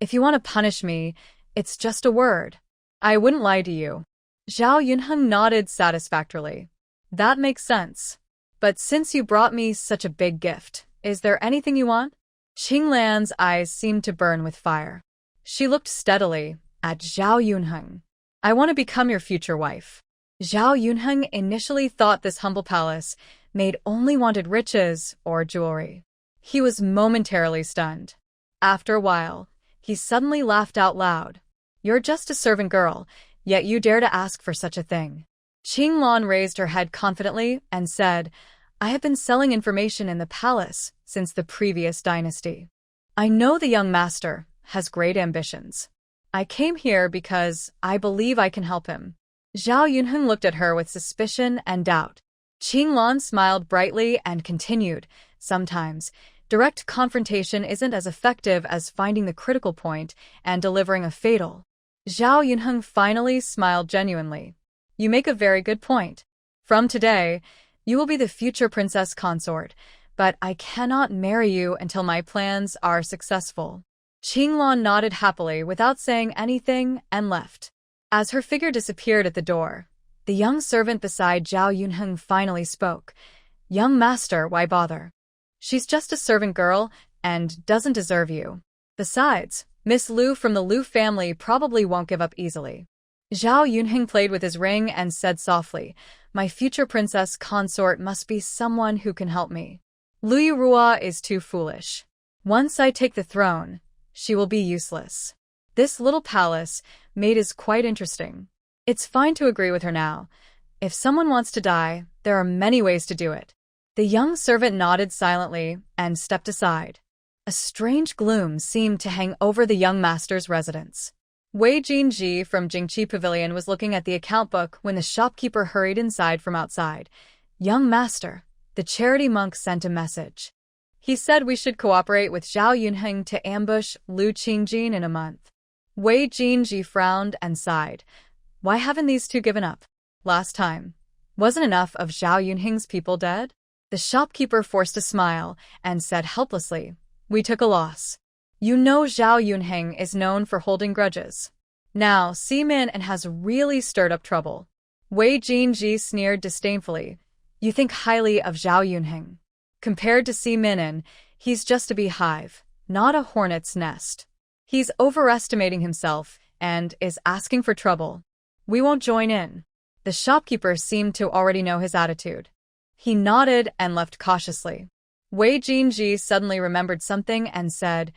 If you want to punish me, it's just a word. I wouldn't lie to you." Zhao Yunheng nodded satisfactorily. "That makes sense. But since you brought me such a big gift, is there anything you want?" Qinglan's eyes seemed to burn with fire. She looked steadily at Zhao Yunheng. "I want to become your future wife." Zhao Yunheng initially thought this humble palace maid only wanted riches or jewelry. He was momentarily stunned. After a while, he suddenly laughed out loud. "You're just a servant girl, yet you dare to ask for such a thing." Qinglan raised her head confidently and said, "I have been selling information in the palace since the previous dynasty. I know the young master has great ambitions. I came here because I believe I can help him." Zhao Yunheng looked at her with suspicion and doubt. Qinglan smiled brightly and continued, "Sometimes, direct confrontation isn't as effective as finding the critical point and delivering a fatal." Zhao Yunheng finally smiled genuinely. "You make a very good point. From today, you will be the future princess consort, but I cannot marry you until my plans are successful." Qinglan nodded happily without saying anything and left. As her figure disappeared at the door, the young servant beside Zhao Yunheng finally spoke. "Young master, why bother? She's just a servant girl and doesn't deserve you. Besides, Miss Lu from the Lu family probably won't give up easily." Zhao Yunheng played with his ring and said softly, "My future princess consort must be someone who can help me. Lu Yurua is too foolish. Once I take the throne, she will be useless. This little palace maid is quite interesting. It's fine to agree with her now. If someone wants to die, there are many ways to do it." The young servant nodded silently and stepped aside. A strange gloom seemed to hang over the young master's residence. Wei Jinji from Jingqi Pavilion was looking at the account book when the shopkeeper hurried inside from outside. "Young master, the charity monk sent a message. He said we should cooperate with Zhao Yunheng to ambush Lu Qingjin in a month." Wei Jinji frowned and sighed. "Why haven't these two given up? Last time, wasn't enough of Zhao Yunheng's people dead?" The shopkeeper forced a smile and said helplessly, "We took a loss. You know Zhao Yunheng is known for holding grudges. Now, Simin and has really stirred up trouble." Wei Jinji sneered disdainfully. "You think highly of Zhao Yunheng. Compared to Simin, he's just a beehive, not a hornet's nest. He's overestimating himself and is asking for trouble. We won't join in." The shopkeeper seemed to already know his attitude. He nodded and left cautiously. Wei Jinji suddenly remembered something and said,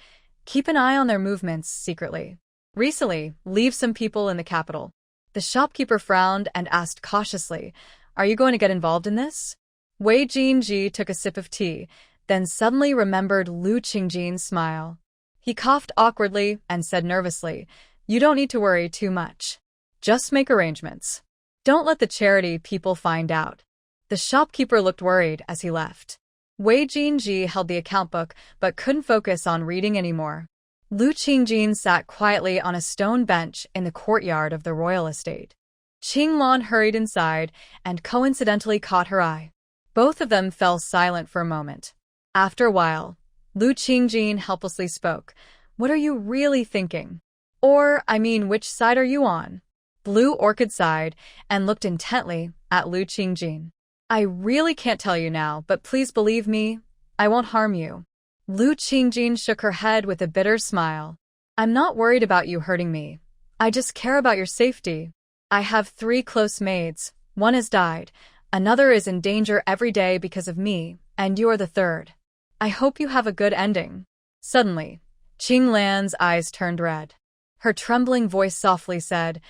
"Keep an eye on their movements secretly. Recently, leave some people in the capital." The shopkeeper frowned and asked cautiously, "Are you going to get involved in this?" Wei Jinji took a sip of tea, then suddenly remembered Lu Qingjin's smile. He coughed awkwardly and said nervously, "You don't need to worry too much. Just make arrangements. Don't let the charity people find out." The shopkeeper looked worried as he left. Wei Jinji held the account book but couldn't focus on reading anymore. Lu Qingjin sat quietly on a stone bench in the courtyard of the royal estate. Qinglan hurried inside and coincidentally caught her eye. Both of them fell silent for a moment. After a while, Lu Qingjin helplessly spoke, What are you really thinking? Or, which side are you on? Blue Orchid sighed and looked intently at Lu Qingjin. I really can't tell you now, but please believe me, I won't harm you. Lu Qingjin shook her head with a bitter smile. I'm not worried about you hurting me. I just care about your safety. I have 3 close maids. One has died. Another is in danger every day because of me, and you are the third. I hope you have a good ending. Suddenly, Qing Lan's eyes turned red. Her trembling voice softly said,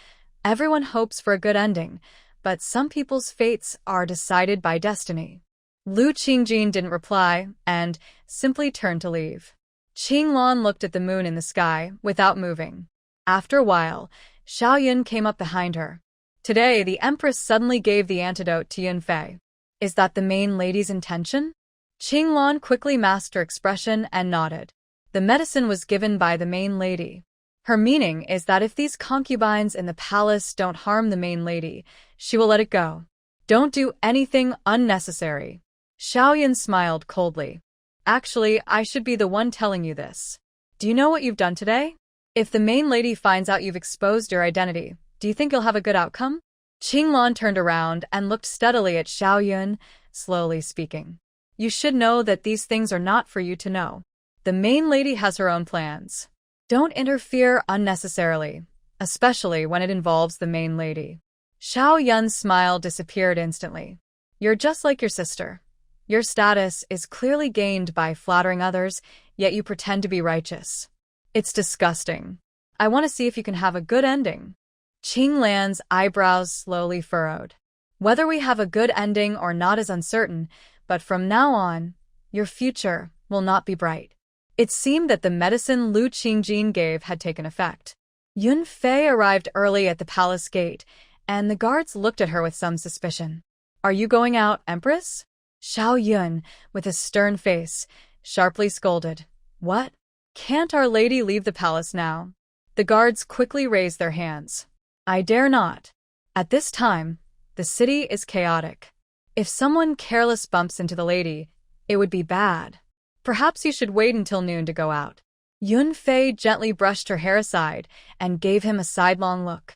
Everyone hopes for a good ending, but some people's fates are decided by destiny. Lu Qingjin didn't reply and simply turned to leave. Qing Lan looked at the moon in the sky without moving. After a while, Xiao Yun came up behind her. Today, the Empress suddenly gave the antidote to Yun Fei. Is that the main lady's intention? Qing Lan quickly masked her expression and nodded. The medicine was given by the main lady. Her meaning is that if these concubines in the palace don't harm the main lady, she will let it go. Don't do anything unnecessary. Xiao Yun smiled coldly. Actually, I should be the one telling you this. Do you know what you've done today? If the main lady finds out you've exposed your identity, do you think you'll have a good outcome? Qing Lan turned around and looked steadily at Xiao Yun, slowly speaking. You should know that these things are not for you to know. The main lady has her own plans. Don't interfere unnecessarily, especially when it involves the main lady. Xiao Yun's smile disappeared instantly. You're just like your sister. Your status is clearly gained by flattering others, yet you pretend to be righteous. It's disgusting. I want to see if you can have a good ending. Qing Lan's eyebrows slowly furrowed. Whether we have a good ending or not is uncertain, but from now on, your future will not be bright. It seemed that the medicine Lu Qingjin gave had taken effect. Yun Fei arrived early at the palace gate, and the guards looked at her with some suspicion. Are you going out, Empress? Xiao Yun, with a stern face, sharply scolded. What? Can't Our Lady leave the palace now? The guards quickly raised their hands. I dare not. At this time, the city is chaotic. If someone careless bumps into the lady, it would be bad. Perhaps you should wait until noon to go out. Yun Fei gently brushed her hair aside and gave him a sidelong look.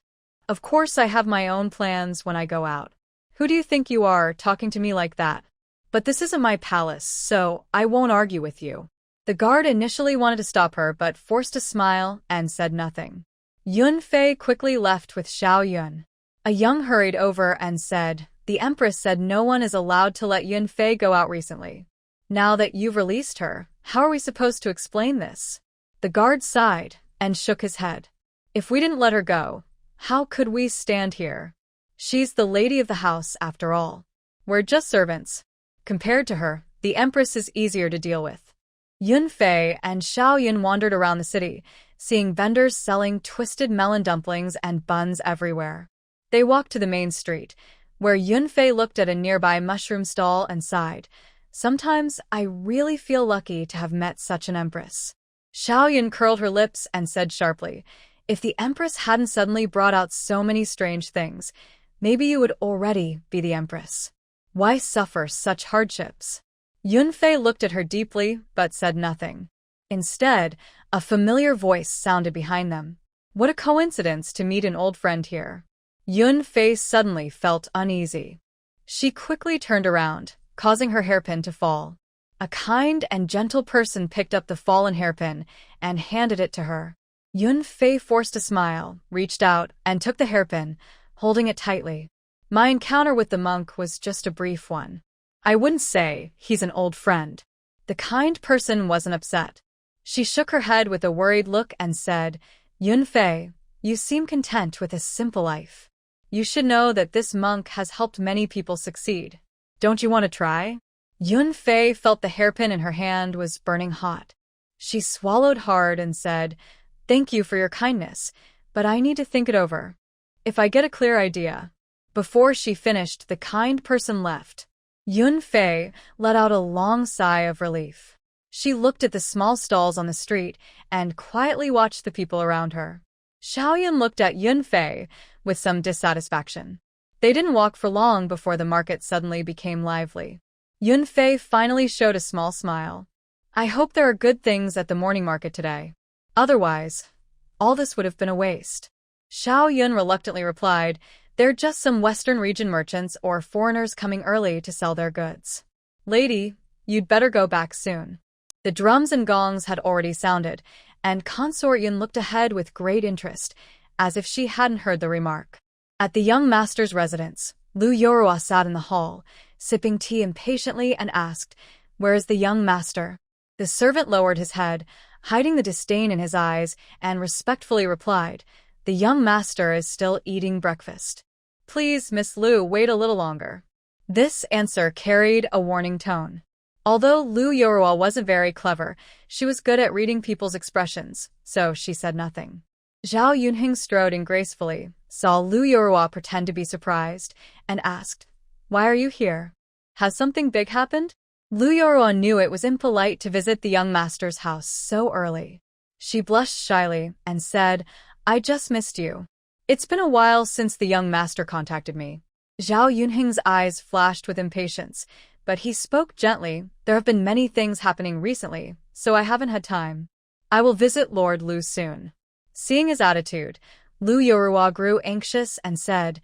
Of course I have my own plans when I go out. Who do you think you are, talking to me like that? But this isn't my palace, so I won't argue with you. The guard initially wanted to stop her but forced a smile and said nothing. Yun Fei quickly left with Xiao Yun. A young hurried over and said, The Empress said no one is allowed to let Yun Fei go out recently. Now that you've released her, how are we supposed to explain this? The guard sighed and shook his head. If we didn't let her go, how could we stand here? She's the lady of the house after all. We're just servants. Compared to her, the Empress is easier to deal with. Yun Fei and Xiao Yun wandered around the city, seeing vendors selling twisted melon dumplings and buns everywhere. They walked to the main street, where Yun Fei looked at a nearby mushroom stall and sighed. Sometimes I really feel lucky to have met such an Empress. Xiao Yun curled her lips and said sharply, If the Empress hadn't suddenly brought out so many strange things, maybe you would already be the Empress. Why suffer such hardships? Yun Fei looked at her deeply, but said nothing. Instead, a familiar voice sounded behind them. What a coincidence to meet an old friend here. Yun Fei suddenly felt uneasy. She quickly turned around, causing her hairpin to fall. A kind and gentle person picked up the fallen hairpin and handed it to her. Yun Fei forced a smile, reached out, and took the hairpin, holding it tightly. My encounter with the monk was just a brief one. I wouldn't say he's an old friend. The kind person wasn't upset. She shook her head with a worried look and said, Yun Fei, you seem content with a simple life. You should know that this monk has helped many people succeed. Don't you want to try? Yun Fei felt the hairpin in her hand was burning hot. She swallowed hard and said, Thank you for your kindness, but I need to think it over. If I get a clear idea. Before she finished, the kind person left. Yun Fei let out a long sigh of relief. She looked at the small stalls on the street and quietly watched the people around her. Xiao Yun looked at Yun Fei with some dissatisfaction. They didn't walk for long before the market suddenly became lively. Yun Fei finally showed a small smile. I hope there are good things at the morning market today. Otherwise, all this would have been a waste. Xiao Yun reluctantly replied, "They're just some Western region merchants or foreigners coming early to sell their goods. Lady, you'd better go back soon." The drums and gongs had already sounded, and Consort Yun looked ahead with great interest, as if she hadn't heard the remark. At the young master's residence, Lu Yorua sat in the hall, sipping tea impatiently and asked, "Where is the young master?" The servant lowered his head, hiding the disdain in his eyes, and respectfully replied, "The young master is still eating breakfast. Please, Miss Lu, wait a little longer." This answer carried a warning tone. Although Lu Yorua wasn't very clever, she was good at reading people's expressions, so she said nothing. Zhao Yunheng strode in gracefully, saw Lu Yorua pretend to be surprised, and asked, "Why are you here? Has something big happened?" Lu Yorua knew it was impolite to visit the young master's house so early. She blushed shyly and said, "I just missed you. It's been a while since the young master contacted me." Zhao Yunheng's eyes flashed with impatience, but he spoke gently, "There have been many things happening recently, so I haven't had time. I will visit Lord Lu soon." Seeing his attitude, Lu Yorua grew anxious and said,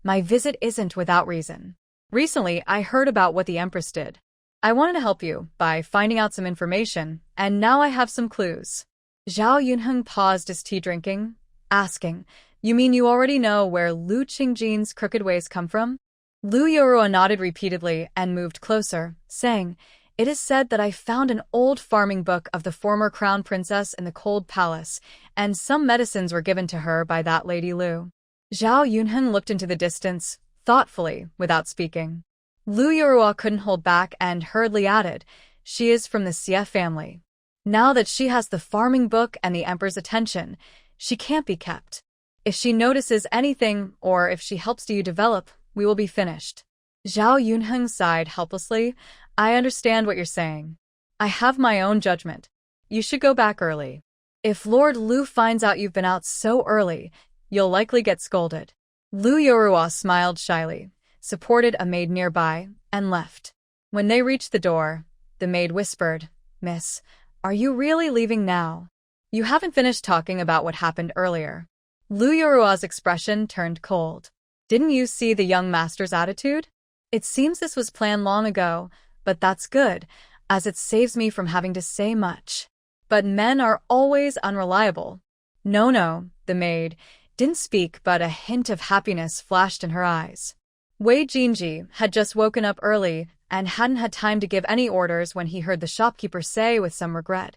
"My visit isn't without reason. Recently, I heard about what the Empress did. I wanted to help you by finding out some information, and now I have some clues." Zhao Yunheng paused his tea drinking, asking, "You mean you already know where Lu Qingjin's crooked ways come from?" Lu Yorua nodded repeatedly and moved closer, saying, "It is said that I found an old farming book of the former crown princess in the cold palace, and some medicines were given to her by that Lady Lu." Zhao Yunheng looked into the distance, thoughtfully, without speaking. Lu Yorua couldn't hold back and hurriedly added, "She is from the Xie family. Now that she has the farming book and the emperor's attention, she can't be kept. If she notices anything, or if she helps you develop, we will be finished." Zhao Yunheng sighed helplessly. "I understand what you're saying. I have my own judgment. You should go back early. If Lord Lu finds out you've been out so early, you'll likely get scolded." Lu Yorua smiled shyly, supported a maid nearby, and left. When they reached the door, the maid whispered, "Miss, are you really leaving now? You haven't finished talking about what happened earlier." Lu Yorua's expression turned cold. "Didn't you see the young master's attitude? It seems this was planned long ago, but that's good, as it saves me from having to say much. But men are always unreliable." No, the maid didn't speak, but a hint of happiness flashed in her eyes. Wei Jinji had just woken up early and hadn't had time to give any orders when he heard the shopkeeper say with some regret,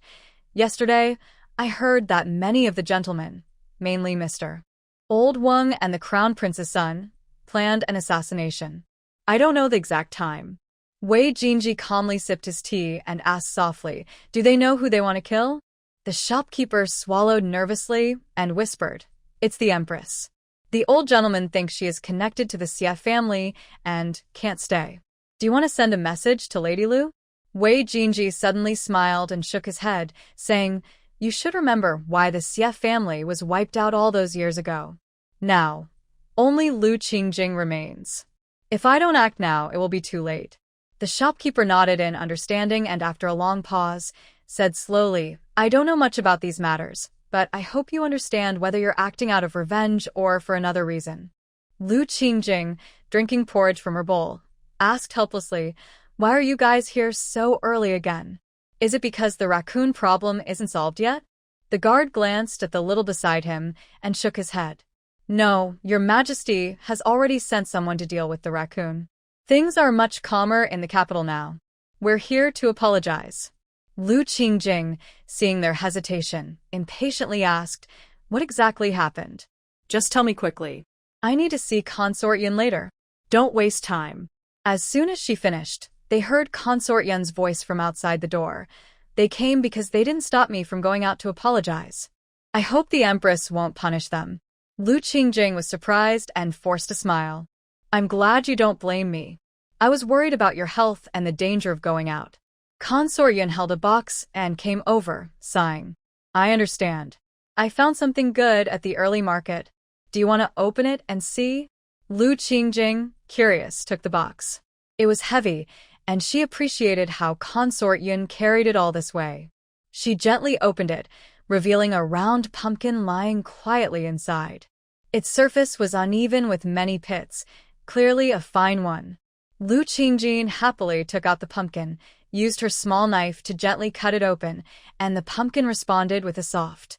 "Yesterday, I heard that many of the gentlemen, mainly Mr. Old Wang and the Crown Prince's son, planned an assassination. I don't know the exact time." Wei Jinji calmly sipped his tea and asked softly, "Do they know who they want to kill?" The shopkeeper swallowed nervously and whispered, "It's the Empress. The old gentleman thinks she is connected to the Xie family and can't stay. Do you want to send a message to Lady Lu?" Wei Jinji suddenly smiled and shook his head, saying, "You should remember why the Xie family was wiped out all those years ago. Now, only Lu Qingjing remains. If I don't act now, it will be too late." The shopkeeper nodded in understanding and after a long pause, said slowly, "I don't know much about these matters, but I hope you understand whether you're acting out of revenge or for another reason." Lu Qingjing, drinking porridge from her bowl, asked helplessly, "Why are you guys here so early again? Is it because the raccoon problem isn't solved yet?" The guard glanced at the little beside him and shook his head. "No, your majesty has already sent someone to deal with the raccoon. Things are much calmer in the capital now. We're here to apologize." Lu Qingjing, seeing their hesitation, impatiently asked, "What exactly happened? Just tell me quickly. I need to see Consort Yun later. Don't waste time." As soon as she finished, they heard Consort Yun's voice from outside the door. "They came because they didn't stop me from going out to apologize. I hope the Empress won't punish them." Lu Qingjing was surprised and forced a smile. "I'm glad you don't blame me. I was worried about your health and the danger of going out." Consort Yun held a box and came over, sighing. "I understand. I found something good at the early market. Do you want to open it and see?" Lu Qingjing, curious, took the box. It was heavy, and she appreciated how Consort Yun carried it all this way. She gently opened it, revealing a round pumpkin lying quietly inside. Its surface was uneven with many pits, clearly a fine one. Lu Qingjin happily took out the pumpkin, used her small knife to gently cut it open, and the pumpkin responded with a soft.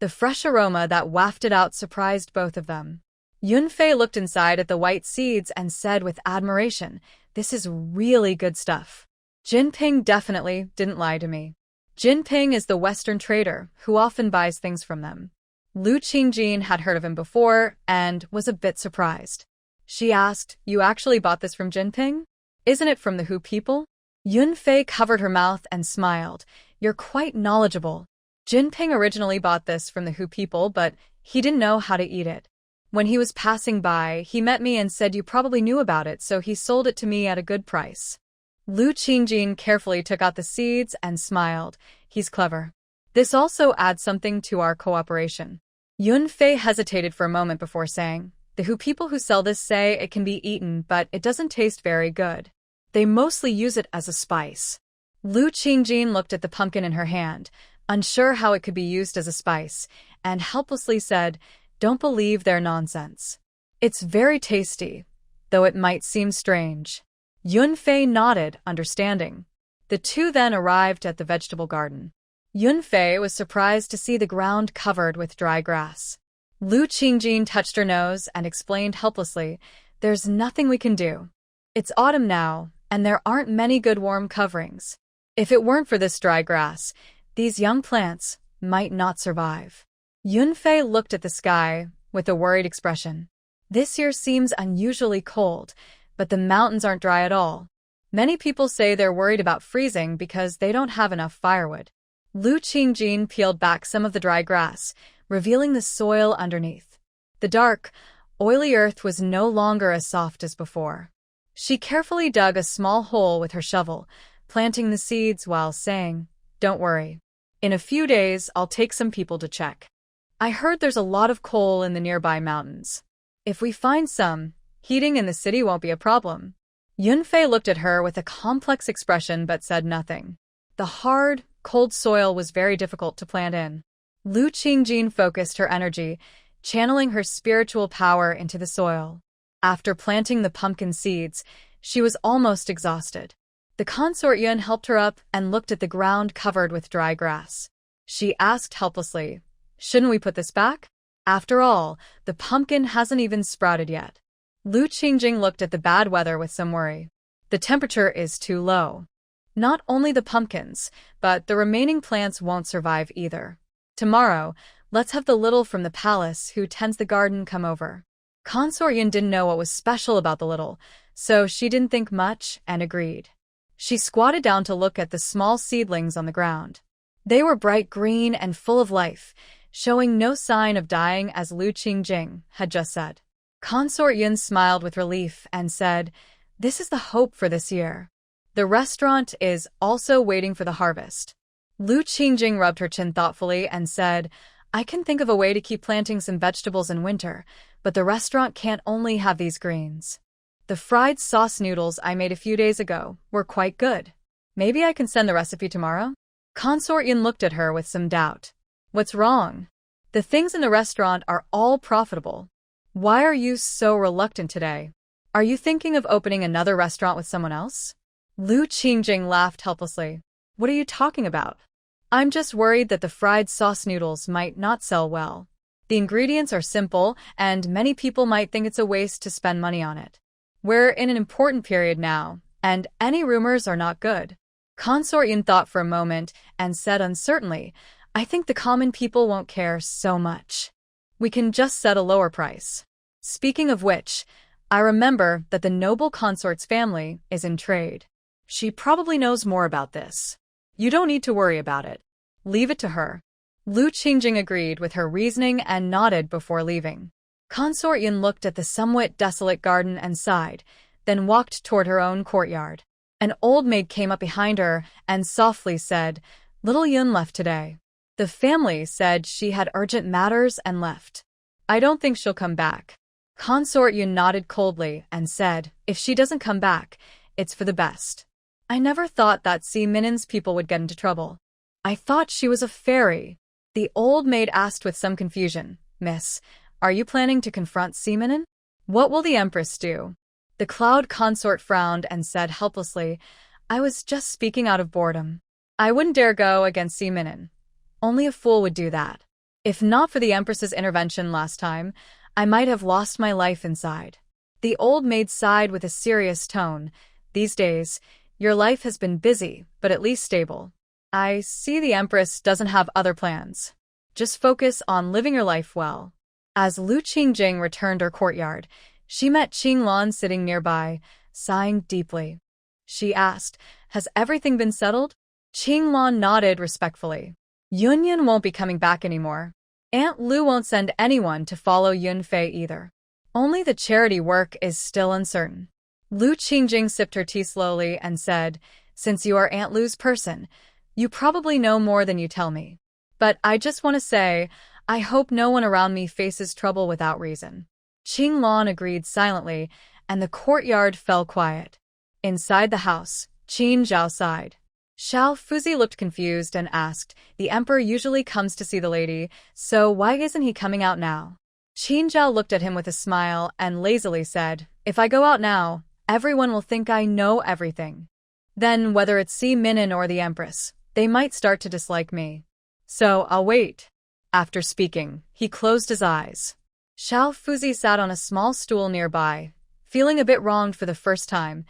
The fresh aroma that wafted out surprised both of them. Yunfei looked inside at the white seeds and said with admiration, "This is really good stuff." Jinping definitely didn't lie to me. Jinping is the Western trader who often buys things from them. Lu Qingjin had heard of him before and was a bit surprised. She asked, "You actually bought this from Jinping? Isn't it from the Hu people?" Yunfei covered her mouth and smiled. "You're quite knowledgeable. Jinping originally bought this from the Hu people, but he didn't know how to eat it. When he was passing by, he met me and said you probably knew about it, so he sold it to me at a good price." Lu Qingjin carefully took out the seeds and smiled. "He's clever. This also adds something to our cooperation." Yunfei hesitated for a moment before saying, "The Hu people who sell this say it can be eaten, but it doesn't taste very good. They mostly use it as a spice." Lu Qingjin looked at the pumpkin in her hand, unsure how it could be used as a spice, and helplessly said, "Don't believe their nonsense. It's very tasty, though it might seem strange." Yunfei nodded, understanding. The two then arrived at the vegetable garden. Yunfei was surprised to see the ground covered with dry grass. Lu Qingjin touched her nose and explained helplessly, "There's nothing we can do. It's autumn now, and there aren't many good warm coverings. If it weren't for this dry grass, these young plants might not survive." Yunfei looked at the sky with a worried expression. "This year seems unusually cold, but the mountains aren't dry at all. Many people say they're worried about freezing because they don't have enough firewood." Lu Qingjin peeled back some of the dry grass, revealing the soil underneath. The dark, oily earth was no longer as soft as before. She carefully dug a small hole with her shovel, planting the seeds while saying, "Don't worry. In a few days, I'll take some people to check. I heard there's a lot of coal in the nearby mountains. If we find some, heating in the city won't be a problem." Yunfei looked at her with a complex expression but said nothing. The hard, cold soil was very difficult to plant in. Lu Qingjin focused her energy, channeling her spiritual power into the soil. After planting the pumpkin seeds, she was almost exhausted. The consort Yun helped her up and looked at the ground covered with dry grass. She asked helplessly, "Shouldn't we put this back? After all, the pumpkin hasn't even sprouted yet." Lu Qingjing looked at the bad weather with some worry. "The temperature is too low. Not only the pumpkins, but the remaining plants won't survive either. Tomorrow, let's have the little from the palace who tends the garden come over." Consort Yun didn't know what was special about the little, so she didn't think much and agreed. She squatted down to look at the small seedlings on the ground. They were bright green and full of life, showing no sign of dying as Lu Qingjing had just said. Consort Yun smiled with relief and said, "This is the hope for this year. The restaurant is also waiting for the harvest." Lu Qingjing rubbed her chin thoughtfully and said, "I can think of a way to keep planting some vegetables in winter, but the restaurant can't only have these greens. The fried sauce noodles I made a few days ago were quite good. Maybe I can send the recipe tomorrow?" Consort Yun looked at her with some doubt. "What's wrong? The things in the restaurant are all profitable. Why are you so reluctant today? Are you thinking of opening another restaurant with someone else?" Lu Qingjing laughed helplessly. "What are you talking about? I'm just worried that the fried sauce noodles might not sell well. The ingredients are simple, and many people might think it's a waste to spend money on it. We're in an important period now, and any rumors are not good." Consort Yun thought for a moment and said uncertainly, "I think the common people won't care so much. We can just set a lower price. Speaking of which, I remember that the noble consort's family is in trade. She probably knows more about this. You don't need to worry about it. Leave it to her." Lu Qingjing agreed with her reasoning and nodded before leaving. Consort Yun looked at the somewhat desolate garden and sighed, then walked toward her own courtyard. An old maid came up behind her and softly said, "Little Yun left today. The family said she had urgent matters and left. I don't think she'll come back." Consort Yun nodded coldly and said, "If she doesn't come back, it's for the best. I never thought that Si Minen's people would get into trouble. I thought she was a fairy." The old maid asked with some confusion. Miss, are you planning to confront Seaman? What will the Empress do? The cloud consort frowned and said helplessly, I was just speaking out of boredom. I wouldn't dare go against Seaman. Only a fool would do that. If not for the Empress's intervention last time, I might have lost my life inside. The old maid sighed with a serious tone. These days, your life has been busy, but at least stable. I see the Empress doesn't have other plans. Just focus on living your life well. As Lu Qingjing returned her courtyard, she met Qinglan sitting nearby, sighing deeply. She asked, Has everything been settled? Qinglan nodded respectfully. Yunyan won't be coming back anymore. Aunt Lu won't send anyone to follow Yunfei either. Only the charity work is still uncertain. Lu Qingjing sipped her tea slowly and said, Since you are Aunt Lu's person, you probably know more than you tell me. But I just want to say, I hope no one around me faces trouble without reason. Qinglan agreed silently, and the courtyard fell quiet. Inside the house, Qin Zhao sighed. Xiao Fuzi looked confused and asked, The emperor usually comes to see the lady, so why isn't he coming out now? Qin Zhao looked at him with a smile and lazily said, If I go out now, everyone will think I know everything. Then, whether it's Si Minin or the Empress, they might start to dislike me. So I'll wait. After speaking, he closed his eyes. Xiao Fuzi sat on a small stool nearby, feeling a bit wronged for the first time,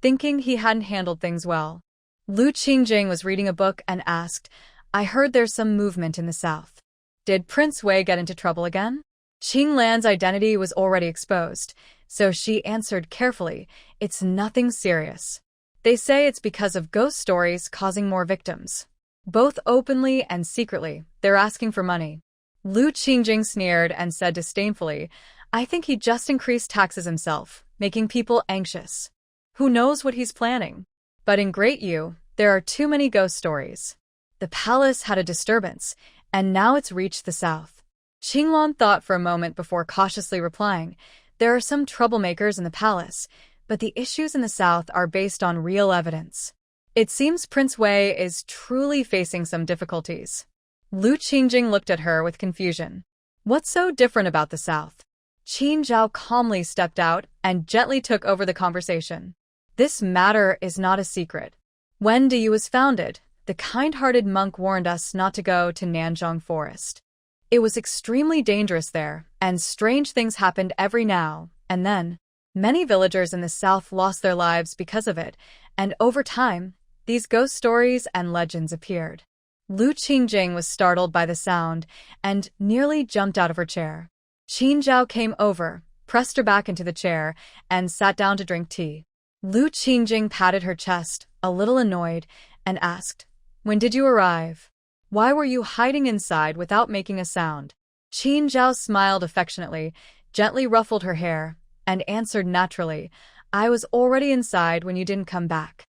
thinking he hadn't handled things well. Lu Qingjing was reading a book and asked, I heard there's some movement in the south. Did Prince Wei get into trouble again? Qinglan's identity was already exposed, so she answered carefully, It's nothing serious. They say it's because of ghost stories causing more victims. Both openly and secretly, they're asking for money. Lu Qingjing sneered and said disdainfully, I think he just increased taxes himself, making people anxious. Who knows what he's planning? But in Great Yu, there are too many ghost stories. The palace had a disturbance, and now it's reached the south. Qinglan thought for a moment before cautiously replying, There are some troublemakers in the palace, but the issues in the south are based on real evidence. It seems Prince Wei is truly facing some difficulties. Lu Qingjing looked at her with confusion. What's so different about the south? Qin Zhao calmly stepped out and gently took over the conversation. This matter is not a secret. When Diyu was founded, the kind-hearted monk warned us not to go to Nanzhong Forest. It was extremely dangerous there, and strange things happened every now and then. Many villagers in the south lost their lives because of it, and over time, these ghost stories and legends appeared. Lu Qingjing was startled by the sound and nearly jumped out of her chair. Qin Zhao came over, pressed her back into the chair, and sat down to drink tea. Lu Qingjing patted her chest, a little annoyed, and asked, When did you arrive? Why were you hiding inside without making a sound? Qin Zhao smiled affectionately, gently ruffled her hair, and answered naturally, I was already inside when you didn't come back.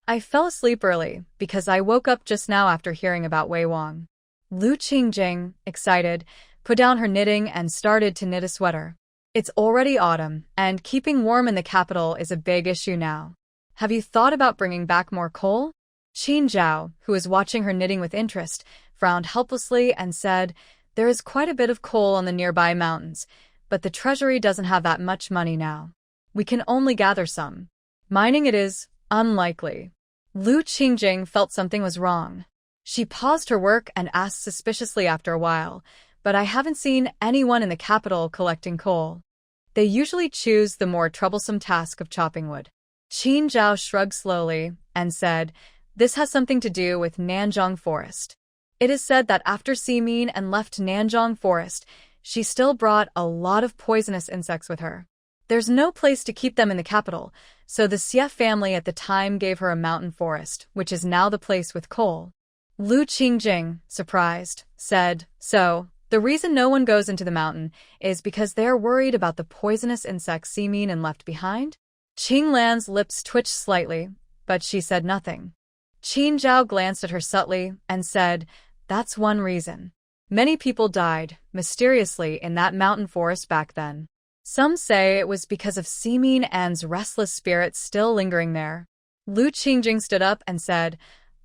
I fell asleep early because I woke up just now after hearing about Wei Wang. Lu Qingjing, excited, put down her knitting and started to knit a sweater. It's already autumn, and keeping warm in the capital is a big issue now. Have you thought about bringing back more coal? Qin Zhao, who was watching her knitting with interest, frowned helplessly and said, There is quite a bit of coal on the nearby mountains, but the Treasury doesn't have that much money now. We can only gather some. Mining it is unlikely. Lu Qingjing felt something was wrong. She paused her work and asked suspiciously after a while, But I haven't seen anyone in the capital collecting coal. They usually choose the more troublesome task of chopping wood. Qin Zhao shrugged slowly and said, This has something to do with Nanzhong Forest. It is said that after Simin and left Nanzhong Forest, she still brought a lot of poisonous insects with her. There's no place to keep them in the capital, so the Xie family at the time gave her a mountain forest, which is now the place with coal. Lu Qingjing, surprised, said, So, the reason no one goes into the mountain is because they're worried about the poisonous insects Simin and left behind? Qinglan's lips twitched slightly, but she said nothing. Qin Zhao glanced at her subtly and said, That's one reason. Many people died, mysteriously, in that mountain forest back then. Some say it was because of Simin An's restless spirit still lingering there. Lu Qingjing stood up and said,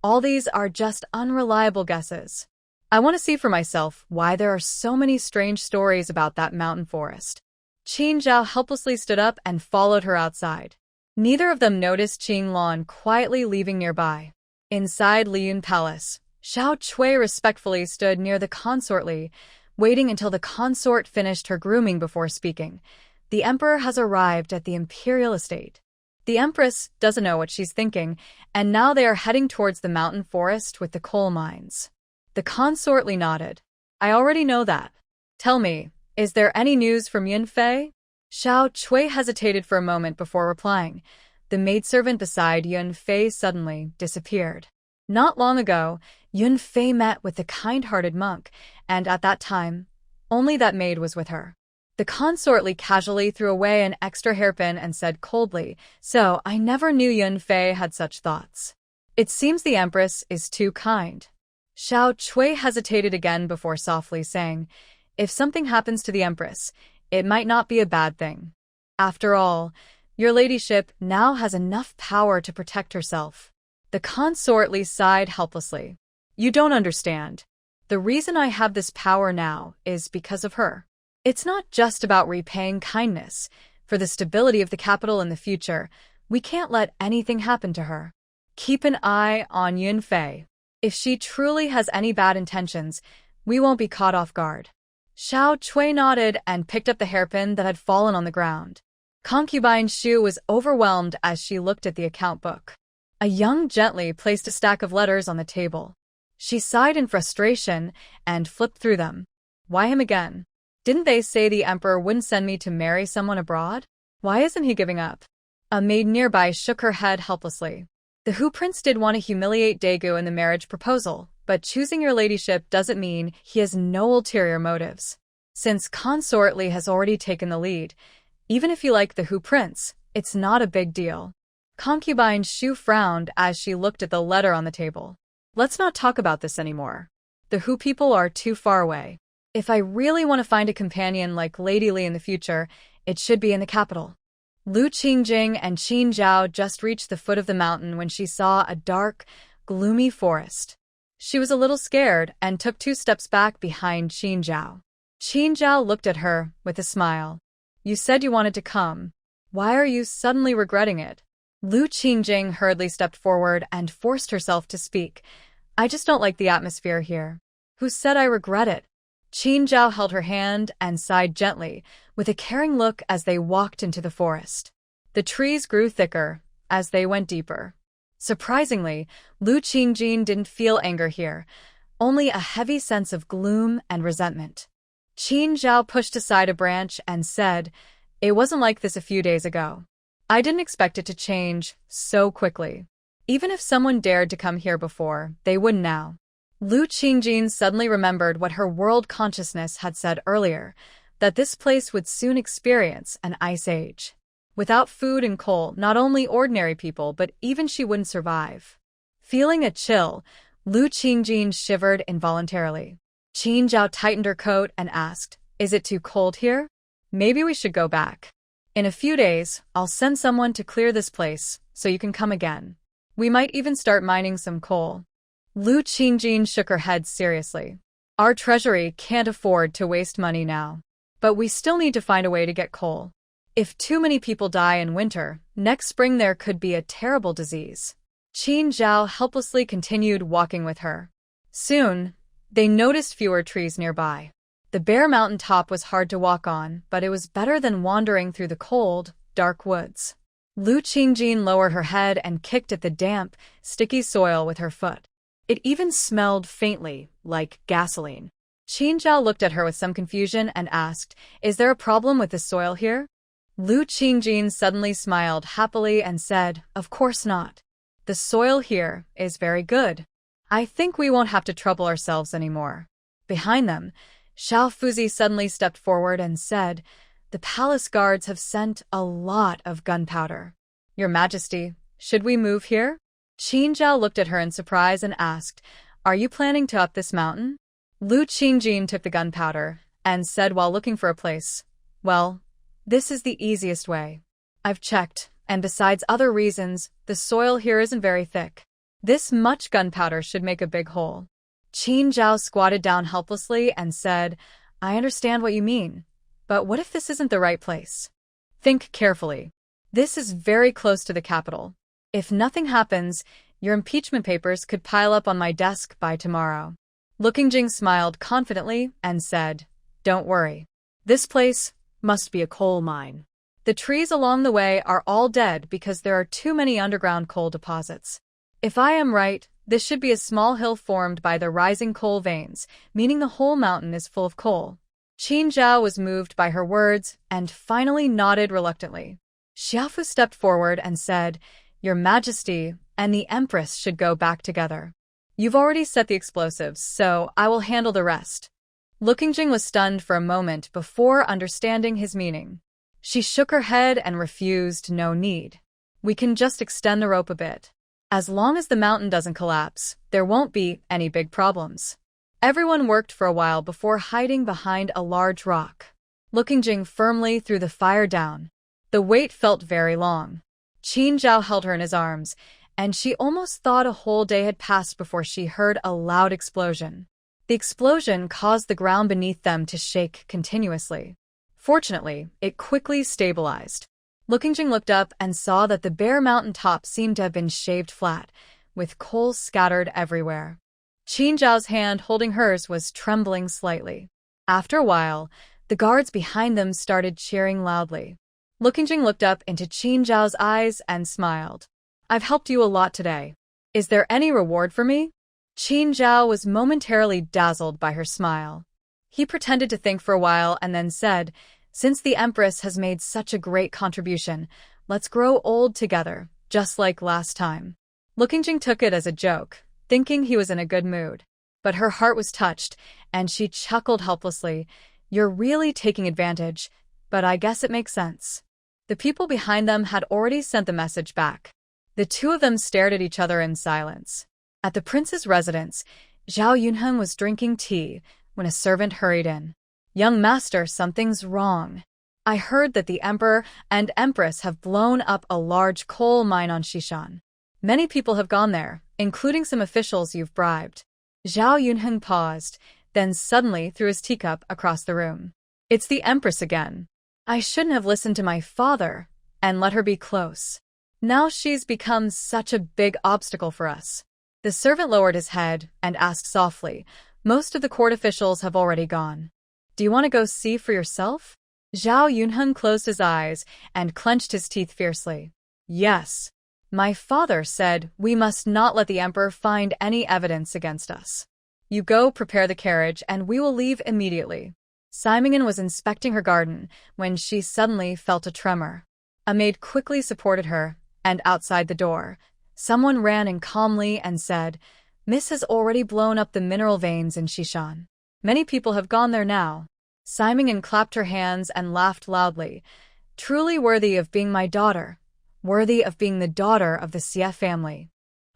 All these are just unreliable guesses. I want to see for myself why there are so many strange stories about that mountain forest. Qin Zhao helplessly stood up and followed her outside. Neither of them noticed Qing Lan quietly leaving nearby. Inside Liyun Palace, Xiao Cui respectfully stood near the consort Li, waiting until the consort finished her grooming before speaking. The emperor has arrived at the imperial estate. The empress doesn't know what she's thinking, and now they are heading towards the mountain forest with the coal mines. The consort Li nodded. I already know that. Tell me, is there any news from Yunfei? Xiao Cui hesitated for a moment before replying. The maidservant beside Yunfei suddenly disappeared. Not long ago, Yunfei met with the kind-hearted monk, and at that time, only that maid was with her. The consort Li casually threw away an extra hairpin and said coldly, so I never knew Yunfei had such thoughts. It seems the empress is too kind. Xiao Cui hesitated again before softly saying, if something happens to the empress, it might not be a bad thing. After all, your ladyship now has enough power to protect herself. The consort Li sighed helplessly. You don't understand. The reason I have this power now is because of her. It's not just about repaying kindness. For the stability of the capital in the future, we can't let anything happen to her. Keep an eye on Yunfei. If she truly has any bad intentions, we won't be caught off guard. Xiao Cui nodded and picked up the hairpin that had fallen on the ground. Concubine Shu was overwhelmed as she looked at the account book. A young gently placed a stack of letters on the table. She sighed in frustration and flipped through them. Why him again? Didn't they say the emperor wouldn't send me to marry someone abroad? Why isn't he giving up? A maid nearby shook her head helplessly. The Hu prince did want to humiliate Daegu in the marriage proposal, but choosing your ladyship doesn't mean he has no ulterior motives. Since consort Li has already taken the lead, even if you like the Hu prince, it's not a big deal. Concubine Shu frowned as she looked at the letter on the table. Let's not talk about this anymore. The Hu people are too far away. If I really want to find a companion like Lady Li in the future, it should be in the capital. Lu Qingjing and Qin Zhao just reached the foot of the mountain when she saw a dark, gloomy forest. She was a little scared and took 2 steps back behind Qin Zhao. Qin Zhao looked at her with a smile. You said you wanted to come. Why are you suddenly regretting it? Lu Qingjing hurriedly stepped forward and forced herself to speak. I just don't like the atmosphere here. Who said I regret it? Qin Zhao held her hand and sighed gently, with a caring look as they walked into the forest. The trees grew thicker as they went deeper. Surprisingly, Lu Qingjing didn't feel anger here, only a heavy sense of gloom and resentment. Qin Zhao pushed aside a branch and said, it wasn't like this a few days ago. I didn't expect it to change so quickly. Even if someone dared to come here before, they wouldn't now. Lu Qingjing suddenly remembered what her world consciousness had said earlier, that this place would soon experience an ice age. Without food and coal, not only ordinary people but even she wouldn't survive. Feeling a chill, Lu Qingjing shivered involuntarily. Qin Zhao tightened her coat and asked, is it too cold here? Maybe we should go back. In a few days, I'll send someone to clear this place, so you can come again. We might even start mining some coal. Lu Qingjing shook her head seriously. Our treasury can't afford to waste money now. But we still need to find a way to get coal. If too many people die in winter, next spring there could be a terrible disease. Qin Zhao helplessly continued walking with her. Soon, they noticed fewer trees nearby. The bare mountain top was hard to walk on, but it was better than wandering through the cold, dark woods. Lu Qingjing lowered her head and kicked at the damp, sticky soil with her foot. It even smelled faintly, like gasoline. Qin Zhao looked at her with some confusion and asked, is there a problem with the soil here? Lu Qingjing suddenly smiled happily and said, of course not. The soil here is very good. I think we won't have to trouble ourselves anymore. Behind them, Xiao Fuzi suddenly stepped forward and said, the palace guards have sent a lot of gunpowder. Your Majesty, should we move here? Qin Zhao looked at her in surprise and asked, are you planning to up this mountain? Lu Qingjing took the gunpowder and said while looking for a place, well, this is the easiest way. I've checked, and besides other reasons, the soil here isn't very thick. This much gunpowder should make a big hole. Qin Zhao squatted down helplessly and said, I understand what you mean, but what if this isn't the right place? Think carefully. This is very close to the capital. If nothing happens, your impeachment papers could pile up on my desk by tomorrow. Jing smiled confidently and said, Don't worry. This place must be a coal mine. The trees along the way are all dead because there are too many underground coal deposits. If I am right, this should be a small hill formed by the rising coal veins, meaning the whole mountain is full of coal. Qin Zhao was moved by her words and finally nodded reluctantly. Xiaofu stepped forward and said, Your Majesty and the Empress should go back together. You've already set the explosives, so I will handle the rest. Jing was stunned for a moment before understanding his meaning. She shook her head and refused, No need. We can just extend the rope a bit. As long as the mountain doesn't collapse, there won't be any big problems. Everyone worked for a while before hiding behind a large rock. Jing firmly threw the fire down. The wait felt very long. Qin Zhao held her in his arms, and she almost thought a whole day had passed before she heard a loud explosion. The explosion caused the ground beneath them to shake continuously. Fortunately, it quickly stabilized. Jing looked up and saw that the bare mountain top seemed to have been shaved flat, with coal scattered everywhere. Qin Zhao's hand holding hers was trembling slightly. After a while, the guards behind them started cheering loudly. Jing looked up into Qin Zhao's eyes and smiled. I've helped you a lot today. Is there any reward for me? Qin Zhao was momentarily dazzled by her smile. He pretended to think for a while and then said, Since the Empress has made such a great contribution, let's grow old together, just like last time. Jing took it as a joke, thinking he was in a good mood. But her heart was touched, and she chuckled helplessly. You're really taking advantage, but I guess it makes sense. The people behind them had already sent the message back. The two of them stared at each other in silence. At the prince's residence, Zhao Yunheng was drinking tea when a servant hurried in. Young master, something's wrong. I heard that the emperor and empress have blown up a large coal mine on Xishan. Many people have gone there, including some officials you've bribed. Zhao Yunheng paused, then suddenly threw his teacup across the room. It's the empress again. I shouldn't have listened to my father and let her be close. Now she's become such a big obstacle for us. The servant lowered his head and asked softly, Most of the court officials have already gone. Do you want to go see for yourself? Zhao Yunheng closed his eyes and clenched his teeth fiercely. Yes. My father said we must not let the emperor find any evidence against us. You go prepare the carriage and we will leave immediately. Simon was inspecting her garden when she suddenly felt a tremor. A maid quickly supported her, and outside the door, someone ran in calmly and said, Miss has already blown up the mineral veins in Xishan. Many people have gone there now. Simon clapped her hands and laughed loudly. Truly worthy of being my daughter. Worthy of being the daughter of the Xie family.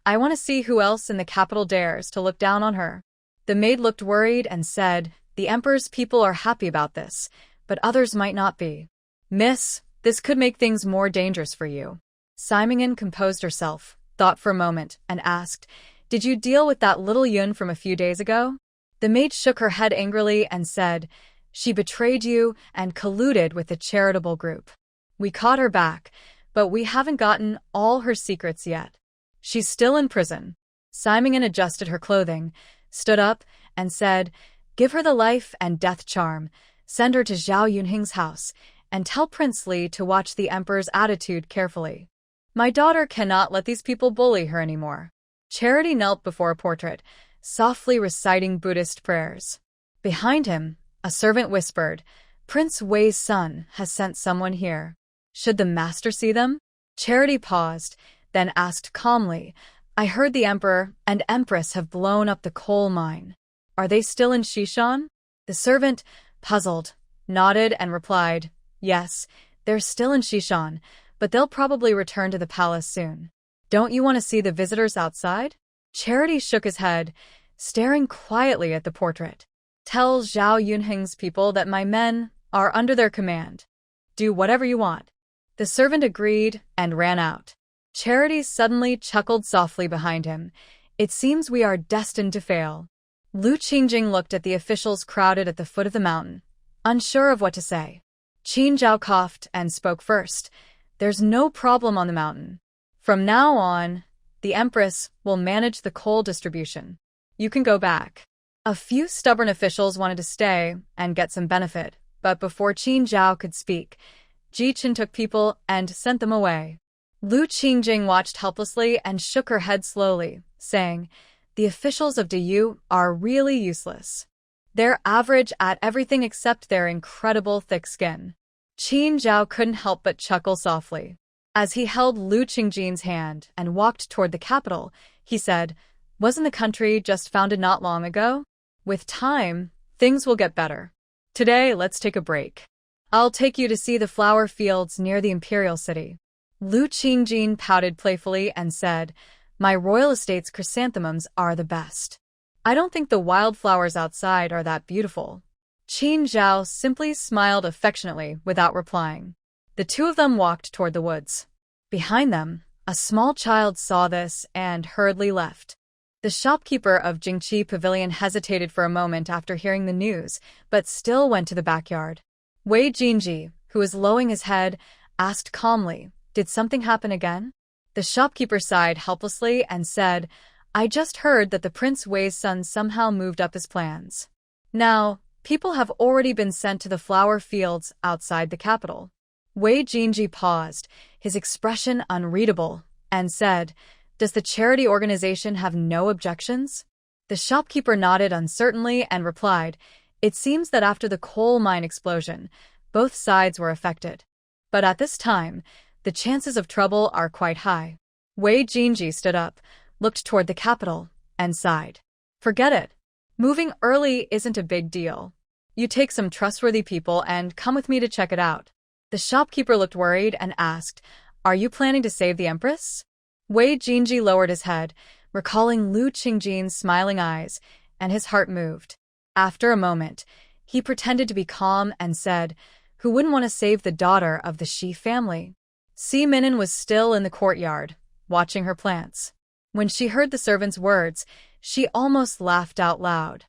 I want to see who else in the capital dares to look down on her. The maid looked worried and said, The emperor's people are happy about this, but others might not be. Miss, this could make things more dangerous for you. Simon composed herself, thought for a moment, and asked, Did you deal with that little Yun from a few days ago? The maid shook her head angrily and said, She betrayed you and colluded with the charitable group. We caught her back, but we haven't gotten all her secrets yet. She's still in prison. Simon adjusted her clothing, stood up, and said, Give her the life and death charm, send her to Zhao Yunheng's house, and tell Prince Li to watch the emperor's attitude carefully. My daughter cannot let these people bully her anymore. Charity knelt before a portrait, softly reciting Buddhist prayers. Behind him, a servant whispered, Prince Wei's son has sent someone here. Should the master see them? Charity paused, then asked calmly, I heard the emperor and empress have blown up the coal mine. Are they still in Xishan? The servant, puzzled, nodded and replied, Yes, they're still in Xishan, but they'll probably return to the palace soon. Don't you want to see the visitors outside? Charity shook his head, staring quietly at the portrait. Tell Zhao Yunheng's people that my men are under their command. Do whatever you want. The servant agreed and ran out. Charity suddenly chuckled softly behind him. It seems we are destined to fail. Lu Qingjing looked at the officials crowded at the foot of the mountain, unsure of what to say. Qin Zhao coughed and spoke first. There's no problem on the mountain. From now on, the Empress will manage the coal distribution. You can go back. A few stubborn officials wanted to stay and get some benefit, but before Qin Zhao could speak, Ji Chen took people and sent them away. Lu Qingjing watched helplessly and shook her head slowly, saying, "The officials of Diyu are really useless. They're average at everything except their incredible thick skin." Qin Zhao couldn't help but chuckle softly. As he held Lu Qingjing's hand and walked toward the capital, he said, "Wasn't the country just founded not long ago? With time, things will get better. Today, let's take a break. I'll take you to see the flower fields near the imperial city." Lu Qingjing pouted playfully and said, "My royal estate's chrysanthemums are the best. I don't think the wildflowers outside are that beautiful." Qin Zhao simply smiled affectionately without replying. The two of them walked toward the woods. Behind them, a small child saw this and hurriedly left. The shopkeeper of Jingqi Pavilion hesitated for a moment after hearing the news, but still went to the backyard. Wei Jinji, who was lowering his head, asked calmly, "Did something happen again?" The shopkeeper sighed helplessly and said, "I just heard that the Prince Wei's son somehow moved up his plans. Now, people have already been sent to the flower fields outside the capital." Wei Jinji paused, his expression unreadable, and said, "Does the charity organization have no objections?" The shopkeeper nodded uncertainly and replied, "It seems that after the coal mine explosion, both sides were affected. But at this time, the chances of trouble are quite high." Wei Jinji stood up, looked toward the capital, and sighed. "Forget it. Moving early isn't a big deal. You take some trustworthy people and come with me to check it out." The shopkeeper looked worried and asked, "Are you planning to save the Empress?" Wei Jinji lowered his head, recalling Lu Qingjing's smiling eyes, and his heart moved. After a moment, he pretended to be calm and said, "Who wouldn't want to save the daughter of the Shi family?" Si Minin was still in the courtyard, watching her plants. When she heard the servant's words, she almost laughed out loud.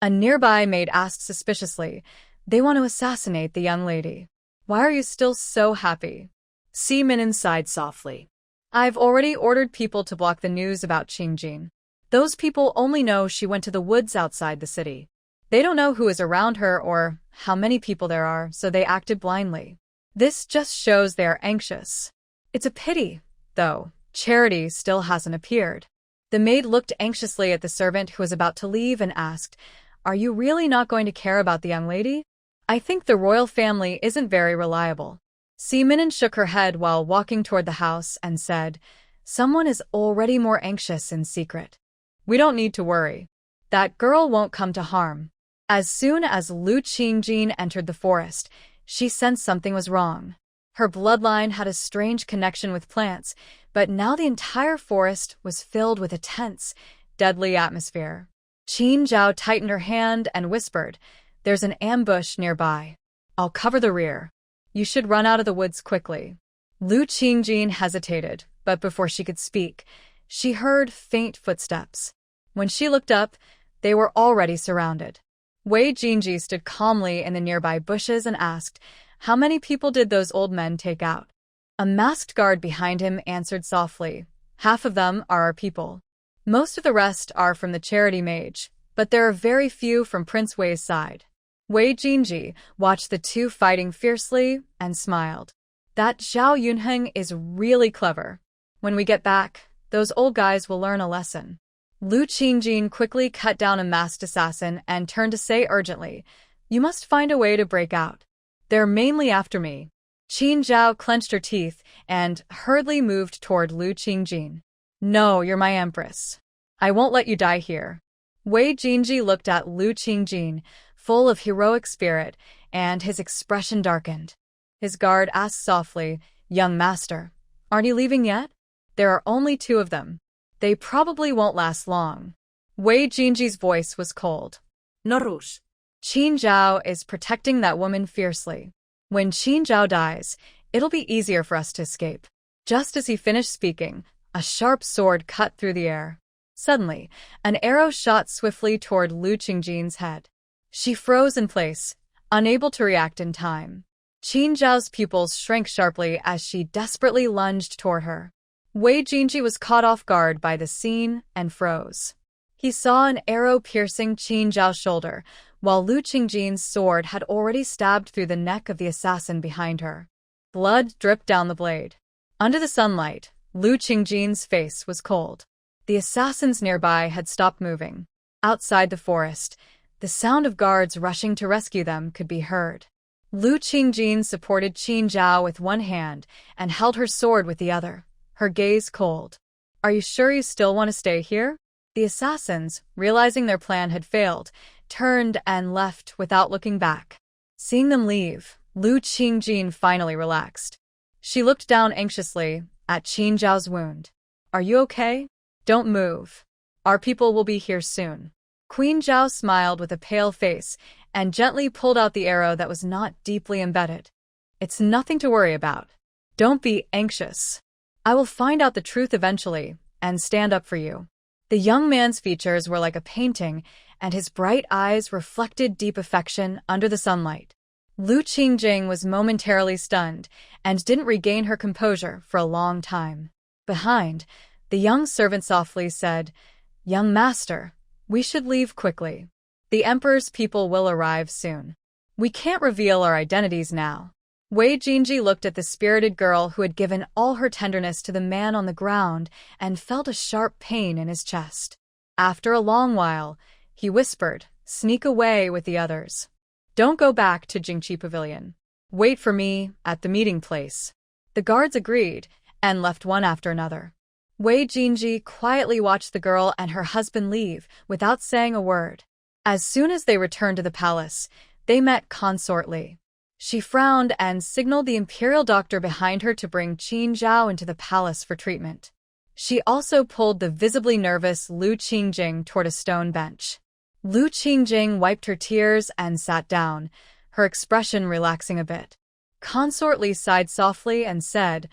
A nearby maid asked suspiciously, "They want to assassinate the young lady. Why are you still so happy?" Si Minin sighed softly. "I've already ordered people to block the news about Qingjing. Those people only know she went to the woods outside the city. They don't know who is around her or how many people there are, so they acted blindly. This just shows they are anxious. It's a pity, though, Charity still hasn't appeared." The maid looked anxiously at the servant who was about to leave and asked, "Are you really not going to care about the young lady? I think the royal family isn't very reliable." Si Minin shook her head while walking toward the house and said, "Someone is already more anxious in secret. We don't need to worry. That girl won't come to harm." As soon as Lu Qingjing entered the forest, she sensed something was wrong. Her bloodline had a strange connection with plants, but now the entire forest was filled with a tense, deadly atmosphere. Qin Zhao tightened her hand and whispered, "There's an ambush nearby. I'll cover the rear. You should run out of the woods quickly." Lu Qingjing hesitated, but before she could speak, she heard faint footsteps. When she looked up, they were already surrounded. Wei Jinji stood calmly in the nearby bushes and asked, "How many people did those old men take out?" A masked guard behind him answered softly, "Half of them are our people. Most of the rest are from the charity mage, but there are very few from Prince Wei's side." Wei Jinji watched the two fighting fiercely and smiled. "That Zhao Yunheng is really clever. When we get back, those old guys will learn a lesson." Lu Qingjing quickly cut down a masked assassin and turned to say urgently, "You must find a way to break out. They're mainly after me." Qin Zhao clenched her teeth and hurriedly moved toward Lu Qingjing. "No, you're my empress. I won't let you die here." Wei Jinji looked at Lu Qingjing, full of heroic spirit, and his expression darkened. His guard asked softly, "Young master, aren't you leaving yet? There are only two of them. They probably won't last long." Wei Jinji's voice was cold.
"No rush.
Qin Zhao is protecting that woman fiercely. When Qin Zhao dies, it'll be easier for us to escape." Just as he finished speaking, a sharp sword cut through the air. Suddenly, an arrow shot swiftly toward Lu Qingjin's head. She froze in place, unable to react in time. Qin Zhao's pupils shrank sharply as she desperately lunged toward her. Wei Jinji was caught off guard by the scene and froze. He saw an arrow piercing Qin Zhao's shoulder, while Lu Qingjin's sword had already stabbed through the neck of the assassin behind her. Blood dripped down the blade. Under the sunlight, Lu Qingjin's face was cold. The assassins nearby had stopped moving. Outside the forest, the sound of guards rushing to rescue them could be heard. Lu Qingjin supported Qin Zhao with one hand and held her sword with the other, her gaze cold. "Are you sure you still want to stay here?" The assassins, realizing their plan had failed, turned and left without looking back. Seeing them leave, Lu Qingjin finally relaxed. She looked down anxiously at Qin Zhao's wound. "Are you okay? Don't move. Our people will be here soon." Queen Zhao smiled with a pale face and gently pulled out the arrow that was not deeply embedded. "It's nothing to worry about. Don't be anxious. I will find out the truth eventually and stand up for you." The young man's features were like a painting, and his bright eyes reflected deep affection under the sunlight. Lu Qingjing was momentarily stunned and didn't regain her composure for a long time. Behind, the young servant softly said, "Young master, we should leave quickly. The Emperor's people will arrive soon. We can't reveal our identities now." Wei Jinji looked at the spirited girl who had given all her tenderness to the man on the ground and felt a sharp pain in his chest. After a long while, he whispered, "Sneak away with the others. Don't go back to Jingqi Pavilion. Wait for me at the meeting place." The guards agreed and left one after another. Wei Jinji quietly watched the girl and her husband leave without saying a word. As soon as they returned to the palace, they met Consort Li. She frowned and signaled the imperial doctor behind her to bring Qin Zhao into the palace for treatment. She also pulled the visibly nervous Lu Qingjing toward a stone bench. Lu Qingjing wiped her tears and sat down, her expression relaxing a bit. Consort Li sighed softly and said,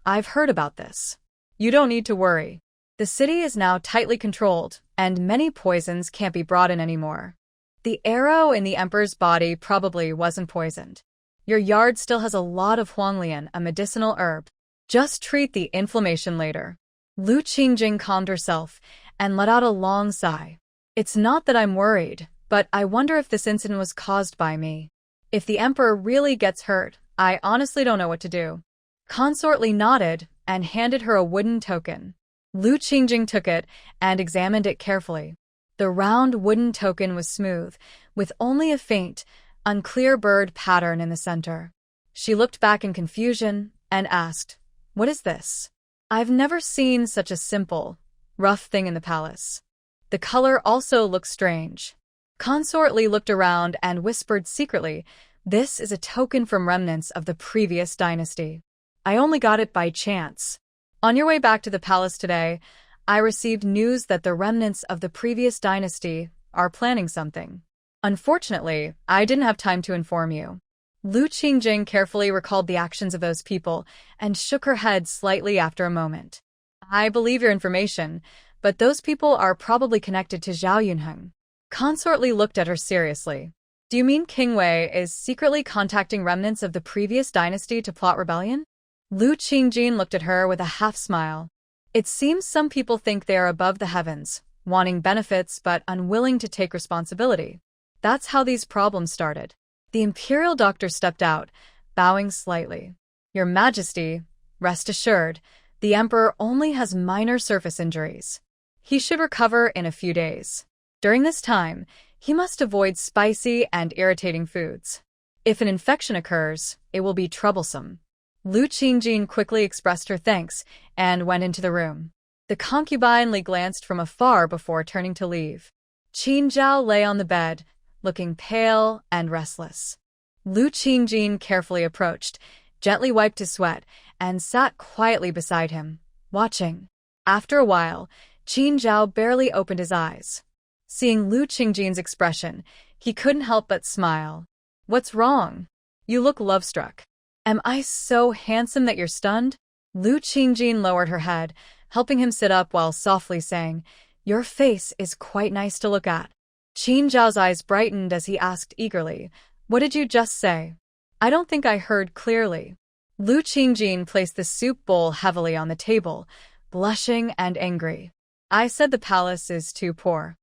"I've heard about this. You don't need to worry. The city is now tightly controlled, and many poisons can't be brought in anymore. The arrow in the Emperor's body probably wasn't poisoned. Your yard still has a lot of huanglian, a medicinal herb. Just treat the inflammation later." Lu Qingjing calmed herself and let out a long sigh. "It's not that I'm worried, but I wonder if this incident was caused by me. If the Emperor really gets hurt, I honestly don't know what to do." Consort Li nodded and handed her a wooden token. Lu Qingjing took it and examined it carefully. The round wooden token was smooth, with only a faint, unclear bird pattern in the center. She looked back in confusion and asked, "What is this? I've never seen such a simple, rough thing in the palace." The color also looks strange. Consort Li looked around and whispered secretly, "This is a token from remnants of the previous dynasty. I only got it by chance. On your way back to the palace today, I received news that the remnants of the previous dynasty are planning something. Unfortunately, I didn't have time to inform you." Lu Qingjing carefully recalled the actions of those people and shook her head slightly after a moment. "I believe your information, but those people are probably connected to Zhao Yunheng." Consort Li looked at her seriously. "Do you mean King Wei is secretly contacting remnants of the previous dynasty to plot rebellion?" Lu Qingjing looked at her with a half-smile. "It seems some people think they are above the heavens, wanting benefits but unwilling to take responsibility. That's how these problems started." The imperial doctor stepped out, bowing slightly. "Your Majesty, rest assured, the Emperor only has minor surface injuries. He should recover in a few days. During this time, he must avoid spicy and irritating foods. If an infection occurs, it will be troublesome." Lu Qingjing quickly expressed her thanks and went into the room. The concubine Li glanced from afar before turning to leave. Qin Zhao lay on the bed, looking pale and restless. Lu Qingjing carefully approached, gently wiped his sweat, and sat quietly beside him, watching. After a while, Qin Zhao barely opened his eyes. Seeing Lu Qingjing's expression, he couldn't help but smile. "What's wrong? You look love-struck. Am I so handsome that you're stunned?" Lu Qingjing lowered her head, helping him sit up while softly saying, Your face is quite nice to look at. Qin Zhao's eyes brightened as he asked eagerly, What did you just say? I don't think I heard clearly. Lu Qingjin placed the soup bowl heavily on the table, blushing and angry. I said the palace is too poor.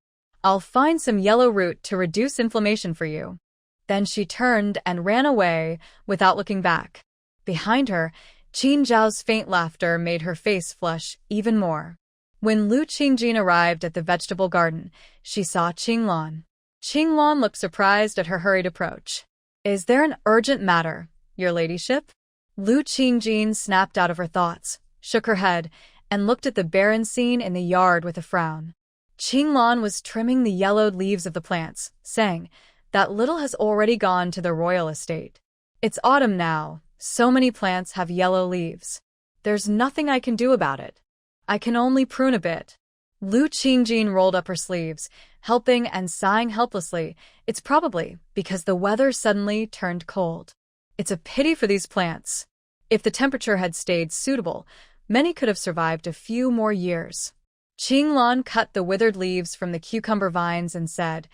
I'll find some yellow root to reduce inflammation for you. Then she turned and ran away without looking back. Behind her, Qin Zhao's faint laughter made her face flush even more. When Lu Qingjin arrived at the vegetable garden, she saw Qinglan. Qinglan looked surprised at her hurried approach. Is there an urgent matter, your ladyship? Lu Qingjin snapped out of her thoughts, shook her head, and looked at the barren scene in the yard with a frown. Qinglan was trimming the yellowed leaves of the plants, saying, That little has already gone to the royal estate. It's autumn now, so many plants have yellow leaves. There's nothing I can do about it. I can only prune a bit. Lu Qingjin rolled up her sleeves, helping and sighing helplessly. It's probably because the weather suddenly turned cold. It's a pity for these plants. If the temperature had stayed suitable, many could have survived a few more years. Qinglan cut the withered leaves from the cucumber vines and said,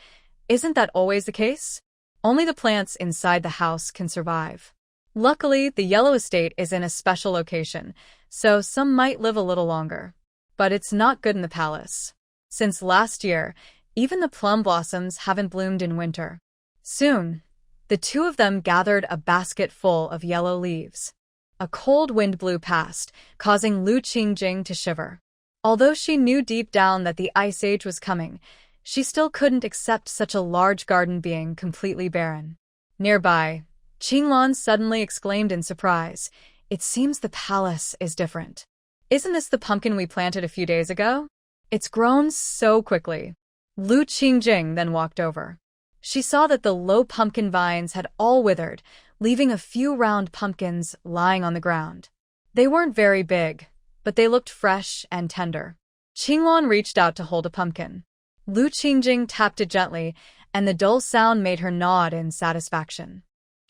Isn't that always the case? Only the plants inside the house can survive. Luckily, the yellow estate is in a special location, so some might live a little longer. But it's not good in the palace. Since last year, even the plum blossoms haven't bloomed in winter. Soon, the two of them gathered a basket full of yellow leaves. A cold wind blew past, causing Lu Qingjin to shiver. Although she knew deep down that the ice age was coming, she still couldn't accept such a large garden being completely barren. Nearby, Qinglan suddenly exclaimed in surprise, It seems the palace is different. Isn't this the pumpkin we planted a few days ago? It's grown so quickly. Lu Qingjin then walked over. She saw that the low pumpkin vines had all withered, leaving a few round pumpkins lying on the ground. They weren't very big, but they looked fresh and tender. Qinglan reached out to hold a pumpkin. Lu Qingjin tapped it gently, and the dull sound made her nod in satisfaction.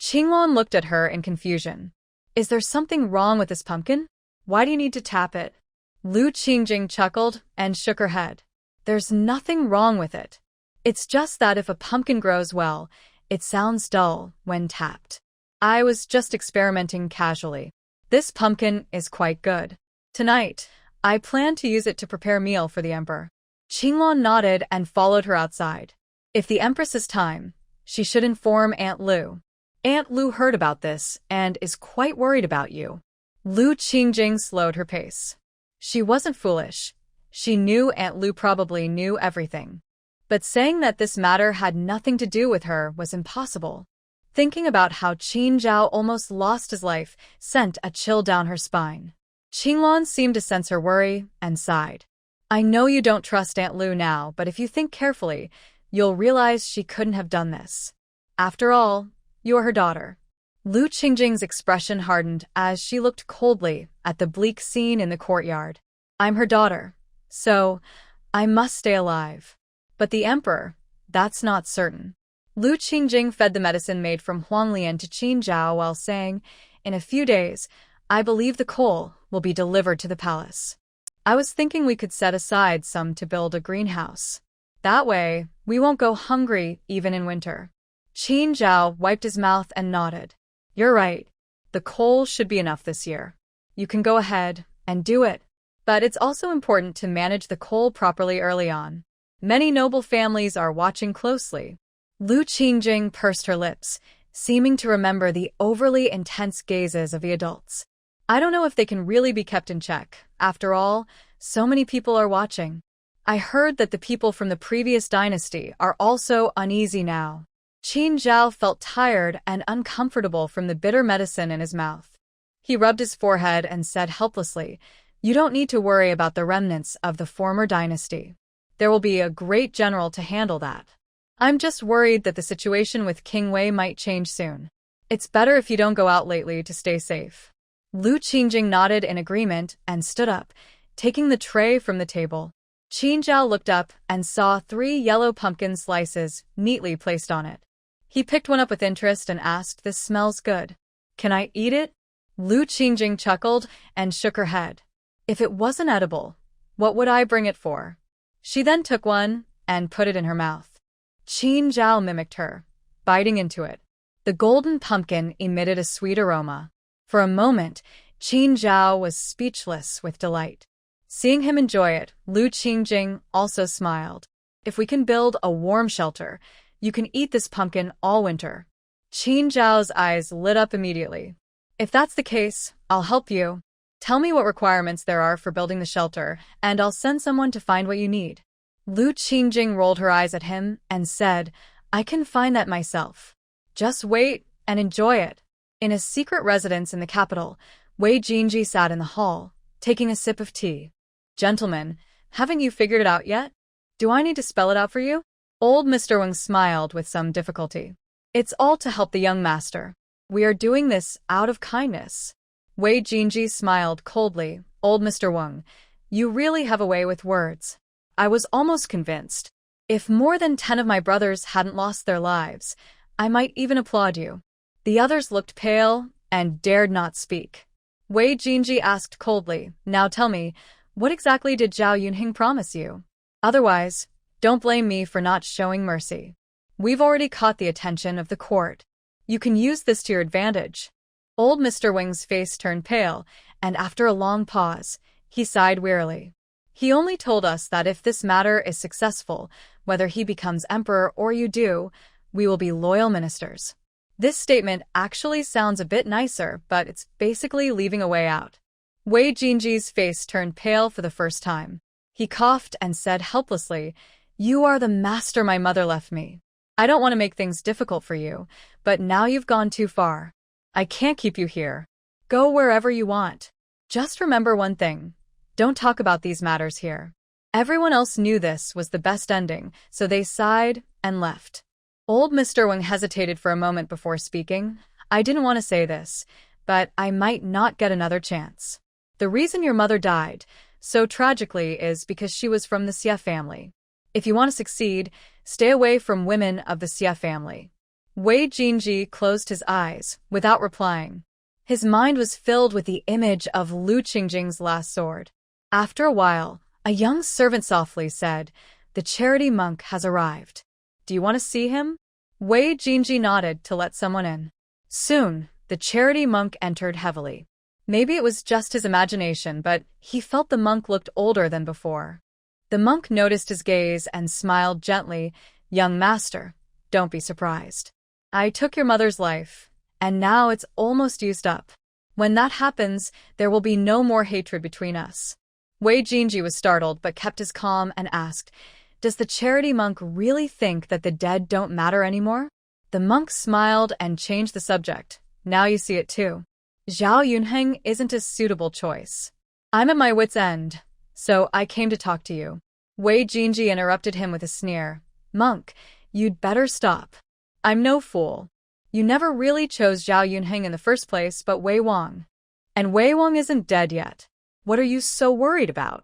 Qinglan looked at her in confusion. Is there something wrong with this pumpkin? Why do you need to tap it? Lu Qingjin chuckled and shook her head. There's nothing wrong with it. It's just that if a pumpkin grows well, it sounds dull when tapped. I was just experimenting casually. This pumpkin is quite good. Tonight, I plan to use it to prepare a meal for the emperor. Qinglan nodded and followed her outside. If the Empress has time, she should inform Aunt Lu. Aunt Lu heard about this and is quite worried about you. Lu Qingjin slowed her pace. She wasn't foolish. She knew Aunt Lu probably knew everything. But saying that this matter had nothing to do with her was impossible. Thinking about how Qin Zhao almost lost his life sent a chill down her spine. Qinglan seemed to sense her worry and sighed. I know you don't trust Aunt Lu now, but if you think carefully, you'll realize she couldn't have done this. After all, you're her daughter. Lu Qingjin's expression hardened as she looked coldly at the bleak scene in the courtyard. I'm her daughter, so I must stay alive. But the emperor, that's not certain. Lu Qingjin fed the medicine made from Huanglian to Qin Zhao while saying, In a few days, I believe the coal will be delivered to the palace. I was thinking we could set aside some to build a greenhouse. That way, we won't go hungry even in winter. Qin Zhao wiped his mouth and nodded. You're right. The coal should be enough this year. You can go ahead and do it. But it's also important to manage the coal properly early on. Many noble families are watching closely. Lu Qingjin pursed her lips, seeming to remember the overly intense gazes of the adults. I don't know if they can really be kept in check. After all, so many people are watching. I heard that the people from the previous dynasty are also uneasy now. Qin Zhao felt tired and uncomfortable from the bitter medicine in his mouth. He rubbed his forehead and said helplessly, You don't need to worry about the remnants of the former dynasty. There will be a great general to handle that. I'm just worried that the situation with King Wei might change soon. It's better if you don't go out lately to stay safe. Lu Qingjin nodded in agreement and stood up, taking the tray from the table. Qin Zhao looked up and saw 3 yellow pumpkin slices neatly placed on it. He picked one up with interest and asked, This smells good. Can I eat it? Lu Qingjin chuckled and shook her head. If it wasn't edible, what would I bring it for? She then took one and put it in her mouth. Qin Zhao mimicked her, biting into it. The golden pumpkin emitted a sweet aroma. For a moment, Qin Zhao was speechless with delight. Seeing him enjoy it, Lu Qingjing also smiled. If we can build a warm shelter, you can eat this pumpkin all winter. Qin Zhao's eyes lit up immediately. If that's the case, I'll help you. Tell me what requirements there are for building the shelter, and I'll send someone to find what you need. Lu Qingjing rolled her eyes at him and said, I can find that myself. Just wait and enjoy it. In a secret residence in the capital, Wei Jinji sat in the hall, taking a sip of tea. Gentlemen, haven't you figured it out yet? Do I need to spell it out for you? Old Mr. Wang smiled with some difficulty. It's all to help the young master. We are doing this out of kindness. Wei Jinji smiled coldly. Old Mr. Wang, you really have a way with words. I was almost convinced. If more than 10 of my brothers hadn't lost their lives, I might even applaud you. The others looked pale and dared not speak. Wei Jinji asked coldly, now tell me, what exactly did Zhao Yunheng promise you? Otherwise, don't blame me for not showing mercy. We've already caught the attention of the court. You can use this to your advantage. Old Mr. Wang's face turned pale, and after a long pause, he sighed wearily. He only told us that if this matter is successful, whether he becomes emperor or you do, we will be loyal ministers. This statement actually sounds a bit nicer, but it's basically leaving a way out. Wei Jinji's face turned pale for the first time. He coughed and said helplessly, You are the master my mother left me. I don't want to make things difficult for you, but now you've gone too far. I can't keep you here. Go wherever you want. Just remember one thing. Don't talk about these matters here. Everyone else knew this was the best ending, so they sighed and left. Old Mr. Wang hesitated for a moment before speaking. I didn't want to say this, but I might not get another chance. The reason your mother died so tragically is because she was from the Xie family. If you want to succeed, stay away from women of the Xie family. Wei Jinji closed his eyes without replying. His mind was filled with the image of Lu Qingjing's last sword. After a while, a young servant softly said, The charity monk has arrived. Do you want to see him? Wei Jinji nodded to let someone in. Soon, the charity monk entered heavily. Maybe it was just his imagination, but he felt the monk looked older than before. The monk noticed his gaze and smiled gently. Young master, don't be surprised. I took your mother's life, and now it's almost used up. When that happens, there will be no more hatred between us. Wei Jinji was startled but kept his calm and asked, Does the charity monk really think that the dead don't matter anymore? The monk smiled and changed the subject. Now you see it too. Zhao Yunheng isn't a suitable choice. I'm at my wit's end, so I came to talk to you. Wei Jinji interrupted him with a sneer. Monk, you'd better stop. I'm no fool. You never really chose Zhao Yunheng in the first place but Wei Wang. And Wei Wang isn't dead yet. What are you so worried about?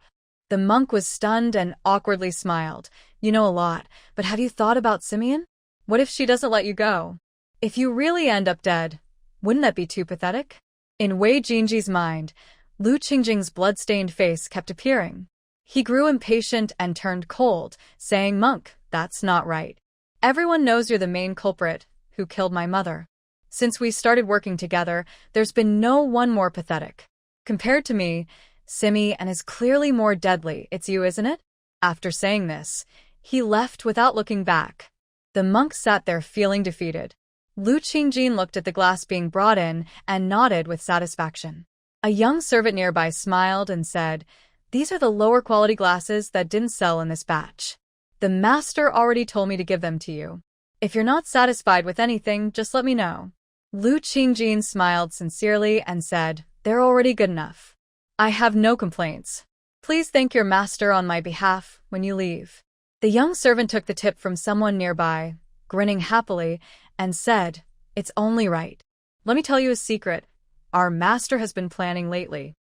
The monk was stunned and awkwardly smiled. You know a lot, but have you thought about Simeon? What if she doesn't let you go? If you really end up dead, wouldn't that be too pathetic? In Wei Jinji's mind, Lu Qingjing's blood-stained face kept appearing. He grew impatient and turned cold, saying, Monk, that's not right. Everyone knows you're the main culprit who killed my mother. Since we started working together, there's been no one more pathetic. Compared to me, Simeon is clearly more deadly. It's you, isn't it? After saying this, he left without looking back. The monk sat there feeling defeated. Lu Qingjing looked at the glass being brought in and nodded with satisfaction. A young servant nearby smiled and said, These are the lower quality glasses that didn't sell in this batch. The master already told me to give them to you. If you're not satisfied with anything, just let me know. Lu Qingjing smiled sincerely and said, They're already good enough. I have no complaints. Please thank your master on my behalf when you leave. The young servant took the tip from someone nearby, grinning happily, and said, It's only right. Let me tell you a secret. Our master has been planning lately.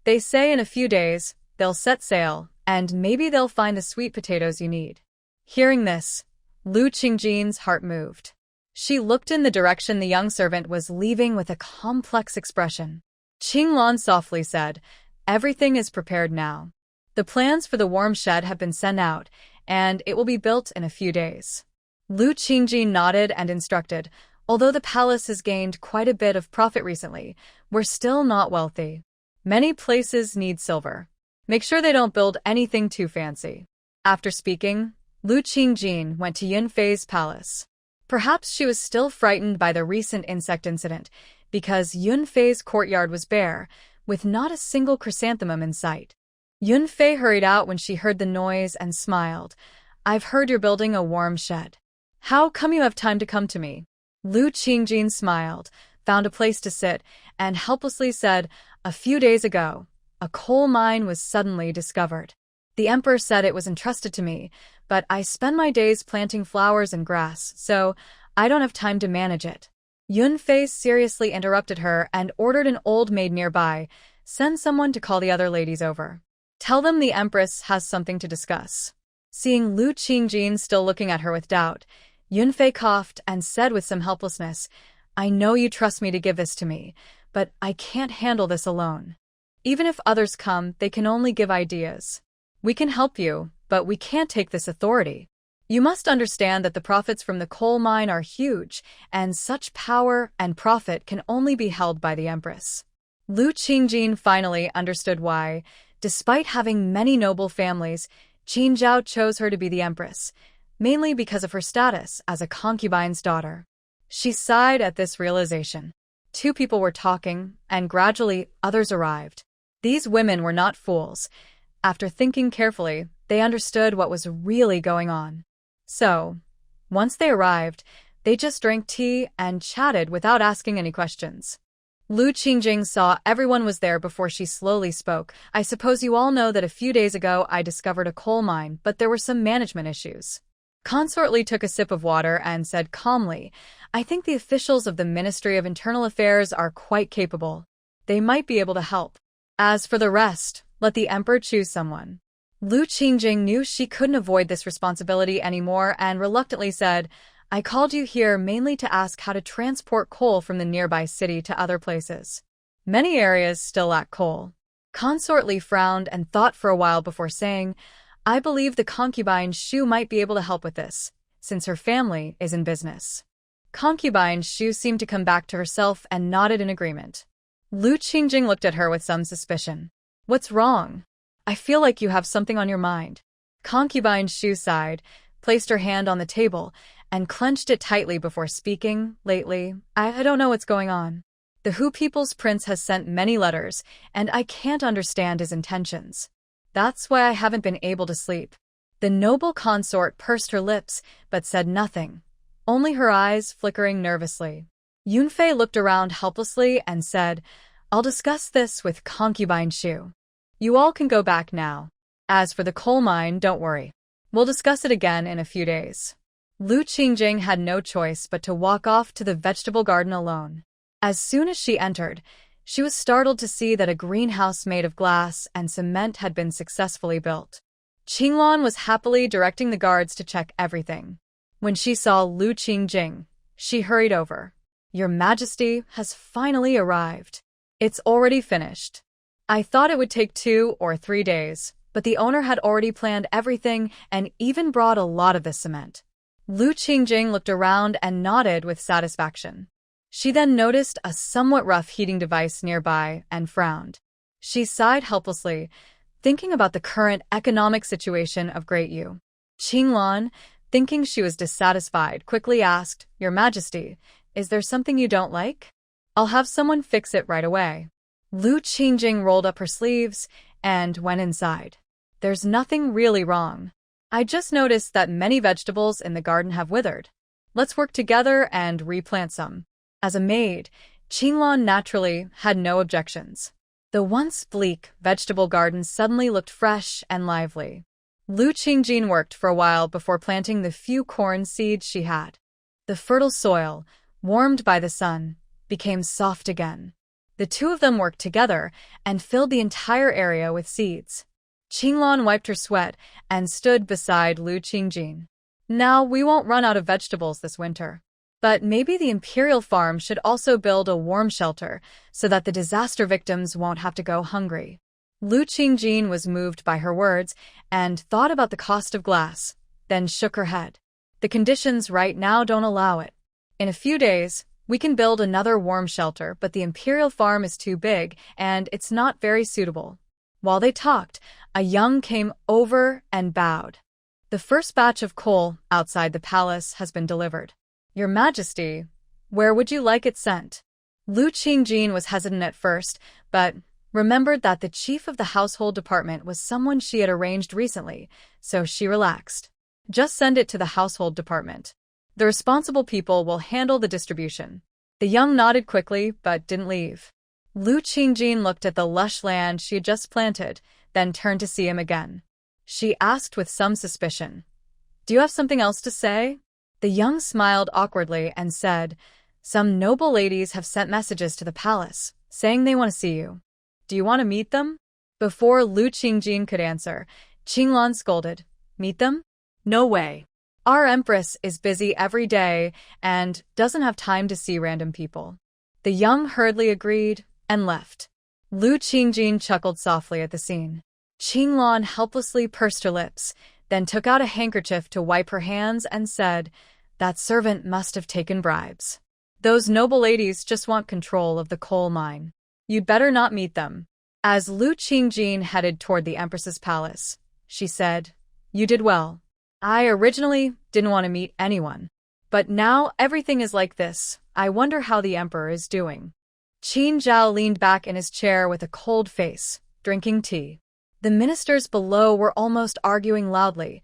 They say in a few days, they'll set sail, and maybe they'll find the sweet potatoes you need. Hearing this, Lu Qingjing's heart moved. She looked in the direction the young servant was leaving with a complex expression. Qinglan softly said, Everything is prepared now. The The plans for the warm shed have been sent out, and it will be built in a few days. Lu Qingji nodded and instructed, although the palace has gained quite a bit of profit recently, we're still not wealthy. Many places need silver. Make sure they don't build anything too fancy. After speaking, Lu Qingjin went to Yunfei's palace. Perhaps she was still frightened by the recent insect incident, because Yunfei's courtyard was bare, with not a single chrysanthemum in sight. Yunfei hurried out when she heard the noise and smiled. I've heard you're building a warm shed. How come you have time to come to me? Lu Qingjin smiled, found a place to sit, and helplessly said, a few days ago, a coal mine was suddenly discovered. The emperor said it was entrusted to me, but I spend my days planting flowers and grass, so I don't have time to manage it. Yunfei seriously interrupted her and ordered an old maid nearby, send someone to call the other ladies over. Tell them the Empress has something to discuss. Seeing Lu Qingjin still looking at her with doubt, Yunfei coughed and said with some helplessness, I know you trust me to give this to me, but I can't handle this alone. Even if others come, they can only give ideas. We can help you, but we can't take this authority. You must understand that the profits from the coal mine are huge, and such power and profit can only be held by the Empress. Lu Qingjin finally understood why, despite having many noble families, Qin Zhao chose her to be the Empress, mainly because of her status as a concubine's daughter. She sighed at this realization. Two people were talking, and gradually others arrived. These women were not fools. After thinking carefully, they understood what was really going on. So, once they arrived, they just drank tea and chatted without asking any questions. Lu Qingjing saw everyone was there before she slowly spoke. I suppose you all know that a few days ago I discovered a coal mine, but there were some management issues. Consort Li took a sip of water and said calmly, I think the officials of the Ministry of Internal Affairs are quite capable. They might be able to help. As for the rest, let the emperor choose someone. Lu Qingjing knew she couldn't avoid this responsibility anymore and reluctantly said, I called you here mainly to ask how to transport coal from the nearby city to other places. Many areas still lack coal. Consort Li frowned and thought for a while before saying, I believe the concubine Shu might be able to help with this, since her family is in business. Concubine Shu seemed to come back to herself and nodded in agreement. Lu Qingjing looked at her with some suspicion. What's wrong? I feel like you have something on your mind. Concubine Shu sighed, placed her hand on the table, and clenched it tightly before speaking. Lately, I don't know what's going on. The Hu People's Prince has sent many letters, and I can't understand his intentions. That's why I haven't been able to sleep. The noble consort pursed her lips, but said nothing, only her eyes flickering nervously. Yunfei looked around helplessly and said, I'll discuss this with concubine Shu. You all can go back now. As for the coal mine, don't worry. We'll discuss it again in a few days. Lu Qingjing had no choice but to walk off to the vegetable garden alone. As soon as she entered, she was startled to see that a greenhouse made of glass and cement had been successfully built. Qingluan was happily directing the guards to check everything. When she saw Lu Qingjing, she hurried over. Your Majesty has finally arrived. It's already finished. I thought it would take 2 or 3 days, but the owner had already planned everything and even brought a lot of the cement. Lu Qingjing looked around and nodded with satisfaction. She then noticed a somewhat rough heating device nearby and frowned. She sighed helplessly, thinking about the current economic situation of Great Yu. Qingluan, thinking she was dissatisfied, quickly asked, Your Majesty, is there something you don't like? I'll have someone fix it right away. Lu Qingjing rolled up her sleeves and went inside. There's nothing really wrong. I just noticed that many vegetables in the garden have withered. Let's work together and replant some. As a maid, Qingluan naturally had no objections. The once bleak vegetable garden suddenly looked fresh and lively. Lu Qingjing worked for a while before planting the few corn seeds she had. The fertile soil, warmed by the sun, became soft again. The two of them worked together and filled the entire area with seeds. Qingluan wiped her sweat and stood beside Lu Qingjing. Now we won't run out of vegetables this winter. But maybe the Imperial Farm should also build a warm shelter so that the disaster victims won't have to go hungry. Lu Qingjin was moved by her words and thought about the cost of glass, then shook her head. The conditions right now don't allow it. In a few days, we can build another warm shelter, but the imperial farm is too big and it's not very suitable. While they talked, a young came over and bowed. The first batch of coal outside the palace has been delivered. Your Majesty, where would you like it sent? Lu Qingjin was hesitant at first, but remembered that the chief of the household department was someone she had arranged recently, so she relaxed. Just send it to the household department. The responsible people will handle the distribution. The young nodded quickly, but didn't leave. Lu Qingjin looked at the lush land she had just planted, then turned to see him again. She asked with some suspicion, "Do you have something else to say?" The young smiled awkwardly and said, "Some noble ladies have sent messages to the palace, saying they want to see you. Do you want to meet them?" Before Lu Qingjin could answer, Qinglan scolded, "Meet them? No way. Our Empress is busy every day and doesn't have time to see random people." The young hurriedly agreed and left. Lu Qingjin chuckled softly at the scene. Qinglan helplessly pursed her lips, then took out a handkerchief to wipe her hands and said, "That servant must have taken bribes. Those noble ladies just want control of the coal mine. You'd better not meet them." As Lu Qingjin headed toward the Empress's palace, she said, "You did well. I originally didn't want to meet anyone. But now everything is like this. I wonder how the Emperor is doing." Qin Zhao leaned back in his chair with a cold face, drinking tea. The ministers below were almost arguing loudly,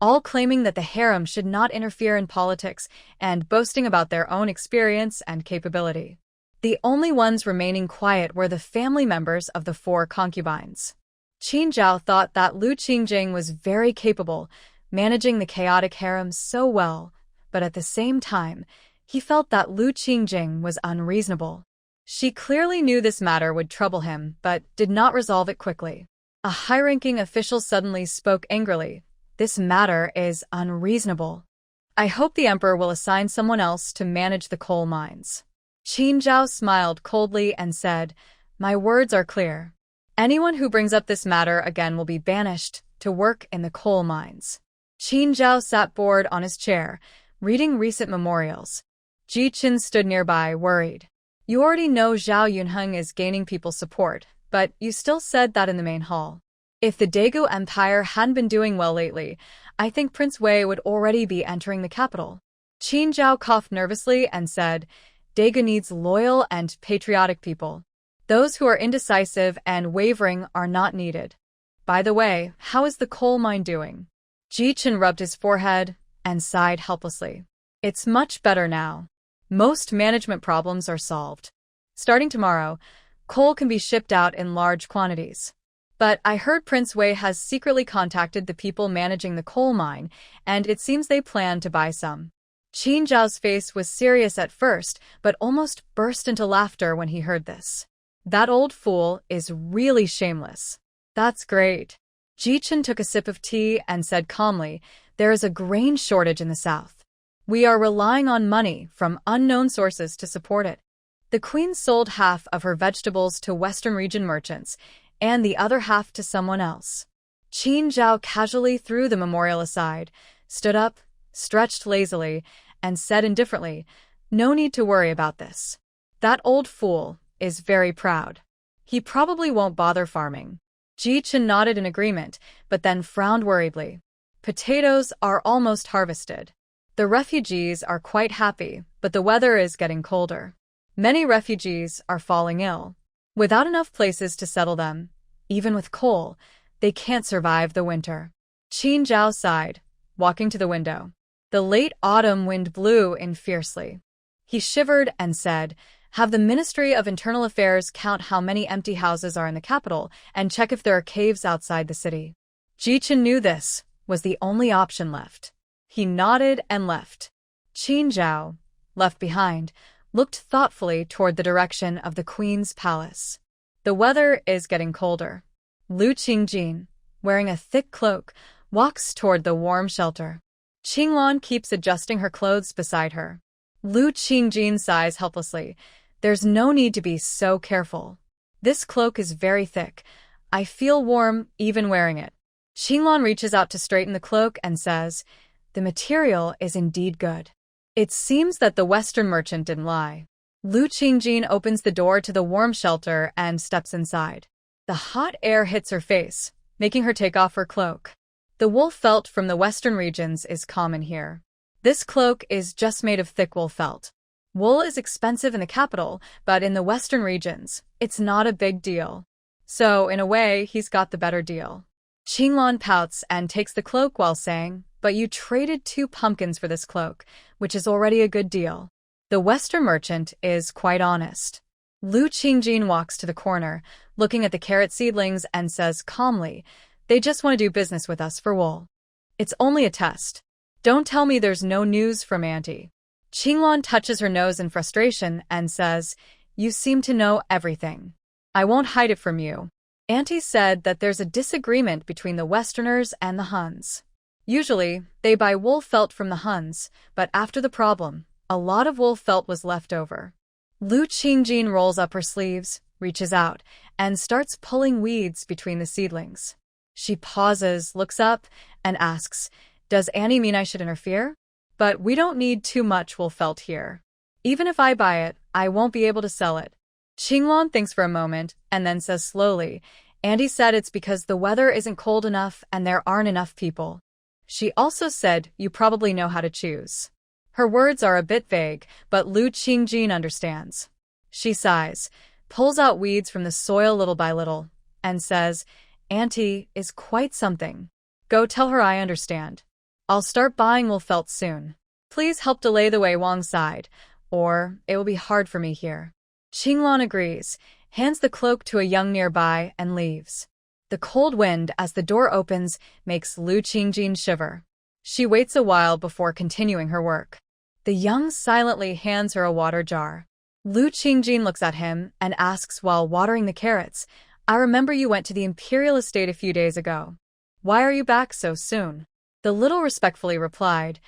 all claiming that the harem should not interfere in politics and boasting about their own experience and capability. The only ones remaining quiet were the family members of the 4 concubines. Qin Zhao thought that Lu Qingjin was very capable, managing the chaotic harem so well, but at the same time, he felt that Lu Qingjin was unreasonable. She clearly knew this matter would trouble him, but did not resolve it quickly. A high-ranking official suddenly spoke angrily, "This matter is unreasonable. I hope the Emperor will assign someone else to manage the coal mines." Qin Zhao smiled coldly and said, "My words are clear. Anyone who brings up this matter again will be banished to work in the coal mines." Qin Zhao sat bored on his chair, reading recent memorials. Ji Qin stood nearby, worried. "You already know Zhao Yunheng is gaining people's support, but you still said that in the main hall. If the Daegu Empire hadn't been doing well lately, I think Prince Wei would already be entering the capital." Qin Zhao coughed nervously and said, "Daegu needs loyal and patriotic people. Those who are indecisive and wavering are not needed. By the way, how is the coal mine doing?" Ji Qin rubbed his forehead and sighed helplessly. "It's much better now. Most management problems are solved. Starting tomorrow, coal can be shipped out in large quantities. But I heard Prince Wei has secretly contacted the people managing the coal mine, and it seems they plan to buy some." Qin Zhao's face was serious at first, but almost burst into laughter when he heard this. "That old fool is really shameless." "That's great." Ji Qin took a sip of tea and said calmly, "There is a grain shortage in the south. We are relying on money from unknown sources to support it." The queen sold half of her vegetables to Western region merchants, and the other half to someone else. Qin Zhao casually threw the memorial aside, stood up, stretched lazily, and said indifferently, "No need to worry about this. That old fool is very proud. He probably won't bother farming." Ji Qin nodded in agreement, but then frowned worriedly. "Potatoes are almost harvested. The refugees are quite happy, but the weather is getting colder. Many refugees are falling ill. Without enough places to settle them, even with coal, they can't survive the winter." Qin Zhao sighed, walking to the window. The late autumn wind blew in fiercely. He shivered and said, "Have the Ministry of Internal Affairs count how many empty houses are in the capital and check if there are caves outside the city." Ji Qin knew this was the only option left. He nodded and left. Qin Zhao, left behind, looked thoughtfully toward the direction of the queen's palace. The weather is getting colder. Lu Qingjin, wearing a thick cloak, walks toward the warm shelter. Qinglan keeps adjusting her clothes beside her. Lu Qingjin sighs helplessly. "There's no need to be so careful. This cloak is very thick. I feel warm even wearing it. Qinglan reaches out to straighten the cloak and says, the material is indeed good. It seems that the Western merchant didn't lie. Lu Qingjin opens the door to the warm shelter and steps inside. The hot air hits her face, making her take off her cloak. The wool felt from the western regions is common here. This cloak is just made of thick wool felt. Wool is expensive in the capital, but in the western regions, it's not a big deal. So, in a way, he's got the better deal. Qinglan pouts and takes the cloak while saying, but you traded 2 pumpkins for this cloak, which is already a good deal. The Western merchant is quite honest. Lu Qingjin walks to the corner, looking at the carrot seedlings and says calmly, they just want to do business with us for wool. It's only a test. Don't tell me there's no news from Auntie. Qinglan touches her nose in frustration and says, you seem to know everything. I won't hide it from you. Auntie said that there's a disagreement between the Westerners and the Huns. Usually, they buy wool felt from the Huns, but after the problem, a lot of wool felt was left over. Lu Qingjin rolls up her sleeves, reaches out, and starts pulling weeds between the seedlings. She pauses, looks up, and asks, does Annie mean I should interfere? But we don't need too much wool felt here. Even if I buy it, I won't be able to sell it. Qinglan thinks for a moment, and then says slowly, Andy said it's because the weather isn't cold enough and there aren't enough people. She also said you probably know how to choose. Her words are a bit vague, but Lu Qingjin understands. She sighs, pulls out weeds from the soil little by little, and says, Auntie is quite something. Go tell her I understand. I'll start buying wool felt soon. Please help delay the Wei Wang side, or it will be hard for me here. Qinglan agrees, hands the cloak to a young nearby, and leaves. The cold wind as the door opens makes Lu Qingjin shiver. She waits a while before continuing her work. The young silently hands her a water jar. Lu Qingjin looks at him and asks while watering the carrots, I remember you went to the imperial estate a few days ago. Why are you back so soon? The little respectfully replied,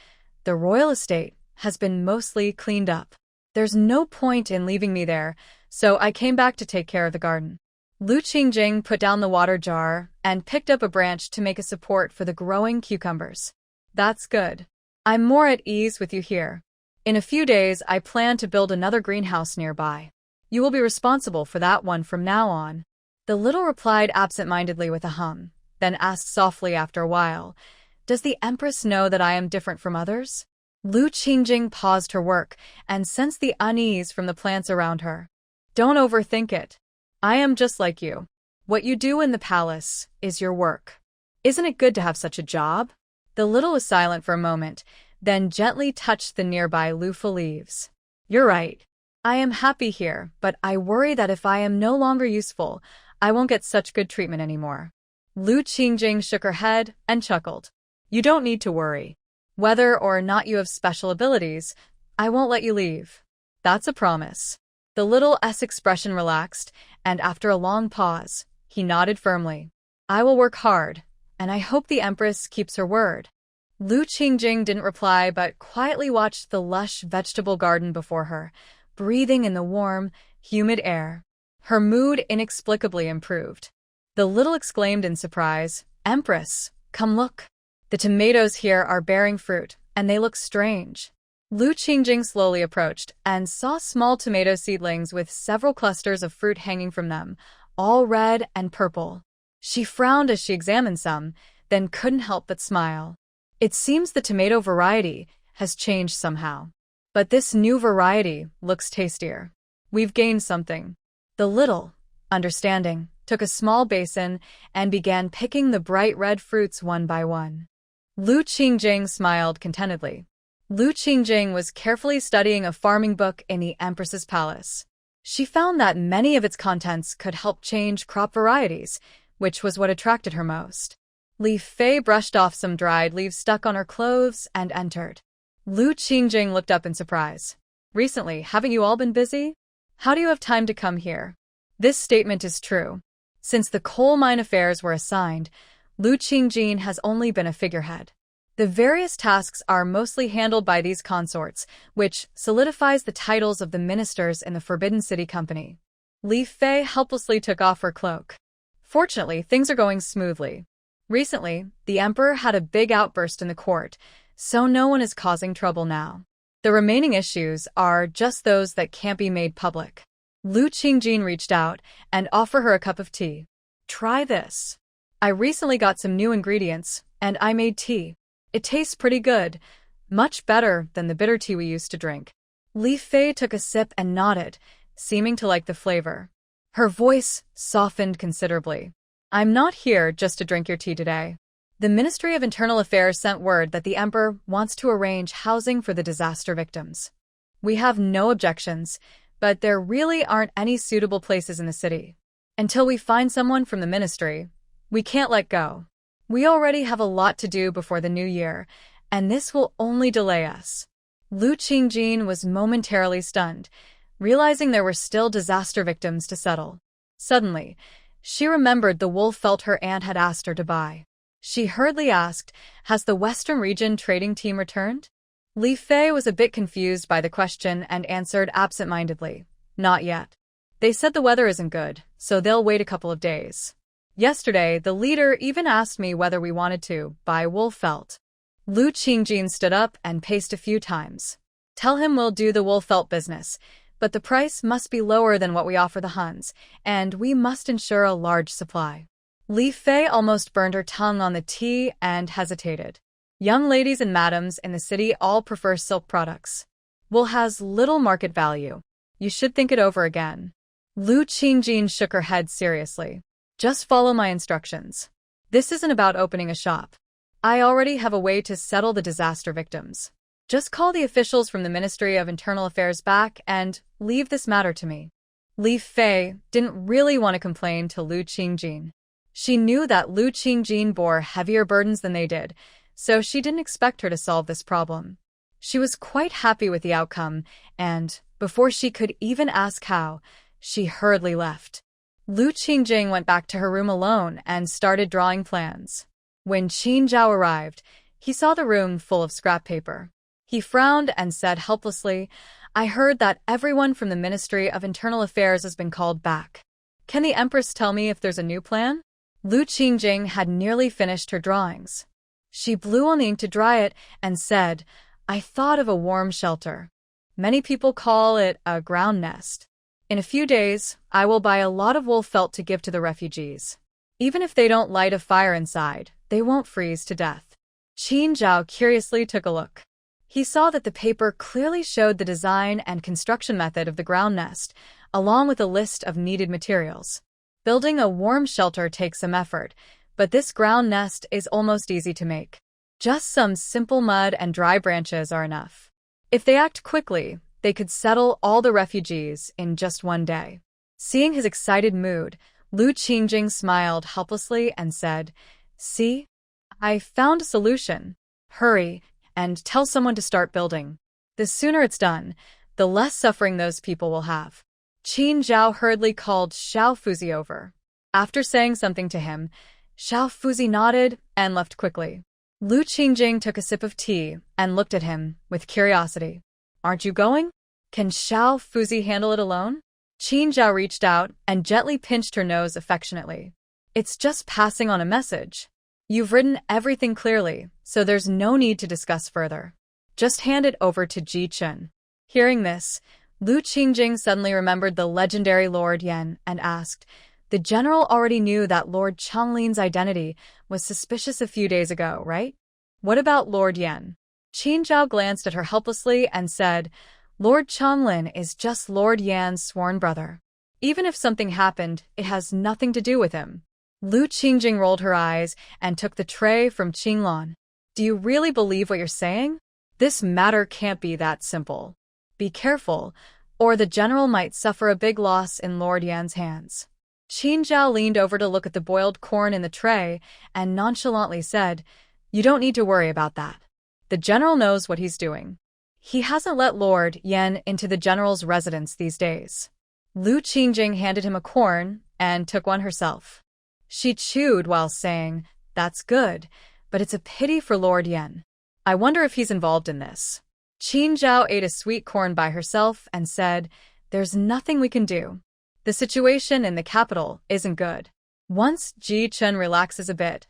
the royal estate has been mostly cleaned up. There's no point in leaving me there, so I came back to take care of the garden. Lu Qingjing put down the water jar and picked up a branch to make a support for the growing cucumbers. That's good. I'm more at ease with you here. In a few days, I plan to build another greenhouse nearby. You will be responsible for that one from now on. The little replied absent-mindedly with a hum, then asked softly after a while, does the Empress know that I am different from others? Lu Qingjing paused her work and sensed the unease from the plants around her. Don't overthink it. I am just like you. What you do in the palace is your work. Isn't it good to have such a job? The little was silent for a moment, then gently touched the nearby loofah leaves. You're right. I am happy here, but I worry that if I am no longer useful, I won't get such good treatment anymore. Lu Qingjing shook her head and chuckled. You don't need to worry. Whether or not you have special abilities, I won't let you leave. That's a promise. The little S expression relaxed, and after a long pause, he nodded firmly. I will work hard, and I hope the Empress keeps her word. Lu Qingjing didn't reply but quietly watched the lush vegetable garden before her, breathing in the warm, humid air. Her mood inexplicably improved. The little exclaimed in surprise, Empress, come look. The tomatoes here are bearing fruit, and they look strange. Lu Qingjing slowly approached and saw small tomato seedlings with several clusters of fruit hanging from them, all red and purple. She frowned as she examined some, then couldn't help but smile. It seems the tomato variety has changed somehow. But this new variety looks tastier. We've gained something. The little, understanding, took a small basin and began picking the bright red fruits one by one. Lu Qingjing smiled contentedly. Lu Qingjing was carefully studying a farming book in the Empress's palace. She found that many of its contents could help change crop varieties, which was what attracted her most. Li Fei brushed off some dried leaves stuck on her clothes and entered. Lu Qingjing looked up in surprise. Recently, haven't you all been busy? How do you have time to come here? This statement is true. Since the coal mine affairs were assigned, Lu Qingjing has only been a figurehead. The various tasks are mostly handled by these consorts, which solidifies the titles of the ministers in the Forbidden City Company. Li Fei helplessly took off her cloak. Fortunately, things are going smoothly. Recently, the emperor had a big outburst in the court, so no one is causing trouble now. The remaining issues are just those that can't be made public. Lu Qingjin reached out and offered her a cup of tea. Try this. I recently got some new ingredients, and I made tea. It tastes pretty good, much better than the bitter tea we used to drink. Li Fei took a sip and nodded, seeming to like the flavor. Her voice softened considerably. I'm not here just to drink your tea today. The Ministry of Internal Affairs sent word that the emperor wants to arrange housing for the disaster victims. We have no objections, but there really aren't any suitable places in the city. Until we find someone from the ministry, we can't let go. We already have a lot to do before the new year, and this will only delay us. Lu Qingjin was momentarily stunned, realizing there were still disaster victims to settle. Suddenly, she remembered the wool felt her aunt had asked her to buy. She hurriedly asked, "Has the Western Region trading team returned?" Li Fei was a bit confused by the question and answered absent-mindedly, "Not yet. They said the weather isn't good, so they'll wait a couple of days. Yesterday, the leader even asked me whether we wanted to buy wool felt." Lu Qingjin stood up and paced a few times. "Tell him we'll do the wool felt business, but the price must be lower than what we offer the Huns, and we must ensure a large supply." Li Fei almost burned her tongue on the tea and hesitated. Young ladies and madams in the city all prefer silk products. Wool has little market value. You should think it over again. Lu Qingjin shook her head seriously. "Just follow my instructions. This isn't about opening a shop. I already have a way to settle the disaster victims. Just call the officials from the Ministry of Internal Affairs back and leave this matter to me." Li Fei didn't really want to complain to Lu Qingjin. She knew that Lu Qingjin bore heavier burdens than they did, so she didn't expect her to solve this problem. She was quite happy with the outcome, and, before she could even ask how, she hurriedly left. Lu Qingjin went back to her room alone and started drawing plans. When Qin Zhao arrived, he saw the room full of scrap paper. He frowned and said helplessly, "I heard that everyone from the Ministry of Internal Affairs has been called back. Can the Empress tell me if there's a new plan?" Lu Qingjin had nearly finished her drawings. She blew on the ink to dry it and said, "I thought of a warm shelter. Many people call it a ground nest. In a few days, I will buy a lot of wool felt to give to the refugees. Even if they don't light a fire inside, they won't freeze to death." Qin Zhao curiously took a look. He saw that the paper clearly showed the design and construction method of the ground nest, along with a list of needed materials. Building a warm shelter takes some effort, but this ground nest is almost easy to make. Just some simple mud and dry branches are enough. If they act quickly, they could settle all the refugees in just one day. Seeing his excited mood, Lu Qingjin smiled helplessly and said, "See? I found a solution. Hurry and tell someone to start building. The sooner it's done, the less suffering those people will have." Qin Zhao hurriedly called Xiao Fuzi over. After saying something to him, Xiao Fuzi nodded and left quickly. Lu Qingjin took a sip of tea and looked at him with curiosity. "Aren't you going? Can Xiao Fuzi handle it alone?" Qin Zhao reached out and gently pinched her nose affectionately. "It's just passing on a message. You've written everything clearly, so there's no need to discuss further. Just hand it over to Ji Chun." Hearing this, Lu Qingjin suddenly remembered the legendary Lord Yan and asked, "The general already knew that Lord Changlin's identity was suspicious a few days ago, right? What about Lord Yan?" Qin Zhao glanced at her helplessly and said, "Lord Changlin is just Lord Yan's sworn brother. Even if something happened, it has nothing to do with him." Lu Qingjin rolled her eyes and took the tray from Qinglan. "Do you really believe what you're saying? This matter can't be that simple. Be careful, or the general might suffer a big loss in Lord Yan's hands." Qin Zhao leaned over to look at the boiled corn in the tray and nonchalantly said, "You don't need to worry about that. The general knows what he's doing. He hasn't let Lord Yan into the general's residence these days." Lu Qingjin handed him a corn and took one herself. She chewed while saying, "That's good, but it's a pity for Lord Yan. I wonder if he's involved in this." Qin Zhao ate a sweet corn by herself and said, "There's nothing we can do. The situation in the capital isn't good. Once Ji Chen relaxes a bit,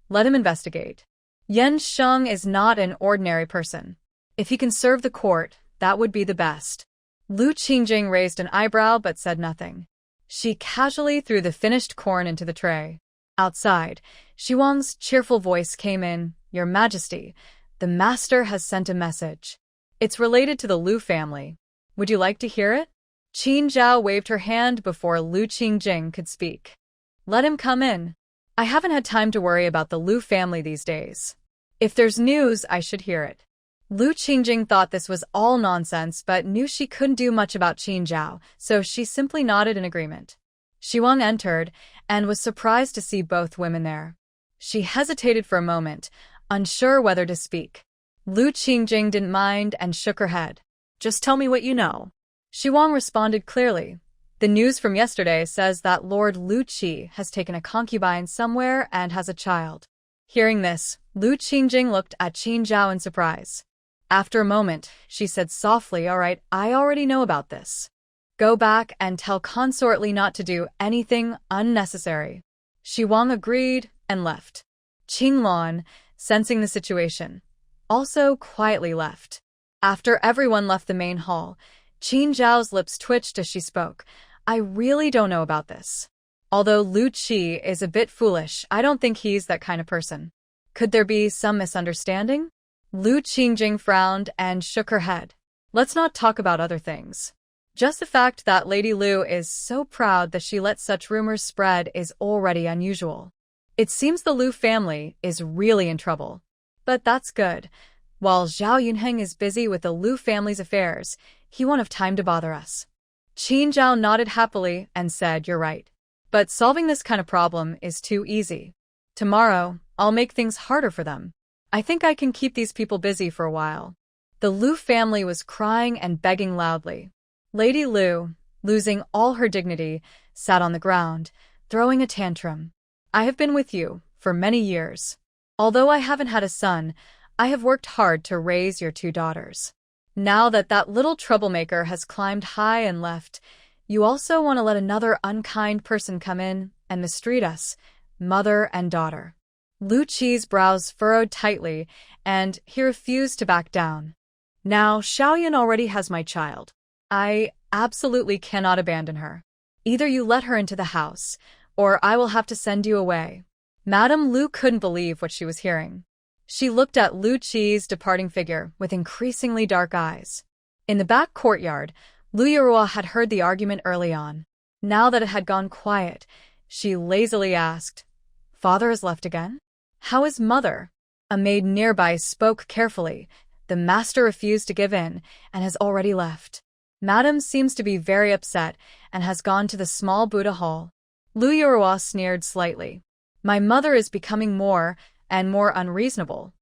let him investigate. Yan Sheng is not an ordinary person. If he can serve the court, that would be the best. Lu Qingjing raised an eyebrow but said nothing. She casually threw the finished corn into the tray. Outside, Shi Wang's cheerful voice came in, "Your Majesty, the master has sent a message. It's related to the Lu family. Would you like to hear it?" Qin Zhao waved her hand before Lu Qingjing could speak. "Let him come in. I haven't had time to worry about the Lu family these days. If there's news, I should hear it." Lu Qingjing thought this was all nonsense but knew she couldn't do much about Qin Zhao, so she simply nodded in agreement. Shi Wang entered and was surprised to see both women there. She hesitated for a moment, unsure whether to speak. Lu Qingjing didn't mind and shook her head.
"Just tell me what you know."
Shi Wang responded clearly. "The news from yesterday says that Lord Lu Qi has taken a concubine somewhere and has a child." Hearing this, Lu Qingjing looked at Qin Zhao in surprise. After a moment, she said softly, "All right, I already know about this. Go back and tell Consort Li not to do anything unnecessary." Shi Wang agreed and left. Qing Lan, sensing the situation, also quietly left. After everyone left the main hall, Qin Zhao's lips twitched as she spoke. "I really don't know about this. Although Lu Qi is a bit foolish, I don't think he's that kind of person. Could there be some misunderstanding?" Lu Qingjing frowned and shook her head. "Let's not talk about other things. Just the fact that Lady Lu is so proud that she let such rumors spread is already unusual. It seems the Lu family is really in trouble. But that's good. While Zhao Yunheng is busy with the Lu family's affairs, he won't have time to bother us." Qin Zhao nodded happily and said, "You're right. But solving this kind of problem is too easy. Tomorrow, I'll make things harder for them. I think I can keep these people busy for a while." The Lu family was crying and begging loudly. Lady Lu, losing all her dignity, sat on the ground, throwing a tantrum. "I have been with you for many years. Although I haven't had a son, I have worked hard to raise your two daughters. Now that that little troublemaker has climbed high and left, you also want to let another unkind person come in and mistreat us, mother and daughter." Lu Qi's brows furrowed tightly, and he refused to back down.
"Now, Xiaoyan already has my child.
I absolutely cannot abandon her. Either you let her into the house, or I will have to send you away." Madame Lu couldn't believe what she was hearing. She looked at Lu Qi's departing figure with increasingly dark eyes. In the back courtyard, Lu Yurua had heard the argument early on. Now that it had gone quiet, she lazily asked, "Father has left again? How is mother?" A maid nearby spoke carefully. "The master refused to give in and has already left. Madam seems to be very upset and has gone to the small Buddha hall." Lu Yurua sneered slightly. "My mother is becoming more and more unreasonable.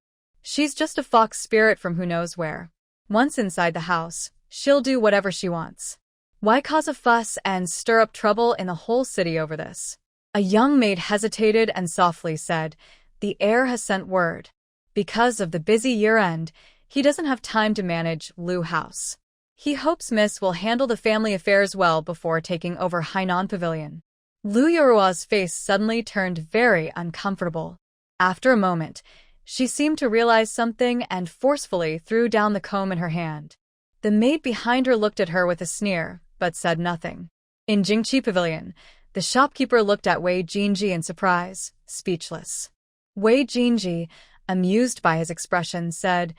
She's just a fox spirit from who knows where. Once inside the house, she'll do whatever she wants. Why cause a fuss and stir up trouble in the whole city over this?" A young maid hesitated and softly said, "The heir has sent word. Because of the busy year-end, he doesn't have time to manage Lu House. He hopes Miss will handle the family affairs well before taking over Hainan Pavilion." Lu Yurua's face suddenly turned very uncomfortable. After a moment, she seemed to realize something and forcefully threw down the comb in her hand. The maid behind her looked at her with a sneer, but said nothing. In Jingqi Pavilion, the shopkeeper looked at Wei Jinji in surprise, speechless. Wei Jinji, amused by his expression, said,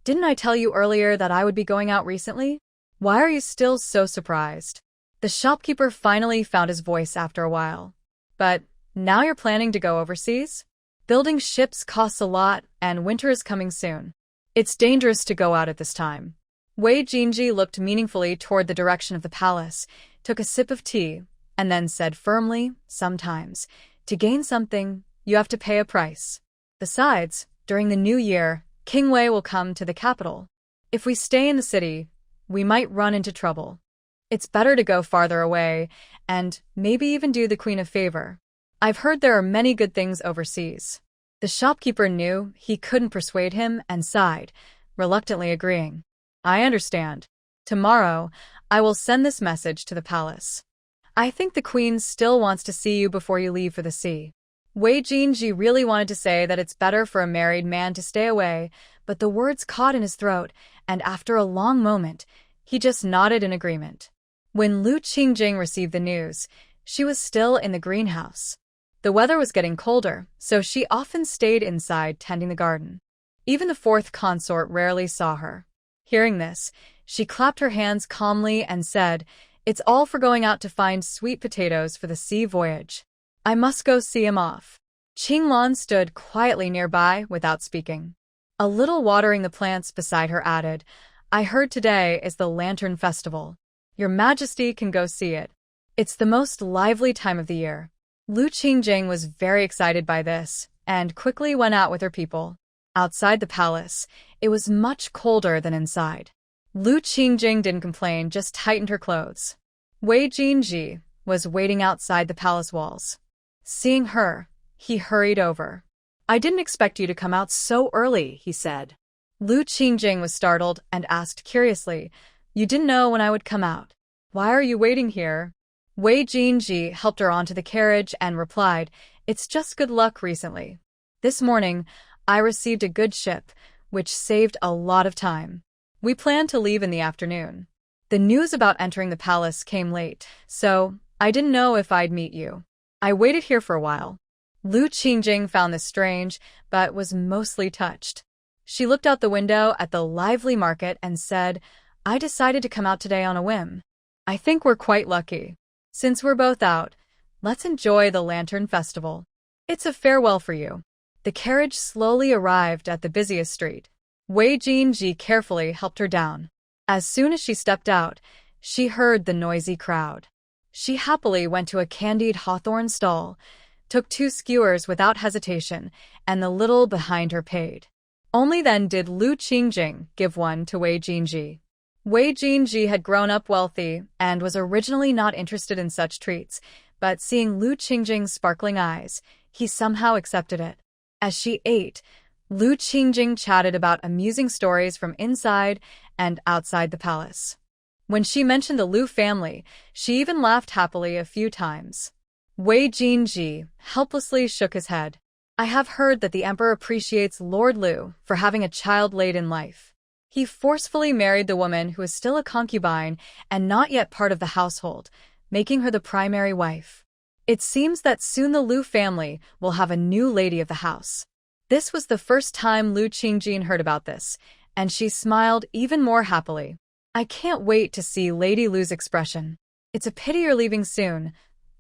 "Didn't I tell you earlier that I would be going out recently? Why are you still so surprised?" The shopkeeper finally found his voice after a while. "But now you're planning to go overseas? Building ships costs a lot, and winter is coming soon. It's dangerous to go out at this time." Wei Jinji looked meaningfully toward the direction of the palace, took a sip of tea, and then said firmly, "Sometimes, to gain something, you have to pay a price. Besides, during the new year, King Wei will come to the capital. If we stay in the city, we might run into trouble. It's better to go farther away, and maybe even do the Queen a favor. I've heard there are many good things overseas." The shopkeeper knew he couldn't persuade him and sighed, reluctantly agreeing. "I understand. Tomorrow, I will send this message to the palace. I think the queen still wants to see you before you leave for the sea. Wei Jinji really wanted to say that it's better for a married man to stay away, but the words caught in his throat, and after a long moment, he just nodded in agreement. When Lu Qingjing received the news, she was still in the greenhouse. The weather was getting colder, so she often stayed inside tending the garden. Even the fourth consort rarely saw her. Hearing this, she clapped her hands calmly and said, "It's all for going out to find sweet potatoes for the sea voyage. I must go see him off." Qinglan stood quietly nearby without speaking. A little watering the plants beside her added, "I heard today is the Lantern Festival. Your Majesty can go see it. It's the most lively time of the year." Lu Qingjing was very excited by this, and quickly went out with her people. Outside the palace, it was much colder than inside. Lu Qingjing didn't complain, just tightened her clothes. Wei Jinji was waiting outside the palace walls. Seeing her, he hurried over. "I didn't expect you to come out so early," he said. Lu Qingjing was startled and asked curiously, "You didn't know when I would come out? Why are you waiting here?" Wei Jinji helped her onto the carriage and replied, "It's just good luck recently. This morning, I received a good ship, which saved a lot of time. We planned to leave in the afternoon. The news about entering the palace came late, so I didn't know if I'd meet you. I waited here for a while." Lu Qingjing found this strange, but was mostly touched. She looked out the window at the lively market and said, "I decided to come out today on a whim. I think we're quite lucky. Since we're both out, let's enjoy the Lantern Festival. It's a farewell for you." The carriage slowly arrived at the busiest street. Wei Jinji carefully helped her down. As soon as she stepped out, she heard the noisy crowd. She happily went to a candied hawthorn stall, took 2 skewers without hesitation, and the little behind her paid. Only then did Lu Qingjing give one to Wei Jinji. Wei Jinji had grown up wealthy and was originally not interested in such treats, but seeing Lu Qingjing's sparkling eyes, he somehow accepted it. As she ate, Lu Qingjing chatted about amusing stories from inside and outside the palace. When she mentioned the Lu family, she even laughed happily a few times. Wei Jinji helplessly shook his head. "I have heard that the emperor appreciates Lord Lu for having a child late in life. He forcefully married the woman who is still a concubine and not yet part of the household, making her the primary wife. It seems that soon the Lu family will have a new lady of the house." This was the first time Lu Qingjing heard about this, and she smiled even more happily. "I can't wait to see Lady Lu's expression. It's a pity you're leaving soon.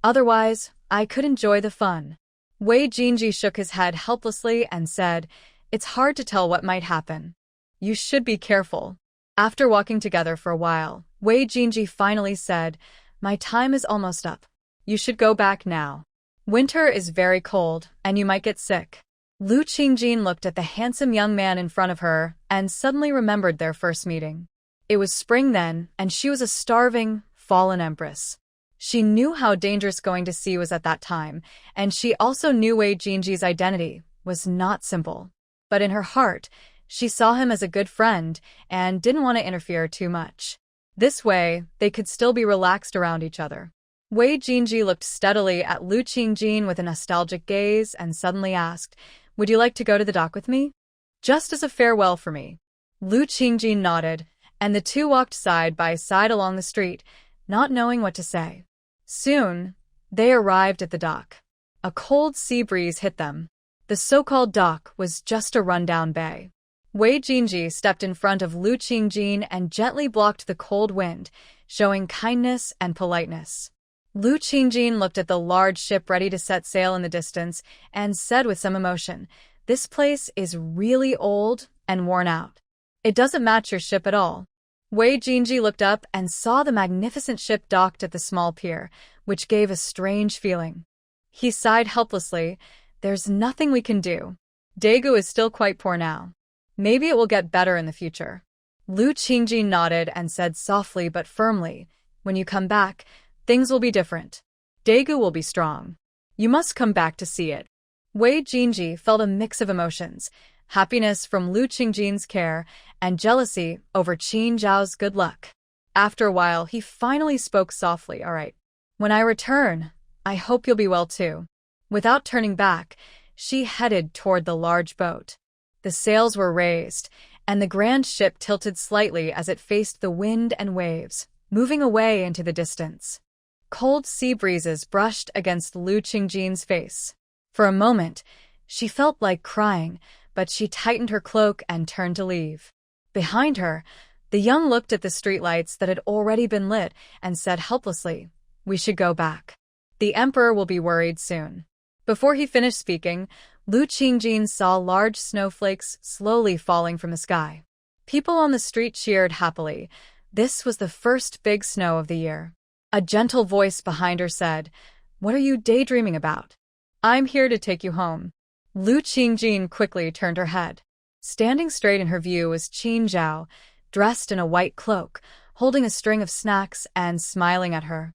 Otherwise, I could enjoy the fun." Wei Jinji shook his head helplessly and said, "It's hard to tell what might happen. You should be careful." After walking together for a while, Wei Jinji finally said, "My time is almost up. You should go back now. Winter is very cold, and you might get sick." Lu Qingjing looked at the handsome young man in front of her and suddenly remembered their first meeting. It was spring then, and she was a starving, fallen empress. She knew how dangerous going to sea was at that time, and she also knew Wei Jinji's identity was not simple. But in her heart, she saw him as a good friend and didn't want to interfere too much. This way, they could still be relaxed around each other. Wei Jinji looked steadily at Lu Qingjing with a nostalgic gaze and suddenly asked, "Would you like to go to the dock with me? Just as a farewell for me?" Lu Qingjing nodded, and the two walked side by side along the street, not knowing what to say. Soon, they arrived at the dock. A cold sea breeze hit them. The so-called dock was just a rundown bay. Wei Jinji stepped in front of Lu Qingjing and gently blocked the cold wind, showing kindness and politeness. Lu Qingjing looked at the large ship ready to set sail in the distance and said with some emotion, "This place is really old and worn out. It doesn't match your ship at all." Wei Jinji looked up and saw the magnificent ship docked at the small pier, which gave a strange feeling. He sighed helplessly, "There's nothing we can do. Daegu is still quite poor now. Maybe it will get better in the future." Lu Qingjing nodded and said softly but firmly, "When you come back, things will be different. Daegu will be strong. You must come back to see it." Wei Jinji felt a mix of emotions, happiness from Lu Qingjing's care, and jealousy over Qin Zhao's good luck. After a while, he finally spoke softly, "All right. When I return, I hope you'll be well too. Without turning back, she headed toward the large boat. The sails were raised, and the grand ship tilted slightly as it faced the wind and waves, moving away into the distance. Cold sea breezes brushed against Lu Qingjin's face. For a moment, she felt like crying, but she tightened her cloak and turned to leave. Behind her, the young looked at the streetlights that had already been lit and said helplessly, "We should go back. The emperor will be worried soon." Before he finished speaking, Lu Qingjin saw large snowflakes slowly falling from the sky. People on the street cheered happily. This was the first big snow of the year. A gentle voice behind her said, "What are you daydreaming about?" "I'm here to take you home." Lu Qingjin quickly turned her head. Standing straight in her view was Qin Zhao, dressed in a white cloak, holding a string of snacks and smiling at her.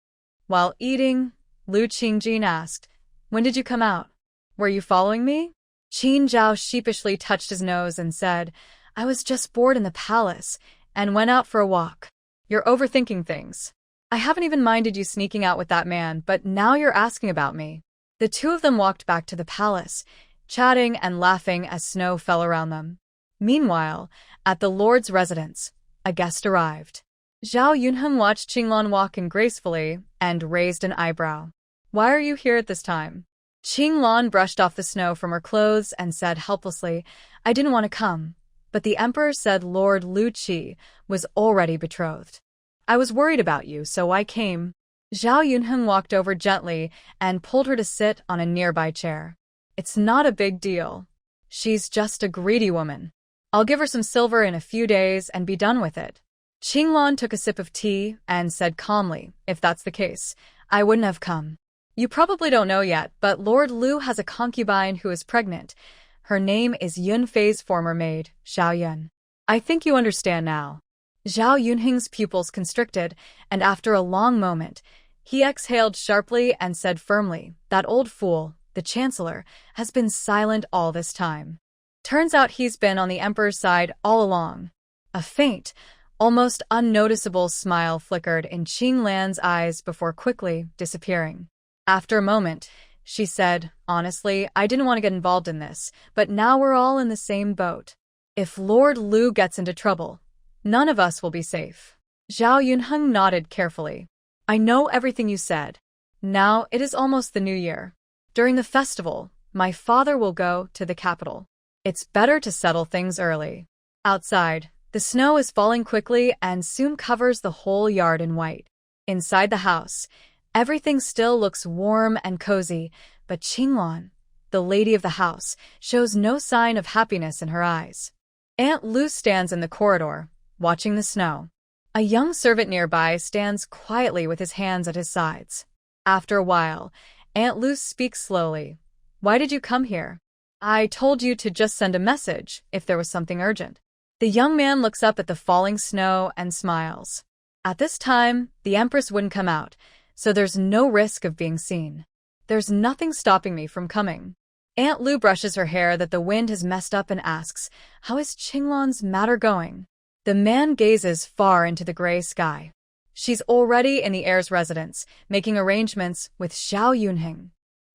While eating, Lu Qingjin asked, "When did you come out? Were you following me?" Qin Zhao sheepishly touched his nose and said, "I was just bored in the palace and went out for a walk." "You're overthinking things. I haven't even minded you sneaking out with that man, but now you're asking about me." The two of them walked back to the palace, chatting and laughing as snow fell around them. Meanwhile, at the lord's residence, a guest arrived. Zhao Yunheng watched Qinglan walk in gracefully and raised an eyebrow. "Why are you here at this time?" Qinglan brushed off the snow from her clothes and said helplessly, "I didn't want to come, but the emperor said Lord Lu Qi was already betrothed. I was worried about you, so I came." Zhao Yunheng walked over gently and pulled her to sit on a nearby chair. "It's not a big deal. She's just a greedy woman. I'll give her some silver in a few days and be done with it." Qinglan took a sip of tea and said calmly, "If that's the case, I wouldn't have come. You probably don't know yet, but Lord Lu has a concubine who is pregnant. Her name is Yunfei's former maid, Xiao Yun. I think you understand now." Zhao Yunheng's pupils constricted, and after a long moment, he exhaled sharply and said firmly, "That old fool, the Chancellor, has been silent all this time. Turns out he's been on the Emperor's side all along." A faint, almost unnoticeable smile flickered in Qinglan's eyes before quickly disappearing. After a moment, she said, "Honestly, I didn't want to get involved in this, but now we're all in the same boat. If Lord Lu gets into trouble, none of us will be safe." Zhao Yunheng nodded carefully. "I know everything you said. Now it is almost the new year. During the festival, my father will go to the capital. It's better to settle things early." Outside, the snow is falling quickly and soon covers the whole yard in white. Inside the house, everything still looks warm and cozy, but Qinglan, the lady of the house, shows no sign of happiness in her eyes. Aunt Lu stands in the corridor, watching the snow. A young servant nearby stands quietly with his hands at his sides. After a while, Aunt Lu speaks slowly. "Why did you come here?" "I told you to just send a message if there was something urgent." The young man looks up at the falling snow and smiles. "At this time, the Empress wouldn't come out, so there's no risk of being seen. There's nothing stopping me from coming." Aunt Lu brushes her hair that the wind has messed up and asks, "How is Qinglan's matter going?" The man gazes far into the gray sky. She's already in the heir's residence, making arrangements with Xiao Yunheng.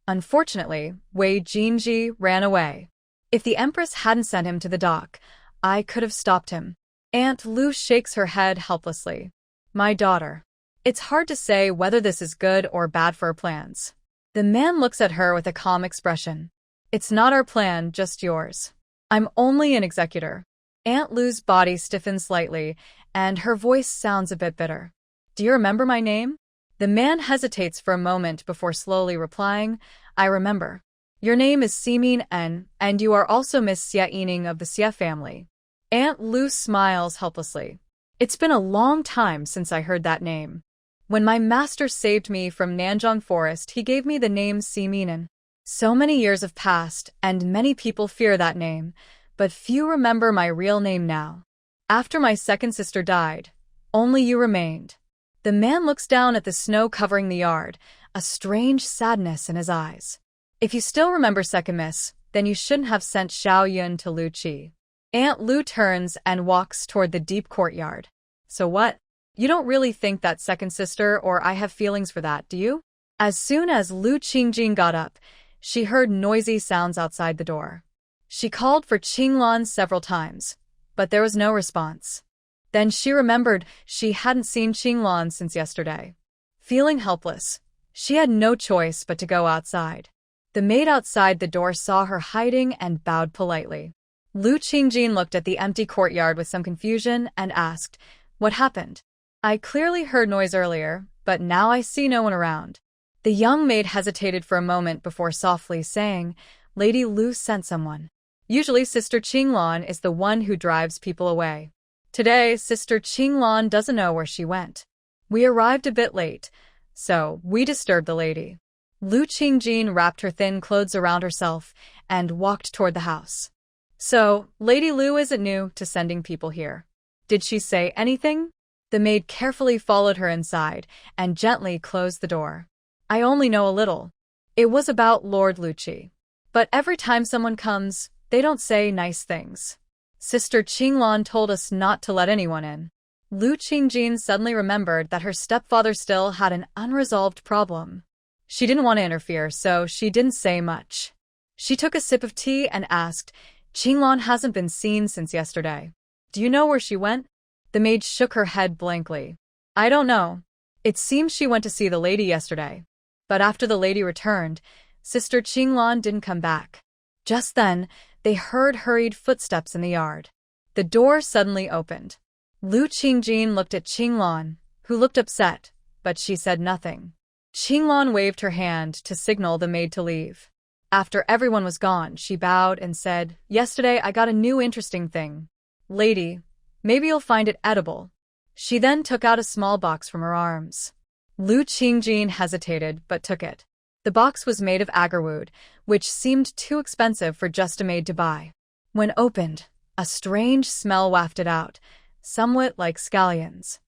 Unfortunately, Wei Jinji ran away. If the Empress hadn't sent him to the dock, I could have stopped him. Aunt Lu shakes her head helplessly. "My daughter. It's hard to say whether this is good or bad for our plans." The man looks at her with a calm expression. "It's not our plan, just yours. I'm only an executor." Aunt Lu's body stiffens slightly, and her voice sounds a bit bitter. "Do you remember my name?" The man hesitates for a moment before slowly replying, "I remember. Your name is Simin En, and you are also Miss Xie Yining of the Xie family." Aunt Lu smiles helplessly. "It's been a long time since I heard that name. When my master saved me from Nanzhong Forest, he gave me the name Siminen. So many years have passed, and many people fear that name, but few remember my real name now. After my second sister died, only you remained." The man looks down at the snow covering the yard, a strange sadness in his eyes. "If you still remember second miss, then you shouldn't have sent Xiao Yun to Lu Qi." Aunt Lu turns and walks toward the deep courtyard. "So what? You don't really think that second sister or I have feelings for that, do you? As soon as Lu Qingjin got up, she heard noisy sounds outside the door. She called for Qinglan several times, but there was no response. Then she remembered she hadn't seen Qinglan since yesterday. Feeling helpless, she had no choice but to go outside. The maid outside the door saw her hiding and bowed politely. Lu Qingjin looked at the empty courtyard with some confusion and asked, "What happened? I clearly heard noise earlier, but now I see no one around." The young maid hesitated for a moment before softly saying, "Lady Lu sent someone. Usually Sister Qinglan is the one who drives people away. Today, Sister Qinglan doesn't know where she went. We arrived a bit late, so we disturbed the lady." Lu Qingjin wrapped her thin clothes around herself and walked toward the house. "So, Lady Lu isn't new to sending people here. Did she say anything?" The maid carefully followed her inside and gently closed the door. "I only know a little. It was about Lord Lucci. But every time someone comes, they don't say nice things. Sister Qinglan told us not to let anyone in." Lu Qingjin suddenly remembered that her stepfather still had an unresolved problem. She didn't want to interfere, so she didn't say much. She took a sip of tea and asked, "Qinglan hasn't been seen since yesterday. Do you know where she went?" The maid shook her head blankly. "I don't know. It seems she went to see the lady yesterday. But after the lady returned, Sister Qinglan didn't come back." Just then, they heard hurried footsteps in the yard. The door suddenly opened. Lu Qingjin looked at Qinglan, who looked upset, but she said nothing. Qinglan waved her hand to signal the maid to leave. After everyone was gone, she bowed and said, "Yesterday I got a new interesting thing. Lady, maybe you'll find it edible." She then took out a small box from her arms. Lu Qingjin hesitated but took it. The box was made of agarwood, which seemed too expensive for just a maid to buy. When opened, a strange smell wafted out, somewhat like scallions.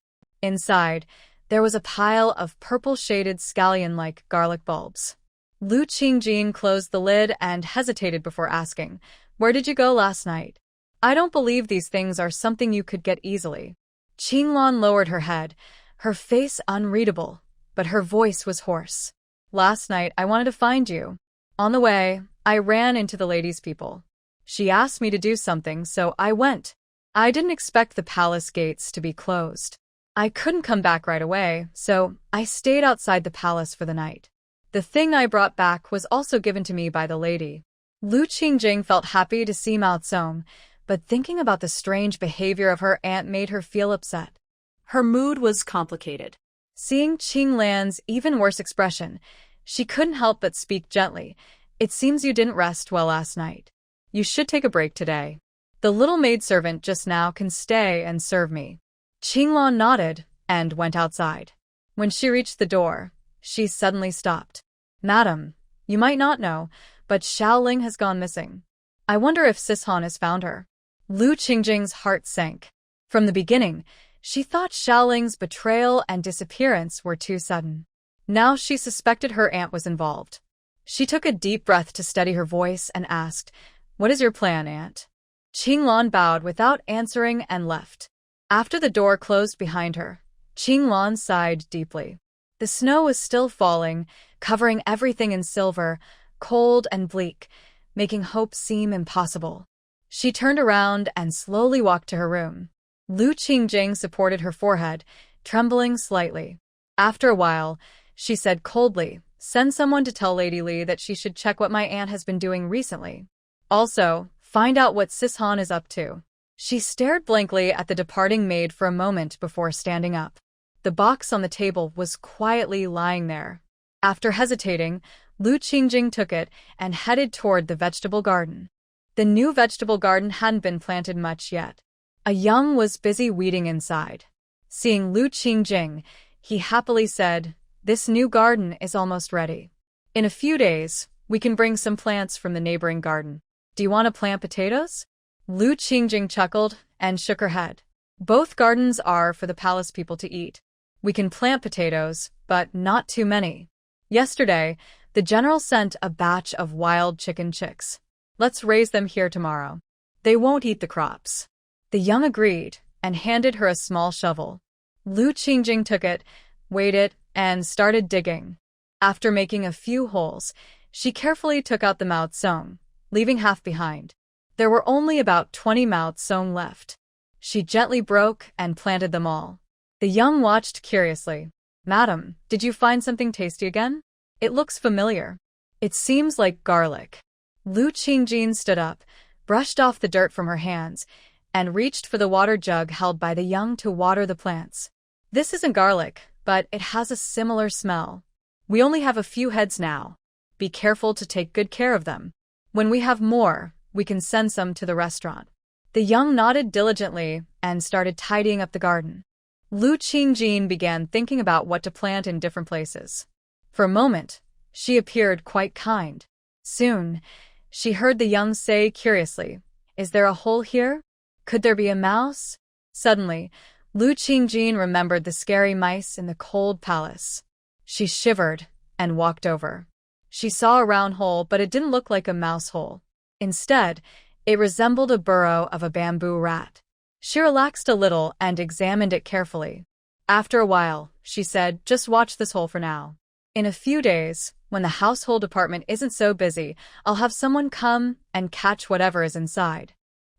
Inside, there was a pile of purple-shaded scallion-like garlic bulbs. Lu Qingjin closed the lid and hesitated before asking, "Where did you go last night? I don't believe these things are something you could get easily." Qinglan lowered her head, her face unreadable, but her voice was hoarse. "Last night I wanted to find you. On the way, I ran into the lady's people. She asked me to do something, so I went. I didn't expect the palace gates to be closed. I couldn't come back right away, so I stayed outside the palace for the night. The thing I brought back was also given to me by the lady." Lu Qingjing felt happy to see Mao Tsong, but thinking about the strange behavior of her aunt made her feel upset.
Her mood was complicated.
Seeing Qinglan's even worse expression, she couldn't help but speak gently. "It seems you didn't rest well last night. You should take a break today. The little maidservant just now can stay and serve me." Qinglan nodded and went outside. When she reached the door, she suddenly stopped. "Madam, you might not know, but Xiaoling has gone missing. I wonder if Sishan has found her." Lu Qingjing's heart sank. From the beginning, she thought Xiaoling's betrayal and disappearance were too sudden. Now she suspected her aunt was involved. She took a deep breath to steady her voice and asked, "What is your plan, aunt?" Qinglan bowed without answering and left. After the door closed behind her, Qinglan sighed deeply. The snow was still falling, covering everything in silver, cold and bleak, making hope seem impossible. She turned around and slowly walked to her room. Lu Qingjing supported her forehead, trembling slightly. After a while, she said coldly, "Send someone to tell Lady Li that she should check what my aunt has been doing recently. Also, find out what Sishan is up to." She stared blankly at the departing maid for a moment before standing up. The box on the table was quietly lying there. After hesitating, Lu Qingjing took it and headed toward the vegetable garden. The new vegetable garden hadn't been planted much yet. A young was busy weeding inside. Seeing Lu Qingjing, he happily said, "This new garden is almost ready. In a few days, we can bring some plants from the neighboring garden. Do you want to plant potatoes?" Lu Qingjing chuckled and shook her head. "Both gardens are for the palace people to eat. We can plant potatoes, but not too many. Yesterday, the general sent a batch of wild chicken chicks. Let's raise them here tomorrow. They won't eat the crops." The young agreed and handed her a small shovel. Lu Qingjing took it, weighed it, and started digging. After making a few holes, she carefully took out the mouth sewn, leaving half behind. There were only about 20 mouths sewn left. She gently broke and planted them all. The young watched curiously. "Madam, did you find something tasty again? It looks familiar." "It seems like garlic." Lu Qingjing stood up, brushed off the dirt from her hands, and reached for the water jug held by the young to water the plants. "This isn't garlic, but it has a similar smell. We only have a few heads now. Be careful to take good care of them. When we have more, we can send some to the restaurant." The young nodded diligently and started tidying up the garden. Lu Qingjing began thinking about what to plant in different places. For a moment, she appeared quite kind. Soon, she heard the young say curiously, "Is there a hole here? Could there be a mouse?" Suddenly, Lu Qingjing remembered the scary mice in the cold palace. She shivered and walked over. She saw a round hole, but it didn't look like a mouse hole. Instead, it resembled a burrow of a bamboo rat. She relaxed a little and examined it carefully. After a while, she said, "Just watch this hole for now. In a few days, when the household department isn't so busy, I'll have someone come and catch whatever is inside."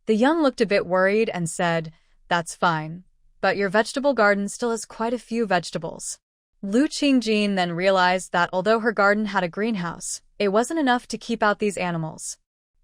The young looked a bit worried and said, "That's fine, but your vegetable garden still has quite a few vegetables." Lu Qingjing then realized that although her garden had a greenhouse, it wasn't enough to keep out these animals.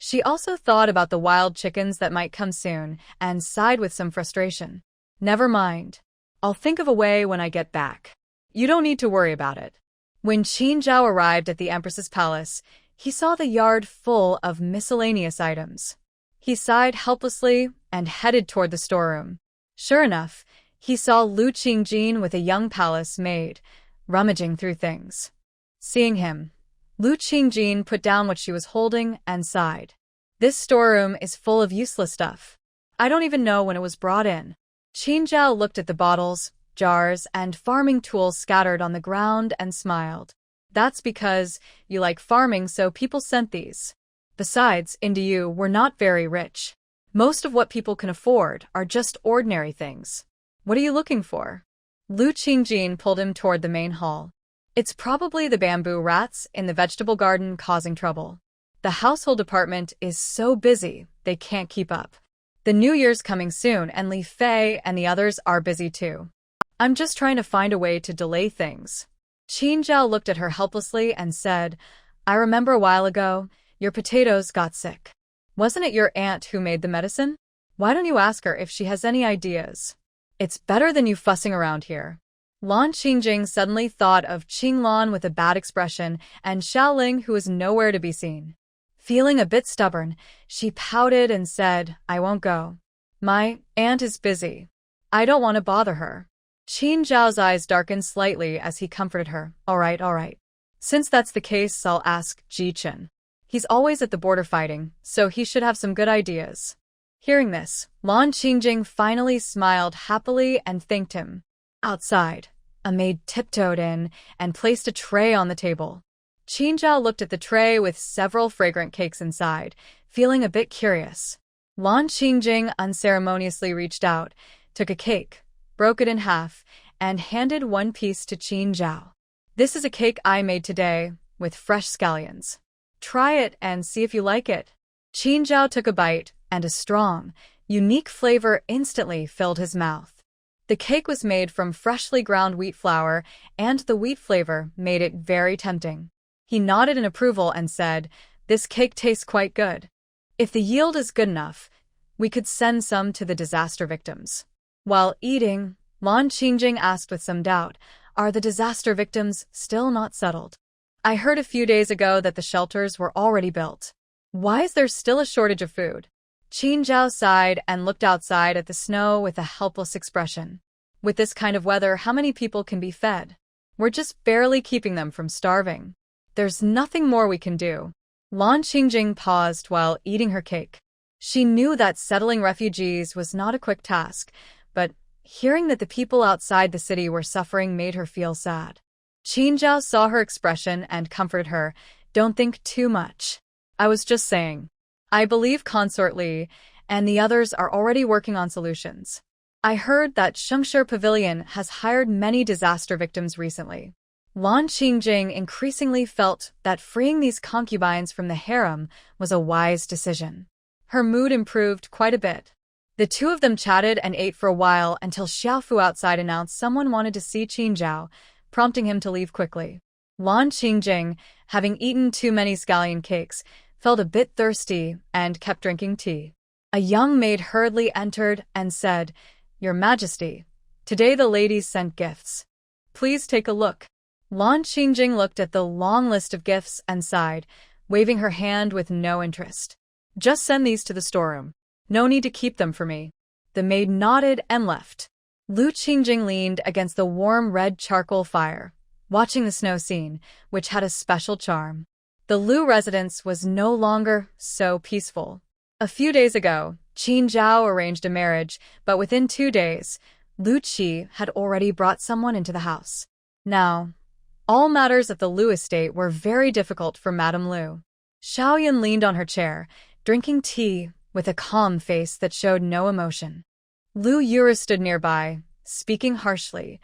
She also thought about the wild chickens that might come soon and sighed with some frustration. "Never mind. I'll think of a way when I get back. You don't need to worry about it." When Qin Zhao arrived at the Empress's palace, he saw the yard full of miscellaneous items. He sighed helplessly and headed toward the storeroom. Sure enough, he saw Lu Qingjing with a young palace maid, rummaging through things. Seeing him, Lu Qingjing put down what she was holding and sighed. "This storeroom is full of useless stuff. I don't even know when it was brought in." Qin Zhao looked at the bottles, jars, and farming tools scattered on the ground and smiled. "That's because you like farming, so people sent these. Besides, you were not very rich. Most of what people can afford are just ordinary things. What are you looking for?" Lu Qingjing pulled him toward the main hall. "It's probably the bamboo rats in the vegetable garden causing trouble. The household department is so busy, they can't keep up. The New Year's coming soon, and Li Fei and the others are busy too. I'm just trying to find a way to delay things." Qin Zhao looked at her helplessly and said, "I remember a while ago, your potatoes got sick. Wasn't it your aunt who made the medicine? Why don't you ask her if she has any ideas? It's better than you fussing around here." Lan Qingjing suddenly thought of Qing Lan with a bad expression and Xiaoling who was nowhere to be seen. Feeling a bit stubborn, she pouted and said, "I won't go. My aunt is busy. I don't want to bother her." Qin Zhao's eyes darkened slightly as he comforted her. All right. Since that's the case, I'll ask Ji Chen. He's always at the border fighting, so he should have some good ideas." Hearing this, Lan Qingjing finally smiled happily and thanked him. Outside, a maid tiptoed in and placed a tray on the table. Qin Zhao looked at the tray with several fragrant cakes inside, feeling a bit curious. Lan Qingjing unceremoniously reached out, took a cake, broke it in half, and handed one piece to Qin Zhao. "This is a cake I made today, with fresh scallions. Try it and see if you like it." Qin Zhao took a bite, and a strong, unique flavor instantly filled his mouth. The cake was made from freshly ground wheat flour, and the wheat flavor made it very tempting. He nodded in approval and said, "This cake tastes quite good. If the yield is good enough, we could send some to the disaster victims." While eating, Lan Qingjing asked with some doubt, "Are the disaster victims still not settled? I heard a few days ago that the shelters were already built. Why is there still a shortage of food?" Qin Zhao sighed and looked outside at the snow with a helpless expression. "With this kind of weather, how many people can be fed? We're just barely keeping them from starving. There's nothing more we can do." Lan Qingjing paused while eating her cake. She knew that settling refugees was not a quick task, but hearing that the people outside the city were suffering made her feel sad. Qin Zhao saw her expression and comforted her. "Don't think too much. I was just saying. I believe Consort Li and the others are already working on solutions. I heard that Shengshi Pavilion has hired many disaster victims recently. Lan Qingjing increasingly felt that freeing these concubines from the harem was a wise decision. Her mood improved quite a bit. The two of them chatted and ate for a while until Xiaofu outside announced someone wanted to see Qin Zhao, prompting him to leave quickly. Lan Qingjing, having eaten too many scallion cakes, felt a bit thirsty and kept drinking tea. A young maid hurriedly entered and said, "Your Majesty, today the ladies sent gifts. Please take a look." Lan Qingjing looked at the long list of gifts and sighed, waving her hand with no interest. "Just send these to the storeroom. No need to keep them for me." The maid nodded and left. Lu Qingjing leaned against the warm red charcoal fire, watching the snow scene, which had a special charm. The Lu residence was no longer so peaceful. A few days ago, Qin Zhao arranged a marriage, but within 2 days, Lu Qi had already brought someone into the house. Now, all matters at the Lu estate were very difficult for Madame Lu. Xiaoyan leaned on her chair, drinking tea with a calm face that showed no emotion. Lu Yura stood nearby, speaking harshly.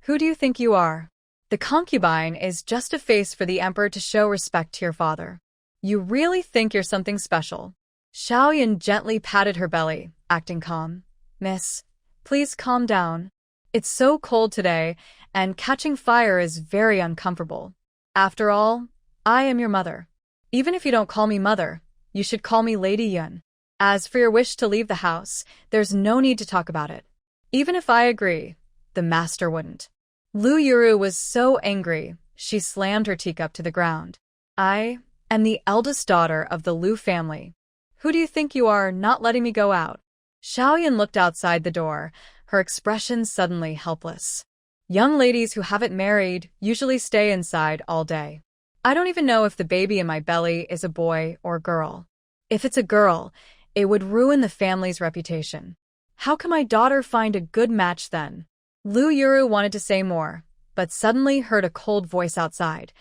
"Who do you think you are? The concubine is just a face for the emperor to show respect to your father. You really think you're something special." Xiaoyan gently patted her belly, acting calm. "Miss, please calm down. It's so cold today, and catching fire is very uncomfortable. After all, I am your mother. Even if you don't call me mother, you should call me Lady Yun. As for your wish to leave the house, there's no need to talk about it. Even if I agree, the master wouldn't." Lu Yuru was so angry, she slammed her teacup to the ground. "I am the eldest daughter of the Lu family. Who do you think you are, not letting me go out?" Xiaoyan looked outside the door, her expression suddenly helpless. "Young ladies who haven't married usually stay inside all day. I don't even know if the baby in my belly is a boy or girl. If it's a girl, it would ruin the family's reputation. How can my daughter find a good match then?" Lu Yuru wanted to say more, but suddenly heard a cold voice outside.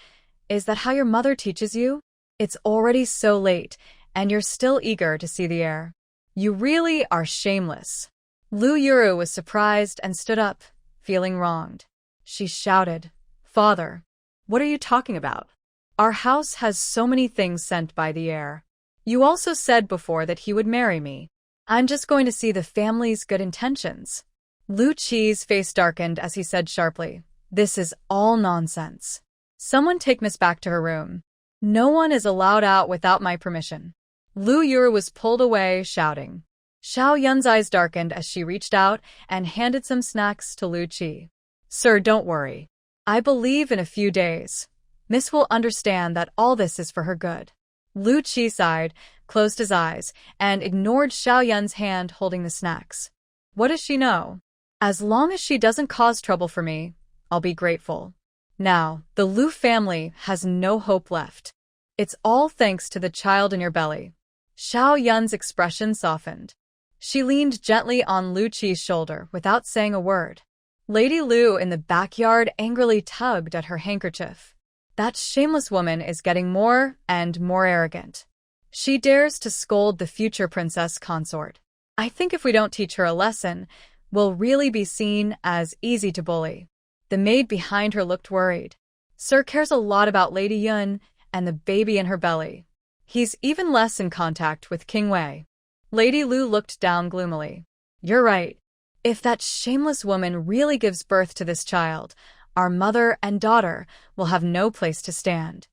"Is that how your mother teaches you? It's already so late, and you're still eager to see the air. You really are shameless." Lu Yuru was surprised and stood up, feeling wronged. She shouted, "Father, what are you talking about? Our house has so many things sent by the air. You also said before that he would marry me. I'm just going to see the family's good intentions." Lu Qi's face darkened as he said sharply, "This is all nonsense. Someone take Miss back to her room. No one is allowed out without my permission." Lu Yuru was pulled away, shouting. Xiao Yun's eyes darkened as she reached out and handed some snacks to Lu Qi. "Sir, don't worry. I believe in a few days, Miss will understand that all this is for her good." Lu Qi sighed, closed his eyes, and ignored Xiao Yun's hand holding the snacks. What does she know? As long as she doesn't cause trouble for me, I'll be grateful. Now, the Lu family has no hope left. It's all thanks to the child in your belly. Xiao Yun's expression softened. She leaned gently on Lu Qi's shoulder without saying a word. Lady Lu in the backyard angrily tugged at her handkerchief. That shameless woman is getting more and more arrogant. She dares to scold the future princess consort. I think if we don't teach her a lesson, we'll really be seen as easy to bully. The maid behind her looked worried. Sir cares a lot about Lady Yun and the baby in her belly. He's even less in contact with King Wei. Lady Lu looked down gloomily. You're right. If that shameless woman really gives birth to this child, our mother and daughter will have no place to stand.